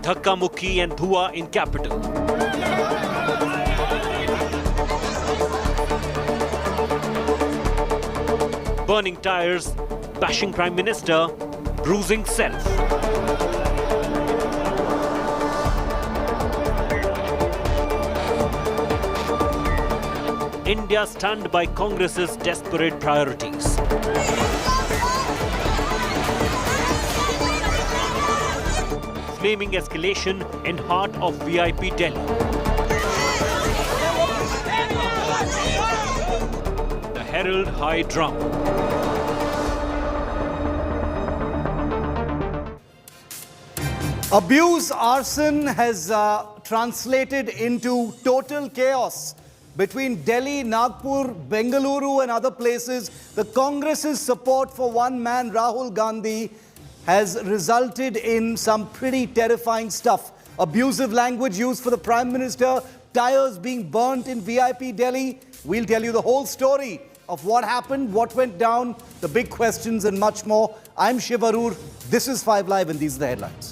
Dhakka Mukhi and Dhua in capital. Burning tires, bashing Prime Minister, bruising self. India stunned by Congress's desperate priorities. Flaming escalation in heart of VIP Delhi. The Herald high drama. Abuse arson has translated into total chaos. Between Delhi, Nagpur, Bengaluru and other places, the Congress's support for one man, Rahul Gandhi, has resulted in some pretty terrifying stuff. Abusive language used for the Prime Minister, tires being burnt in VIP Delhi. We'll tell you the whole story of what happened, what went down, the big questions and much more. I'm Shiv Arur. This is 5 Live and these are the headlines.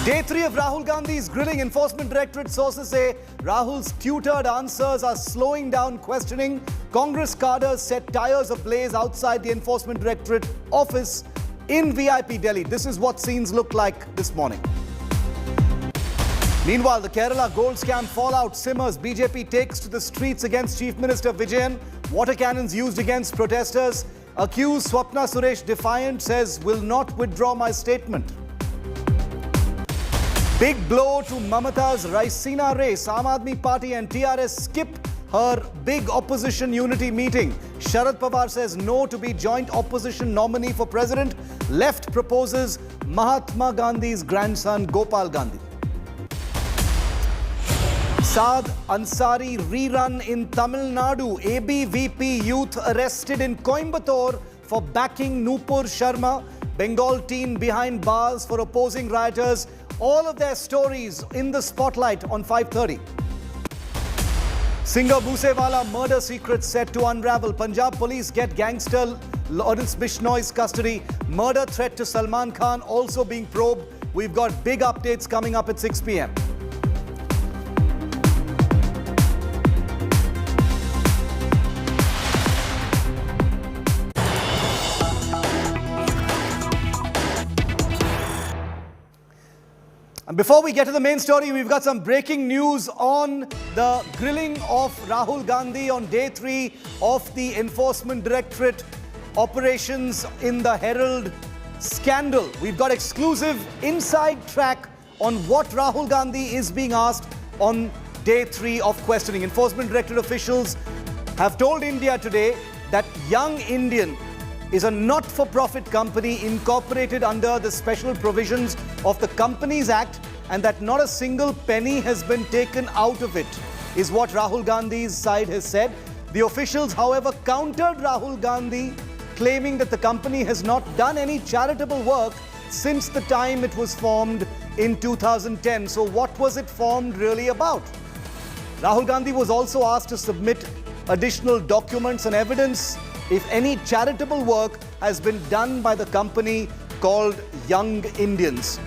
Day 3 of Rahul Gandhi's grilling. Enforcement Directorate sources say Rahul's tutored answers are slowing down questioning. Congress cadres set tires ablaze outside the Enforcement Directorate office in VIP Delhi. This is what scenes look like this morning. Meanwhile, the Kerala gold scam fallout simmers. BJP takes to the streets against Chief Minister Vijayan. Water cannons used against protesters. Accused Swapna Suresh defiant, says will not withdraw my statement. Big blow to Mamata's Raisina race. Aam Aadmi Party and TRS skip her big opposition unity meeting. Sharad Pawar says no to be joint opposition nominee for president. Left proposes Mahatma Gandhi's grandson Gopal Gandhi. Saad Ansari rerun in Tamil Nadu. ABVP youth arrested in Coimbatore for backing Nupur Sharma, Bengal teen behind bars for opposing rioters. All of their stories in the spotlight on 5:30. Singer Moosewala murder secrets set to unravel. Punjab police get gangster Lawrence Bishnoi's custody. Murder threat to Salman Khan also being probed. We've got big updates coming up at 6 p.m. And before we get to the main story, we've got some breaking news on the grilling of Rahul Gandhi on day 3 of the Enforcement Directorate operations in the Herald scandal. We've got exclusive inside track on what Rahul Gandhi is being asked on day 3 of questioning. Enforcement Directorate officials have told India today that Young Indian is a not-for-profit company incorporated under the special provisions of the Companies Act and that not a single penny has been taken out of it, is what Rahul Gandhi's side has said. The officials, however, countered Rahul Gandhi, claiming that the company has not done any charitable work since the time it was formed in 2010. So what was it formed really about? Rahul Gandhi was also asked to submit additional documents and evidence if any charitable work has been done by the company called Young Indians.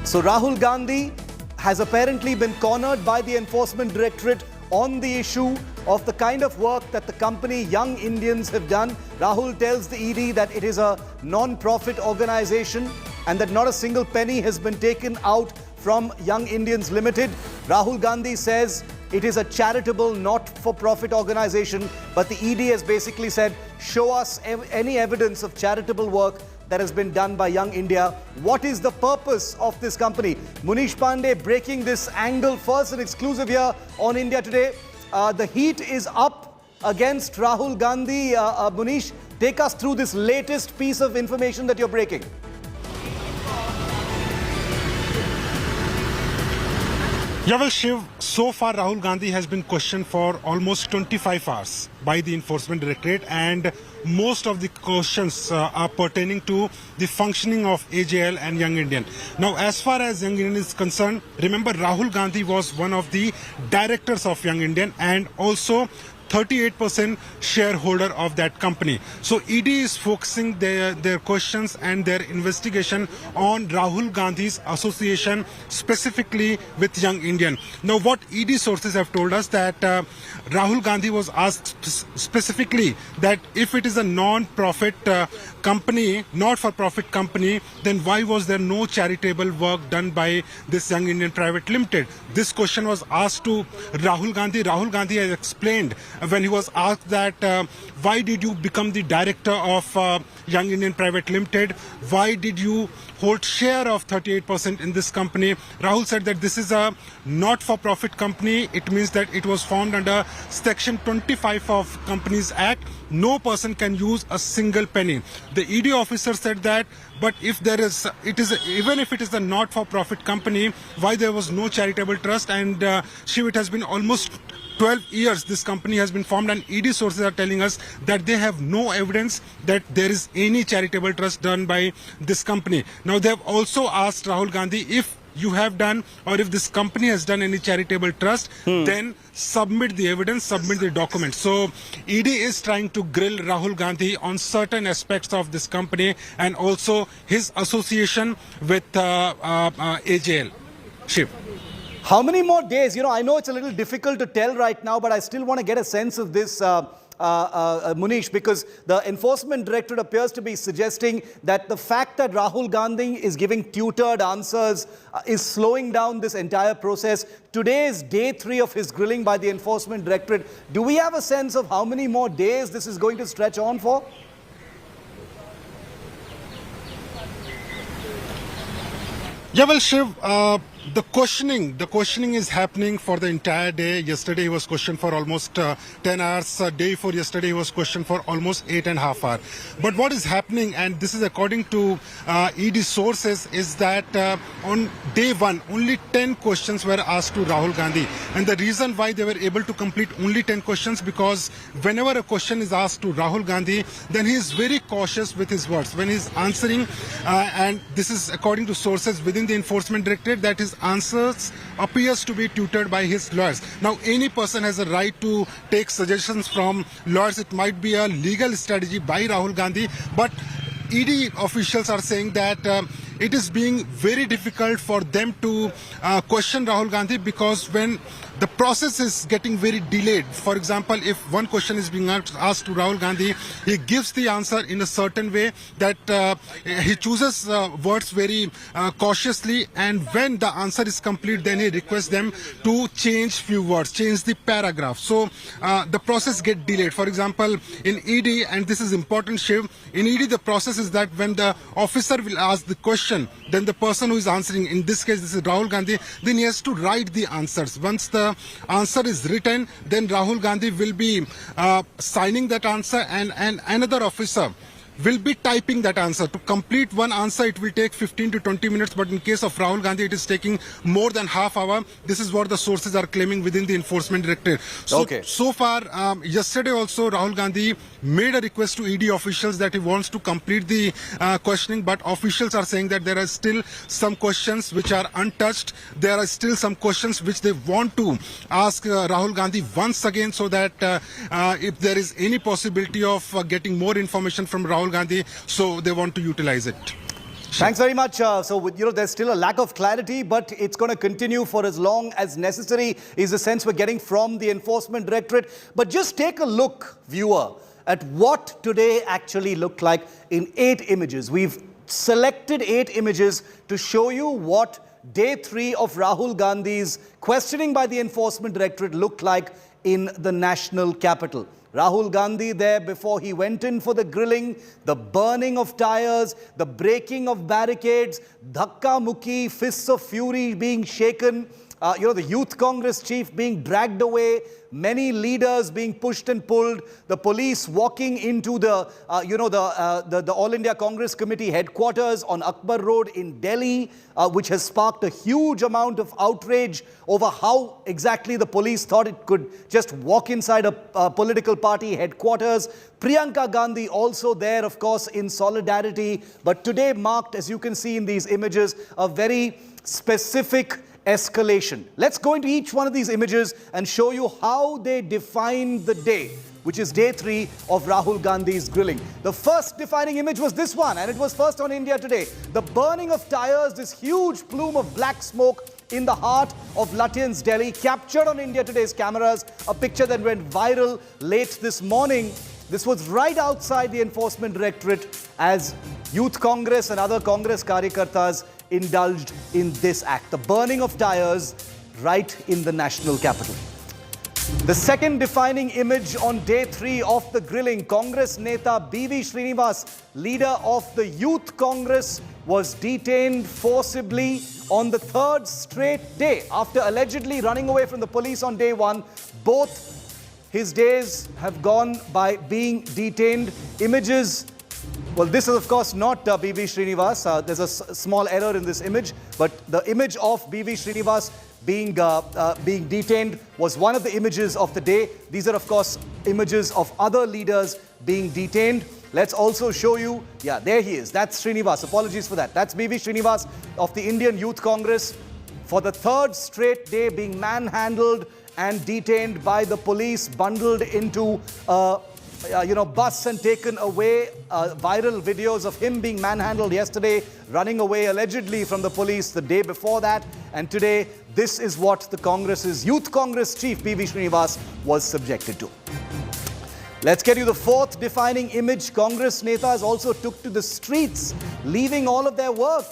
So Rahul Gandhi has apparently been cornered by the Enforcement Directorate on the issue of the kind of work that the company Young Indians have done. Rahul tells the ED that it is a non-profit organization and that not a single penny has been taken out from Young Indians Limited. Rahul Gandhi says it is a charitable, not-for-profit organization, but the ED has basically said, show us any evidence of charitable work that has been done by Young India. What is the purpose of this company? Munish Pandey breaking this angle first, an exclusive here on India Today. The heat is up against Rahul Gandhi. Munish, take us through this latest piece of information that you're breaking. Yeah, well, Shiv, so far Rahul Gandhi has been questioned for almost 25 hours by the Enforcement Directorate, and most of the questions are pertaining to the functioning of AJL and Young Indian. Now, as far as Young Indian is concerned, remember Rahul Gandhi was one of the directors of Young Indian and also 38% shareholder of that company. So ED is focusing their questions and their investigation on Rahul Gandhi's association specifically with Young Indian. Now what ED sources have told us that Rahul Gandhi was asked specifically that if it is a non-profit company, not-for-profit company, then why was there no charitable work done by this Young Indian Private Limited? This question was asked to Rahul Gandhi. Rahul Gandhi has explained when he was asked that why did you become the director of Young Indian Private Limited? Why did you hold share of 38% in this company? Rahul said that this is a not-for-profit company. It means that it was formed under Section 25 of Companies Act. No person can use a single penny. The ED officer said that, but if there is, even if it is a not-for-profit company, why there was no charitable trust? And Shiv, it has been almost 12 years this company has been formed, and ED sources are telling us that they have no evidence that there is any charitable trust done by this company. Now they have also asked Rahul Gandhi, if you have done or if this company has done any charitable trust, then submit the evidence, submit the documents. So ED is trying to grill Rahul Gandhi on certain aspects of this company and also his association with AJL. Shiv. How many more days? You know, I know it's a little difficult to tell right now, but I still want to get a sense of this, Munish, because the Enforcement Directorate appears to be suggesting that the fact that Rahul Gandhi is giving tutored answers is slowing down this entire process. Today is day 3 of his grilling by the Enforcement Directorate. Do we have a sense of how many more days this is going to stretch on for? Yeah, well, Shiv, The questioning is happening for the entire day. Yesterday he was questioned for almost 10 hours. Day before yesterday he was questioned for almost 8.5 hours. But what is happening, and this is according to ED sources, is that on day one only 10 questions were asked to Rahul Gandhi. And the reason why they were able to complete only 10 questions, because whenever a question is asked to Rahul Gandhi, then he is very cautious with his words when he is answering. And this is according to sources within the Enforcement Directorate, that his answers appears to be tutored by his lawyers. Now, any person has a right to take suggestions from lawyers. It might be a legal strategy by Rahul Gandhi, but ED officials are saying that it is being very difficult for them to question Rahul Gandhi, because when the process is getting very delayed. For example, if one question is being asked to Rahul Gandhi, he gives the answer in a certain way that he chooses words very cautiously, and when the answer is complete, then he requests them to change few words, change the paragraph. So the process gets delayed. For example, in ED, and this is important, Shiv, in ED the process is that when the officer will ask the question, then the person who is answering, in this case this is Rahul Gandhi, then he has to write the answers. Once the answer is written, then Rahul Gandhi will be signing that answer, and another officer will be typing that answer. To complete one answer, it will take 15 to 20 minutes, but in case of Rahul Gandhi, it is taking more than half hour. This is what the sources are claiming within the Enforcement Directorate. So far, yesterday also, Rahul Gandhi made a request to ED officials that he wants to complete the questioning, but officials are saying that there are still some questions which are untouched. There are still some questions which they want to ask Rahul Gandhi once again, so that if there is any possibility of getting more information from Rahul Gandhi, so they want to utilize it. Thanks very much. There's still a lack of clarity, but it's going to continue for as long as necessary, is the sense we're getting from the Enforcement Directorate. But just take a look, viewer, at what today actually looked like in 8 images. We've selected 8 images to show you what day 3 of Rahul Gandhi's questioning by the Enforcement Directorate looked like in the national capital. Rahul Gandhi there before he went in for the grilling, the burning of tires, the breaking of barricades, dhakka mukhi, fists of fury being shaken, the Youth Congress chief being dragged away, many leaders being pushed and pulled, the police walking into the All India Congress Committee headquarters on Akbar Road in Delhi, which has sparked a huge amount of outrage over how exactly the police thought it could just walk inside a political party headquarters. Priyanka Gandhi also there, of course, in solidarity. But today marked, as you can see in these images, a very specific escalation. Let's go into each one of these images and show you how they define the day, which is day 3 of Rahul Gandhi's grilling. The first defining image was this one, and it was first on India Today. The burning of tires, this huge plume of black smoke in the heart of Lutyens, Delhi, captured on India Today's cameras, a picture that went viral late this morning. This was right outside the Enforcement Directorate as Youth Congress and other Congress Karyakartas indulged in this act. The burning of tires right in the national capital. The second defining image on day 3 of the grilling, Congress Neta B.V. Srinivas, leader of the Youth Congress, was detained forcibly on the 3rd straight day after allegedly running away from the police on day 1. Both his days have gone by being detained. Images. Well, this is of course not B.V. Srinivas. There's a small error in this image, but the image of B.V. Srinivas being detained was one of the images of the day. These are of course images of other leaders being detained. Let's also show you, yeah, there he is. That's Srinivas. Apologies for that. That's B.V. Srinivas of the Indian Youth Congress, for the 3rd straight day being manhandled and detained by the police, bundled into bus and taken away. Viral videos of him being manhandled yesterday, running away allegedly from the police the day before that. And today, this is what the Congress's Youth Congress chief, B.V. Srinivas, was subjected to. Let's get you the 4th defining image. Congress netas also took to the streets, leaving all of their work.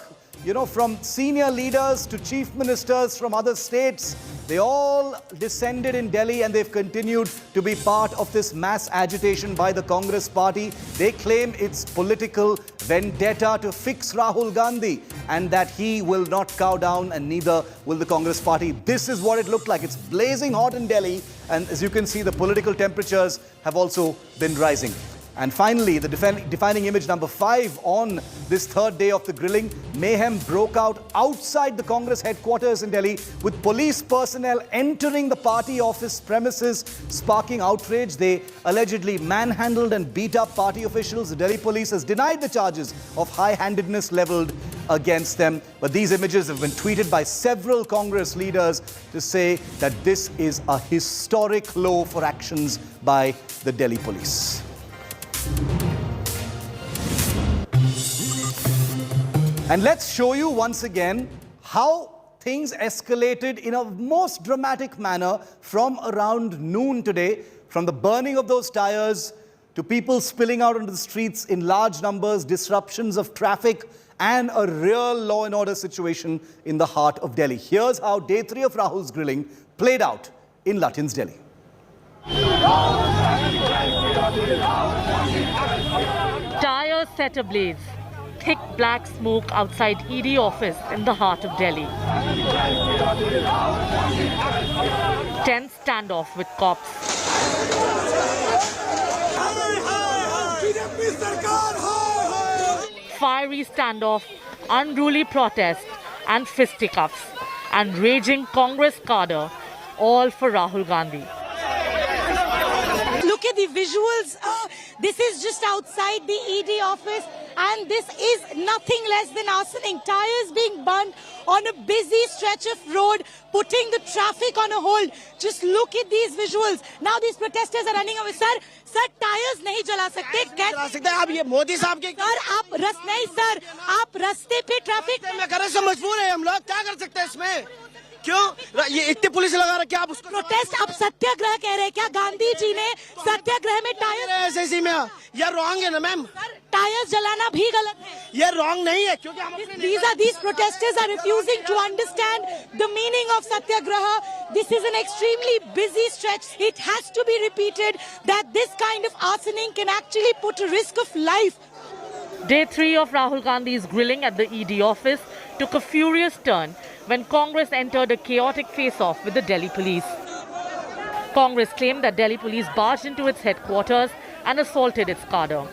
from senior leaders to chief ministers from other states, they all descended in Delhi and they've continued to be part of this mass agitation by the Congress party. They claim it's political vendetta to fix Rahul Gandhi and that he will not cow down, and neither will the Congress party. This is what it looked like. It's blazing hot in Delhi, and as you can see, the political temperatures have also been rising. And finally, the defining image number 5 on this third day of the grilling. Mayhem broke out outside the Congress headquarters in Delhi, with police personnel entering the party office premises, sparking outrage. They allegedly manhandled and beat up party officials. The Delhi police has denied the charges of high-handedness leveled against them. But these images have been tweeted by several Congress leaders to say that this is a historic low for actions by the Delhi police. And let's show you once again how things escalated in a most dramatic manner from around noon today, from the burning of those tires to people spilling out onto the streets in large numbers, disruptions of traffic, and a real law and order situation in the heart of Delhi. Here's how day 3 of Rahul's grilling played out in Lutyens, Delhi. Tires set ablaze. Thick black smoke outside ED office in the heart of Delhi. Tense standoff with cops. Fiery standoff, unruly protest and fisticuffs, and raging Congress cadre, all for Rahul Gandhi. Look at the visuals. This is just outside the ED office, and this is nothing less than arsoning. Tires being burned on a busy stretch of road, putting the traffic on a hold. Just look at these visuals. Now these protesters are running away. Sir, tires नहीं जला सकते. कैसे जला सकते हैं आप? ये मोदी साहब के सर आप नहीं सर आप रास्ते पे ट्रैफिक में करने से मजबूर है हम लोग. क्या कर सकते हैं इसमें? क्यों ये इतनी पुलिस लगा रखी है? आप उसको प्रोटेस्ट आप सत्याग्रह कह रहे हैं क्या? गांधी जी ने सत्याग्रह में टायर ऐसे में ये रॉन्ग है ना मैम? टायर्स जलाना भी गलत है. ये रॉन्ग नहीं है क्योंकि these protesters are refusing to understand the meaning of satyagraha. This is an extremely busy stretch. It has to be repeated that this kind of arsoning can actually put a risk of life. Day 3 of Rahul Gandhi's grilling at the ED office took a furious turn when Congress entered a chaotic face-off with the Delhi police. Congress claimed that Delhi police barged into its headquarters and assaulted its cadre.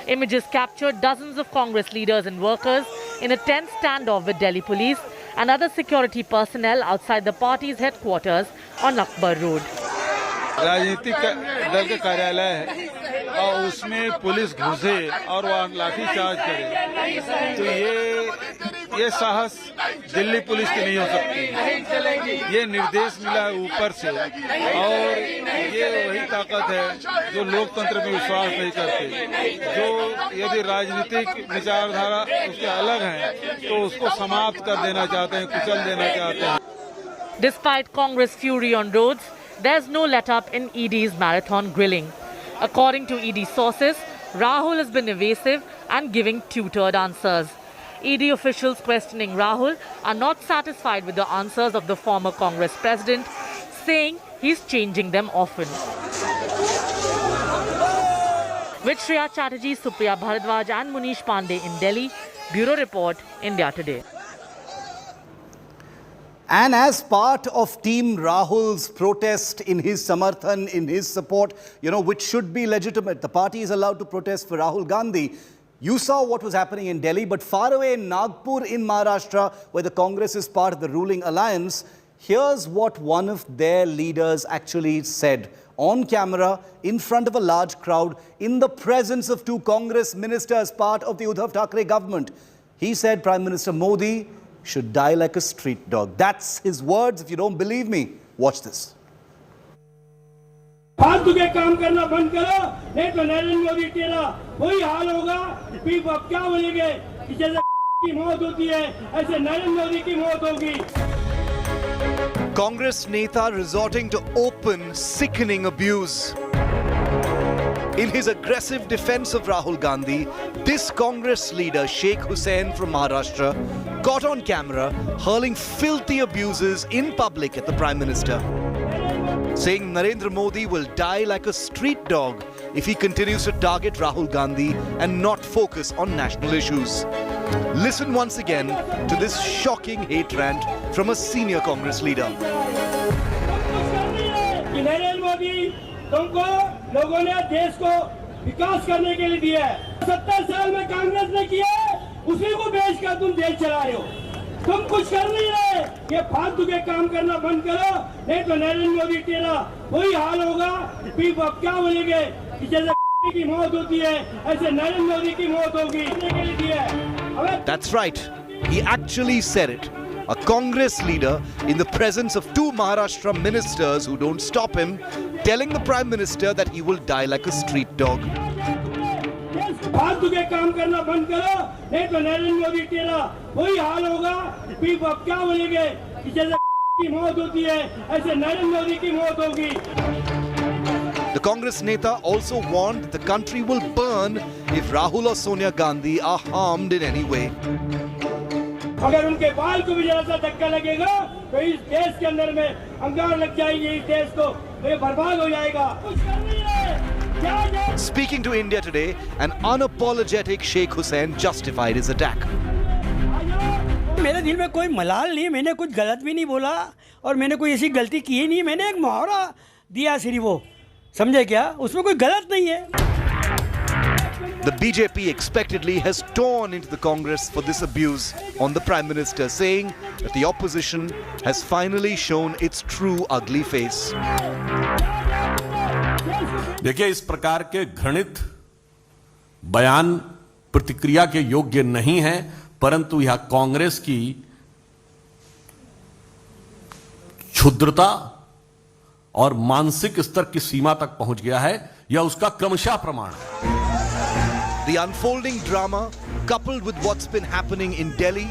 Images captured dozens of Congress leaders and workers in a tense standoff with Delhi police and other security personnel outside the party's headquarters on Akbar Road. राजनीतिक दल का कार्यालय है और उसमें police घुसे और वहाँ लाठीचार्ज करे, तो ये साहस दिल्ली पुलिस की नहीं हो सकती. ये निर्देश मिला है ऊपर से, और ये वही ताकत है जो लोकतंत्र में विश्वास नहीं करते. जो यदि राजनीतिक विचारधारा उसके अलग है तो उसको समाप्त कर देना चाहते हैं, कुचल देना चाहते हैं. Despite Congress fury on roads, there's no let-up in ED's marathon grilling. According to ED sources, Rahul has been evasive and giving tutored answers. ED officials questioning Rahul are not satisfied with the answers of the former Congress president, saying he's changing them often. With Shreya Chatterjee, Supriya Bharadwaj and Munish Pandey in Delhi, Bureau Report, India Today. And as part of Team Rahul's protest in his samarthan, in his support, which should be legitimate, the party is allowed to protest for Rahul Gandhi. You saw what was happening in Delhi, but far away in Nagpur in Maharashtra, where the Congress is part of the ruling alliance, here's what one of their leaders actually said on camera, in front of a large crowd, in the presence of 2 Congress ministers, part of the Uddhav Thackeray government. He said Prime Minister Modi should die like a street dog. That's his words. If you don't believe me, watch this. फालतू के काम करना बंद करो, नहीं तो नरेंद्र मोदी तेरा वही हाल होगा. फिर आप क्या बोलेंगे कि जैसे की मौत होती है ऐसे नरेंद्र मोदी की मौत होगी. Congress Neta resorting to open, sickening abuse. In his aggressive defense of Rahul Gandhi, this Congress leader, Sheikh Hussain from Maharashtra, got on camera hurling filthy abuses in public at the Prime Minister, saying Narendra Modi will die like a street dog if he continues to target Rahul Gandhi and not focus on national issues. Listen once again to this shocking hate rant from a senior Congress leader. Narendra Modi तुमको लोगों ने देश को विकास करने के लिए दिया है। 70 साल में कांग्रेस ने किया है, उसी को बेचकर तुम देश चला रहे हो। तुम कुछ कर नहीं रहे। ये फालतू के काम करना बंद करो, नहीं तो नरेंद्र मोदी तेरा वही हाल होगा। फिर अब क्या बोलेंगे कि जैसे की मौत होती है, ऐसे नरेंद्र मोदी की मौत होगी। के लिए दिया है। That's right. He actually said it. A Congress leader in the presence of two Maharashtra ministers who don't stop him, telling the Prime Minister that he will die like a street dog. फालतू के काम करना बंद करो, नहीं तो नरेंद्र मोदी तेरा वही हाल होगा। फिर अब क्या बोलेंगे कि जैसे की मौत होती है, ऐसे नरेंद्र मोदी की मौत होगी। The Congress Neta also warned that the country will burn if Rahul or Sonia Gandhi are harmed in any way. अगर उनके बाल को भी जरा सा धक्का लगेगा तो इस देश के अंदर में अंगार लग जाएगी, इस देश को ये बर्बाद हो जाएगा। कुछ कर नहीं रहे। Speaking to India today, an unapologetic Sheikh Hussain justified his attack. मेरे दिल में कोई मलाल नहीं, मैंने कुछ गलत भी नहीं बोला और मैंने कोई ऐसी गलती की ही नहीं। मैंने एक मुहावरा दिया सिर्फ, वो समझे क्या? उसमें कोई गलत नहीं है। The BJP expectedly has torn into the Congress for this abuse on the Prime Minister, saying that the opposition has finally shown its true ugly face. देखिए, इस प्रकार के घृणित बयान प्रतिक्रिया के योग्य नहीं है, परंतु यह कांग्रेस की क्षुद्रता और मानसिक स्तर की सीमा तक पहुंच गया है, यह उसका क्रमशः प्रमाण है। The unfolding drama, coupled with what's been happening in Delhi,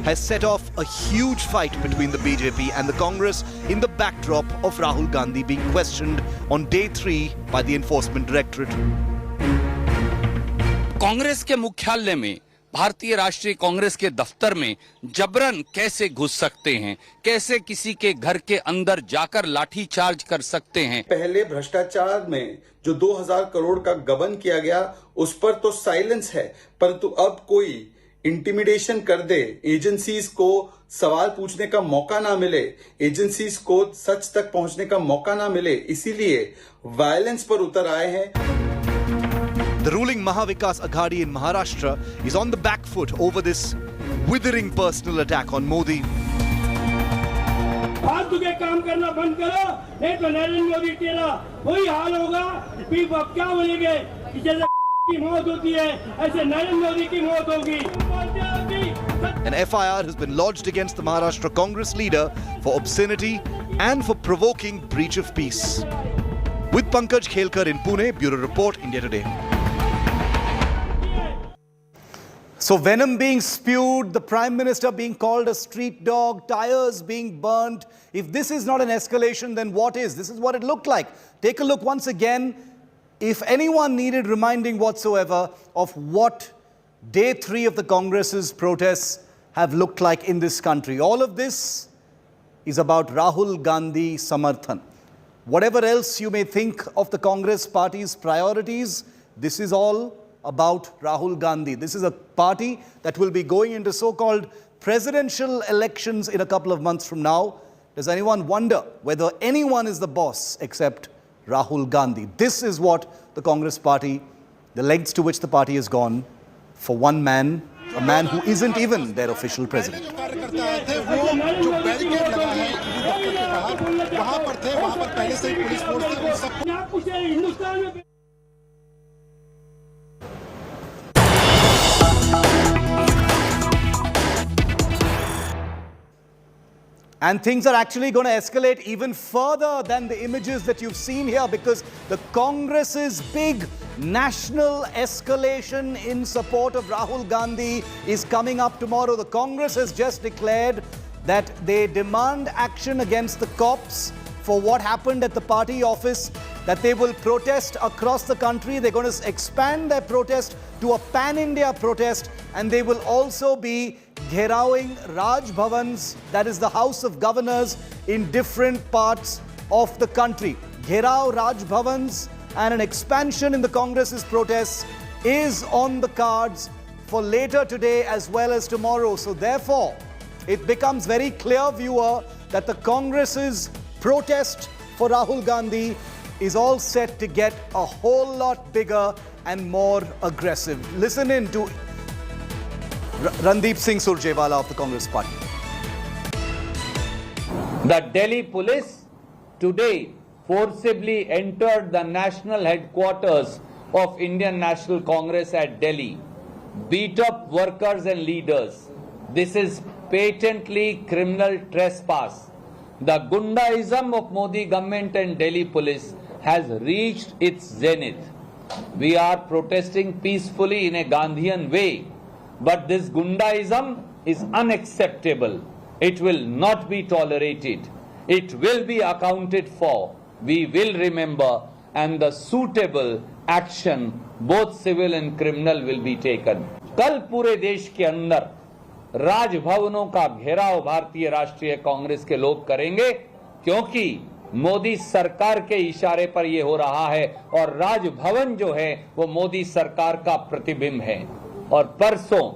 has set off a huge fight between the BJP and the Congress in the backdrop of Rahul Gandhi being questioned on day 3 by the Enforcement Directorate. Congress के मुख्यालय में, भारतीय राष्ट्रीय कांग्रेस के दफ्तर में जबरन कैसे घुस सकते हैं, कैसे किसी के घर के अंदर जाकर लाठीचार्ज कर सकते हैं। पहले भ्रष्टाचार में जो 2000 करोड़ का गबन किया गया उस पर तो साइलेंस है, परंतु अब कोई इंटिमिडेशन कर दे, एजेंसीज को सवाल पूछने का मौका ना मिले, एजेंसीज को सच तक पहुंचने का मौका ना मिले, इसीलिए वायलेंस पर उतर आए हैं। The ruling Mahavikas Aghadi in Maharashtra is on the back foot over this withering personal attack on Modi. फालतू के काम करना बंद करो, नहीं तो नरेंद्र मोदी तेरा वही हाल होगा। फिर अब क्या बोलेंगे कि जैसे की मौत होती है, ऐसे नरेंद्र मोदी की मौत होगी। An FIR has been lodged against the Maharashtra Congress leader for obscenity and for provoking breach of peace. With Pankaj Khelkar in Pune, Bureau Report, India Today. So venom being spewed, the Prime Minister being called a street dog, tires being burnt. If this is not an escalation, then what is? This is what it looked like. Take a look once again. If anyone needed reminding whatsoever of what day 3 of the Congress's protests have looked like in this country, all of this is about Rahul Gandhi Samarthan. Whatever else you may think of the Congress party's priorities, this is all about Rahul Gandhi. This is a party that will be going into so-called presidential elections in a couple of months from now. Does anyone wonder whether anyone is the boss except Rahul Gandhi? This is what the Congress party, the lengths to which the party has gone for one man, a man who isn't even their official president. And things are actually going to escalate even further than the images that you've seen here, because the Congress's big national escalation in support of Rahul Gandhi is coming up tomorrow. The Congress has just declared that they demand action against the cops for what happened at the party office, that they will protest across the country. They're going to expand their protest to a pan-India protest, and they will also be gherawing Raj Bhavans, that is the House of Governors, in different parts of the country. Gherao Raj Bhavans and an expansion in the Congress's protests is on the cards for later today as well as tomorrow. So therefore, it becomes very clear, viewer, that the Congress's protest for Rahul Gandhi is all set to get a whole lot bigger and more aggressive. Listen in to Randeep Singh Surjewala of the Congress Party. The Delhi police today forcibly entered the national headquarters of Indian National Congress at Delhi, beat up workers and leaders. This is patently criminal trespass. The Gundaism of Modi government and Delhi police has reached its zenith. We are protesting peacefully in a Gandhian way, but this Gundaism is unacceptable. It will not be tolerated. It will be accounted for. We will remember, and the suitable action, both civil and criminal, will be taken. कल पूरे देश के अंदर राजभवनों का घेराव भारतीय राष्ट्रीय कांग्रेस के लोग करेंगे, क्योंकि मोदी सरकार के इशारे पर यह हो रहा है और राजभवन जो है वो मोदी सरकार का प्रतिबिंब है। और परसों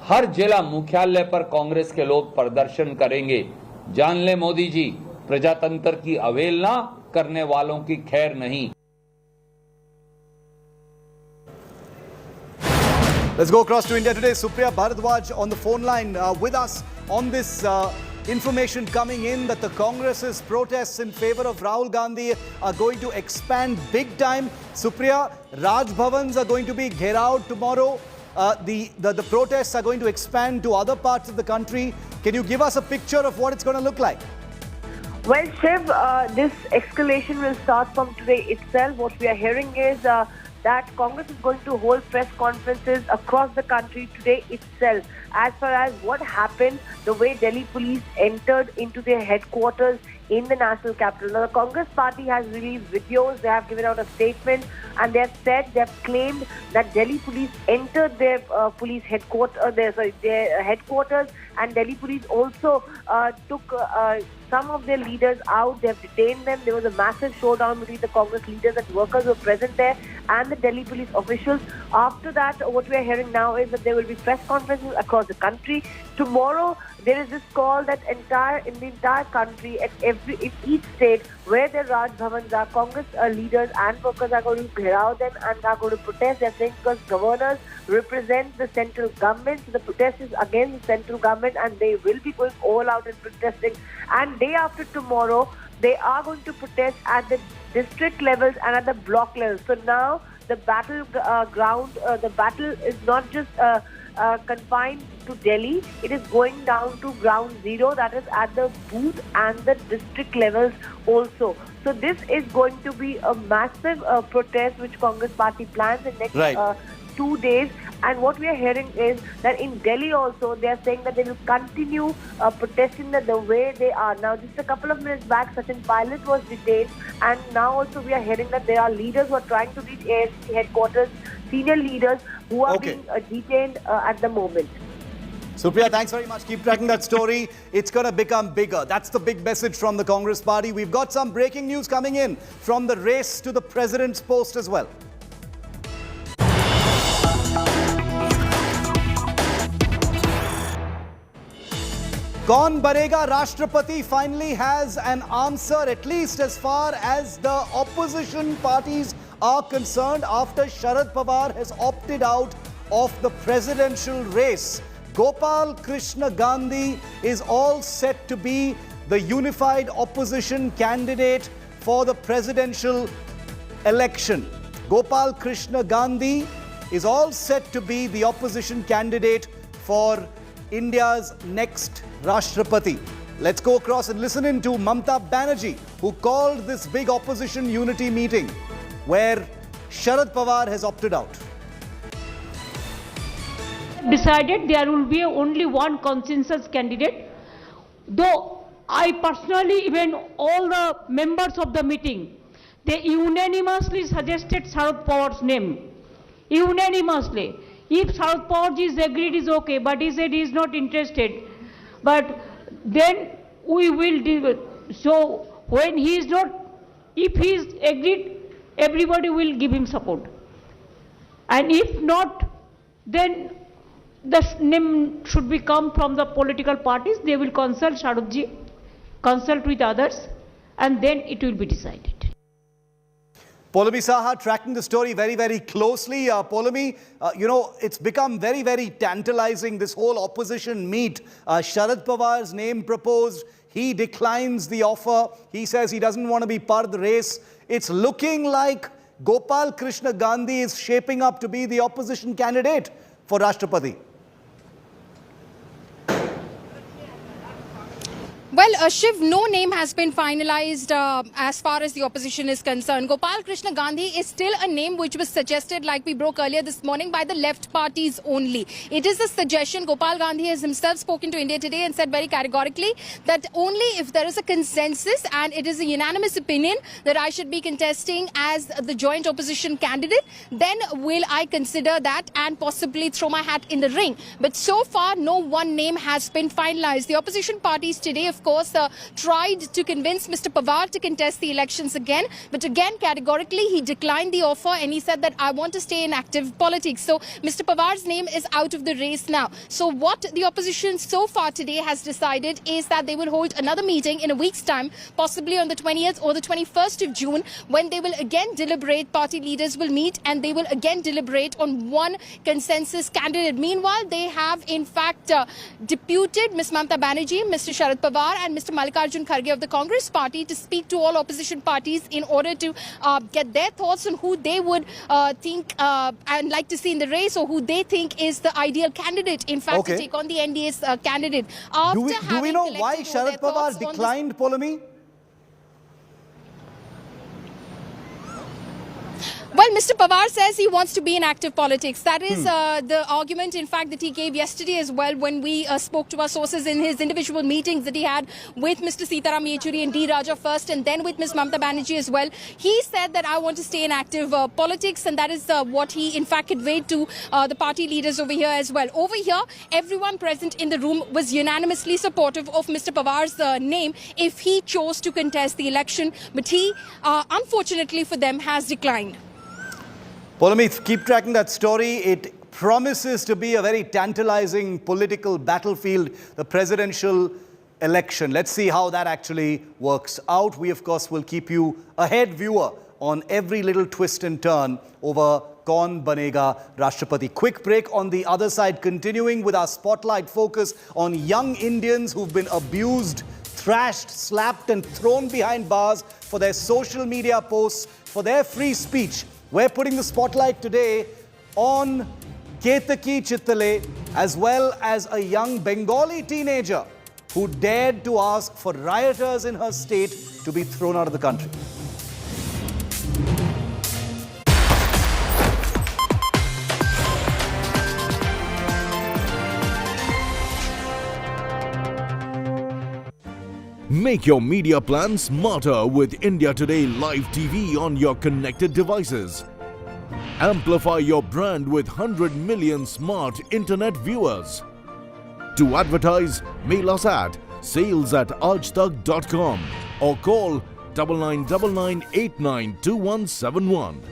हर जिला मुख्यालय पर कांग्रेस के लोग प्रदर्शन करेंगे। जान ले मोदी जी, प्रजातंत्र की अवहेलना करने वालों की खैर नहीं। Let's go across to India today. Supriya Bharadwaj on the phone line with us on this information coming in that the Congress's protests in favor of Rahul Gandhi are going to expand big time. Supriya, Raj Bhavans are going to be gherawed tomorrow. The protests are going to expand to other parts of the country. Can you give us a picture of what it's going to look like? Well, Shiv, this escalation will start from today itself. What we are hearing is that Congress is going to hold press conferences across the country today itself as far as what happened, the way Delhi police entered into their headquarters in the national capital. Now, the Congress party has released videos, they have given out a statement, and they have said, they have claimed that Delhi police entered their police headquarters, their headquarters, and Delhi police also took some of their leaders out. They have detained them. There was a massive showdown between the Congress leaders and workers who were present there and the Delhi police officials. After that, what we are hearing now is that there will be press conferences across the country. Tomorrow, there is this call that in the entire country, in each state where the Raj Bhavans are, Congress leaders and workers are going to gheraw them and are going to protest. They are saying because governors represent the central government, so the protest is against the central government, and they will be going all out and protesting. And day after tomorrow, they are going to protest at the district levels and at the block levels. So now the battle the battle is not just confined to Delhi, it is going down to ground zero, that is at the booth and the district levels also. So this is going to be a massive protest which Congress party plans in next 2 days. And what we are hearing is that in Delhi also, they are saying that they will continue protesting the way they are. Now, just a couple of minutes back, Sachin Pilot was detained, and now also we are hearing that there are leaders who are trying to reach AFC headquarters, senior leaders who are being detained at the moment. Supriya, thanks very much. Keep tracking that story. It's going to become bigger. That's the big message from the Congress party. We've got some breaking news coming in from the race to the president's post as well. Kaun Banega Rashtrapati finally has an answer, at least as far as the opposition parties are concerned, after Sharad Pawar has opted out of the presidential race. Gopal Krishna Gandhi is all set to be the unified opposition candidate for the presidential election. Gopal Krishna Gandhi is all set to be the opposition candidate for India's next Rashtrapati. Let's go across and listen in to Mamata Banerjee, who called this big opposition unity meeting where Sharad Pawar has opted out. Decided there will be only one consensus candidate though I personally, even all the members of the meeting, they unanimously suggested Sharad Pawar's name. Unanimously. If Sharad Pawar is agreed, is okay, but he said he is not interested. But then we will deal. So when he is not, if he is agreed, everybody will give him support. And if not, then the name should be come from the political parties. They will consult Sharadji, consult with others, and then it will be decided. Poulomi Saha tracking the story very, very closely. Poulomi, it's become very, very tantalizing, this whole opposition meet. Sharad Pawar's name proposed. He declines the offer. He says he doesn't want to be part of the race. It's looking like Gopal Krishna Gandhi is shaping up to be the opposition candidate for Rashtrapati. Well, Shiv, no name has been finalized as far as the opposition is concerned. Gopal Krishna Gandhi is still a name which was suggested, like we broke earlier this morning, by the left parties only. It is a suggestion. Gopal Gandhi has himself spoken to India Today and said very categorically that only if there is a consensus and it is a unanimous opinion that I should be contesting as the joint opposition candidate, then will I consider that and possibly throw my hat in the ring. But so far, no one name has been finalized. The opposition parties today, of course, tried to convince Mr. Pawar to contest the elections again. But again, categorically, he declined the offer and he said that I want to stay in active politics. So Mr. Pawar's name is out of the race now. So what the opposition so far today has decided is that they will hold another meeting in a week's time, possibly on the 20th or the 21st of June, when they will again deliberate. Party leaders will meet and they will again deliberate on one consensus candidate. Meanwhile, they have in fact deputed Ms. Mamata Banerjee, Mr. Sharad Pawar and Mr. Mallikarjun Kharge of the Congress party to speak to all opposition parties in order to get their thoughts on who they would think and like to see in the race, or who they think is the ideal candidate, in fact, to take on the NDA's candidate. Do we know why Sharad Pawar declined, Poulomi? Well, Mr. Pawar says he wants to be in active politics. That is the argument, in fact, that he gave yesterday as well when we spoke to our sources in his individual meetings that he had with Mr. Sitaram Yechuri and D. Raja first and then with Ms. Mamata Banerjee as well. He said that I want to stay in active politics, and that is what he, in fact, conveyed to the party leaders over here as well. Over here, everyone present in the room was unanimously supportive of Mr. Pawar's name if he chose to contest the election. But he, unfortunately for them, has declined. Poulomi, keep tracking that story. It promises to be a very tantalizing political battlefield, the presidential election. Let's see how that actually works out. We, of course, will keep you ahead, viewer, on every little twist and turn over Kaun Banega Rashtrapati. Quick break. On the other side, continuing with our spotlight focus on young Indians who've been abused, thrashed, slapped and thrown behind bars for their social media posts, for their free speech. We're putting the spotlight today on Ketaki Chittale, as well as a young Bengali teenager who dared to ask for rioters in her state to be thrown out of the country. Make your media plan smarter with India Today Live TV on your connected devices. Amplify your brand with 100 million smart internet viewers. To advertise, mail us at sales@aajtak.com or call 9999892171.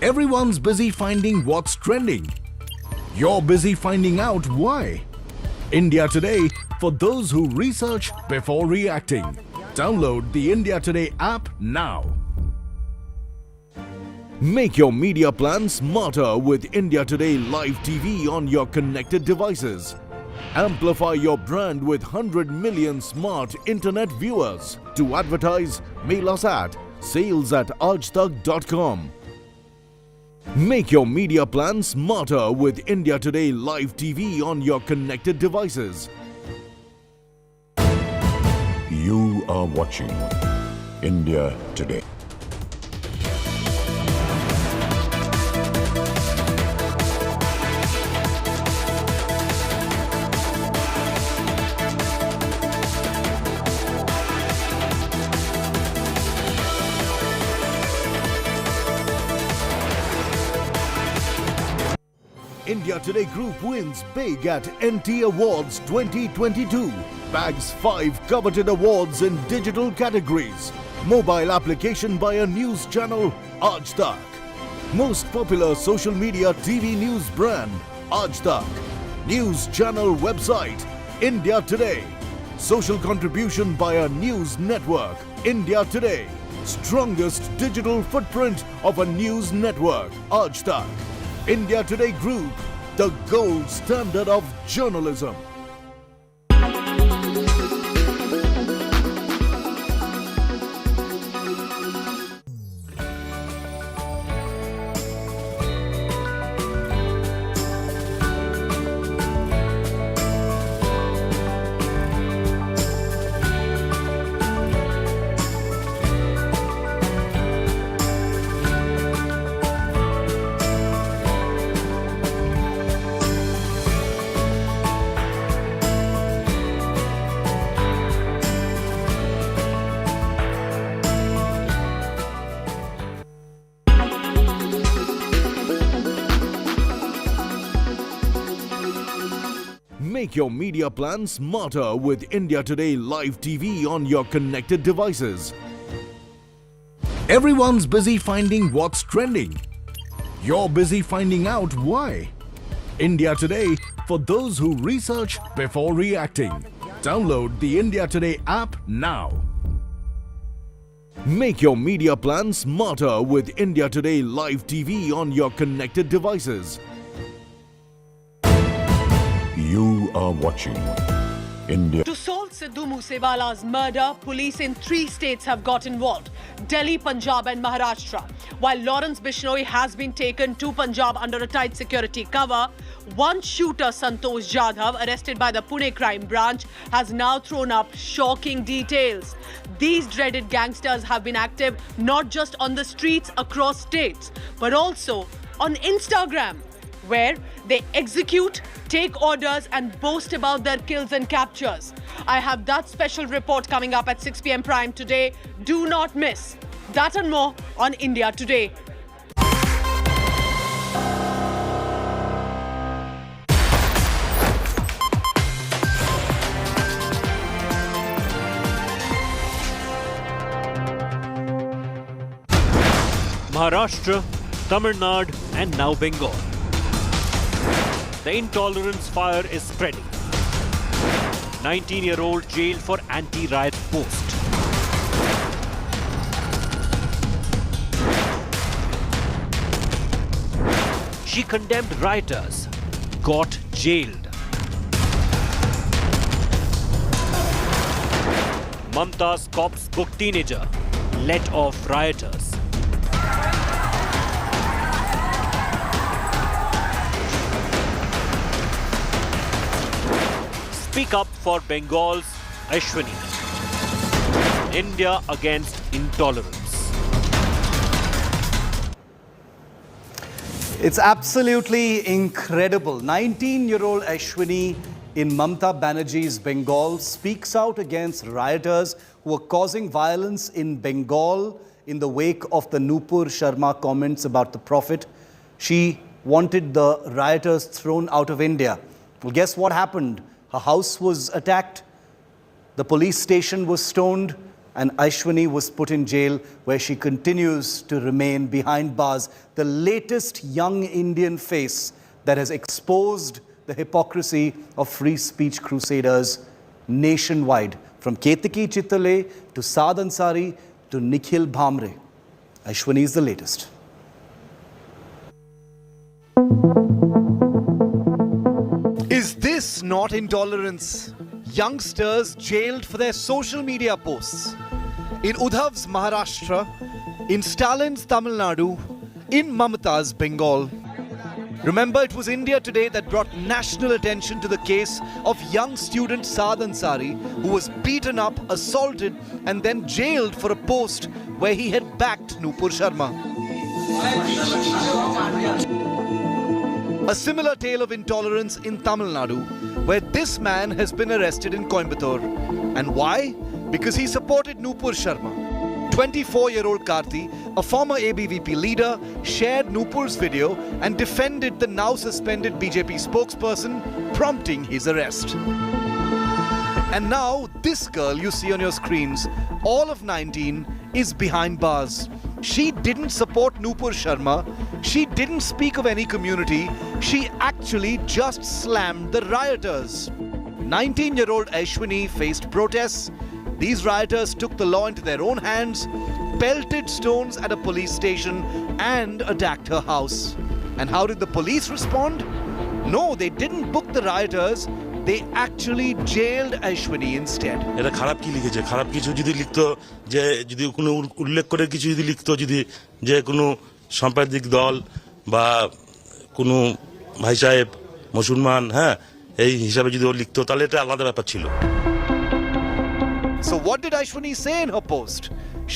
Everyone's busy finding what's trending. You're busy finding out why. India Today, for those who research before reacting. Download the India Today app now. Make your media plan smarter with India Today live TV on your connected devices. Amplify your brand with 100 million smart internet viewers. To advertise, mail us at sales@aajtak.com. Make your media plan smarter with India Today live TV on your connected devices. You are watching India Today. India Today Group wins big at NT Awards 2022. Bags 5 coveted awards in digital categories. Mobile application by a news channel, Aaj Tak. Most popular social media TV news brand, Aaj Tak. News channel website, India Today. Social contribution by a news network, India Today. Strongest digital footprint of a news network, Aaj Tak. India Today Group, the gold standard of journalism. Make your media plan smarter with India Today live TV on your connected devices. Everyone's busy finding what's trending. You're busy finding out why. India Today, for those who research before reacting. Download the India Today app now. Make your media plan smarter with India Today live TV on your connected devices. You are watching India. To solve Sidhu Moosewala's murder, police in 3 states have got involved: Delhi, Punjab and Maharashtra. While Lawrence Bishnoi has been taken to Punjab under a tight security cover, one shooter, Santosh Jadhav, arrested by the Pune crime branch, has now thrown up shocking details. These dreaded gangsters have been active not just on the streets across states, but also on Instagram, where they execute, take orders and boast about their kills and captures. I have that special report coming up at 6 p.m. prime today. Do not miss. That and more on India Today. Maharashtra, Tamil Nadu and now Bengal. The intolerance fire is spreading. 19-year-old jailed for anti-riot post. She condemned rioters, got jailed. Mamta's cops book teenager, let off rioters. Speak up for Bengal's Ashwini. India against intolerance. It's absolutely incredible. 19-year-old Ashwini in Mamta Banerjee's Bengal speaks out against rioters who are causing violence in Bengal in the wake of the Nupur Sharma comments about the Prophet. She wanted the rioters thrown out of India. Well, guess what happened? Her house was attacked, the police station was stoned, and Ashwini was put in jail, where she continues to remain behind bars. The latest young Indian face that has exposed the hypocrisy of free speech crusaders nationwide. From Ketaki Chittale to Saad Ansari to Nikhil Bhamre. Ashwini is the latest. Is this not intolerance? Youngsters jailed for their social media posts. In Uddhav's Maharashtra, in Stalin's Tamil Nadu, in Mamata's Bengal. Remember, it was India Today that brought national attention to the case of young student Saad Ansari, who was beaten up, assaulted, and then jailed for a post where he had backed Nupur Sharma. A similar tale of intolerance in Tamil Nadu, where this man has been arrested in Coimbatore. And why? Because he supported Nupur Sharma. 24-year-old Karthi, a former ABVP leader, shared Nupur's video and defended the now suspended BJP spokesperson, prompting his arrest. And now, this girl you see on your screens, all of 19, is behind bars. She didn't support Nupur Sharma. She didn't speak of any community. She actually just slammed the rioters. 19-year-old Ashwini faced protests. These rioters took the law into their own hands, pelted stones at a police station, and attacked her house. And how did the police respond? No, they didn't book the rioters. They actually jailed Ashwini instead. এটা খারাপ কি লিখেছে খারাপ কিছু যদি লিখতো যে যদি কোনো উল্লেখ করে কিছু যদি লিখতো যদি যে কোনো সাম্প্রদায়িক দল বা কোনো ভাই সাহেব মুসলমান হ্যাঁ এই হিসাবে যদি ও লিখতো তাহলে এটা আলাদা ব্যাপার ছিল. So what did Ashwini say in her post?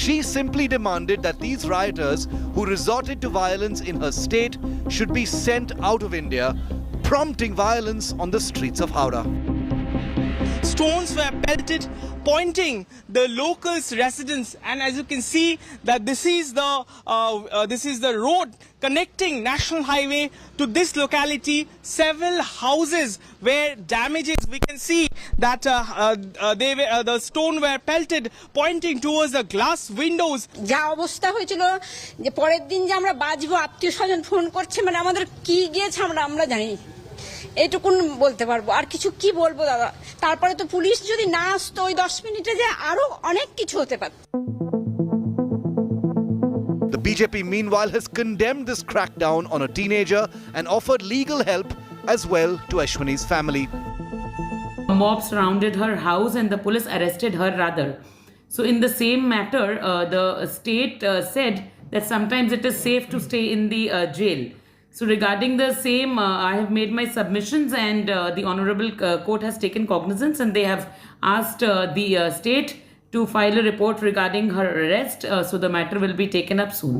She simply demanded that these rioters who resorted to violence in her state should be sent out of India, prompting violence on the streets of Howrah. Stones were pelted, pointing the locals' residents, and as you can see, that this is the road connecting National Highway to this locality. Several houses were damaged. We can see that the stone were pelted, pointing towards the glass windows. যা অবস্থা হয়েছিল যে পরের দিন যে আমরা বাজবো আত্মীয়স্বজন phone করছে মানে আমাদের কি গিয়েছে আমরা জানি এটুকুন বলতে পারবো আর কিছু কি বলবো দাদা তারপরে তো পুলিশ যদি না আসতো ওই 10 মিনিটে যে আরো অনেক কিছু হতে পারত. The BJP meanwhile has condemned this crackdown on a teenager and offered legal help as well to Ashwini's family. Mobs surrounded her house and the police arrested her rather. So in the same matter, the state said that sometimes it is safe to stay in the jail. So regarding the same, I have made my submissions and the Honorable Court has taken cognizance and they have asked the state to file a report regarding her arrest. So the matter will be taken up soon.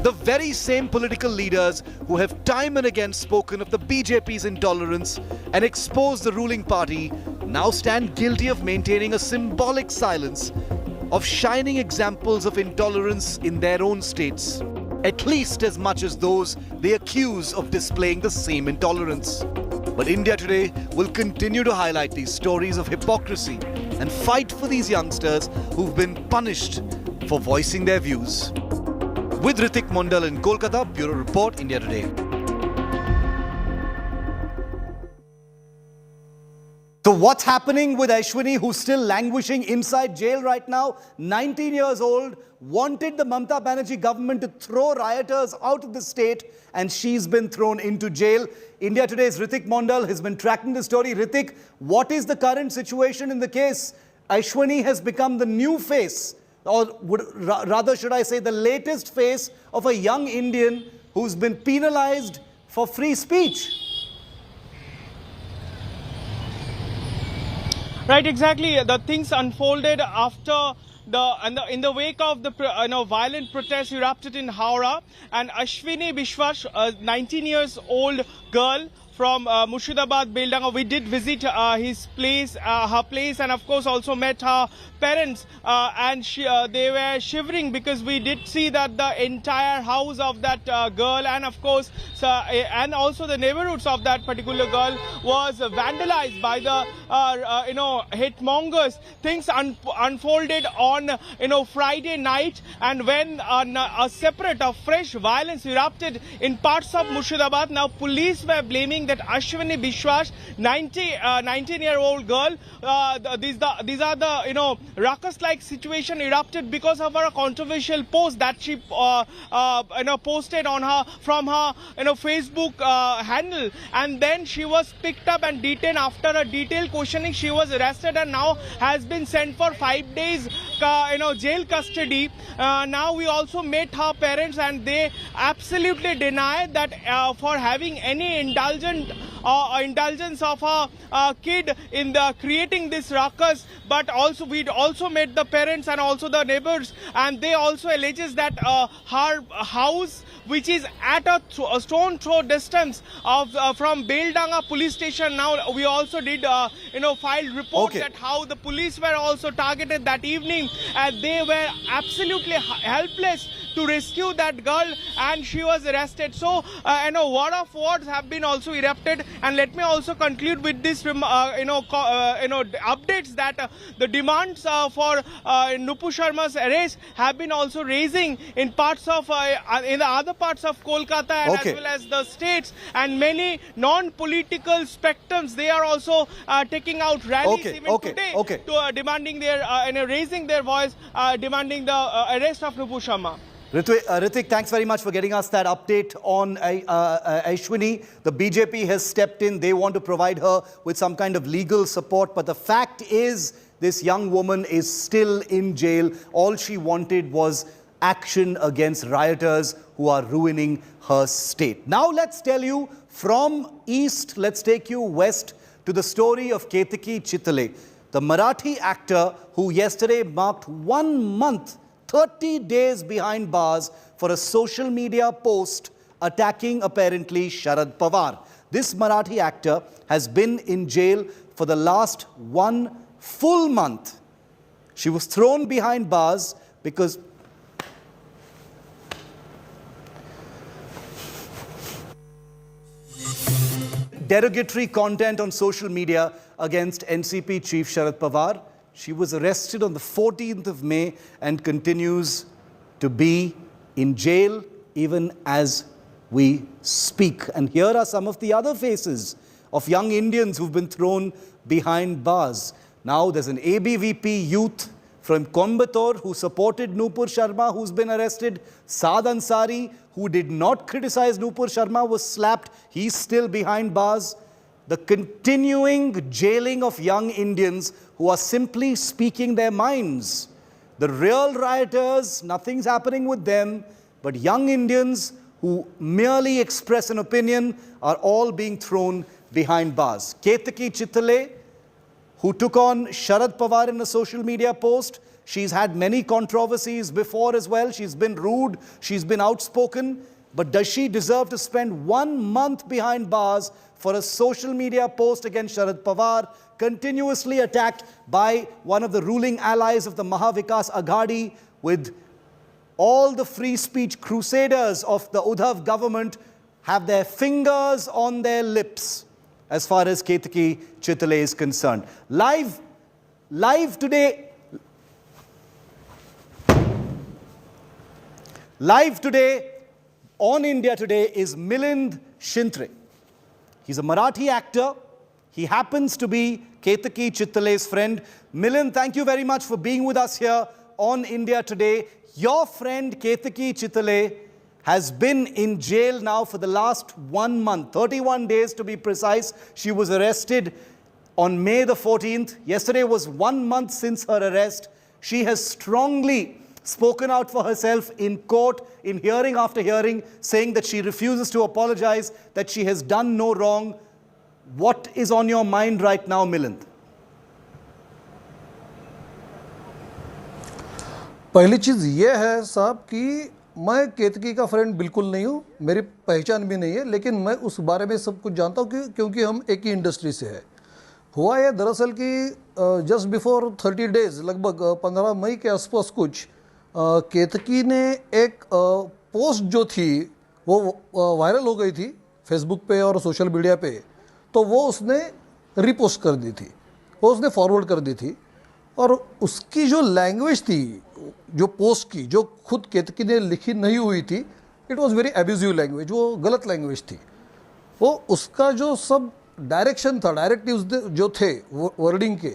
The very same political leaders who have time and again spoken of the BJP's intolerance and exposed the ruling party now stand guilty of maintaining a symbolic silence, of shining examples of intolerance in their own states, at least as much as those they accuse of displaying the same intolerance. But India Today will continue to highlight these stories of hypocrisy and fight for these youngsters who've been punished for voicing their views. With Ritik Mondal in Kolkata, Bureau Report, India Today. So what's happening with Ashwini, who's still languishing inside jail right now? 19 years old, wanted the Mamata Banerjee government to throw rioters out of the state, and she's been thrown into jail. India Today's Ritik Mondal has been tracking the story. Ritik, what is the current situation in the case? Ashwini has become the new face, or rather should I say the latest face of a young Indian who's been penalized for free speech. Right, exactly. The things unfolded after in the wake of the violent protests erupted in Howrah, and Ashwini Bishwas, a 19 years old girl from Murshidabad, Beldanga. We did visit his place, her place, and of course also met her parents, and they were shivering because we did see that the entire house of that girl, and of course and also the neighborhoods of that particular girl was vandalized by the hate-mongers. Things unfolded on Friday night, and when a fresh violence erupted in parts of Murshidabad. Now police were blaming saying that Ashwini Bishwas, 19-year-old girl, these are the ruckus-like situation erupted because of her controversial post that she posted on her from her Facebook handle, and then she was picked up and detained. After a detailed questioning, she was arrested and now has been sent for 5 days jail custody. Now we also met her parents and they absolutely deny that for having any indulgence of a kid in the creating this ruckus. But also we also met the parents and also the neighbors, and they also alleges that her house, which is at a stone throw distance of from Beldanga police station. Now we also did filed reports that how the police were also targeted that evening, and they were absolutely helpless to rescue that girl, and she was arrested. So word of words have been also erupted. And let me also conclude with this updates that the demands for Nupur Sharma's arrest have been also raising in parts of in the other parts of Kolkata and as well as the states, and many non-political spectrums, they are also taking out rallies even today to demanding their raising their voice, demanding the arrest of Nupur Sharma. Ritik, thanks very much for getting us that update on Ashwini. The BJP has stepped in. They want to provide her with some kind of legal support. But the fact is, this young woman is still in jail. All she wanted was action against rioters who are ruining her state. Now let's tell you from east, let's take you west to the story of Ketaki Chitale, the Marathi actor who yesterday marked 1 month, 30 days behind bars for a social media post attacking apparently Sharad Pawar. This Marathi actor has been in jail for the last 1 full month. She was thrown behind bars because derogatory content on social media against NCP Chief Sharad Pawar. She was arrested on the 14th of May and continues to be in jail even as we speak. And here are some of the other faces of young Indians who've been thrown behind bars. Now there's an ABVP youth from Coimbatore who supported Nupur Sharma, who's been arrested. Saad Ansari, who did not criticize Nupur Sharma, was slapped. He's still behind bars. The continuing jailing of young Indians who are simply speaking their minds. The real rioters, nothing's happening with them, but young Indians who merely express an opinion are all being thrown behind bars. Ketaki Chitale, who took on Sharad Pawar in a social media post. She's had many controversies before as well. She's been rude, she's been outspoken. But does she deserve to spend 1 month behind bars for a social media post against Sharad Pawar, continuously attacked by one of the ruling allies of the Mahavikas Aghadi, with all the free speech crusaders of the Uddhav government have their fingers on their lips as far as Ketaki Chitale is concerned. Live today on India Today is Milind Shintre. He's a Marathi actor. He happens to be Ketaki Chitale's friend. Milind, thank you very much for being with us here on India Today. Your friend Ketaki Chitale has been in jail now for the last 1 month, 31 days to be precise. She was arrested on May the 14th. Yesterday was 1 month since her arrest. She has strongly spoken out for herself in court, in hearing after hearing, saying that she refuses to apologize, that she has done no wrong. What is on your mind right now, Milind? पहली चीज़ ये है साहब कि मैं केतकी का friend बिल्कुल नहीं हूँ, मेरी पहचान भी नहीं है, लेकिन मैं उस बारे में सब कुछ जानता हूँ क्योंकि हम एक ही इंडस्ट्री से है। हुआ ये दरअसल कि जस्ट बिफोर 30 डेज, लगभग 15 मई के आसपास कुछ, केतकी ने एक पोस्ट जो थी वो वायरल हो गई थी फेसबुक पे और सोशल मीडिया पे, तो वो उसने रिपोस्ट कर दी थी, वो उसने फॉरवर्ड कर दी थी। और उसकी जो लैंग्वेज थी, जो पोस्ट की, जो खुद केतकी ने लिखी नहीं हुई थी, it was very abusive language, वो गलत लैंग्वेज थी। वो उसका जो सब डायरेक्शन था, डायरेक्टिव्स जो थे वर्डिंग के,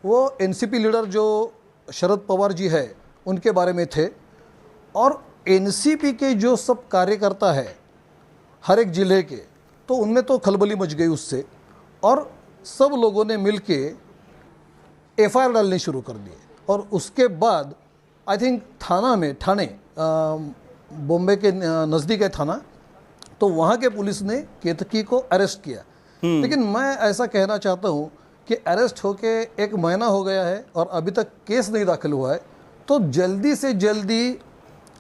वो एनसीपी लीडर जो शरद पवार जी है उनके बारे में थे। और एनसीपी के जो सब कार्यकर्ता है हर एक जिले के, तो उनमें तो खलबली मच गई उससे, और सब लोगों ने मिलके एफआईआर डालने शुरू कर दिए। और उसके बाद आई थिंक ठाणे बॉम्बे के नज़दीक है थाना, तो वहाँ के पुलिस ने केतकी को अरेस्ट किया। लेकिन मैं ऐसा कहना चाहता हूँ कि अरेस्ट होके 1 महीना हो गया है और अभी तक केस नहीं दाखिल हुआ है, तो जल्दी से जल्दी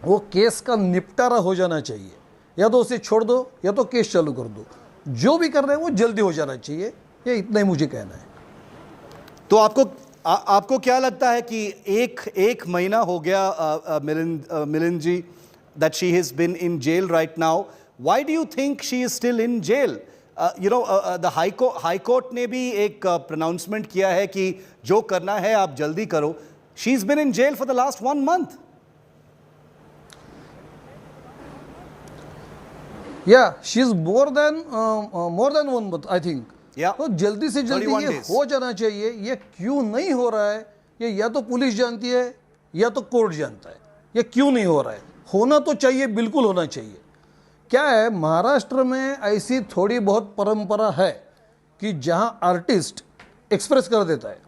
वो केस का निपटारा हो जाना चाहिए। या तो उसे छोड़ दो या तो केस चालू कर दो, जो भी कर रहे हैं वो जल्दी हो जाना चाहिए। ये इतना ही मुझे कहना है। तो आपको क्या लगता है कि एक महीना हो गया मिलिंद जी that she has been in jail right now? Why do you think she is still in jail? The High Court ने भी एक pronouncement किया है कि जो करना है आप जल्दी करो. She's been in jail for the last 1 month. Yeah, she's more than 1 month, I think. Yeah. तो जल्दी से जल्दी ये हो जाना चाहिए। ये क्यों नहीं हो रहा है, ये या तो पुलिस जानती है या तो कोर्ट जानता है। ये क्यों नहीं हो रहा है? होना तो चाहिए, बिल्कुल होना चाहिए। क्या है, महाराष्ट्र में ऐसी थोड़ी बहुत परंपरा है कि जहां आर्टिस्ट एक्सप्रेस कर देता है,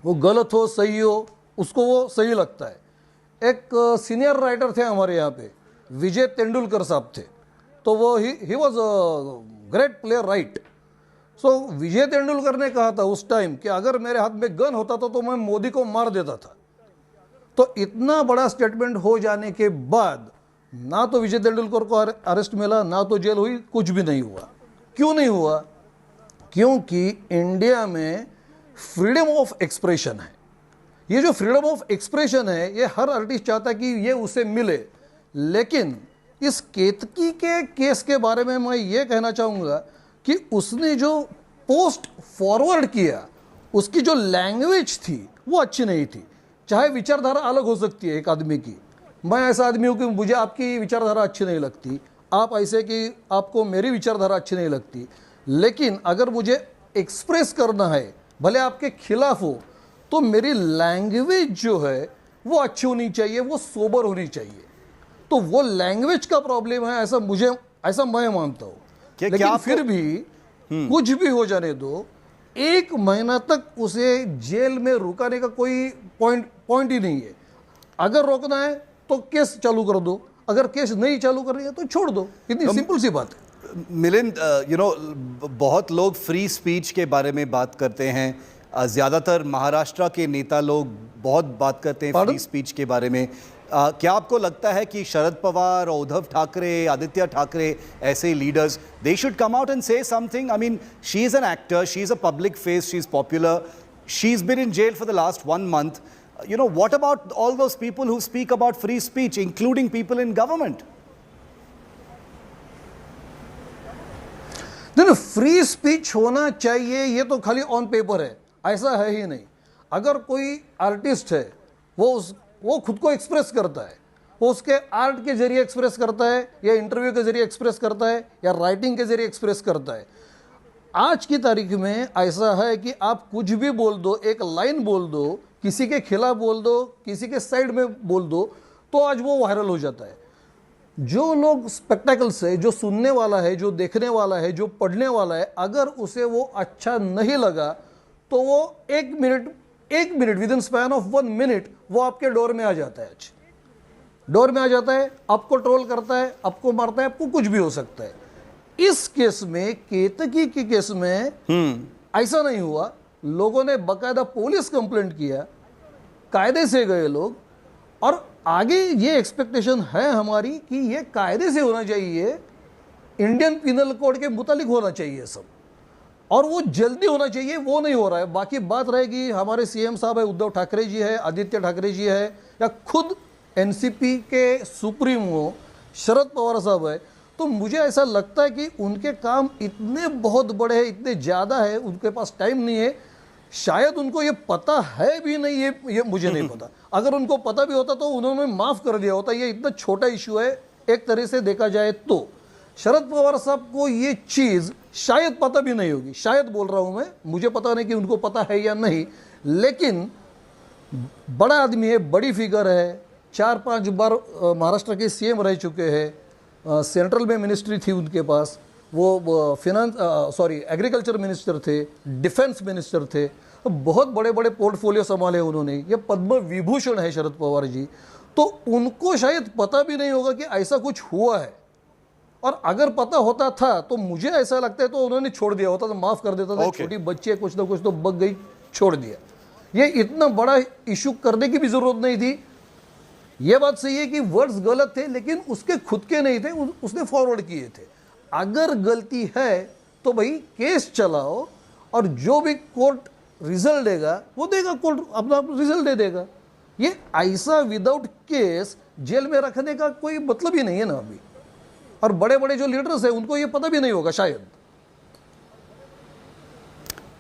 वो गलत हो सही हो उसको वो सही लगता है। एक सीनियर राइटर थे हमारे यहाँ पे, विजय तेंदुलकर साहब थे, तो वो ही was a great player, right. So Vijay Tendulkar ने कहा था उस टाइम कि अगर मेरे हाथ में गन होता तो मैं मोदी को मार देता था। तो इतना बड़ा स्टेटमेंट हो जाने के बाद ना तो विजय तेंदुलकर को अरेस्ट मिला, ना तो जेल हुई, कुछ भी नहीं हुआ। क्यों नहीं हुआ? क्योंकि इंडिया में फ्रीडम ऑफ एक्सप्रेशन है। ये जो फ्रीडम ऑफ एक्सप्रेशन है, ये हर आर्टिस्ट चाहता है कि ये उसे मिले। लेकिन इस केतकी के केस के बारे में मैं ये कहना चाहूँगा कि उसने जो पोस्ट फॉरवर्ड किया, उसकी जो लैंग्वेज थी वो अच्छी नहीं थी। चाहे विचारधारा अलग हो सकती है एक आदमी की, मैं ऐसा आदमी हूँ कि मुझे आपकी विचारधारा अच्छी नहीं लगती, आप ऐसे कि आपको मेरी विचारधारा अच्छी नहीं लगती, लेकिन अगर मुझे एक्सप्रेस करना है भले आपके खिलाफ हो, तो मेरी लैंग्वेज जो है वो अच्छी होनी चाहिए, वो सोबर होनी चाहिए। तो वो लैंग्वेज का प्रॉब्लम है, ऐसा मैं मानता हूँ। लेकिन फिर भी कुछ भी हो जाने दो, 1 महीना तक उसे जेल में रुकाने का कोई पॉइंट ही नहीं है। अगर रोकना है तो केस चालू कर दो, अगर केस नहीं चालू कर रही है तो छोड़ दो। इतनी सिंपल सी बात है। मिलिंद, बहुत लोग फ्री स्पीच के बारे में बात करते हैं, ज़्यादातर महाराष्ट्र के नेता लोग बहुत बात करते हैं फ्री स्पीच के बारे में। क्या आपको लगता है कि शरद पवार और उद्धव ठाकरे, आदित्य ठाकरे, ऐसे leaders, they should come out and say something? I mean, she is an actor, she is a public face, she is popular, she is been in jail for the last 1 month. What about all those people who speak about free speech, including people in government? नहीं, free speech होना चाहिए, ये तो खाली on paper है, ऐसा है ही नहीं। अगर कोई आर्टिस्ट है, वो खुद को एक्सप्रेस करता है, वो उसके आर्ट के जरिए एक्सप्रेस करता है, या इंटरव्यू के जरिए एक्सप्रेस करता है, या राइटिंग के जरिए एक्सप्रेस करता है। आज की तारीख में ऐसा है कि आप कुछ भी बोल दो, एक लाइन बोल दो, किसी के खिलाफ बोल दो, किसी के साइड में बोल दो, तो आज वो वायरल हो जाता है। जो लोग स्पेक्टेकल से, जो सुनने वाला है, जो देखने वाला है, जो पढ़ने वाला है, अगर उसे वो अच्छा नहीं लगा तो वो 1 minute with in span of 1 minute वो आपके डोर में आ जाता है। आज डोर में आ जाता है, आपको ट्रोल करता है, आपको मारता है, आपको कुछ भी हो सकता है। इस केस में, केतकी के केस में ऐसा नहीं हुआ। लोगों ने बकायदा पुलिस कंप्लेंट किया, कायदे से गए लोग, और आगे ये एक्सपेक्टेशन है हमारी कि ये कायदे से होना चाहिए, इंडियन पिनल कोड के मुतालिक होना चाहिए सब, और वो जल्दी होना चाहिए। वो नहीं हो रहा है। बाकी बात रहेगी, हमारे सीएम साहब है, उद्धव ठाकरे जी है, आदित्य ठाकरे जी है, या खुद एनसीपी के सुप्रीमो शरद पवार साहब है, तो मुझे ऐसा लगता है कि उनके काम इतने बहुत बड़े हैं, इतने ज़्यादा है, उनके पास टाइम नहीं है। शायद उनको ये पता है भी नहीं, ये मुझे नहीं पता। अगर उनको पता भी होता तो उन्होंने माफ़ कर दिया होता। ये इतना छोटा इशू है एक तरह से देखा जाए तो, शरद पवार साहब को ये चीज़ शायद पता भी नहीं होगी, शायद बोल रहा हूं मैं, मुझे पता नहीं कि उनको पता है या नहीं, लेकिन बड़ा आदमी है, बड़ी फिगर है, 4-5 बार महाराष्ट्र के सीएम रह चुके हैं, सेंट्रल में मिनिस्ट्री थी उनके पास, वो एग्रीकल्चर मिनिस्टर थे, डिफेंस मिनिस्टर थे, बहुत बड़े बड़े पोर्टफोलियो संभाले उन्होंने, ये पद्म विभूषण है शरद पवार जी, तो उनको शायद पता भी नहीं होगा कि ऐसा कुछ हुआ है, और अगर पता होता था तो मुझे ऐसा लगता है तो उन्होंने छोड़ दिया होता, तो माफ कर देता था, छोटी बच्ची है, कुछ ना कुछ तो बग गई, छोड़ दिया। ये इतना बड़ा इशू करने की भी जरूरत नहीं थी। ये बात सही है कि वर्ड्स गलत थे, लेकिन उसके खुद के नहीं थे, उसने फॉरवर्ड किए थे। अगर गलती है तो भाई केस चलाओ, और जो भी कोर्ट रिजल्ट देगा वो देगा, कोर्ट अपना रिजल्ट दे देगा। ये ऐसा विदाउट केस जेल में रखने का कोई मतलब ही नहीं है ना अभी, और बड़े बड़े जो लीडर्स हैं उनको ये पता भी नहीं होगा शायद।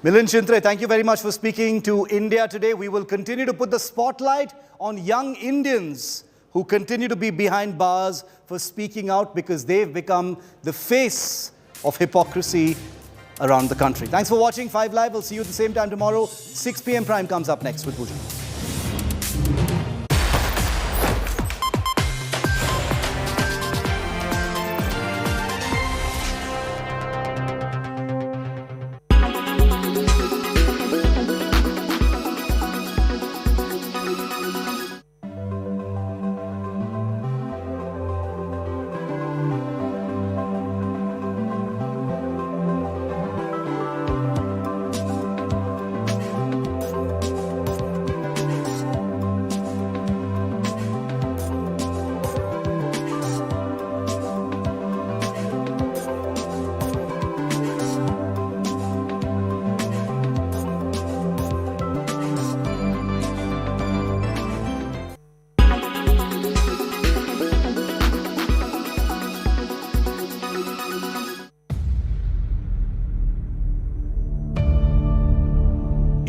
Milind Shintre, thank you very much for speaking to India Today. We will continue to put the spotlight on young Indians who continue to be behind bars for speaking out, because they've become the face of hypocrisy around the country. Thanks for watching 5 Live. We'll see you at the same time tomorrow. 6 p.m. Prime comes up next with Bhujan.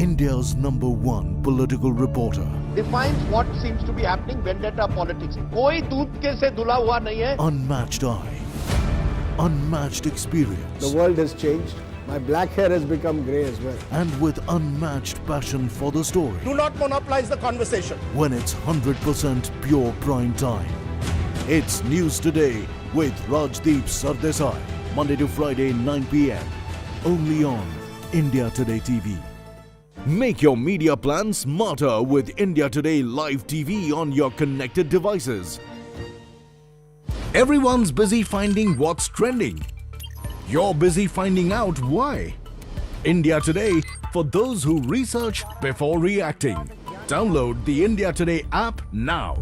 India's #1 political reporter. Defines what seems to be happening, vendetta politics. कोई दूध के से धुला हुआ नहीं है. Unmatched eye, unmatched experience. The world has changed. My black hair has become grey as well. And with unmatched passion for the story. Do not monopolize the conversation. When it's 100% pure prime time. It's News Today with Rajdeep Sardesai. Monday to Friday, 9 p.m. Only on India Today TV. Make your media plan smarter with India Today Live TV on your connected devices. Everyone's busy finding what's trending. You're busy finding out why. India Today, for those who research before reacting. Download the India Today app now.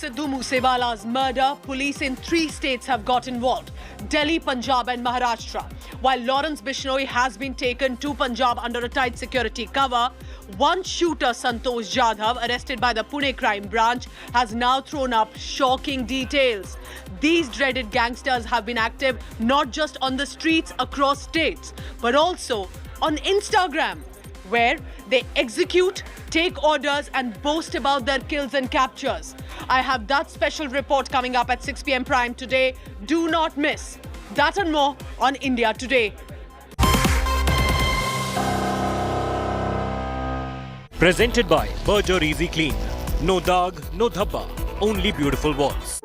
Sidhu Moosewala's murder, police in 3 states have got involved: Delhi, Punjab and Maharashtra. While Lawrence Bishnoi has been taken to Punjab under a tight security cover, one shooter, Santosh Jadhav, arrested by the Pune crime branch, has now thrown up shocking details. These dreaded gangsters have been active not just on the streets across states, but also on Instagram, where they execute, take orders and boast about their kills and captures. I have that special report coming up at 6 p.m. Prime today. Do not miss. That and more on India Today. Presented by Berger Easy Clean. No dag, no dhabba, only beautiful walls.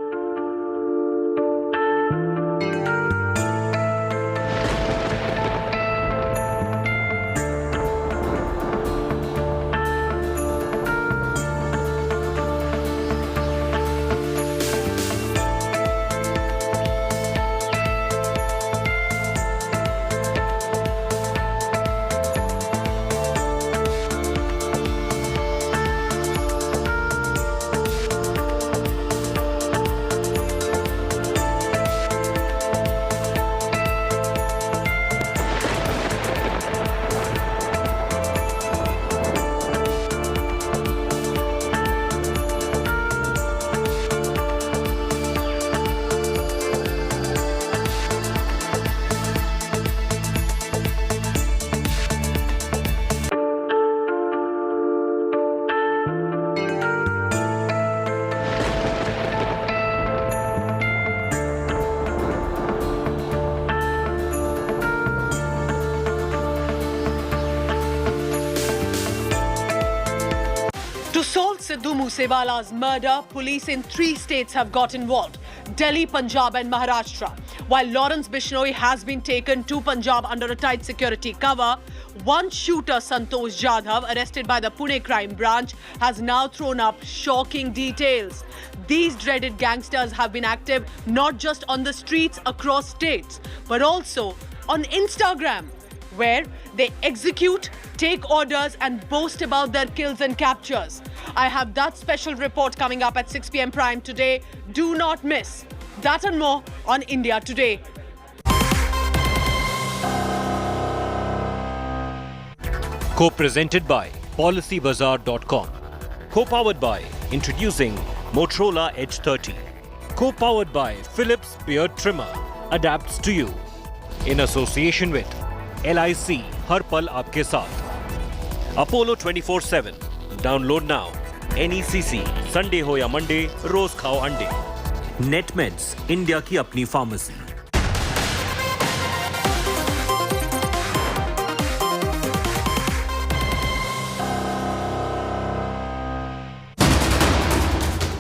To solve Sidhu Moosewala's murder, police in 3 states have got involved: Delhi, Punjab and Maharashtra. While Lawrence Bishnoi has been taken to Punjab under a tight security cover, one shooter, Santosh Jadhav, arrested by the Pune crime branch, has now thrown up shocking details. These dreaded gangsters have been active not just on the streets across states, but also on Instagram, where they execute, take orders and boast about their kills and captures. I have that special report coming up at 6 p.m. Prime today. Do not miss. That and more on India Today. Co-presented by PolicyBazaar.com. Co-powered by introducing Motorola Edge 30. Co-powered by Philips Beard Trimmer. Adapts to you. In association with LIC, हर पल आपके साथ. Apollo 24/7. Download now. NECC. Sunday हो या Monday, रोज खाओ अंडे. Netmeds, India की अपनी pharmacy.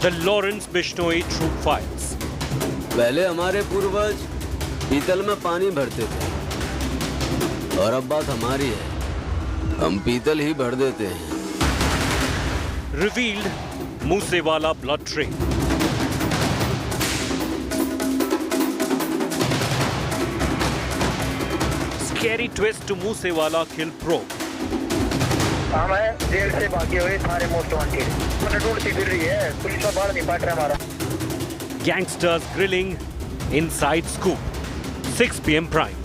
The Lawrence Bishnoi Troop Files. पहले हमारे पूर्वज पीतल में पानी भरते थे और अब बात हमारी है, हम पीतल ही भर देते हैं. Revealed Moosewala blood trail. Scary twist to Moosewala kill probe. हमें जेल से भागे हुए सारे मोस्ट वांटेड ढूंढ सी फिर रही है, पुलिस और बाहर नहीं पाट रहा हमारा. Gangsters grilling, inside scoop. 6 p.m. Prime.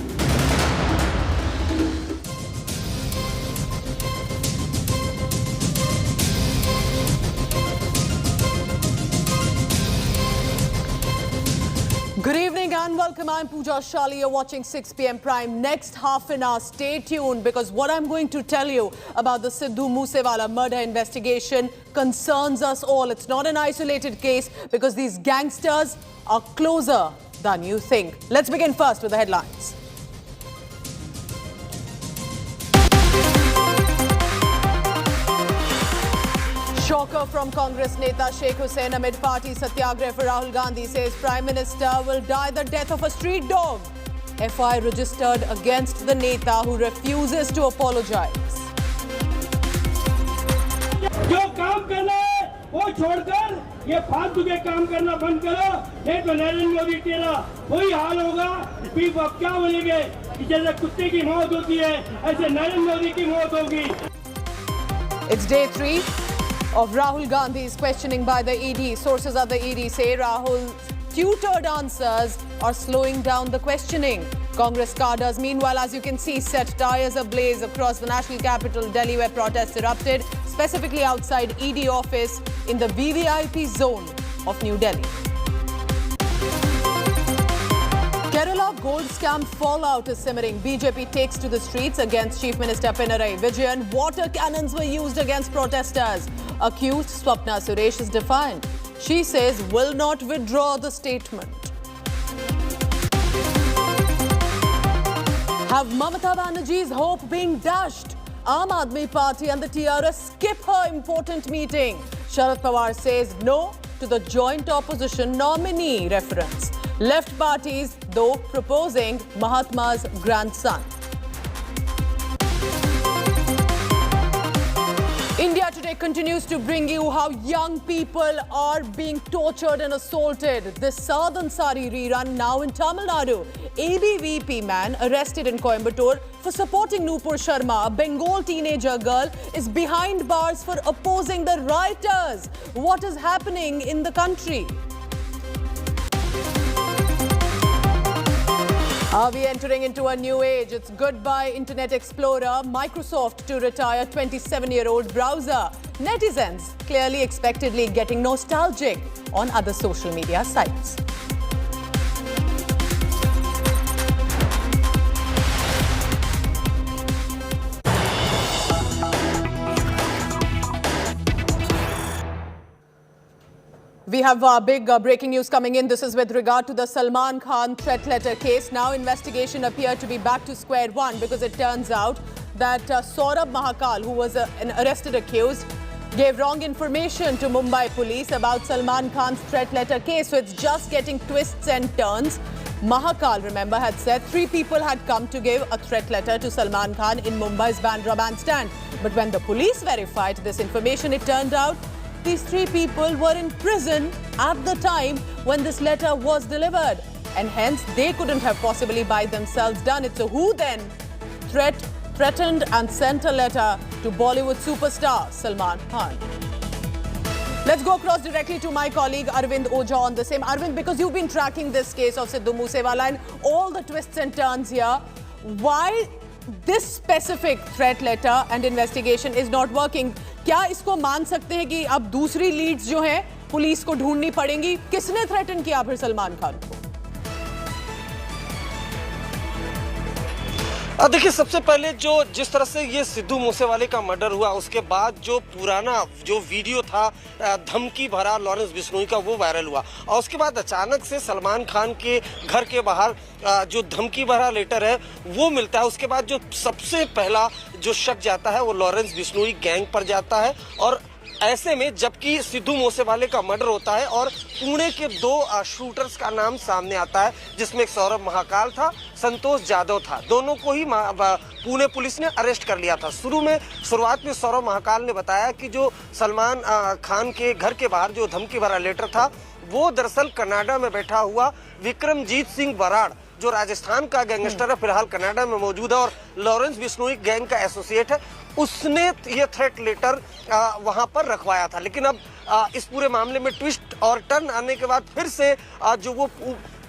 Good evening and welcome. I'm Pooja Shali. You're watching 6 p.m. Prime. Next half an hour, stay tuned because what I'm going to tell you about the Sidhu Moosewala murder investigation concerns us all. It's not an isolated case because these gangsters are closer than you think. Let's begin first with the headlines. Shocker from Congress Neta Sheikh Hussain amid party satyagrah for Rahul Gandhi, says Prime Minister will die the death of a street dog. FI registered against the Neta who refuses to apologize. जो काम करना है वो छोड़कर ये फालतू के काम करना बंद करो, नहीं तो नरेंद्र मोदी तेरा वही हाल होगा. फिर आप क्या बोलेंगे कि जैसे कुत्ते की मौत होती है ऐसे नरेंद्र मोदी की मौत होगी. It's day 3 of Rahul Gandhi's questioning by the ED. Sources of the ED say Rahul's tutored answers are slowing down the questioning. Congress cadres, meanwhile, as you can see, set tires ablaze across the national capital, Delhi, where protests erupted, specifically outside ED office in the VVIP zone of New Delhi. Kerala gold scam fallout is simmering. BJP takes to the streets against Chief Minister Pinarayi Vijayan. Water cannons were used against protesters. Accused Swapna Suresh is defiant. She says will not withdraw the statement. Have Mamata Banerjee's hope being dashed? Aam Aadmi Party and the TRS skip her important meeting. Sharad Pawar says no to the joint opposition nominee reference. Left parties, though, proposing Mahatma's grandson. India Today continues to bring you how young people are being tortured and assaulted. This Southern Sari rerun now in Tamil Nadu. ABVP man arrested in Coimbatore for supporting Nupur Sharma, a Bengal teenager girl, is behind bars for opposing the rioters. What is happening in the country? Are we entering into a new age? It's goodbye Internet Explorer, Microsoft to retire 27-year-old browser. Netizens clearly expectedly getting nostalgic on other social media sites. We have big breaking news coming in. This is with regard to the Salman Khan threat letter case. Now investigation appeared to be back to square one because it turns out that Saurabh Mahakal, who was an arrested accused, gave wrong information to Mumbai police about Salman Khan's threat letter case. So it's just getting twists and turns. Mahakal, remember, had said 3 people had come to give a threat letter to Salman Khan in Mumbai's Bandra Bandstand. But when the police verified this information, it turned out these 3 people were in prison at the time when this letter was delivered, and hence they couldn't have possibly by themselves done it. So who then threatened and sent a letter to Bollywood superstar Salman Khan? Let's go across directly to my colleague Arvind Oja on the same. Arvind, because you've been tracking this case of Sidhu Moosewala and all the twists and turns here, why this specific threat letter and investigation is not working? क्या इसको मान सकते हैं कि अब दूसरी Leeds जो हैं पुलिस को ढूंढनी पड़ेंगी? किसने थ्रेटन किया फिर सलमान खान को? देखिए, सबसे पहले जिस तरह से ये सिद्धू मूसेवाले का मर्डर हुआ, उसके बाद जो पुराना वीडियो था धमकी भरा लॉरेंस बिश्नोई का, वो वायरल हुआ, और उसके बाद अचानक से सलमान खान के घर के बाहर जो धमकी भरा लेटर है वो मिलता है। उसके बाद जो सबसे पहला जो शक जाता है वो लॉरेंस बिश्नोई गैंग पर जाता है। और ऐसे में जबकि सिद्धू मूसेवाले का मर्डर होता है और पुणे के 2 शूटर्स का नाम सामने आता है, जिसमें एक सौरभ महाकाल था, संतोष जाधव था, दोनों को ही पुणे पुलिस ने अरेस्ट कर लिया था। शुरुआत में सौरभ महाकाल ने बताया कि जो सलमान खान के घर के बाहर जो धमकी भरा लेटर था वो दरअसल कनाडा में बैठा हुआ विक्रमजीत सिंह बराड़, जो राजस्थान का गैंगस्टर है, फिलहाल कनाडा में मौजूद है और लॉरेंस बिश्नोई गैंग का एसोसिएट है, उसने ये थ्रेट लेटर वहां पर रखवाया था। लेकिन अब इस पूरे मामले में ट्विस्ट और टर्न आने के बाद फिर से जो वो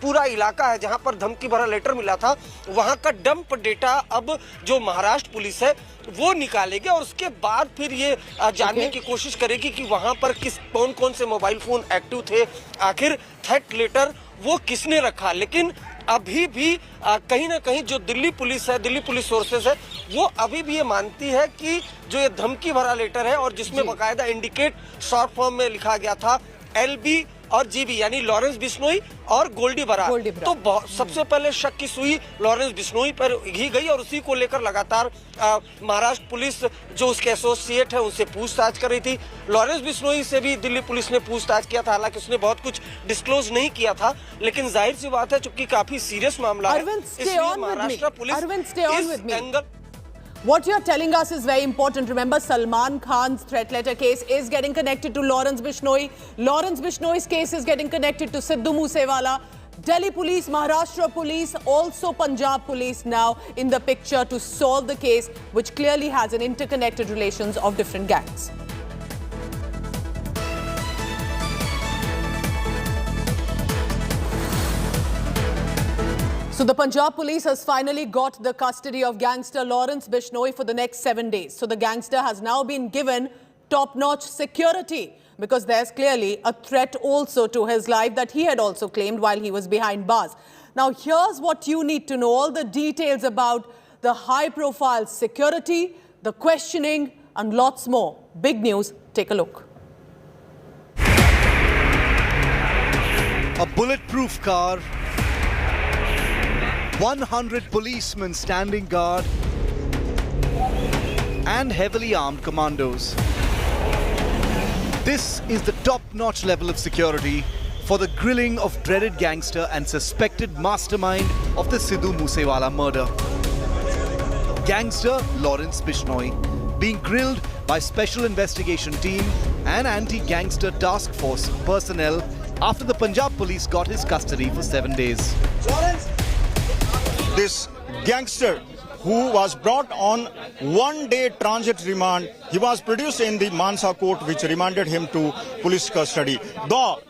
पूरा इलाका है जहां पर धमकी भरा लेटर मिला था, वहां का डंप डेटा अब जो महाराष्ट्र पुलिस है वो निकालेगी और उसके बाद फिर ये जानने की कोशिश करेगी कि वहां पर कौन कौन से मोबाइल फोन एक्टिव थे, आखिर थ्रेट लेटर वो किसने रखा। लेकिन अभी भी कहीं ना कहीं जो दिल्ली पुलिस है, दिल्ली पुलिस सोर्सेस है, वो अभी भी ये मानती है कि जो ये धमकी भरा लेटर है और जिसमें बाकायदा इंडिकेट शॉर्ट फॉर्म में लिखा गया था LB और GB, यानी लॉरेंस बिश्नोई और गोल्डी बराड़, तो सबसे पहले शक की सुई लॉरेंस बिश्नोई पर ही गई और उसी को लेकर लगातार महाराष्ट्र पुलिस जो उसके एसोसिएट है उनसे पूछताछ कर रही थी। लॉरेंस बिश्नोई से भी दिल्ली पुलिस ने पूछताछ किया था, हालांकि उसने बहुत कुछ डिस्क्लोज नहीं किया था, लेकिन जाहिर सी बात है चूंकि काफी सीरियस मामला है, इसलिए Maharashtra police What you're telling us is very important. Remember, Salman Khan's threat letter case is getting connected to Lawrence Bishnoi. Lawrence Bishnoi's case is getting connected to Sidhu Moosewala. Delhi police, Maharashtra police, also Punjab police now in the picture to solve the case, which clearly has an interconnected relations of different gangs. So the Punjab police has finally got the custody of gangster Lawrence Bishnoi for the next 7 days. So the gangster has now been given top-notch security because there's clearly a threat also to his life that he had also claimed while he was behind bars. Now here's what you need to know, all the details about the high-profile security, the questioning and lots more. Big news, take a look. A bulletproof car, 100 policemen standing guard, and heavily armed commandos. This is the top-notch level of security for the grilling of dreaded gangster and suspected mastermind of the Sidhu Moosewala murder. Gangster Lawrence Bishnoi being grilled by Special Investigation Team and Anti-Gangster Task Force personnel after the Punjab police got his custody for 7 days. This gangster who was brought on one-day transit remand, he was produced in the Mansa court which remanded him to police custody. Though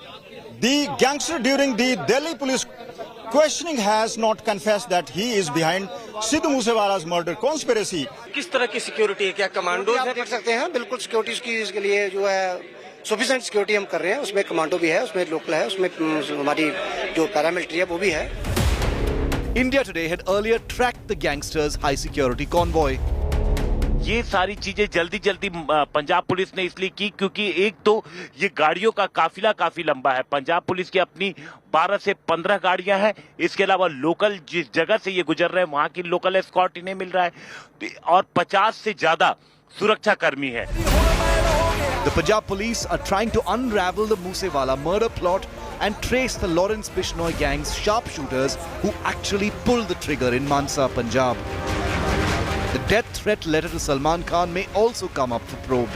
the gangster during the Delhi police questioning has not confessed that he is behind Sidhu Moosewala's murder conspiracy. किस तरह की security है, क्या commandos आप देख सकते हैं, बिल्कुल सिक्योरिटी की इसके लिए जो है सफिशिएंट सिक्योरिटी हम कर रहे हैं, उसमें कमांडो भी है, उसमें लोकल है, उसमें हमारी जो पैरामिलिट्री है वो भी है. India Today had earlier tracked the gangsters' high security convoy. ये सारी चीजें जल्दी पंजाब पुलिस ने इसलिए की क्योंकि एक तो ये गाड़ियों का काफिला काफी लंबा है. पंजाब पुलिस की अपनी 12 से 15 गाड़ियां हैं. इसके अलावा लोकल जिस जगह से ये गुजर रहे हैं वहां की लोकल एस्कॉर्ट इन्हें मिल रहा है और 50 से ज्यादा सुरक्षा कर्मी है. The Punjab police are trying to unravel the Moosewala murder plot and trace the Lawrence Bishnoi gang's sharpshooters who actually pulled the trigger in Mansa, Punjab. The death threat letter to Salman Khan may also come up for probe.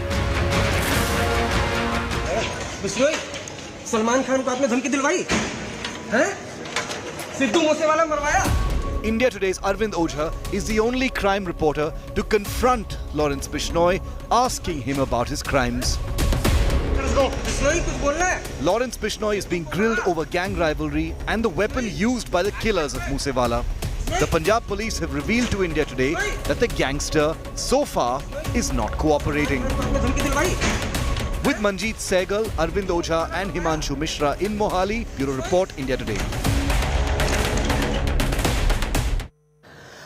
Bishnoi, Salman Khan को आपने धमकी दिलवाई? हैं? सिद्धू मूसेवाला मरवाया? India Today's Arvind Ojha is the only crime reporter to confront Lawrence Bishnoi, asking him about his crimes. Lawrence Bishnoi is being grilled over gang rivalry and the weapon used by the killers of Moosewala. The Punjab police have revealed to India Today that the gangster, so far, is not cooperating. With Manjeet Sehgal, Arvind Ojha and Himanshu Mishra in Mohali, Bureau Report, India Today.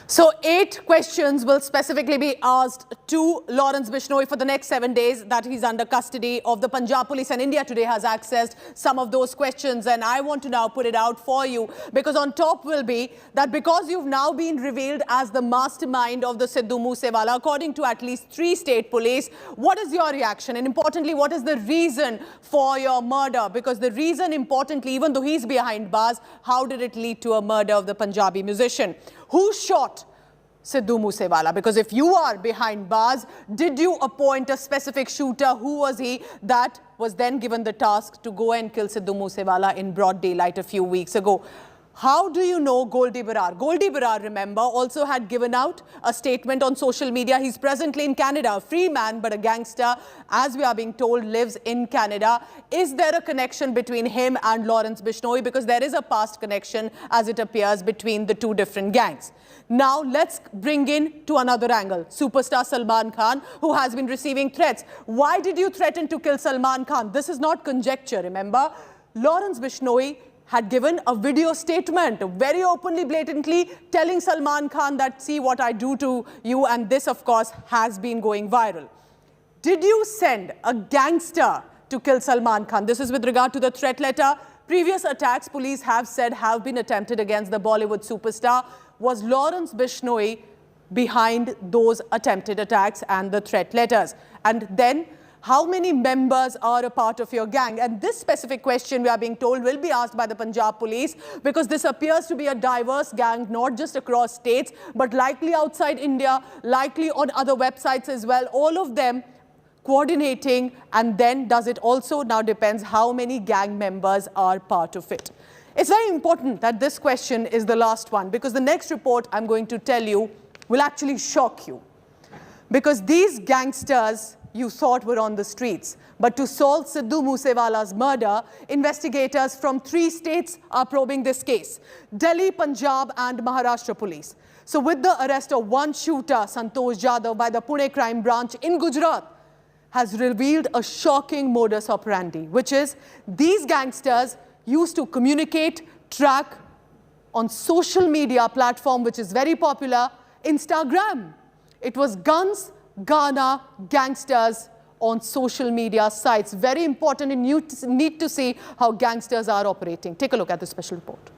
So 8 questions will specifically be asked to Lawrence Bishnoi for the next 7 days that he's under custody of the Punjab police, and India Today has accessed some of those questions, and I want to now put it out for you because on top will be that because you've now been revealed as the mastermind of the Sidhu Moosewala according to at least 3 state police, what is your reaction, and importantly what is the reason for your murder? Because the reason importantly, even though he's behind bars, how did it lead to a murder of the Punjabi musician? Who shot Sidhu Moosewala? Because if you are behind bars, did you appoint a specific shooter? Who was he that was then given the task to go and kill Sidhu Moosewala in broad daylight a few weeks ago? How do you know Goldie Barar? Goldie Barar, remember, also had given out a statement on social media. He's presently in Canada, a free man, but a gangster, as we are being told, lives in Canada. Is there a connection between him and Lawrence Bishnoi? Because there is a past connection, as it appears, between the 2 different gangs. Now, let's bring in to another angle. Superstar Salman Khan, who has been receiving threats. Why did you threaten to kill Salman Khan? This is not conjecture, remember. Lawrence Bishnoi had given a video statement, very openly, blatantly telling Salman Khan that, see what I do to you, and this, of course, has been going viral. Did you send a gangster to kill Salman Khan? This is with regard to the threat letter. Previous attacks, police have said, have been attempted against the Bollywood superstar. Was Lawrence Bishnoi behind those attempted attacks and the threat letters? And then, how many members are a part of your gang? And this specific question, we are being told, will be asked by the Punjab police because this appears to be a diverse gang, not just across states, but likely outside India, likely on other websites as well. All of them coordinating, and then does it also now depends how many gang members are part of it. It's very important that this question is the last one because the next report I'm going to tell you will actually shock you. Because these gangsters, you thought were on the streets. But to solve Sidhu Moosewala's murder, investigators from 3 states are probing this case: Delhi, Punjab and Maharashtra police. So with the arrest of one shooter, Santosh Jadhav, by the Pune crime branch in Gujarat, has revealed a shocking modus operandi, which is these gangsters used to communicate, track on social media platform, which is very popular, Instagram. It was guns, Ghana, gangsters on social media sites. Very important, and you need to see how gangsters are operating. Take a look at the special report.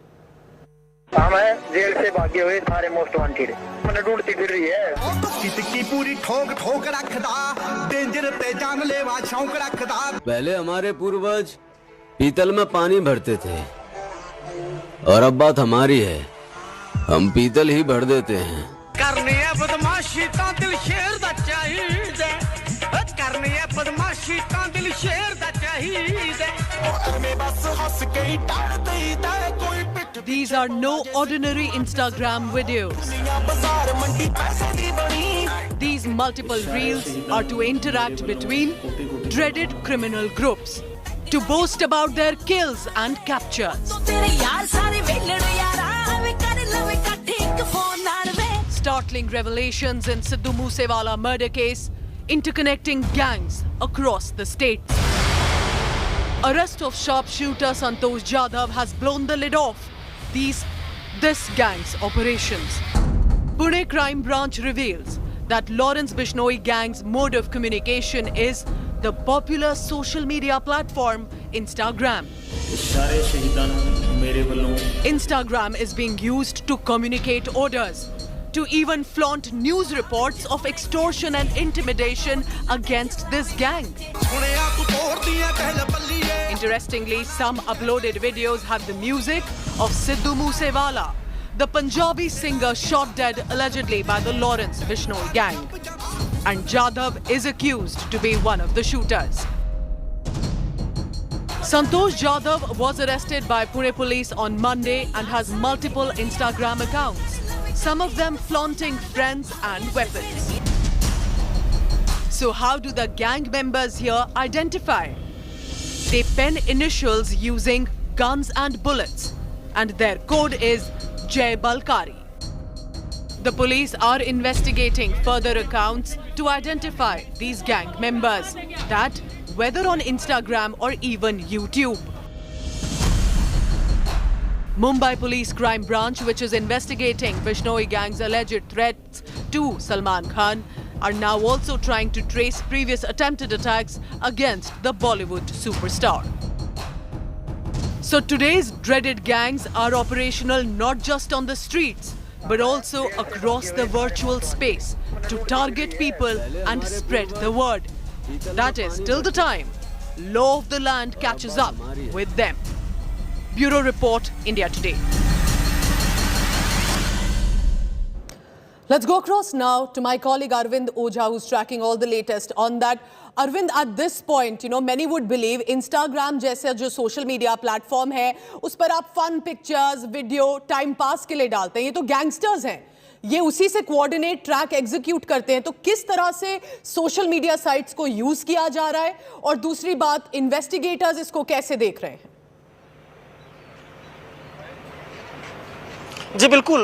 Jail से भागे हुए सारे most wanted मैंने ढूंढती फिर रही है की पूरी ठोक ठोक रखदा डेंजर ते जानलेवा शौक रखदा। पहले हमारे पूर्वज पीतल में पानी भरते थे और अब बात हमारी है, हम पीतल ही भर देते हैं। करनी है बदमाशी ता दिल शेर दा चाहिए, करनी है बदमाशी ता दिल शेर दा चाहिए। बस हंस के ही डाल देता है कोई पिट। These are no ordinary Instagram videos. These multiple reels are to interact between dreaded criminal groups, to boast about their kills and captures. Startling revelations in Sidhu Moosewala murder case, interconnecting gangs across the states. Arrest of sharpshooter Santosh Jadhav has blown the lid off this gang's operations. Pune crime branch reveals that Lawrence Bishnoi gang's mode of communication is the popular social media platform Instagram. Instagram is being used to communicate orders, to even flaunt news reports of extortion and intimidation against this gang. Interestingly, some uploaded videos have the music of Sidhu Moosewala, the Punjabi singer shot dead allegedly by the Lawrence Bishnoi gang. And Jadhav is accused to be one of the shooters. Santosh Jadhav was arrested by Pune police on Monday and has multiple Instagram accounts, some of them flaunting friends and weapons. So how do the gang members here identify? They pen initials using guns and bullets, and their code is Jai Balkari. The police are investigating further accounts to identify these gang members, that whether on Instagram or even YouTube. Mumbai Police Crime Branch, which is investigating Bishnoi gang's alleged threats to Salman Khan, are now also trying to trace previous attempted attacks against the Bollywood superstar. So today's dreaded gangs are operational not just on the streets, but also across the virtual space to target people and spread the word. That is, till the time law of the land catches up with them. Bureau Report, India Today. Let's go across now to my colleague Arvind Ojha, who's tracking all the latest on that. Arvind, at this point, many would believe Instagram जैसा जो social media platform है, उस पर आप fun pictures, video, time pass के लिए डालते हैं. ये तो gangsters हैं. ये उसी से coordinate, track, execute करते हैं. तो किस तरह से social media sites को use किया जा रहा है? और दूसरी बात, investigators इसको कैसे देख रहे हैं? जी बिल्कुल,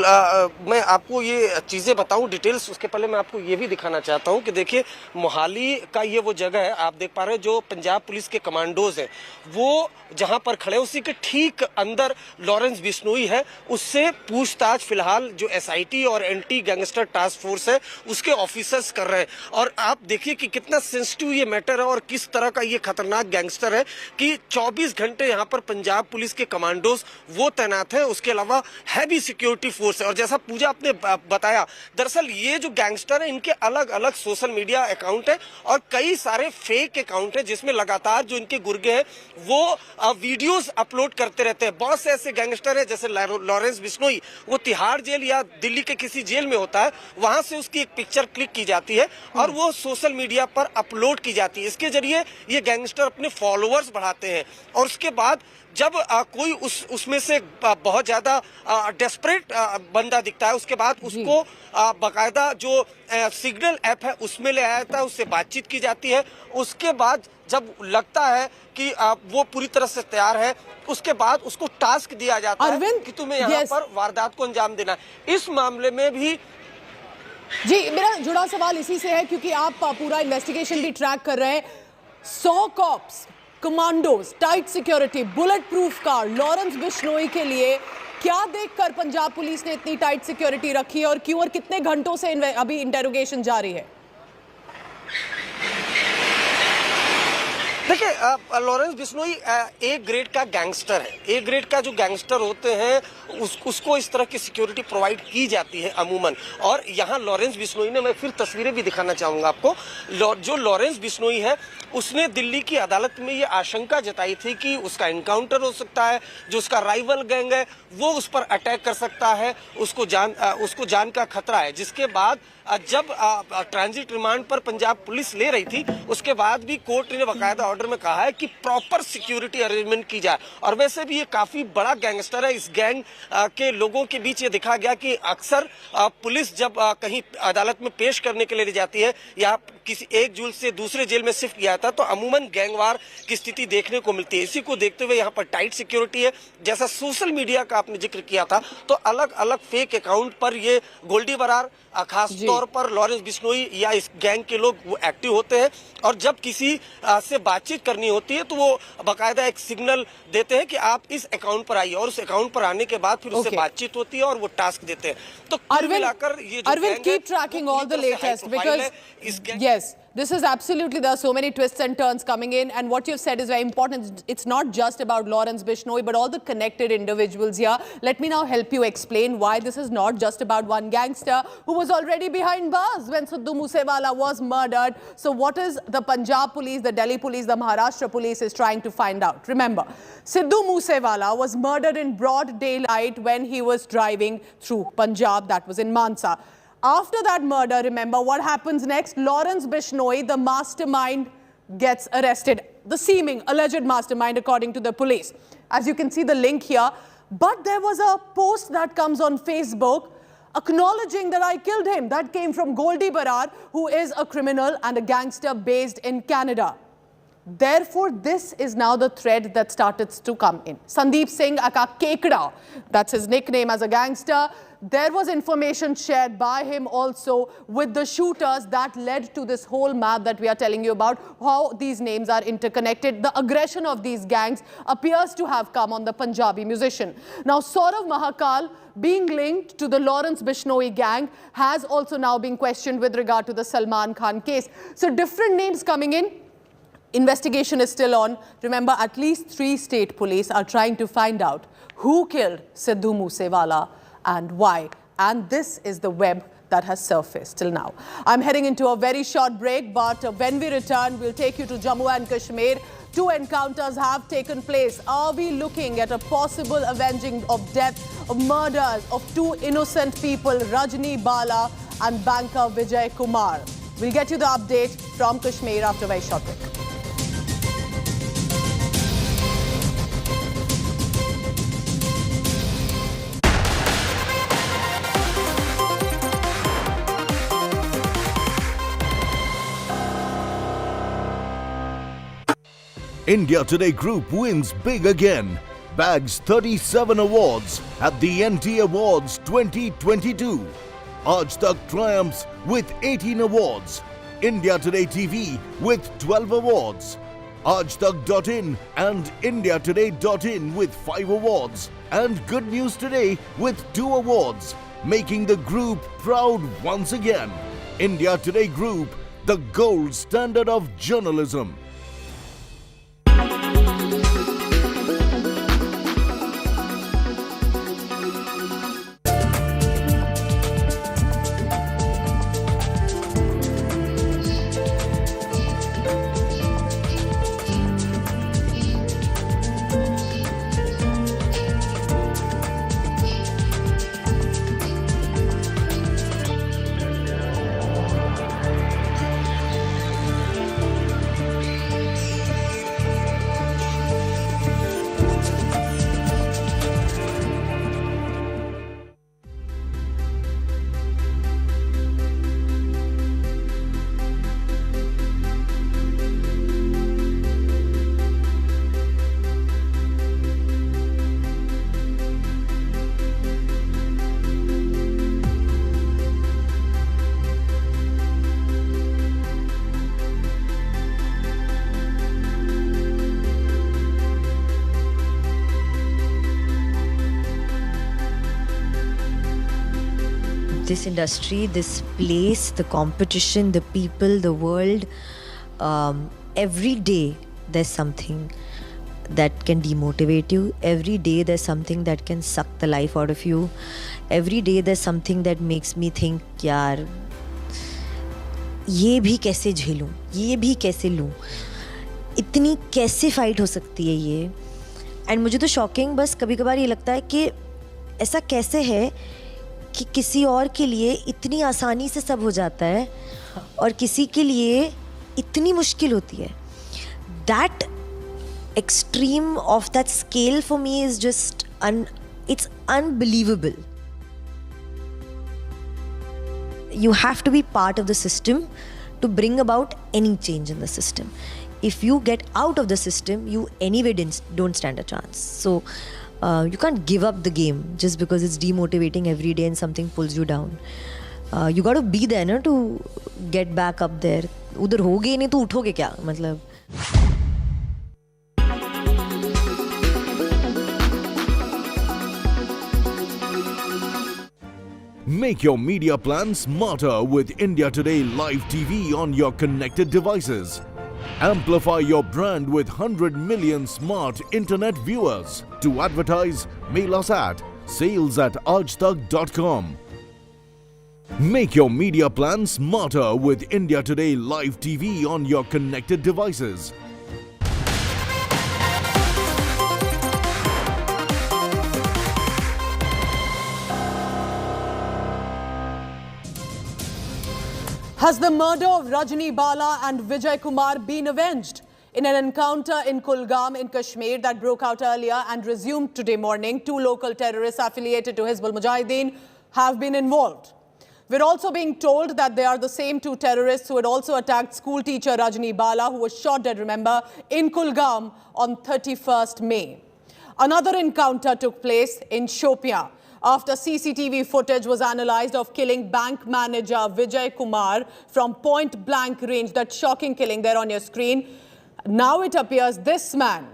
मैं आपको ये चीज़ें बताऊं डिटेल्स, उसके पहले मैं आपको ये भी दिखाना चाहता हूं कि देखिए मोहाली का ये वो जगह है, आप देख पा रहे हैं जो पंजाब पुलिस के कमांडोज हैं वो जहां पर खड़े, उसी के ठीक अंदर लॉरेंस बिश्नोई है. उससे पूछताछ फिलहाल जो एसआईटी और एंटी गैंगस्टर टास्क फोर्स है उसके ऑफिसर्स कर रहे हैं. और आप देखिए कि कितना सेंसिटिव ये मैटर है और किस तरह का ये खतरनाक गैंगस्टर है कि 24 घंटे यहाँ पर पंजाब पुलिस के कमांडोज वो तैनात है. उसके अलावा हैवी सिक्योरिटी फोर्स है. और जैसा पूजा आपने बताया, दरअसल ये जो गैंगस्टर है इनके अलग अलग सोशल मीडिया अकाउंट है और कई सारे फेक अकाउंट है जिसमें लगातार जो इनके गुर्गे हैं वो वीडियोस अपलोड करते रहते हैं. बहुत से ऐसे गैंगस्टर है जैसे लॉरेंस बिश्नोई, वो तिहाड़ जेल या दिल्ली के किसी जेल में होता है, वहां से उसकी एक पिक्चर क्लिक की जाती है और वो सोशल मीडिया पर अपलोड की जाती है. इसके जरिए ये गैंगस्टर अपने फॉलोअर्स बढ़ाते हैं और उसके बाद जब कोई उसमें से बहुत ज्यादा डेस्परेट सेपरेट बंदा दिखता है। उसके बाद उसको बाकायदा जो सिग्नल ऐप है उसमें ले आया जाता है, उससे बातचीत की जाती है। उसके बाद जब लगता है कि वो पूरी तरह से तैयार है, उसके बाद उसको टास्क दिया जाता है कि तुम्हें यहाँ पर वारदात को अंजाम देना है। इस मामले में भी जी, मेरा जुड़ा सवाल इसी से है क्योंकि आप पूरा इन्वेस्टिगेशन भी ट्रैक कर रहे हैं। 100 cops, commandos, tight security, bullet proof car, Lawrence Bishnoi के लिए क्या देखकर पंजाब पुलिस ने इतनी टाइट सिक्योरिटी रखी है और क्यों, और कितने घंटों से अभी इंटेरोगेशन जारी है? देखिए, लॉरेंस बिश्नोई ए ग्रेड का गैंगस्टर है। ए ग्रेड का जो गैंगस्टर होते हैं उसको इस तरह की सिक्योरिटी प्रोवाइड की जाती है अमूमन। और यहाँ लॉरेंस बिश्नोई ने, मैं फिर तस्वीरें भी दिखाना चाहूंगा आपको, जो लॉरेंस बिश्नोई है उसने दिल्ली की अदालत में ये आशंका जताई थी कि उसका एनकाउंटर हो सकता है, जो उसका राइवल गैंग है वो उस पर अटैक कर सकता है, उसको जान का खतरा है। जिसके बाद जब ट्रांजिट रिमांड पर पंजाब पुलिस ले रही थी, उसके बाद भी कोर्ट ने बाकायदा ऑर्डर में कहा है कि प्रॉपर सिक्योरिटी अरेंजमेंट की जाए। और वैसे भी ये काफी बड़ा गैंगस्टर है। इस गैंग के लोगों के बीच ये देखा गया कि अक्सर पुलिस जब कहीं अदालत में पेश करने के लिए जाती है या किसी एक जेल से दूसरे जेल में शिफ्ट किया था तो अमूमन गैंगवार की स्थिति देखने को मिलती है। इसी को देखते हुए यहाँ पर टाइट सिक्योरिटी है। जैसा सोशल मीडिया का आपने जिक्र किया था तो अलग अलग फेक अकाउंट पर ये गोल्डी बरार, खास तौर पर लॉरेंस बिश्नोई या इस गैंग के लोग वो एक्टिव होते हैं। और जब किसी से बातचीत करनी होती है तो वो बाकायदा एक सिग्नल देते हैं कि आप इस अकाउंट पर आइए, और उस अकाउंट पर आने के बाद फिर उससे बातचीत होती है और वो टास्क देते हैं। तो कुल मिलाकर ये जो Arvind, keep tracking all the latest because yes, this is absolutely, there are so many twists and turns coming in, and what you've said is very important. It's not just about Lawrence Bishnoi but all the connected individuals here. Let me now help you explain why this is not just about one gangster who was already behind bars when Sidhu Moosewala was murdered. So what is the Punjab police, the Delhi police, the Maharashtra police is trying to find out? Remember, Sidhu Moosewala was murdered in broad daylight when he was driving through Punjab, that was in Mansa. After that murder, remember what happens next? Lawrence Bishnoi, the mastermind, gets arrested. The seeming alleged mastermind according to the police. As you can see the link here. But there was a post that comes on Facebook acknowledging that I killed him. That came from Goldie Barar, who is a criminal and a gangster based in Canada. Therefore, this is now the thread that started to come in. Sandeep Singh aka Kekda, that's his nickname as a gangster. There was information shared by him also with the shooters that led to this whole map that we are telling you about, how these names are interconnected. The aggression of these gangs appears to have come on the Punjabi musician. Now, Saurav Mahakal, being linked to the Lawrence Bishnoi gang, has also now been questioned with regard to the Salman Khan case. So, different names coming in. Investigation is still on. Remember, at least 3 state police are trying to find out who killed Sidhu Moosewala and why. And this is the web that has surfaced till now. I'm heading into a very short break, but when we return, we'll take you to Jammu and Kashmir. 2 encounters have taken place. Are we looking at a possible avenging of death, of murders of 2 innocent people, Rajni Bala and banker Vijay Kumar? We'll get you the update from Kashmir after a very short break. India Today Group wins big again. Bags 37 awards at the NT Awards 2022. Aaj Tak triumphs with 18 awards. India Today TV with 12 awards. Aajtak.in and IndiaToday.in with 5 awards. And Good News Today with 2 awards. Making the group proud once again. India Today Group, the gold standard of journalism. this industry, this place, the competition, the people, the world, every day there's something that can demotivate you. Every day there's something that can suck the life out of you. Every day there's something that makes me think, यार ये भी कैसे झेलूं, ये भी कैसे लूं, इतनी कैसे फाइट हो सकती है ये. एंड मुझे तो शॉकिंग बस कभी कभार ये लगता है कि ऐसा कैसे है कि किसी और के लिए इतनी आसानी से सब हो जाता है और किसी के लिए इतनी मुश्किल होती है. That extreme of that scale for me is just it's unbelievable. You have to be part of the system to bring about any change in the system. If you get out of the system, you anyway don't stand a chance. So you can't give up the game just because it's demotivating every day and something pulls you down. You got to be there na, to get back up there. उधर होगे नहीं तो उठोगे क्या मतलब. Make your media plan smarter with India Today Live TV on your connected devices. Amplify your brand with 100 million smart internet viewers. To advertise, mail us at sales@aajtak.com. Make your media plan smarter with India Today Live TV on your connected devices. Has the murder of Rajni Bala and Vijay Kumar been avenged? In an encounter in Kulgam in Kashmir that broke out earlier and resumed today morning, 2 local terrorists affiliated to Hizbul Mujahideen have been involved. We're also being told that they are the same 2 terrorists who had also attacked school teacher Rajni Bala, who was shot dead, remember, in Kulgam on 31st May. Another encounter took place in Shopian after CCTV footage was analysed of killing bank manager Vijay Kumar from point blank range. That shocking killing there on your screen. Now it appears this man,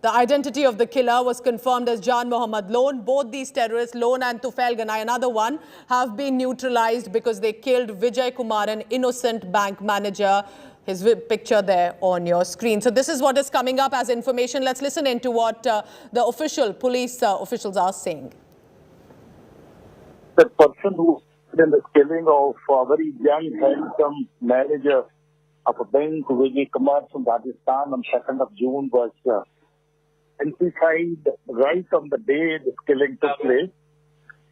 the identity of the killer was confirmed as Jan Mohammed Lone. Both these terrorists, Lone and Tufail Ganai, another one, have been neutralised because they killed Vijay Kumar, an innocent bank manager. His picture there on your screen. So this is what is coming up as information. Let's listen into what the police officials are saying. The person who did the killing of a very young, handsome manager of a bank, Vijay Kumar from Rajasthan on 2nd of June was identified right on the day this killing took place.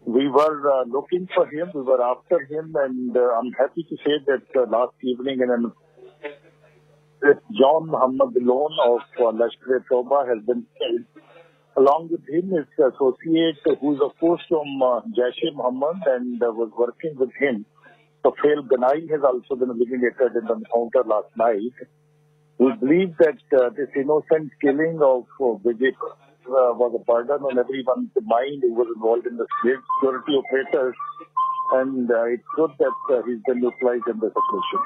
We were looking for him, we were after him, and I'm happy to say that last evening this John Muhammad Lone of Lashkar-e-Toba has been killed. Along with him, his associate, who is of course from Jaish-e-Mohammed and was working with him, Tufail Ganai, has also been eliminated in the encounter last night. We believe that this innocent killing of Vijay was a burden on everyone's mind who was involved in the security operators, and it's good that he's been utilized in this operation.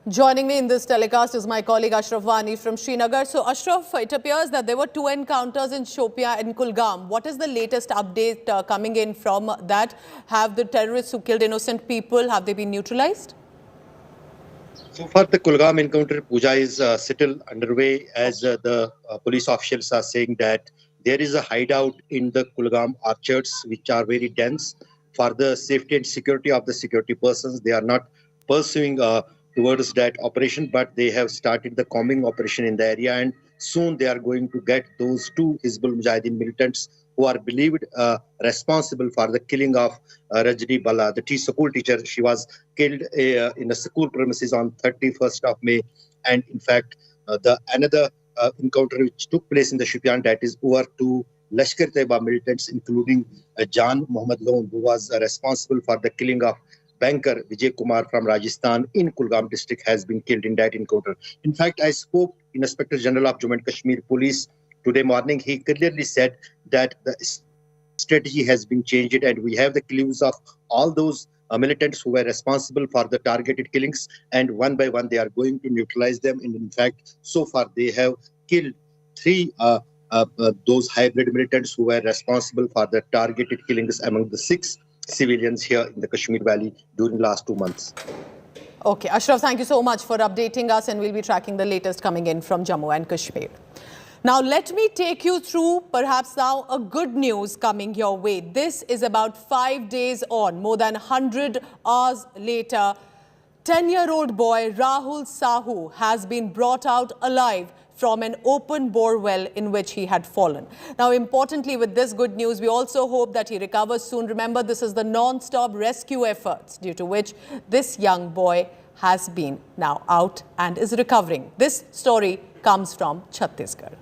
Joining me in this telecast is my colleague Ashraf Wani from Srinagar. So Ashraf, it appears that there were 2 encounters in Shopian and Kulgam. What is the latest update coming in from that? Have the terrorists who killed innocent people, have they been neutralized? So far the Kulgam encounter, Puja, is still underway, as the police officials are saying that there is a hideout in the Kulgam orchards which are very dense. For the safety and security of the security persons, they are not pursuing towards that operation, but they have started the combing operation in the area, and soon they are going to get those 2 Hizbul Mujahideen militants who are believed responsible for the killing of Rajni Bala, the school teacher. She was killed in a school premises on 31st of May, and in fact another encounter which took place in the Shopian, that is over 2 Lashkar-e-Toba militants, including Jan Mohammed Lone, who was responsible for the killing of banker Vijay Kumar from Rajasthan in Kulgam district, has been killed in that encounter. In fact, I spoke to Inspector General of Jammu and Kashmir Police today morning. He clearly said that the strategy has been changed and we have the clues of all those militants who were responsible for the targeted killings, and one by one they are going to neutralize them. And in fact, so far they have killed 3 those hybrid militants who were responsible for the targeted killings among the 6 civilians here in the Kashmir Valley during the last 2 months. Okay, Ashraf, thank you so much for updating us, and we'll be tracking the latest coming in from Jammu and Kashmir. Now, let me take you through perhaps now a good news coming your way. This is about 5 days on, more than 100 hours later. 10-year-old boy Rahul Sahu has been brought out alive from an open bore well in which he had fallen. Now, importantly, with this good news, we also hope that he recovers soon. Remember, this is the non-stop rescue efforts due to which this young boy has been now out and is recovering. This story comes from Chhattisgarh.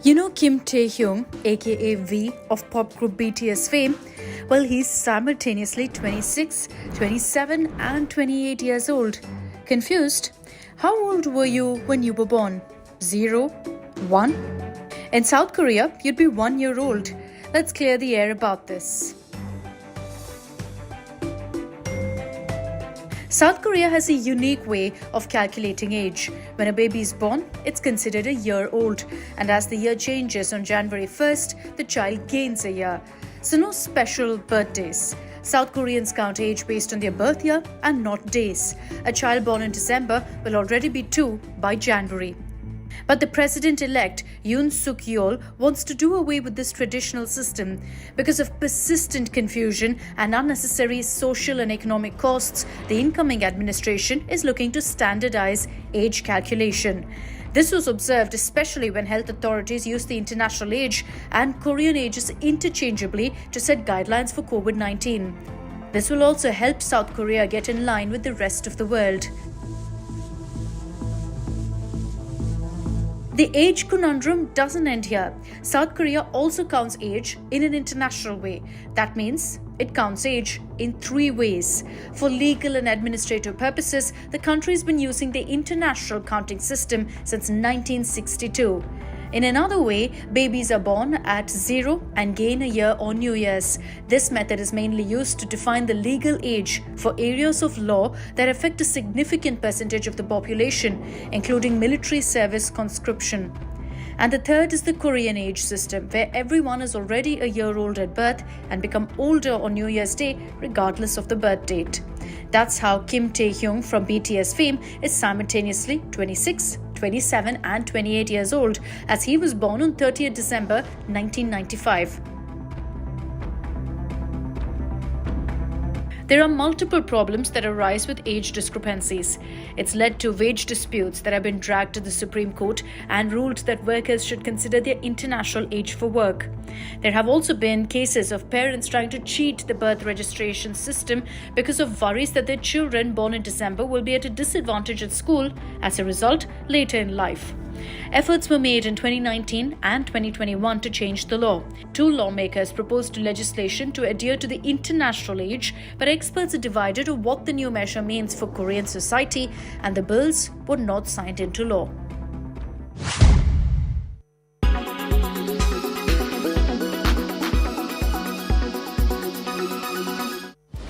You know Kim Tae-hyung, aka V of pop group BTS fame? Well, he's simultaneously 26, 27 and 28 years old. Confused? How old were you when you were born? 0? 1? In South Korea, you'd be 1 year old. Let's clear the air about this. South Korea has a unique way of calculating age. When a baby is born, it's considered a year old. And as the year changes on January 1st, the child gains a year. So no special birthdays. South Koreans count age based on their birth year and not days. A child born in December will already be 2 by January. But the president-elect Yoon Suk-yeol wants to do away with this traditional system. Because of persistent confusion and unnecessary social and economic costs, the incoming administration is looking to standardize age calculation. This was observed especially when health authorities use the international age and Korean ages interchangeably to set guidelines for COVID-19. This will also help South Korea get in line with the rest of the world. The age conundrum doesn't end here. South Korea also counts age in an international way. That means it counts age in 3 ways. For legal and administrative purposes, the country has been using the international counting system since 1962. In another way, babies are born at 0 and gain a year on New Year's. This method is mainly used to define the legal age for areas of law that affect a significant percentage of the population, including military service conscription. And the third is the Korean age system, where everyone is already a year old at birth and become older on New Year's Day regardless of the birth date. That's how Kim Tae-hyung from BTS fame is simultaneously 26, 27 and 28 years old, as he was born on 30th December 1995. There are multiple problems that arise with age discrepancies. It's led to wage disputes that have been dragged to the Supreme Court and ruled that workers should consider their international age for work. There have also been cases of parents trying to cheat the birth registration system because of worries that their children born in December will be at a disadvantage at school as a result later in life. Efforts were made in 2019 and 2021 to change the law. 2 lawmakers proposed legislation to adhere to the international age, but experts are divided on what the new measure means for Korean society, and the bills were not signed into law.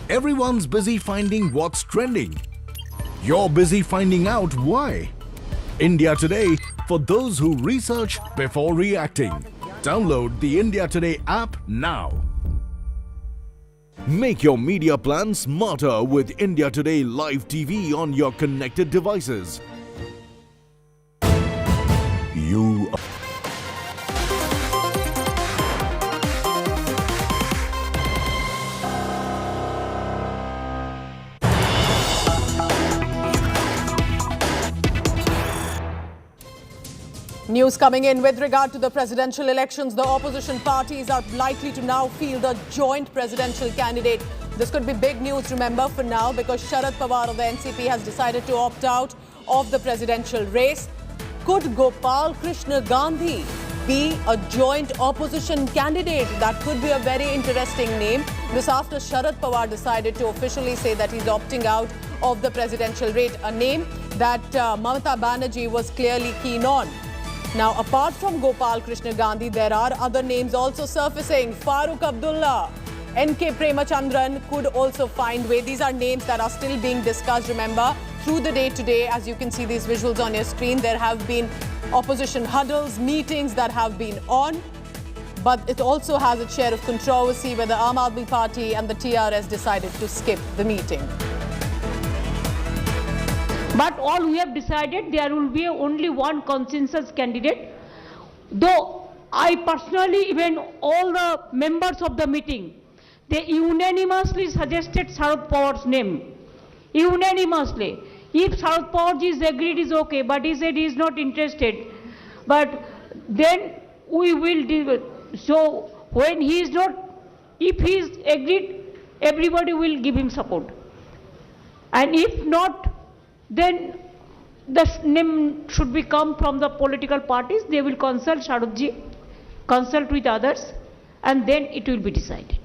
Everyone's busy finding what's trending. You're busy finding out why. India Today, for those who research before reacting. Download the India Today app now. Make your media plan smarter with India Today Live TV on your connected devices. You News coming in with regard to the presidential elections. The opposition parties are likely to now field a joint presidential candidate This could be big news, remember, for now, because Sharad Pawar of the NCP has decided to opt out of the presidential race. Could Gopal Krishna Gandhi be a joint opposition candidate? That could be a very interesting name. This after Sharad Pawar decided to officially say that he's opting out of the presidential race, a name that Mamata Banerjee was clearly keen on. Now, apart from Gopal Krishna Gandhi, there are other names also surfacing. Farooq Abdullah, N.K. Premachandran could also find way. These are names that are still being discussed, remember, through the day today. As you can see these visuals on your screen, there have been opposition huddles, meetings that have been on. But it also has its share of controversy where the Aam Aadmi Party and the TRS decided to skip the meeting. But all we have decided, there will be only one consensus candidate. Though I personally, even all the members of the meeting, they unanimously suggested Sharad Pawar's name. Unanimously. If Sharad Pawarji is agreed, is okay, but he said he is not interested. But then we will deal with. So when he is not, if he is agreed, everybody will give him support. And if not, then the name should be come from the political parties. They will consult Sharadji, consult with others, and then it will be decided.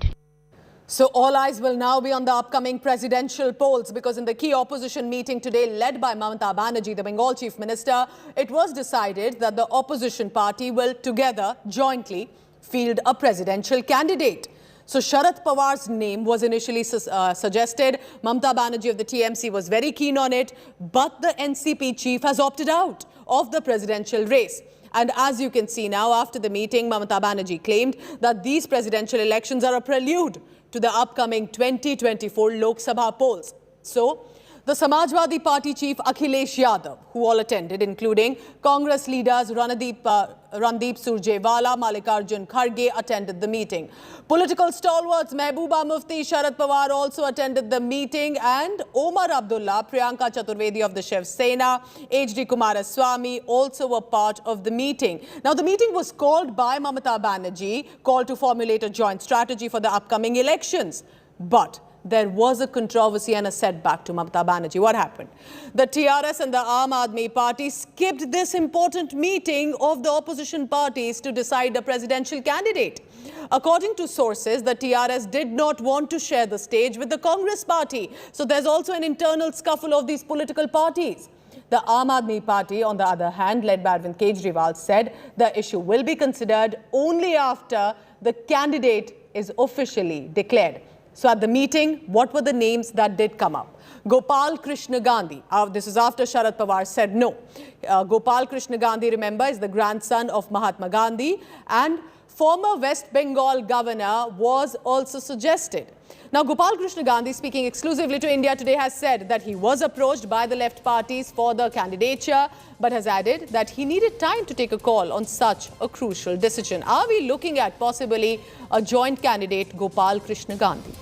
So all eyes will now be on the upcoming presidential polls, because in the key opposition meeting today led by Mamata Banerjee, the Bengal Chief Minister, it was decided that the opposition party will together, jointly, field a presidential candidate. So Sharad Pawar's name was initially suggested. Mamata Banerjee of the TMC was very keen on it, but the NCP chief has opted out of the presidential race. And as you can see now, after the meeting, Mamata Banerjee claimed that these presidential elections are a prelude to the upcoming 2024 Lok Sabha polls. So, the Samajwadi Party chief Akhilesh Yadav, who all attended, including Congress leaders Randeep Surjewala, Mallikarjun Kharge, attended the meeting. Political stalwarts Mehbooba Mufti, Sharad Pawar also attended the meeting, and Omar Abdullah, Priyanka Chaturvedi of the Shiv Sena, H.D. Kumaraswamy also were part of the meeting. Now, the meeting was called by Mamata Banerjee, called to formulate a joint strategy for the upcoming elections. But there was a controversy and a setback to Mamata Banerjee. What happened? The TRS and the Aam Aadmi Party skipped this important meeting of the opposition parties to decide a presidential candidate. According to sources, the TRS did not want to share the stage with the Congress party. So there's also an internal scuffle of these political parties. The Aam Aadmi Party, on the other hand, led by Arvind Kejriwal, said the issue will be considered only after the candidate is officially declared. So at the meeting, what were the names that did come up? Gopal Krishna Gandhi. This is after Sharad Pawar said no. Gopal Krishna Gandhi, remember, is the grandson of Mahatma Gandhi, and former West Bengal governor was also suggested. Now, Gopal Krishna Gandhi, speaking exclusively to India Today, has said that he was approached by the left parties for the candidature, but has added that he needed time to take a call on such a crucial decision. Are we looking at possibly a joint candidate, Gopal Krishna Gandhi?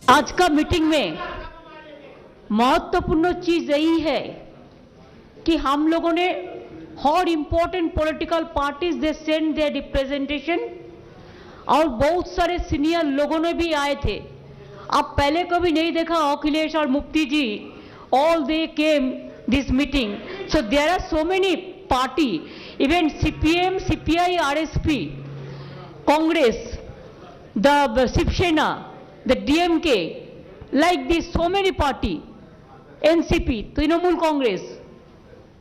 आज का meeting में महत्वपूर्ण चीज यही है कि हम लोगों ने हर important political parties they send their representation, और बहुत सारे सीनियर लोगों ने भी आए थे. आप पहले कभी नहीं देखा अखिलेश और मुफ्ती जी, all they came this meeting. So there are so many party, even CPM, CPI, RSP, Congress, the Shiv Sena, the DMK, like this, so many party, NCP, Trinamool Congress,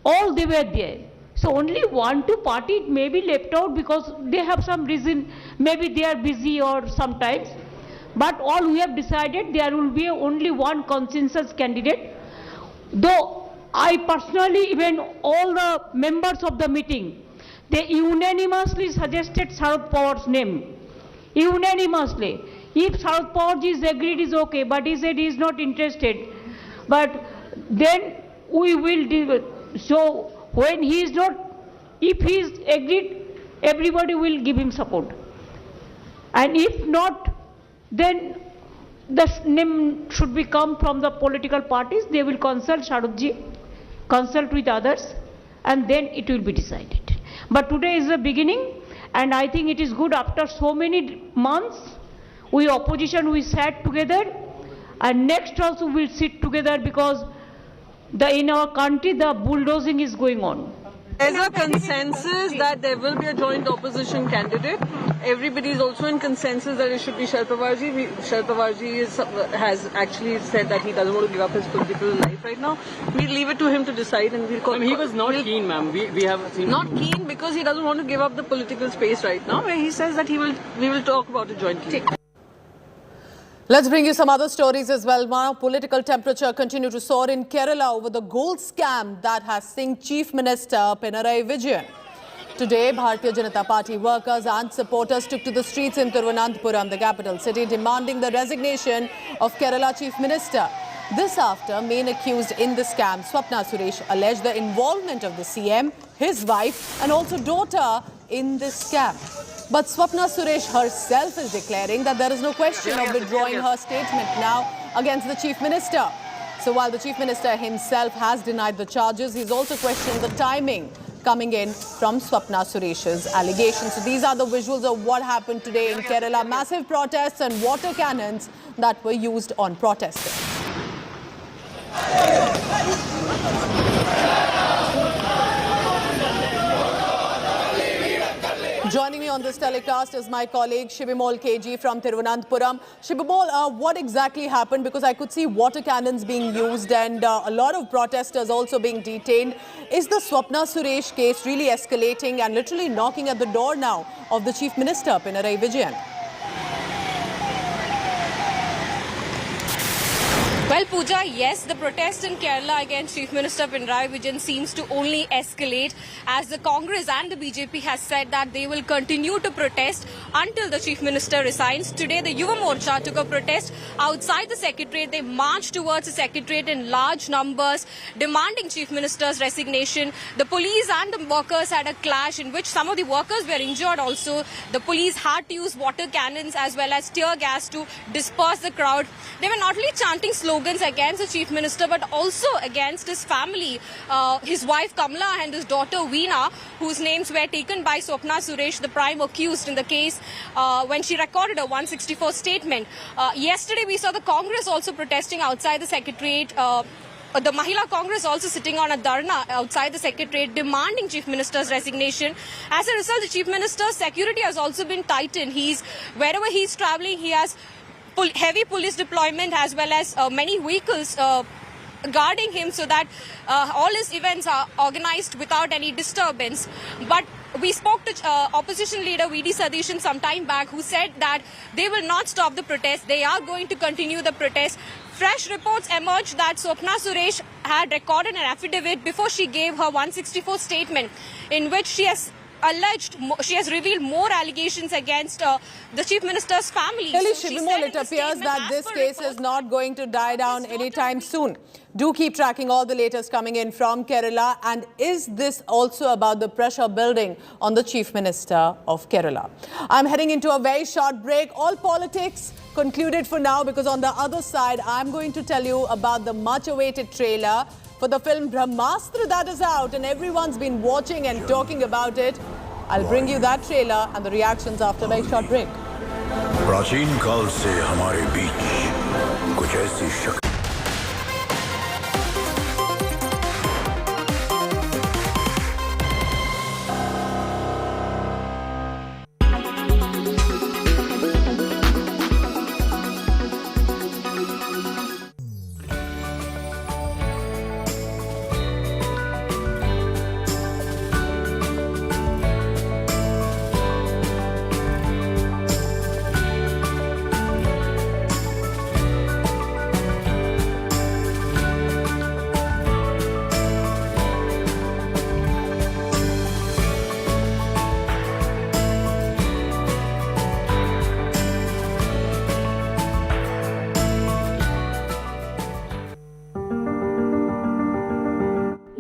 all they were there. So only 1-2 party may be left out because they have some reason, maybe they are busy or sometimes. But all we have decided, there will be only one consensus candidate. Though I personally, even all the members of the meeting, they unanimously suggested Sharad Pawar's name. Unanimously. If Sharad Pawarji is agreed, is okay, but he said he is not interested. But then we will deal with. So when he is not, if he is agreed, everybody will give him support. And if not, then the name should be come from the political parties. They will consult Sharadji, consult with others, and then it will be decided. But today is the beginning, and I think it is good after so many months We opposition, we sat together, and next also we'll sit together because in our country the bulldozing is going on. There's a consensus that there will be a joint opposition candidate. Everybody is also in consensus that it should be Sharad Pawarji. Sharad Pawarji has actually said that he doesn't want to give up his political life right now. We'll leave it to him to decide, and we'll call. He was not keen, ma'am. We have seen. Not keen because he doesn't want to give up the political space right now. Where he says that we will talk about it jointly. Let's bring you some other stories as well. Now, political temperature continues to soar in Kerala over the gold scam that has sunk Chief Minister Pinarayi Vijayan. Today, Bharatiya Janata Party workers and supporters took to the streets in Thiruvananthapuram, the capital city, demanding the resignation of Kerala Chief Minister. This after main accused in the scam, Swapna Suresh, alleged the involvement of the CM, his wife and also daughter in this scam. But Swapna Suresh herself is declaring that there is no question of withdrawing her statement now against the Chief Minister. So while the Chief Minister himself has denied the charges, he's also questioned the timing coming in from Swapna Suresh's allegations. So these are the visuals of what happened today in Kerala. Massive protests and water cannons that were used on protesters. Joining me on this telecast is my colleague Shibimol KG from Thiruvananthapuram. Shibimol, what exactly happened? Because I could see water cannons being used and a lot of protesters also being detained. Is the Swapna Suresh case really escalating and literally knocking at the door now of the Chief Minister, Pinarayi Vijayan? Well, Pooja, yes, the protest in Kerala against Chief Minister Pinarayi Vijayan seems to only escalate as the Congress and the BJP has said that they will continue to protest until the Chief Minister resigns. Today, the Yuva Morcha took a protest outside the Secretariat. They marched towards the Secretariat in large numbers, demanding Chief Minister's resignation. The police and the workers had a clash in which some of the workers were injured also. The police had to use water cannons as well as tear gas to disperse the crowd. They were not only chanting slogans against the Chief Minister but also against his family, his wife Kamala and his daughter Veena, whose names were taken by Swapna Suresh, the prime accused in the case, when she recorded a 164 statement. Yesterday we saw the Congress also protesting outside the Secretariat. The Mahila Congress also sitting on a dharna outside the Secretariat demanding Chief Minister's resignation. As a result, the Chief Minister's security has also been tightened. Wherever he's travelling, he has heavy police deployment as well as many vehicles guarding him so that all his events are organized without any disturbance. But we spoke to opposition leader V.D. Sadishan some time back, who said that they will not stop the protest. They are going to continue the protest. Fresh reports emerged that Swapna Suresh had recorded an affidavit before she gave her 164 statement in which she has revealed more allegations against the Chief Minister's family. Really, Shibimol, it appears that this case is not going to die down anytime soon. Do keep tracking all the latest coming in from Kerala. And is this also about the pressure building on the Chief Minister of Kerala? I'm heading into a very short break. All politics concluded for now, because on the other side, I'm going to tell you about the much-awaited trailer for the film Brahmastra that is out, and everyone's been watching and talking about it. I'll bring you that trailer and the reactions after a very short break. प्राचीन काल से हमारे बीच कुछ ऐसी शक्ति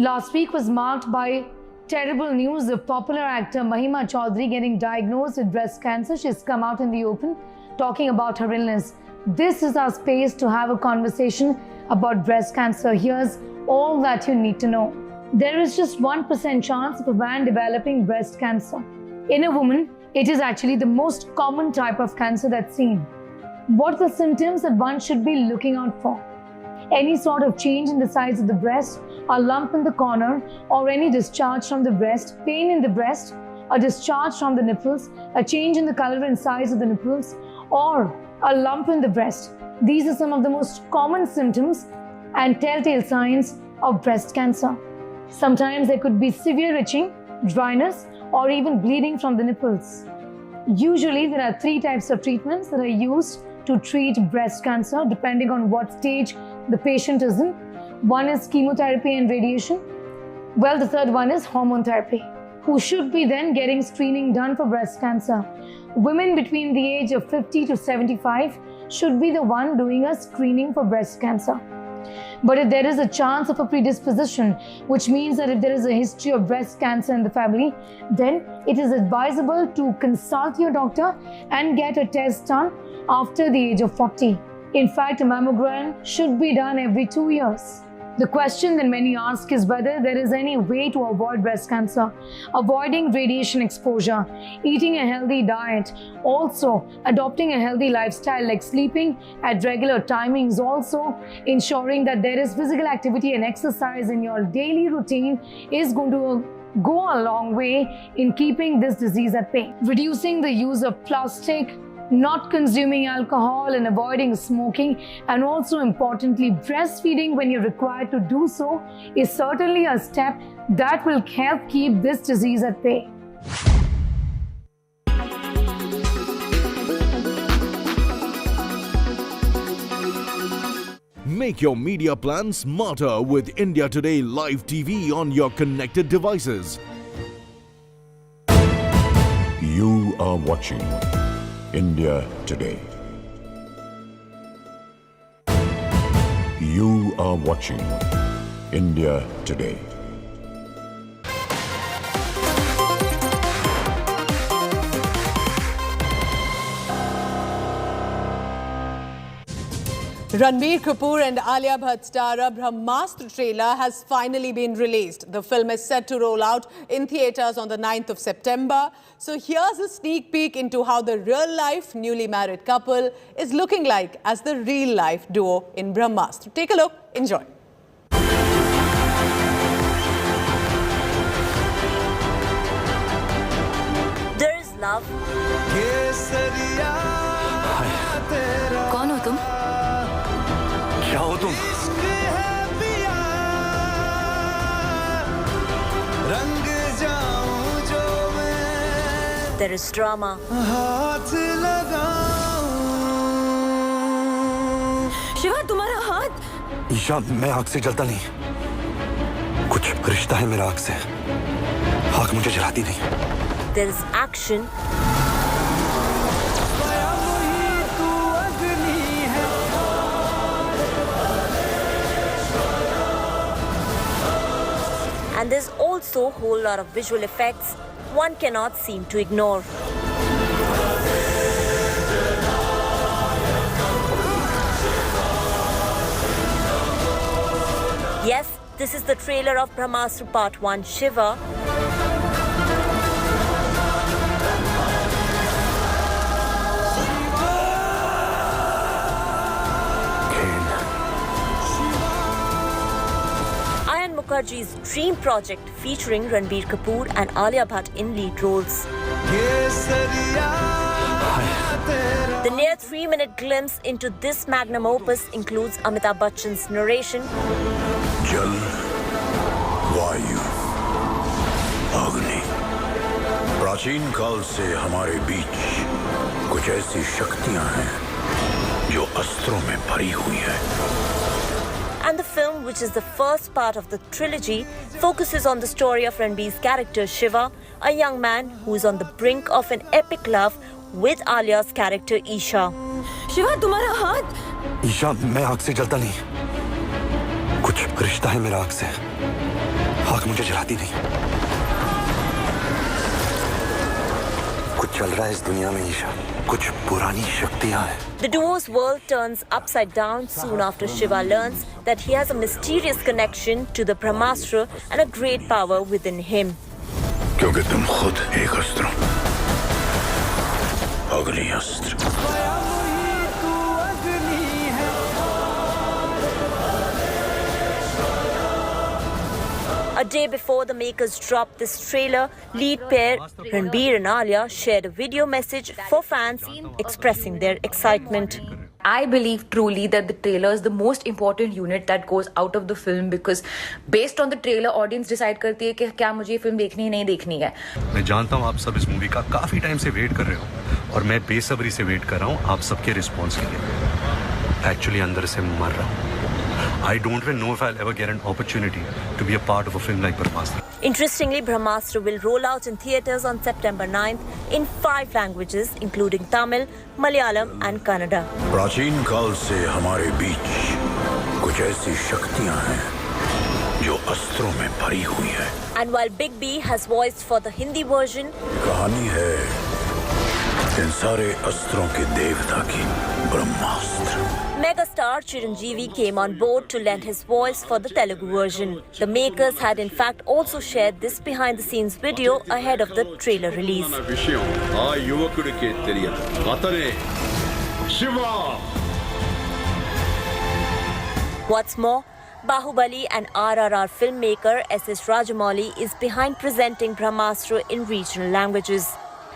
Last week was marked by terrible news of popular actor Mahima Chaudhary getting diagnosed with breast cancer. She's come out in the open talking about her illness. This is our space to have a conversation about breast cancer. Here's all that you need to know. There is just 1% chance of a man developing breast cancer. In a woman, it is actually the most common type of cancer that's seen. What are the symptoms that one should be looking out for? Any sort of change in the size of the breast, a lump in the corner, or any discharge from the breast, pain in the breast, a discharge from the nipples, a change in the color and size of the nipples, or a lump in the breast. These are some of the most common symptoms and telltale signs of breast cancer. Sometimes there could be severe itching, dryness, or even bleeding from the nipples. Usually there are 3 types of treatments that are used to treat breast cancer depending on what stage the patient is in. One is chemotherapy and radiation. Well, the third one is hormone therapy. Who should be then getting screening done for breast cancer? Women between the age of 50 to 75 should be the one doing a screening for breast cancer. But if there is a chance of a predisposition, which means that if there is a history of breast cancer in the family, then it is advisable to consult your doctor and get a test done after the age of 40. In fact, a mammogram should be done every 2 years. The question that many ask is whether there is any way to avoid breast cancer. Avoiding radiation exposure, eating a healthy diet, also adopting a healthy lifestyle like sleeping at regular timings, also ensuring that there is physical activity and exercise in your daily routine is going to go a long way in keeping this disease at bay. Reducing the use of plastic, not consuming alcohol and avoiding smoking, and also importantly breastfeeding when you're required to do so is certainly a step that will help keep this disease at bay. Make your media plan smarter with India Today Live TV on your connected devices. You are watching India Today. You are watching India Today. Ranbir Kapoor and Alia Bhatt starrer Brahmastra trailer has finally been released. The film is set to roll out in theatres on the 9th of September. So here's a sneak peek into how the real-life newly married couple is looking like as the real-life duo in Brahmastra. Take a look, enjoy. There is love. कौन हो तुम? क्या हो तुम? There is drama. Shiva, तुम्हारा हाथ? ईशा, मैं आग से जलता नहीं. कुछ रिश्ता है मेरा आग से. आग मुझे जलाती नहीं. There is action. And there's also a whole lot of visual effects one cannot seem to ignore. Yes, this is the trailer of Brahmastra Part 1 Shiva. Mukherjee's dream project featuring Ranbir Kapoor and Alia Bhatt in lead roles. The near 3-minute glimpse into this magnum opus includes Amitabh Bachchan's narration. Jal, Vayu, Agni. प्राचीन काल से हमारे बीच कुछ ऐसी शक्तियां हैं जो अस्त्रों में भरी हुई हैं. And the film, which is the first part of the trilogy, focuses on the story of Ranbir's character Shiva, a young man who is on the brink of an epic love with Alia's character Isha. Shiva, तुम्हारा हाथ? ईशा, मैं आग से जलता नहीं. कुछ रिश्ता है मेरा आग से. आग मुझे जलाती नहीं. कुछ चल रहा है इस दुनिया में ईशा. कुछ पुरानी शक्तियां हैं. The duo's world turns upside down soon after Shiva learns that he has a mysterious connection to the Brahmastra and a great power within him. क्योंकि तुम खुद एक अस्त्र हो. अगली अस्त्र. A day before the makers dropped this trailer, lead pair Ranbir and Alia shared a video message for fans expressing their excitement. I believe truly that the trailer is the most important unit that goes out of the film because based on the trailer audience decide करती है कि क्या मुझे ये film देखनी है नहीं देखनी है. मैं जानता हूँ आप सब इस मूवी का काफी टाइम से वेट कर रहे हो और मैं बेसब्री से वेट कर रहा हूँ आप सबके रिस्पॉन्स के लिए. एक्चुअली अंदर से मर रहा हूँ. I don't even know if I'll ever get an opportunity to be a part of a film like Brahmastra. Interestingly, Brahmastra will roll out in theatres on September 9th in 5 languages, including Tamil, Malayalam and Kannada. प्राचीन काल से हमारे बीच कुछ ऐसी शक्तियां हैं जो अस्त्रों में भरी हुई हैं. And while Big B has voiced for the Hindi version, कहानी है इन सारे अस्त्रों के देवता की, ब्रह्मास्त्र. megastar Chiranjeevi came on board to lend his voice for the Telugu version. The makers had in fact also shared this behind-the-scenes video ahead of the trailer release. What's more, Bahubali and RRR filmmaker S.S. Rajamouli is behind presenting Brahmastra in regional languages.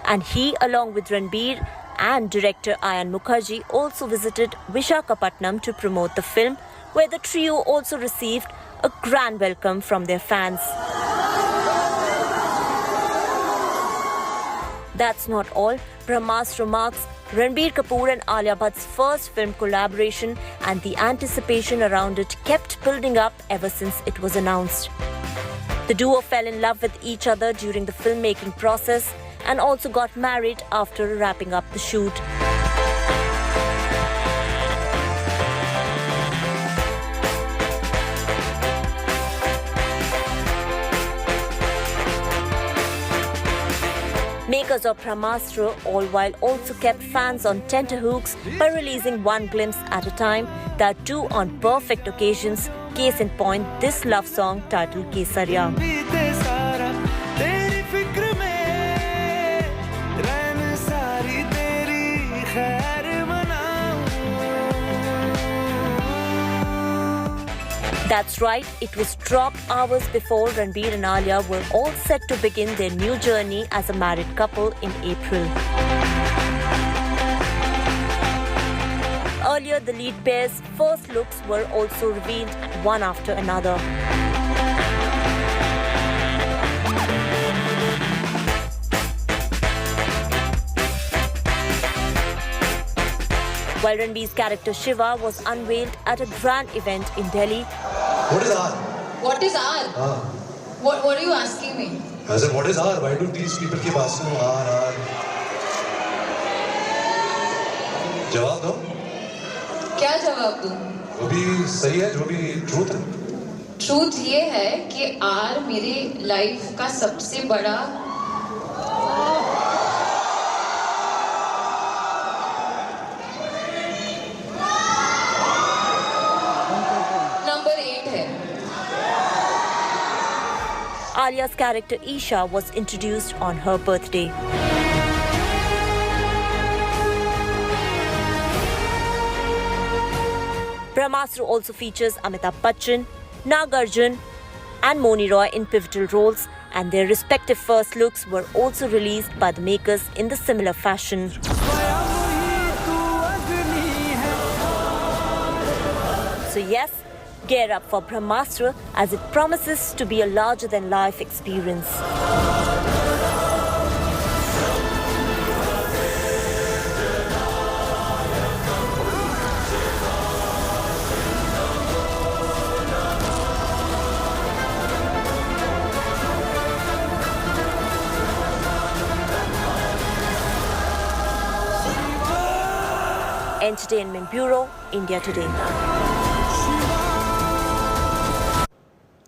And he, along with Ranbir and director Ayan Mukherjee, also visited Visakhapatnam to promote the film, where the trio also received a grand welcome from their fans. That's not all. Brahmastra marks Ranbir Kapoor and Alia Bhatt's first film collaboration, and the anticipation around it kept building up ever since it was announced. The duo fell in love with each other during the filmmaking process and also got married after wrapping up the shoot. Makers of Brahmastra all while also kept fans on tenterhooks by releasing one glimpse at a time, that too on perfect occasions. Case in point, this love song titled Kesariya. That's right, it was dropped hours before Ranbir and Alia were all set to begin their new journey as a married couple in April. Earlier, the lead pair's first looks were also revealed one after another. While Ranbir's character Shiva was unveiled at a grand event in Delhi. What is R? What is R? What are you asking me? I said, what is R? Why do these people keep asking R? जवाब दो. क्या जवाब दूँ? जो भी सही है, जो भी ट्रूथ है. ट्रूथ ये है कि R मेरे लाइफ का सबसे बड़ा Alia's character Isha was introduced on her birthday. Brahmastra also features Amitabh Bachchan, Nagarjun and Moni Roy in pivotal roles, and their respective first looks were also released by the makers in the similar fashion. So yes, gear up for Brahmastra as it promises to be a larger-than-life experience. Entertainment Bureau, India Today.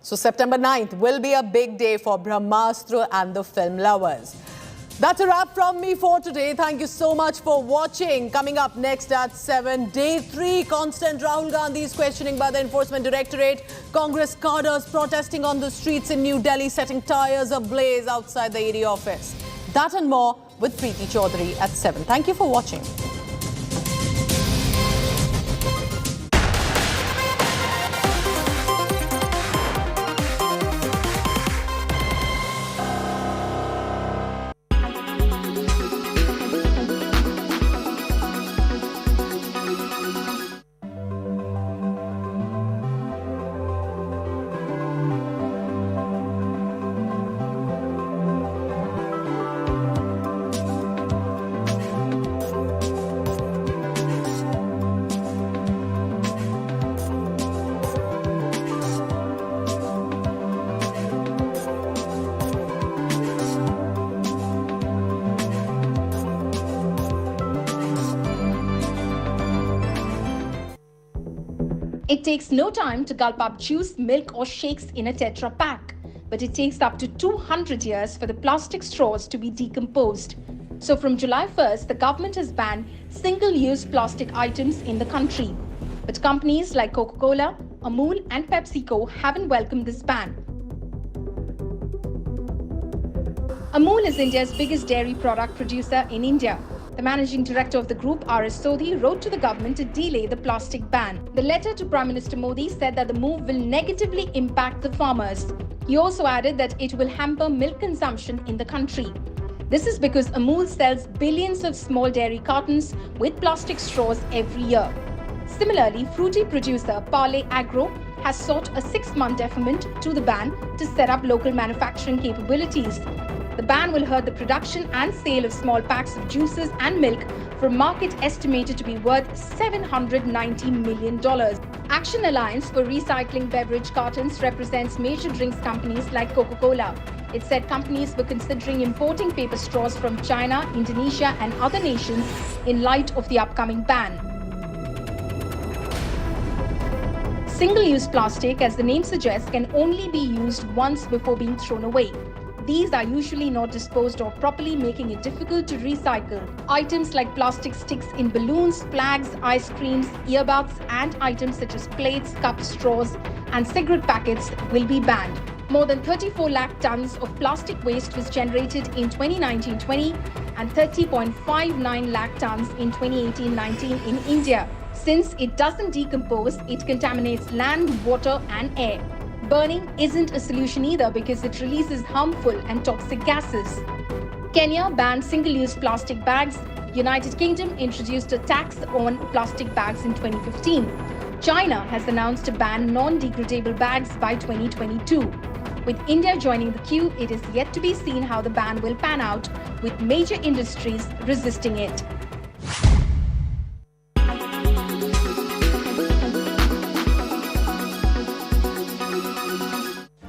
So September 9th will be a big day for Brahmastra and the film lovers. That's a wrap from me for today. Thank you so much for watching. Coming up next at 7, Day 3, constant Rahul Gandhi is questioning by the Enforcement Directorate. Congress cadres protesting on the streets in New Delhi, setting tires ablaze outside the ED office. That and more with Preeti Chaudhary at 7. Thank you for watching. It takes no time to gulp up juice, milk or shakes in a Tetra Pak. But it takes up to 200 years for the plastic straws to be decomposed. So from July 1st, the government has banned single-use plastic items in the country. But companies like Coca-Cola, Amul and PepsiCo haven't welcomed this ban. Amul is India's biggest dairy product producer in India. The managing director of the group, R.S. Sodhi, wrote to the government to delay the plastic ban. The letter to Prime Minister Modi said that the move will negatively impact the farmers. He also added that it will hamper milk consumption in the country. This is because Amul sells billions of small dairy cartons with plastic straws every year. Similarly, fruity producer Parle Agro has sought a 6-month deferment to the ban to set up local manufacturing capabilities. The ban will hurt the production and sale of small packs of juices and milk for a market estimated to be worth $790 million. Action Alliance for Recycling Beverage Cartons represents major drinks companies like Coca-Cola. It said companies were considering importing paper straws from China, Indonesia and other nations in light of the upcoming ban. Single-use plastic, as the name suggests, can only be used once before being thrown away. These are usually not disposed of properly, making it difficult to recycle. Items like plastic sticks in balloons, flags, ice creams, earbuds, and items such as plates, cups, straws, and cigarette packets will be banned. More than 34 lakh tons of plastic waste was generated in 2019-20 and 30.59 lakh tons in 2018-19 in India. Since it doesn't decompose, it contaminates land, water, and air. Burning isn't a solution either because it releases harmful and toxic gases. Kenya banned single-use plastic bags. United Kingdom introduced a tax on plastic bags in 2015. China has announced to ban non-degradable bags by 2022. With India joining the queue, it is yet to be seen how the ban will pan out, with major industries resisting it.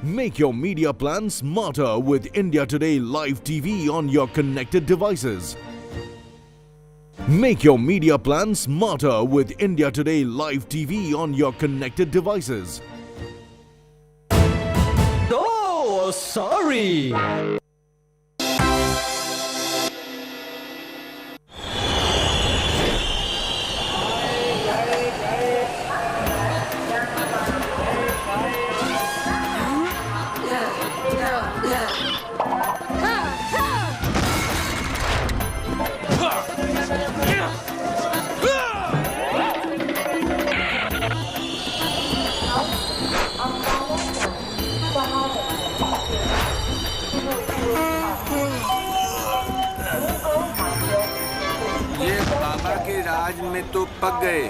Make your media plan smarter with India Today Live TV on your connected devices. Make your media plan smarter with India Today Live TV on your connected devices. Oh, sorry. राज में तो पक गए,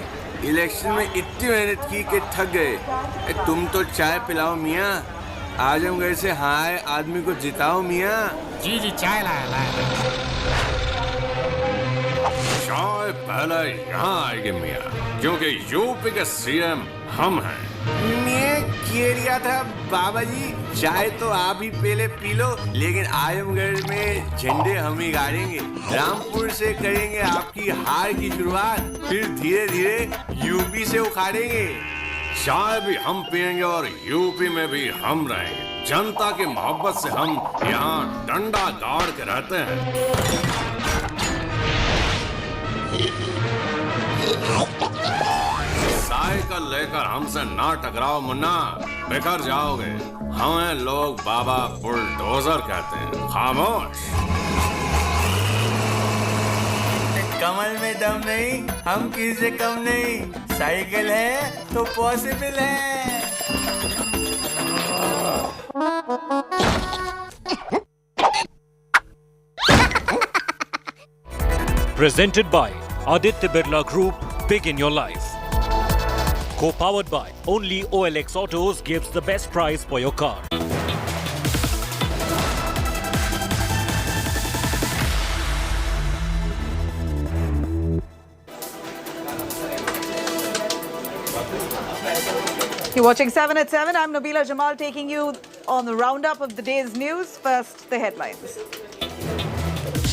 election में इतनी मेहनत की कि थक गए। तुम तो चाय पिलाओ मियाँ, आजमगढ़ से हाय आदमी को जिताओ मियाँ। जी जी चाय लाया। चाय पहले यहाँ आएगी मियाँ, क्योंकि यूपी के सीएम हम हैं। मैं कह रहा था बाबा जी, चाय तो आप ही पहले पी लो, लेकिन आजमगढ़ में झंडे हम ही गाड़ेंगे। रामपुर से करेंगे आपकी हार की शुरुआत, फिर धीरे धीरे यूपी से उखाड़ेंगे। चाय भी हम पियेंगे और यूपी में भी हम रहेंगे। जनता की मोहब्बत से हम यहाँ डंडा गाड़ के रहते हैं। साइकिल लेकर हमसे ना टकराओ मुन्ना, बिखर जाओगे। हमें लोग बाबा बुलडोजर कहते हैं। खामोश। कमल में दम नहीं, हम किसी से कम नहीं। साइकिल है तो पॉसिबल है। Presented by Aditya Birla Group, big in your life. Co-powered by only OLX Autos gives the best price for your car. You're watching 7 at 7. I'm Nabila Jamal taking you on the roundup of the day's news. First, the headlines.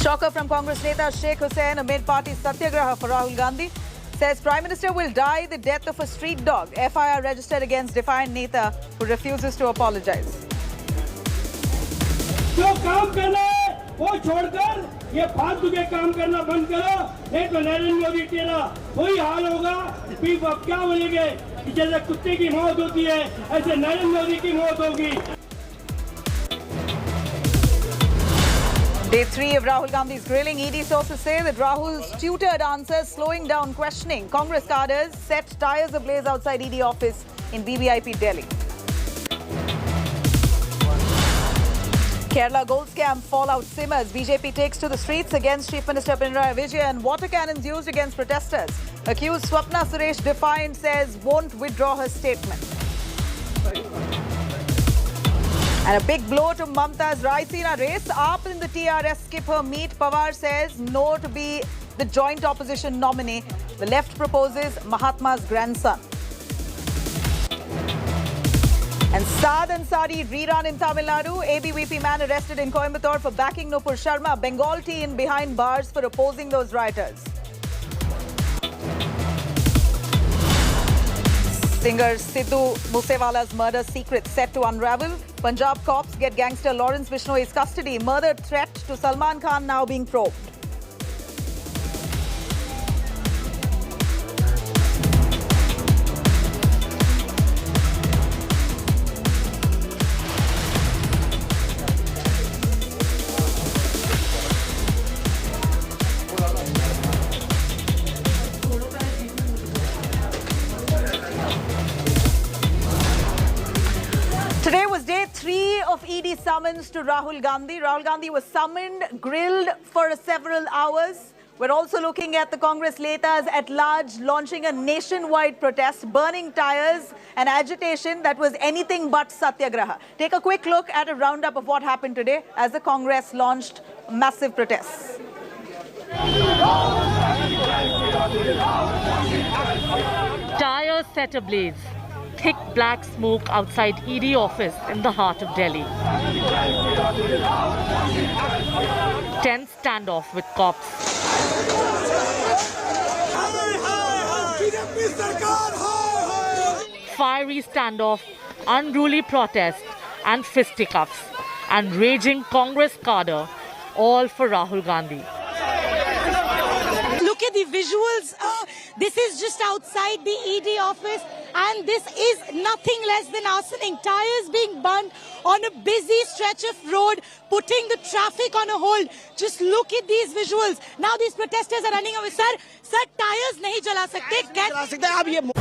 Shocker from Congress Neta Sheikh Hussain amid party satyagraha for Rahul Gandhi. says Prime Minister will die the death of a street dog. FIR registered against defiant Neta who refuses to apologize. जो काम करना है वो छोड़कर ये फालतू के काम करना बंद करो, नहीं तो नरेंद्र मोदी तेरा वही हाल होगा। फिर आप क्या बोलेंगे कि जैसे कुत्ते की मौत होती है ऐसे नरेंद्र मोदी की मौत होगी। Day 3 of Rahul Gandhi's grilling. ED sources say that Rahul's tutored answers slowing down questioning. Congress cadres set tires ablaze outside ED office in BBIP Delhi. Kerala gold scam fallout simmers. BJP takes to the streets against Chief Minister Pinarayi Vijayan and water cannons used against protesters. Accused Swapna Suresh defiant says won't withdraw her statement. And a big blow to Mamta's Raisina race. Up in the TRS skip her meet. Pawar says no to be the joint opposition nominee. The left proposes Mahatma's grandson. And Saad Ansari rerun in Tamil Nadu. ABVP man arrested in Coimbatore for backing Nupur Sharma. Bengal teen behind bars for opposing those rioters. Singer Sidhu Moosewala's murder secret set to unravel. Punjab cops get gangster Lawrence Bishnoi's custody. Murder threat to Salman Khan now being probed. Today was day 3 of ED summons to Rahul Gandhi. Rahul Gandhi was summoned, grilled for several hours. We're also looking at the Congress Netas at large launching a nationwide protest, burning tires and agitation that was anything but satyagraha. Take a quick look at a roundup of what happened today as the Congress launched massive protests. Tires set ablaze. Thick black smoke outside ED office in the heart of Delhi. Tense standoff with cops. Fiery standoff, unruly protest and fisticuffs and raging Congress cadre, all for Rahul Gandhi. Look at the visuals. This is just outside the ED office, and this is nothing less than arsoning. Tires being burned on a busy stretch of road, putting the traffic on a hold. Just look at these visuals. Now these protesters are running away. Sir, tires nahi jala sakte.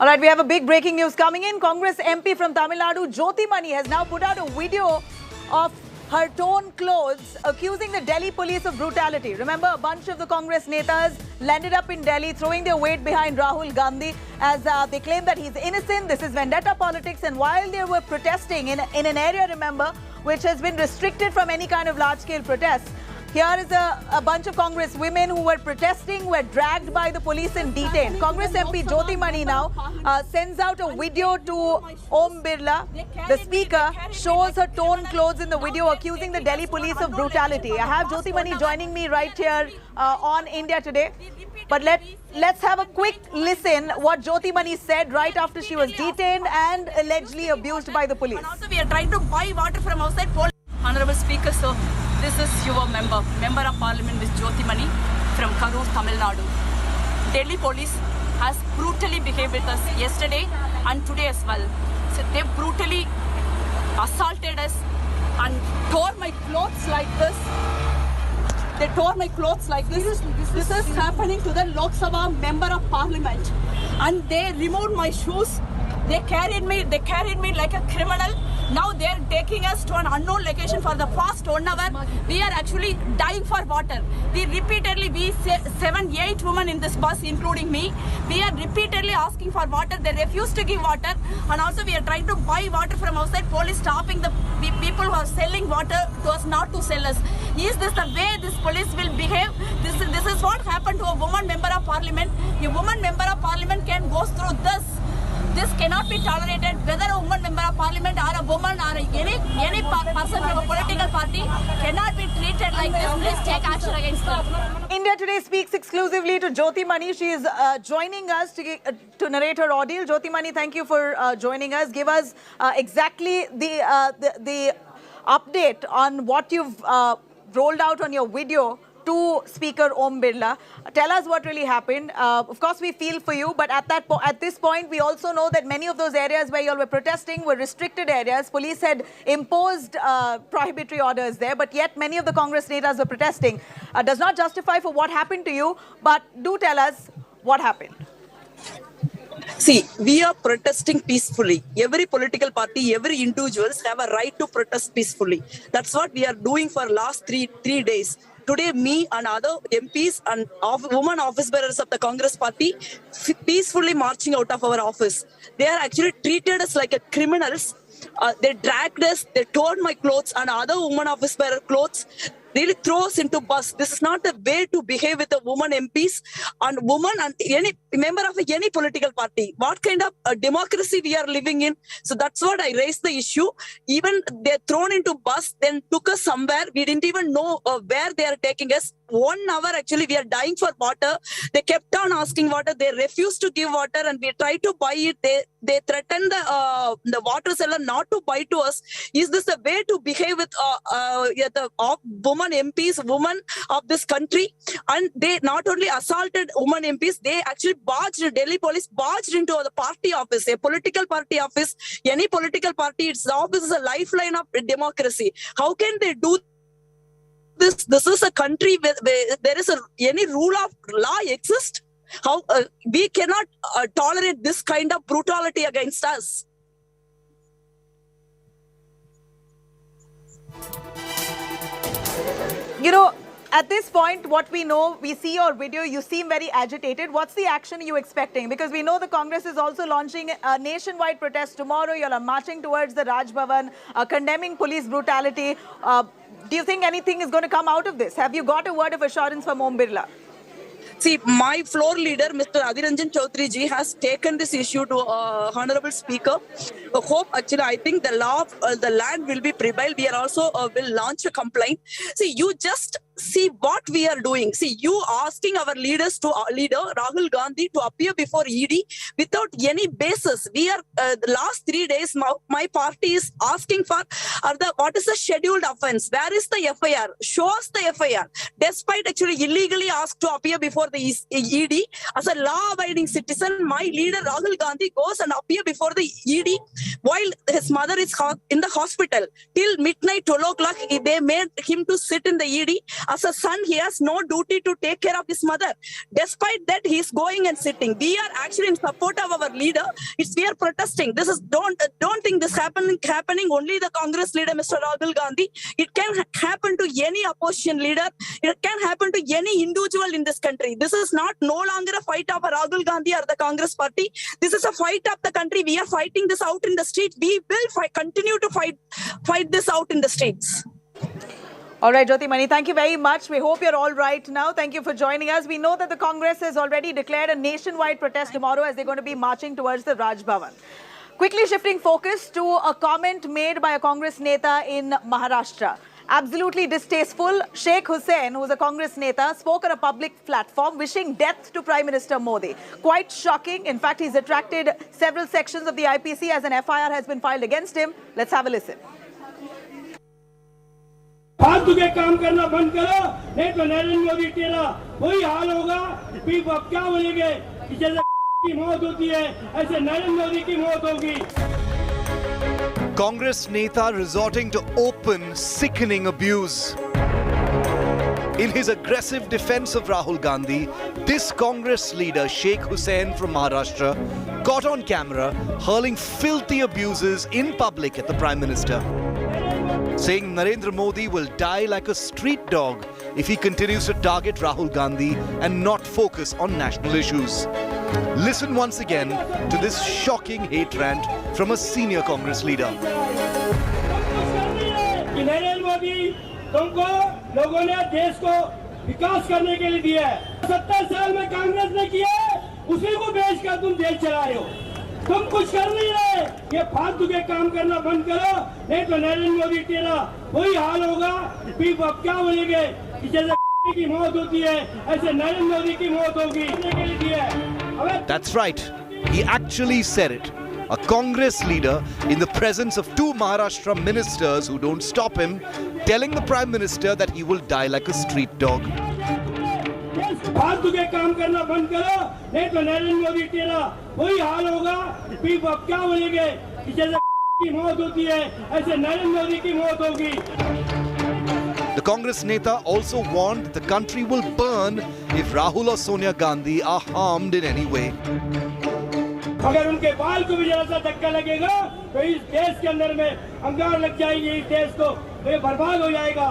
All right, we have a big breaking news coming in. Congress MP from Tamil Nadu, Jyoti Mani, has now put out a video of her torn clothes, accusing the Delhi police of brutality. Remember, a bunch of the Congress Netas landed up in Delhi, throwing their weight behind Rahul Gandhi as they claim that he's innocent. This is vendetta politics. And while they were protesting in an area, remember, which has been restricted from any kind of large-scale protests, here is a bunch of Congress women who were protesting, were dragged by the police and detained. Congress MP Jyoti Mani now sends out a video to Om Birla. The speaker shows her torn clothes in the video, accusing the Delhi police of brutality. I have Jyoti Mani joining me right here on India Today. But let's have a quick listen what Jyoti Mani said right after she was detained and allegedly abused by the police. And also we are trying to buy water from outside. Honorable Speaker, so this is your member of Parliament, Ms. Jyoti Mani from Karur, Tamil Nadu. Delhi police has brutally behaved with us yesterday and today as well. So they brutally assaulted us and tore my clothes like this. They tore my clothes like this. This is happening to the Lok Sabha member of Parliament. And they removed my shoes. They carried me like a criminal. Now they are taking us to an unknown location for the past 1 hour. We are actually dying for water. We 7-8 women in this bus, including me. We are repeatedly asking for water. They refuse to give water. And also we are trying to buy water from outside. Police stopping the people who are selling water to us not to sell us. Is this the way this police will behave? This is what happened to a woman member of Parliament. A woman member of Parliament can go through this. This cannot be tolerated, whether a woman member of parliament or a woman or any person from a political party cannot be treated like this. Please take action against them. India Today speaks exclusively to Jyoti Mani. She is joining us to narrate her ordeal. Jyoti Mani, thank you for joining us. Give us exactly the update on what you've rolled out on your video to Speaker Om Birla. Tell us what really happened. Of course, we feel for you, but at this point, we also know that many of those areas where you all were protesting were restricted areas. Police had imposed prohibitory orders there, but yet many of the Congress netas were protesting. Does not justify for what happened to you, but do tell us what happened. See, we are protesting peacefully. Every political party, every individuals have a right to protest peacefully. That's what we are doing for last three days. Today, me and other MPs and women office bearers of the Congress party peacefully marching out of our office. They are actually treated us like criminals. They dragged us, they tore my clothes and other women office bearer clothes. Really throw us into bus. This is not the way to behave with the woman MPs and woman and any member of any political party. What kind of democracy we are living in? So that's what I raised the issue. Even they're thrown into bus, then took us somewhere. We didn't even know where they are taking us. 1 hour actually we are dying for water. They kept on asking water. They refused to give water and we tried to buy it. They threatened the water seller not to buy to us. Is this the way to behave with the woman MPs, women of this country? And they not only assaulted women MPs, they actually Delhi police barged into the party office, a political party office. Any political party, its office is a lifeline of democracy. How can they do this? This is a country where there is any rule of law exists. How we cannot tolerate this kind of brutality against us. You know, at this point, what we know, we see your video, you seem very agitated. What's the action you're expecting? Because we know the Congress is also launching a nationwide protest tomorrow. You all are marching towards the Raj Bhavan, condemning police brutality. Do you think anything is going to come out of this? Have you got a word of assurance from Om Birla? See, my floor leader, Mr. Adhiranjan Chaudhary ji, has taken this issue to Honorable Speaker. I think the land will be prevailed. We are also will launch a complaint. See, you just see what we are doing. See, you asking our leader Rahul Gandhi to appear before ED without any basis. We are the last 3 days. My party is asking for what is the scheduled offence? Where is the FIR? Show us the FIR. Despite actually illegally asked to appear before the ED, as a law-abiding citizen, my leader Rahul Gandhi goes and appear before the ED while his mother is in the hospital. Till midnight, 12 o'clock, they made him to sit in the ED. As a son, he has no duty to take care of his mother. Despite that, he is going and sitting. We are actually in support of our leader. We are protesting. This is don't think this happening only the Congress leader, Mr. Rahul Gandhi. It can happen to any opposition leader. It can happen to any individual in this country. This is no longer a fight of Rahul Gandhi or the Congress party. This is a fight of the country. We are fighting this out in the street. We will continue to fight this out in the streets. All right, Jyoti Mani, thank you very much. We hope you're all right now. Thank you for joining us. We know that the Congress has already declared a nationwide protest tomorrow as they're going to be marching towards the Raj Bhavan. Quickly shifting focus to a comment made by a Congress neta in Maharashtra. Absolutely distasteful. Sheikh Hussain, who's a Congress neta, spoke on a public platform wishing death to Prime Minister Modi. Quite shocking. In fact, he's attracted several sections of the IPC as an FIR has been filed against him. Let's have a listen. फालतू के काम करना बंद करो, नहीं तो नरेंद्र मोदी तेरा वही हाल होगा। फिर अब क्या बोलेंगे कि जैसे की मौत होती है ऐसे नरेंद्र मोदी की मौत होगी। Congress Neta resorting to open, sickening abuse. In his aggressive defense of Rahul Gandhi, this Congress leader, Sheikh Hussain from Maharashtra, got on camera hurling filthy abuses in public at the Prime Minister, saying Narendra Modi will die like a street dog if he continues to target Rahul Gandhi and not focus on national issues. Listen once again to this shocking hate rant from a senior Congress leader. Narendra Modi तुमको लोगों ने देश को विकास करने के लिए दिया है। 70 साल में कांग्रेस ने किया, उसी को बेचकर तुम देश चला रहे हो। तुम कुछ कर नहीं रहे, ये फालतू के काम करना बंद करो, नहीं तो नरेंद्र मोदी तेरा वही हाल होगा। अब क्या बोलेंगे कि जैसे की मौत होती है ऐसे नरेंद्र मोदी की मौत होगी। That's right. He actually said it. A Congress leader in the presence of two Maharashtra ministers who don't stop him, telling the Prime Minister that he will die like a street dog. फालतू के काम करना बंद करो, नहीं तो नरेंद्र मोदी तेरा वही हाल होगा। अब क्या बोलेंगे कि जैसे की मौत होती है ऐसे नरेंद्र मोदी की मौत होगी। The Congress neta also warned that the country will burn if Rahul or Sonia Gandhi are harmed in any way. अगर उनके बाल को भी जरा सा धक्का लगेगा तो इस देश के अंदर में अंगार लग जाएगी, इस देश को ये बर्बाद हो जाएगा।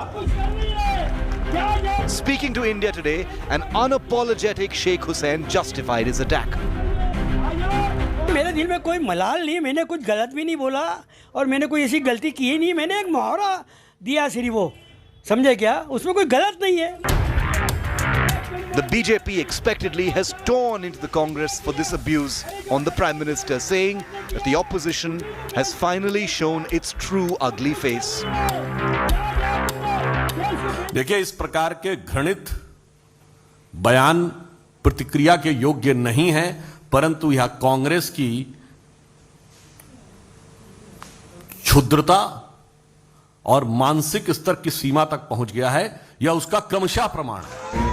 Speaking to India Today, an unapologetic Sheikh Hussain justified his attack. मेरे दिल में कोई मलाल नहीं, मैंने कुछ गलत भी नहीं बोला और मैंने कोई ऐसी गलती की ही नहीं। मैंने एक मुहावरा दिया सिर्फ, वो समझे क्या, उसमें कोई गलत नहीं है। The BJP expectedly has torn into the Congress for this abuse on the Prime Minister, saying that the opposition has finally shown its true ugly face. देखिए, इस प्रकार के घृणित बयान प्रतिक्रिया के योग्य नहीं है, परंतु यह कांग्रेस की क्षुद्रता और मानसिक स्तर की सीमा तक पहुंच गया है, यह उसका क्रमशः प्रमाण है।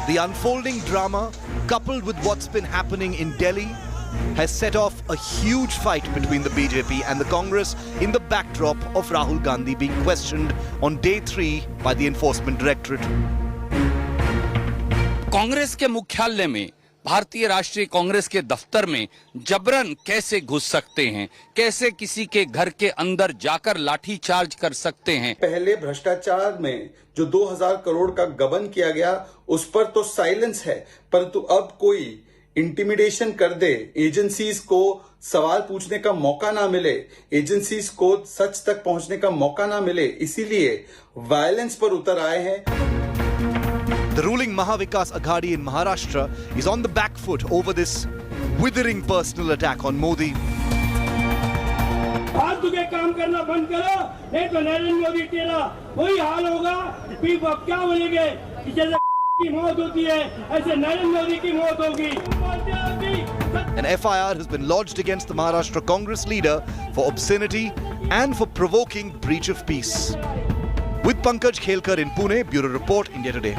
The unfolding drama, coupled with what's been happening in Delhi, has set off a huge fight between the BJP and the Congress in the backdrop of Rahul Gandhi being questioned on day 3 by the Enforcement Directorate. Congress के मुख्यालय में, भारतीय राष्ट्रीय कांग्रेस के दफ्तर में जबरन कैसे घुस सकते हैं, कैसे किसी के घर के अंदर जाकर लाठीचार्ज कर सकते हैं। पहले भ्रष्टाचार में जो 2000 करोड़ का गबन किया गया उस पर तो साइलेंस है, परंतु अब कोई इंटिमिडेशन कर दे, एजेंसीज को सवाल पूछने का मौका ना मिले, एजेंसीज को सच तक पहुंचने का मौका ना मिले, इसीलिए वायलेंस पर उतर आए हैं। The ruling Mahavikas Aghadi in Maharashtra is on the back foot over this withering personal attack on Modi. फालतू के काम करना बंद करो, नहीं तो नरेंद्र मोदी तेरा वही हाल होगा। अब क्या बोलेंगे कि जैसे की मौत होती है ऐसे नरेंद्र मोदी की मौत होगी। An FIR has been lodged against the Maharashtra Congress leader for obscenity and for provoking breach of peace. With Pankaj Khelkar in Pune, Bureau Report, India Today.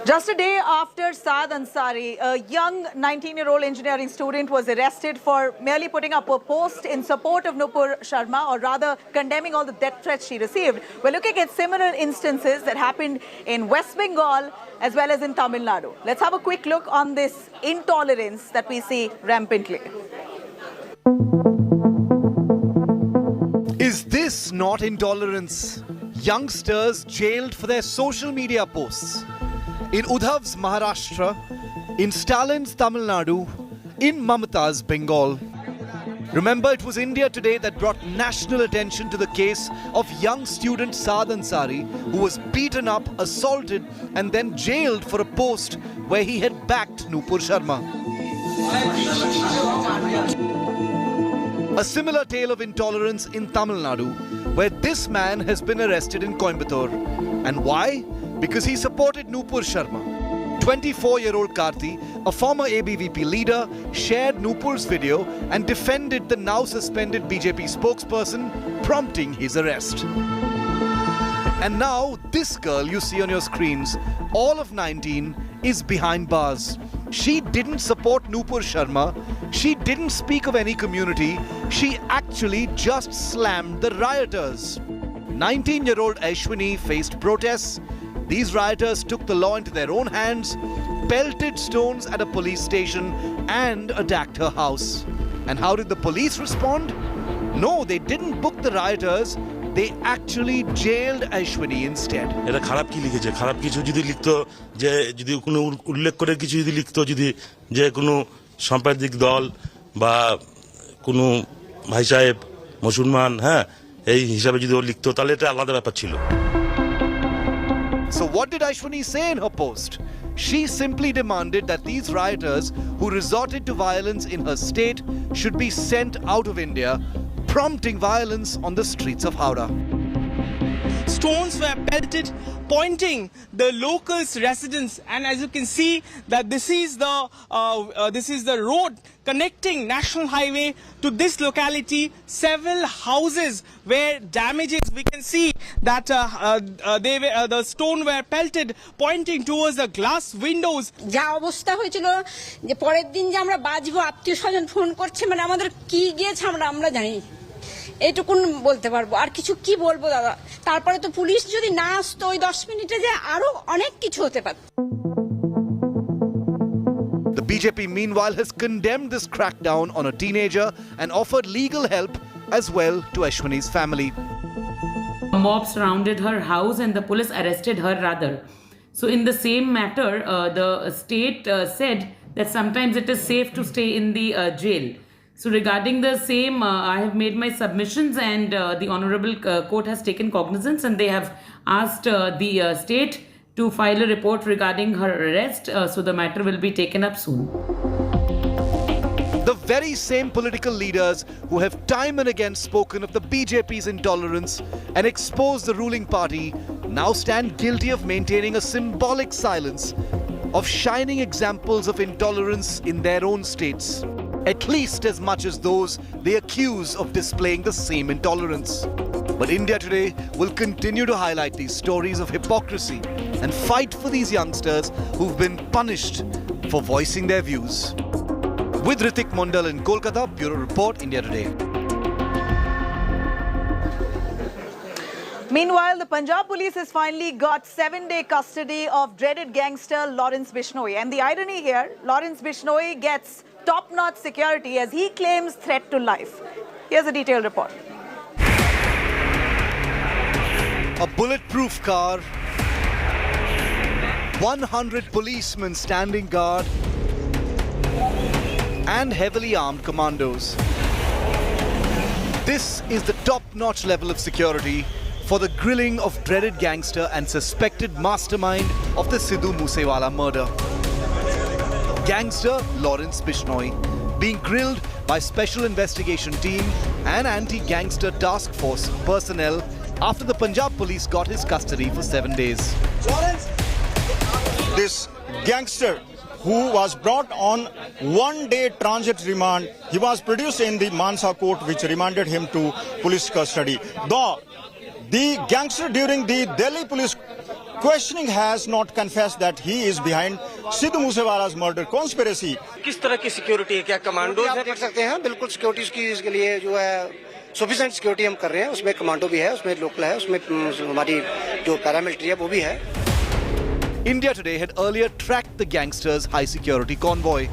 Just a day after Saad Ansari, a young 19-year-old engineering student was arrested for merely putting up a post in support of Nupur Sharma, or rather condemning all the death threats she received. We're looking at similar instances that happened in West Bengal as well as in Tamil Nadu. Let's have a quick look on this intolerance that we see rampantly. Is this not intolerance? Youngsters jailed for their social media posts. In Udhav's Maharashtra, in Stalin's Tamil Nadu, in Mamata's Bengal. Remember, it was India Today that brought national attention to the case of young student Saad Ansari, who was beaten up, assaulted, and then jailed for a post where he had backed Nupur Sharma. A similar tale of intolerance in Tamil Nadu, where this man has been arrested in Coimbatore. And why? Because he supported Nupur Sharma. 24-year-old Karthi, a former ABVP leader, shared Nupur's video and defended the now suspended BJP spokesperson, prompting his arrest. And now, this girl you see on your screens, all of 19, is behind bars. She didn't support Nupur Sharma. She didn't speak of any community. She actually just slammed the rioters. 19-year-old Aishwini faced protests. These rioters took the law into their own hands, pelted stones at a police station, and attacked her house. And how did the police respond? No, they didn't book the rioters. They actually jailed Aishwini instead. এটা খারাপ কি লিখেছে, খারাপ কিছু যদি লিখতো, যে যদি কোনো উল্লেখ করে কিছু যদি লিখতো, যদি যে কোনো সাম্প্রদায়িক দল বা কোনো ভাই সাহেব মুসলমান, হ্যাঁ, এই হিসাবে যদি ও লিখতো, তাহলে এটা আলাদা ব্যাপার ছিল। So what did Aishwini say in her post? She simply demanded that these rioters who resorted to violence in her state should be sent out of India, prompting violence on the streets of Howrah. Stones were pelted, pointing the locals' residents, and as you can see, that this is the road connecting National Highway to this locality. Several houses were damaged. We can see that the stone were pelted, pointing towards the glass windows. যা অবস্থা হয়েছিল যে পরের দিন যে আমরা বাজবো, আত্মীয়-স্বজন phone করছে, মানে আমাদের কি গিয়েছে আমরা জানি। এইটুকুন বলতে পারবো, আর কিছু কি বলবো দাদা। তারপরে তো পুলিশ যদি না আসতো ওই 10 মিনিটে যে আরো অনেক কিছু হতে পারত। The BJP meanwhile has condemned this crackdown on a teenager and offered legal help as well to Ashwini's family. A mob surrounded her house and the police arrested her rather. So in the same matter, the state said that sometimes it is safe to stay in the jail. So regarding the same, I have made my submissions and the Honorable Court has taken cognizance and they have asked the state to file a report regarding her arrest. So the matter will be taken up soon. The very same political leaders who have time and again spoken of the BJP's intolerance and exposed the ruling party now stand guilty of maintaining a symbolic silence, of shining examples of intolerance in their own states, at least as much as those they accuse of displaying the same intolerance. But India Today will continue to highlight these stories of hypocrisy and fight for these youngsters who've been punished for voicing their views. With Ritik Mondal in Kolkata, Bureau Report, India Today. Meanwhile, the Punjab police has finally got 7-day custody of dreaded gangster Lawrence Bishnoi. And the irony here, Lawrence Bishnoi gets top-notch security as he claims threat to life. Here's a detailed report. A bulletproof car, 100 policemen standing guard, and heavily armed commandos. This is the top-notch level of security for the grilling of dreaded gangster and suspected mastermind of the Sidhu Moosewala murder. Gangster Lawrence Bishnoi being grilled by Special Investigation Team and Anti-Gangster Task Force personnel after the Punjab police got his custody for 7 days. This gangster who was brought on 1-day transit remand, he was produced in the Mansa court which remanded him to police custody. The gangster during the Delhi police questioning has not confessed that he is behind Sidhu Moosewala's murder conspiracy. किस तरह की security है, क्या commandos है? कर सकते हैं, बिल्कुल सिक्योरिटी की इसके लिए जो है सफिशिएंट सिक्योरिटी हम कर रहे हैं, उसमें कमांडो भी है, उसमें लोकल है, उसमें हमारी जो पैरामिलिट्री है वो भी है. India Today had earlier tracked the gangsters' high security convoy.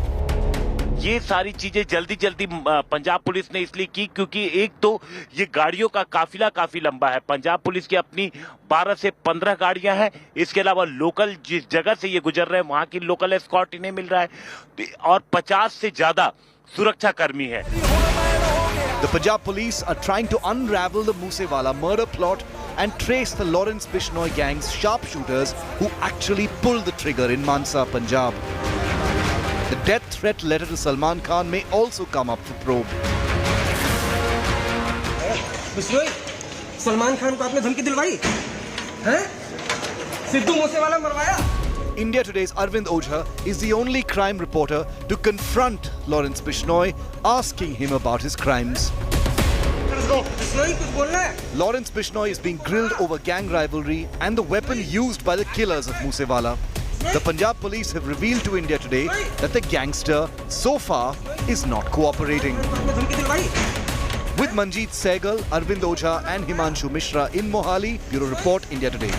ये सारी चीजें जल्दी पंजाब पुलिस ने इसलिए की क्योंकि एक तो ये गाड़ियों का काफिला काफी लंबा है. पंजाब पुलिस की अपनी 12 से 15 गाड़ियां हैं. इसके अलावा लोकल जिस जगह से ये गुजर रहे हैं वहां की लोकल एस्कॉर्ट इन्हें मिल रहा है और 50 से ज्यादा सुरक्षा कर्मी है. The Punjab police are trying to unravel the Moosewala murder plot and trace the Lawrence Bishnoi gang's sharpshooters who actually pulled the trigger in Mansa, Punjab. The death threat letter to Salman Khan may also come up for probe. Bishnoi, Salman Khan को आपने धमकी दिलवाई? हैं? सिद्धू मूसेवाला मरवाया? India Today's Arvind Ojha is the only crime reporter to confront Lawrence Bishnoi, asking him about his crimes. Lawrence Bishnoi is being grilled over gang rivalry and the weapon used by the killers of Moosewala. The Punjab police have revealed to India Today that the gangster, so far, is not cooperating. With Manjeet Sehgal, Arvind Ojha and Himanshu Mishra in Mohali, Bureau Report, India Today.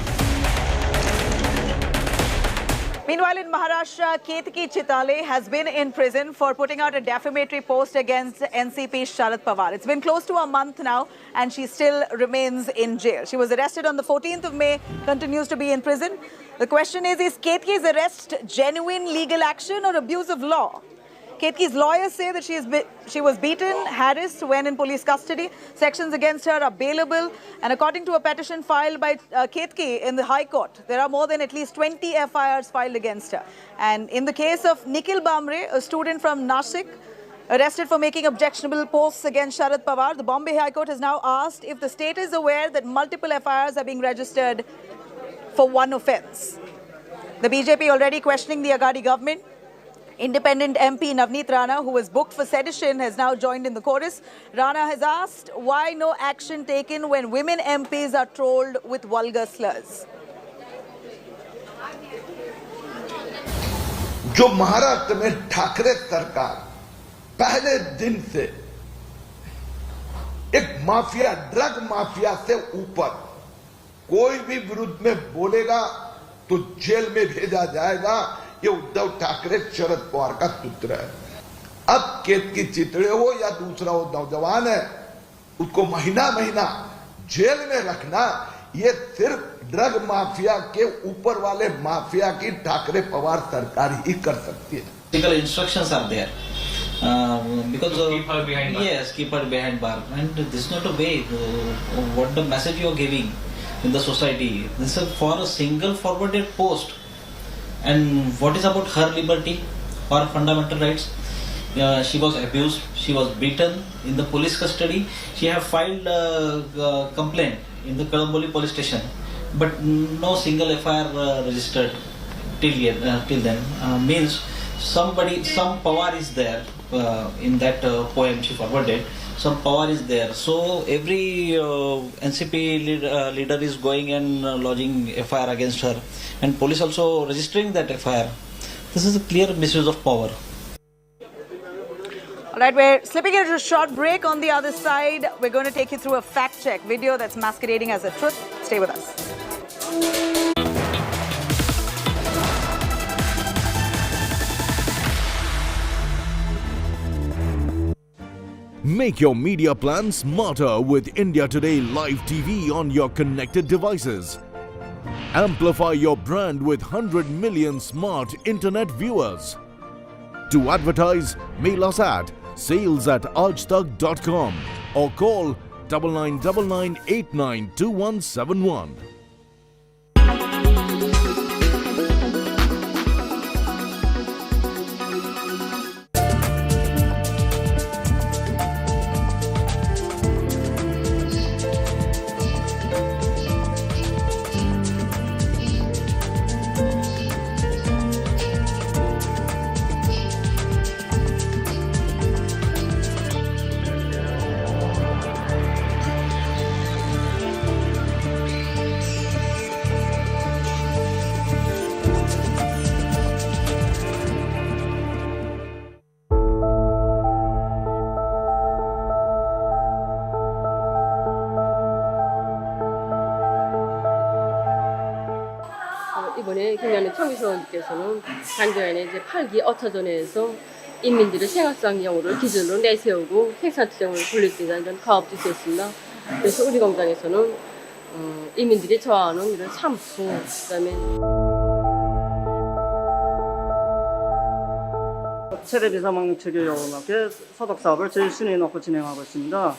Meanwhile, in Maharashtra, Ketki Chitale has been in prison for putting out a defamatory post against NCP Sharad Pawar. It's been close to a month now and she still remains in jail. She was arrested on the 14th of May, continues to be in prison. The question is Ketki's arrest genuine legal action or abuse of law? Ketki's lawyers say that she was beaten, harassed when in police custody. Sections against her are bailable. And according to a petition filed by Ketki in the High Court, there are more than at least 20 FIRs filed against her. And in the case of Nikhil Bamre, a student from Nashik, arrested for making objectionable posts against Sharad Pawar, the Bombay High Court has now asked if the state is aware that multiple FIRs are being registered for one offence. The BJP already questioning the Aghadi government. Independent MP Navneet Rana, who was booked for sedition, has now joined in the chorus. Rana has asked why no action taken when women MPs are trolled with vulgar slurs. जो महाराष्ट्र में ठाकरे सरकार पहले दिन से एक mafia, drug mafia से ऊपर, कोई भी विरुद्ध में बोलेगा तो जेल में भेजा जाएगा, ये उद्धव ठाकरे शरद पवार का सूत्र है। अब केतकी चितड़े हो या दूसरा हो नौजवान है, उसको महीना महीना जेल में रखना, ये सिर्फ ड्रग माफिया के ऊपर वाले माफिया की ठाकरे पवार सरकार ही कर सकती है। Legal instructions are there. Because keep her behind bar. Yes, keep her behind bar. And this is not a way. What the message you are giving in the society? This is for a single forwarded post. And what is about her liberty or fundamental rights? She was abused. She was beaten in the police custody. She have filed a complaint in the Kalamboli police station, but no single FIR registered till then. Means some power is there in that poem she forwarded. Some power is there. So every NCP leader is going and lodging FIR against her, and police also registering that FIR. This is a clear misuse of power. All right, we're slipping into a short break. On the other side, we're going to take you through a fact-check video that's masquerading as a truth. Stay with us. Make your media plan smarter with India Today Live TV on your connected devices. Amplify your brand with 100 million smart internet viewers. To advertise, mail us at sales@aajtak.com or call 9999892171. 이번에 경기하는 총기소원께서는 장기간의 이제 8기 어처전에서 인민들의 생활상용을 기준으로 내세우고 생산투쟁을 돌릴 수 있는 이런 가업도 있었습니다. 그래서 우리 공장에서는 인민들이 좋아하는 이런 샴푸, 그다음에 최대 비사망 체계 여론학계 소득 사업을 제일 순위에 놓고 진행하고 있습니다.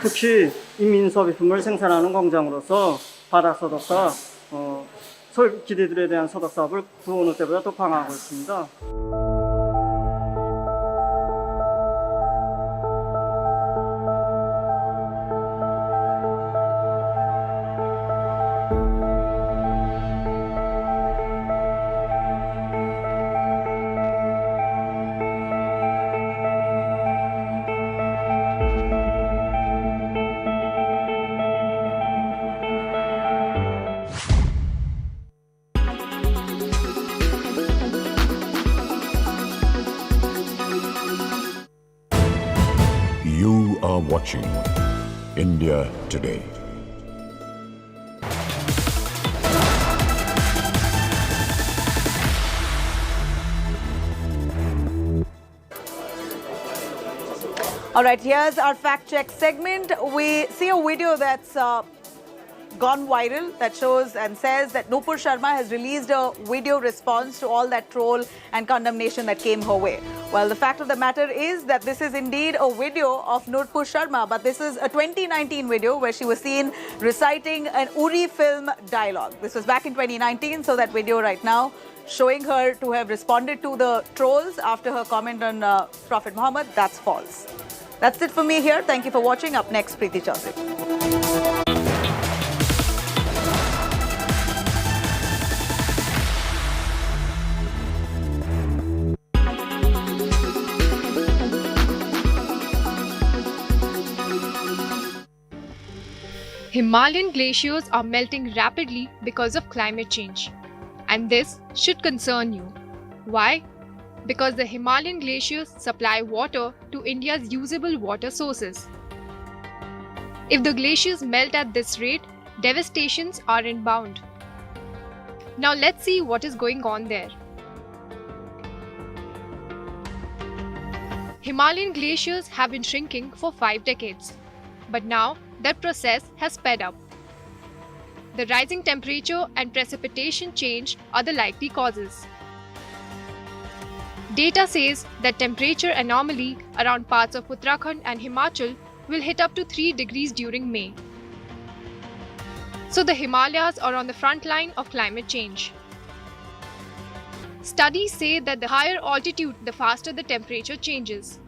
특히 인민소비품을 생산하는 공장으로서 바닥 소득과 소액 기대들에 대한 소득 사업을 그 어느 때보다 더 강화하고 있습니다. You are watching India Today. All right, here's our fact check segment. We see a video that's gone viral that shows and says that Nupur Sharma has released a video response to all that troll and condemnation that came her way. Well, the fact of the matter is that this is indeed a video of Nupur Sharma, but this is a 2019 video where she was seen reciting an Uri film dialogue. This was back in 2019, so that video right now showing her to have responded to the trolls after her comment on Prophet Muhammad, that's false. That's it for me here. Thank you for watching. Up next, Preeti Chaudhary. Himalayan glaciers are melting rapidly because of climate change. And this should concern you. Why? Because the Himalayan glaciers supply water to India's usable water sources. If the glaciers melt at this rate, devastations are inbound. Now let's see what is going on there. Himalayan glaciers have been shrinking for 5 decades, but now that process has sped up. The rising temperature and precipitation change are the likely causes. Data says that temperature anomaly around parts of Uttarakhand and Himachal will hit up to 3 degrees during May. So the Himalayas are on the front line of climate change. Studies say that the higher altitude, the faster the temperature changes.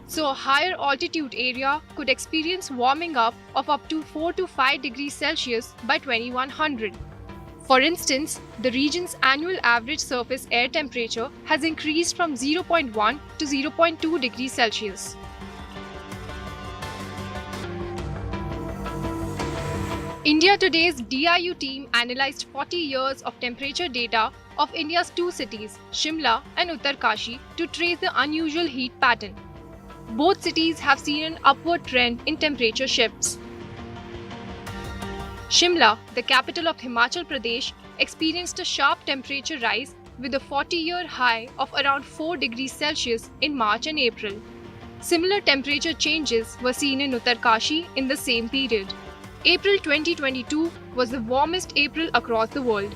So a higher altitude area could experience warming up of up to 4 to 5 degrees Celsius by 2100. For instance, the region's annual average surface air temperature has increased from 0.1 to 0.2 degrees Celsius. India Today's DIU team analyzed 40 years of temperature data of India's 2 cities, Shimla and Uttarkashi, to trace the unusual heat pattern. Both cities have seen an upward trend in temperature shifts. Shimla, the capital of Himachal Pradesh, experienced a sharp temperature rise with a 40-year high of around 4 degrees Celsius in March and April. Similar temperature changes were seen in Uttarkashi in the same period. April 2022 was the warmest April across the world.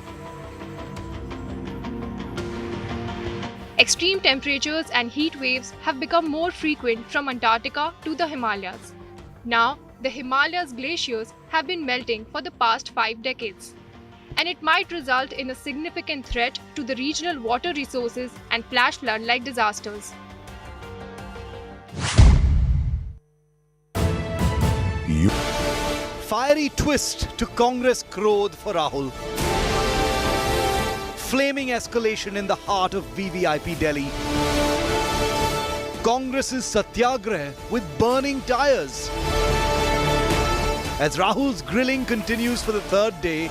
Extreme temperatures and heat waves have become more frequent from Antarctica to the Himalayas. Now, the Himalayas glaciers have been melting for the past 5 decades, and it might result in a significant threat to the regional water resources and flash flood-like disasters. Fiery twist to Congress Krodh for Rahul. Flaming escalation in the heart of VVIP Delhi. Congress's satyagrah with burning tires. As Rahul's grilling continues for the 3rd day,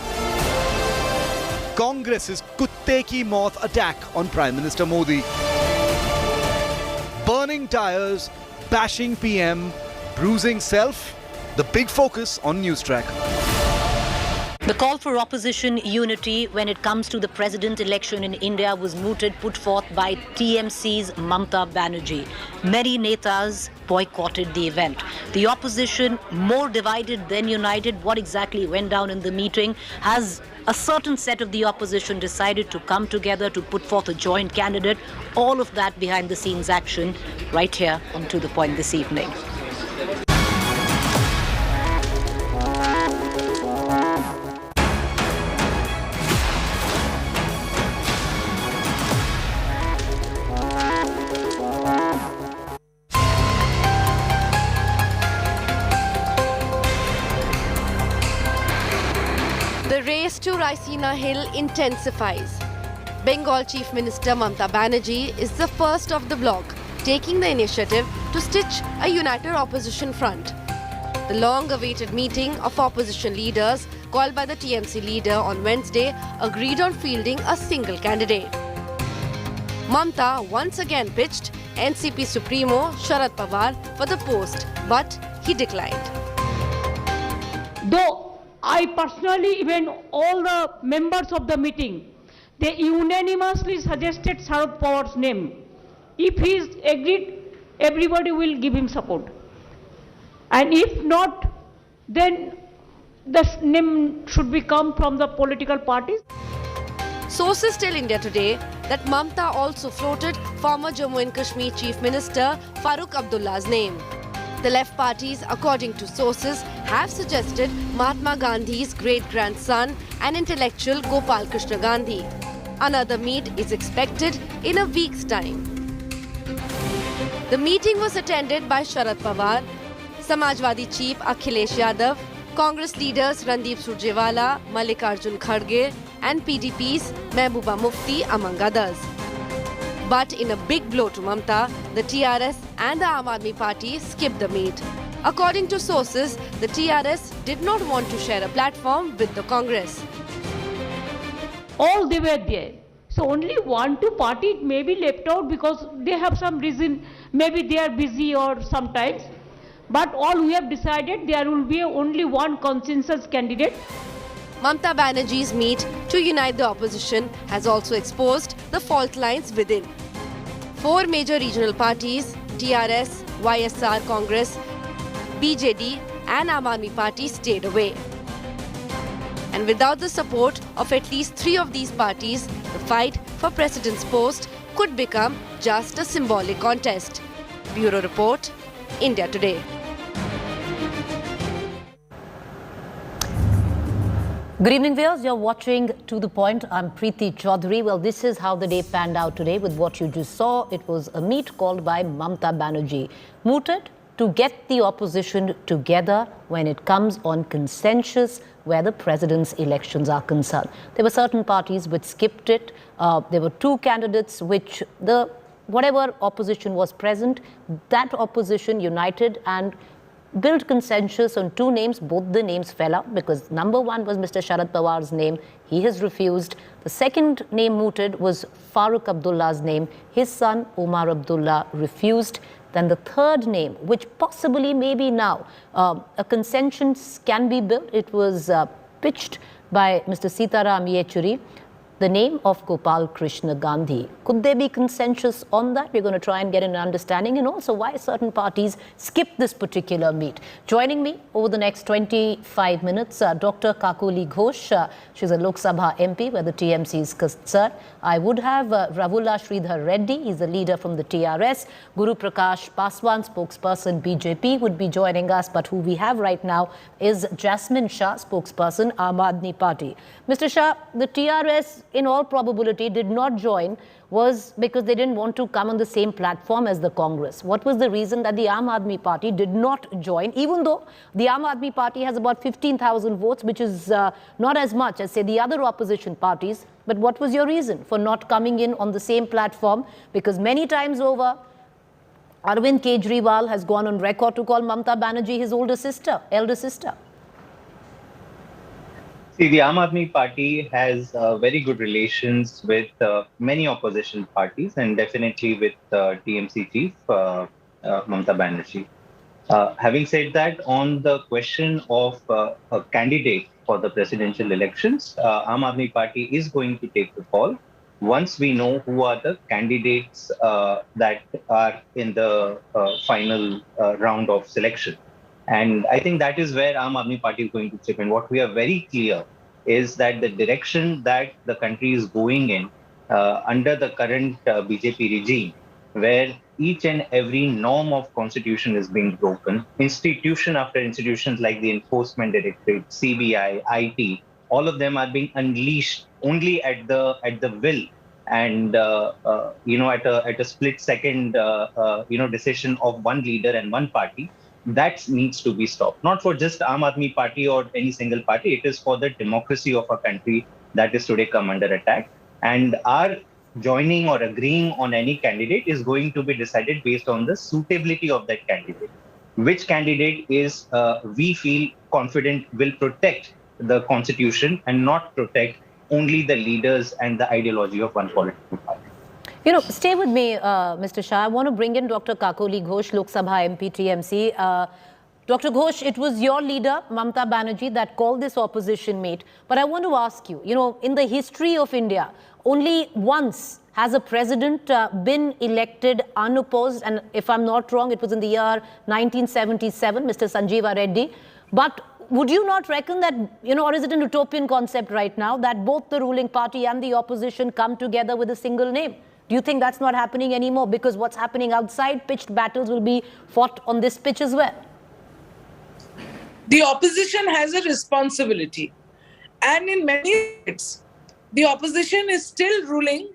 Congress's kutte ki maut attack on Prime Minister Modi. Burning tires, bashing PM, bruising self, the big focus on Newstrack. The call for opposition unity when it comes to the president election in India was mooted, put forth by TMC's Mamata Banerjee. Many netas boycotted the event. The opposition, more divided than united. What exactly went down in the meeting? Has a certain set of the opposition decided to come together to put forth a joint candidate? All of that behind the scenes action right here on To The Point this evening. The race to Raisina Hill intensifies. Bengal Chief Minister Mamata Banerjee is the first of the bloc, taking the initiative to stitch a united opposition front. The long-awaited meeting of opposition leaders, called by the TMC leader on Wednesday, agreed on fielding a single candidate. Mamata once again pitched NCP Supremo Sharad Pawar for the post, but he declined. Though I personally, even all the members of the meeting, they unanimously suggested Sharad Pawar's name. If he is agreed, everybody will give him support. And if not, then the name should be come from the political parties. Sources tell India Today that Mamta also floated former Jammu and Kashmir Chief Minister Farooq Abdullah's name. The left parties, according to sources, have suggested Mahatma Gandhi's great-grandson and intellectual Gopal Krishna Gandhi. Another meet is expected in a week's time. The meeting was attended by Sharad Pawar, Samajwadi Chief Akhilesh Yadav, Congress leaders Randeep Surjewala, Mallikarjun Kharge and PDP's Mehbooba Mufti among others. But in a big blow to Mamta, the TRS and the Aam Aadmi Party skipped the meet. According to sources, the TRS did not want to share a platform with the Congress. All they were there. So only 1-2 party may be left out because they have some reason, maybe they are busy or sometimes. But all we have decided there will be only one consensus candidate. Mamta Banerjee's meet to unite the opposition has also exposed the fault lines within. 4 major regional parties, TRS, YSR Congress, BJD and Aam Aadmi Party stayed away. And without the support of at least 3 of these parties, the fight for president's post could become just a symbolic contest. Bureau Report, India Today. Good evening, viewers. You're watching To The Point. I'm Preeti Chaudhary. Well, this is how the day panned out today with what you just saw. It was a meet called by Mamta Banerjee, mooted to get the opposition together when it comes on consensus where the president's elections are concerned. There were certain parties which skipped it. There were 2 candidates which whatever opposition was present, that opposition united and built consensus on 2 names. Both the names fell out because number 1 was Mr. Sharad Pawar's name. He has refused. The second name mooted was Farooq Abdullah's name. His son Omar Abdullah refused. Then the third name, which possibly maybe now a consensus can be built. It was pitched by Mr. Sitaram Yechuri. The name of Gopal Krishna Gandhi. Could there be consensus on that? We're going to try and get an understanding, and also why certain parties skipped this particular meet. Joining me over the next 25 minutes, Dr. Kakoli Ghosh. She's a Lok Sabha MP where the TMC is concerned. I would have Ravula Sridhar Reddy. He's the leader from the TRS. Guru Prakash Paswan, spokesperson BJP, would be joining us. But who we have right now is Jasmine Shah, spokesperson Aam Aadmi Party. Mr. Shah, the TRS in all probability did not join was because they didn't want to come on the same platform as the Congress. What was the reason that the Aam Aadmi Party did not join, even though the Aam Aadmi Party has about 15,000 votes, which is not as much as, say, the other opposition parties? But what was your reason for not coming in on the same platform? Because many times over, Arvind Kejriwal has gone on record to call Mamta Banerjee his elder sister. See, the Aam Aadmi Party has very good relations with many opposition parties and definitely with TMC chief Mamta Banerjee. Having said that, on the question of a candidate for the presidential elections, Aam Aadmi Party is going to take the call once we know who are the candidates that are in the final round of selection. And I think that is where Aam Aadmi Party is going to chip in. What we are very clear is that the direction that the country is going in under the current BJP regime, where each and every norm of constitution is being broken, institution after institutions like the Enforcement Directorate, CBI, IT, all of them are being unleashed only at the will and at a split second decision of one leader and one party. That needs to be stopped, not for just Aam Aadmi Party or any single party. It is for the democracy of a country that is today come under attack. And our joining or agreeing on any candidate is going to be decided based on the suitability of that candidate. Which candidate is we feel confident will protect the constitution and not protect only the leaders and the ideology of one political party. You know, stay with me, Mr. Shah. I want to bring in Dr. Kakoli Ghosh, Lok Sabha MP, TMC. Dr. Ghosh, it was your leader, Mamta Banerjee, that called this opposition meet. But I want to ask you, in the history of India, only once has a president been elected unopposed. And if I'm not wrong, it was in the year 1977, Mr. Sanjeeva Reddy. But would you not reckon that, or is it an utopian concept right now that both the ruling party and the opposition come together with a single name? Do you think that's not happening anymore? Because what's happening outside, pitched battles will be fought on this pitch as well. The opposition has a responsibility. And in many states, the opposition is still ruling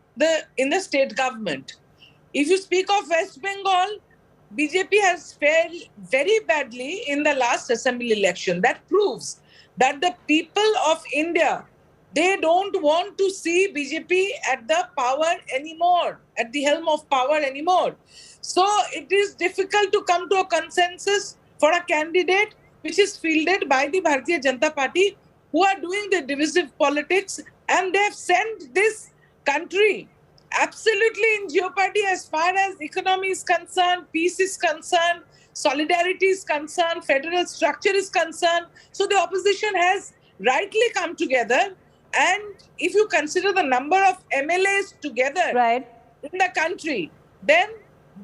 in the state government. If you speak of West Bengal, BJP has fared very badly in the last assembly election. That proves that the people of India, they don't want to see BJP at the power anymore, at the helm of power anymore. So it is difficult to come to a consensus for a candidate which is fielded by the Bharatiya Janata Party, who are doing the divisive politics, and they have sent this country absolutely in jeopardy as far as economy is concerned, peace is concerned, solidarity is concerned, federal structure is concerned. So the opposition has rightly come together. And if you consider the number of MLAs together in the country, then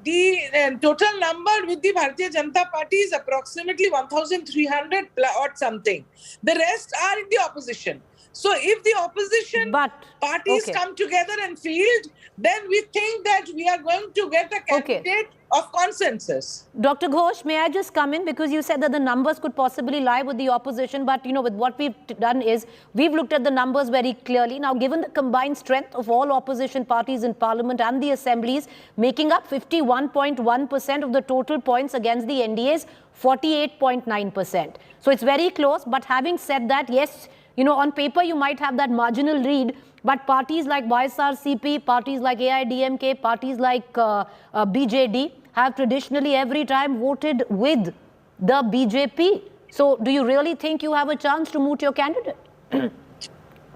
the total number with the Bharatiya Janata Party is approximately 1,300 or something. The rest are in the opposition. So if the opposition parties come together and field, then we think that we are going to get a candidate of consensus. Dr. Ghosh, may I just come in? Because you said that the numbers could possibly lie with the opposition. But, with what we've done is we've looked at the numbers very clearly. Now, given the combined strength of all opposition parties in parliament and the assemblies, making up 51.1% of the total points against the NDA's 48.9%. So it's very close. But having said that, yes, on paper, you might have that marginal lead, but parties like YSRCP, parties like AIDMK, parties like BJD have traditionally every time voted with the BJP. So do you really think you have a chance to moot your candidate?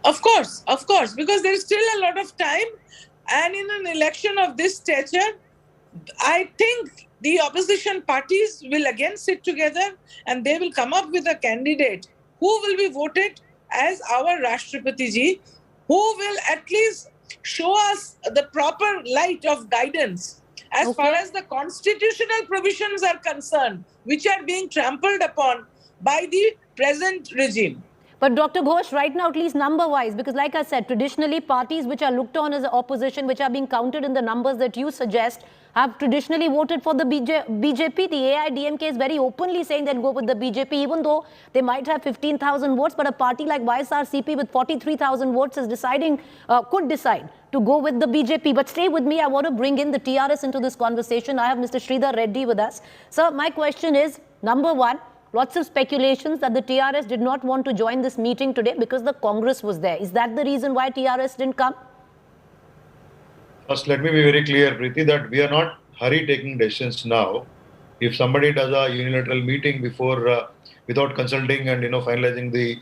Of course, because there is still a lot of time. And in an election of this stature, I think the opposition parties will again sit together and they will come up with a candidate who will be voted as our Rashtrapati ji, who will at least show us the proper light of guidance as far as the constitutional provisions are concerned, which are being trampled upon by the present regime. But Dr. Ghosh, right now, at least number-wise, because like I said, traditionally parties which are looked on as opposition, which are being counted in the numbers that you suggest, have traditionally voted for the BJP. The AIDMK is very openly saying they'll go with the BJP, even though they might have 15,000 votes. But a party like YSRCP with 43,000 votes is could decide to go with the BJP. But stay with me. I want to bring in the TRS into this conversation. I have Mr. Sridhar Reddy with us. Sir, my question is, number one, lots of speculations that the TRS did not want to join this meeting today because the Congress was there. Is that the reason why TRS didn't come? First, let me be very clear, Preeti, that we are not hurry taking decisions now. If somebody does a unilateral meeting before, without consulting and finalizing the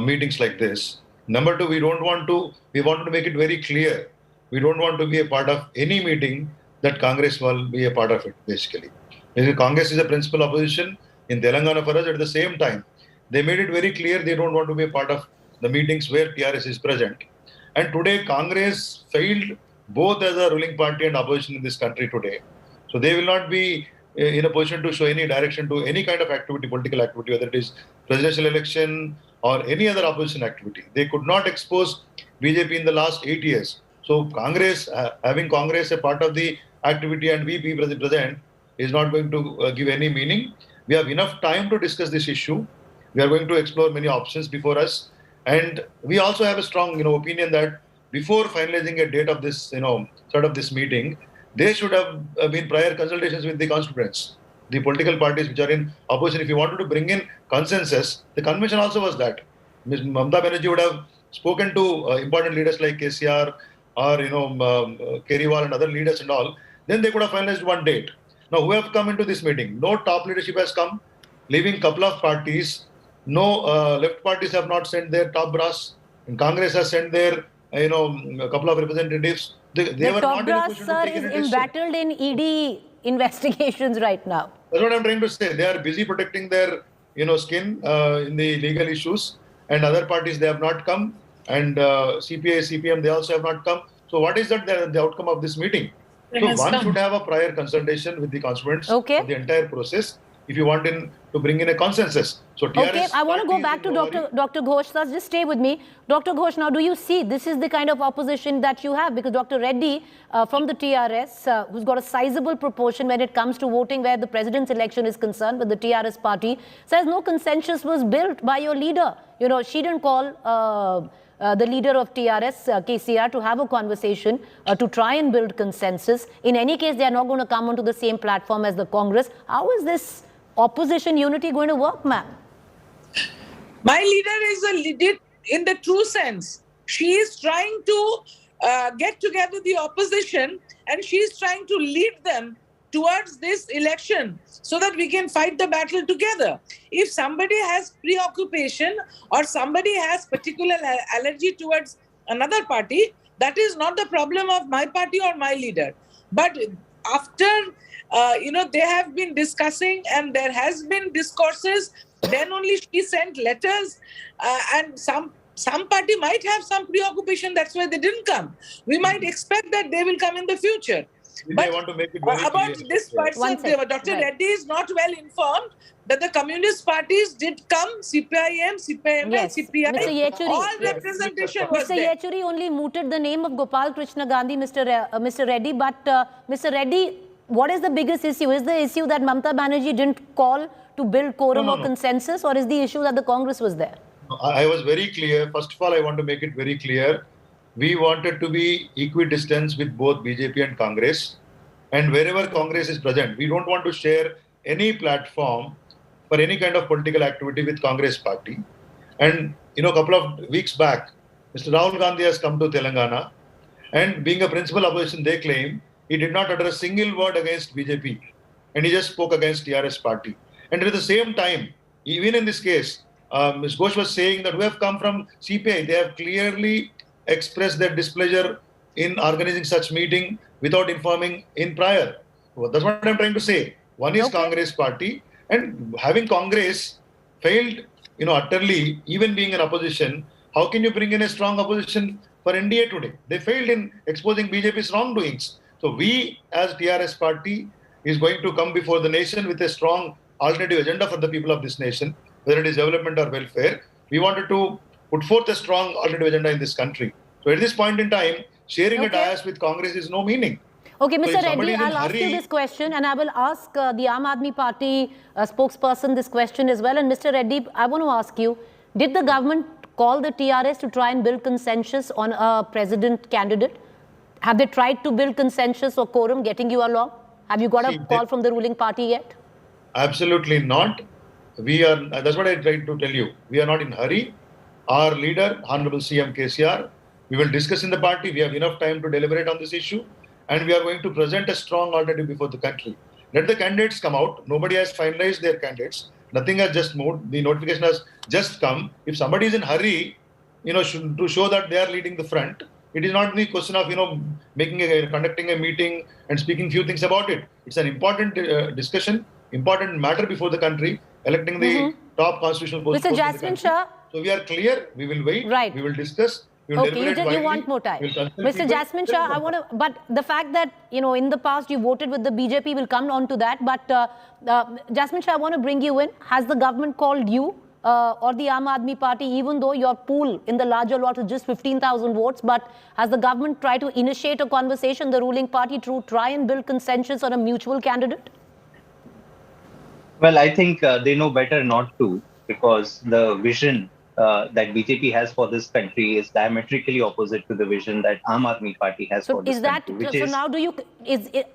meetings like this. Number two, we want to make it very clear. We don't want to be a part of any meeting that Congress will be a part of it, basically. Because Congress is a principal opposition in Telangana for us. At the same time, they made it very clear they don't want to be a part of the meetings where TRS is present. And today, Congress failed both as a ruling party and opposition in this country today. So they will not be in a position to show any direction to any kind of activity, political activity, whether it is presidential election or any other opposition activity. They could not expose BJP in the last 8 years. So Congress, having Congress a part of the activity and we be present is not going to give any meaning. We have enough time to discuss this issue. We are going to explore many options before us. And we also have a strong opinion that before finalizing a date of this, sort of this meeting, there should have been prior consultations with the constituents, the political parties which are in opposition. If you wanted to bring in consensus, the convention also was that. Ms. Mamata Banerjee would have spoken to important leaders like KCR or, Kejriwal and other leaders and all. Then they could have finalized one date. Now, who have come into this meeting? No top leadership has come, leaving a couple of parties. No left parties have not sent their top brass. And Congress has sent their a couple of representatives. They were top not in a brass, position sir, to take is any decision. embattled in ED investigations right now. That's what I'm trying to say. They are busy protecting their, skin in the legal issues. And other parties, they have not come. And CPI, CPM, they also have not come. So what is that the outcome of this meeting? So one should have a prior consultation with the constituents of the entire process. if you want to bring in a consensus. So TRS Okay, I want to go back to Dr. Ghosh. Sir, just stay with me. Dr. Ghosh, now do you see this is the kind of opposition that you have? Because Dr. Reddy from the TRS, who's got a sizable proportion when it comes to voting where the president's election is concerned with the TRS party, says no consensus was built by your leader. You know, she didn't call the leader of TRS, KCR, to have a conversation to try and build consensus. In any case, they are not going to come onto the same platform as the Congress. How is this opposition unity going to work, ma'am? My leader is a leader in the true sense. She is trying to get together the opposition, and she is trying to lead them towards this election so that we can fight the battle together. If somebody has preoccupation or somebody has particular allergy towards another party, that is not the problem of my party or my leader. But after they have been discussing and there has been discourses, then only she sent letters, and some party might have some preoccupation, that's why they didn't come. We might expect that they will come in the future. But I want to make it very about clear. this person, Dr. Reddy is not well informed that the communist parties did come, CPIM, Yes. CPI, Mr. Yechuri, all representation was Mr. there. Yechuri only mooted the name of Gopal Krishna Gandhi, Mr. Reddy. But Mr. Reddy, what is the biggest issue? Is the issue that Mamata Banerjee didn't call to build quorum or consensus, or is the issue that the Congress was there? I was very clear. First of all, I want to make it very clear. We wanted to be equidistant with both BJP and Congress. And wherever Congress is present, we don't want to share any platform for any kind of political activity with Congress party. And, a couple of weeks back, Mr. Rahul Gandhi has come to Telangana. And being a principal opposition, they claim he did not utter a single word against BJP. And he just spoke against TRS party. And at the same time, even in this case, Ms. Ghosh was saying that we have come from CPI. They have clearly expressed their displeasure in organizing such meeting without informing in prior. Well, that's what I'm trying to say. One is Congress party, and having Congress failed, utterly, even being an opposition, how can you bring in a strong opposition for NDA today? They failed in exposing BJP's wrongdoings. So we, as TRS party, is going to come before the nation with a strong alternative agenda for the people of this nation, whether it is development or welfare. We wanted to put forth a strong alternative agenda in this country. So at this point in time, sharing a dais with Congress is no meaning. Okay, Mr. So Reddy, I'll ask you this question, and I will ask the Aam Aadmi Party spokesperson this question as well. And Mr. Reddy, I want to ask you, did the government call the TRS to try and build consensus on a president candidate? Have they tried to build consensus or quorum getting you along? Have you got a call from the ruling party yet? Absolutely not. That's what I tried to tell you. We are not in hurry. Our leader, Honorable CM KCR, we will discuss in the party. We have enough time to deliberate on this issue. And we are going to present a strong alternative before the country. Let the candidates come out. Nobody has finalized their candidates. Nothing has just moved. The notification has just come. If somebody is in hurry, to show that they are leading the front, it is not the question of, conducting a meeting and speaking few things about it. It's an important discussion, important matter before the country, electing the top constitutional post. Mr. Jasmine Shah. So we are clear. We will wait. Right. We will discuss. Okay, you want more time. Mr. Jasmine Shah, but the fact that, in the past you voted with the BJP, will come on to that. But Jasmine Shah, I want to bring you in. Has the government called you or the Aam Aadmi Party, even though your pool in the larger lot is just 15,000 votes, but has the government tried to initiate a conversation, the ruling party, to try and build consensus on a mutual candidate? Well, I think they know better not to, because the vision that BJP has for this country is diametrically opposite to the vision that Aam Aadmi Party has for this country. So now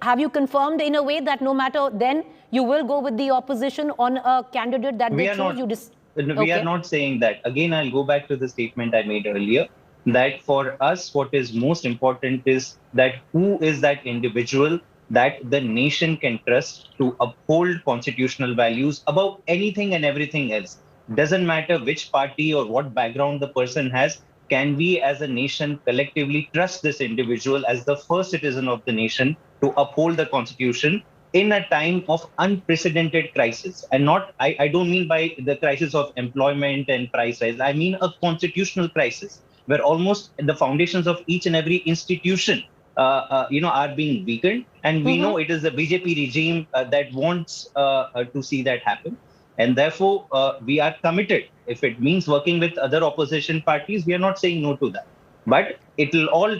have you confirmed in a way that no matter then you will go with the opposition on a candidate that they choose? We are not saying that. Again, I'll go back to the statement I made earlier, that for us, what is most important is that who is that individual that the nation can trust to uphold constitutional values above anything and everything else. Doesn't matter which party or what background the person has. Can we as a nation collectively trust this individual as the first citizen of the nation to uphold the constitution in a time of unprecedented crisis? And I don't mean by the crisis of employment and price rise. I mean a constitutional crisis where almost the foundations of each and every institution are being weakened, and we know it is the BJP regime that wants to see that happen, and therefore we are committed. If it means working with other opposition parties, we are not saying no to that, but it will all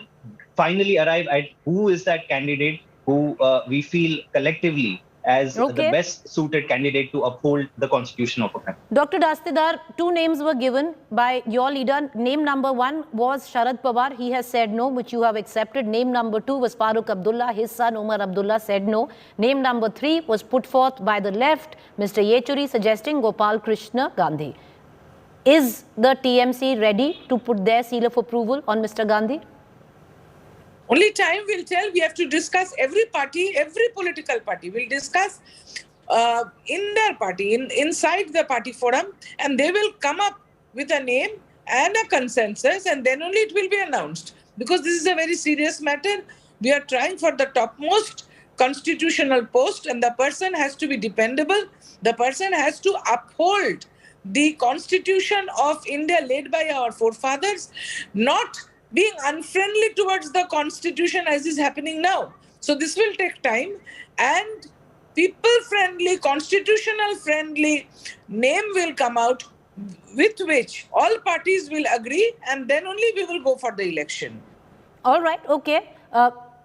finally arrive at who is that candidate who we feel collectively as the best suited candidate to uphold the constitution of a country. Dr. Dastidar, two names were given by your leader. Name number one was Sharad Pawar. He has said no, which you have accepted. Name number two was Farooq Abdullah. His son Omar Abdullah said no. Name number three was put forth by the left, Mr. Yechuri, suggesting Gopal Krishna Gandhi. Is the TMC ready to put their seal of approval on Mr. Gandhi? Only time will tell. We have to discuss every party, every political party will discuss in their party, inside the party forum, and they will come up with a name and a consensus, and then only it will be announced. Because this is a very serious matter. We are trying for the topmost constitutional post, and the person has to be dependable. The person has to uphold the constitution of India laid by our forefathers, not being unfriendly towards the constitution as is happening now. So this will take time, and people-friendly, constitutional-friendly name will come out with which all parties will agree, and then only we will go for the election. All right, okay.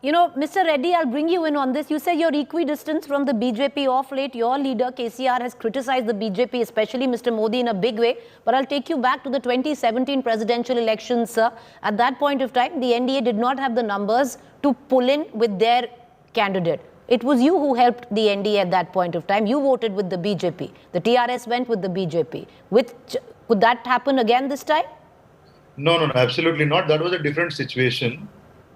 Mr. Reddy, I'll bring you in on this. You say you're equidistant from the BJP of late. Your leader, KCR, has criticized the BJP, especially Mr. Modi, in a big way. But I'll take you back to the 2017 presidential elections, sir. At that point of time, the NDA did not have the numbers to pull in with their candidate. It was you who helped the NDA at that point of time. You voted with the BJP. The TRS went with the BJP. Could that happen again this time? No, absolutely not. That was a different situation,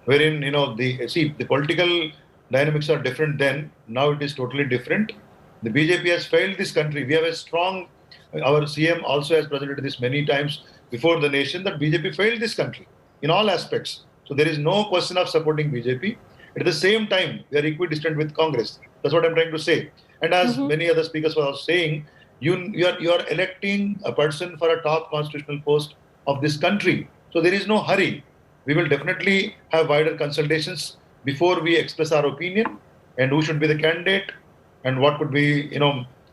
wherein, the political dynamics are different then. Now it is totally different. The BJP has failed this country. We have a strong, our CM also has presented this many times before the nation, that BJP failed this country in all aspects. So there is no question of supporting BJP. At the same time, we are equidistant with Congress. That's what I'm trying to say. And as many other speakers were saying, you are electing a person for a top constitutional post of this country. So there is no hurry. We will definitely have wider consultations before we express our opinion, and who should be the candidate, and what could be,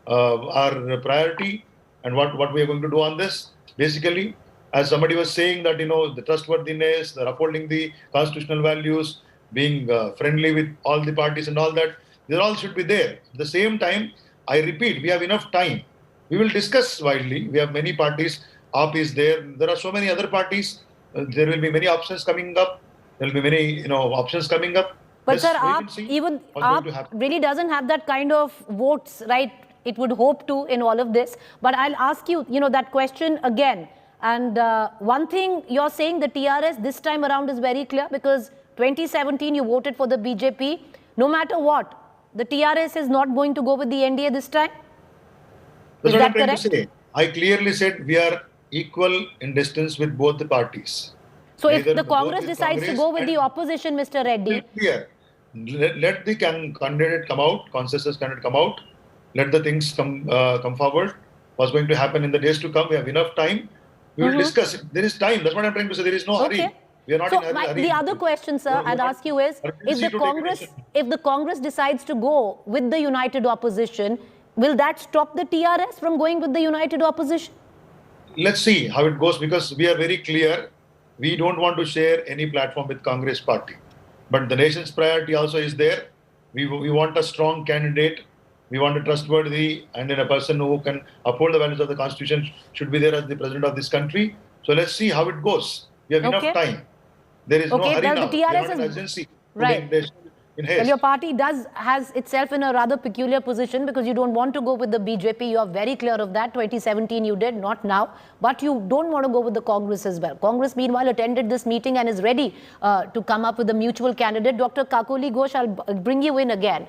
our priority, and what we are going to do on this. Basically, as somebody was saying that, the trustworthiness, the upholding the constitutional values, being friendly with all the parties and all that, they all should be there. At the same time, I repeat, we have enough time. We will discuss widely. We have many parties. AAP is there. There are so many other parties. There will be many options coming up. There will be many, options coming up. But sir, AAP really doesn't have that kind of votes, right? It would hope to in all of this. But I'll ask you, that question again. And one thing you're saying, the TRS this time around is very clear, because 2017 you voted for the BJP. No matter what, the TRS is not going to go with the NDA this time? That's what I'm trying to say. I clearly said we are equal in distance with both the parties. So if the Congress decides to go with the opposition, Mr. Reddy... Let the candidate come out, consensus candidate come out. Let the things come forward. What's going to happen in the days to come? We have enough time. We will discuss it. There is time. That's what I'm trying to say. There is no hurry. We are not in hurry. The other question, sir, I'd ask you is, if the Congress decides to go with the united opposition, will that stop the TRS from going with the united opposition? Let's see how it goes, because we are very clear. We don't want to share any platform with Congress party. But the nation's priority also is there. We want a strong candidate. We want a trustworthy, and then a person who can uphold the values of the Constitution should be there as the president of this country. So let's see how it goes. We have enough time. There is no hurry now. The TRS is urgency. Right. Well, your party has itself in a rather peculiar position, because you don't want to go with the BJP. You are very clear of that. 2017 you did, not now. But you don't want to go with the Congress as well. Congress, meanwhile, attended this meeting and is ready to come up with a mutual candidate. Dr. Kakoli Ghosh, I'll bring you in again.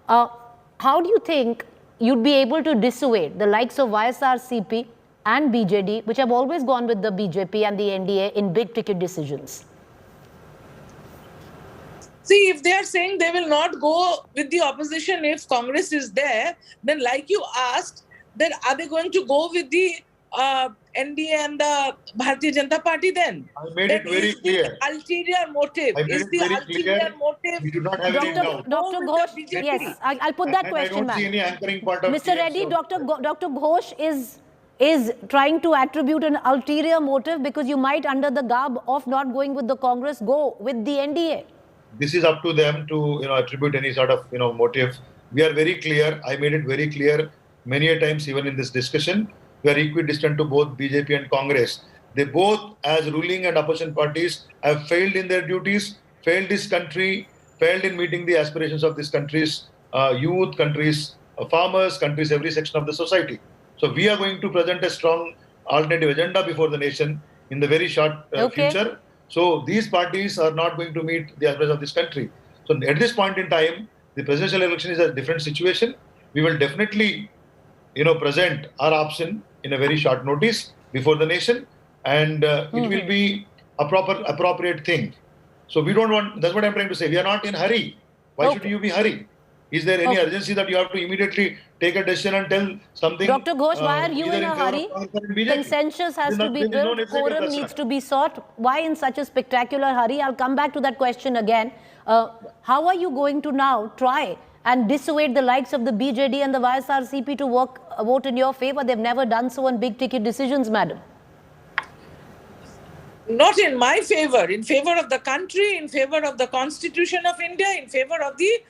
How do you think you'd be able to dissuade the likes of YSRCP and BJD, which have always gone with the BJP and the NDA in big ticket decisions? See, if they are saying they will not go with the opposition if Congress is there, then like you asked, then are they going to go with the NDA and the Bharatiya Janata Party then? I made it very clear. Ulterior motive. I made Is it the very ulterior clear. motive? We do not have any doubt. Dr. Ghosh, yes, I'll put that question, I don't ma'am. see any anchoring part of Mr. Reddy, Dr. Ghosh is trying to attribute an ulterior motive because you might, under the garb of not going with the Congress, go with the NDA. This is up to them to attribute any sort of motive. We are very clear. I made it very clear many a times, even in this discussion. We are equidistant to both BJP and Congress. They both, as ruling and opposition parties, have failed in their duties, failed this country, failed in meeting the aspirations of this country's youth, country's farmers, country's every section of the society. So we are going to present a strong alternative agenda before the nation in the very short future. So these parties are not going to meet the aspirations of this country. So at this point in time, the presidential election is a different situation. We will definitely, present our option in a very short notice before the nation, and it will be a appropriate thing. So we don't want. That's what I'm trying to say. We are not in hurry. Why should you be hurry? Is there any urgency that you have to immediately take a decision and tell something? Dr. Ghosh, why are you in a hurry? Consensus has to be built, quorum needs to be sought. Why in such a spectacular hurry? I'll come back to that question again. How are you going to now try and dissuade the likes of the BJD and the YSRCP to vote in your favor? They've never done so on big ticket decisions, madam. Not in my favor, in favor of the country, in favor of the Constitution of India, in favor of the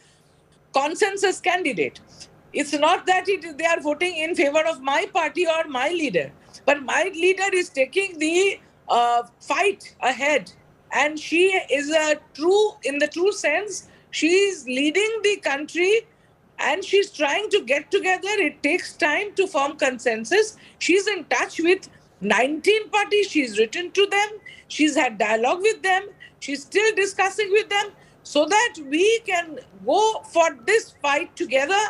consensus candidate. It's not that they are voting in favor of my party or my leader, but my leader is taking the fight ahead, and she is in the true sense, she is leading the country and she's trying to get together. It takes time to form consensus. She's in touch with 19 parties. She's written to them. She's had dialogue with them. She's still discussing with them so that we can go for this fight together.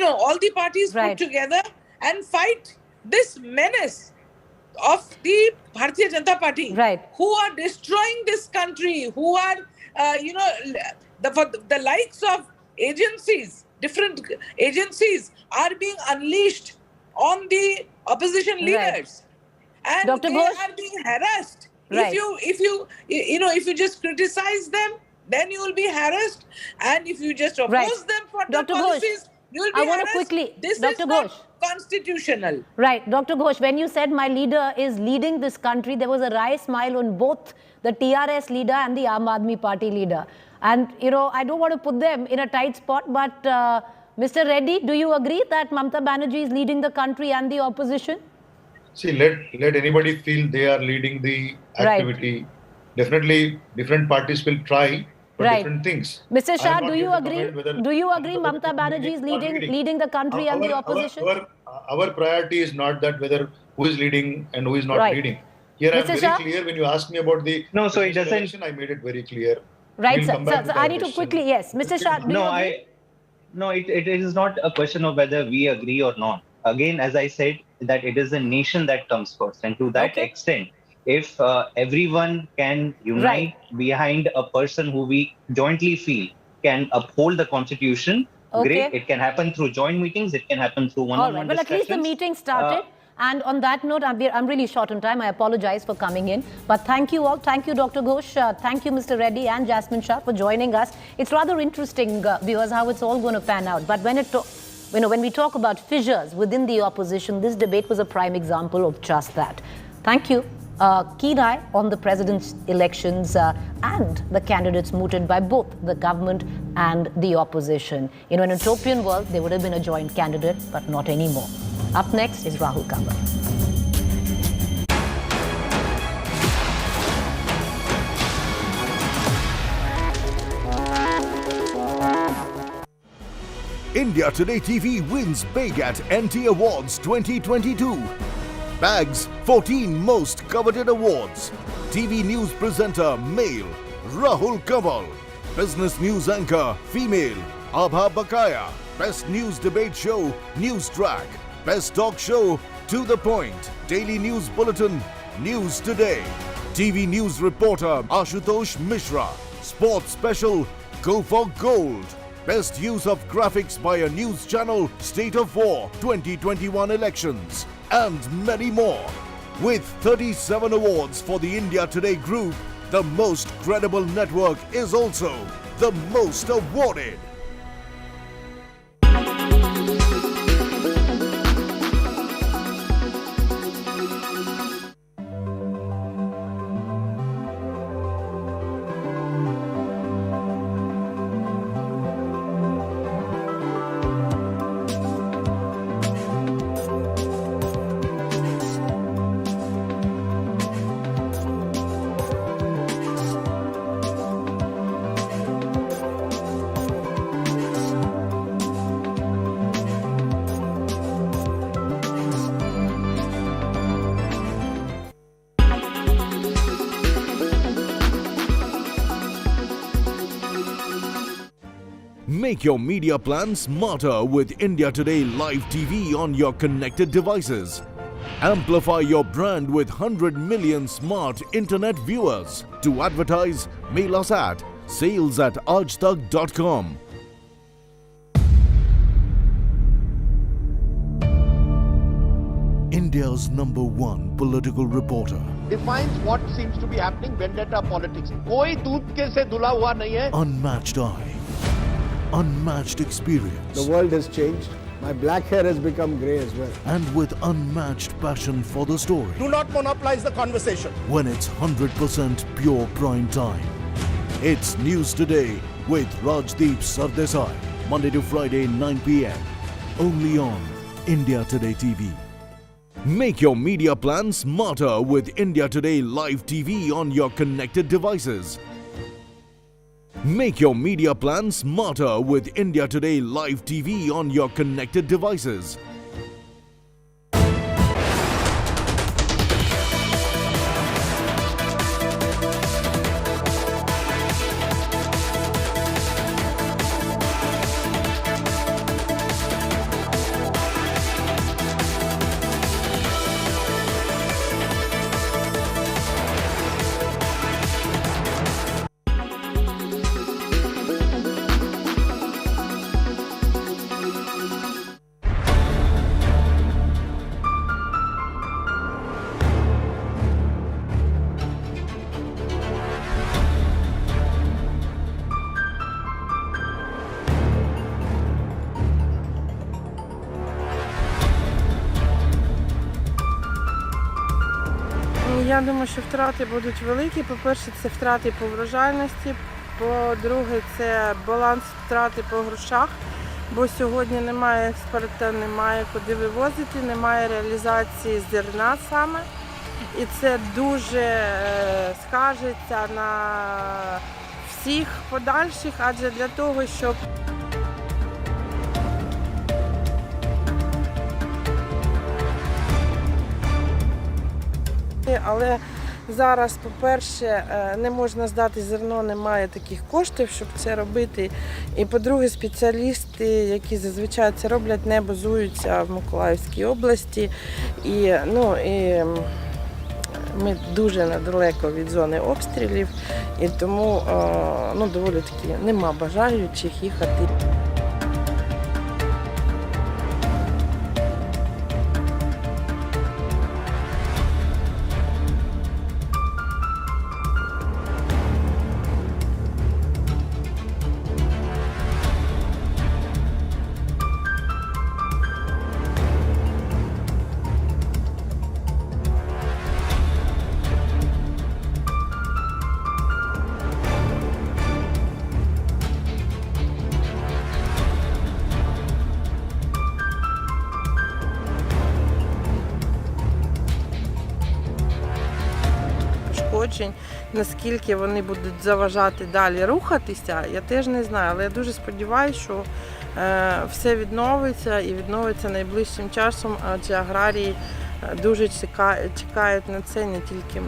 All the parties put together and fight this menace of the Bharatiya Janata Party, who are destroying this country, who are, the likes of agencies, different agencies are being unleashed on the opposition leaders, and Dr. they are being harassed. If you just criticize them, then you will be harassed, and if you just oppose them for their policies, you will be harassed. This is not constitutional. Right, Dr. Ghosh, when you said my leader is leading this country, there was a wry smile on both the TRS leader and the Aam Aadmi Party leader. And, I don't want to put them in a tight spot, but Mr. Reddy, do you agree that Mamata Banerjee is leading the country and the opposition? See, let anybody feel they are leading the activity. Definitely, different parties will try for different things. Mr. Shah, do you agree? Do you agree Mamata Banerjee is leading the country and the opposition? Our priority is not that whether who is leading and who is not leading. Here I am very clear when you ask me about the election, I made it very clear. Right, sir. So I need to quickly, yes. Mr. Shah, do you agree? No, it is not a question of whether we agree or not. Again, as I said, that it is the nation that comes first. And to that extent, if everyone can unite behind a person who we jointly feel can uphold the constitution, great. It can happen through joint meetings. It can happen through one-on-one discussions. Well, at least the meeting started. And on that note, I'm really short on time. I apologize for coming in. But thank you all. Thank you, Dr. Ghosh. Thank you, Mr. Reddy and Jasmine Shah for joining us. It's rather interesting, viewers, how it's all going to pan out. But when we talk about fissures within the opposition, this debate was a prime example of just that. Thank you. Keen eye on the president's elections and the candidates mooted by both the government and the opposition. In an utopian world, there would have been a joint candidate, but not anymore. Up next is Rahul Gandhi. India Today TV wins big at NT Awards 2022. Bags 14 most coveted awards. TV news presenter male Rahul Gandhi. Business news anchor female Abha Bakaya. Best news debate show News Track. Best talk show To the Point. Daily news bulletin News Today. TV news reporter Ashutosh Mishra. Sports special Go for Gold. Best use of graphics by a news channel State of War 2021 elections. And many more. With 37 awards for the India Today group, the most credible network is also the most awarded. Make your media plan smarter with India Today Live TV on your connected devices. Amplify your brand with 100 million smart internet viewers. To advertise, mail us at sales@aajtak.com. India's #1 political reporter. Defines what seems to be happening, vendetta politics. कोई दूध के से धुला हुआ नहीं है. Unmatched eye. Unmatched experience. The world has changed. My black hair has become grey as well. And with unmatched passion for the story. Do not monopolize the conversation. When it's 100% pure prime time. It's News Today with Rajdeep Sardesai. Monday to Friday, 9 p.m. Only on India Today TV. Make your media plan smarter with India Today Live TV on your connected devices. Make your media plan smarter with India Today Live TV on your connected devices. Я думаю, що втрати будуть великі. По-перше, це втрати по врожайності. По-друге, це баланс втрати по грошах, бо сьогодні немає експорту, немає куди вивозити, немає реалізації зерна саме. І це дуже скажеться на всіх подальших, адже для того, щоб але зараз, по-перше, не можна здати зерно, немає таких коштів, щоб це робити. І, по-друге, спеціалісти, які зазвичай це роблять, не базуються в Миколаївській області. І ми дуже недалеко від зони обстрілів, і тому доволі таки нема бажаючих їхати. Наскільки вони будуть заважати далі рухатися, я теж не знаю, але я дуже сподіваюся, що все відновиться і відновиться найближчим часом, адже аграрії дуже чекають на це, не тільки ми.